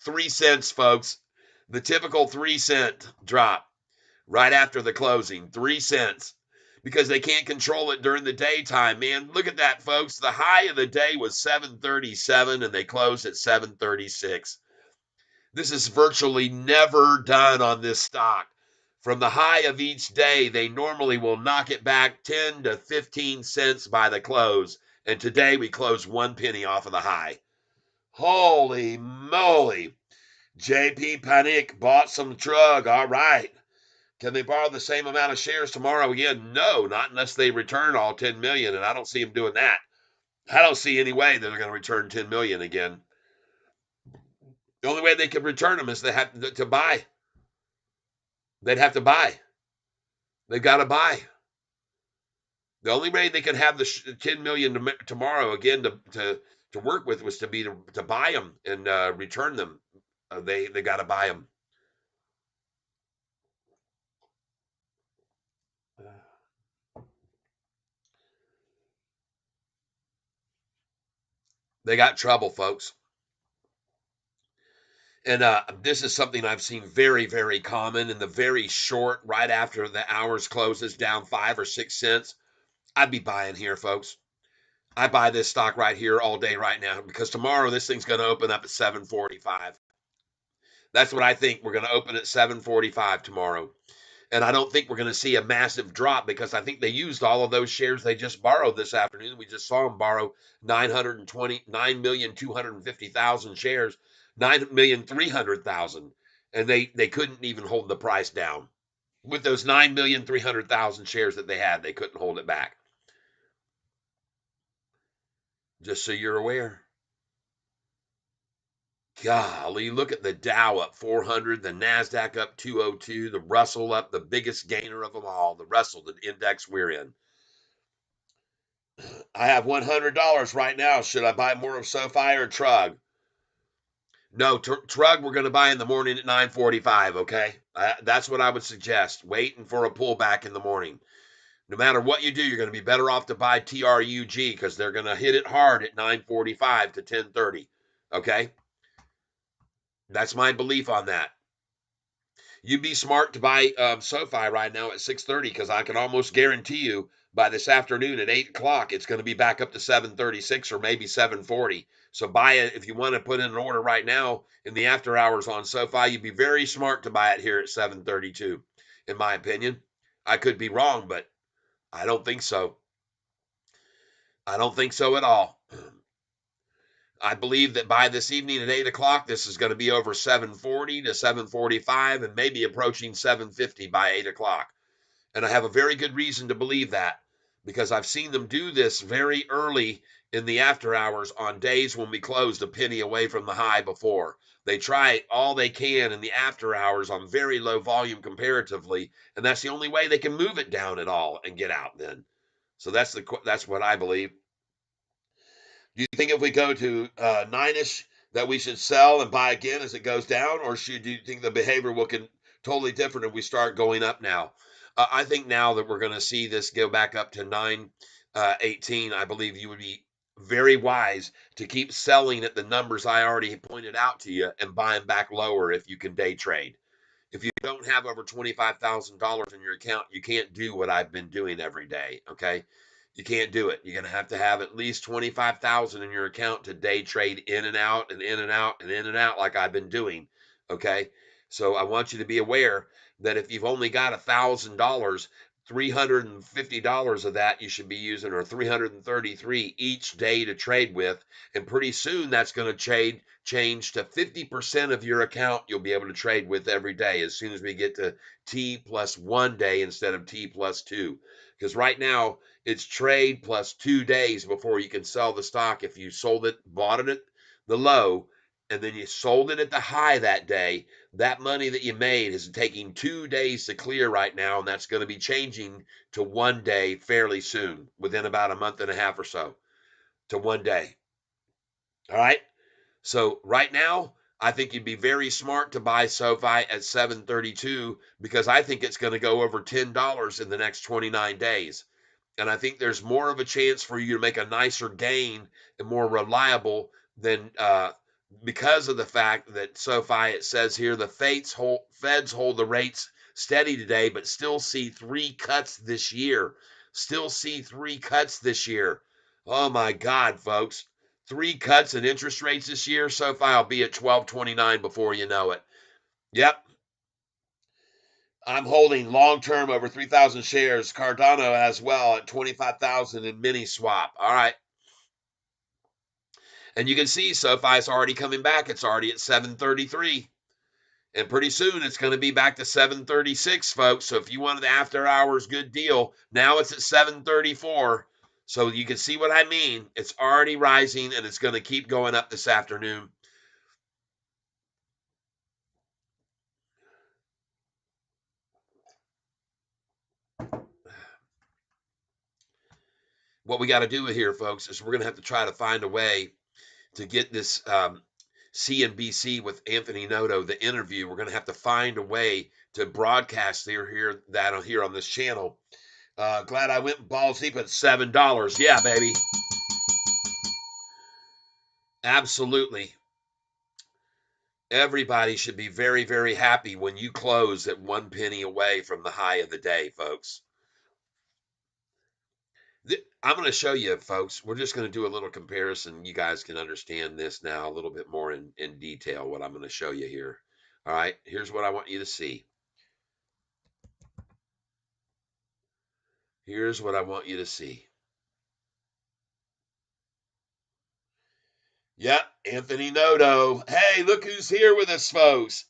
3 cents, folks. The typical 3-cent drop right after the closing. 3 cents. Because they can't control it during the daytime, man. Look at that, folks. The high of the day was 737, and they closed at 736. This is virtually never done on this stock. From the high of each day, they normally will knock it back 10 to 15 cents by the close. And today we closed 1 penny off of the high. Holy moly. JP Panic bought some drug. All right. Can they borrow the same amount of shares tomorrow again? No, not unless they return all 10 million, and I don't see them doing that. I don't see any way they're going to return 10 million again. The only way they could return them is they have to buy. They'd have to buy. They've got to buy. The only way they could have the 10 million tomorrow again to work with was to buy them and return them. They got to buy them. They got trouble, folks. And this is something I've seen very, very common in the very short, right after the hours closes, down 5 or 6 cents. I'd be buying here, folks. I buy this stock right here all day right now because tomorrow this thing's going to open up at 7:45. That's what I think. We're going to open at 7:45 tomorrow. And I don't think we're going to see a massive drop because I think they used all of those shares they just borrowed this afternoon. We just saw them borrow 929,250,000 shares, 9,300,000, and they couldn't even hold the price down. With those 9,300,000 shares that they had, they couldn't hold it back. Just so you're aware. Golly, look at the Dow up 400, the NASDAQ up 202, the Russell up, the biggest gainer of them all, the Russell, the index we're in. I have $100 right now. Should I buy more of SoFi or Trug? No, Trug we're going to buy in the morning at 9:45, okay? That's what I would suggest, waiting for a pullback in the morning. No matter what you do, you're going to be better off to buy TRUG because they're going to hit it hard at 9:45 to 10:30, okay? That's my belief on that. You'd be smart to buy SoFi right now at 6:30 because I can almost guarantee you by this afternoon at 8 o'clock it's going to be back up to 7:36 or maybe 7:40. So buy it if you want to put in an order right now in the after hours on SoFi. You'd be very smart to buy it here at 7:32, in my opinion. I could be wrong, but I don't think so. I don't think so at all. I believe that by this evening at 8 o'clock, this is going to be over 7:40 to 7:45 and maybe approaching 7:50 by 8 o'clock. And I have a very good reason to believe that because I've seen them do this very early in the after hours on days when we closed a penny away from the high before. They try all they can in the after hours on very low volume comparatively, and that's the only way they can move it down at all and get out then. So that's what I believe. Do you think if we go to nine-ish that we should sell and buy again as it goes down, or do you think the behavior will can totally different if we start going up now? I think now that we're going to see this go back up to 918, I believe you would be very wise to keep selling at the numbers I already pointed out to you and buying back lower if you can day trade. If you don't have over $25,000 in your account, you can't do what I've been doing every day. Okay. You can't do it. You're going to have at least 25,000 in your account to day trade in and out and in and out and in and out like I've been doing. Okay. So I want you to be aware that if you've only got $1,000, $350 of that you should be using, or 333 each day to trade with. And pretty soon that's going to change to 50% of your account you'll be able to trade with every day as soon as we get to T plus 1 day instead of T plus 2. Because right now it's trade plus 2 days before you can sell the stock. If you bought it at the low, and then you sold it at the high that day, that money that you made is taking 2 days to clear right now, and that's going to be changing to 1 day fairly soon, within about a month and a half or so, to 1 day. All right. So right now, I think you'd be very smart to buy SoFi at 732 because I think it's going to go over $10 in the next 29 days. And I think there's more of a chance for you to make a nicer gain and more reliable than because of the fact that SoFi, it says here, the Feds hold the rates steady today, but still see 3 cuts this year. Still see 3 cuts this year. Oh my God, folks. 3 cuts in interest rates this year. SoFi will be at 1229 before you know it. Yep. I'm holding long term over 3,000 shares. Cardano as well at 25,000 in mini swap. All right. And you can see SoFi is already coming back. It's already at 733. And pretty soon it's going to be back to 736, folks. So if you wanted the after hours good deal, now it's at 734. So you can see what I mean. It's already rising and it's going to keep going up this afternoon. What we got to do here, folks, is we're going to have to try to find a way to get this CNBC with Anthony Noto, the interview. We're going to have to find a way to broadcast that here on this channel. Glad I went balls deep at $7. Yeah, baby. Absolutely. Everybody should be very, very happy when you close at 1 penny away from the high of the day, folks. I'm going to show you, folks. We're just going to do a little comparison. You guys can understand this now a little bit more in detail, what I'm going to show you here. All right, here's what I want you to see. Here's what I want you to see. Yep, Anthony Noto. Hey, look who's here with us, folks.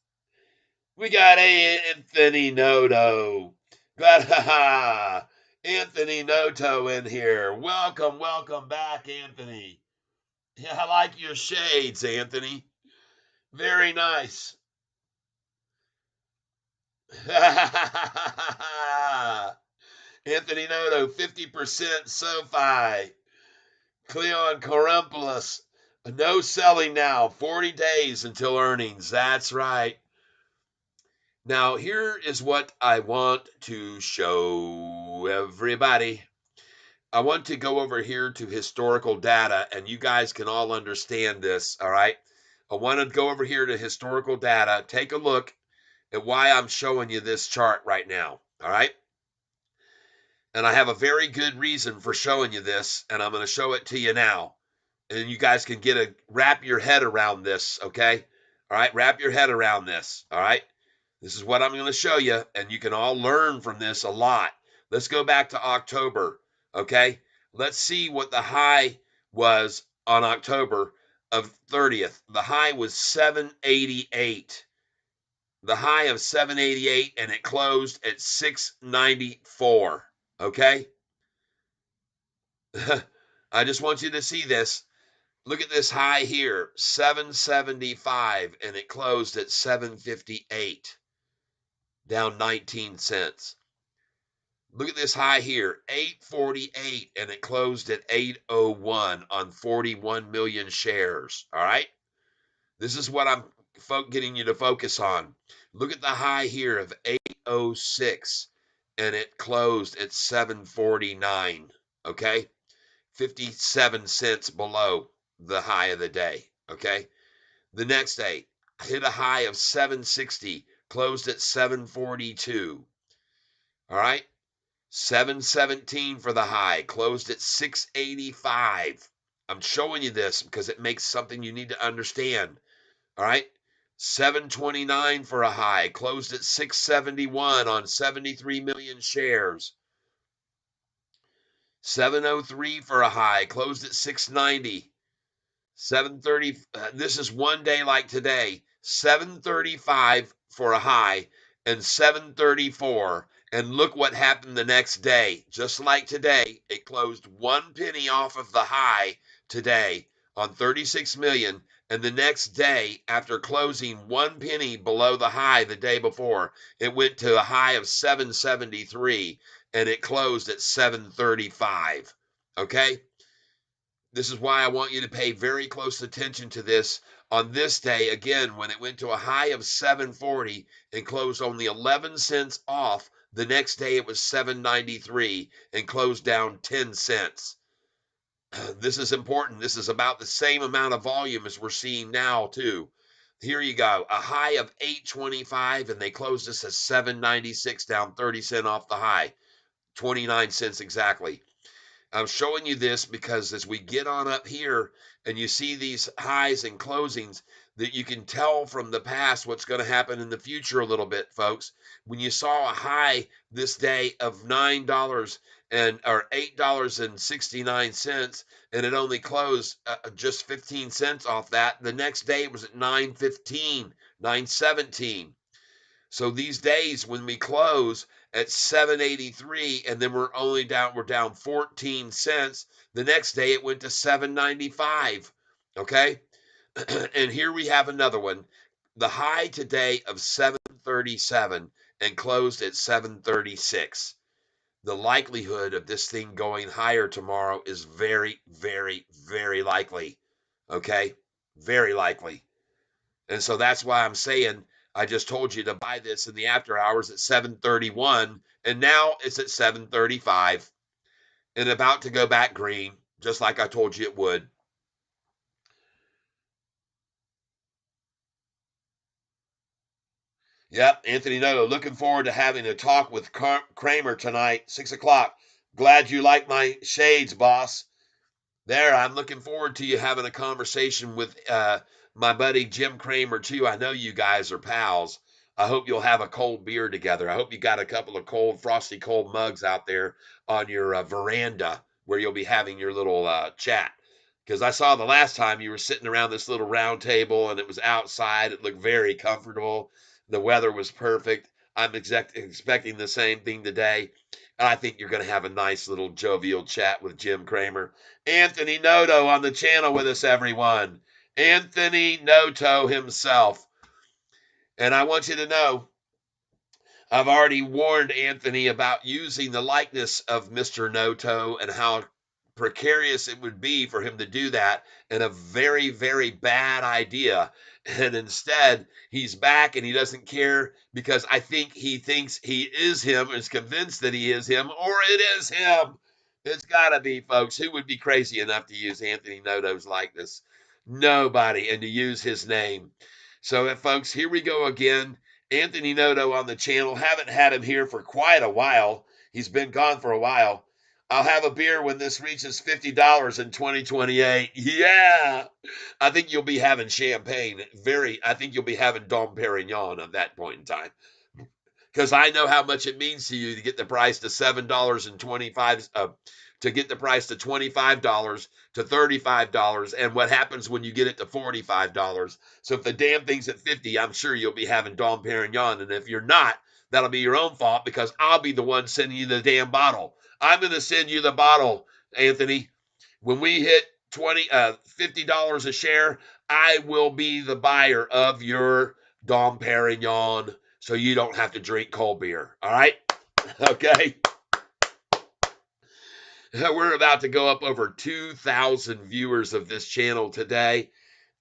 We got Anthony Noto. Got Anthony Noto in here. Welcome, welcome back, Anthony. Yeah, I like your shades, Anthony. Very nice. Anthony Noto, 50% Sofi. Cleon Corumpulus, no selling now. 40 days until earnings. That's right. Now, here is what I want to show everybody. I want to go over here to historical data, and you guys can all understand this, all right? I want to go over here to historical data. Take a look at why I'm showing you this chart right now, all right? And I have a very good reason for showing you this, and I'm going to show it to you now. And you guys can wrap your head around this, okay? All right, wrap your head around this, all right? This is what I'm going to show you, and you can all learn from this a lot. Let's go back to October, okay? Let's see what the high was on October of 30th. The high was 788. The high of 788, and it closed at 694, okay? I just want you to see this. Look at this high here, 775, and it closed at 758, down 19 cents. Look at this high here, 848, and it closed at 801 on 41 million shares. All right? This is what I'm getting you to focus on. Look at the high here of 806, and it closed at 749. Okay? 57 cents below the high of the day. Okay? The next day, hit a high of 760, closed at 742. All right? 717 for the high, closed at 685. I'm showing you this because it makes something you need to understand. All right? 729 for a high, closed at 671 on 73 million shares. 703 for a high, closed at 690. 730, this is one day like today, 735 for a high and 734. And look what happened the next day. Just like today, it closed 1 penny off of the high today on 36 million. And the next day, after closing 1 penny below the high the day before, it went to a high of 773 and it closed at 735. Okay? This is why I want you to pay very close attention to this on this day, again, when it went to a high of 740 and closed only 11 cents off. The next day it was 793 and closed down 10 cents. This is important. This is about the same amount of volume as we're seeing now, too. Here you go. A high of 825 and they closed this at 796, down 30 cents off the high. 29 cents exactly. I'm showing you this because as we get on up here and you see these highs and closings, that you can tell from the past what's going to happen in the future a little bit, folks. When you saw a high this day of $9 or $8.69 and it only closed just 15 cents off that, the next day it was at 9.15, 9.17. So these days when we close at 783 and then we're down 14 cents, the next day it went to 795. Okay? And here we have another one. The high today of 737 and closed at 736. The likelihood of this thing going higher tomorrow is very, very, very likely. Okay? Very likely. And so that's why I'm saying I just told you to buy this in the after hours at 7:31, and now it's at 7:35 and about to go back green, just like I told you it would. Yep, Anthony Noto. Looking forward to having a talk with Kramer tonight, 6 o'clock. Glad you like my shades, boss. There, I'm looking forward to you having a conversation with my buddy Jim Kramer too. I know you guys are pals. I hope you'll have a cold beer together. I hope you got a couple of frosty cold mugs out there on your veranda where you'll be having your little chat. Because I saw the last time you were sitting around this little round table and it was outside. It looked very comfortable. The weather was perfect. I'm expecting the same thing today. I think you're going to have a nice little jovial chat with Jim Kramer. Anthony Noto on the channel with us, everyone. Anthony Noto himself. And I want you to know, I've already warned Anthony about using the likeness of Mr. Noto and how precarious it would be for him to do that, and a very, very bad idea. And instead, he's back and he doesn't care because I think he thinks he is him, is convinced that he is him, or it is him. It's got to be, folks. Who would be crazy enough to use Anthony Noto's likeness? Nobody, and to use his name. So, folks, here we go again. Anthony Noto on the channel. Haven't had him here for quite a while. He's been gone for a while. I'll have a beer when this reaches $50 in 2028. Yeah. I think you'll be having champagne. I think you'll be having Dom Perignon at that point in time. Because I know how much it means to you to get the price to $7.25, to get the price to $25 to $35, and what happens when you get it to $45. So if the damn thing's at 50, I'm sure you'll be having Dom Perignon, and if you're not, that'll be your own fault because I'll be the one sending you the damn bottle. I'm going to send you the bottle, Anthony. When we hit $50 a share, I will be the buyer of your Dom Perignon, so you don't have to drink cold beer. All right? Okay. We're about to go up over 2,000 viewers of this channel today,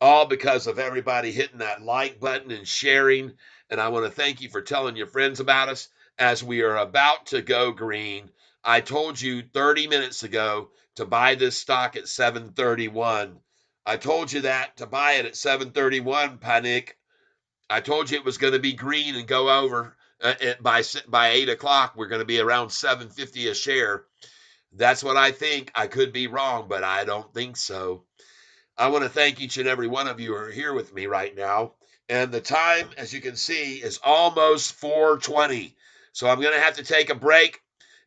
all because of everybody hitting that like button and sharing. And I want to thank you for telling your friends about us as we are about to go green. I told you 30 minutes ago to buy this stock at 731. I told you that to buy it at 731, Panic. I told you it was going to be green and go over by 8 o'clock. We're going to be around 750 a share. That's what I think. I could be wrong, but I don't think so. I want to thank each and every one of you who are here with me right now. And the time, as you can see, is almost 4:20. So I'm going to have to take a break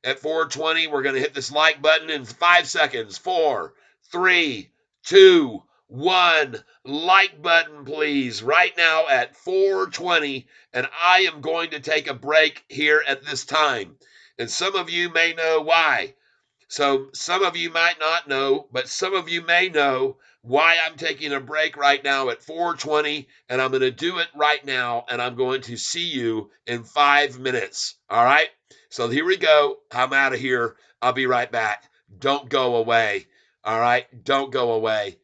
at 4:20. We're going to hit this like button in 5 seconds. 4, 3, 2, 1. Like button, please, right now at 4:20. And I am going to take a break here at this time. And some of you may know why. So some of you might not know, but some of you may know why I'm taking a break right now at 4:20, and I'm going to do it right now, and I'm going to see you in 5 minutes. All right? So here we go. I'm out of here. I'll be right back. Don't go away. All right? Don't go away.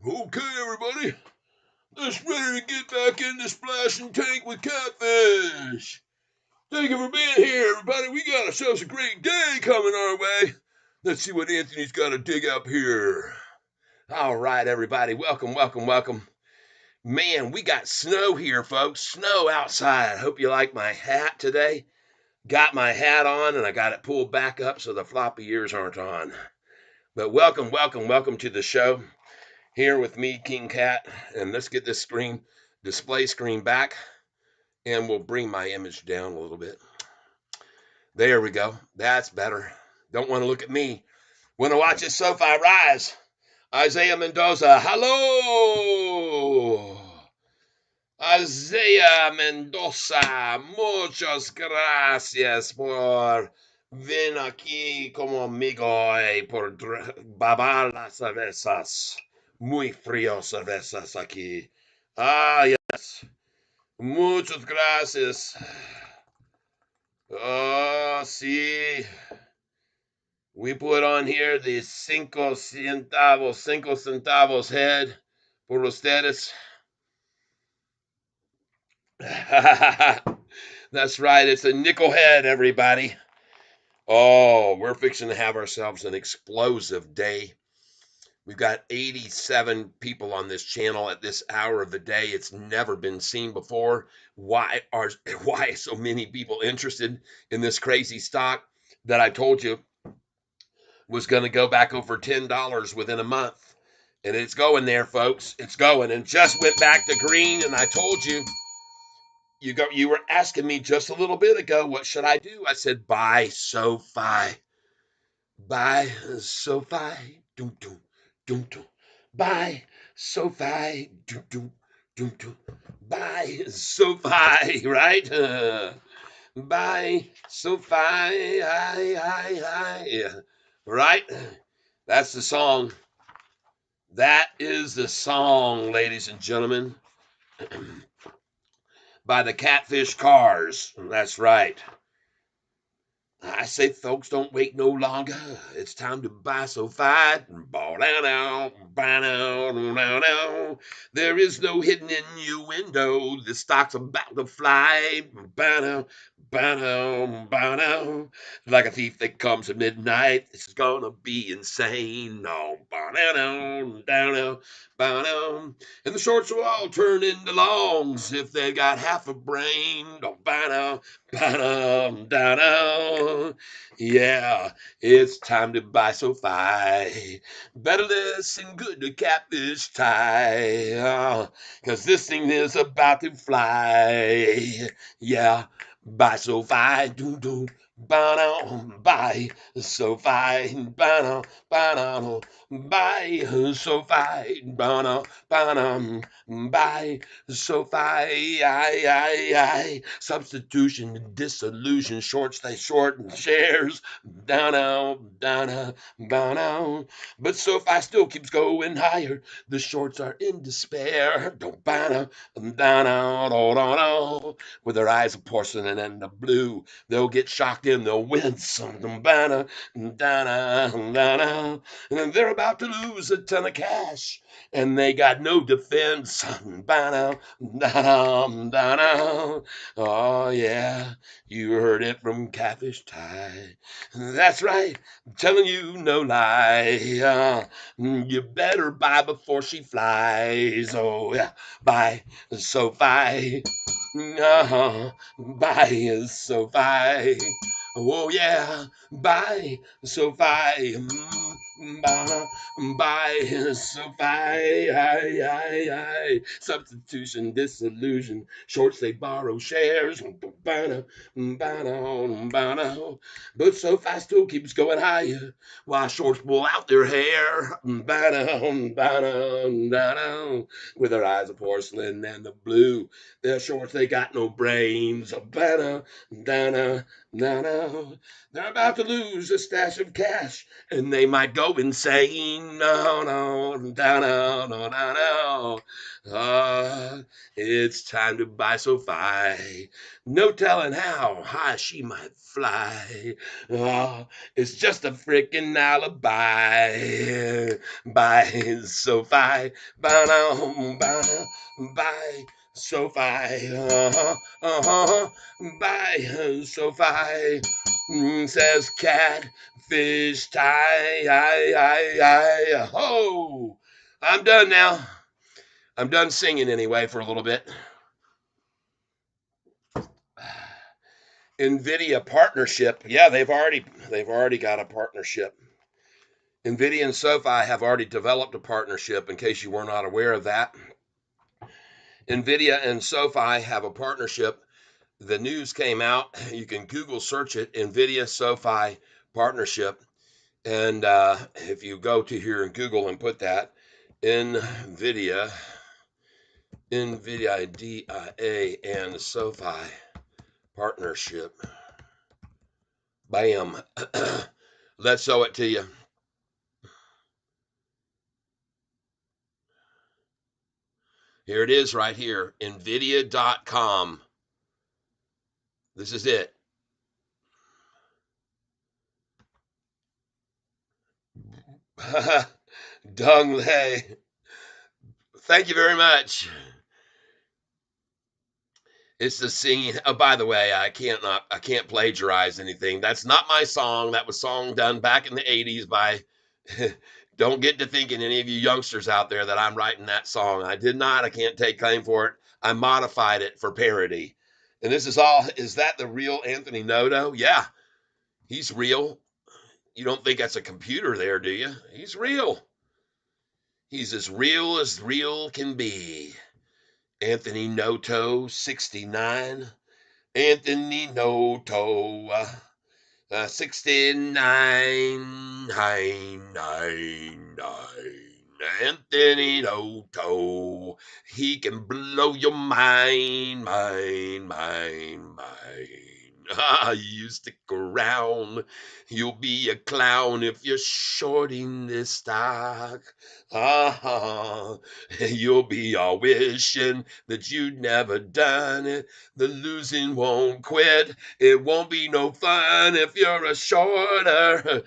Okay, everybody, let's ready to get back in the splashing tank with Catfish. Thank you for being here, everybody. We got ourselves a great day coming our way. Let's see what Anthony's got to dig up here. All right, everybody, welcome, welcome, welcome. Man, we got snow here, folks. Snow outside. Hope you like my hat today. Got my hat on, and I got it pulled back up so the floppy ears aren't on. But welcome, welcome, welcome to the show. Here with me, King Cat, and let's get this display screen back, and we'll bring my image down a little bit. There we go. That's better. Don't want to look at me. Want to watch this Sofi rise. Isaiah Mendoza, hello. Isaiah Mendoza, muchas gracias por venir aquí como amigo y por babar las cervezas. Muy frío cervezas aquí. Ah, yes. Muchas gracias. Oh, sí. We put on here the 5 centavos head por ustedes. That's right. It's a nickel head, everybody. Oh, we're fixing to have ourselves an explosive day. We've got 87 people on this channel at this hour of the day. It's never been seen before. Why are so many people interested in this crazy stock that I told you was going to go back over $10 within a month? And it's going there, folks. It's going, and just went back to green. And I told you, you were asking me just a little bit ago, what should I do? I said, buy SoFi. Buy SoFi. Doom, doom, doom, doom. Buy SoFi. Doom, doom, doom, doom. Buy SoFi, right? Buy SoFi. Yeah. Right? That's the song. That is the song, ladies and gentlemen. By the Catfish Cars. That's right. I say, folks, don't wait no longer. It's time to buy SoFi. There is no hidden innuendo. The stock's about to fly. Like a thief that comes at midnight. This is gonna be insane. No. And the shorts will all turn into longs if they got half a brain. Yeah, it's time to buy SoFi. Better listen good to Catfish tie. Cause this thing is about to fly. Yeah, buy SoFi. Doo doo. Buy SoFi. Buy SoFi. Buy SoFi. Substitution and disillusion. Shorts they shorten shares. Down. But SoFi still keeps going higher. The shorts are in despair. With their eyes of porcelain and the blue, they'll get shocked and they'll wince. And they're about to lose a ton of cash, and they got no defense. Oh, yeah, you heard it from Catfish Tie. That's right, I'm telling you no lie. You better buy before she flies. Oh, yeah, buy SoFi. Buy SoFi. Oh, yeah, buy SoFi. Buy SoFi. Substitution, disillusion. Shorts, they borrow shares. But SoFi still keeps going higher while shorts pull out their hair. With their eyes of porcelain and the blue. Their shorts, they got no brains. They're about to lose a stash of cash, and they might go go insane. No, no, no, no, no, no, no. It's time to buy Sofi. No telling how high she might fly. It's just a freaking alibi. Buy Sofi. Buy Sofi. Buy Sofi. Says Catfish tie. Ho! I'm done now. I'm done singing anyway for a little bit. NVIDIA partnership. Yeah, they've already got a partnership. NVIDIA and Sofi have already developed a partnership, in case you were not aware of that. NVIDIA and Sofi have a partnership. The news came out. You can Google search it, NVIDIA Sofi partnership. And if you go to here and Google and put that, NVIDIA DIA and Sofi partnership. Bam. Let's show it to you. Here it is right here. NVIDIA.com. This is it. Dung Lei. Thank you very much. It's the singing. Oh, by the way, I can't plagiarize anything. That's not my song. That was song done back in the 80s by don't get to thinking, any of you youngsters out there, that I'm writing that song. I did not. I can't take claim for it. I modified it for parody. And this is all, is that the real Anthony Noto? Yeah, he's real. You don't think that's a computer there, do you? He's real. He's as real can be. Anthony Noto, 69. Anthony Noto, 69, 999. Anthony Noto, he can blow your mind. You stick around, you'll be a clown if you're shorting this stock. You'll be all wishing that you'd never done it. The losing won't quit. It won't be no fun if you're a shorting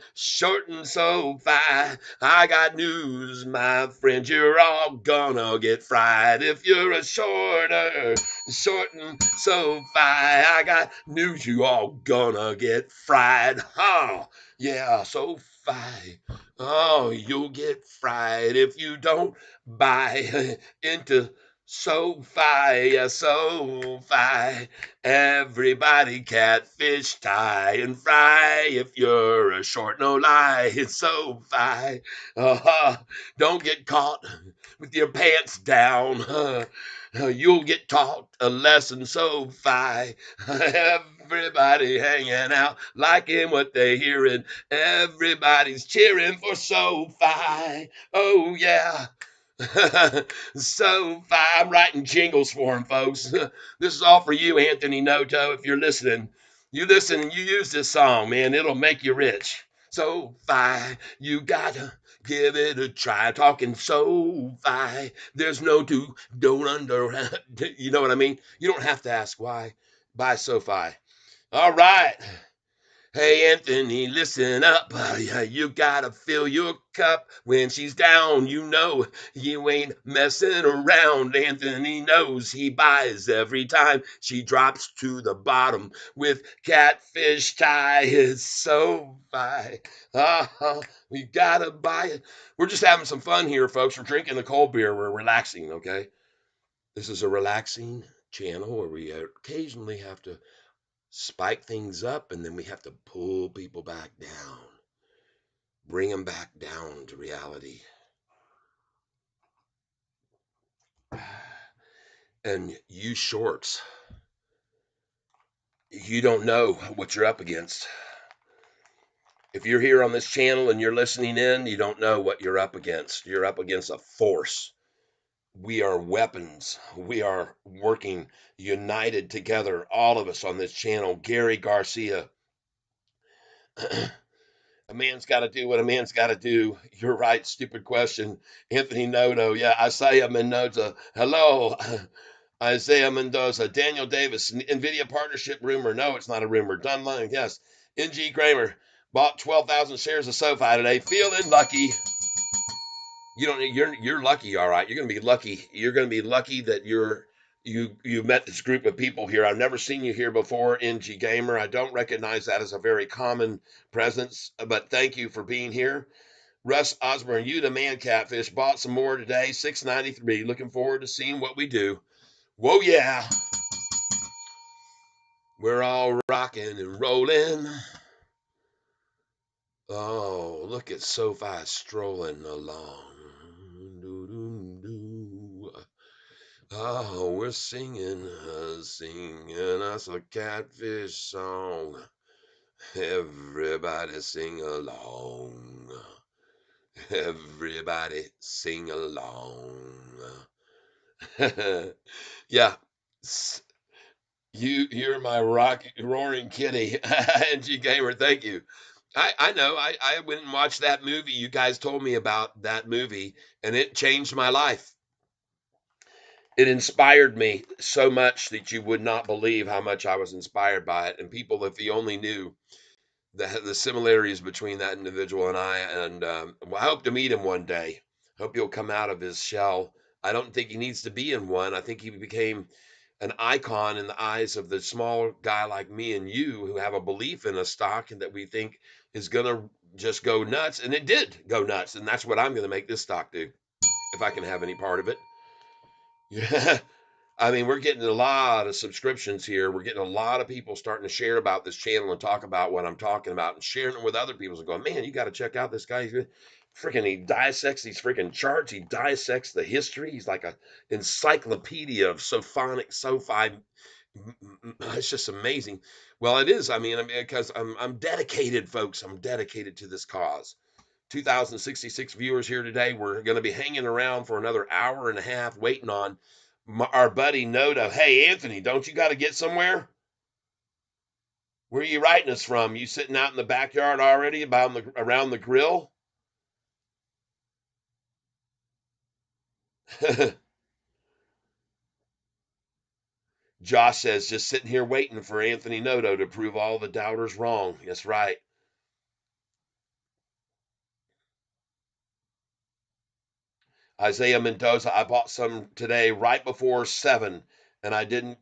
Sofi. I got news, my friend, you're all gonna get fried if you're a shorting Sofi. I got news, you all gonna get fried. Oh, yeah, Sofi. Oh, you'll get fried if you don't buy into Sofi. Everybody catfish, tie, and fry. If you're a short, no lie, it's Sofi. Don't get caught with your pants down. You'll get taught a lesson, Sofi. Everybody hanging out, liking what they're hearing. Everybody's cheering for Sofi. Oh, yeah. Sofi, I'm writing jingles for him, folks. This is all for you, Anthony Noto. If you're listening, you listen and you use this song, man. It'll make you rich. Sofi, you gotta give it a try. Talking Sofi, there's no don't under. You know what I mean? You don't have to ask why. Buy Sofi. All right. Hey, Anthony, listen up. You gotta fill your cup when she's down. You know you ain't messing around. Anthony knows he buys every time she drops to the bottom with catfish tie. It's so fine. We gotta buy it. We're just having some fun here, folks. We're drinking the cold beer. We're relaxing, okay? This is a relaxing channel where we occasionally have to spike things up, and then we have to pull people back down, bring them back down to reality. And you shorts, you don't know what you're up against. If you're here on this channel and you're listening in, you don't know what you're up against. You're up against a force. We are weapons. We are working united together, all of us on this channel. Gary Garcia, A man's got to do what a man's got to do. You're right. Stupid question. Anthony Noto. Yeah. Isaiah Mendoza. Hello. Isaiah Mendoza. Daniel Davis. NVIDIA partnership rumor. No, it's not a rumor. Dunline. Yes. NG Kramer. Bought 12,000 shares of SoFi today. Feeling lucky. You don't. You're lucky. All right. You're gonna be lucky. You're gonna be lucky that you met this group of people here. I've never seen you here before, NG Gamer. I don't recognize that as a very common presence, but thank you for being here. Russ Osborne, you the man, Catfish. Bought some more today, 693. Looking forward to seeing what we do. Whoa, yeah. We're all rocking and rolling. Oh, look at Sofi strolling along. Oh, we're singing us a catfish song. Everybody sing along. Everybody sing along. Yeah. You're my roaring kitty. NG Gamer, thank you. I know. I went and watched that movie. You guys told me about that movie, and it changed my life. It inspired me so much that you would not believe how much I was inspired by it. And people, if you only knew the similarities between that individual and I, and well, I hope to meet him one day. Hope he'll come out of his shell. I don't think he needs to be in one. I think he became an icon in the eyes of the small guy like me and you who have a belief in a stock and that we think is going to just go nuts. And it did go nuts. And that's what I'm going to make this stock do if I can have any part of it. Yeah. I mean, we're getting a lot of subscriptions here. We're getting a lot of people starting to share about this channel and talk about what I'm talking about and sharing it with other people and going, man, you got to check out this guy. Freaking, he dissects these freaking charts. He dissects the history. He's like a encyclopedia of SoFi. It's just amazing. Well, it is. Because I'm dedicated, folks. I'm dedicated to this cause. 2,066 viewers here today. We're going to be hanging around for another hour and a half waiting on our buddy Noda. Hey, Anthony, don't you got to get somewhere? Where are you writing us from? You sitting out in the backyard already around the grill? Josh says, just sitting here waiting for Anthony Noto to prove all the doubters wrong. That's right. Isaiah Mendoza, I bought some today right before 7, and I didn't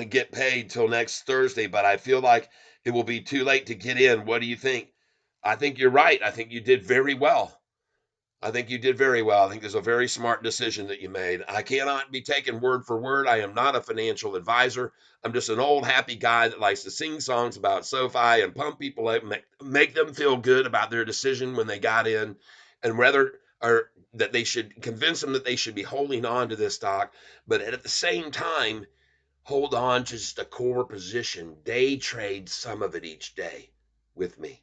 get paid till next Thursday, but I feel like it will be too late to get in. What do you think? I think you're right. I think you did very well. I think you did very well. I think there's a very smart decision that you made. I cannot be taken word for word. I am not a financial advisor. I'm just an old happy guy that likes to sing songs about SoFi and pump people up, make them feel good about their decision when they got in, and whether or that they should convince them that they should be holding on to this stock, but at the same time, hold on to just a core position. Day trade some of it each day with me.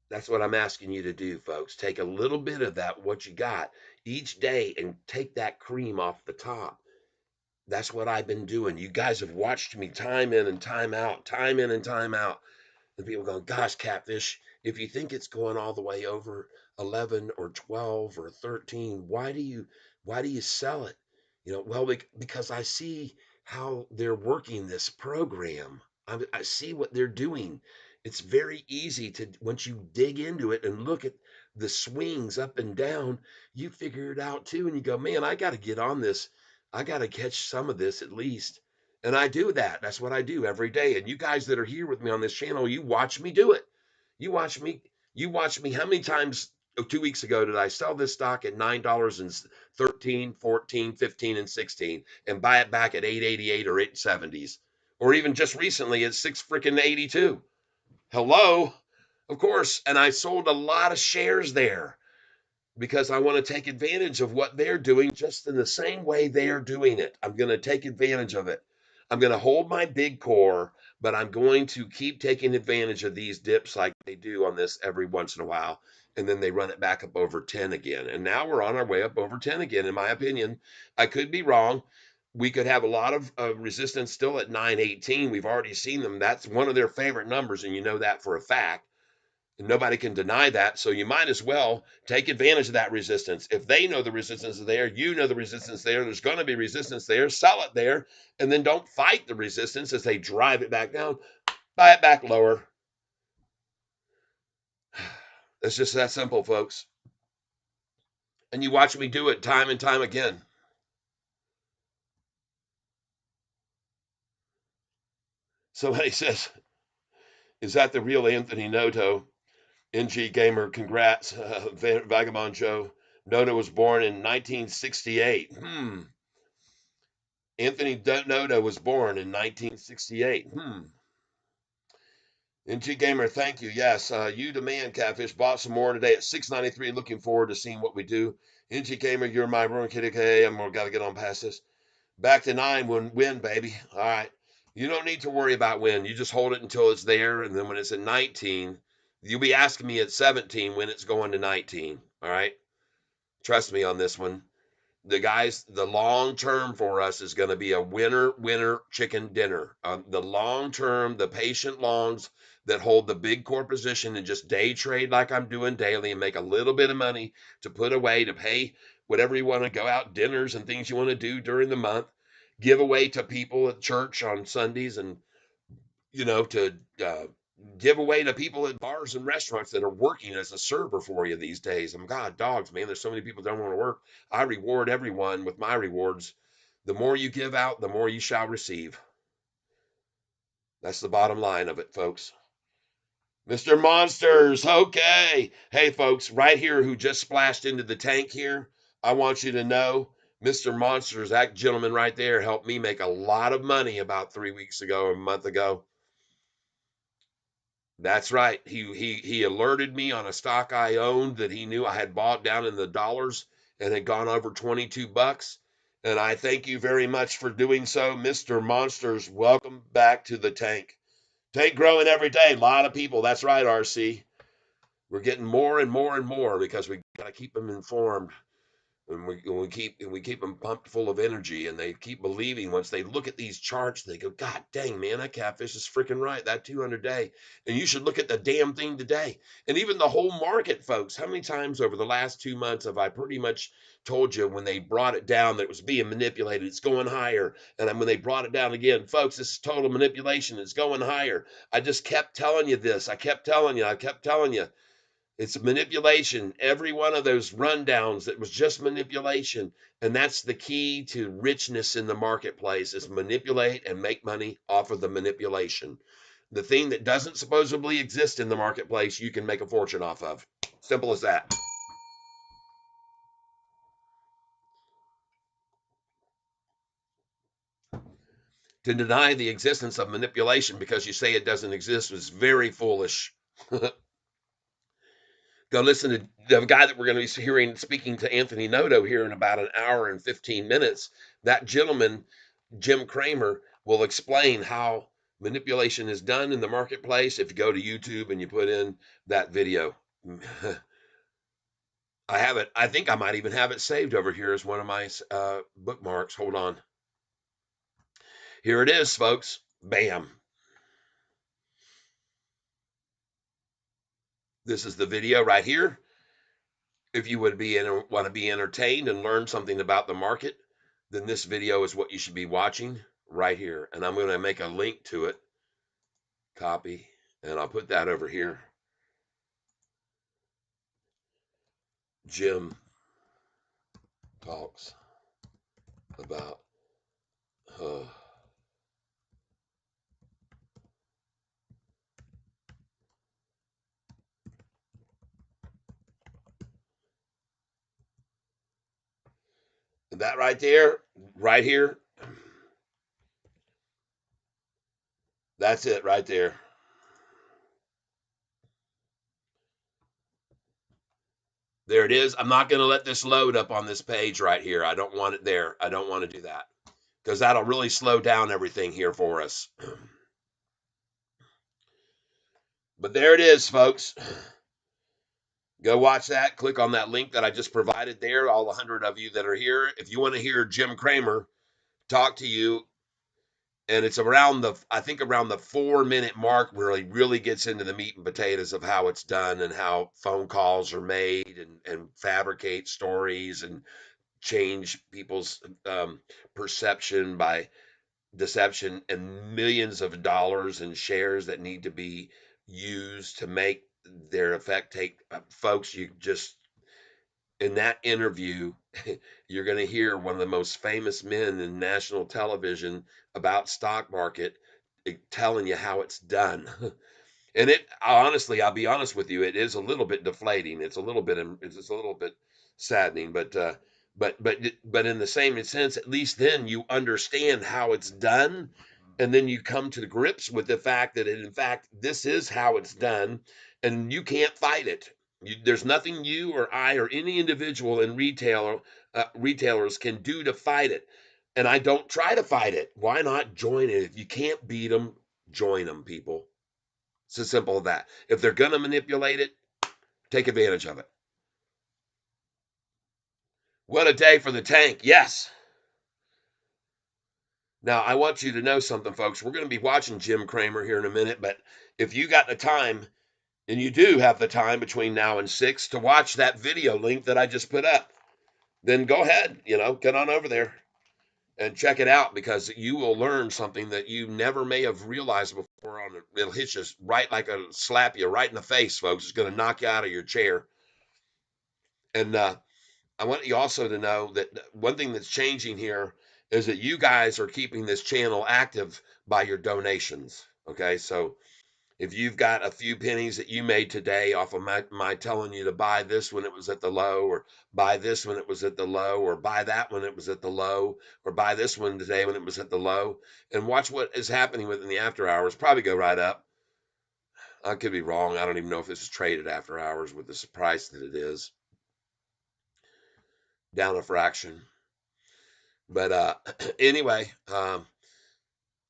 That's what I'm asking you to do, folks. Take a little bit of that, what you got, each day and take that cream off the top. That's what I've been doing. You guys have watched me time in and time out, time in and time out. And people going, gosh, Catfish, if you think it's going all the way over 11 or 12 or 13, why do you sell it? Well, because I see how they're working this program. I see what they're doing. It's very easy to, once you dig into it and look at the swings up and down, you figure it out too. And you go, man, I got to get on this. I got to catch some of this at least. And I do that. That's what I do every day. And you guys that are here with me on this channel, you watch me do it. You watch me. You watch me. How many times 2 weeks ago did I sell this stock at $9 and 13, 14, 15, and 16 and buy it back at 888 or 870s? Or even just recently at 6 freaking 82. Hello? Of course. And I sold a lot of shares there because I want to take advantage of what they're doing just in the same way they're doing it. I'm going to take advantage of it. I'm going to hold my big core, but I'm going to keep taking advantage of these dips like they do on this every once in a while. And then they run it back up over 10 again. And now we're on our way up over 10 again, in my opinion. I could be wrong. We could have a lot of resistance still at 918. We've already seen them. That's one of their favorite numbers, and you know that for a fact. And nobody can deny that. So you might as well take advantage of that resistance. If they know the resistance is there, you know the resistance there, there's going to be resistance there, sell it there, and then don't fight the resistance as they drive it back down. Buy it back lower. It's just that simple, folks. And you watch me do it time and time again. Somebody says, is that the real Anthony Noto? NG Gamer, congrats. Vagabond Joe. Noto was born in 1968. Anthony Noto was born in 1968. NG Gamer, thank you. Yes, you the man, Catfish. Bought some more today at $6.93. Looking forward to seeing what we do. NG Gamer, you're my room kitty. Okay, I'm got to get on past this. Back to 9 when win, baby. All right. You don't need to worry about when. You just hold it until it's there, and then when it's at 19, you'll be asking me at 17 when it's going to 19. All right. Trust me on this one. The long term for us is going to be a winner chicken dinner. The long term, the patient longs that hold the big core position and just day trade like I'm doing daily and make a little bit of money to put away to pay whatever you want to go out, dinners and things you want to do during the month, give away to people at church on Sundays, and to give away to people at bars and restaurants that are working as a server for you these days. God, dogs, man, there's so many people that don't want to work. I reward everyone with my rewards. The more you give out, the more you shall receive. That's the bottom line of it, folks. Mr. Monsters, okay. Hey, folks, right here who just splashed into the tank here, I want you to know Mr. Monsters, that gentleman right there, helped me make a lot of money about 3 weeks ago or a month ago. That's right. He alerted me on a stock I owned that he knew I had bought down in the dollars and had gone over $22. And I thank you very much for doing so, Mr. Monsters. Welcome back to the tank. Tank growing every day. A lot of people. That's right, RC. We're getting more and more and more because we got to keep them informed. And we keep them pumped full of energy, and they keep believing. Once they look at these charts, they go, God dang, man, that Catfish is freaking right. That 200-day, and you should look at the damn thing today. And even the whole market, folks. How many times over the last 2 months have I pretty much told you when they brought it down that it was being manipulated? It's going higher, and then when they brought it down again, folks, this is total manipulation. It's going higher. I just kept telling you this. I kept telling you. It's manipulation. Every one of those rundowns that was just manipulation. And that's the key to richness in the marketplace is manipulate and make money off of the manipulation. The thing that doesn't supposedly exist in the marketplace, you can make a fortune off of. Simple as that. To deny the existence of manipulation because you say it doesn't exist was very foolish. Go listen to the guy that we're going to be hearing speaking to Anthony Noto here in about an hour and 15 minutes. That gentleman, Jim Cramer, will explain how manipulation is done in the marketplace. If you go to YouTube and you put in that video, I have it. I think I might even have it saved over here as one of my bookmarks. Hold on. Here it is, folks. Bam. This is the video right here. If you would want to be entertained and learn something about the market, then this video is what you should be watching right here. And I'm going to make a link to it. Copy. And I'll put that over here. Jim talks about that right there, right here. That's it right there. There it is. I'm not going to let this load up on this page right here. I don't want it there. I don't want to do that because that'll really slow down everything here for us. But there it is, folks. Go watch that. Click on that link that I just provided there. All 100 of you that are here. If you want to hear Jim Cramer talk to you And it's around around the 4 minute mark where he really gets into the meat and potatoes of how it's done and how phone calls are made and fabricate stories and change people's perception by deception and millions of dollars in shares that need to be used to make their effect take folks. You just in that interview, you're going to hear one of the most famous men in national television about stock market telling you how it's done. And it honestly, I'll be honest with you, it is a little bit deflating. It's a little bit saddening, but in the same sense, at least then you understand how it's done, and then you come to the grips with the fact that in fact this is how it's done, and you can't fight it. There's nothing you or I or any individual in retailers can do to fight it. And I don't try to fight it. Why not join it? If you can't beat them, join them, people. It's as simple as that. If they're going to manipulate it, take advantage of it. What a day for the tank. Yes. Now, I want you to know something, folks. We're going to be watching Jim Cramer here in a minute, but if you got the time, and you do have the time between now and 6 to watch that video link that I just put up, then go ahead, get on over there and check it out because you will learn something that you never may have realized before. It'll hit you right like a slap you right in the face, folks. It's going to knock you out of your chair. And I want you also to know that one thing that's changing here is that you guys are keeping this channel active by your donations. Okay, so if you've got a few pennies that you made today off of my telling you to buy this when it was at the low, or buy this when it was at the low, or buy that when it was at the low, or buy this one today when it was at the low, and watch what is happening within the after hours, probably go right up. I could be wrong. I don't even know if this is traded after hours with the price that it is. Down a fraction. But anyway,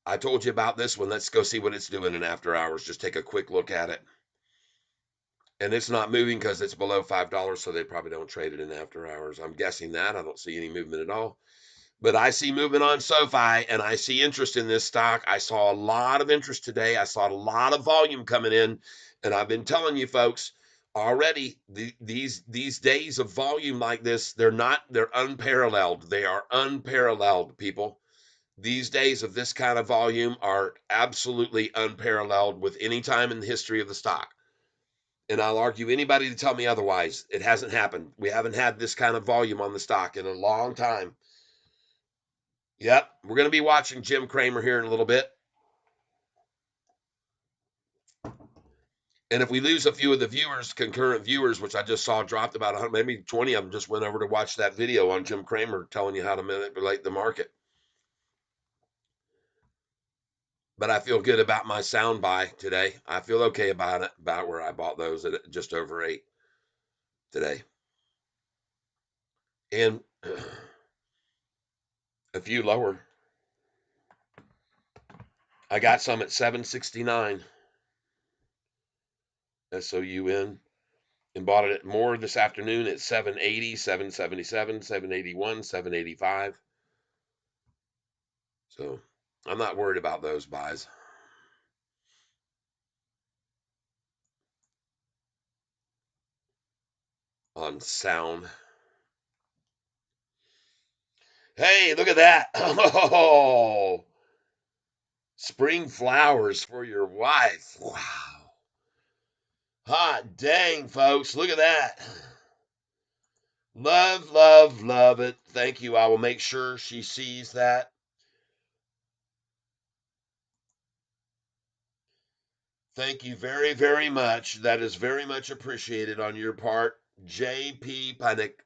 I told you about this one. Let's go see what it's doing in after hours. Just take a quick look at it. And it's not moving because it's below $5, so they probably don't trade it in after hours. I'm guessing that. I don't see any movement at all. But I see movement on Sofi, and I see interest in this stock. I saw a lot of interest today. I saw a lot of volume coming in, and I've been telling you folks already, these days of volume like this, they're unparalleled. They are unparalleled, people. These days of this kind of volume are absolutely unparalleled with any time in the history of the stock. And I'll argue anybody to tell me otherwise. It hasn't happened. We haven't had this kind of volume on the stock in a long time. Yep, we're going to be watching Jim Cramer here in a little bit. And if we lose a few of the viewers, concurrent viewers, which I just saw dropped about 100, maybe 20 of them just went over to watch that video on Jim Cramer telling you how to manipulate the market. But I feel good about my sound buy today. I feel okay about it, about where I bought those at just over 8 today. And a few lower. I got some at 769. SOUN. And bought it at more this afternoon at 780, 777, 781, 785. So I'm not worried about those buys. On sound. Hey, look at that. Oh, spring flowers for your wife. Wow. Hot dang, folks. Look at that. Love, love, love it. Thank you. I will make sure she sees that. Thank you very, very much. That is very much appreciated on your part. JP Panic.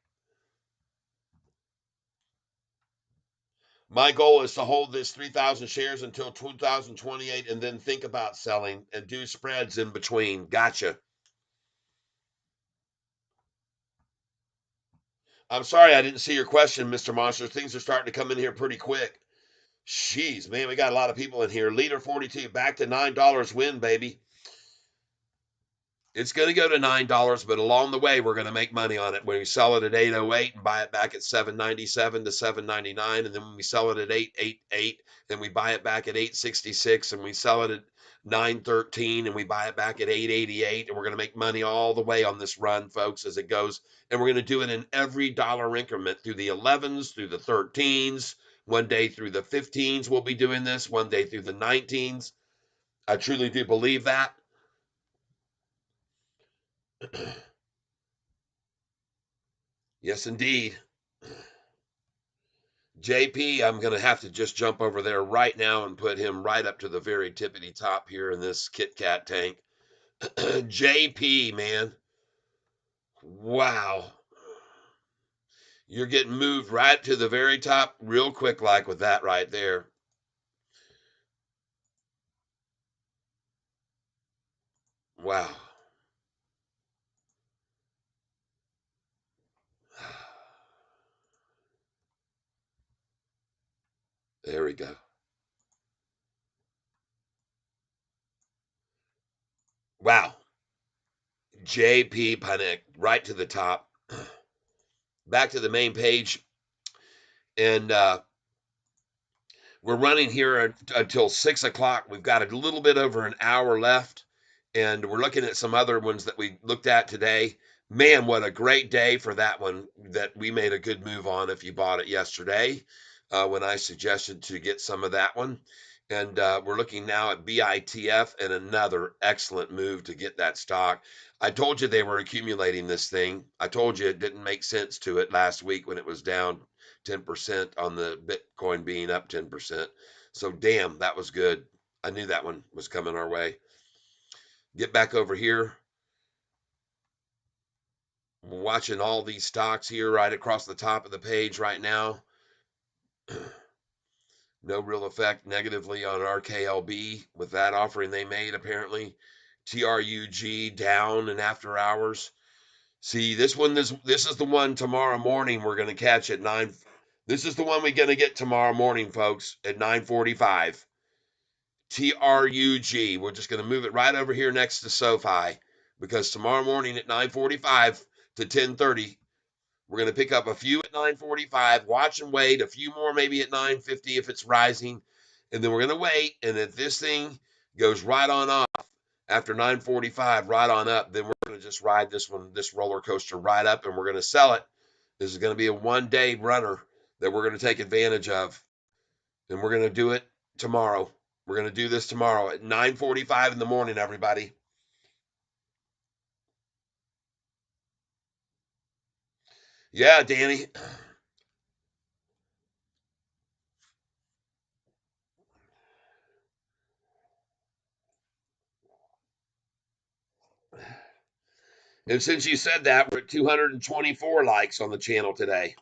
My goal is to hold this 3,000 shares until 2028 and then think about selling and do spreads in between. Gotcha. I'm sorry I didn't see your question, Mr. Monster. Things are starting to come in here pretty quick. Jeez, man, we got a lot of people in here. Leader 42, back to $9 win, baby. It's going to go to $9, but along the way, we're going to make money on it. When we sell it at 808 and buy it back at 797 to 799, and then when we sell it at 888 and we buy it back at 866, and we sell it at 913 and we buy it back at 888, and we're going to make money all the way on this run, folks, as it goes. And we're going to do it in every dollar increment through the 11s, through the 13s, one day through the 15s. We'll be doing this one day through the 19s. I truly do believe that. Yes, indeed. JP, I'm going to have to just jump over there right now and put him right up to the very tippity top here in this Kit Kat tank. JP, man. Wow. You're getting moved right to the very top real quick like with that right there. Wow. There we go. Wow. JP Panic right to the top. Back to the main page. And we're running here until 6 o'clock. We've got a little bit over an hour left, and we're looking at some other ones that we looked at today. Man, what a great day for that one that we made a good move on if you bought it yesterday when I suggested to get some of that one. And we're looking now at BITF and another excellent move to get that stock. I told you they were accumulating this thing. I told you it didn't make sense to it last week when it was down 10% on the Bitcoin being up 10%. So, damn, that was good. I knew that one was coming our way. Get back over here. Watching all these stocks here right across the top of the page right now. No real effect negatively on RKLB with that offering they made, apparently. TRUG down in after hours. See, this is the one tomorrow morning we're going to catch at 9. This is the one we're going to get tomorrow morning, folks, at 9:45. TRUG. We're just going to move it right over here next to Sofi because tomorrow morning at 9:45 to 10:30, we're going to pick up a few at 9:45, watch and wait, a few more maybe at 9:50 if it's rising, and then we're going to wait. And if this thing goes right on off after 9:45, right on up, then we're going to just ride this roller coaster right up, and we're going to sell it. This is going to be a one-day runner that we're going to take advantage of, and we're going to do it tomorrow. We're going to do this tomorrow at 9:45 in the morning, everybody. Yeah, Danny. And since you said that, we're at 224 likes on the channel today.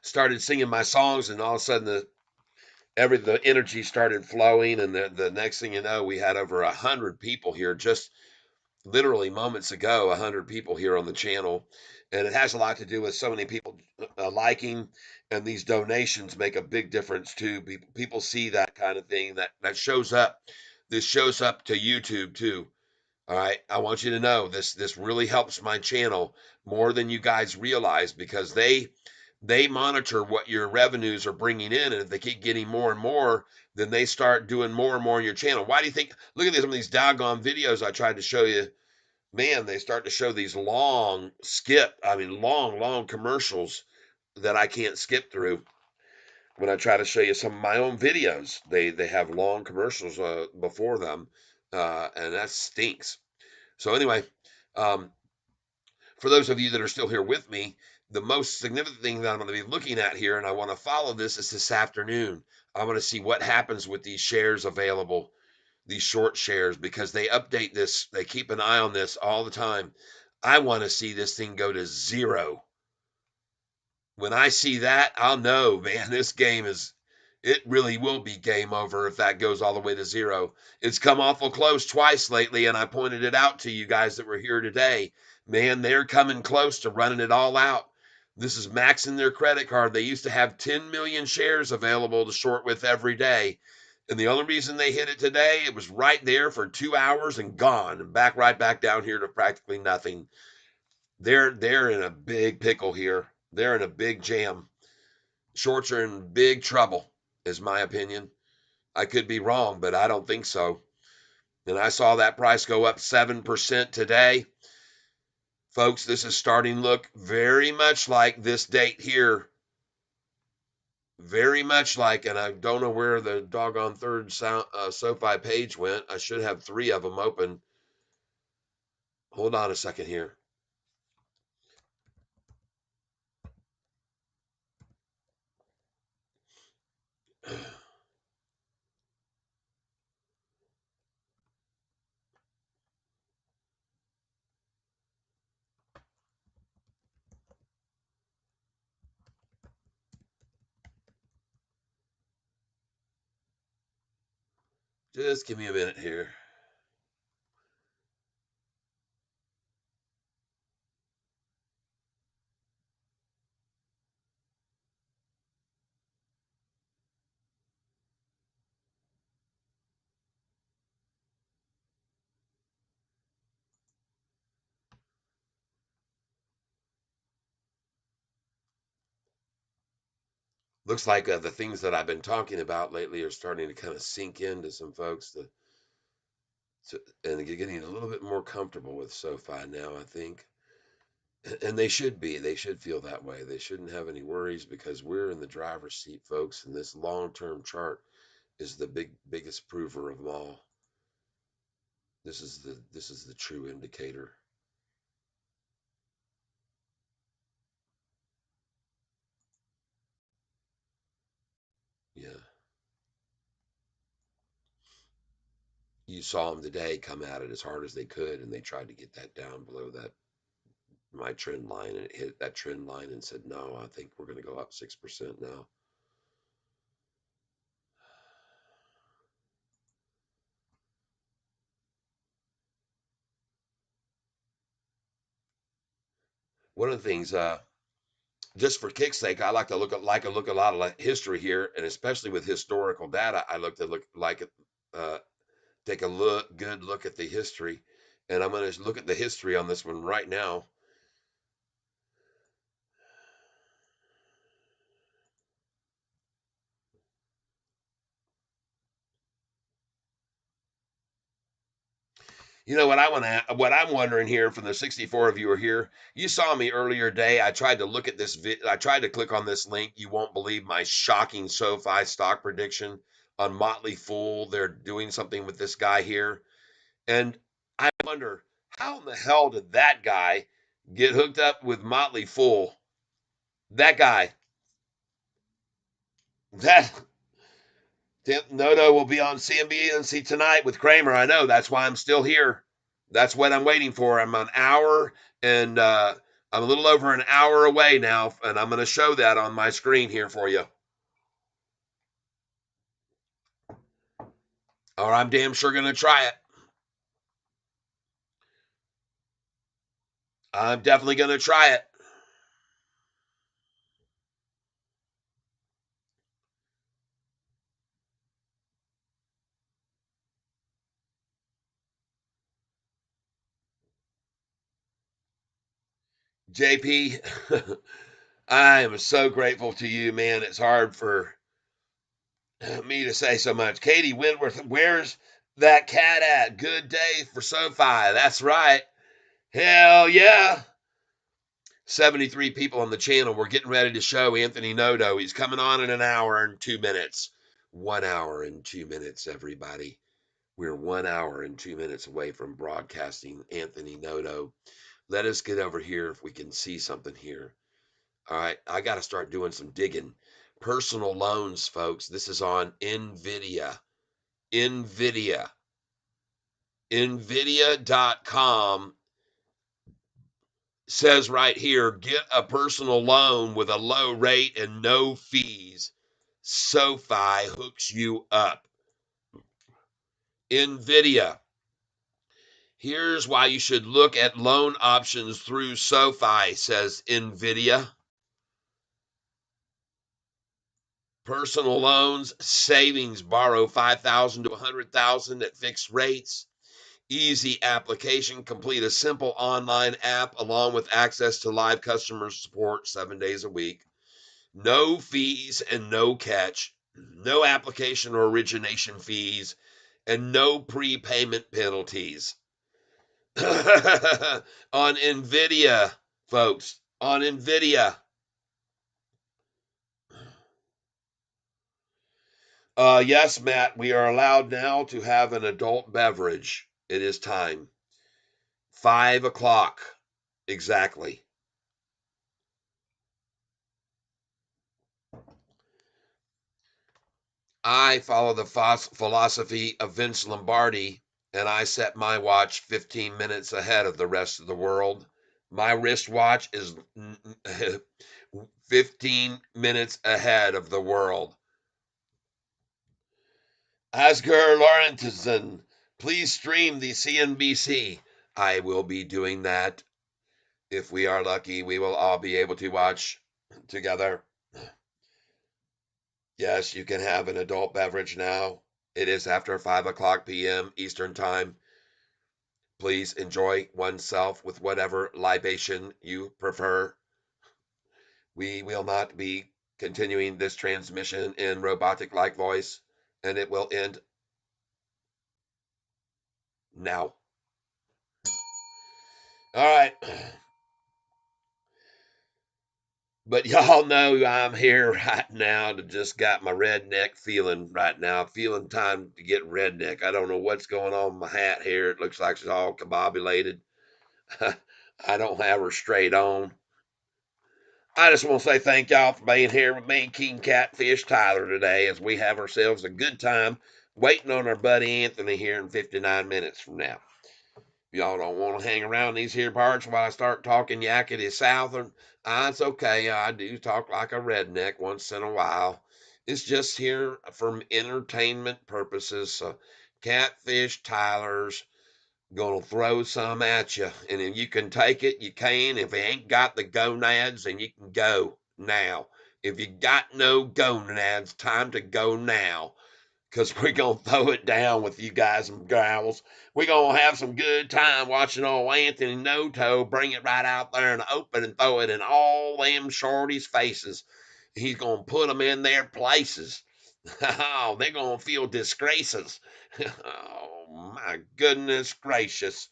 Started singing my songs, and all of a sudden the energy started flowing, and the next thing you know, we had over 100 people here just literally moments ago. 100 people here on the channel, and it has a lot to do with so many people liking, and these donations make a big difference too. People see that kind of thing that shows up. This shows up to YouTube too. All right, I want you to know this really helps my channel more than you guys realize because they monitor what your revenues are bringing in, and if they keep getting more and more, then they start doing more and more on your channel. Why do you think? Look at some of these doggone videos I tried to show you. Man, they start to show these long commercials that I can't skip through. When I try to show you some of my own videos, they have long commercials before them, and that stinks. So anyway, um, for those of you that are still here with me, the most significant thing that I'm going to be looking at here, and I want to follow this, is this afternoon. I want to see what happens with these shares available, these short shares, because they update this. They keep an eye on this all the time. I want to see this thing go to zero. When I see that, I'll know, man, it really will be game over if that goes all the way to zero. It's come awful close twice lately, and I pointed it out to you guys that were here today. Man, they're coming close to running it all out. This is maxing their credit card. They used to have 10 million shares available to short with every day. And the only reason they hit it today, it was right there for 2 hours and gone and back right back down here to practically nothing. They're in a big pickle here. They're in a big jam. Shorts are in big trouble, is my opinion. I could be wrong, but I don't think so. And I saw that price go up 7% today. Folks, this is starting to look very much like this date here. Very much like, and I don't know where the doggone third SoFi page went. I should have 3 of them open. Hold on a second here. Just give me a minute here. Looks like the things that I've been talking about lately are starting to kind of sink into some folks, and getting a little bit more comfortable with SoFi now, I think. And they should be. They should feel that way. They shouldn't have any worries because we're in the driver's seat, folks. And this long-term chart is the biggest prover of them all. This is the true indicator. Yeah. You saw them today come at it as hard as they could, and they tried to get that down below that my trend line, and it hit that trend line and said, "No, I think we're going to go up 6% now." One of the things, just for kick's sake, I like to look a lot of history here, and especially with historical data, I like it, uh, take a good look at the history, and I'm going to look at the history on this one right now. You know what I'm wondering here from the 64 of you are here. You saw me earlier today. I tried to look at this. I tried to click on this link. You won't believe my shocking SoFi stock prediction on Motley Fool. They're doing something with this guy here, and I wonder how in the hell did that guy get hooked up with Motley Fool? That guy. That Noto will be on CNBC tonight with Kramer. I know. That's why I'm still here. That's what I'm waiting for. I'm an hour and I'm a little over an hour away now, and I'm going to show that on my screen here for you. Or I'm damn sure going to try it. I'm definitely going to try it. JP, I am so grateful to you, man. It's hard for me to say so much. Katie Wentworth, where's that cat at? Good day for SoFi. That's right. Hell yeah. 73 people on the channel. We're getting ready to show Anthony Noto. He's coming on in an hour and 2 minutes. 1 hour and 2 minutes, everybody. We're 1 hour and 2 minutes away from broadcasting Anthony Noto. Let us get over here if we can see something here. All right, I got to start doing some digging. Personal loans, folks. This is on NVIDIA. NVIDIA. NVIDIA.com says right here, get a personal loan with a low rate and no fees. SoFi hooks you up. NVIDIA. Here's why you should look at loan options through SoFi, says NVIDIA. Personal loans, savings, borrow 5,000 to 100,000 at fixed rates. Easy application, complete a simple online app along with access to live customer support 7 days a week. No fees and no catch. No application or origination fees and no prepayment penalties. On Nvidia, folks, on Nvidia. Yes, Matt, we are allowed now to have an adult beverage. It is time. 5 o'clock, exactly. I follow the philosophy of Vince Lombardi, and I set my watch 15 minutes ahead of the rest of the world. My wristwatch is 15 minutes ahead of the world. Asger Lorentzen, please stream the CNBC. I will be doing that. If we are lucky, we will all be able to watch together. Yes, you can have an adult beverage now. It is after 5 o'clock p.m. Eastern Time. Please enjoy oneself with whatever libation you prefer. We will not be continuing this transmission in robotic like voice, and it will end now. All right. But y'all know I'm here right now to just got my redneck feeling right now. Feeling time to get redneck. I don't know what's going on with my hat here. It looks like it's all combobulated. I don't have her straight on. I just want to say thank y'all for being here with me, King Catfish Tyler, today as we have ourselves a good time waiting on our buddy Anthony here in 59 minutes from now. Y'all don't want to hang around these here parts while I start talking yakety southern. It's okay. I do talk like a redneck once in a while. It's just here for entertainment purposes. So Catfish Tyler's gonna throw some at you, and if you can take it, you can. If you ain't got the gonads, then you can go now. If you got no gonads, time to go now, because we're going to throw it down with you guys and gals. We're going to have some good time watching old Anthony Noto bring it right out there and open and throw it in all them shorties' faces. He's going to put them in their places. Oh, they're going to feel disgraces. Oh, my goodness gracious.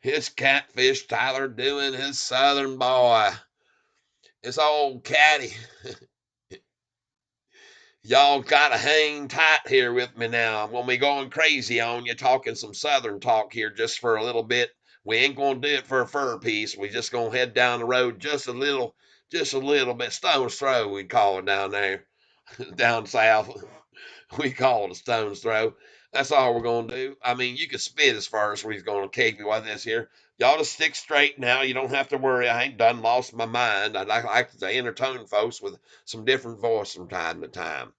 His Catfish Tyler doing his southern boy. It's old Catty. Y'all gotta hang tight here with me now. I'm gonna be going crazy on you, talking some southern talk here just for a little bit. We ain't gonna do it for a fur piece. We just gonna head down the road just a little bit. Stone's throw, we'd call it down there. Down south, we call it a stone's throw. That's all we're gonna do. I mean, you can spit as far as we're gonna keep you with this here. Y'all just stick straight now. You don't have to worry. I ain't done lost my mind. I like to entertain folks with some different voice from time to time.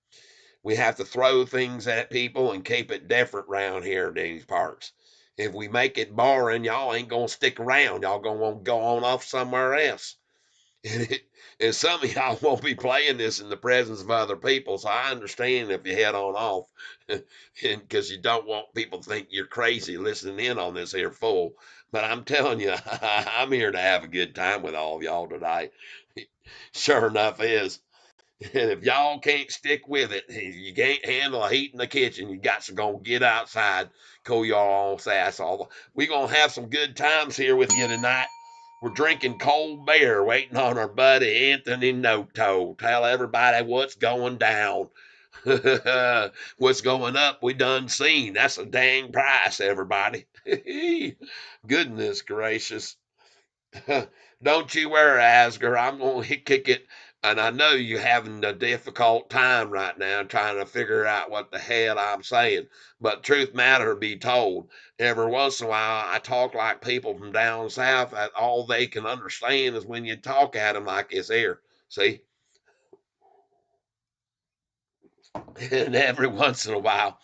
We have to throw things at people and keep it different around here in these parts. If we make it boring, y'all ain't gonna stick around. Y'all gonna want to go on off somewhere else. And some of y'all won't be playing this in the presence of other people, so I understand if you head on off, because you don't want people to think you're crazy listening in on this here fool. But I'm telling you, I'm here to have a good time with all of y'all tonight. Sure enough is. And if y'all can't stick with it, you can't handle the heat in the kitchen, you got to go get outside, cool your own sass off. We're going to have some good times here with you tonight. We're drinking cold beer, waiting on our buddy Anthony Noto. Tell everybody what's going down. What's going up, we done seen. That's a dang price, everybody. Goodness gracious. Don't you worry, Asger. I'm going to kick it. And I know you're having a difficult time right now trying to figure out what the hell I'm saying. But truth matter be told, every once in a while I talk like people from down south. That all they can understand is when you talk at them like this here. See? And every once in a while,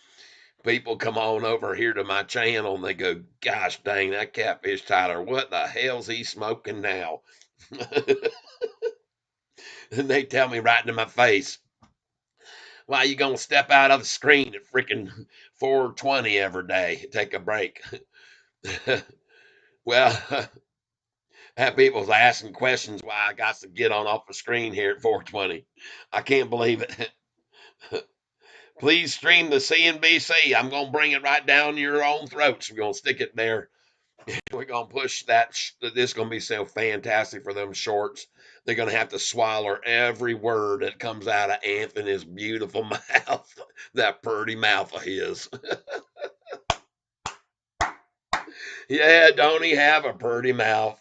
people come on over here to my channel and they go, gosh dang, that Catfish Tyler, what the hell's he smoking now? And they tell me right into my face, why you gonna step out of the screen at freaking 4:20 every day? Take a break. Well, have people asking questions why I got to get on off the screen here at 4:20. I can't believe it. Please stream the CNBC. I'm gonna bring it right down your own throats. We're gonna stick it there. We're gonna push that. This is gonna be so fantastic for them shorts. They're gonna have to swallow every word that comes out of Anthony's beautiful mouth. That pretty mouth of his. Yeah, don't he have a pretty mouth?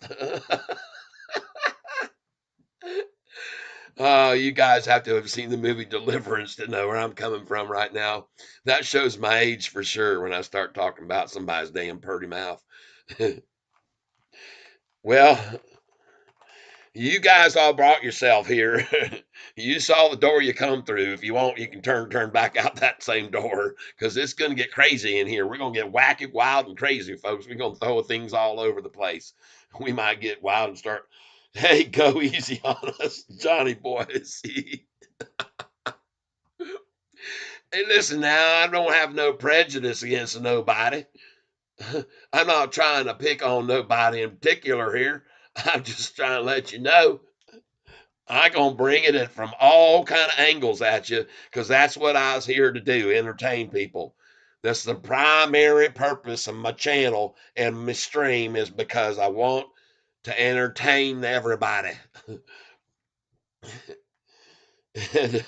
Oh, you guys have to have seen the movie Deliverance to know where I'm coming from right now. That shows my age for sure when I start talking about somebody's damn pretty mouth. Well, you guys all brought yourself here. You saw the door you come through. If you want, you can turn back out that same door because it's going to get crazy in here. We're going to get wacky, wild, and crazy, folks. We're going to throw things all over the place. We might get wild and start. Hey, go easy on us, Johnny boys. Hey, listen now, I don't have no prejudice against nobody. I'm not trying to pick on nobody in particular here. I'm just trying to let you know I gonna bring it from all kind of angles at you because that's what I was here to do, entertain people. That's the primary purpose of my channel and my stream is because I want to entertain everybody. and,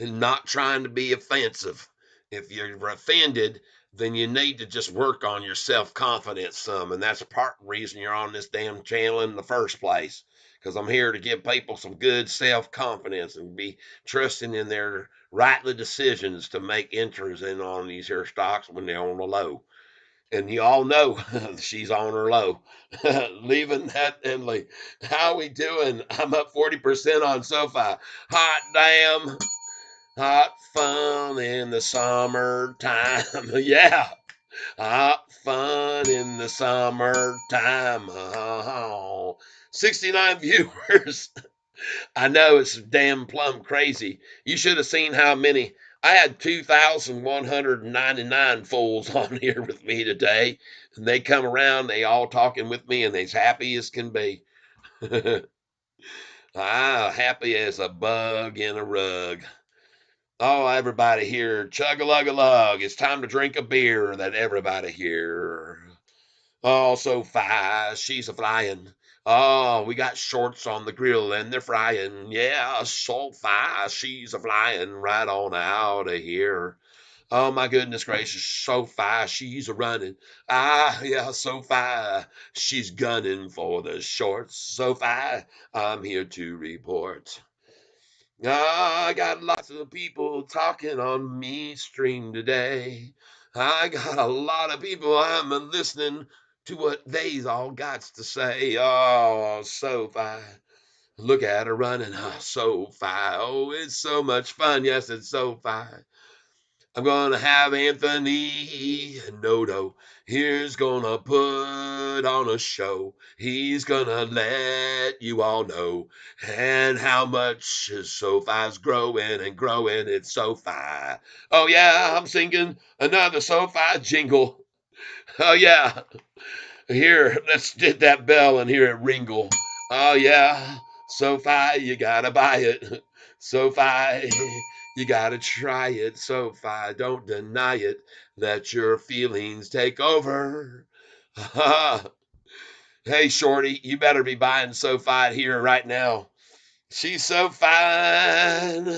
and not trying to be offensive. If you're offended, then you need to just work on your self confidence some. And that's part of the reason you're on this damn channel in the first place. Because I'm here to give people some good self confidence and be trusting in their rightly decisions to make entries in on these here stocks when they're on the low. And you all know she's on her low. Leaving that Emily. How we doing? I'm up 40% on Sofi. Hot damn. Hot fun in the summertime. Yeah. Hot fun in the summertime. Oh, 69 viewers. I know it's damn plumb crazy. You should have seen how many. I had 2,199 fools on here with me today. And they come around, they all talking with me, and they as happy as can be. Happy as a bug in a rug. Oh, everybody here, chug a lug a lug. It's time to drink a beer. That everybody here. Oh, so fast. She's a flying. Oh, we got shorts on the grill and they're frying. Yeah, so fast. She's a flying right on out of here. Oh my goodness gracious, so fast. She's a running. Yeah, so fast. She's gunning for the shorts. So fast. I'm here to report. I got lots of people talking on me stream today. I got a lot of people I'm listening to what they's all got to say. Oh, so fine. Look at her running. Oh, so fine. Oh, it's so much fun. Yes, it's so fine. I'm gonna have Anthony Noto. Here's gonna put on a show. He's gonna let you all know and how much his SoFi's growing and growing. It's SoFi. Oh yeah, I'm singing another SoFi jingle. Oh yeah, here, let's get that bell and hear it ringle. Oh yeah, SoFi, you gotta buy it. SoFi, you gotta try it. SoFi, don't deny it. Let your feelings take over. Hey, Shorty, you better be buying SoFi here right now. She's so fine.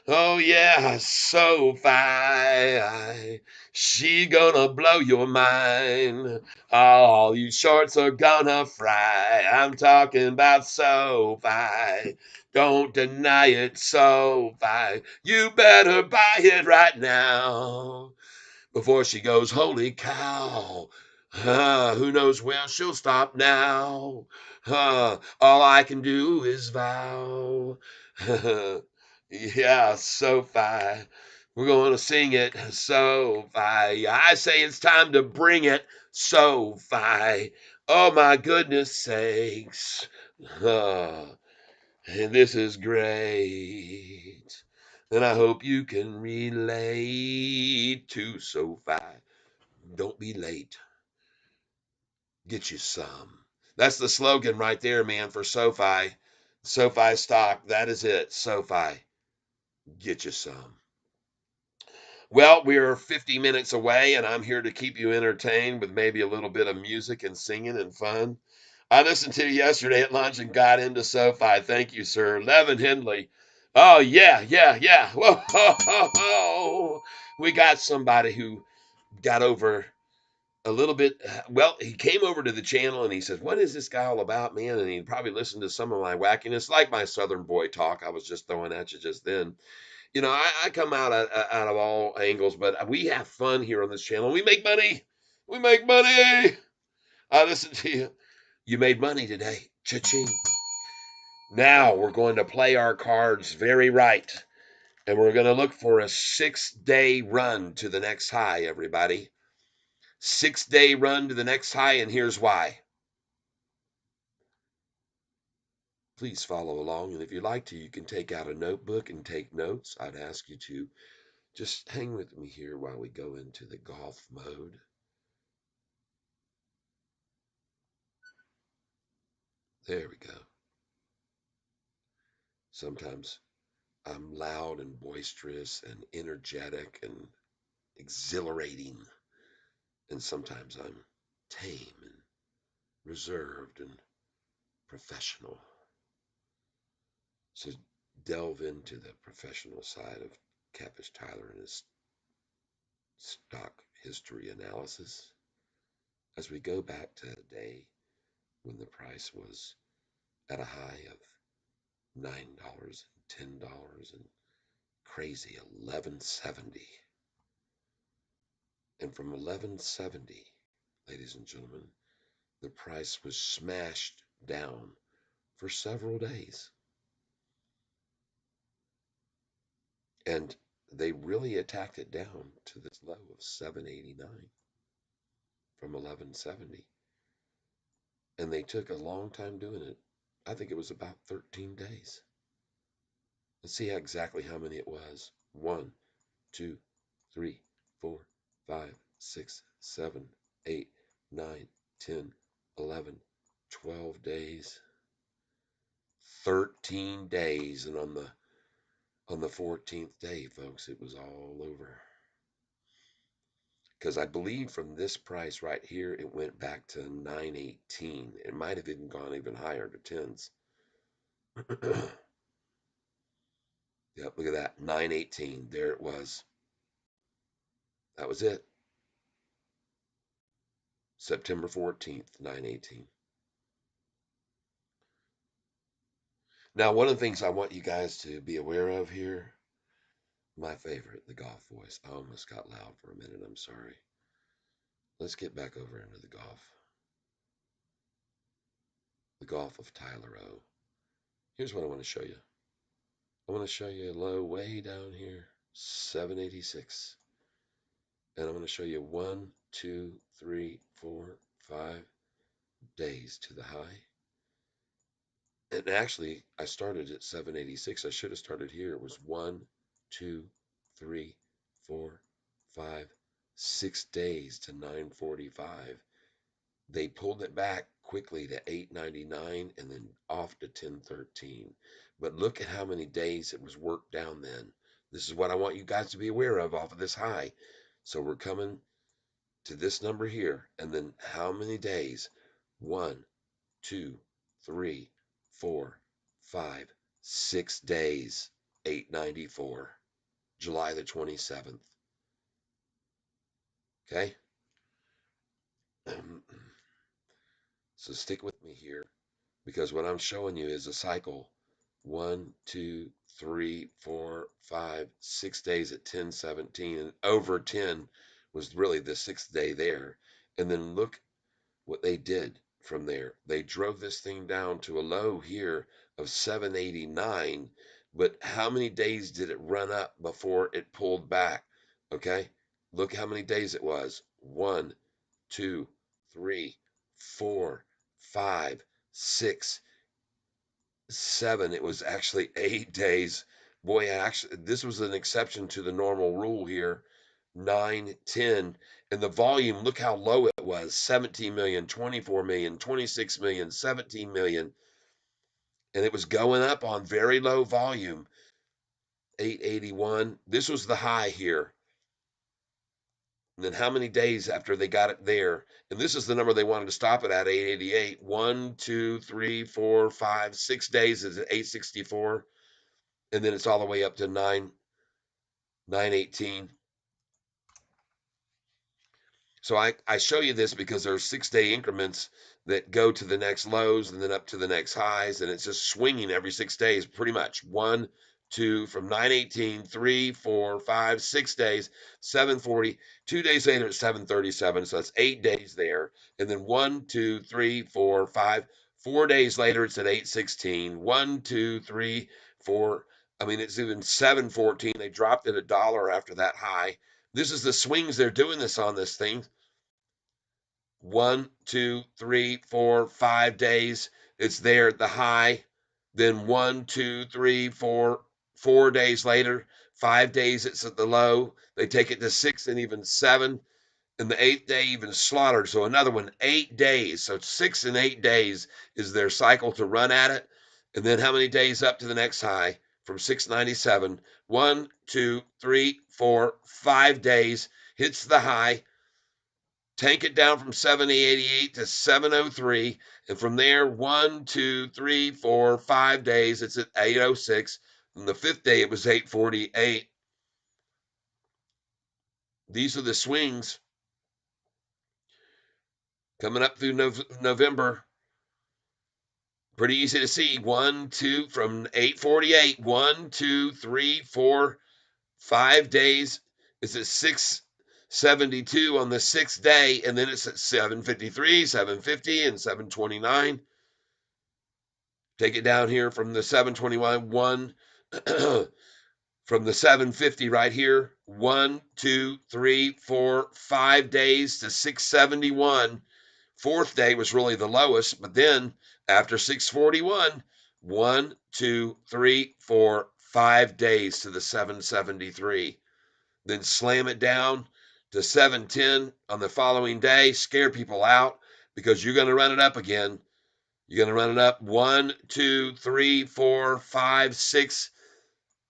Oh yeah, so fine. She gonna blow your mind. All you shorts are gonna fry. I'm talking about so fine. Don't deny it, so fine. You better buy it right now before she goes, holy cow. Who knows where she'll stop now? All I can do is vow. Yeah, so fine. We're going to sing it so fine. I say it's time to bring it so fine. Oh my goodness sakes. And this is great. And I hope you can relate to SoFi. Don't be late. Get you some. That's the slogan right there, man, for SoFi. SoFi stock. That is it. SoFi. Get you some. Well, we're 50 minutes away, and I'm here to keep you entertained with maybe a little bit of music and singing and fun. I listened to you yesterday at lunch and got into SoFi. Thank you, sir. Levin Hindley. Oh, yeah, yeah, yeah. Whoa, ho, ho, ho. We got somebody who got over a little bit. Well, he came over to the channel and he says, "What is this guy all about, man?" And he probably listened to some of my wackiness, like my Southern boy talk I was just throwing at you just then. I come out of all angles, but we have fun here on this channel. We make money. We make money. I listen to you. You made money today. Cha-ching. Now we're going to play our cards very right. And we're going to look for a 6-day run to the next high, everybody. 6-day run to the next high, and here's why. Please follow along, and if you'd like to, you can take out a notebook and take notes. I'd ask you to just hang with me here while we go into the golf mode. There we go. Sometimes I'm loud and boisterous and energetic and exhilarating, and sometimes I'm tame and reserved and professional. So delve into the professional side of Catfish Tyler and his stock history analysis as we go back to a day when the price was at a high of $9 and $10 and crazy 1170. And from 1170, ladies and gentlemen, the price was smashed down for several days. And they really attacked it down to this low of 789 from 1170. And they took a long time doing it. I think it was about 13 days. Let's see exactly how many it was. 1, 2, 3, 4, 5, 6, 7, 8, 9, 10, 11, 12 days. 13 days, and on the 14th day, folks, it was all over. Because I believe from this price right here, it went back to 918. It might have even gone even higher to tens. Yep, look at that, 918. There it was. That was it. September 14th, 918. Now, one of the things I want you guys to be aware of here, my favorite, the golf voice. I almost got loud for a minute. I'm sorry. Let's get back over into the golf. The golf of Tyler O. Here's what I want to show you. I want to show you a low way down here, 786. And I'm going to show you 1, 2, 3, 4, 5 days to the high. And actually, I started at 786. I should have started here. It was 1, 2, 3, 4, 5, 6 days to 945. They pulled it back quickly to 899 and then off to 1013. But look at how many days it was worked down then. This is what I want you guys to be aware of off of this high. So we're coming to this number here. And then how many days? 1, 2, 3, 4, 5, 6 days. 894. July the 27th. Okay? So stick with me here because what I'm showing you is a cycle. 1, 2, 3, 4, 5, 6 days at 1017, and over 10 was really the 6th day there. And then look what they did from there. They drove this thing down to a low here of 789, but how many days did it run up before it pulled back? Okay, look how many days it was. 1, 2, 3, 4, 5, 6. 7. It was actually 8 days. Boy, actually, this was an exception to the normal rule here. 9, 10. And the volume, look how low it was: 17 million, 24 million, 26 million, 17 million. And it was going up on very low volume. 881. This was the high here. And then how many days after they got it there? And this is the number they wanted to stop it at: 888. 1, 2, 3, 4, 5, 6 days is at 864. And then it's all the way up to 918. So I show you this because there's 6 day increments that go to the next lows and then up to the next highs, and it's just swinging every 6 days pretty much. 1, 2, from 918, 3, 4, 5, 6 days, 740. 2 days later it's 737, so that's 8 days there. And then 1, 2, 3, 4, 5. 4 days later it's at 816. 1, 2, 3, 4. I mean, it's even 714. They dropped it $1 after that high. This is the swings they're doing this on this thing. 1, 2, 3, 4, 5 days. It's there at the high. Then 1, 2, 3, 4, 4 days later, 5 days it's at the low. They take it to 6 and even 7. And the 8th day even slaughtered. So another one, 8 days. So 6 and 8 days is their cycle to run at it. And then how many days up to the next high from 697? 1, 2, 3, 4, 5 days. Hits the high. Tank it down from 788 to 703. And from there, 1, 2, 3, 4, 5 days, it's at 806. And the 5th day, it was 848. These are the swings coming up through November. Pretty easy to see. 1, 2, from 848, 1, 2, 3, 4, 5 days. It's at 672 on the 6th day, and then it's at 753, 750, and 729. Take it down here from the 721, 1, from the 750 right here, 1, 2, 3, 4, 5 days to 671. 4th day was really the lowest, but then after 641, 1, 2, 3, 4, 5 days to the 773. Then slam it down to 710 on the following day, scare people out because you're going to run it up again. You're going to run it up 1, 2, 3, 4, 5, 6,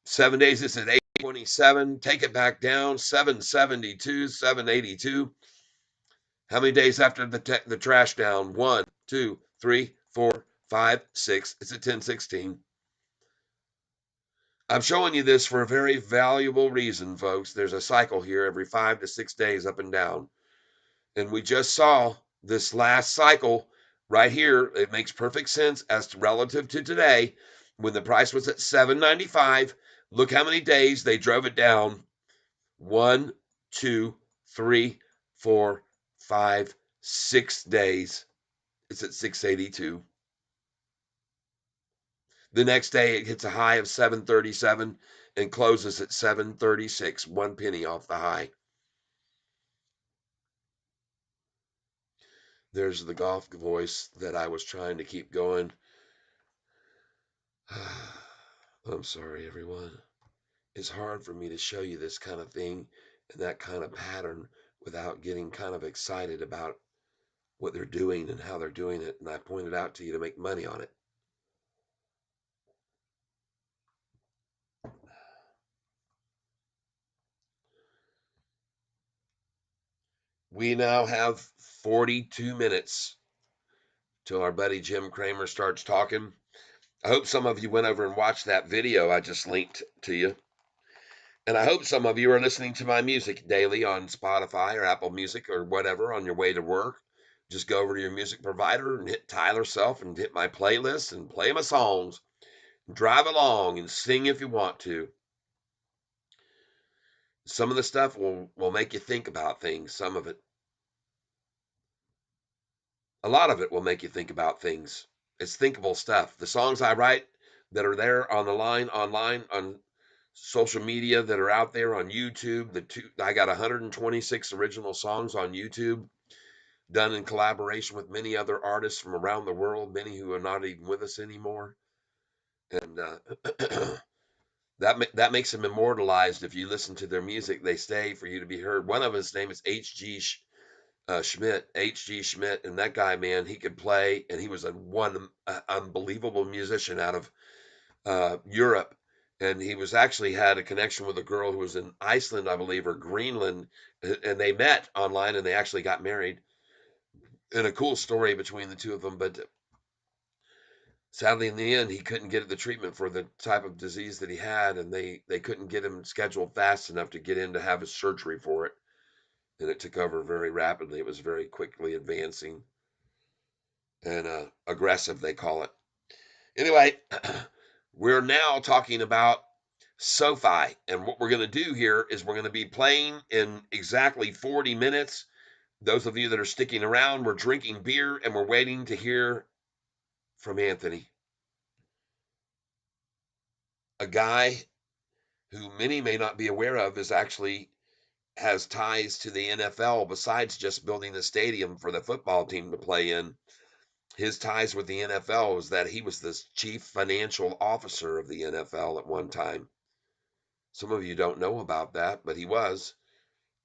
7 days. It's at 827. Take it back down, 772, 782. How many days after the trash down? 1, 2, 3, 4, 5, 6. It's at 1016. I'm showing you this for a very valuable reason, folks. There's a cycle here every 5 to 6 days up and down. And we just saw this last cycle right here. It makes perfect sense as to relative to today when the price was at 795. Look how many days they drove it down. 1, 2, 3, 4, 5, 6 days. It's at 682. The next day it hits a high of 737 and closes at 736, 1 penny off the high. There's the golf voice that I was trying to keep going. I'm sorry, everyone. It's hard for me to show you this kind of thing and that kind of pattern without getting kind of excited about what they're doing and how they're doing it. And I pointed out to you to make money on it. We now have 42 minutes till our buddy Jim Cramer starts talking. I hope some of you went over and watched that video I just linked to you. And I hope some of you are listening to my music daily on Spotify or Apple Music or whatever on your way to work. Just go over to your music provider and hit Tyler Self and hit my playlist and play my songs. Drive along and sing if you want to. Some of the stuff will make you think about things. Some of it, a lot of it will make you think about things. It's thinkable stuff. The songs I write that are there on the line, online, on social media that are out there on YouTube. I got 126 original songs on YouTube, done in collaboration with many other artists from around the world, many who are not even with us anymore. and that makes them immortalized. If you listen to their music, they stay for you to be heard. One of his name is Schmidt, H.G. Schmidt, and that guy, man, he could play, and he was a unbelievable musician out of Europe, and he was actually had a connection with a girl who was in Iceland, I believe, or Greenland, and they met online, and they actually got married. And a cool story between the two of them, but sadly, in the end, he couldn't get the treatment for the type of disease that he had, and they couldn't get him scheduled fast enough to get in to have his surgery for it, and it took over very rapidly. It was very quickly advancing and aggressive, they call it. Anyway, we're now talking about Sofi, and what we're going to do here is we're going to be playing in exactly 40 minutes. Those of you that are sticking around, we're drinking beer and we're waiting to hear from Anthony, a guy who many may not be aware of is actually has ties to the NFL besides just building a stadium for the football team to play in. His ties with the NFL is that he was the chief financial officer of the NFL at one time. Some of you don't know about that, but he was.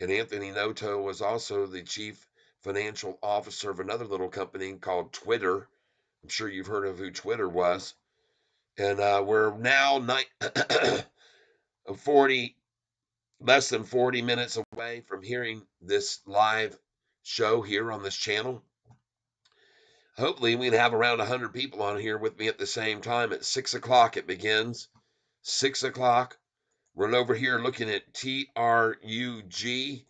And Anthony Noto was also the chief financial officer of another little company called Twitter. I'm sure you've heard of who Twitter was. And we're now 40, less than 40 minutes away from hearing this live show here on this channel. Hopefully, we can have around 100 people on here with me at the same time. At 6 o'clock, it begins. 6 o'clock. We're over here looking at TRUG,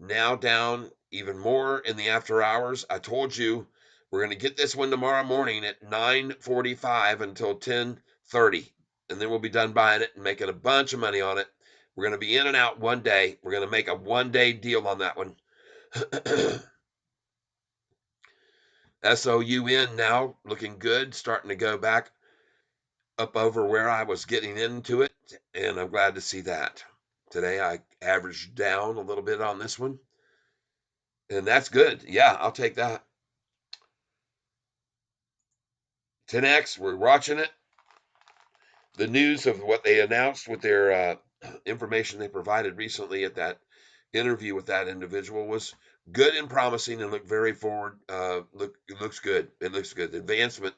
now down even more in the after hours. I told you we're going to get this one tomorrow morning at 9:45 until 10:30, and then we'll be done buying it and making a bunch of money on it. We're going to be in and out one day. We're going to make a one-day deal on that one. SOUN now looking good, starting to go back up over where I was getting into it, and I'm glad to see that. Today I averaged down a little bit on this one, and that's good. Yeah, I'll take that. 10X, we're watching it. The news of what they announced with their information they provided recently at that interview with that individual was good and promising and looked very forward. It looks good. It looks good. The advancement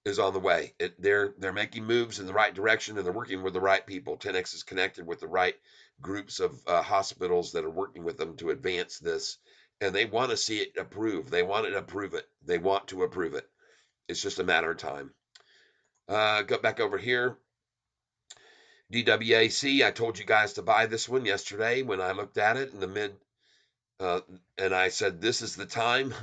is on the way. They're making moves in the right direction, and they're working with the right people. 10X is connected with the right groups of hospitals that are working with them to advance this, and they want to see it approved. They want to approve it. They want to approve it. It's just a matter of time. Go back over here. DWAC, I told you guys to buy this one yesterday when I looked at it in the mid, and I said, this is the time.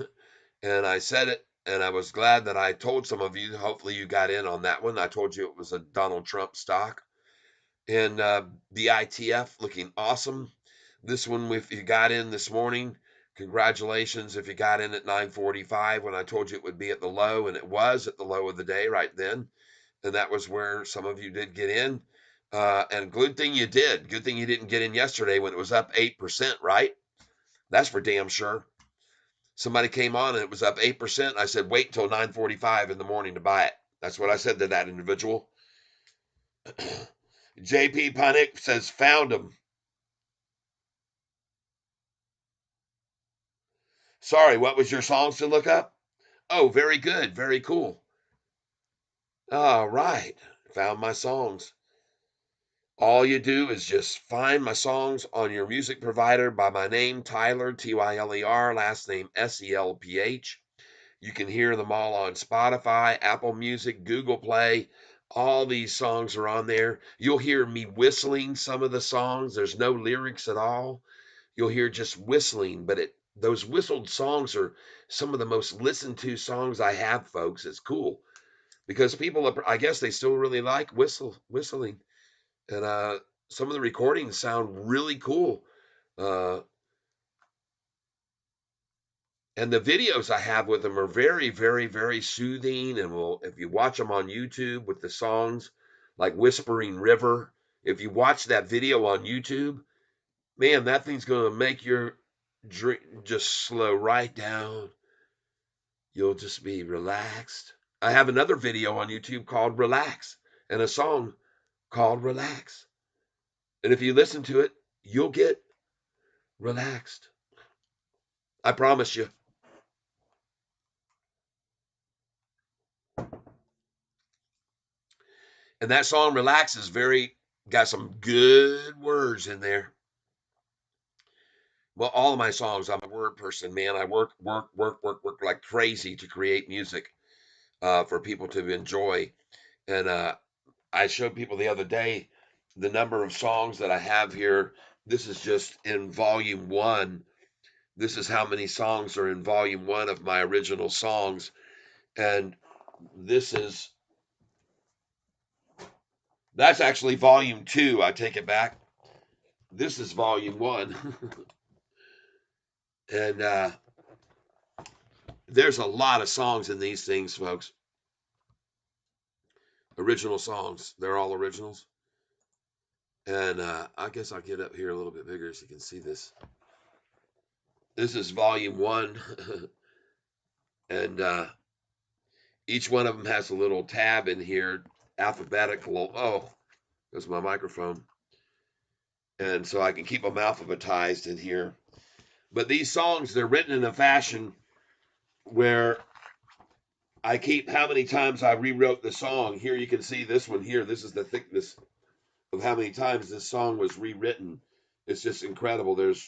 And I said it, and I was glad that I told some of you. Hopefully, you got in on that one. I told you it was a Donald Trump stock. And the ITF looking awesome. This one, if you got in this morning, congratulations. If you got in at 9:45 when I told you it would be at the low, and it was at the low of the day right then. And that was where some of you did get in. And good thing you did. Good thing you didn't get in yesterday when it was up 8%, right? That's for damn sure. Somebody came on and it was up 8%. I said, wait till 9:45 in the morning to buy it. That's what I said to that individual. JP Panic says, found them. Sorry, what was your songs to look up? Oh, very good. Very cool. All right. Found my songs. All you do is just find my songs on your music provider by my name, Tyler, Tyler, last name Selph. You can hear them all on Spotify, Apple Music, Google Play. All these songs are on there. You'll hear me whistling some of the songs. There's no lyrics at all. You'll hear just whistling, but those whistled songs are some of the most listened to songs I have, folks. It's cool because people, I guess, they still really like whistling, and some of the recordings sound really cool. Uh, And the videos I have with them are very, very, very soothing. And if you watch them on YouTube with the songs like Whispering River, if you watch that video on YouTube, man, that thing's going to make your drink just slow right down. You'll just be relaxed. I have another video on YouTube called Relax, and a song called Relax. And if you listen to it, you'll get relaxed. I promise you. And that song Relax is got some good words in there. Well, all of my songs, I'm a word person, man. I work like crazy to create music for people to enjoy. And I showed people the other day the number of songs that I have here. This is just in volume one. This is how many songs are in volume one of my original songs. And this is, that's actually volume two. I take it back. This is volume one. And there's a lot of songs in these things, folks. Original songs. They're all originals. And I guess I'll get up here a little bit bigger so you can see this. This is volume one. And each one of them has a little tab in here, alphabetical. Oh, there's my microphone. And so I can keep them alphabetized in here. But these songs, they're written in a fashion where I keep how many times I rewrote the song. Here you can see this one here. This is the thickness of how many times this song was rewritten. It's just incredible. There's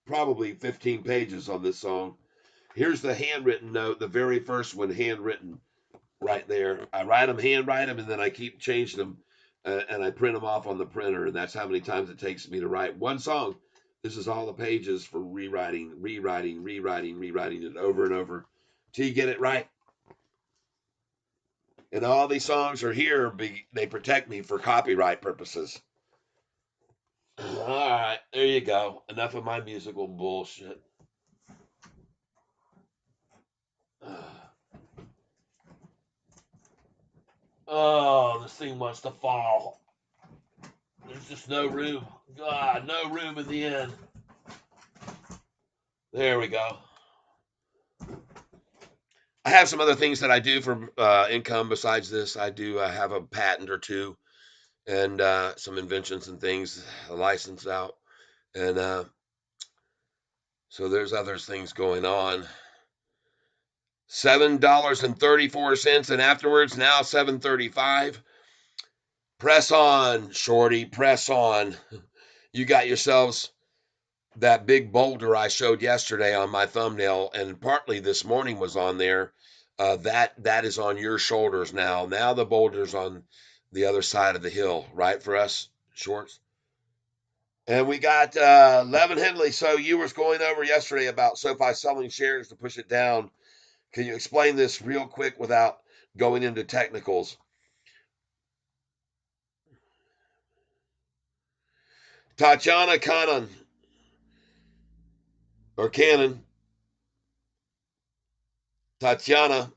probably 15 pages on this song. Here's the handwritten note, the very first one, handwritten right there. I handwrite them, and then I keep changing them, and I print them off on the printer, and that's how many times it takes me to write one song. This is all the pages for rewriting it over and over till you get it right. And all these songs are here. They protect me for copyright purposes. All right, there you go. Enough of my musical bullshit. Oh, this thing wants to fall. There's just no room. God, no room in the end. There we go. I have some other things that I do for income besides this. I do have a patent or two and some inventions and things, a license out. And so there's other things going on. $7.34 and afterwards now $7.35. Press on, shorty, press on. You got yourselves that big boulder I showed yesterday on my thumbnail, and partly this morning was on there. That is on your shoulders now. Now the boulder's on the other side of the hill, right, for us shorts. And we got Levin Henley. So you were going over yesterday about SoFi selling shares to push it down. Can you explain this real quick without going into technicals? Tatiana Cannon, or Cannon, Tatiana,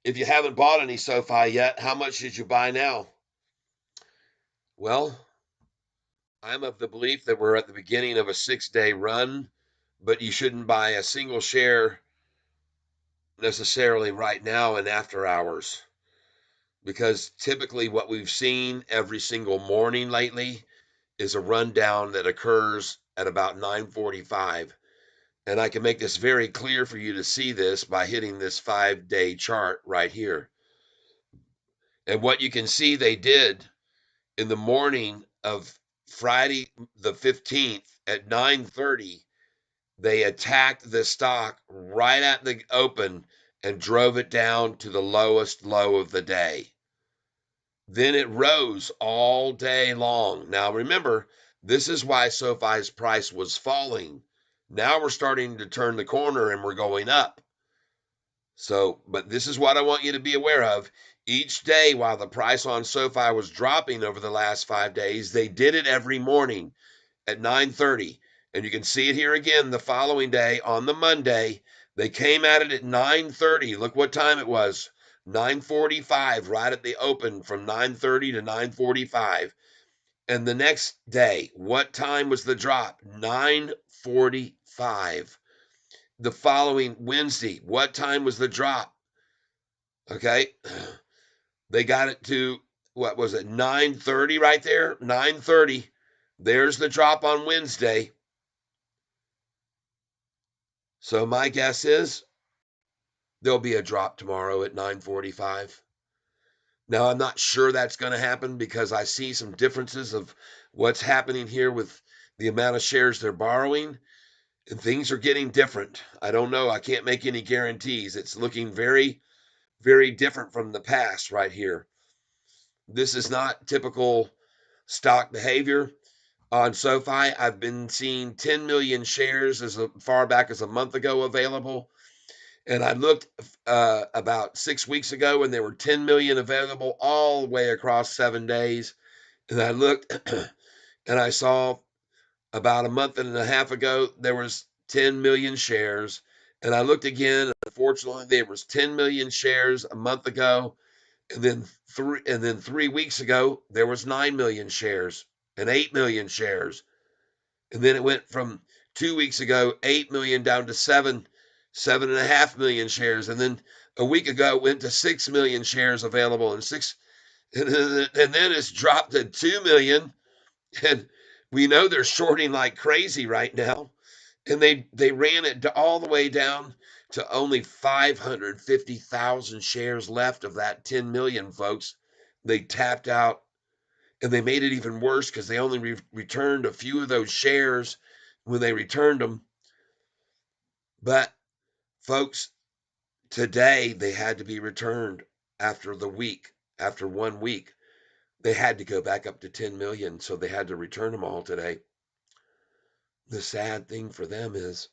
if you haven't bought any SoFi yet, how much should you buy now? Well, I'm of the belief that we're at the beginning of a 6-day run, but you shouldn't buy a single share necessarily right now in after hours, because typically what we've seen every single morning lately is a rundown that occurs at about 9:45. And I can make this very clear for you to see this by hitting this 5-day chart right here. And what you can see they did in the morning of Friday the 15th at 9:30, they attacked the stock right at the open and drove it down to the lowest low of the day. Then it rose all day long. Now remember, this is why SoFi's price was falling. Now we're starting to turn the corner and we're going up. So, but this is what I want you to be aware of. Each day while the price on SoFi was dropping over the last 5 days, they did it every morning at 9:30. And you can see it here again the following day on the Monday. They came at it at 9:30. Look what time it was. 9:45, right at the open from 9:30 to 9:45. And the next day, what time was the drop? 9:45. The following Wednesday, what time was the drop? Okay. They got it to what was it, 9:30 right there? 9:30. There's the drop on Wednesday. So my guess is there'll be a drop tomorrow at 9:45. Now I'm not sure that's going to happen because I see some differences of what's happening here with the amount of shares they're borrowing, and things are getting different. I don't know. I can't make any guarantees. It's looking very, very different from the past right here. This is not typical stock behavior. On SoFi, I've been seeing 10 million shares as far back as a month ago available. And I looked about 6 weeks ago and there were 10 million available all the way across 7 days. And I looked and I saw about a month and a half ago there was 10 million shares. And I looked again. Unfortunately, there was 10 million shares a month ago. And then 3 weeks ago, there was 9 million shares and 8 million shares. And then it went from 2 weeks ago, 8 million down to 7.5 million shares. And then a week ago, it went to 6 million shares available and then it's dropped to 2 million. And we know they're shorting like crazy right now. And they ran it all the way down to only 550,000 shares left of that 10 million, folks. They tapped out, and they made it even worse because they only returned a few of those shares when they returned them. But folks, today they had to be returned after 1 week. They had to go back up to 10 million, so they had to return them all today. The sad thing for them is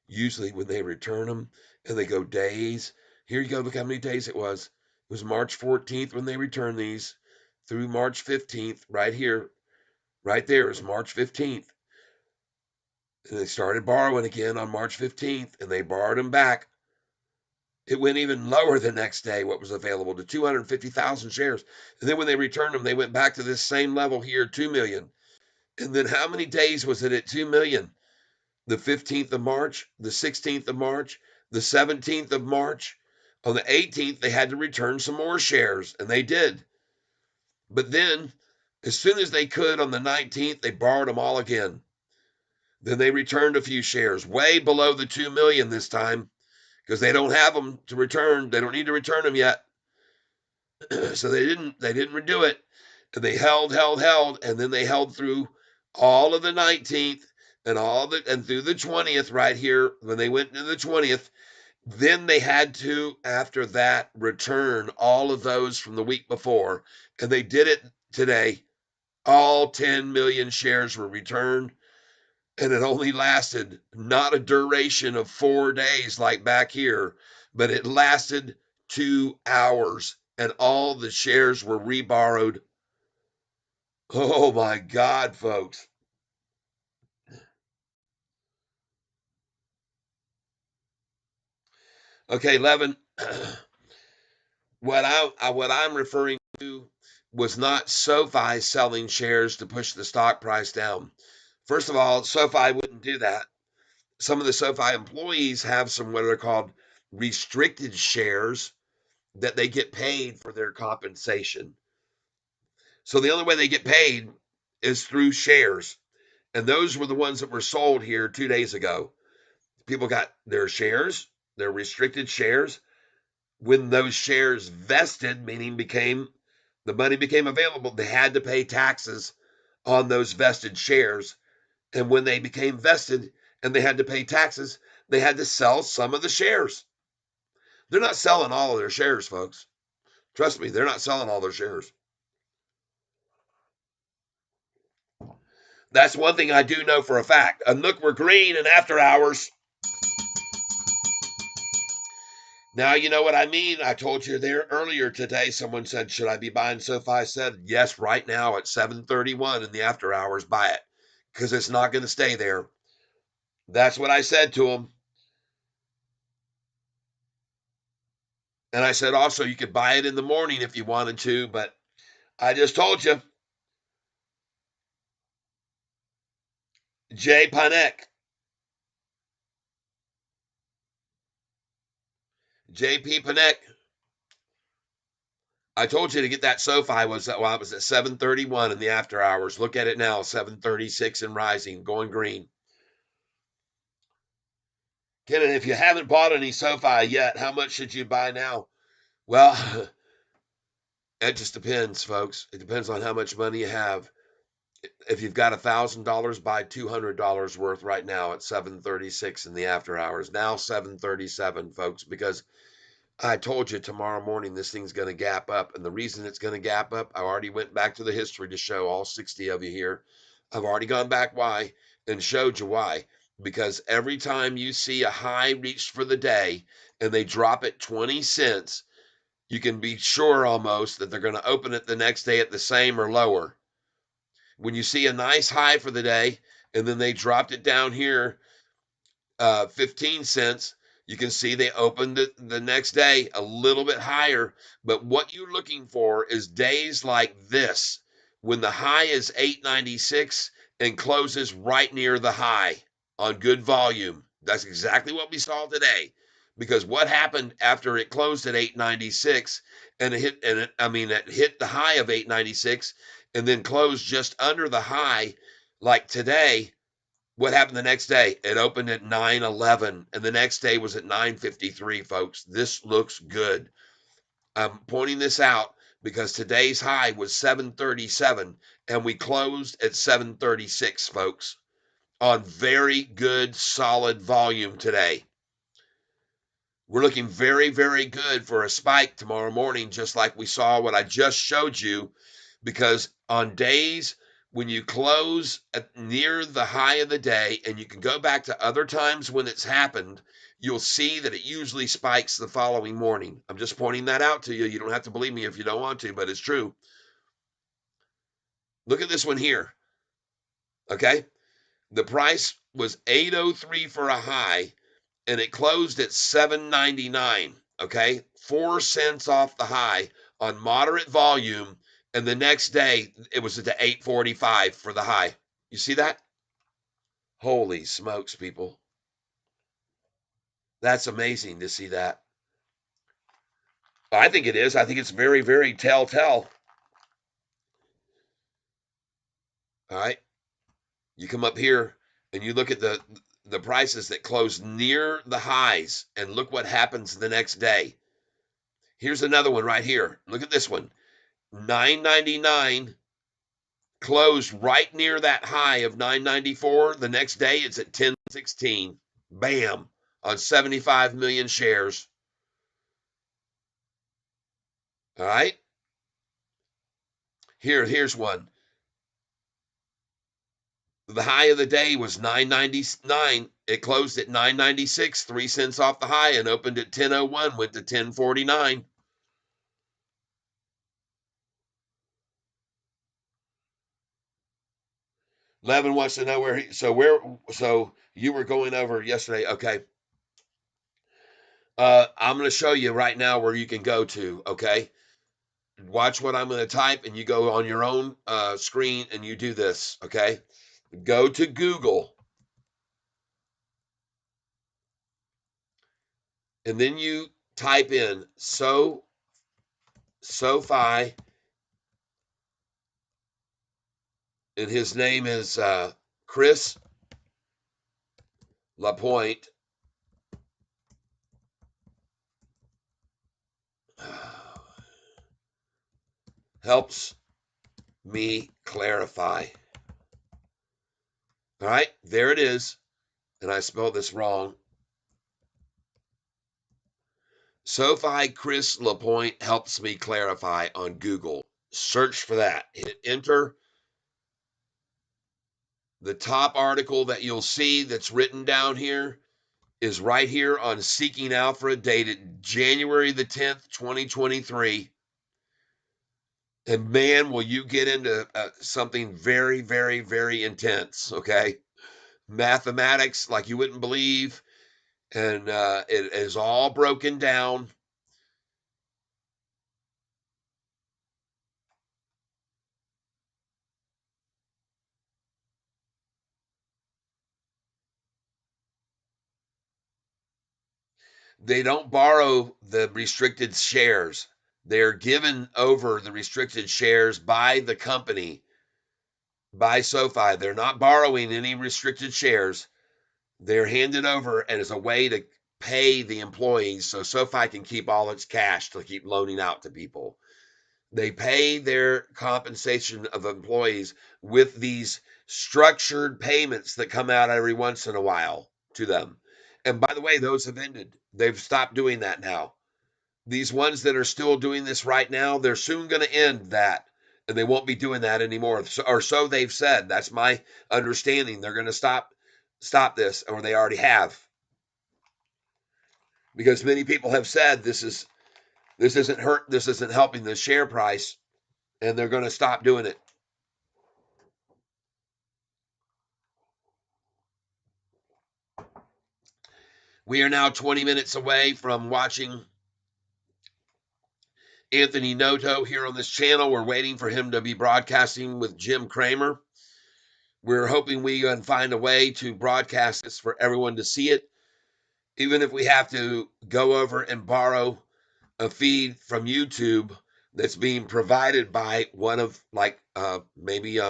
usually when they return them and they go days, here you go, look how many days it was. It was March 14th when they returned these through March 15th, right here, right there is March 15th. And they started borrowing again on March 15th and they borrowed them back. It went even lower the next day, what was available, to 250,000 shares. And then when they returned them, they went back to this same level here, 2 million. And then how many days was it at 2 million? The 15th of March, the 16th of March, the 17th of March. On the 18th, they had to return some more shares, and they did. But then, as soon as they could on the 19th, they borrowed them all again. Then they returned a few shares, way below the 2 million this time, because they don't have them to return. They don't need to return them yet. So they didn't redo it. And they held, and then they held through all of the 19th and through the 20th right here. When they went into the 20th, then they had to, after that, return all of those from the week before. And they did it today. All 10 million shares were returned. And it only lasted not a duration of 4 days like back here, but it lasted 2 hours. And all the shares were reborrowed. Oh my God, folks. Okay, Levin, what I'm referring to was not SoFi selling shares to push the stock price down. First of all, SoFi wouldn't do that. Some of the SoFi employees have some what are called restricted shares that they get paid for their compensation. So the only way they get paid is through shares. And those were the ones that were sold here 2 days ago. People got their shares, their restricted shares. When those shares vested, meaning the money became available, they had to pay taxes on those vested shares. And when they became vested and they had to pay taxes, they had to sell some of the shares. They're not selling all of their shares, folks. Trust me, they're not selling all their shares. That's one thing I do know for a fact. And look, we're green in after hours. Now you know what I mean. I told you there earlier today. Someone said, "Should I be buying SoFi?" I said, "Yes, right now at 7:31 in the after hours, buy it because it's not going to stay there." That's what I said to them. And I said also you could buy it in the morning if you wanted to, but I just told you, Jay Panek, JP Panek. I told you to get that SoFi was it was at 731 in the after hours. Look at it now, 736 and rising, going green. Ken, if you haven't bought any SoFi yet, how much should you buy now? Well, it just depends, folks. It depends on how much money you have. If you've got $1,000, buy $200 worth right now at 736 in the after hours. Now 737, folks, because I told you tomorrow morning this thing's going to gap up. And the reason it's going to gap up, I already went back to the history to show all 60 of you here. I've already gone back why and showed you why. Because every time you see a high reached for the day and they drop it 20 cents, you can be sure almost that they're going to open it the next day at the same or lower. When you see a nice high for the day and then they dropped it down here 15 cents, you can see they opened it the next day a little bit higher. But what you're looking for is days like this when the high is 896 and closes right near the high on good volume. That's exactly what we saw today. Because what happened after it closed at 896 and it hit the high of 896 and then closed just under the high like today. What happened the next day? It opened at 911, and the next day was at 953, folks. This looks good. I'm pointing this out because today's high was 737, and we closed at 736, folks, on very good, solid volume today. We're looking very, very good for a spike tomorrow morning, just like we saw what I just showed you, because on days when you close at near the high of the day, and you can go back to other times when it's happened, you'll see that it usually spikes the following morning. I'm just pointing that out to you. You don't have to believe me if you don't want to, but it's true. Look at this one here. Okay. The price was 803 for a high, and it closed at 799. Okay. 4 cents off the high on moderate volume. And the next day it was at the 845 for the high. You see that? Holy smokes, people. That's amazing to see that. I think it is. I think it's very, very telltale. All right. You come up here and you look at the prices that close near the highs and look what happens the next day. Here's another one right here. Look at this one. 999 closed right near that high of 994. The next day it's at 1016. Bam, on 75 million shares. All right. Here's one. The high of the day was 999. It closed at 996, 3 cents off the high, and opened at 1001, went to 1049. Levin wants to know so you were going over yesterday. Okay. I'm going to show you right now where you can go to. Okay. Watch what I'm going to type, and you go on your own screen and you do this. Okay. Go to Google, and then you type in SoFi, and his name is Chris Lapointe. Helps me clarify. All right, there it is. And I spelled this wrong. SoFi Chris Lapointe helps me clarify on Google. Search for that. Hit enter. The top article that you'll see that's written down here is right here on Seeking Alpha, dated January the 10th, 2023. And man, will you get into something very, very, very intense, okay? Mathematics like you wouldn't believe. And it is all broken down. They don't borrow the restricted shares. They're given over the restricted shares by the company, by SoFi. They're not borrowing any restricted shares. They're handed over and as a way to pay the employees so SoFi can keep all its cash to keep loaning out to people. They pay their compensation of employees with these structured payments that come out every once in a while to them. And by the way, those have ended. They've stopped doing that now. These ones that are still doing this right now, they're soon going to end that. And they won't be doing that anymore. Or so they've said. That's my understanding. They're going to stop this, or they already have. Because many people have said this isn't helping the share price, and they're going to stop doing it. We are now 20 minutes away from watching Anthony Noto here on this channel. We're waiting for him to be broadcasting with Jim Cramer. We're hoping we can find a way to broadcast this for everyone to see it, even if we have to go over and borrow a feed from YouTube that's being provided by one of maybe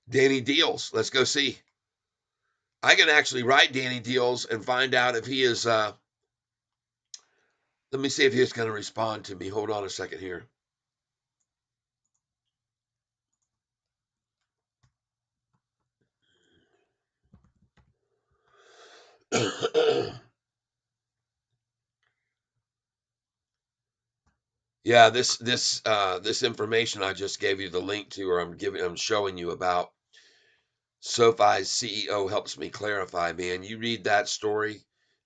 Danny Deals. Let's go see. I can actually write Danny Deals and find out if he is. Let me see if he's going to respond to me. Hold on a second here. Yeah, this information I just gave you the link to, or I'm showing you about SoFi's CEO helps me clarify, man. You read that story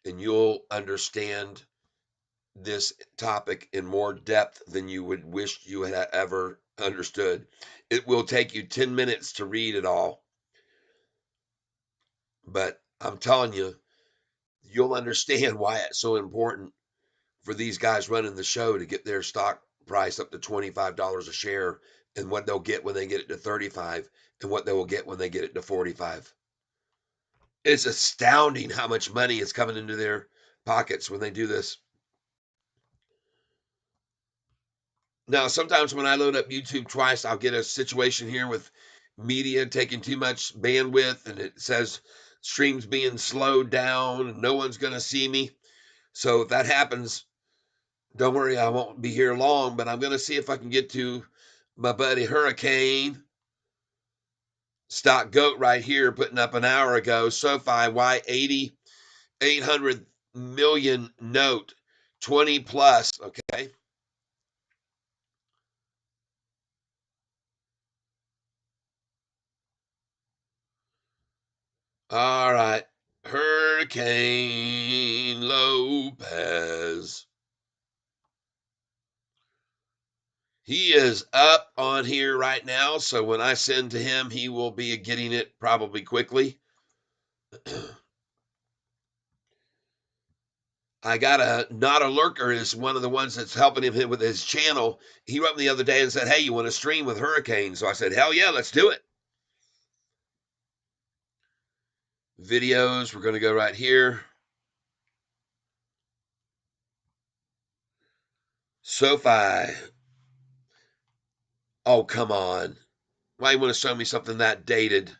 and you'll understand this topic in more depth than you would wish you had ever understood. It will take you 10 minutes to read it all, but I'm telling you, you'll understand why it's so important for these guys running the show to get their stock price up to $25 a share, and what they'll get when they get it to 35, and what they will get when they get it to 45. It's astounding how much money is coming into their pockets when they do this. Now, sometimes when I load up YouTube twice, I'll get a situation here with media taking too much bandwidth, and it says streams being slowed down and no one's going to see me. So if that happens, don't worry, I won't be here long, but I'm going to see if I can get to my buddy Hurricane Stock Goat right here, putting up an hour ago. SoFi Y80 800 million note, 20 plus. Okay. All right. Hurricane Lopez. He is up on here right now, so when I send to him, he will be getting it probably quickly. I got not a lurker is one of the ones that's helping him with his channel. He wrote me the other day and said, "Hey, you want to stream with Hurricane?" So I said, "Hell yeah, let's do it." Videos, we're going to go right here. SoFi. Oh, come on. Why you want to show me something that dated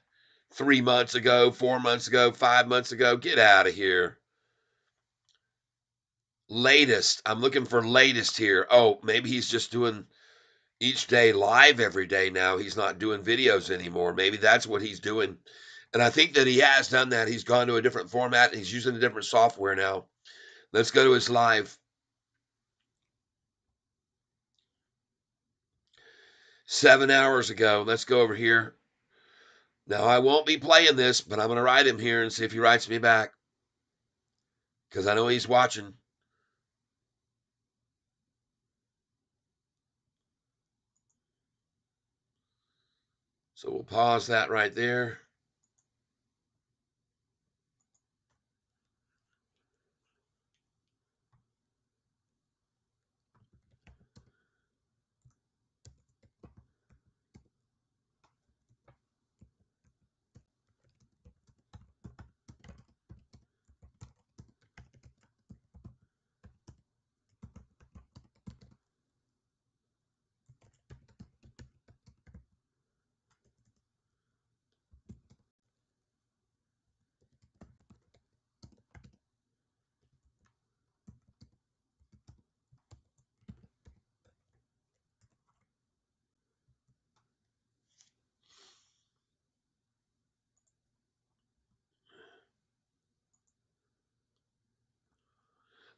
3 months ago, 4 months ago, 5 months ago? Get out of here. Latest. I'm looking for latest here. Oh, maybe he's just doing each day live every day now. He's not doing videos anymore. Maybe that's what he's doing. And I think that he has done that. He's gone to a different format and he's using a different software now. Let's go to his live. 7 hours ago. Let's go over here. Now, I won't be playing this, but I'm going to write him here and see if he writes me back. Because I know he's watching. So we'll pause that right there.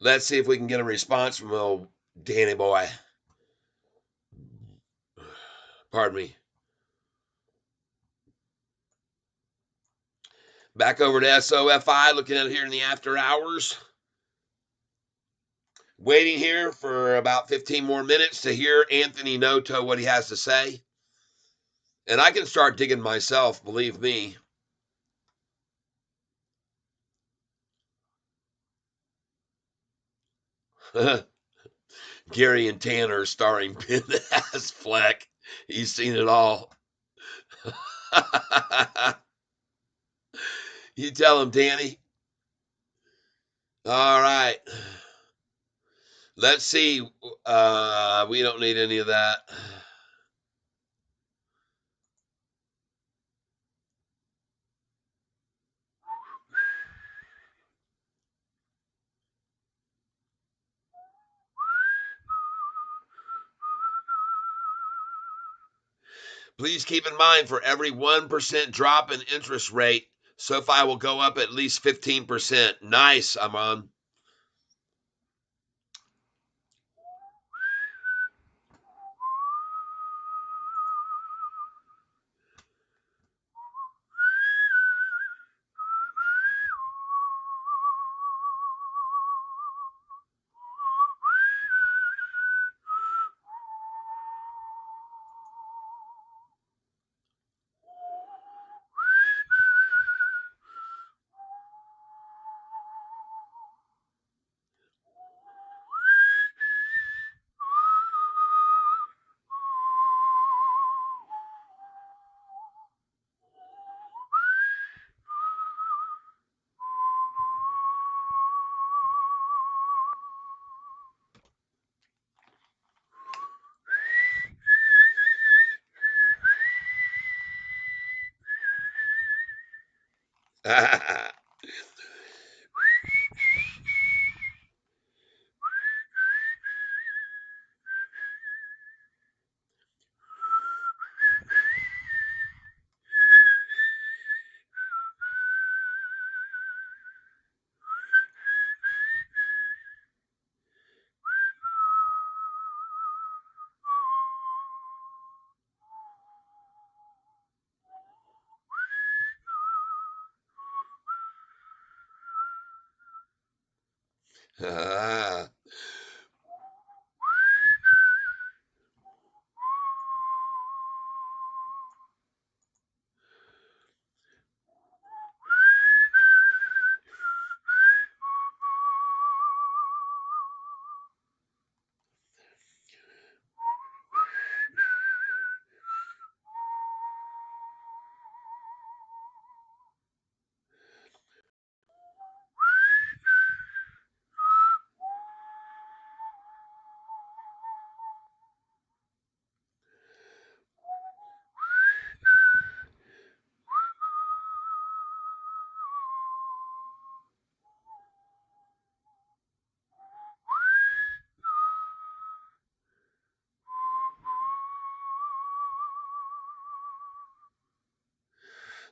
Let's see if we can get a response from old Danny boy. Pardon me. Back over to SOFI, looking at it here in the after hours. Waiting here for about 15 more minutes to hear Anthony Noto what he has to say. And I can start digging myself, believe me. Gary and Tanner starring Ben as Fleck. He's seen it all. You tell him, Danny. All right. Let's see. We don't need any of that. Please keep in mind for every 1% drop in interest rate, SoFi will go up at least 15%. Nice, Amon.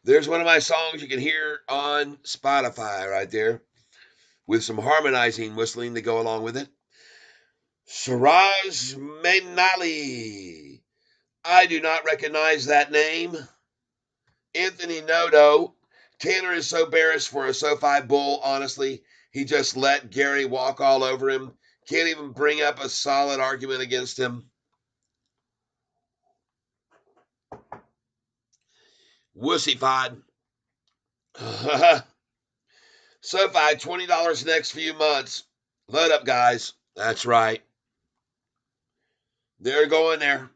There's one of my songs you can hear on Spotify right there with some harmonizing whistling to go along with it. Siraj Menali. I do not recognize that name. Anthony Noto. Tanner is so embarrassed for a SoFi bull, honestly. He just let Gary walk all over him. Can't even bring up a solid argument against him. Wussified. SoFi, $20 next few months. Load up, guys. That's right. They're going there.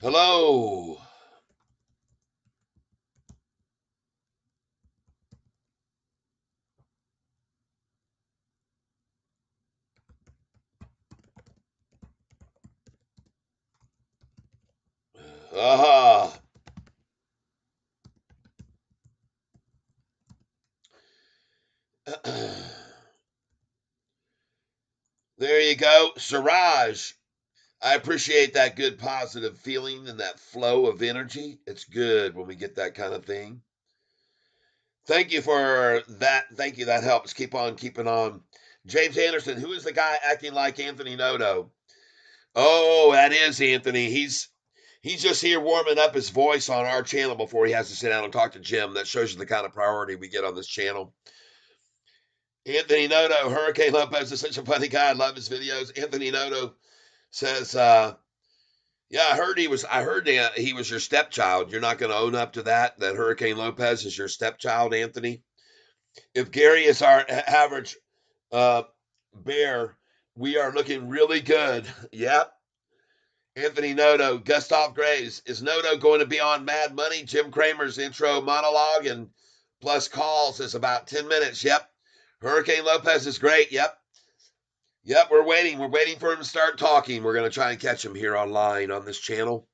Hello. Aha. There you go. Siraj. I appreciate that good positive feeling and that flow of energy. It's good when we get that kind of thing. Thank you for that. Thank you. That helps. Keep on keeping on. James Anderson, who is the guy acting like Anthony Noto? Oh, that is Anthony. He's just here warming up his voice on our channel before he has to sit down and talk to Jim. That shows you the kind of priority we get on this channel. Anthony Noto, Hurricane Lopez is such a funny guy. I love his videos. Anthony Noto says, "Yeah, I heard he was your stepchild. You're not going to own up to that. That Hurricane Lopez is your stepchild, Anthony. If Gary is our average uh, bear, we are looking really good. Yep." Anthony Noto, Gustav Graves. Is Noto going to be on Mad Money? Jim Cramer's intro monologue and plus calls is about 10 minutes. Yep. Hurricane Lopez is great. Yep. Yep, we're waiting. We're waiting for him to start talking. We're going to try and catch him here online on this channel.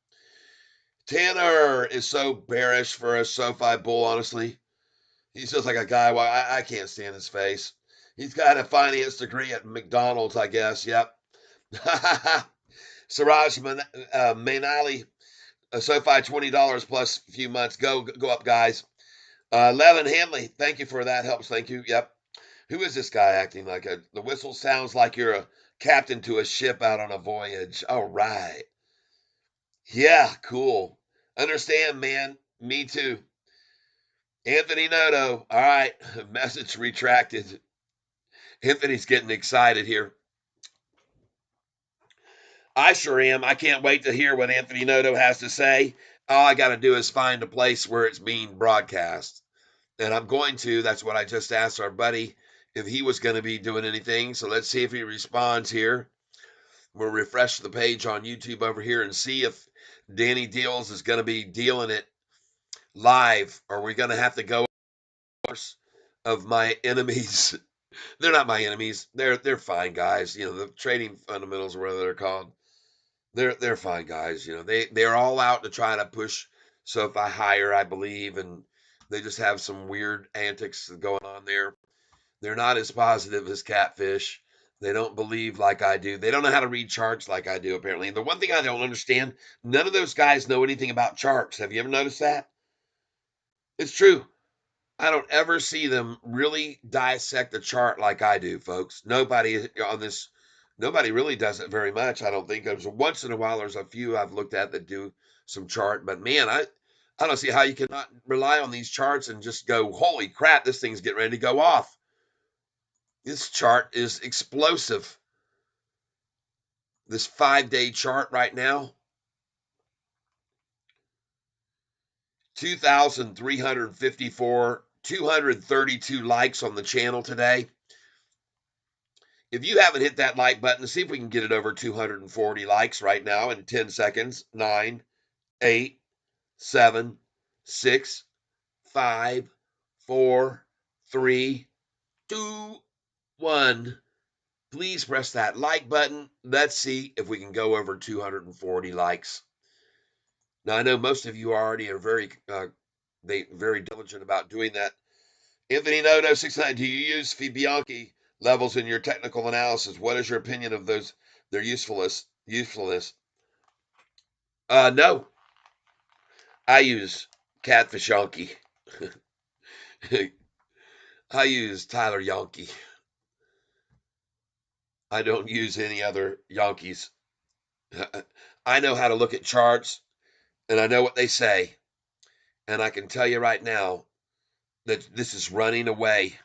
Tanner is so bearish for a SoFi bull, honestly. He's just like a guy. Well, I can't stand his face. He's got a finance degree at McDonald's, I guess. Yep. Siraj Mainali, SoFi $20 plus a few months. Go up, guys. Levin Hanley, thank you for that. Helps. Thank you. Yep. Who is this guy acting like the whistle sounds like you're a captain to a ship out on a voyage. All right. Yeah, cool. Understand, man. Me too. Anthony Noto. All right. Message retracted. Anthony's getting excited here. I sure am. I can't wait to hear what Anthony Noto has to say. All I got to do is find a place where it's being broadcast. And I'm going to. That's what I just asked our buddy if he was going to be doing anything. So let's see if he responds here. We'll refresh the page on YouTube over here and see if Danny Deals is going to be dealing it live. Or are we going to have to go of my enemies? They're not my enemies. They're fine guys. You know, the trading fundamentals or whatever they're called. They're fine guys. You know, they're all out to try to push SoFi higher, I believe, and they just have some weird antics going on there. They're not as positive as Catfish. They don't believe like I do. They don't know how to read charts like I do, apparently. And the one thing I don't understand, none of those guys know anything about charts. Have you ever noticed that? It's true. I don't ever see them really dissect the chart like I do, folks. Nobody really does it very much. I don't think there's once in a while there's a few I've looked at that do some chart, but man, I don't see how you cannot rely on these charts and just go, holy crap, this thing's getting ready to go off. This chart is explosive. This 5-day chart right now, 2,354, 232 likes on the channel today. If you haven't hit that like button, see if we can get it over 240 likes right now in 10 seconds. 9, 8, 7, 6, 5, 4, 3, 2, 1. Please press that like button. Let's see if we can go over 240 likes. Now, I know most of you already are very diligent about doing that. Anthony Noto 69. Do you use Bianchi levels in your technical analysis? What is your opinion of those? Their usefulness. No. I use Catfish Yonki. I use Tyler Yonki. I don't use any other Yankees. I know how to look at charts and I know what they say. And I can tell you right now that this is running away.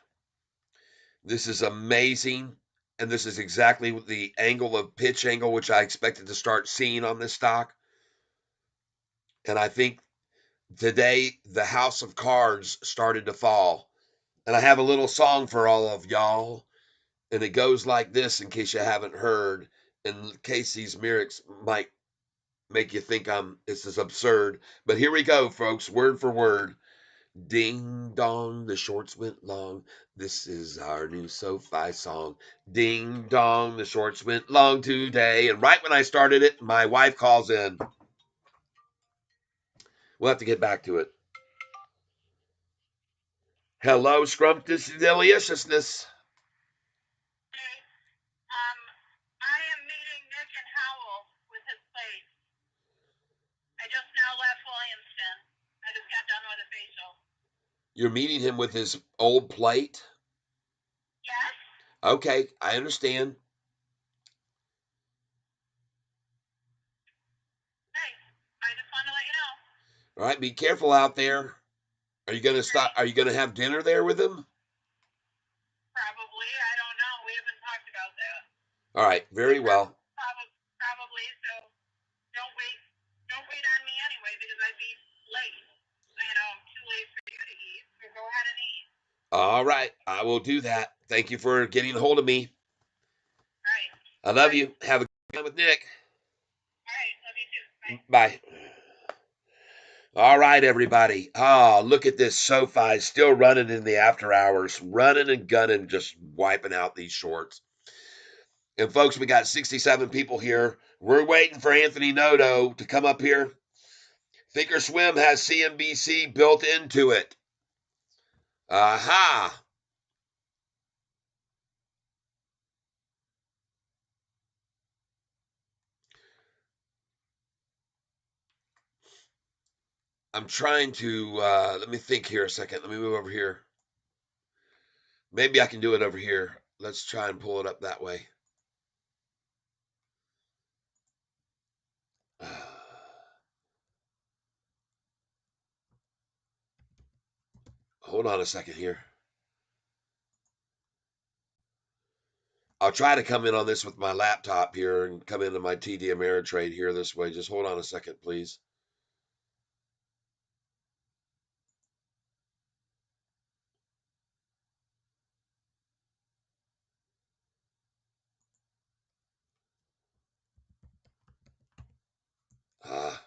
This is amazing. And this is exactly the angle of pitch angle, which I expected to start seeing on this stock. And I think today the house of cards started to fall. And I have a little song for all of y'all. And it goes like this in case you haven't heard, in case these lyrics might make you think this is absurd. But here we go, folks, word for word. Ding dong, the shorts went long. This is our new SoFi song. Ding dong, the shorts went long today. And right when I started it, my wife calls in. We'll have to get back to it. Hello, Scrumptious Deliciousness. I am meeting Nick and Howell with his place. I just now left Williamston. I just got done with a facial. You're meeting him with his old plate? Yes. Okay, I understand. Hey, I just want to let you know. All right, be careful out there. Are you gonna stop? Right. Are you gonna have dinner there with him? Probably. I don't know. We haven't talked about that. All right, very well. Probably. So don't wait on me anyway because I'd be late. You know, I'm too late for you to eat. So go ahead and eat. All right, I will do that. Thank you for getting a hold of me. All right. I love Bye. you. Have a good time with Nick. All right. Love you too. Bye. Bye. All right, everybody. Oh, look at this Sofi still running in the after hours, running and gunning, just wiping out these shorts. And folks, we got 67 people here. We're waiting for Anthony Noto to come up here. Thinkorswim has CNBC built into it. Aha. I'm trying to, let me think here a second. Let me move over here. Maybe I can do it over here. Let's try and pull it up that way. Hold on a second here. I'll try to come in on this with my laptop here and come into my TD Ameritrade here this way. Just hold on a second, please. Ah.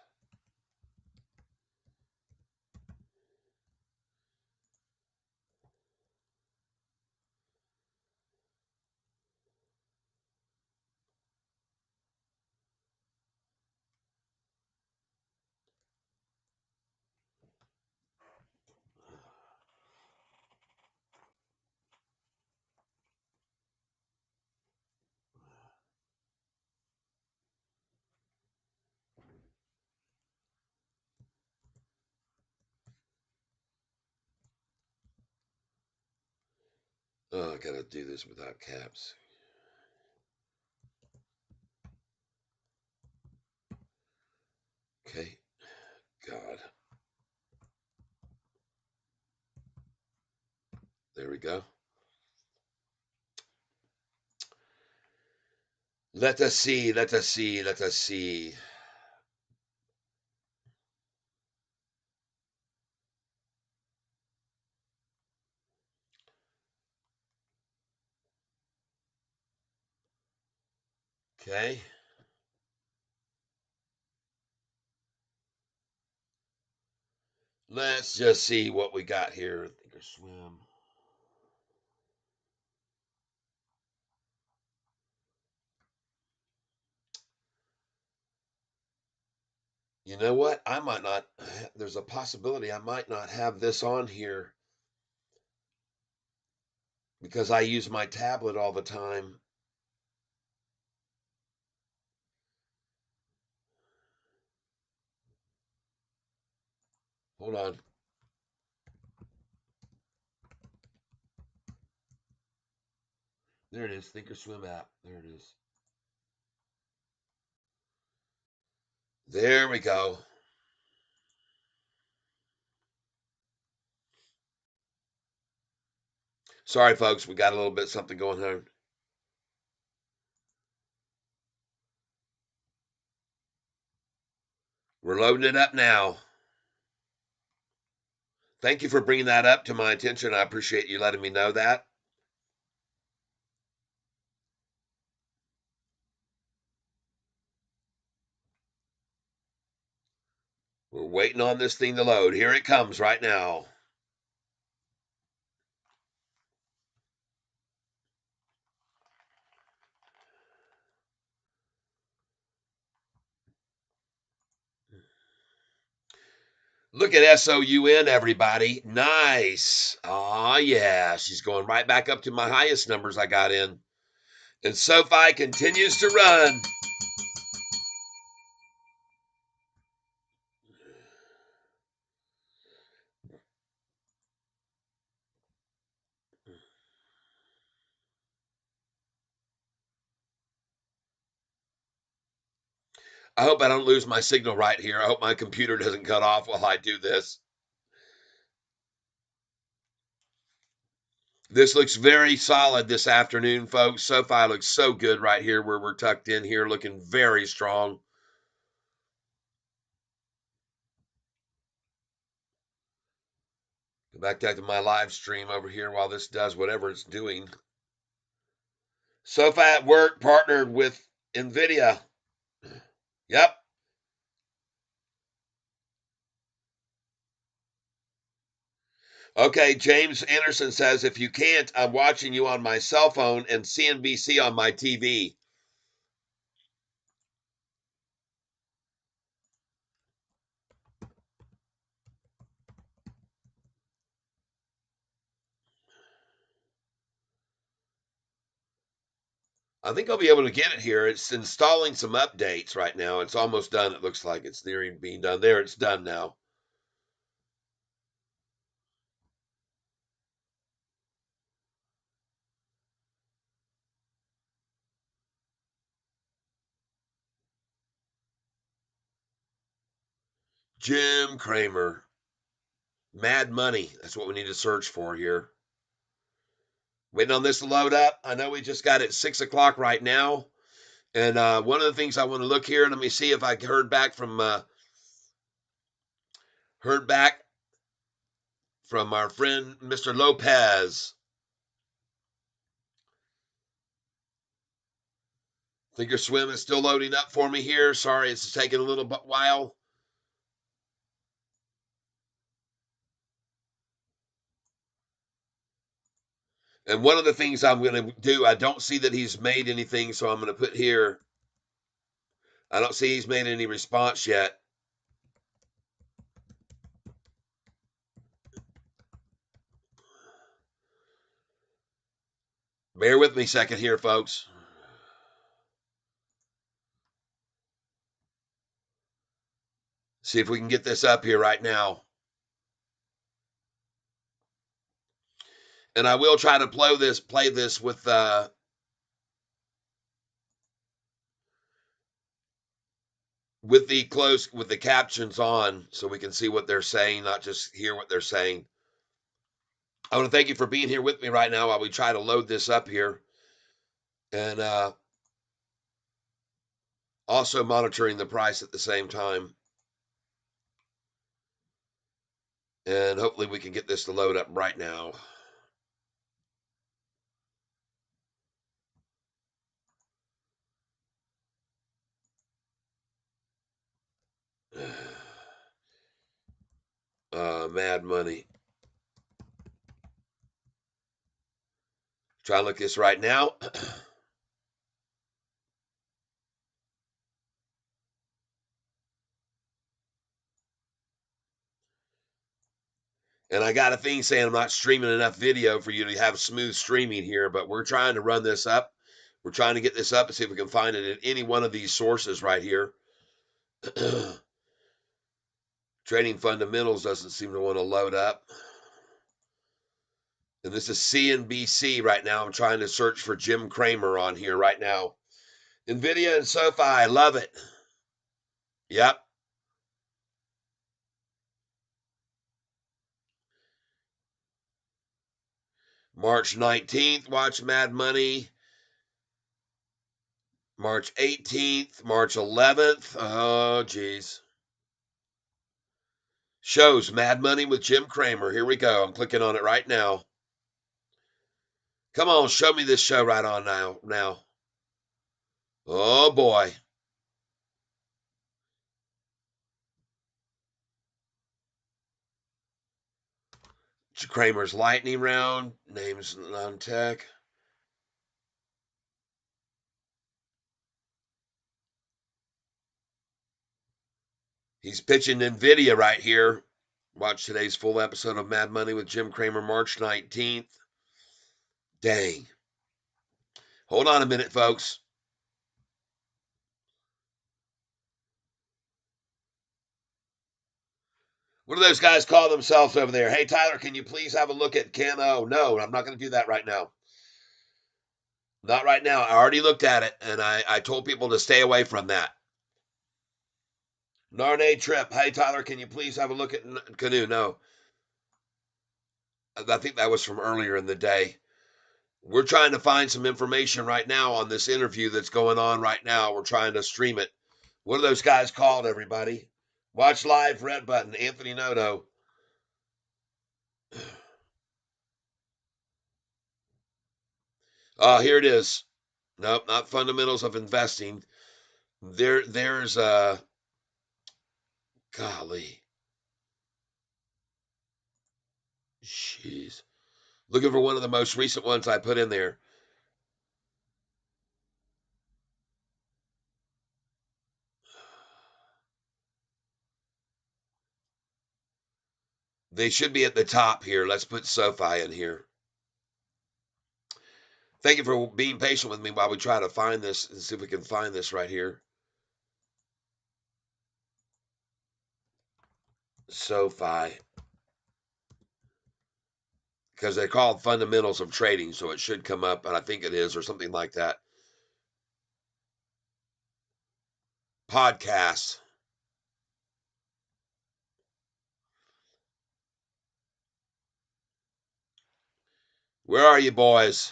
Oh, I gotta do this without caps. Okay. God. There we go. Let us see. Let us see. Let us see. Okay. Let's just see what we got here. Thinkorswim. You know what? I might not. There's a possibility I might not have this on here because I use my tablet all the time. Hold on. There it is. Thinkorswim app. There it is. There we go. Sorry, folks. We got a little bit something going on. We're loading it up now. Thank you for bringing that up to my attention. I appreciate you letting me know that. We're waiting on this thing to load. Here it comes right now. Look at SOUN, everybody. Nice. Oh, yeah. She's going right back up to my highest numbers I got in. And Sofi continues to run. I hope I don't lose my signal right here. I hope my computer doesn't cut off while I do this. This looks very solid this afternoon, folks. Sofi looks so good right here where we're tucked in here, looking very strong. Go back to my live stream over here while this does whatever it's doing. Sofi at work partnered with NVIDIA. Yep. Okay, James Anderson says, if you can't, I'm watching you on my cell phone and CNBC on my TV. I think I'll be able to get it here. It's installing some updates right now. It's almost done. It looks like it's nearing being done. There, it's done now. Jim Cramer. Mad Money. That's what we need to search for here. Waiting on this to load up. I know we just got it 6 o'clock right now. And one of the things I want to look here, let me see if I heard back from our friend Mr. Lopez. Thinkorswim is still loading up for me here. Sorry, it's taking a little while. And one of the things I'm going to do, I don't see that he's made anything, so I'm going to put here, I don't see he's made any response yet. Bear with me a second here, folks. See if we can get this up here right now. And I will try to play this with the captions on so we can see what they're saying, not just hear what they're saying. I want to thank you for being here with me right now while we try to load this up here. And also monitoring the price at the same time. And hopefully we can get this to load up right now. Mad Money. Try to look this right now. And I got a thing saying I'm not streaming enough video for you to have smooth streaming here, but we're trying to run this up. We're trying to get this up and see if we can find it in any one of these sources right here. Trading fundamentals doesn't seem to want to load up. And this is CNBC right now. I'm trying to search for Jim Cramer on here right now. NVIDIA and Sofi, I love it. Yep. March 19th, watch Mad Money. March 18th, March 11th. Oh, geez. Shows Mad Money with Jim Cramer. Here we go. I'm clicking on it right now. Come on, show me this show right on now. Oh, boy. Kramer's lightning round. Names non-tech. He's pitching NVIDIA right here. Watch today's full episode of Mad Money with Jim Cramer, March 19th. Dang. Hold on a minute, folks. What do those guys call themselves over there? Hey, Tyler, can you please have a look at Camo? No, I'm not going to do that right now. Not right now. I already looked at it, and I told people to stay away from that. Narnay Trip. Hey, Tyler, can you please have a look at Canoe? No. I think that was from earlier in the day. We're trying to find some information right now on this interview that's going on right now. We're trying to stream it. What are those guys called, everybody? Watch live, red button, Anthony Noto. Here it is. Nope, not fundamentals of investing. There's golly. Jeez. Looking for one of the most recent ones I put in there. They should be at the top here. Let's put Sofi in here. Thank you for being patient with me while we try to find this and see if we can find this right here. Sofi. Because they're called fundamentals of trading, so it should come up, and I think it is, or something like that. Podcast. Where are you, boys?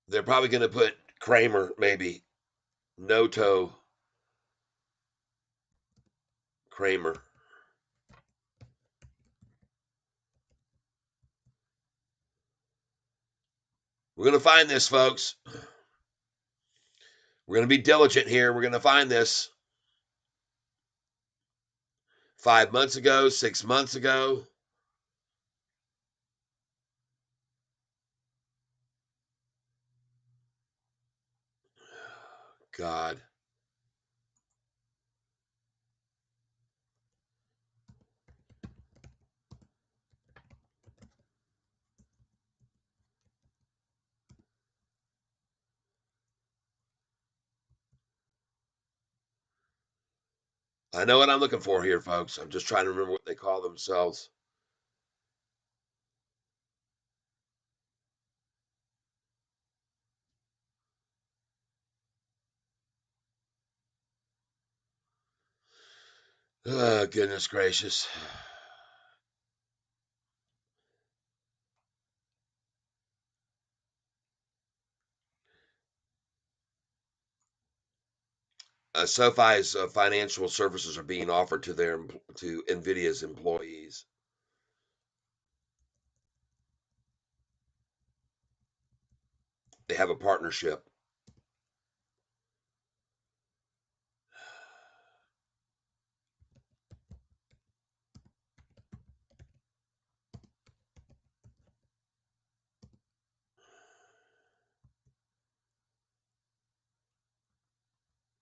They're probably going to put Kramer, maybe. Noto. Kramer. We're going to find this, folks. We're going to be diligent here. We're going to find this. 5 months ago, 6 months ago. God. I know what I'm looking for here, folks. I'm just trying to remember what they call themselves. Oh, goodness gracious. SoFi's financial services are being offered to NVIDIA's employees. They have a partnership.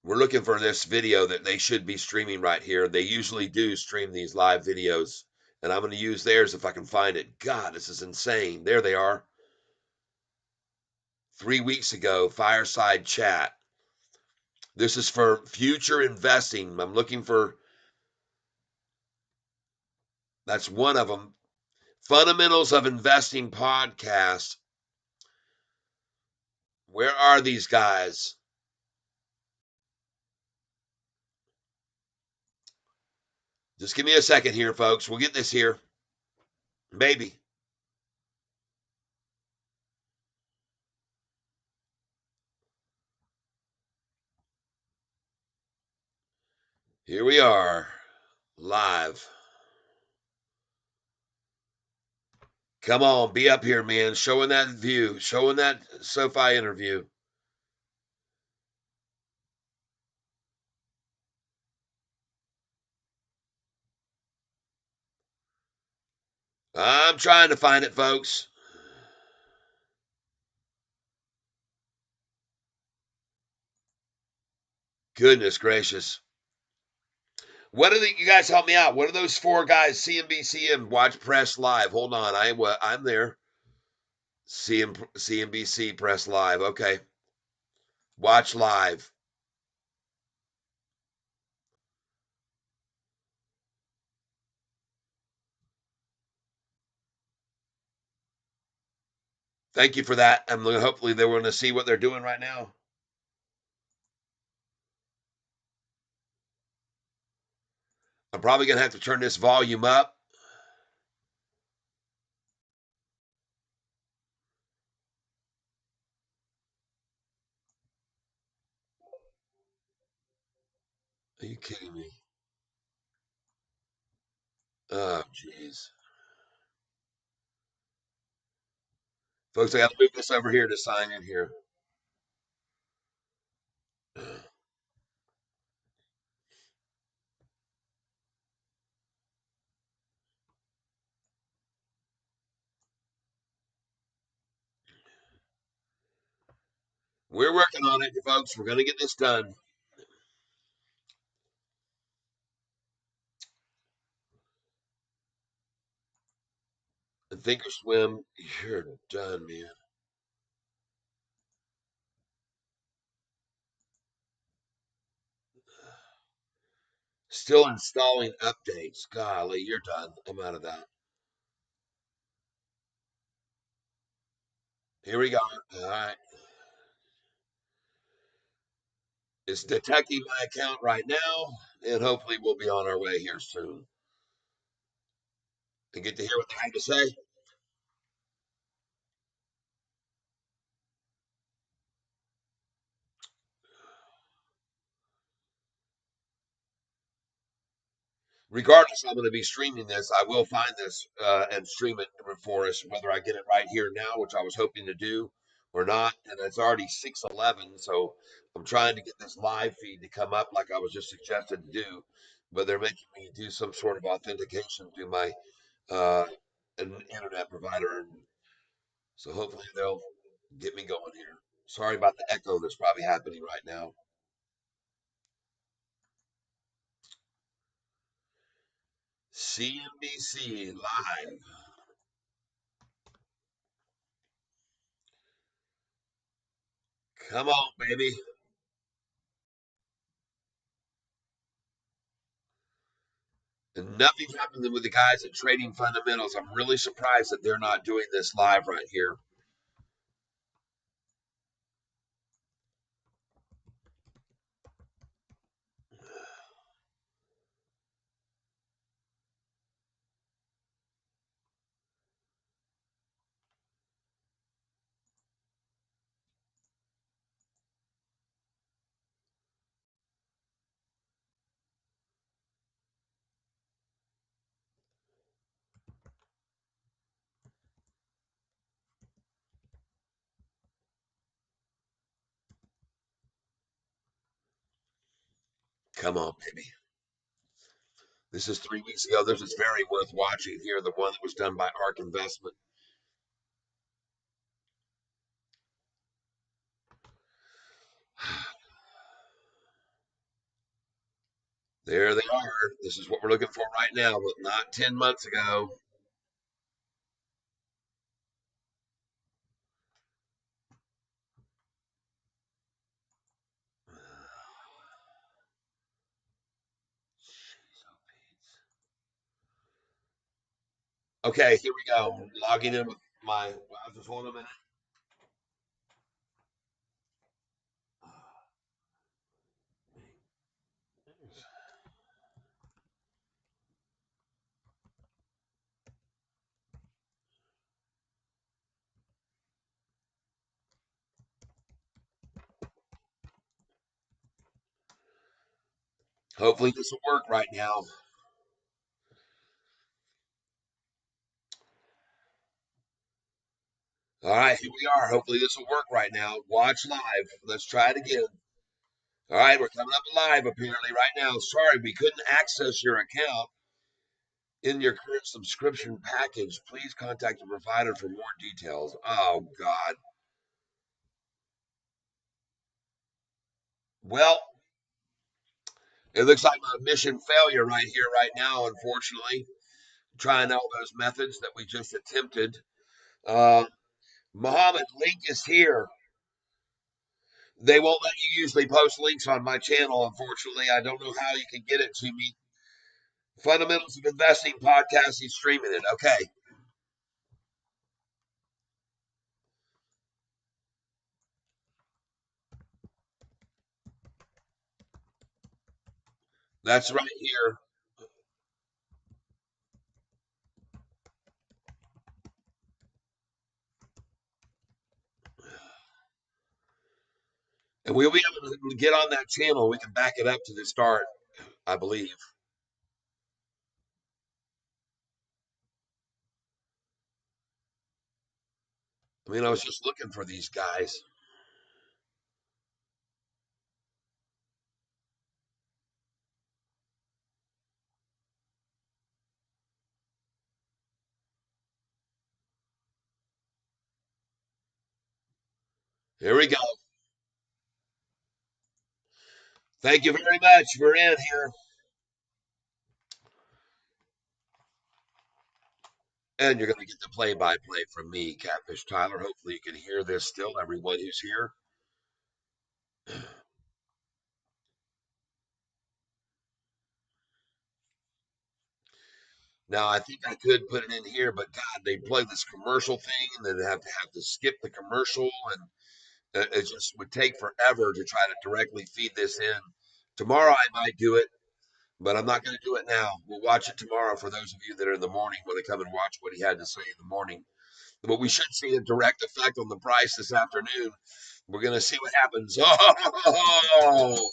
We're looking for this video that they should be streaming right here. They usually do stream these live videos, and I'm going to use theirs if I can find it. God, this is insane. There they are. 3 weeks ago, fireside chat. This is for future investing. I'm looking for, that's one of them. Fundamentals of Investing podcast. Where are these guys? Just give me a second here, folks. We'll get this here. Maybe. Here we are, live. Come on, be up here, man. Showing that view, showing that SoFi interview. I'm trying to find it, folks. Goodness gracious. What are you guys help me out? What are those four guys? CNBC and Watch Press Live. Hold on, I'm there. CNBC Press Live. Okay. Watch Live. Thank you for that. Hopefully they're going to see what they're doing right now. I'm probably going to have to turn this volume up. Are you kidding me? Oh, jeez. Folks, I got to move this over here to sign in here. We're working on it, folks. We're going to get this done. And Thinkorswim, you're done, man. Still installing updates. Golly, you're done. I'm out of that. Here we go. All right. It's detecting my account right now, and hopefully we'll be on our way here soon and get to hear what they have to say. Regardless, I'm going to be streaming this. I will find this and stream it for us, whether I get it right here now, which I was hoping to do, or not. And it's already 6:11, so I'm trying to get this live feed to come up like I was just suggested to do, but they're making me do some sort of authentication through my uh, internet provider, and so hopefully they'll get me going here. Sorry about the echo that's probably happening right now. CNBC live. Come on, baby. And nothing's happening with the guys at Trading Fundamentals. I'm really surprised that they're not doing this live right here. Come on, baby. This is 3 weeks ago. This is very worth watching here. The one that was done by ARK Investment. There they are. This is what we're looking for right now, but not 10 months ago. Okay, here we go. Logging in with my. Just hold a minute. Hopefully this will work right now. All right, here we are. Hopefully this will work right now. Watch live. Let's try it again. All right, we're coming up live apparently right now. Sorry, we couldn't access your account in your current subscription package. Please contact the provider for more details. Oh, God. Well, it looks like my mission failure right here, right now, unfortunately. Trying all those methods that we just attempted. Uh, Mohammed, link is here. They won't let you usually post links on my channel, unfortunately. I don't know how you can get it to me. Fundamentals of Investing podcast, he's streaming it. Okay. That's right here. And we'll be able to get on that channel. We can back it up to the start, I believe. I mean, I was just looking for these guys. Here we go. Thank you very much. We're in here. And you're going to get the play by play from me, Catfish Tyler. Hopefully, you can hear this still, everyone who's here. Now, I think I could put it in here, but God, they play this commercial thing and then have to skip the commercial. And it just would take forever to try to directly feed this in. Tomorrow, I might do it, but I'm not going to do it now. We'll watch it tomorrow for those of you that are in the morning when they come and watch what he had to say in the morning. But we should see a direct effect on the price this afternoon. We're going to see what happens. Oh,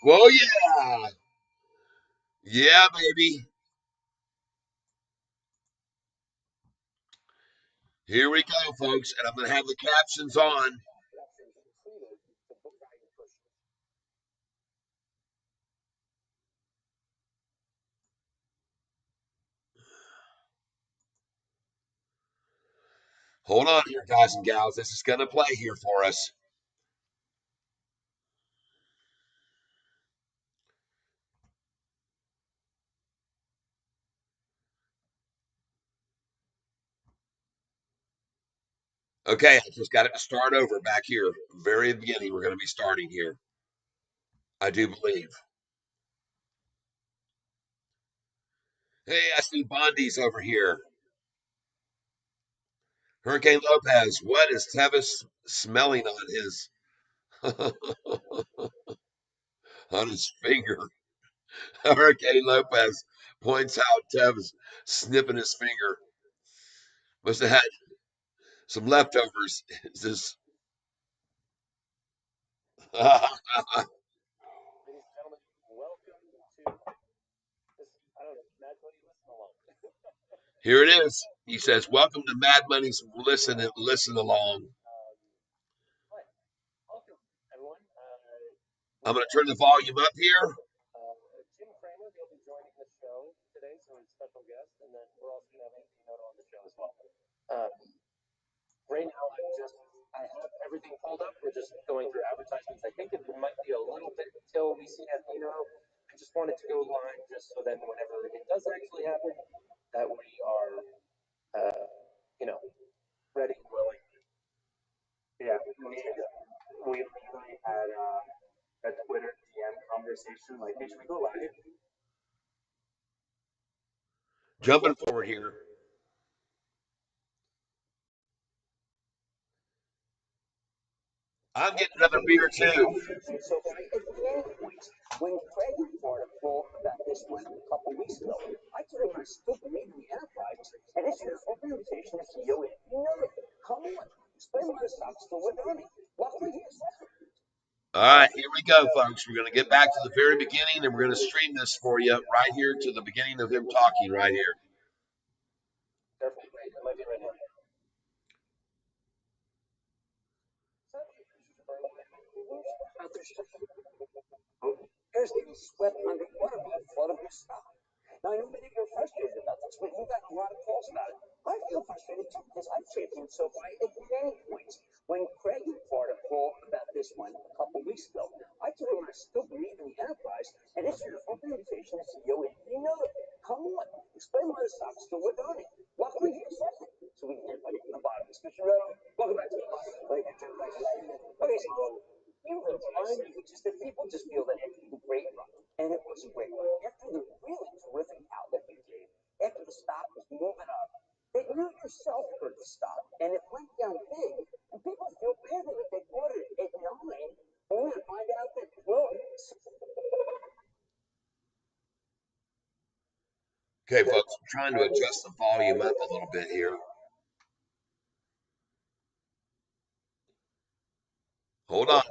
well, yeah. Yeah, baby. Here we go, folks. And I'm going to have the captions on. Hold on here, guys and gals. This is going to play here for us. Okay, I just got it to start over back here. Very beginning, we're going to be starting here. I do believe. Hey, I see Bondi's over here. Hurricane Lopez, what is Tevis smelling on his on his finger? Hurricane Lopez points out Tevis snipping his finger. Must have had some leftovers. This here it is. He says, "Welcome to Mad Money's Listen Along." I'm going to turn the volume up here. Jumping forward here. I'm getting another beer too. All right, here we go, folks. We're going to get back to the very beginning and we're going to stream this for you right here to the beginning of him talking right here. Okay, folks, I'm trying to adjust the volume up a little bit here. Hold on.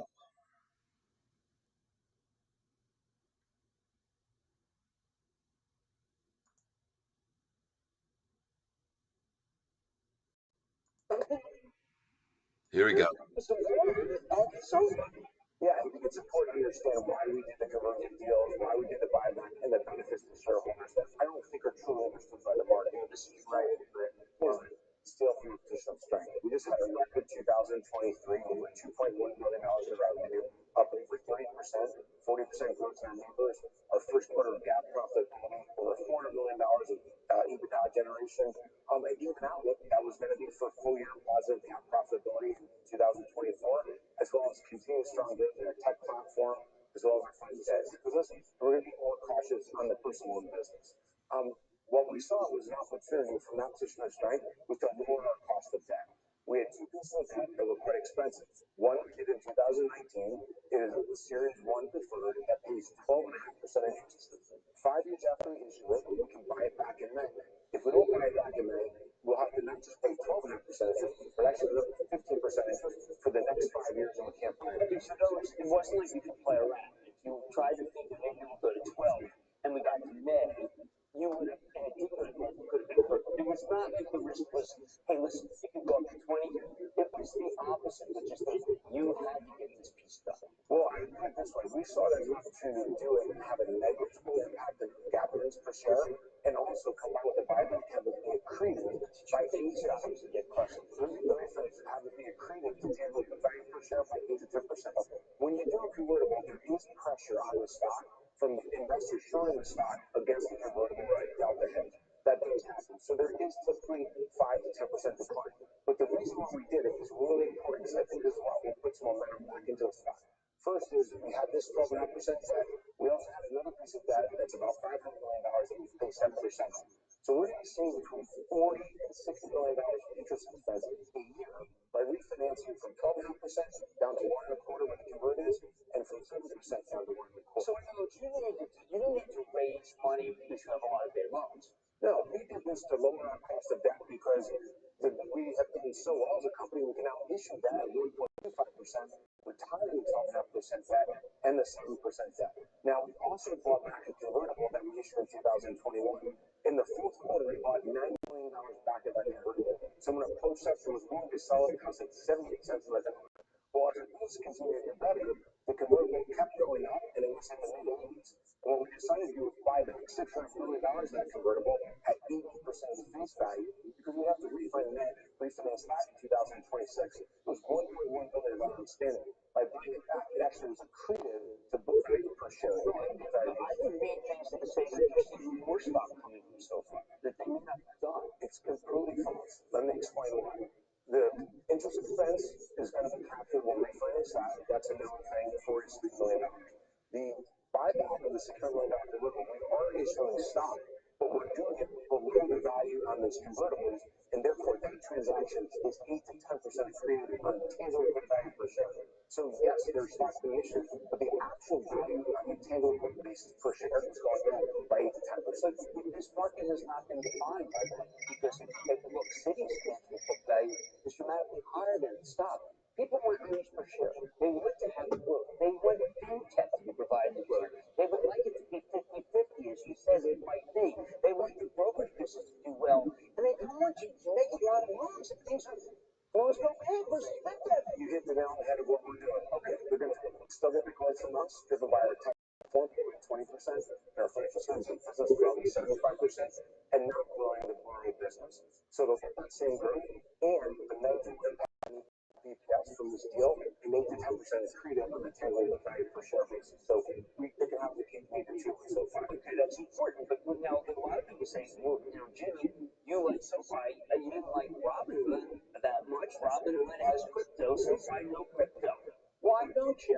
Here we go. Yeah, I think it's important to understand why we did the conversion deals, why we did the buyback, and the benefits to shareholders that I don't think are truly understood by the market. This is right still from a position of strength. We just had a record 2023 over $2.1 billion in revenue, up over 30%, 40% growth in our numbers. Our first quarter of GAAP profitability, over $400 million of EBITDA generation. And even outlook that was going to be for full year positive GAAP profitability in 2024, as well as continued strong growth in our tech platform, as well as our finance business. We're going to be more cautious on the personal loan business. What we saw was an opportunity from that position of strength was to lower our cost of debt. We had two pieces of debt that were quite expensive. One we did in 2019. It is a Series 1 preferred that pays 12.5% interest. 5 years after we issue it, we can buy it back in May. If we don't buy it back in May, we'll have to not just pay 12.5% interest, but actually another 15% interest for the next 5 years, and we can't buy it. So it wasn't like you could play around. If you tried to think that maybe we'll go to 12 and we got to May, you would have, and it could have been hurt. It was not like the risk was, hey, listen, it can go up to 20. It was the opposite, which is that you had to get this piece done. Well, I put it this way. We saw that as an opportunity to do it and have a negligible impact on GAAP earnings per share, and also combine with the buyback, have it be accretive by 8 to get questions. So have it be accretive to tangible book value per share by 8 to 10%. When you do a convertible, there is pressure on the stock from investors shorting the stock against the convertible right delta hedge. That does happen. So there is typically 5 to 10% decline. But the reason why we did it is really important, because I think this is why we put some momentum back into the stock. First is we had this 12.5% debt. We also have another piece of debt that's about $500 million that we pay 7% on. So we're going to save between $40 and $60 million in interest expense a year by refinancing from 12.5% down to 1.25% when the convert is, and from 7% down to 1.25%. So in other words, you didn't need to raise money because you have a lot of big loans. No, we did this to lower our cost of debt because we have done so well as a company. We can now issue debt at 1.25%, retire the 12.5% debt, and the 7% debt. Now, we also bought back a convertible that we issued in 2021. In the fourth quarter, we bought $90 million back of that convertible. Someone approached us and was willing to sell it because it's 78 cents on the dollar. Well, as the news continued to get better, the convertible kept going up, and it was in the mid-80s. And what we decided to do was buy back $600 million of that convertible at 80% of the face value, because we have to refinance that in 2026. It was $1.1 billion outstanding. By buying it back, it actually was accretive to book value per share. I can read things that say that there's even more stock coming from Sofi that they may not have done. It's completely false. Let me explain why. The interest expense is going to be captured when we refinance that. That's a known thing, $46 million. The buyback of the $600 million convertible, we are issuing stock, but we're doing it below the value on those convertibles, and therefore that transaction is 8 to 10% accretive on tangible book value per share. So yes, there's stock being issued, but the actual value on the tangible book basis per share is going down by 8 to 10%. This market has not been defined by that, because if you take a look, Citi's tangible book value is dramatically higher than the stock. People want earnings per share. They want to have growth. They want fintech to be provided growth. They would like it to be 50-50, as you said it might be. They want the brokerage business to do well, and they don't want you to make a lot of moves. Things are closed no papers. You hit the nail on the head of what we're doing. Okay, we're going to still get the growth from us, driven by our tech platform, growing 20%, and our financial services business growing 75%, and not growing the borrowing business. So they'll get that same growth, and the negative impact EPS from this deal, and 8 to 10% is accretive on the tangible book value per share basis. So we can have the cake and eat it too with Sofi. Okay, that's important. But now a lot of people say, well, Jimmy, you like Sofi, you didn't like Robinhood that much. Robinhood has crypto, Sofi no crypto. Why don't you?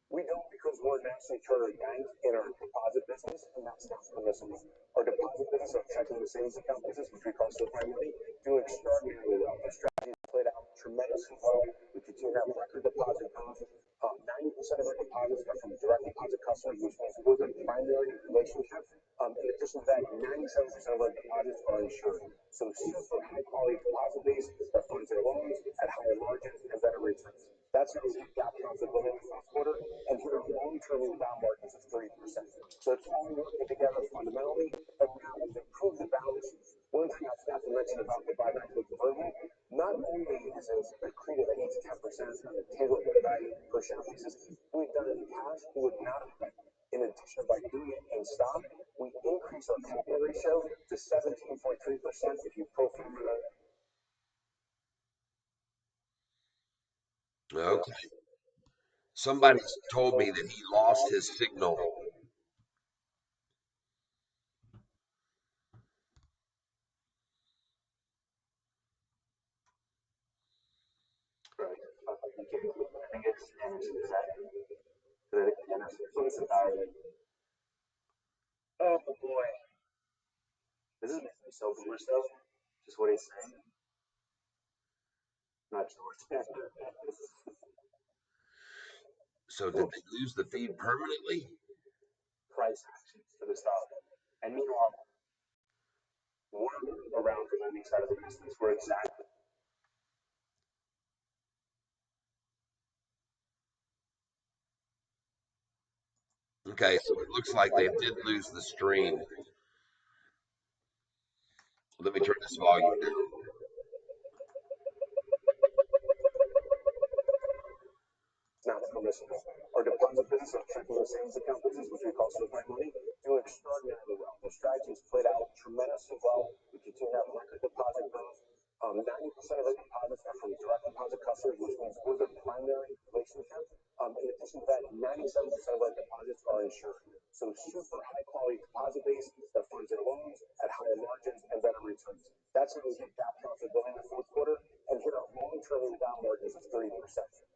We don't, because we're a nationally chartered bank in our deposit business, and that's not permissible. Our deposit business, our checking and savings account business, which we call Sofi Money, do extraordinarily well. Our strategy is played out tremendously well. We continue to have record deposit growth. 90% of our deposits are from direct deposit customers, which means we're the primary relationship In addition to that, 97% of our deposits are insured. So super high quality deposit base that funds our loans at higher margins and better returns. That's how we hit GAAP profitability in the fourth quarter and hit our long-term EBITDA margins of 30%. So it's all working together fundamentally, and now we've improved the balance sheet. One thing I forgot to mention about the buyback with the convertible, not only is it accretive at 8 to 10% on a tangible book value per share basis, we've done it in cash, we would not have done it. In addition, by doing it in stock, we increase our capital ratio to 17.3% if you pro forma that. Okay. Somebody told me that he lost his signal. Right. I think it's Anderson, is that? I think it's Anderson. So it's entirely. Oh boy. This is making me so foolish though. Just what he's saying. Not sure. So did they lose the feed permanently? Price actions for the stock. And meanwhile, we're around the lending side of the business. We're exactly. Okay, so it looks like they did lose the stream. Let me turn this volume down. Not permissible. Our deposit business, our checking and savings account business, which we call Sofi Money, do extraordinarily well. The strategies played out tremendously well. We continue to have record deposit growth. 90% of our deposits are from direct deposit customers, which means we're their primary relationship. In addition to that, 97% of our deposits are insured. So super high quality deposit base that funds our loans at higher margins and better returns. That's how we hit GAAP profitability in the fourth quarter and hit our long-term EBITDA margins of 30%.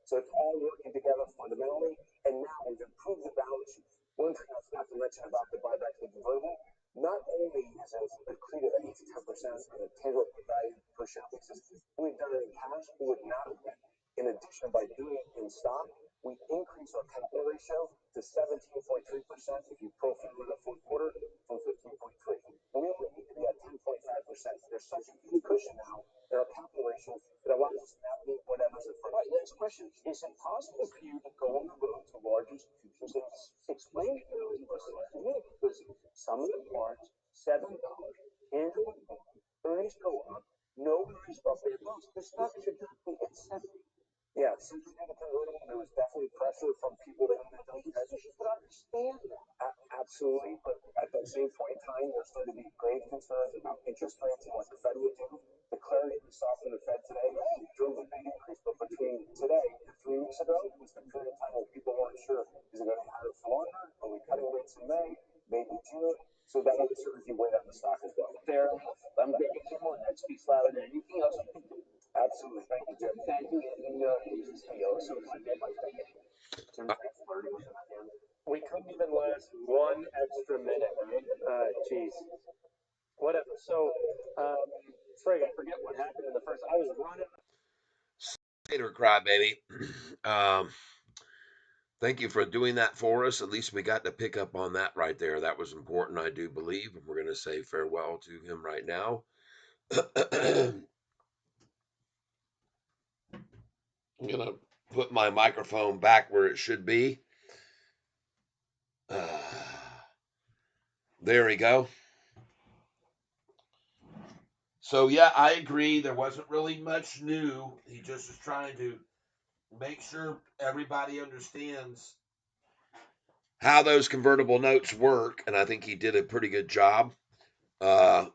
So it's all working together fundamentally, and now we've improved the balance sheet. One thing I forgot to mention about the buyback with the convertible, not only is it accretive at 8 to 10% on a tangible book value per share basis, we've done it in cash, we would not have done it. In addition, by doing it in stock, we increase our capital ratio to 17.3% if you pro forma the fourth quarter from 15.3. We only need to be at 10.5%. There's such a huge cushion now in our capital ratio that allows us to navigate whatever's in front of us. Right, next question. Is it possible for you to go on the road to large institutions and explain to those investors to me? Because some of the parts, $7, tangible book, earnings go up, no worries about their loans. The stock should not be at 70. Yeah, since we did the convertible, there was definitely pressure from people that you guys should understand that. Absolutely, but at that same point in time, there started to be grave concerns about interest rates and what the Fed would do. The clarity we saw from the Fed today drove a big increase, but between today and 3 weeks ago was the period of time where people weren't sure, is it going to be higher for longer? Are we cutting rates in May, maybe June? So that uncertainty weighed on the stock as well. Fair enough. I'm getting more. That speaks louder than anything else I can do. Absolutely. Thank you, Jim. Thank you. And so my thank you. Jim, thanks for learning with him. We couldn't even last one extra minute, right? Jeez. Whatever. So, Frig, I forget what happened in the first. I was running. Later, crybaby. um, Thank you for doing that for us. At least we got to pick up on that right there. That was important, I do believe. And we're going to say farewell to him right now. I'm going to put my microphone back where it should be. There we go. So, yeah, I agree. There wasn't really much new. He just was trying to make sure everybody understands how those convertible notes work. And I think he did a pretty good job. But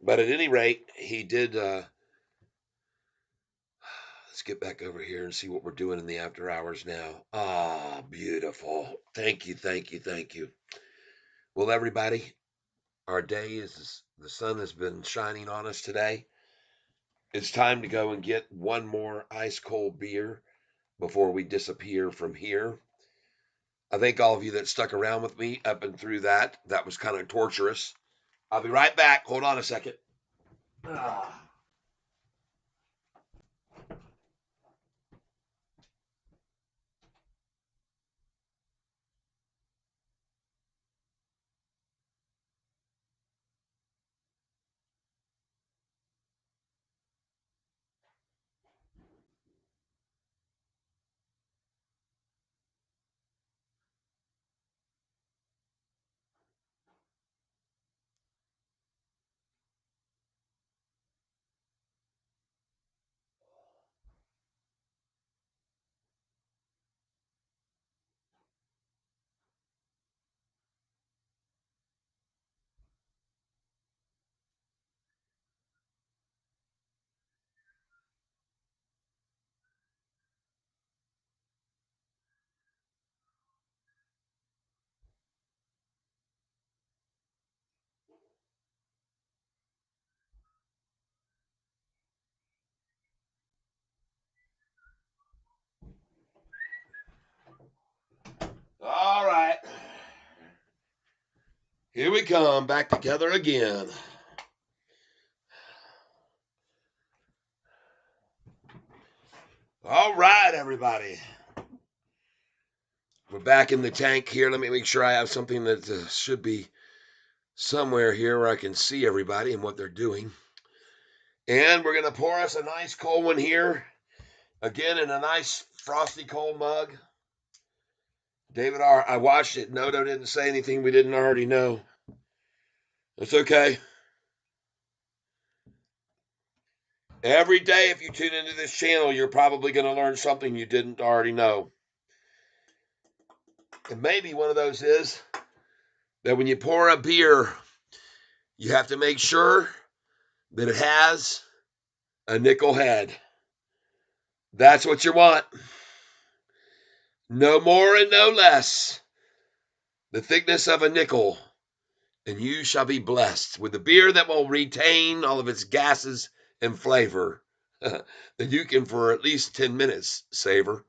at any rate, he did. Let's get back over here and see what we're doing in the after hours now. Ah, beautiful. Thank you, thank you, thank you. Well, everybody, our day is the sun has been shining on us today. It's time to go and get one more ice cold beer before we disappear from here. I thank all of you that stuck around with me up and through that. That was kind of torturous. I'll be right back. Hold on a second. Ah. Here we come, back together again. All right, everybody. We're back in the tank here. Let me make sure I have something that should be somewhere here where I can see everybody and what they're doing. And we're going to pour us a nice cold one here. Again, in a nice frosty cold mug. David R., I watched it. Noto didn't say anything we didn't already know. It's okay. Every day, if you tune into this channel, you're probably going to learn something you didn't already know. And maybe one of those is that when you pour a beer, you have to make sure that it has a nickel head. That's what you want. No more and no less. The thickness of a nickel, and you shall be blessed with a beer that will retain all of its gases and flavor that you can, for at least 10 minutes, savor.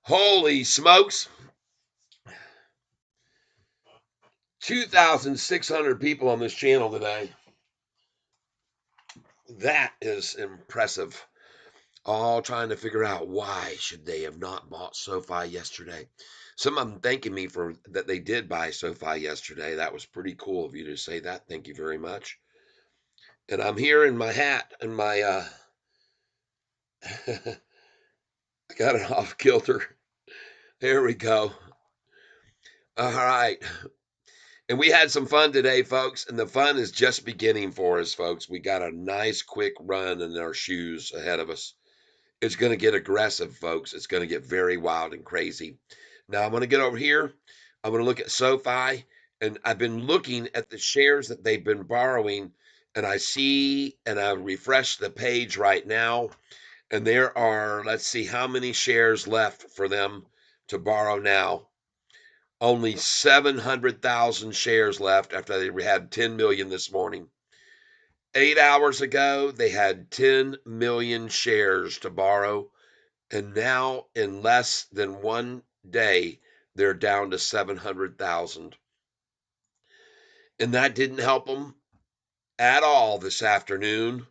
Holy smokes. 2,600 people on this channel today. That is impressive. All trying to figure out why should they have not bought Sofi yesterday. Some of them thanking me for that they did buy Sofi yesterday. That was pretty cool of you to say that. Thank you very much. And I'm here in my hat and my I got it off kilter. There we go. All right. And we had some fun today, folks, and the fun is just beginning for us, folks. We got a nice quick run in our shoes ahead of us. It's going to get aggressive, folks. It's going to get very wild and crazy. Now, I'm going to get over here. I'm going to look at Sofi, and I've been looking at the shares that they've been borrowing, and I see, and I refresh the page right now, and there are, let's see, how many shares left for them to borrow now. Only 700,000 shares left after they had 10 million this morning. 8 hours ago, they had 10 million shares to borrow. And now, in less than 1 day, they're down to 700,000. And that didn't help them at all this afternoon.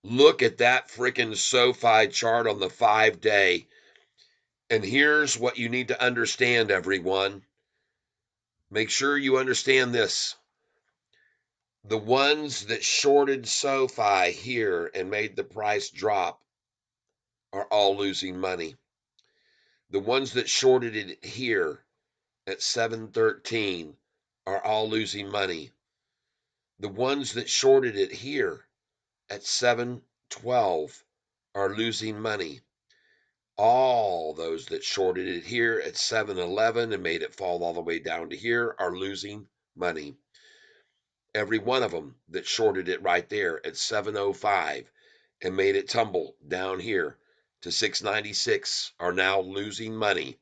Look at that freaking SoFi chart on the 5-day. And here's what you need to understand, everyone. Make sure you understand this. The ones that shorted SoFi here and made the price drop are all losing money. The ones that shorted it here at 713 are all losing money. The ones that shorted it here at 712 are losing money. All those that shorted it here at 711 and made it fall all the way down to here are losing money. Every one of them that shorted it right there at 705 and made it tumble down here to 696 are now losing money.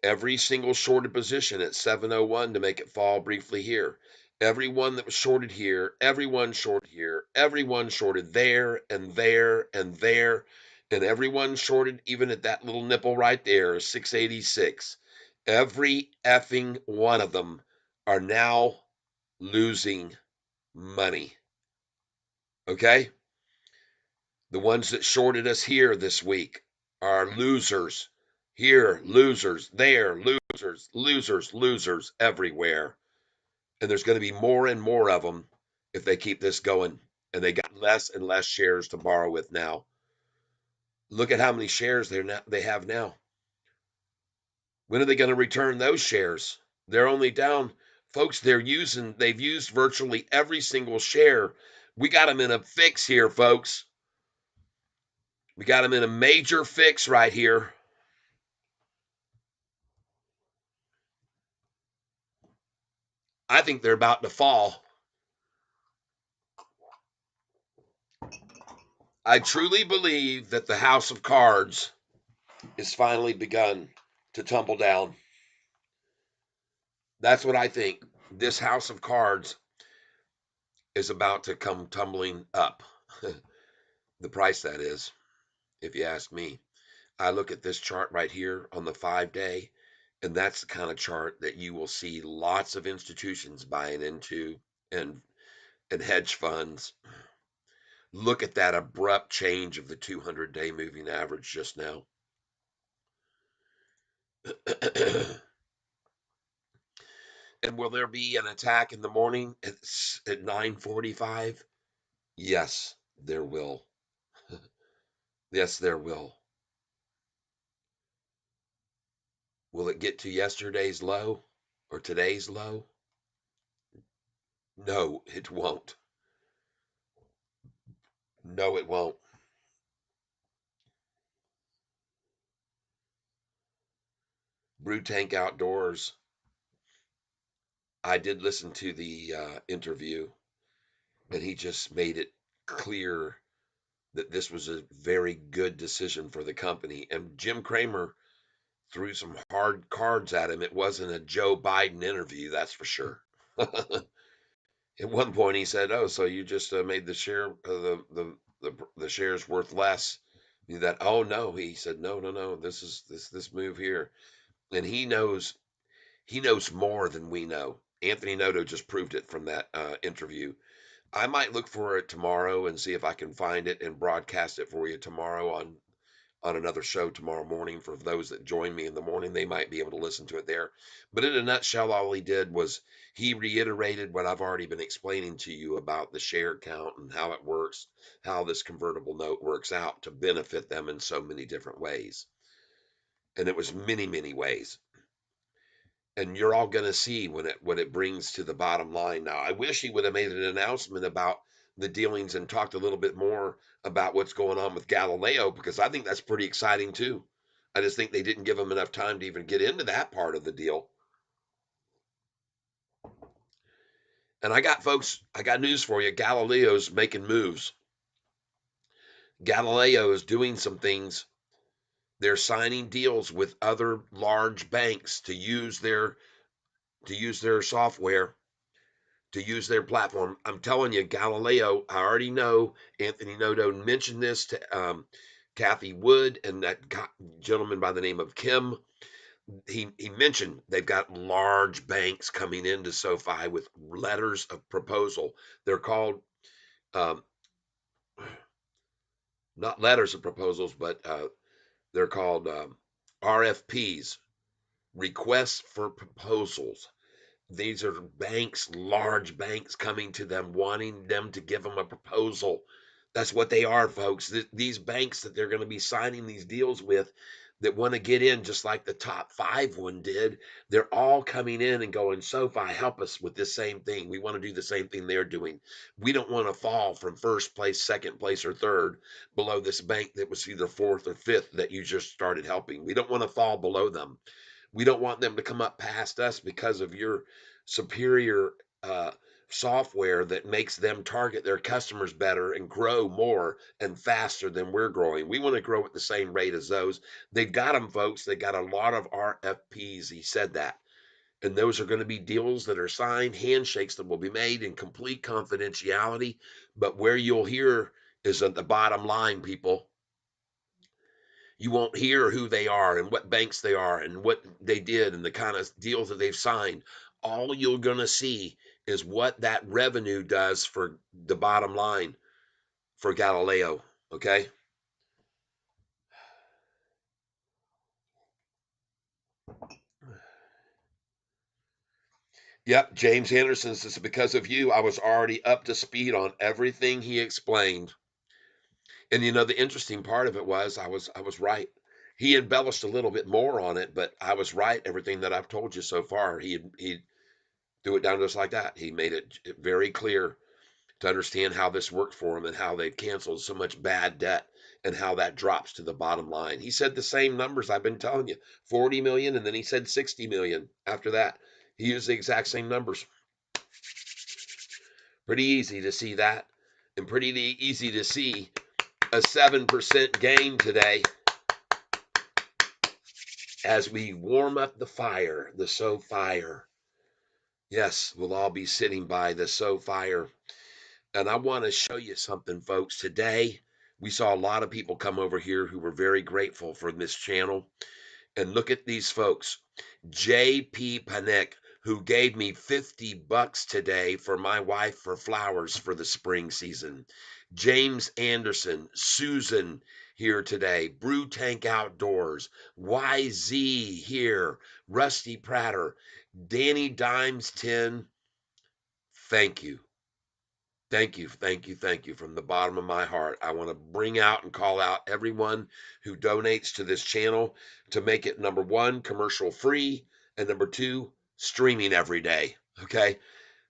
Every single shorted position at 701 to make it fall briefly here. Everyone that was shorted here, everyone shorted here, everyone shorted there and there and there, and everyone shorted even at that little nipple right there, 686. Every effing one of them are now losing money. Okay? The ones that shorted us here this week are losers. Here, losers. There, losers, losers, losers everywhere. And there's going to be more and more of them if they keep this going. And they got less and less shares to borrow with now. Look at how many shares they have now. When are they going to return those shares? They're only down. Folks, they've used virtually every single share. We got them in a fix here, folks. We got them in a major fix right here. I think they're about to fall. I truly believe that the house of cards is finally begun to tumble down. That's what I think. This house of cards is about to come tumbling up. The price, that is, if you ask me. I look at this chart right here on the 5-day, And that's the kind of chart that you will see lots of institutions buying into, and hedge funds. Look at that abrupt change of the 200-day moving average just now. And will there be an attack in the morning at 9:45? Yes, there will. Yes, there will. Will it get to yesterday's low or today's low? No, it won't. No, it won't. Brew Tank Outdoors. I did listen to the interview, and he just made it clear that this was a very good decision for the company. And Jim Cramer threw some hard cards at him. It wasn't a Joe Biden interview, that's for sure. At one point, he said, "Oh, so you just made the share the shares worth less?" That, oh no, he said, "No, no, no. This is this move here," and he knows more than we know. Anthony Noto just proved it from that interview. I might look for it tomorrow and see if I can find it and broadcast it for you tomorrow on another show tomorrow morning. For those that join me in the morning, they might be able to listen to it there. But in a nutshell, all he did was he reiterated what I've already been explaining to you about the share count and how it works, how this convertible note works out to benefit them in so many different ways. And it was many, many ways. And you're all going to see what it brings to the bottom line. Now, I wish he would have made an announcement about the dealings and talked a little bit more about what's going on with Galileo, because I think that's pretty exciting too. I just think they didn't give him enough time to even get into that part of the deal. And I got news for you. Galileo's making moves. Galileo is doing some things. They're signing deals with other large banks to use their software, to use their platform. I'm telling you, Galileo, I already know Anthony Noto mentioned this to Kathy Wood and that gentleman by the name of Kim. He mentioned they've got large banks coming into SoFi with letters of proposal. They're called um, not letters of proposals, but they're called RFPs, requests for proposals. These are banks, large banks coming to them, wanting them to give them a proposal. That's what they are, folks. These banks that they're going to be signing these deals with that want to get in, just like the top five one did, they're all coming in and going, SoFi, help us with this same thing. We want to do the same thing they're doing. We don't want to fall from first place, second place, or third below this bank that was either fourth or fifth that you just started helping. We don't want to fall below them. We don't want them to come up past us because of your superior uh, software that makes them target their customers better and grow more and faster than we're growing. We want to grow at the same rate as those. They've got them, folks. They got a lot of RFPs. He said that. And those are going to be deals that are signed, handshakes that will be made in complete confidentiality. But where you'll hear is at the bottom line, people. You won't hear who they are and what banks they are and what they did and the kind of deals that they've signed. All you're going to see is what that revenue does for the bottom line for Galileo. Okay. Yep. James Anderson says, because of you, I was already up to speed on everything he explained. And the interesting part of it was I was right. He embellished a little bit more on it, but I was right. Everything that I've told you so far, he threw it down just like that. He made it very clear to understand how this worked for them and how they've canceled so much bad debt and how that drops to the bottom line. He said the same numbers I've been telling you, 40 million, and then he said 60 million after that. He used the exact same numbers. Pretty easy to see that, and pretty easy to see a 7% gain today as we warm up the fire, the So Fire. Yes, we'll all be sitting by the So Fire. And I want to show you something, folks. Today, we saw a lot of people come over here who were very grateful for this channel. And look at these folks. J.P. Panek, who gave me $50 today for my wife for flowers for the spring season. James Anderson, Susan here today. Brew Tank Outdoors, YZ here, Rusty Prater, Danny Dimes 10. Thank you. Thank you, thank you, thank you from the bottom of my heart. I want to bring out and call out everyone who donates to this channel to make it number one, commercial free, and number two, streaming every day. Okay.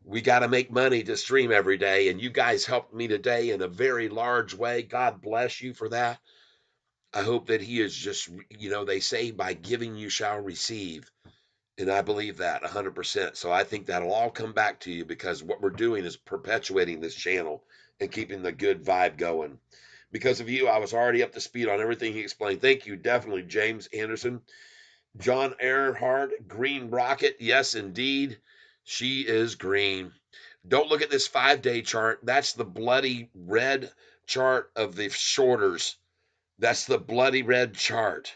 We got to make money to stream every day. And you guys helped me today in a very large way. God bless you for that. I hope that He is just, they say by giving you shall receive. And I believe that 100%. So I think that'll all come back to you because what we're doing is perpetuating this channel and keeping the good vibe going. Because of you, I was already up to speed on everything he explained. Thank you, definitely, James Anderson. John Earhart, Green Rocket. Yes, indeed. She is green. Don't look at this 5-day chart. That's the bloody red chart of the shorters. That's the bloody red chart.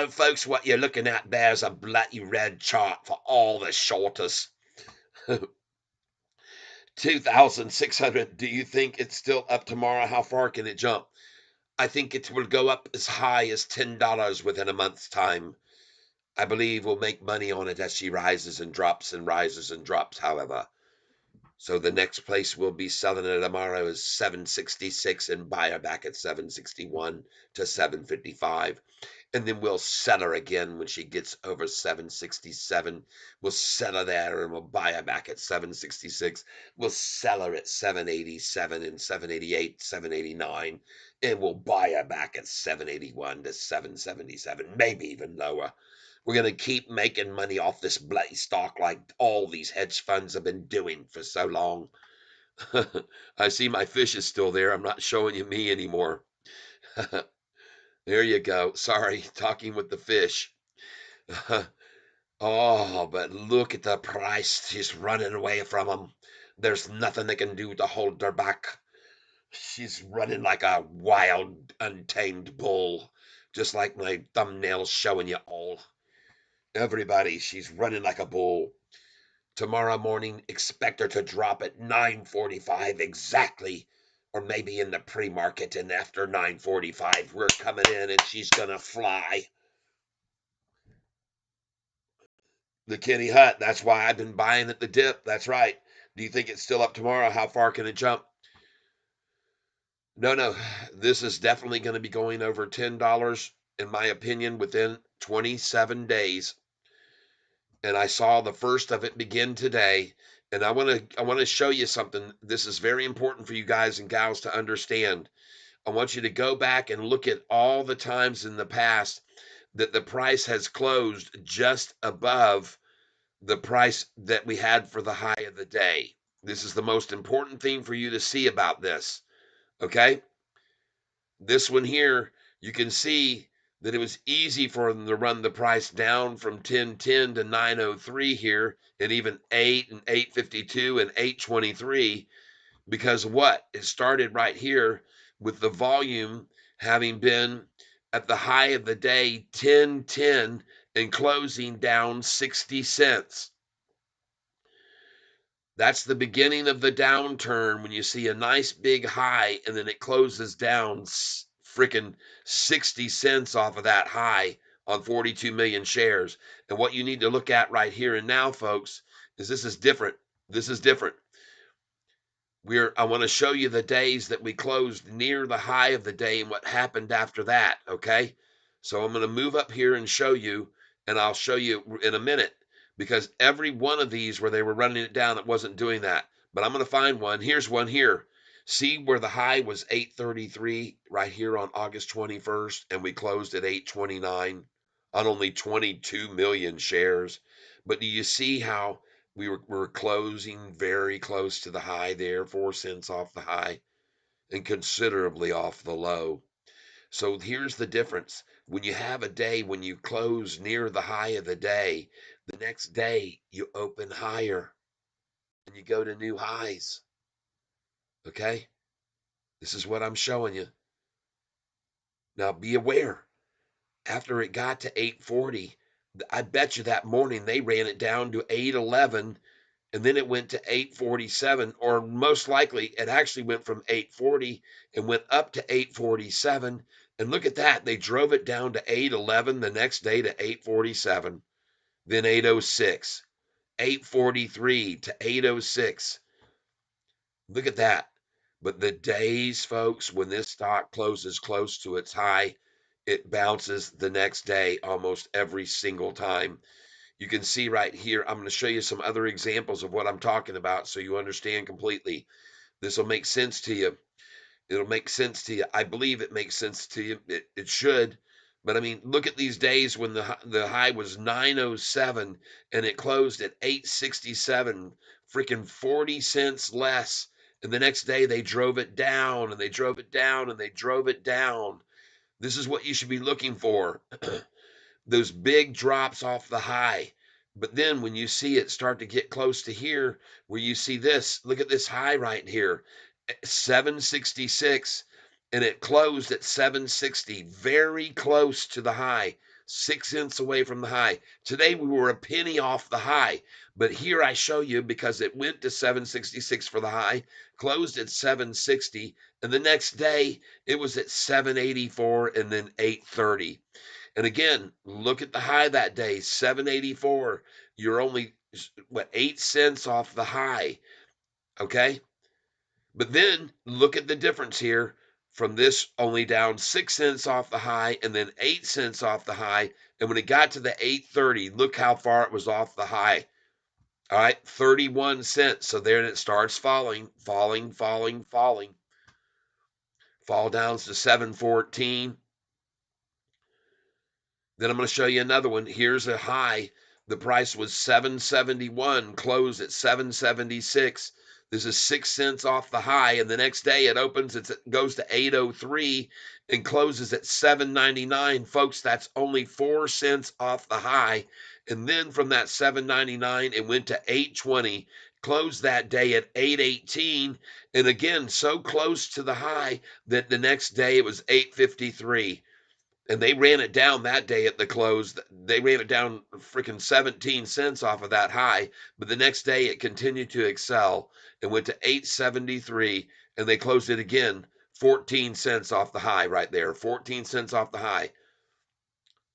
Folks, what you're looking at there is a bloody red chart for all the shortest. 2,600. Do you think it's still up tomorrow? How far can it jump? I think it will go up as high as $10 within a month's time. I believe we'll make money on it as she rises and drops and rises and drops, however. So the next place we'll be selling it tomorrow is 766 and buy her back at 761 to 755. And then we'll sell her again when she gets over 767. We'll sell her there and we'll buy her back at 766. We'll sell her at 787 and 788, 789. And we'll buy her back at 781 to 777, maybe even lower. We're going to keep making money off this bloody stock like all these hedge funds have been doing for so long. I see my fish is still there. I'm not showing you me anymore. There you go. Sorry, talking with the fish. Oh, but look at the price. She's running away from them. There's nothing they can do to hold her back. She's running like a wild, untamed bull, just like my thumbnail's showing you all. Everybody, she's running like a bull. Tomorrow morning, expect her to drop at 9:45 exactly, or maybe in the pre-market, and after 9:45, we're coming in and she's gonna fly. The Kitty Hut, that's why I've been buying at the dip. That's right. Do you think it's still up tomorrow? How far can it jump? No. This is definitely going to be going over $10, in my opinion, within 27 days. And I saw the first of it begin today. And I want to show you something. This is very important for you guys and gals to understand. I want you to go back and look at all the times in the past that the price has closed just above the price that we had for the high of the day. This is the most important thing for you to see about this. Okay? This one here, you can see that it was easy for them to run the price down from 1010 to 903 here, and even 8 and 852 and 823, because what? It started right here with the volume having been at the high of the day 1010 and closing down 60 cents. That's the beginning of the downturn when you see a nice big high and then it closes down freaking 60 cents off of that high on 42 million shares. And what you need to look at right here and now, folks, is this is different. This is different. I want to show you the days that we closed near the high of the day and what happened after that, okay? So I'm going to move up here and show you, and I'll show you in a minute, because every one of these where they were running it down, it wasn't doing that. But I'm going to find one. Here's one here. See where the high was 833 right here on August 21st, and we closed at 829 on only 22 million shares. But do you see how we're closing very close to the high there, 4 cents off the high and considerably off the low? So here's the difference. When you have a day when you close near the high of the day, the next day you open higher and you go to new highs. Okay? This is what I'm showing you. Now be aware. After it got to 840, I bet you that morning they ran it down to 811, and then it went to 847, or most likely it actually went from 840 and went up to 847. And look at that, they drove it down to 811 the next day to 847, then 806, 843 to 806. Look at that. But the days, folks, when this stock closes close to its high, it bounces the next day almost every single time. You can see right here, I'm going to show you some other examples of what I'm talking about so you understand completely. This will make sense to you. It'll make sense to you. I believe it makes sense to you. It should. But I mean, look at these days when the high was 907 and it closed at 867, freaking 40 cents less. And the next day they drove it down and they drove it down and they drove it down. This is what you should be looking for. Those big drops off the high. But then when you see it start to get close to here, where you see this, look at this high right here, 766, and it closed at 760, very close to the high, 6 cents away from the high. Today we were a penny off the high, but here I show you because it went to 766 for the high, closed at 760, and the next day it was at 784 and then 830. And again, look at the high that day, 784. You're only, what, 8 cents off the high. Okay. But then look at the difference here from this only down 6 cents off the high and then 8 cents off the high. And when it got to the 830, look how far it was off the high. All right. 31 cents. So there it starts falling, falling, falling, falling. Fall down to 714. Then I'm going to show you another one. Here's a high. The price was 771, closed at 776. This is 6 cents off the high, and the next day it opens, it goes to 803 and closes at 799. Folks, that's only 4 cents off the high. And then from that 799, it went to 820, closed that day at 818, and again, so close to the high that the next day it was 853. And they ran it down that day at the close. They ran it down freaking 17 cents off of that high. But the next day it continued to excel and went to 873. And they closed it again 14 cents off the high right there. 14 cents off the high.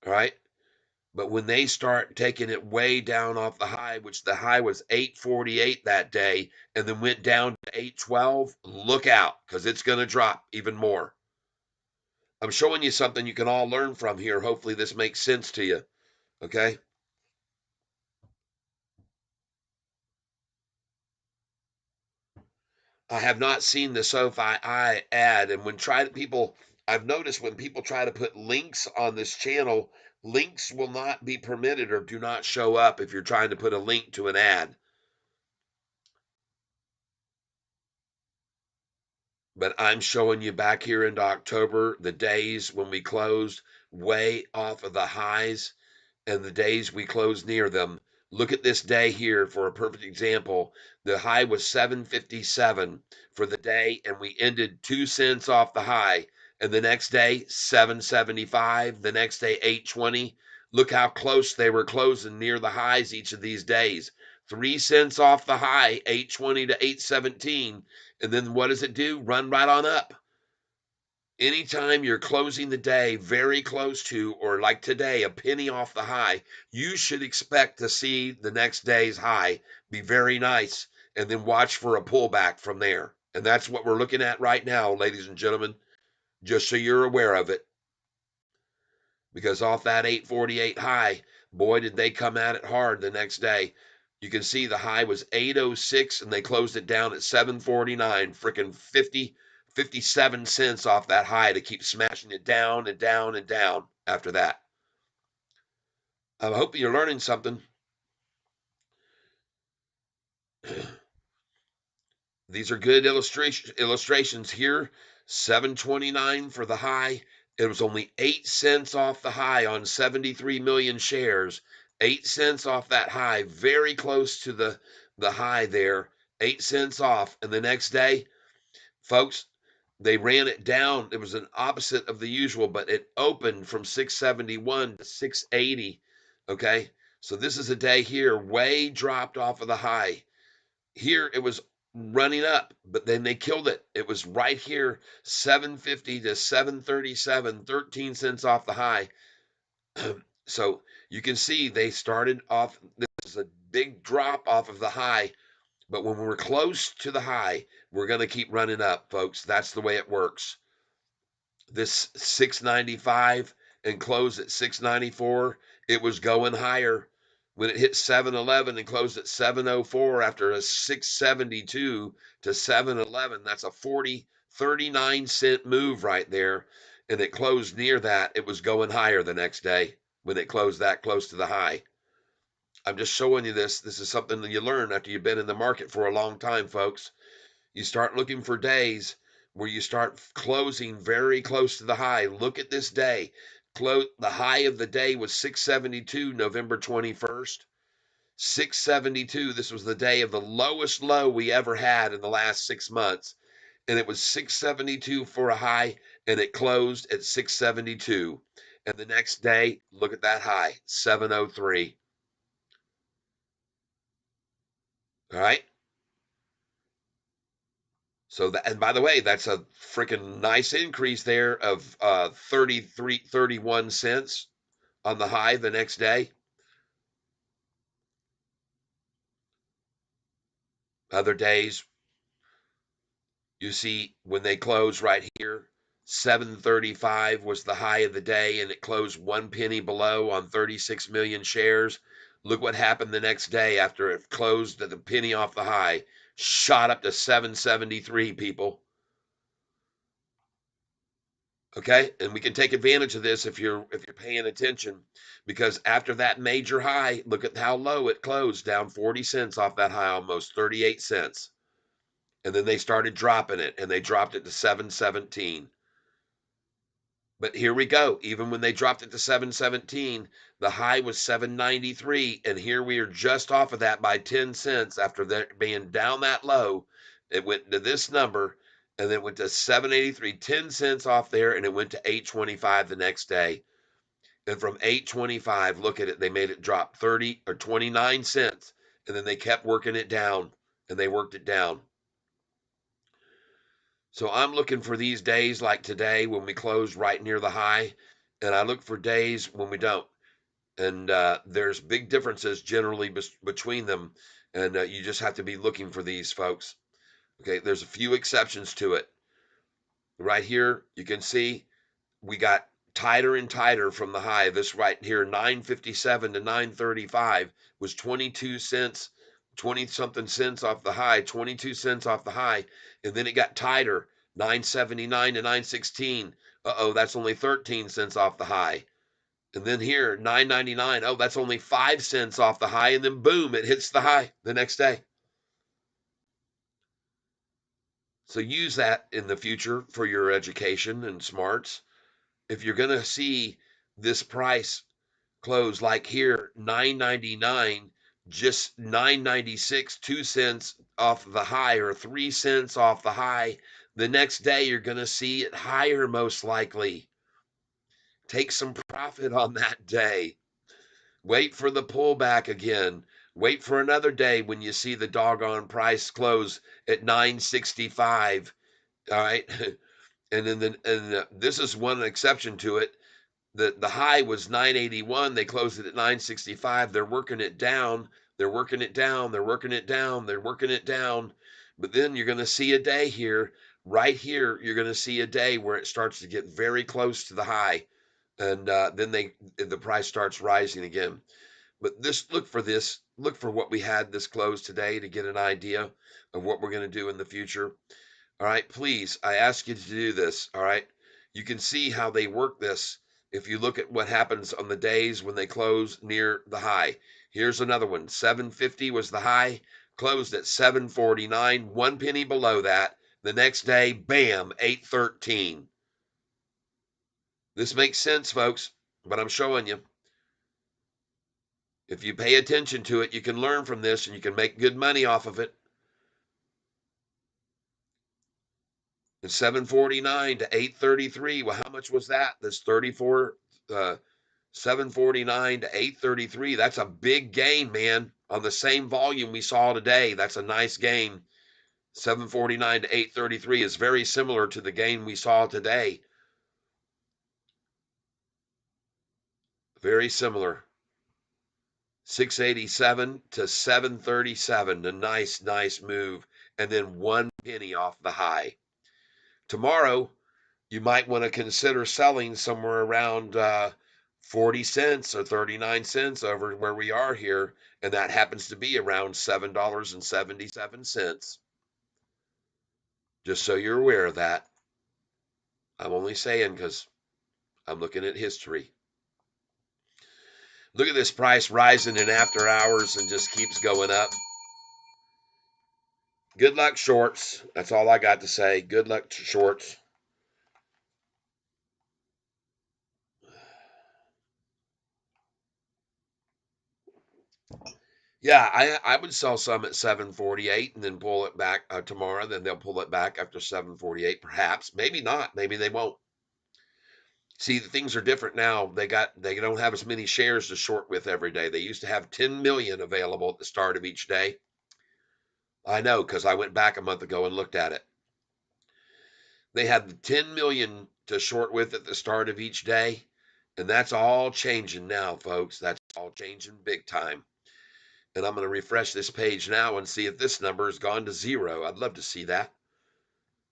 All right. But when they start taking it way down off the high, which the high was 848 that day, and then went down to 812, look out, because it's going to drop even more. I'm showing you something you can all learn from here. Hopefully this makes sense to you. Okay. I have not seen the Sofi ad. And I've noticed when people try to put links on this channel, links will not be permitted or do not show up if you're trying to put a link to an ad. But I'm showing you back here into October, the days when we closed way off of the highs and the days we closed near them. Look at this day here for a perfect example. The high was 757 for the day, and we ended 2 cents off the high. And the next day, 775. The next day, 820. Look how close they were closing near the highs each of these days. 3 cents off the high, 820 to 817. And then what does it do? Run right on up. Anytime you're closing the day very close to, or like today, a penny off the high, you should expect to see the next day's high be very nice and then watch for a pullback from there. And that's what we're looking at right now, ladies and gentlemen, just so you're aware of it. Because off that 848 high, boy, did they come at it hard the next day. You can see the high was 806 and they closed it down at 749, freaking 57 cents off that high to keep smashing it down and down and down after that. I hope you're learning something. These are good illustrations here. 729 for the high. It was only 8 cents off the high on 73 million shares. 8 cents off that high, very close to the high there. 8 cents off. And the next day, folks, They ran it down. It was an opposite of the usual, but it opened from 671 to 680. Okay. So this is a day here, way dropped off of the high. Here it was running up, but then they killed it. It was right here, 750 to 737, 13 cents off the high. So you can see they started off, this is a big drop off of the high, but when we're close to the high, we're going to keep running up, folks. That's the way it works. This 695 and closed at 694, it was going higher. When it hit 711 and closed at 704 after a 672 to 711, that's a 39-cent move right there. And it closed near that. It was going higher the next day when it closed that close to the high. I'm just showing you this. This is something that you learn after you've been in the market for a long time, folks. You start looking for days where you start closing very close to the high. Look at this day. The high of the day was 672, November 21st. 672. This was the day of the lowest low we ever had in the last 6 months. And it was 672 for a high, and it closed at 672. And the next day, look at that high, 703. All right. So that, and by the way, that's a freaking nice increase there of 31 cents on the high the next day. Other days, you see when they close right here, 735 was the high of the day, and it closed 1 penny below on 36 million shares. Look what happened the next day after it closed at the penny off the high, shot up to 773, people. Okay, and we can take advantage of this if you're paying attention, because after that major high, look at how low it closed, down 40 cents off that high, almost 38 cents. And then they started dropping it, and they dropped it to 717. But here we go. Even when they dropped it to 717, the high was 793, and here we are just off of that by 10 cents after being down that low. It went to this number, and then went to 783, 10 cents off there, and it went to 825 the next day. And from 825, look at it, they made it drop 30 or 29 cents, and then they kept working it down, and they worked it down. So I'm looking for these days like today when we close right near the high, and I look for days when we don't. And there's big differences generally between them, and you just have to be looking for these, folks. Okay, there's a few exceptions to it. Right here, you can see we got tighter and tighter from the high. This right here, 957 to 935 was 22 cents, 20 something cents off the high, 22 cents off the high. And then it got tighter, 979 to 916. Uh-oh, that's only 13 cents off the high. And then here, 999. Oh, that's only 5 cents off the high. And then boom, it hits the high the next day. So use that in the future for your education and smarts. If you're going to see this price close like here, 999, just 996, 2 cents off the high or 3 cents off the high, the next day you're going to see it higher most likely. Take some profit on that day. Wait for the pullback again. Wait for another day when you see the doggone price close at 965. All right. And then this is one exception to it. The high was 981. They closed it at 965. They're working it down. They're working it down. They're working it down. They're working it down. But then you're going to see a day here, right here. You're going to see a day where it starts to get very close to the high, and then the price starts rising again. But look for this. Look for what we had this close today to get an idea of what we're going to do in the future. All right, please, I ask you to do this. All right, you can see how they work this if you look at what happens on the days when they close near the high. Here's another one. 750 was the high, closed at 749, 1 penny below that. The next day, bam, 813. This makes sense, folks, but I'm showing you. If you pay attention to it, you can learn from this and you can make good money off of it. And 749 to 833. Well, how much was that? That's 34. 749 to 833. That's a big gain, man. On the same volume we saw today. That's a nice gain. 749 to 833 is very similar to the gain we saw today. Very similar. 687 to 737. A nice move. And then 1 penny off the high. Tomorrow, you might want to consider selling somewhere around 40 cents or 39 cents over where we are here. And that happens to be around $7.77. Just so you're aware of that. I'm only saying because I'm looking at history. Look at this price rising in after hours and just keeps going up. Good luck, shorts. That's all I got to say. Good luck, shorts. Yeah, I would sell some at 748 and then pull it back tomorrow. Then they'll pull it back after 748, perhaps. Maybe not. Maybe they won't. See, the things are different now. They don't have as many shares to short with every day. They used to have 10 million available at the start of each day. I know because I went back a month ago and looked at it. They had the 10 million to short with at the start of each day, and that's all changing now, folks. That's all changing big time. And I'm going to refresh this page now and see if this number has gone to 0. I'd love to see that.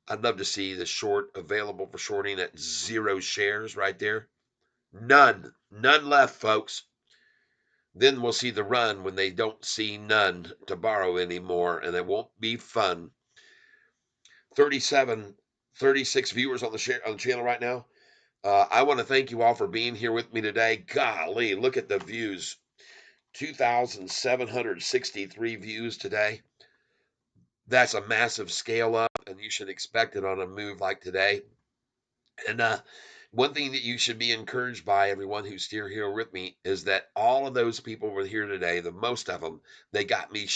I'd love to see the short available for shorting at 0 shares right there. None left, folks. Then we'll see the run when they don't see none to borrow anymore, and it won't be fun. 36 viewers on the channel right now. I want to thank you all for being here with me today. Golly, look at the views. 2,763 views today. That's a massive scale up, and you should expect it on a move like today. And one thing that you should be encouraged by, everyone who's still here with me, is that all of those people were here today. The most of them, they got to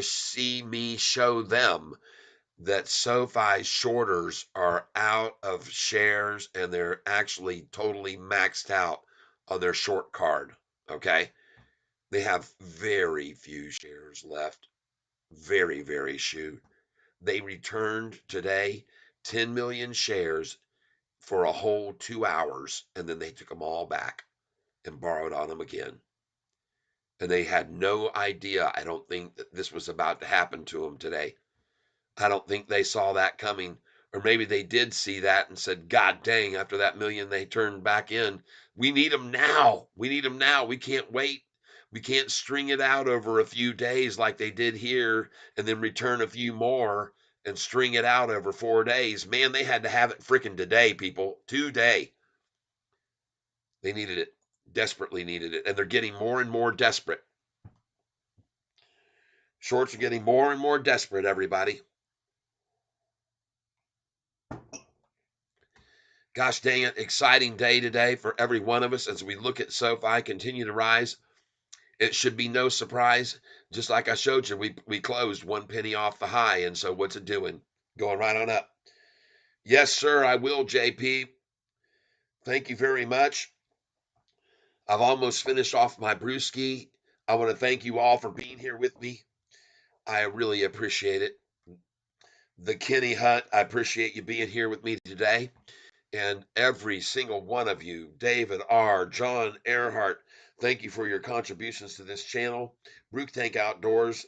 see me show them that SoFi shorters are out of shares and they're actually totally maxed out on their short card. Okay. They have very few shares left. Very, very few. They returned today 10 million shares for a whole 2 hours, and then they took them all back and borrowed on them again. And they had no idea, I don't think, that this was about to happen to them today. I don't think they saw that coming. Or maybe they did see that and said, God dang, after that million they turned back in. We need them now. We need them now. We can't wait. We can't string it out over a few days like they did here and then return a few more and string it out over 4 days. Man, they had to have it frickin' today, people. Today. They needed it. Desperately needed it. And they're getting more and more desperate. Shorts are getting more and more desperate, everybody. Gosh dang it, exciting day today for every one of us as we look at SoFi continue to rise. It should be no surprise. Just like I showed you, we closed 1 penny off the high. And so what's it doing? Going right on up. Yes, sir, I will, JP. Thank you very much. I've almost finished off my brewski. I want to thank you all for being here with me. I really appreciate it. The Kenny Hunt, I appreciate you being here with me today. And every single one of you, David R., John Earhart, thank you for your contributions to this channel. Brew Tank Outdoors,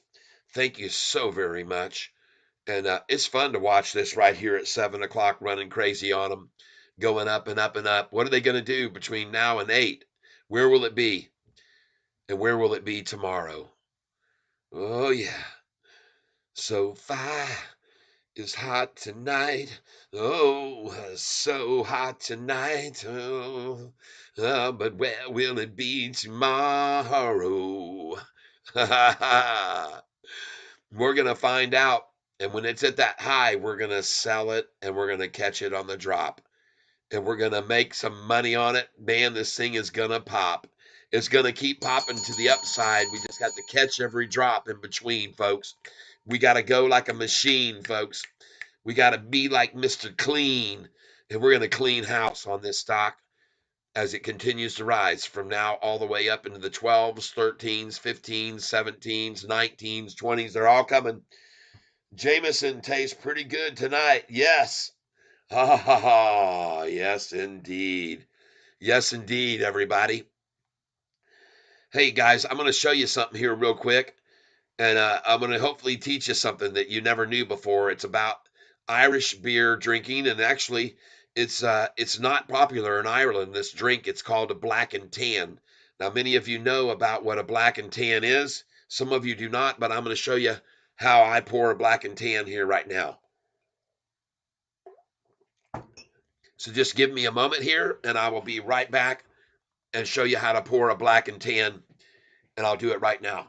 thank you so very much. And it's fun to watch this right here at 7 o'clock, running crazy on them, going up and up and up. What are they going to do between now and 8? Where will it be? And where will it be tomorrow? Oh, yeah. SoFi is hot tonight. Oh, so hot tonight. Oh, but where will it be tomorrow? We're going to find out. And when it's at that high, we're going to sell it and we're going to catch it on the drop. And we're going to make some money on it. Man, this thing is going to pop. It's going to keep popping to the upside. We just got to catch every drop in between, folks. We got to go like a machine, folks. We got to be like Mr. Clean, and we're going to clean house on this stock as it continues to rise from now all the way up into the 12s, 13s, 15s, 17s, 19s, 20s. They're all coming. Jameson tastes pretty good tonight. Yes. Ha ha ha. Yes, indeed. Yes, indeed, everybody. Hey, guys, I'm going to show you something here real quick. And I'm going to hopefully teach you something that you never knew before. It's about Irish beer drinking, and actually, it's not popular in Ireland. This drink, it's called a black and tan. Now, many of you know about what a black and tan is. Some of you do not, but I'm going to show you how I pour a black and tan here right now. So just give me a moment here, and I will be right back and show you how to pour a black and tan, and I'll do it right now.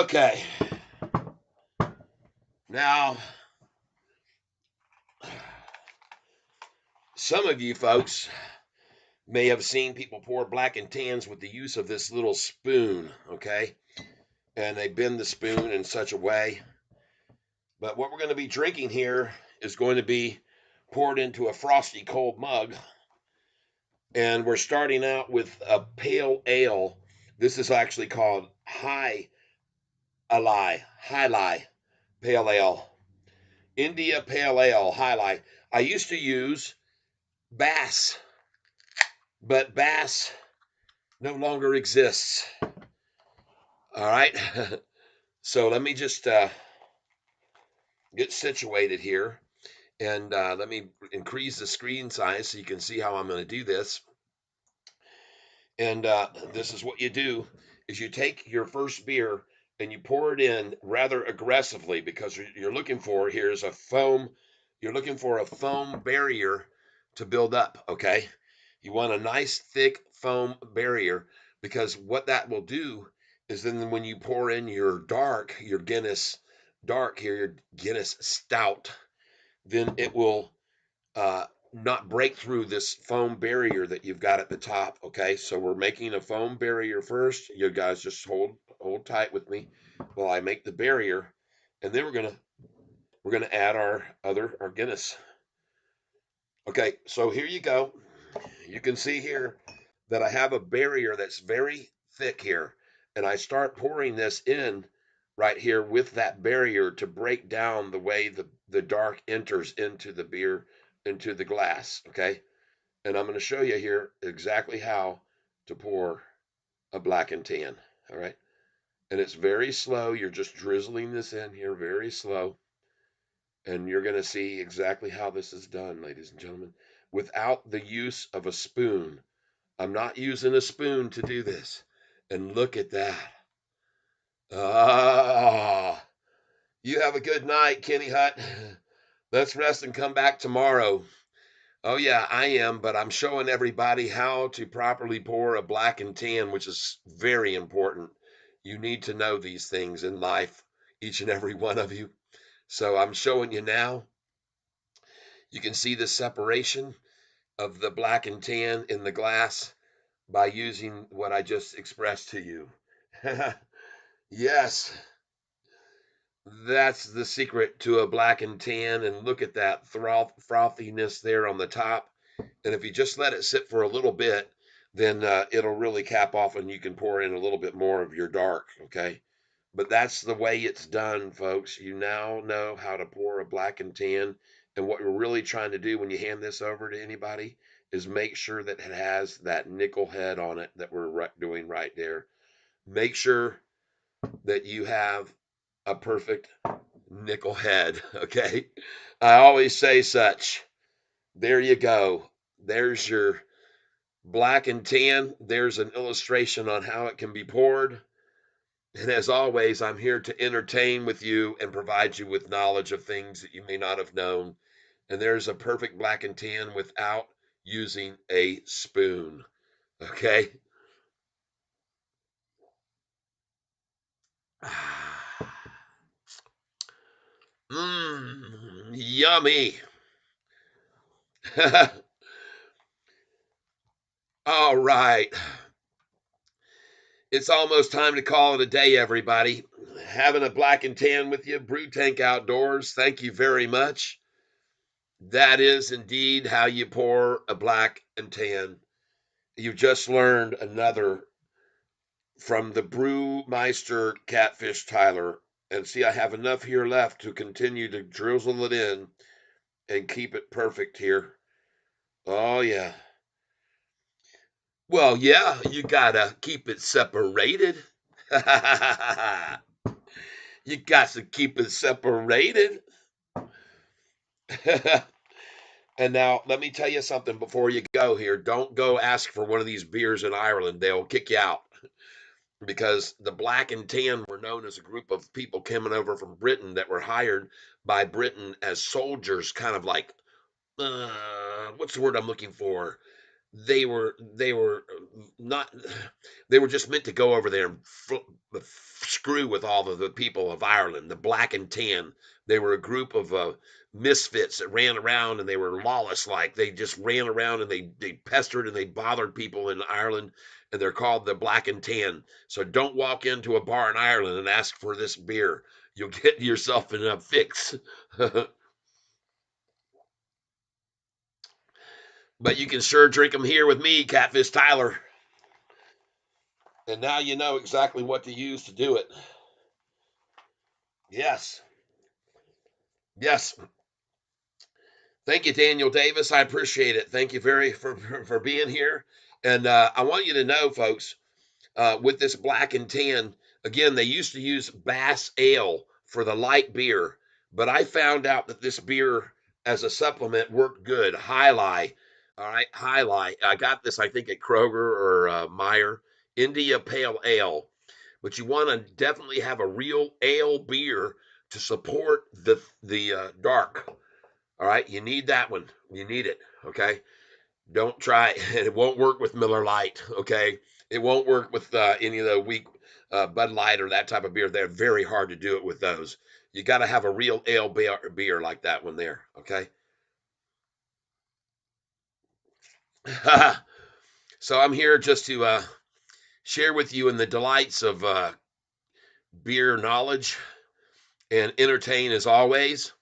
Okay. Now, some of you folks may have seen people pour black and tans with the use of this little spoon, okay? And they bend the spoon in such a way. But what we're going to be drinking here is going to be poured into a frosty cold mug. And we're starting out with a pale ale. This is actually called High Pale Ale. India Pale Ale, High. I used to use Bass, but Bass no longer exists. All right. So let me just get situated here, and let me increase the screen size so you can see how I'm going to do this. And this is what you do: is you take your first beer and you pour it in rather aggressively, because you're looking for here's a foam. You're looking for a foam barrier to build up. Okay, you want a nice thick foam barrier, because what that will do is then when you pour in your Guinness dark here, your Guinness stout, then it will uh, not break through this foam barrier that you've got at the top. Okay, so we're making a foam barrier first. You guys just hold tight with me while I make the barrier, and then we're gonna add our Guinness. Okay, so here you go. You can see here that I have a barrier that's very thick here, and I start pouring this in right here with that barrier to break down the way the dark enters into the beer, into the glass. Okay, and I'm going to show you here exactly how to pour a black and tan. All right, and it's very slow. You're just drizzling this in here very slow, and you're going to see exactly how this is done, ladies and gentlemen, without the use of a spoon. I'm not using a spoon to do this. And look at that. Ah, you have a good night, Kenny Hut. Let's rest and come back tomorrow. Oh, yeah, I am, but I'm showing everybody how to properly pour a black and tan, which is very important. You need to know these things in life, each and every one of you. So I'm showing you now. You can see the separation of the black and tan in the glass by using what I just expressed to you. Yes, that's the secret to a black and tan. And look at that frothiness there on the top. And if you just let it sit for a little bit, then it'll really cap off and you can pour in a little bit more of your dark. Okay. But that's the way it's done, folks. You now know how to pour a black and tan. And what we're really trying to do when you hand this over to anybody is make sure that it has that nickel head on it that we're doing right there. Make sure that you have a perfect Nickelhead. Okay. I always say such. There you go. There's your black and tan. There's an illustration on how it can be poured. And as always, I'm here to entertain with you and provide you with knowledge of things that you may not have known. And there's a perfect black and tan without using a spoon. Okay. Mmm, yummy. All right. It's almost time to call it a day, everybody. Having a black and tan with you, Brew Tank Outdoors. Thank you very much. That is indeed how you pour a black and tan. You've just learned another from the Brewmeister Catfish Tyler. And see, I have enough here left to continue to drizzle it in and keep it perfect here. Oh, yeah. Well, yeah, you gotta keep it separated. You got to keep it separated. And now, let me tell you something before you go here. Don't go ask for one of these beers in Ireland. They'll kick you out because the black and tan were known as a group of people coming over from Britain that were hired by Britain as soldiers, kind of like, what's the word I'm looking for? They were not they were just meant to go over there and screw with all of the people of Ireland, the black and tan. They were a group of misfits that ran around and they were lawless. Like they just ran around and they pestered and they bothered people in Ireland, and they're called the black and tan. So don't walk into a bar in Ireland and ask for this beer. You'll get yourself in a fix. But you can sure drink them here with me, Catfish Tyler. And now you know exactly what to use to do it. Yes. Yes. Thank you, Daniel Davis. I appreciate it. Thank you very for being here. And I want you to know, folks, with this black and tan, again, they used to use Bass Ale for the light beer, but I found out that this beer as a supplement worked good. High Lie. All right, High Lie. I got this, I think, at Kroger or Meyer. India Pale Ale. But you want to definitely have a real ale beer to support the dark. All right, you need that one. You need it. Okay, don't try it. It won't work with Miller Lite. Okay, it won't work with any of the weak Bud Light or that type of beer. They're very hard to do it with those. You got to have a real ale beer like that one there. Okay. So I'm here just to share with you in the delights of beer knowledge and entertain as always.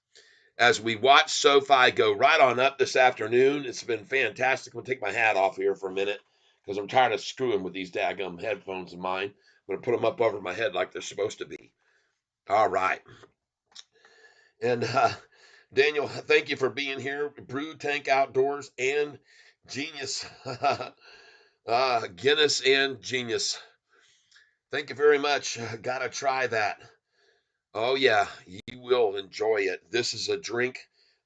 As we watch Sofi go right on up this afternoon, it's been fantastic. I'm going to take my hat off here for a minute because I'm tired of screwing with these daggum headphones of mine. I'm going to put them up over my head like they're supposed to be. All right. And Daniel, thank you for being here. Brew Tank Outdoors and Genius. Guinness and Genius. Thank you very much. Gotta try that. Oh, yeah, you will enjoy it. This is a drink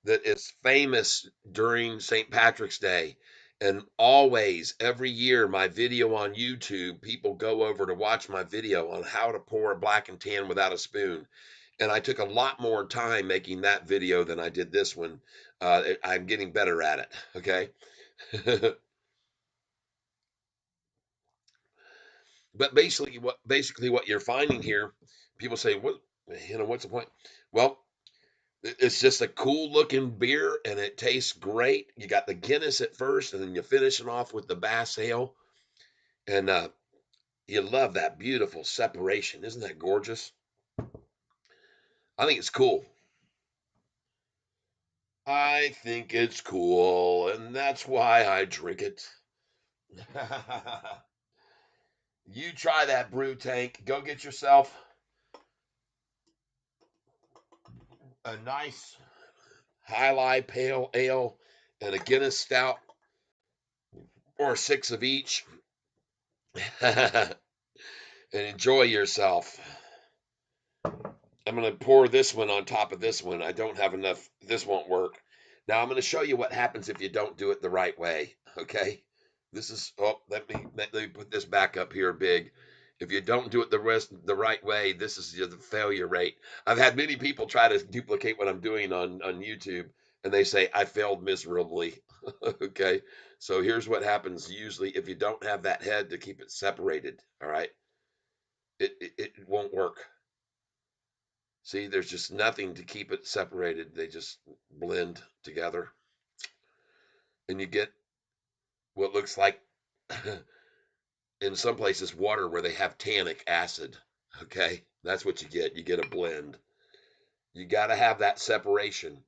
that is famous during St. Patrick's Day. And always, every year, my video on YouTube, people go over to watch my video on how to pour a black and tan without a spoon. And I took a lot more time making that video than I did this one. I'm getting better at it. Okay. But basically what you're finding here, people say, what, what's the point? Well, it's just a cool looking beer and it tastes great. You got the Guinness at first and then you finish it off with the Bass Ale. And you love that beautiful separation. Isn't that gorgeous? I think it's cool. I think it's cool. And that's why I drink it. You try that brew tank. Go get yourself a nice High Life Pale Ale and a Guinness Stout or six of each. And enjoy yourself. I'm going to pour this one on top of this one. I don't have enough. This won't work. Now I'm going to show you what happens if you don't do it the right way. Okay. This is, oh, let me put this back up here big. If you don't do it the right way, this is the failure rate. I've had many people try to duplicate what I'm doing on YouTube, and they say I failed miserably. Okay. So here's what happens usually if you don't have that head to keep it separated. All right. It won't work. See, there's just nothing to keep it separated. They just blend together. And you get what looks like, in some places, water where they have tannic acid. Okay? That's what you get. You get a blend. You got to have that separation.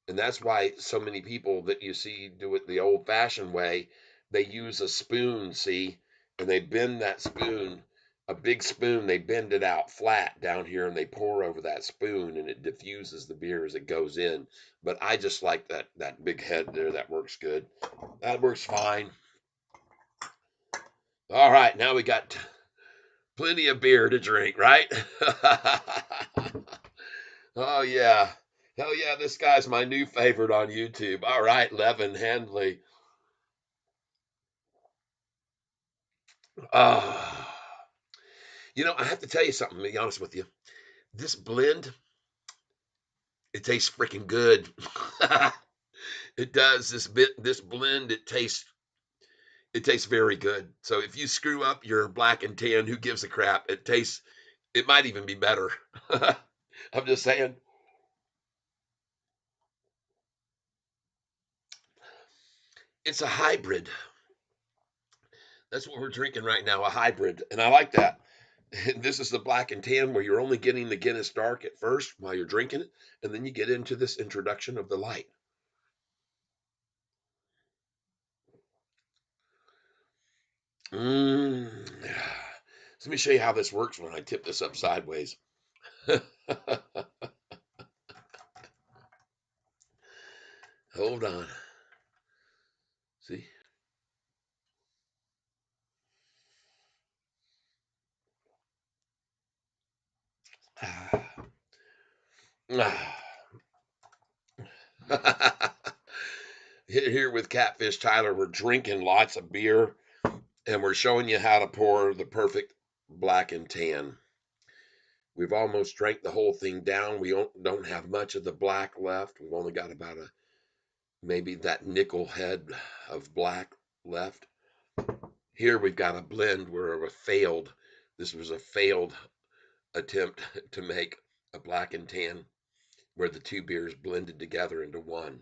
And that's why so many people that you see do it the old fashioned way, they use a spoon, see, and they bend that spoon, a big spoon, they bend it out flat down here and they pour over that spoon and it diffuses the beer as it goes in. But I just like that big head there. That works good. That works fine. All right, now we got plenty of beer to drink, right? Oh yeah. Hell yeah, this guy's my new favorite on YouTube. All right, Levin Handley. Oh. I have to tell you something, to be honest with you. This blend, it tastes freaking good. It does. This blend, it tastes very good. So if you screw up your black and tan, who gives a crap? It might even be better. I'm just saying. It's a hybrid. That's what we're drinking right now, a hybrid. And I like that. This is the black and tan where you're only getting the Guinness Dark at first while you're drinking it, and then you get into this introduction of the light. Mm. So let me show you how this works when I tip this up sideways. Hold on. See? Here with Catfish Tyler, we're drinking lots of beer and we're showing you how to pour the perfect black and tan. We've almost drank the whole thing down. We don't have much of the black left. We've only got about maybe that nickel head of black left. Here we've got a blend where this was a failed attempt to make a black and tan where the two beers blended together into one.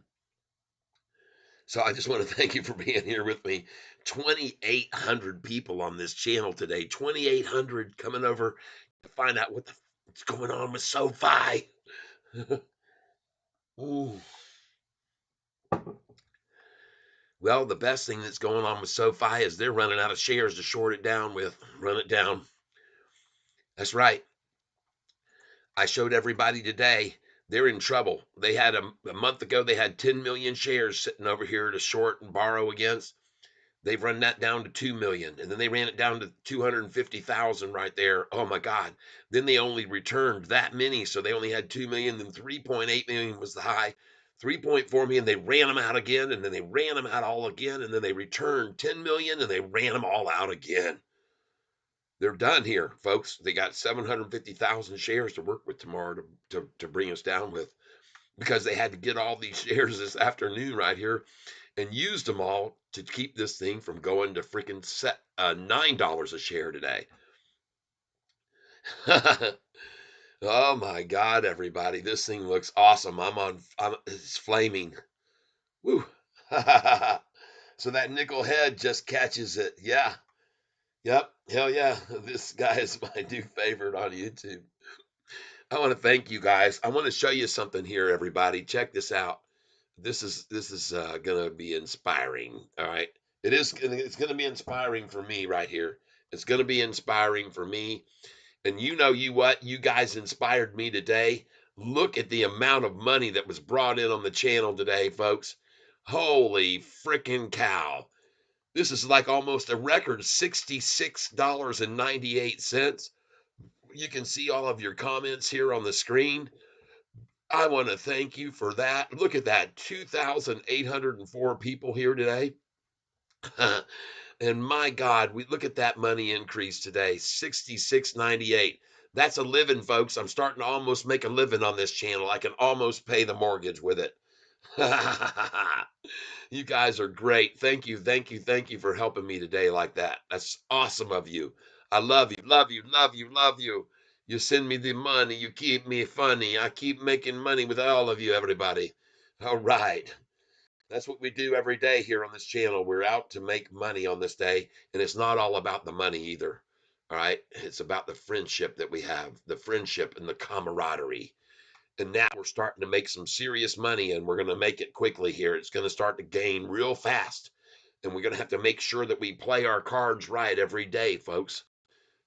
So I just want to thank you for being here with me. 2,800 people on this channel today. 2,800 coming over to find out what's going on with Sofi. Ooh. Well, the best thing that's going on with SoFi is they're running out of shares to short it down with. Run it down. That's right. I showed everybody today they're in trouble. They had a month ago, they had 10 million shares sitting over here to short and borrow against. They've run that down to 2 million, and then they ran it down to 250,000 right there. Oh my God. Then they only returned that many. So they only had 2 million, then 3.8 million was the high. 3.4 million, they ran them out again, and then they ran them out all again, and then they returned 10 million and they ran them all out again. They're done here, folks. They got 750,000 shares to work with tomorrow to bring us down with, because they had to get all these shares this afternoon right here and used them all to keep this thing from going to freaking $9 a share today. Oh my God, everybody. This thing looks awesome. It's flaming. Woo. So that nickel head just catches it. Yeah. Yep. Hell yeah. This guy is my new favorite on YouTube. I want to thank you guys. I want to show you something here, everybody. Check this out. This is gonna be inspiring. All right. It's gonna be inspiring for me right here. It's gonna be inspiring for me. And you what? You guys inspired me today. Look at the amount of money that was brought in on the channel today, folks. Holy freaking cow. This is like almost a record $66.98. You can see all of your comments here on the screen. I want to thank you for that. Look at that, 2,804 people here today. And my God, we look at that money increase today, 66.98. That's a living, folks. I'm starting to almost make a living on this channel. I can almost pay the mortgage with it. You guys are great. Thank you, thank you, thank you for helping me today like that. That's awesome of you. I love you, love you, love you, love you. You send me the money. You keep me funny. I keep making money with all of you, everybody. All right. That's what we do every day here on this channel. We're out to make money on this day, and it's not all about the money either. All right. It's about the friendship that we have, the friendship and the camaraderie. And now we're starting to make some serious money, and we're going to make it quickly here. It's going to start to gain real fast. And we're going to have to make sure that we play our cards right every day, folks.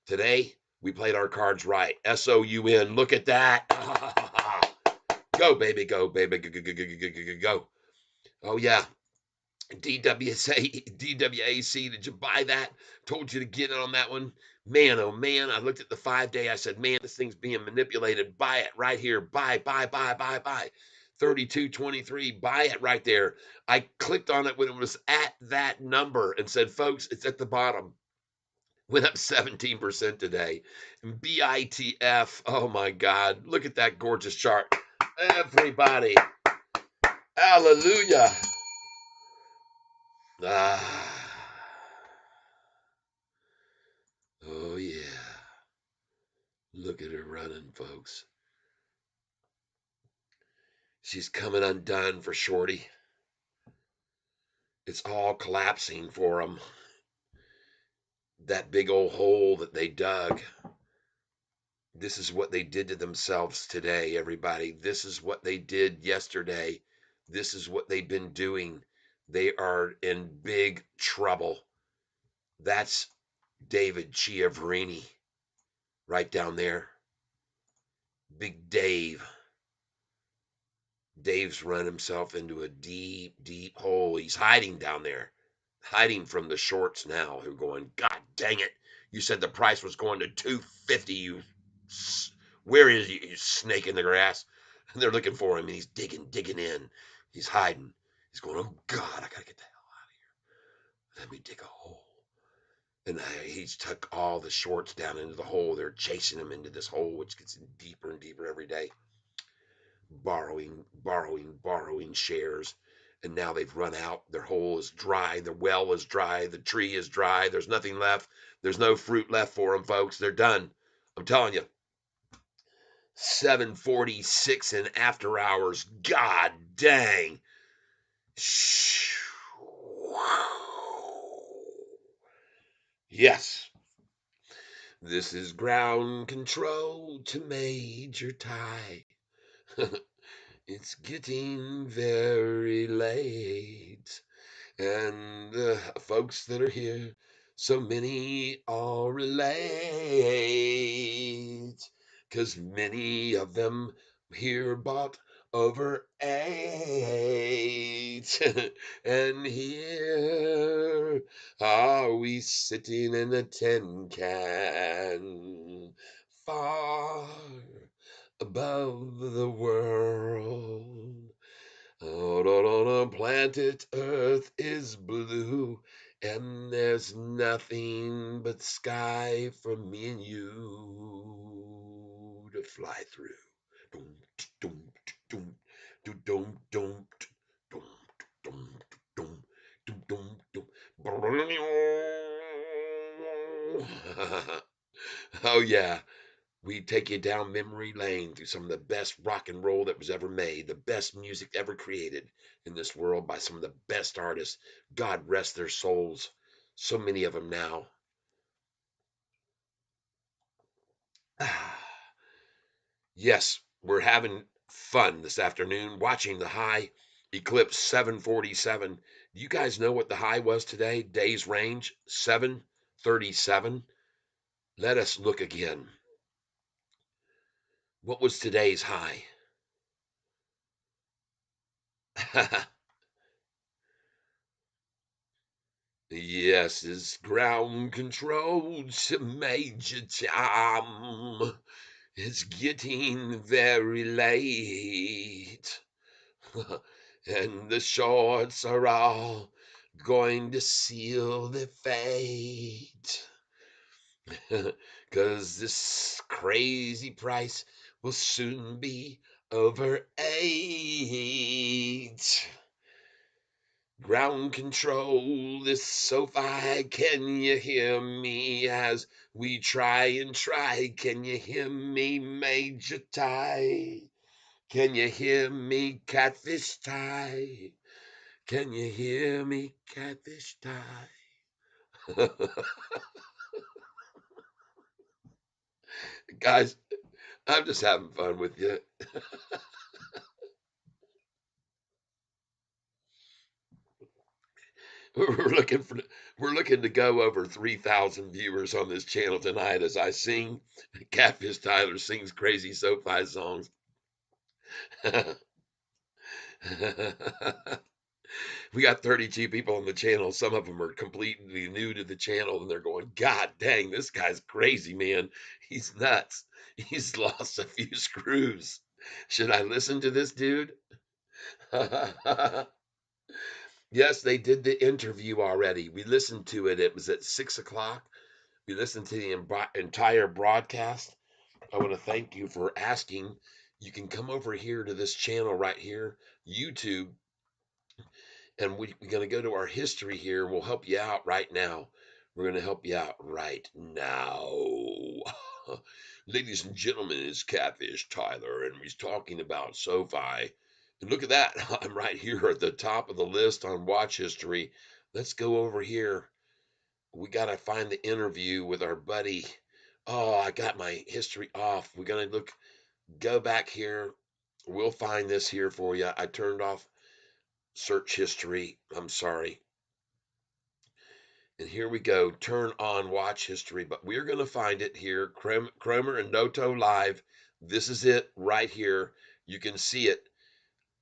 Today, we played our cards right. SOUN. Look at that. Go, baby. Go, baby. Go, go, go, go, go, go, go, go. Oh, yeah. DWAC, did you buy that? Told you to get in on that one. Man, oh man, I looked at the 5-day. I said, man, this thing's being manipulated. Buy it right here. Buy, buy, buy, buy, buy. 32.23, buy it right there. I clicked on it when it was at that number and said, folks, it's at the bottom. Went up 17% today. And BITF, oh my God, look at that gorgeous chart. Everybody, hallelujah. Ah. Oh, yeah. Look at her running, folks. She's coming undone for Shorty. It's all collapsing for them. That big old hole that they dug. This is what they did to themselves today, everybody. This is what they did yesterday. This is what they've been doing. They are in big trouble. That's David Chiavarini right down there. Big Dave. Dave's run himself into a deep, deep hole. He's hiding down there, hiding from the shorts now who are going, God dang it. You said the price was going to 250. Where is you snake in the grass? And they're looking for him, and he's digging in. He's hiding. He's going, oh, God, I got to get the hell out of here. Let me dig a hole. And he's took all the shorts down into the hole. They're chasing him into this hole, which gets deeper and deeper every day. Borrowing shares. And now they've run out. Their hole is dry. Their well is dry. The tree is dry. There's nothing left. There's no fruit left for them, folks. They're done. I'm telling you. 7:46 in after hours. God dang. Yes. This is ground control to Major Ty. It's getting very late, and the folks that are here, so many all relate, 'cause many of them here bought over 8. And here are we sitting in a tin can, far above the world. Out on a planet Earth is blue, and there's nothing but sky for me and you to fly through. Dum, dum, dum, dum, dum, dum, dum, dum, dum, dum, dum, dum. Oh yeah. We take you down memory lane through some of the best rock and roll that was ever made, the best music ever created in this world by some of the best artists. God rest their souls. So many of them now. Yes, we're having fun this afternoon watching the high eclipse 747. Do you guys know what the high was today? Day's range 737. Let us look again. What was today's high? Yes, it's ground control to Major Tom. It's getting very late. And the shorts are all going to seal their fate. 'Cause this crazy price will soon be over 8. Ground control, this Sofi, can you hear me as we try and try? Can you hear me, Major Ty? Can you hear me, Catfish Ty? Can you hear me, Catfish Ty? Guys, I'm just having fun with you. We're looking for we're looking to go over 3,000 viewers on this channel tonight as I sing. Catfish Tyler sings crazy SoFi songs. We got 32 people on the channel. Some of them are completely new to the channel and they're going, God dang, this guy's crazy, man. He's nuts. He's lost a few screws. Should I listen to this dude? Yes, they did the interview already. We listened to it. It was at 6 o'clock. We listened to the entire broadcast. I want to thank you for asking. You can come over here to this channel right here, YouTube, and we're going to go to our history here. And we'll help you out right now. We're going to help you out right now. Ladies and gentlemen, it's Catfish Tyler, and he's talking about SoFi. And look at that. I'm right here at the top of the list on watch history. Let's go over here. We got to find the interview with our buddy. Oh, I got my history off. We're going to go back here. We'll find this here for you. I turned off search history. I'm sorry. And here we go. Turn on watch history. But we're going to find it here. Kremer and Noto live. This is it right here. You can see it.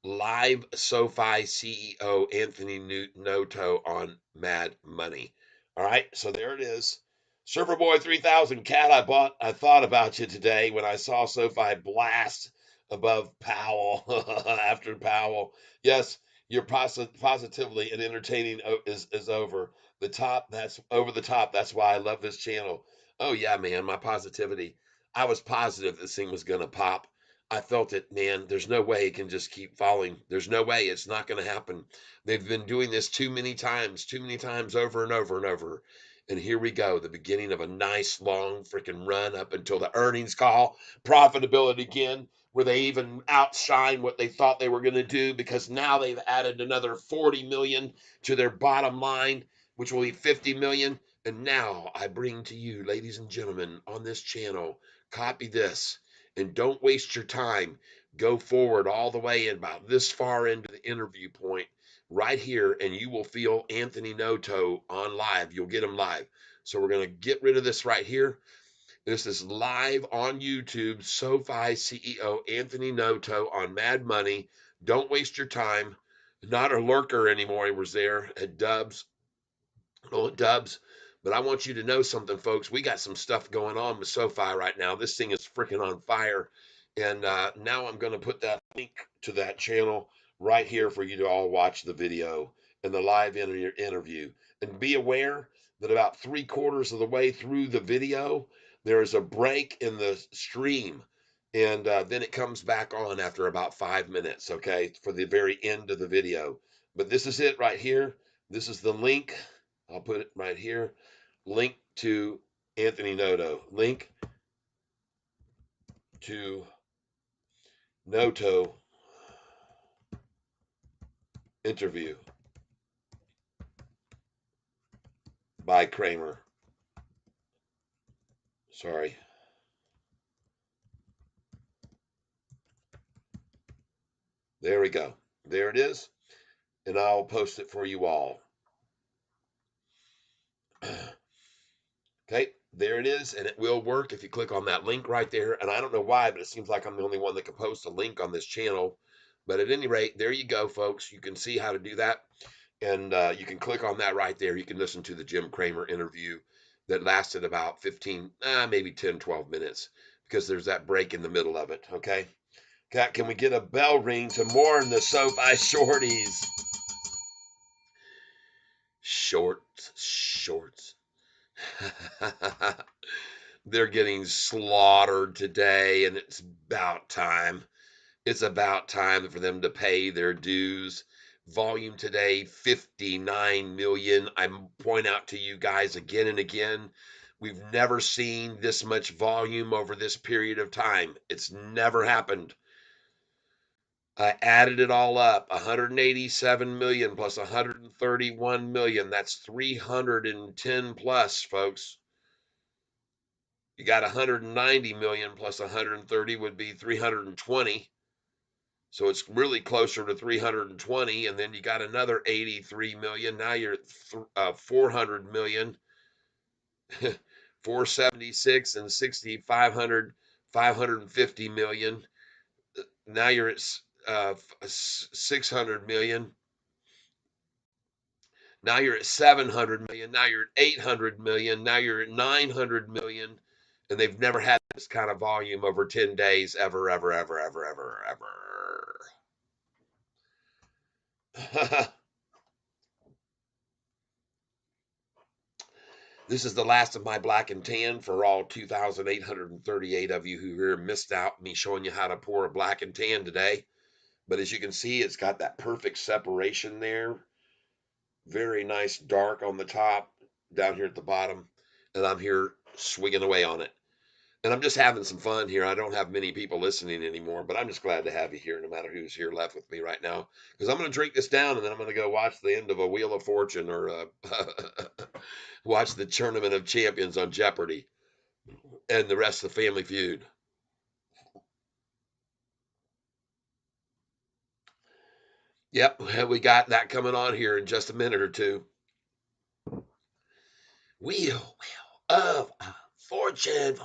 Live SoFi CEO Anthony Noto on Mad Money. All right, so there it is. Surfer Boy 3000 Cat, I thought about you today when I saw SoFi blast above Powell after Powell. Yes, you're positively and entertaining is over the top. That's over the top. That's why I love this channel. Oh yeah, man, my positivity. I was positive this thing was gonna pop. I felt it, man. There's no way it can just keep falling. There's no way. It's not going to happen. They've been doing this too many times over and over and over. And here we go, the beginning of a nice long freaking run up until the earnings call, profitability again, where they even outshine what they thought they were going to do because now they've added another 40 million to their bottom line, which will be 50 million. And now I bring to you, ladies and gentlemen, on this channel, copy this and don't waste your time. Go forward all the way in about this far into the interview point right here, and you will feel Anthony Noto on live. You'll get him live. So we're going to get rid of this right here. This is live on YouTube. SoFi CEO Anthony Noto on Mad Money. Don't waste your time. Not a lurker anymore. He was there at Dubs. Oh, Dubs. But I want you to know something, folks. We got some stuff going on with SoFi right now. This thing is freaking on fire. And now I'm going to put that link to that channel right here for you to all watch the video and the live interview. And be aware that about 3/4 of the way through the video, there is a break in the stream. And then it comes back on after about 5 minutes, okay, for the very end of the video. But this is it right here. This is the link. I'll put it right here. Link to Anthony Noto. Link to Noto interview by Kramer. Sorry. There we go. There it is. And I'll post it for you all. Okay, there it is. And it will work if you click on that link right there. And I don't know why, but it seems like I'm the only one that can post a link on this channel. But at any rate, there you go, folks. You can see how to do that. And you can click on that right there. You can listen to the Jim Cramer interview that lasted about 15, maybe 10, 12 minutes because there's that break in the middle of it. Okay. Cat, can we get a bell ring to mourn the Sofi shorties? Shorts. They're getting slaughtered today, and it's about time. It's about time for them to pay their dues. Volume today, 59 million. I point out to you guys again and again, we've never seen this much volume over this period of time. It's never happened. I added it all up, 187 million plus 131 million. That's 310 plus, folks. You got 190 million plus 130 would be 320. So it's really closer to 320. And then you got another 83 million. Now you're at 400 million, 476 and 60, 500, 550 million. Now you're at 600 million. Now you're at 700 million. Now you're at 800 million. Now you're at 900 million. And they've never had this kind of volume over 10 days ever. This is the last of my black and tan for all 2,838 of you who here missed out me showing you how to pour a black and tan today. But as you can see, it's got that perfect separation there. Very nice dark on the top, down here at the bottom. And I'm here swinging away on it. And I'm just having some fun here. I don't have many people listening anymore, but I'm just glad to have you here, no matter who's here left with me right now. Because I'm going to drink this down, and then I'm going to go watch the end of a Wheel of Fortune or watch the Tournament of Champions on Jeopardy and the rest of the Family Feud. Yep, we got that coming on here in just a minute or two. Wheel of Fortune.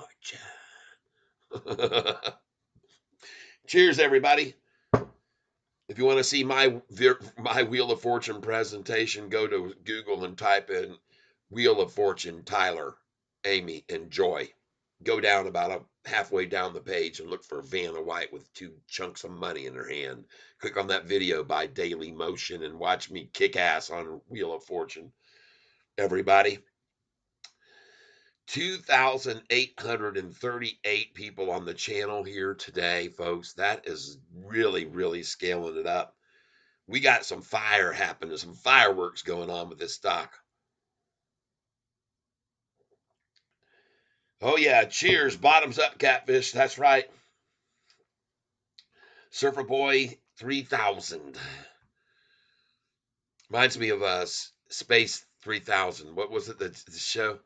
Cheers, everybody. If you want to see my Wheel of Fortune presentation, go to Google and type in Wheel of Fortune, Tyler, Amy, and Joy. Go down about halfway down the page and look for Vanna White with 2 chunks of money in her hand. Click on that video by Daily Motion and watch me kick ass on Wheel of Fortune. Everybody. 2,838 people on the channel here today, folks. That is really, really scaling it up. We got some fire happening, some fireworks going on with this stock. Oh, yeah. Cheers. Bottoms up, Catfish. That's right. Surfer Boy 3000. Reminds me of Space 3000. What was it, the show?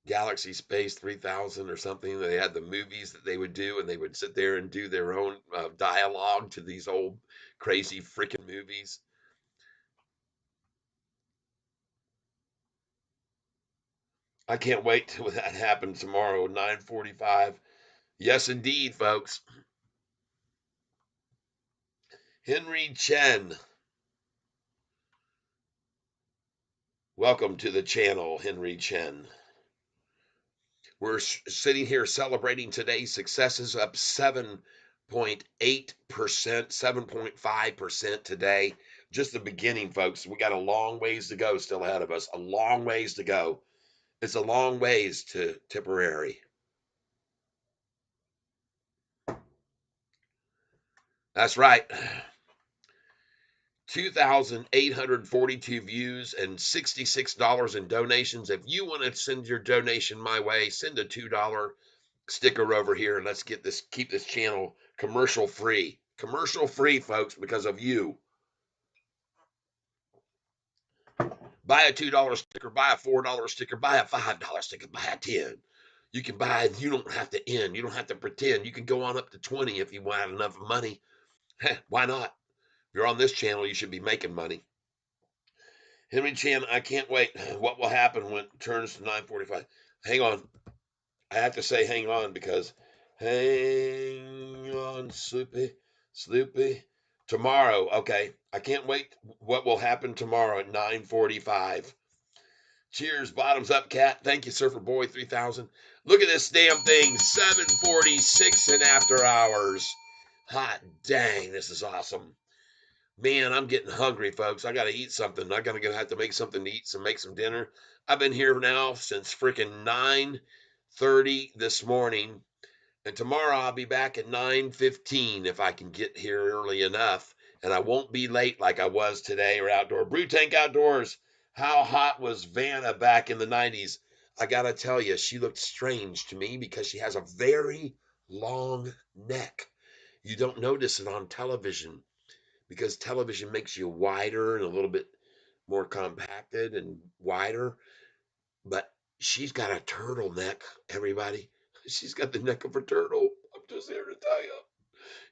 Galaxy Space 3000 or something. They had the movies that they would do, and they would sit there and do their own dialogue to these old crazy freaking movies. I can't wait till that happens tomorrow, 9:45. Yes, indeed, folks. Henry Chen. Welcome to the channel, Henry Chen. We're sitting here celebrating today's successes, up 7.8%, 7.5% today. Just the beginning, folks. We got a long ways to go still ahead of us. A long ways to go. It's a long ways to Tipperary. That's right. 2,842 views and $66 in donations. If you want to send your donation my way, send a $2 sticker over here and let's keep this channel commercial free. Commercial free, folks, because of you. Buy a $2 sticker, buy a $4 sticker, buy a $5 sticker, buy a 10. You can buy, you don't have to end. You don't have to pretend. You can go on up to 20 if you want enough money. Why not? If you're on this channel, you should be making money. Henry Chan, I can't wait. What will happen when it turns to 9:45? Hang on. I have to say hang on because hang on, Sloopy. Tomorrow, okay. I can't wait what will happen tomorrow at 9:45. Cheers, bottoms up, cat. Thank you, Surfer Boy 3000. Look at this damn thing, 7:46 and after hours. Hot dang, this is awesome. Man, I'm getting hungry, folks. I got to eat something. I got to have to make something to eat, make some dinner. I've been here now since freaking 9:30 this morning, and tomorrow I'll be back at 9:15 if I can get here early enough, and I won't be late like I was today or outdoor. Brew Tank Outdoors. How hot was Vanna back in the 90s? I got to tell you, she looked strange to me because she has a very long neck. You don't notice it on television because television makes you wider and a little bit more compacted and wider. But she's got a turtleneck, everybody. She's got the neck of a turtle. I'm just here to tell you.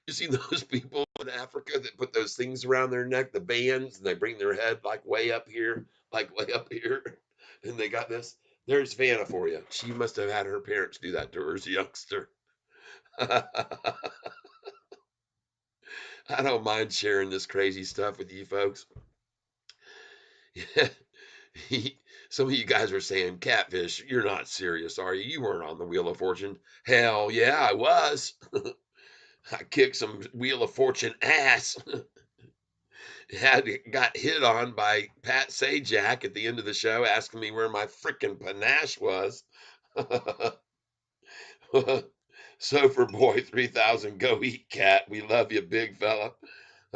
You see those people in Africa that put those things around their neck, the bands, and they bring their head like way up here, and they got this. There's Vanna for you. She must have had her parents do that to her as a youngster. I don't mind sharing this crazy stuff with you folks. Some of you guys were saying, Catfish, you're not serious, are you? You weren't on the Wheel of Fortune. Hell yeah, I was. I kicked some Wheel of Fortune ass. Got hit on by Pat Sajak at the end of the show, asking me where my frickin' panache was. Sofer Boy 3000, go eat, cat. We love you, big fella.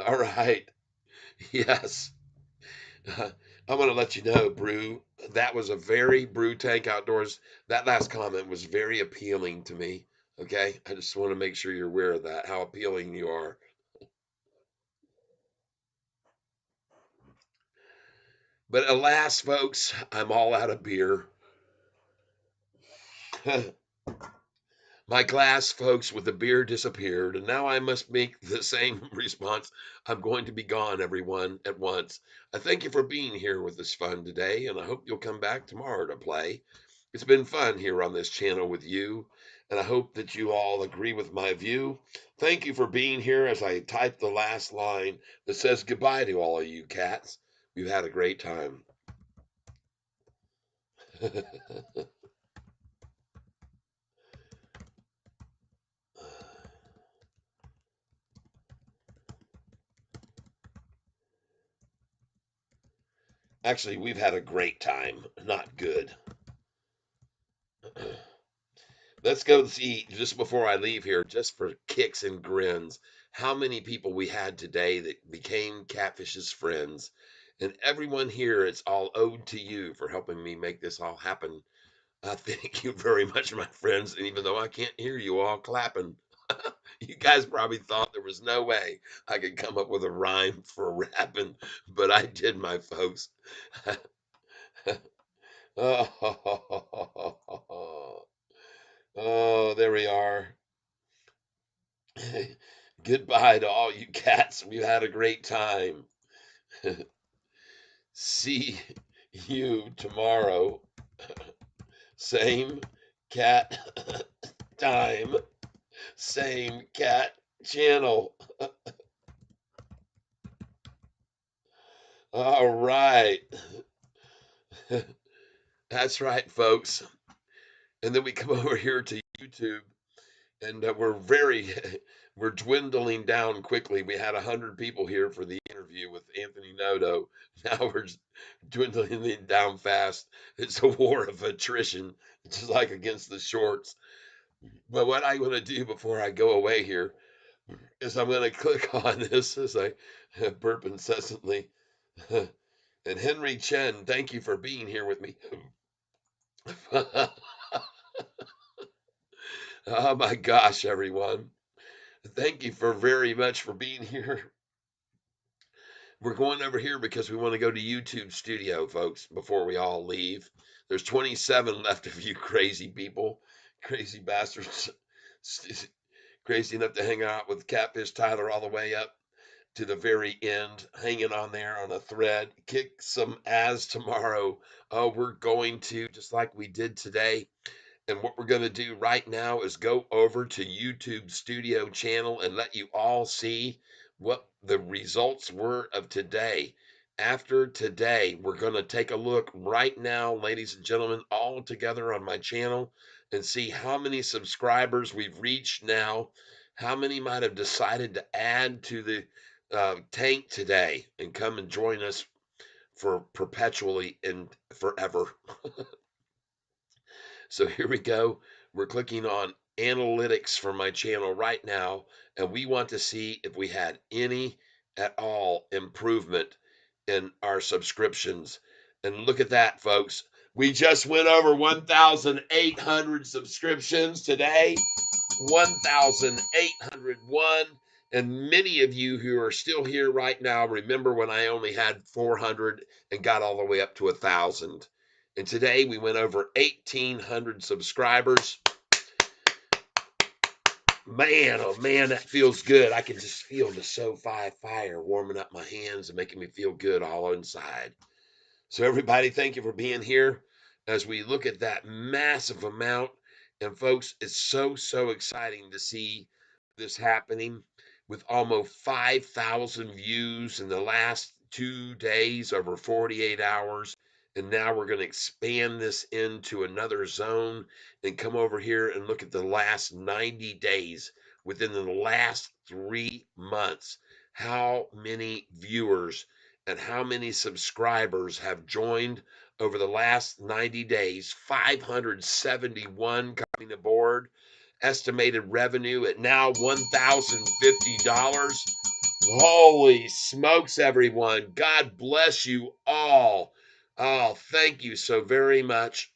All right. Yes. I'm going to let you know, Brew. That was a very Brew Tank Outdoors. That last comment was very appealing to me. Okay. I just want to make sure you're aware of that, how appealing you are. But alas, folks, I'm all out of beer. My glass, folks, with the beer disappeared, and now I must make the same response. I'm going to be gone, everyone, at once. I thank you for being here with this fun today, and I hope you'll come back tomorrow to play. It's been fun here on this channel with you, and I hope that you all agree with my view. Thank you for being here as I type the last line that says goodbye to all of you cats. We've had a great time. Actually, we've had a great time, not good. Let's go see just before I leave here, just for kicks and grins, how many people we had today that became Catfish's friends. And everyone here, it's all owed to you for helping me make this all happen. Thank you very much, my friends. And even though I can't hear you all clapping, you guys probably thought there was no way I could come up with a rhyme for rapping, but I did, my folks. Oh, oh, there we are. Goodbye to all you cats. We've had a great time. See you tomorrow. Same cat time. Same cat channel. All right. That's right, folks. And then we come over here to YouTube, and we're dwindling down quickly. We had 100 people here for the interview with Anthony Noto. Now we're dwindling down fast. It's a war of attrition, just like against the shorts. But what I'm going to do before I go away here is I'm going to click on this as I burp incessantly. And Henry Chen, thank you for being here with me. Oh my gosh, everyone. Thank you for very much for being here. We're going over here because we want to go to YouTube Studio, folks, before we all leave. There's 27 left of you crazy people, crazy bastards, crazy enough to hang out with Catfish Tyler all the way up to the very end, hanging on there on a thread. Kick some ass tomorrow. Oh, we're going to, just like we did today. And what we're going to do right now is go over to YouTube Studio channel and let you all see what the results were of today. After today, we're going to take a look right now, ladies and gentlemen, all together on my channel and see how many subscribers we've reached now, how many might have decided to add to the tank today and come and join us for perpetually and forever. So here we go. We're clicking on analytics for my channel right now, and we want to see if we had any at all improvement in our subscriptions. And look at that, folks. We just went over 1,800 subscriptions today. 1,801. And many of you who are still here right now remember when I only had 400 and got all the way up to 1,000. And today we went over 1,800 subscribers. Man, oh man, that feels good. I can just feel the Sofi fire warming up my hands and making me feel good all inside. So, everybody, thank you for being here as we look at that massive amount. And, folks, it's so exciting to see this happening with almost 5,000 views in the last 2 days, over 48 hours. And now we're going to expand this into another zone and come over here and look at the last 90 days within the last 3 months. How many viewers and how many subscribers have joined over the last 90 days? 571 coming aboard. Estimated revenue at now $1,050. Holy smokes, everyone. God bless you all. Oh, thank you so very much.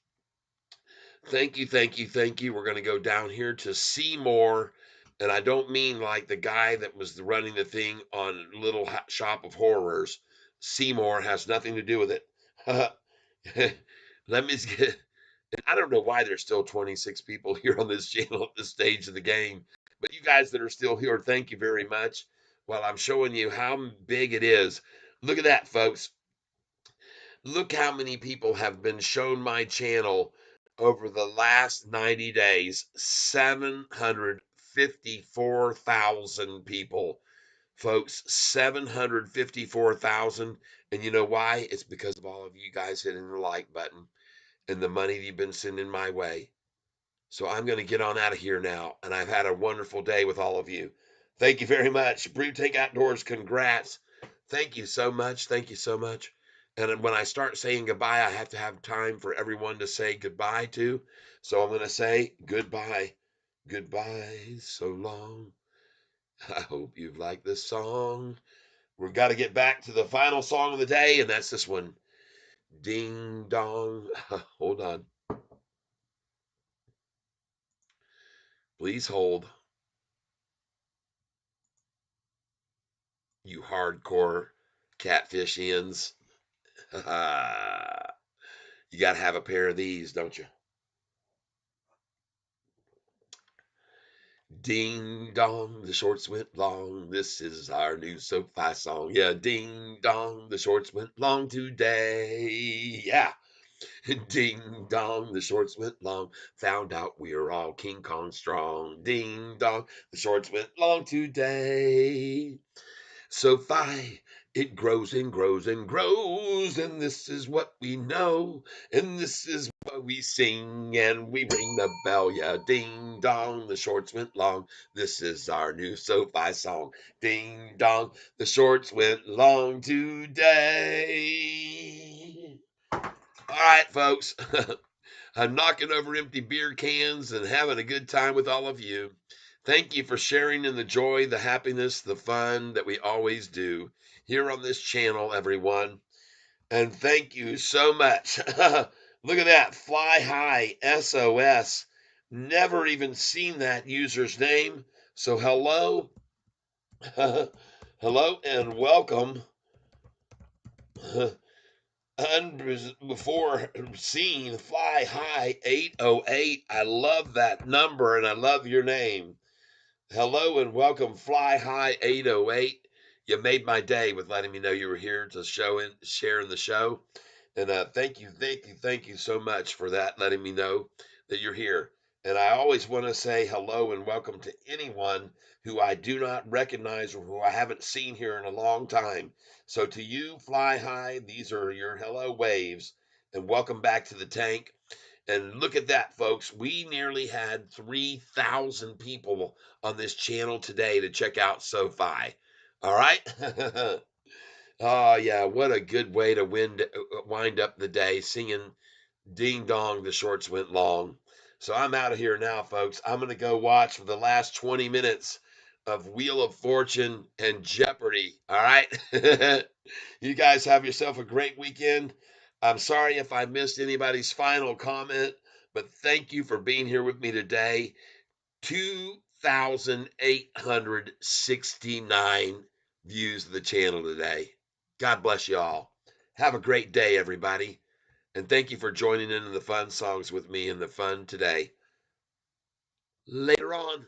Thank you, thank you, thank you. We're going to go down here to see more. And I don't mean like the guy that was running the thing on Little Shop of Horrors. Seymour has nothing to do with it. Let me get. I don't know why there's still 26 people here on this channel at this stage of the game. But you guys that are still here, thank you very much. While I'm showing you how big it is. Look at that, folks. Look how many people have been shown my channel over the last 90 days. 754,000 people. Folks, 754,000. And you know why? It's because of all of you guys hitting the like button and the money you've been sending my way. So I'm going to get on out of here now. And I've had a wonderful day with all of you. Thank you very much. Brew Tank Outdoors, congrats. Thank you so much. Thank you so much. And when I start saying goodbye, I have to have time for everyone to say goodbye to. So I'm going to say goodbye. Goodbye so long. I hope you've liked this song. We've got to get back to the final song of the day, and that's this one. Ding dong. Hold on. Please hold. You hardcore catfish ends. You got to have a pair of these, don't you? Ding dong, the shorts went long. This is our new Sofi song. Yeah, ding dong, the shorts went long today. Yeah. Ding dong, the shorts went long. Found out we're all King Kong strong. Ding dong, the shorts went long today. Sofi, it grows and grows and grows, and this is what we know, and this is what we sing, and we ring the bell, yeah, ding dong, the shorts went long. This is our new Sofi song. Ding dong, the shorts went long today. All right, folks. I'm knocking over empty beer cans and having a good time with all of you. Thank you for sharing in the joy, the happiness, the fun that we always do here on this channel, everyone. And thank you so much. Look at that. Fly High SOS. Never even seen that user's name. So hello. Hello and welcome. Before seeing Fly High 808. I love that number and I love your name. Hello and welcome, Fly High 808. You made my day with letting me know you were here to share in the show. And thank you so much for that, letting me know that you're here. And I always want to say hello and welcome to anyone who I do not recognize or who I haven't seen here in a long time. So to you, Fly High, these are your hello waves, and welcome back to the tank. And look at that, folks. We nearly had 3,000 people on this channel today to check out Sofi. All right. Oh, yeah. What a good way to wind up the day singing Ding Dong, the shorts went long. So I'm out of here now, folks. I'm going to go watch for the last 20 minutes of Wheel of Fortune and Jeopardy. All right. You guys have yourself a great weekend. I'm sorry if I missed anybody's final comment, but thank you for being here with me today. 2,869 views of the channel today. God bless you all. Have a great day, everybody. And thank you for joining in the fun songs with me in the fun today. Later on.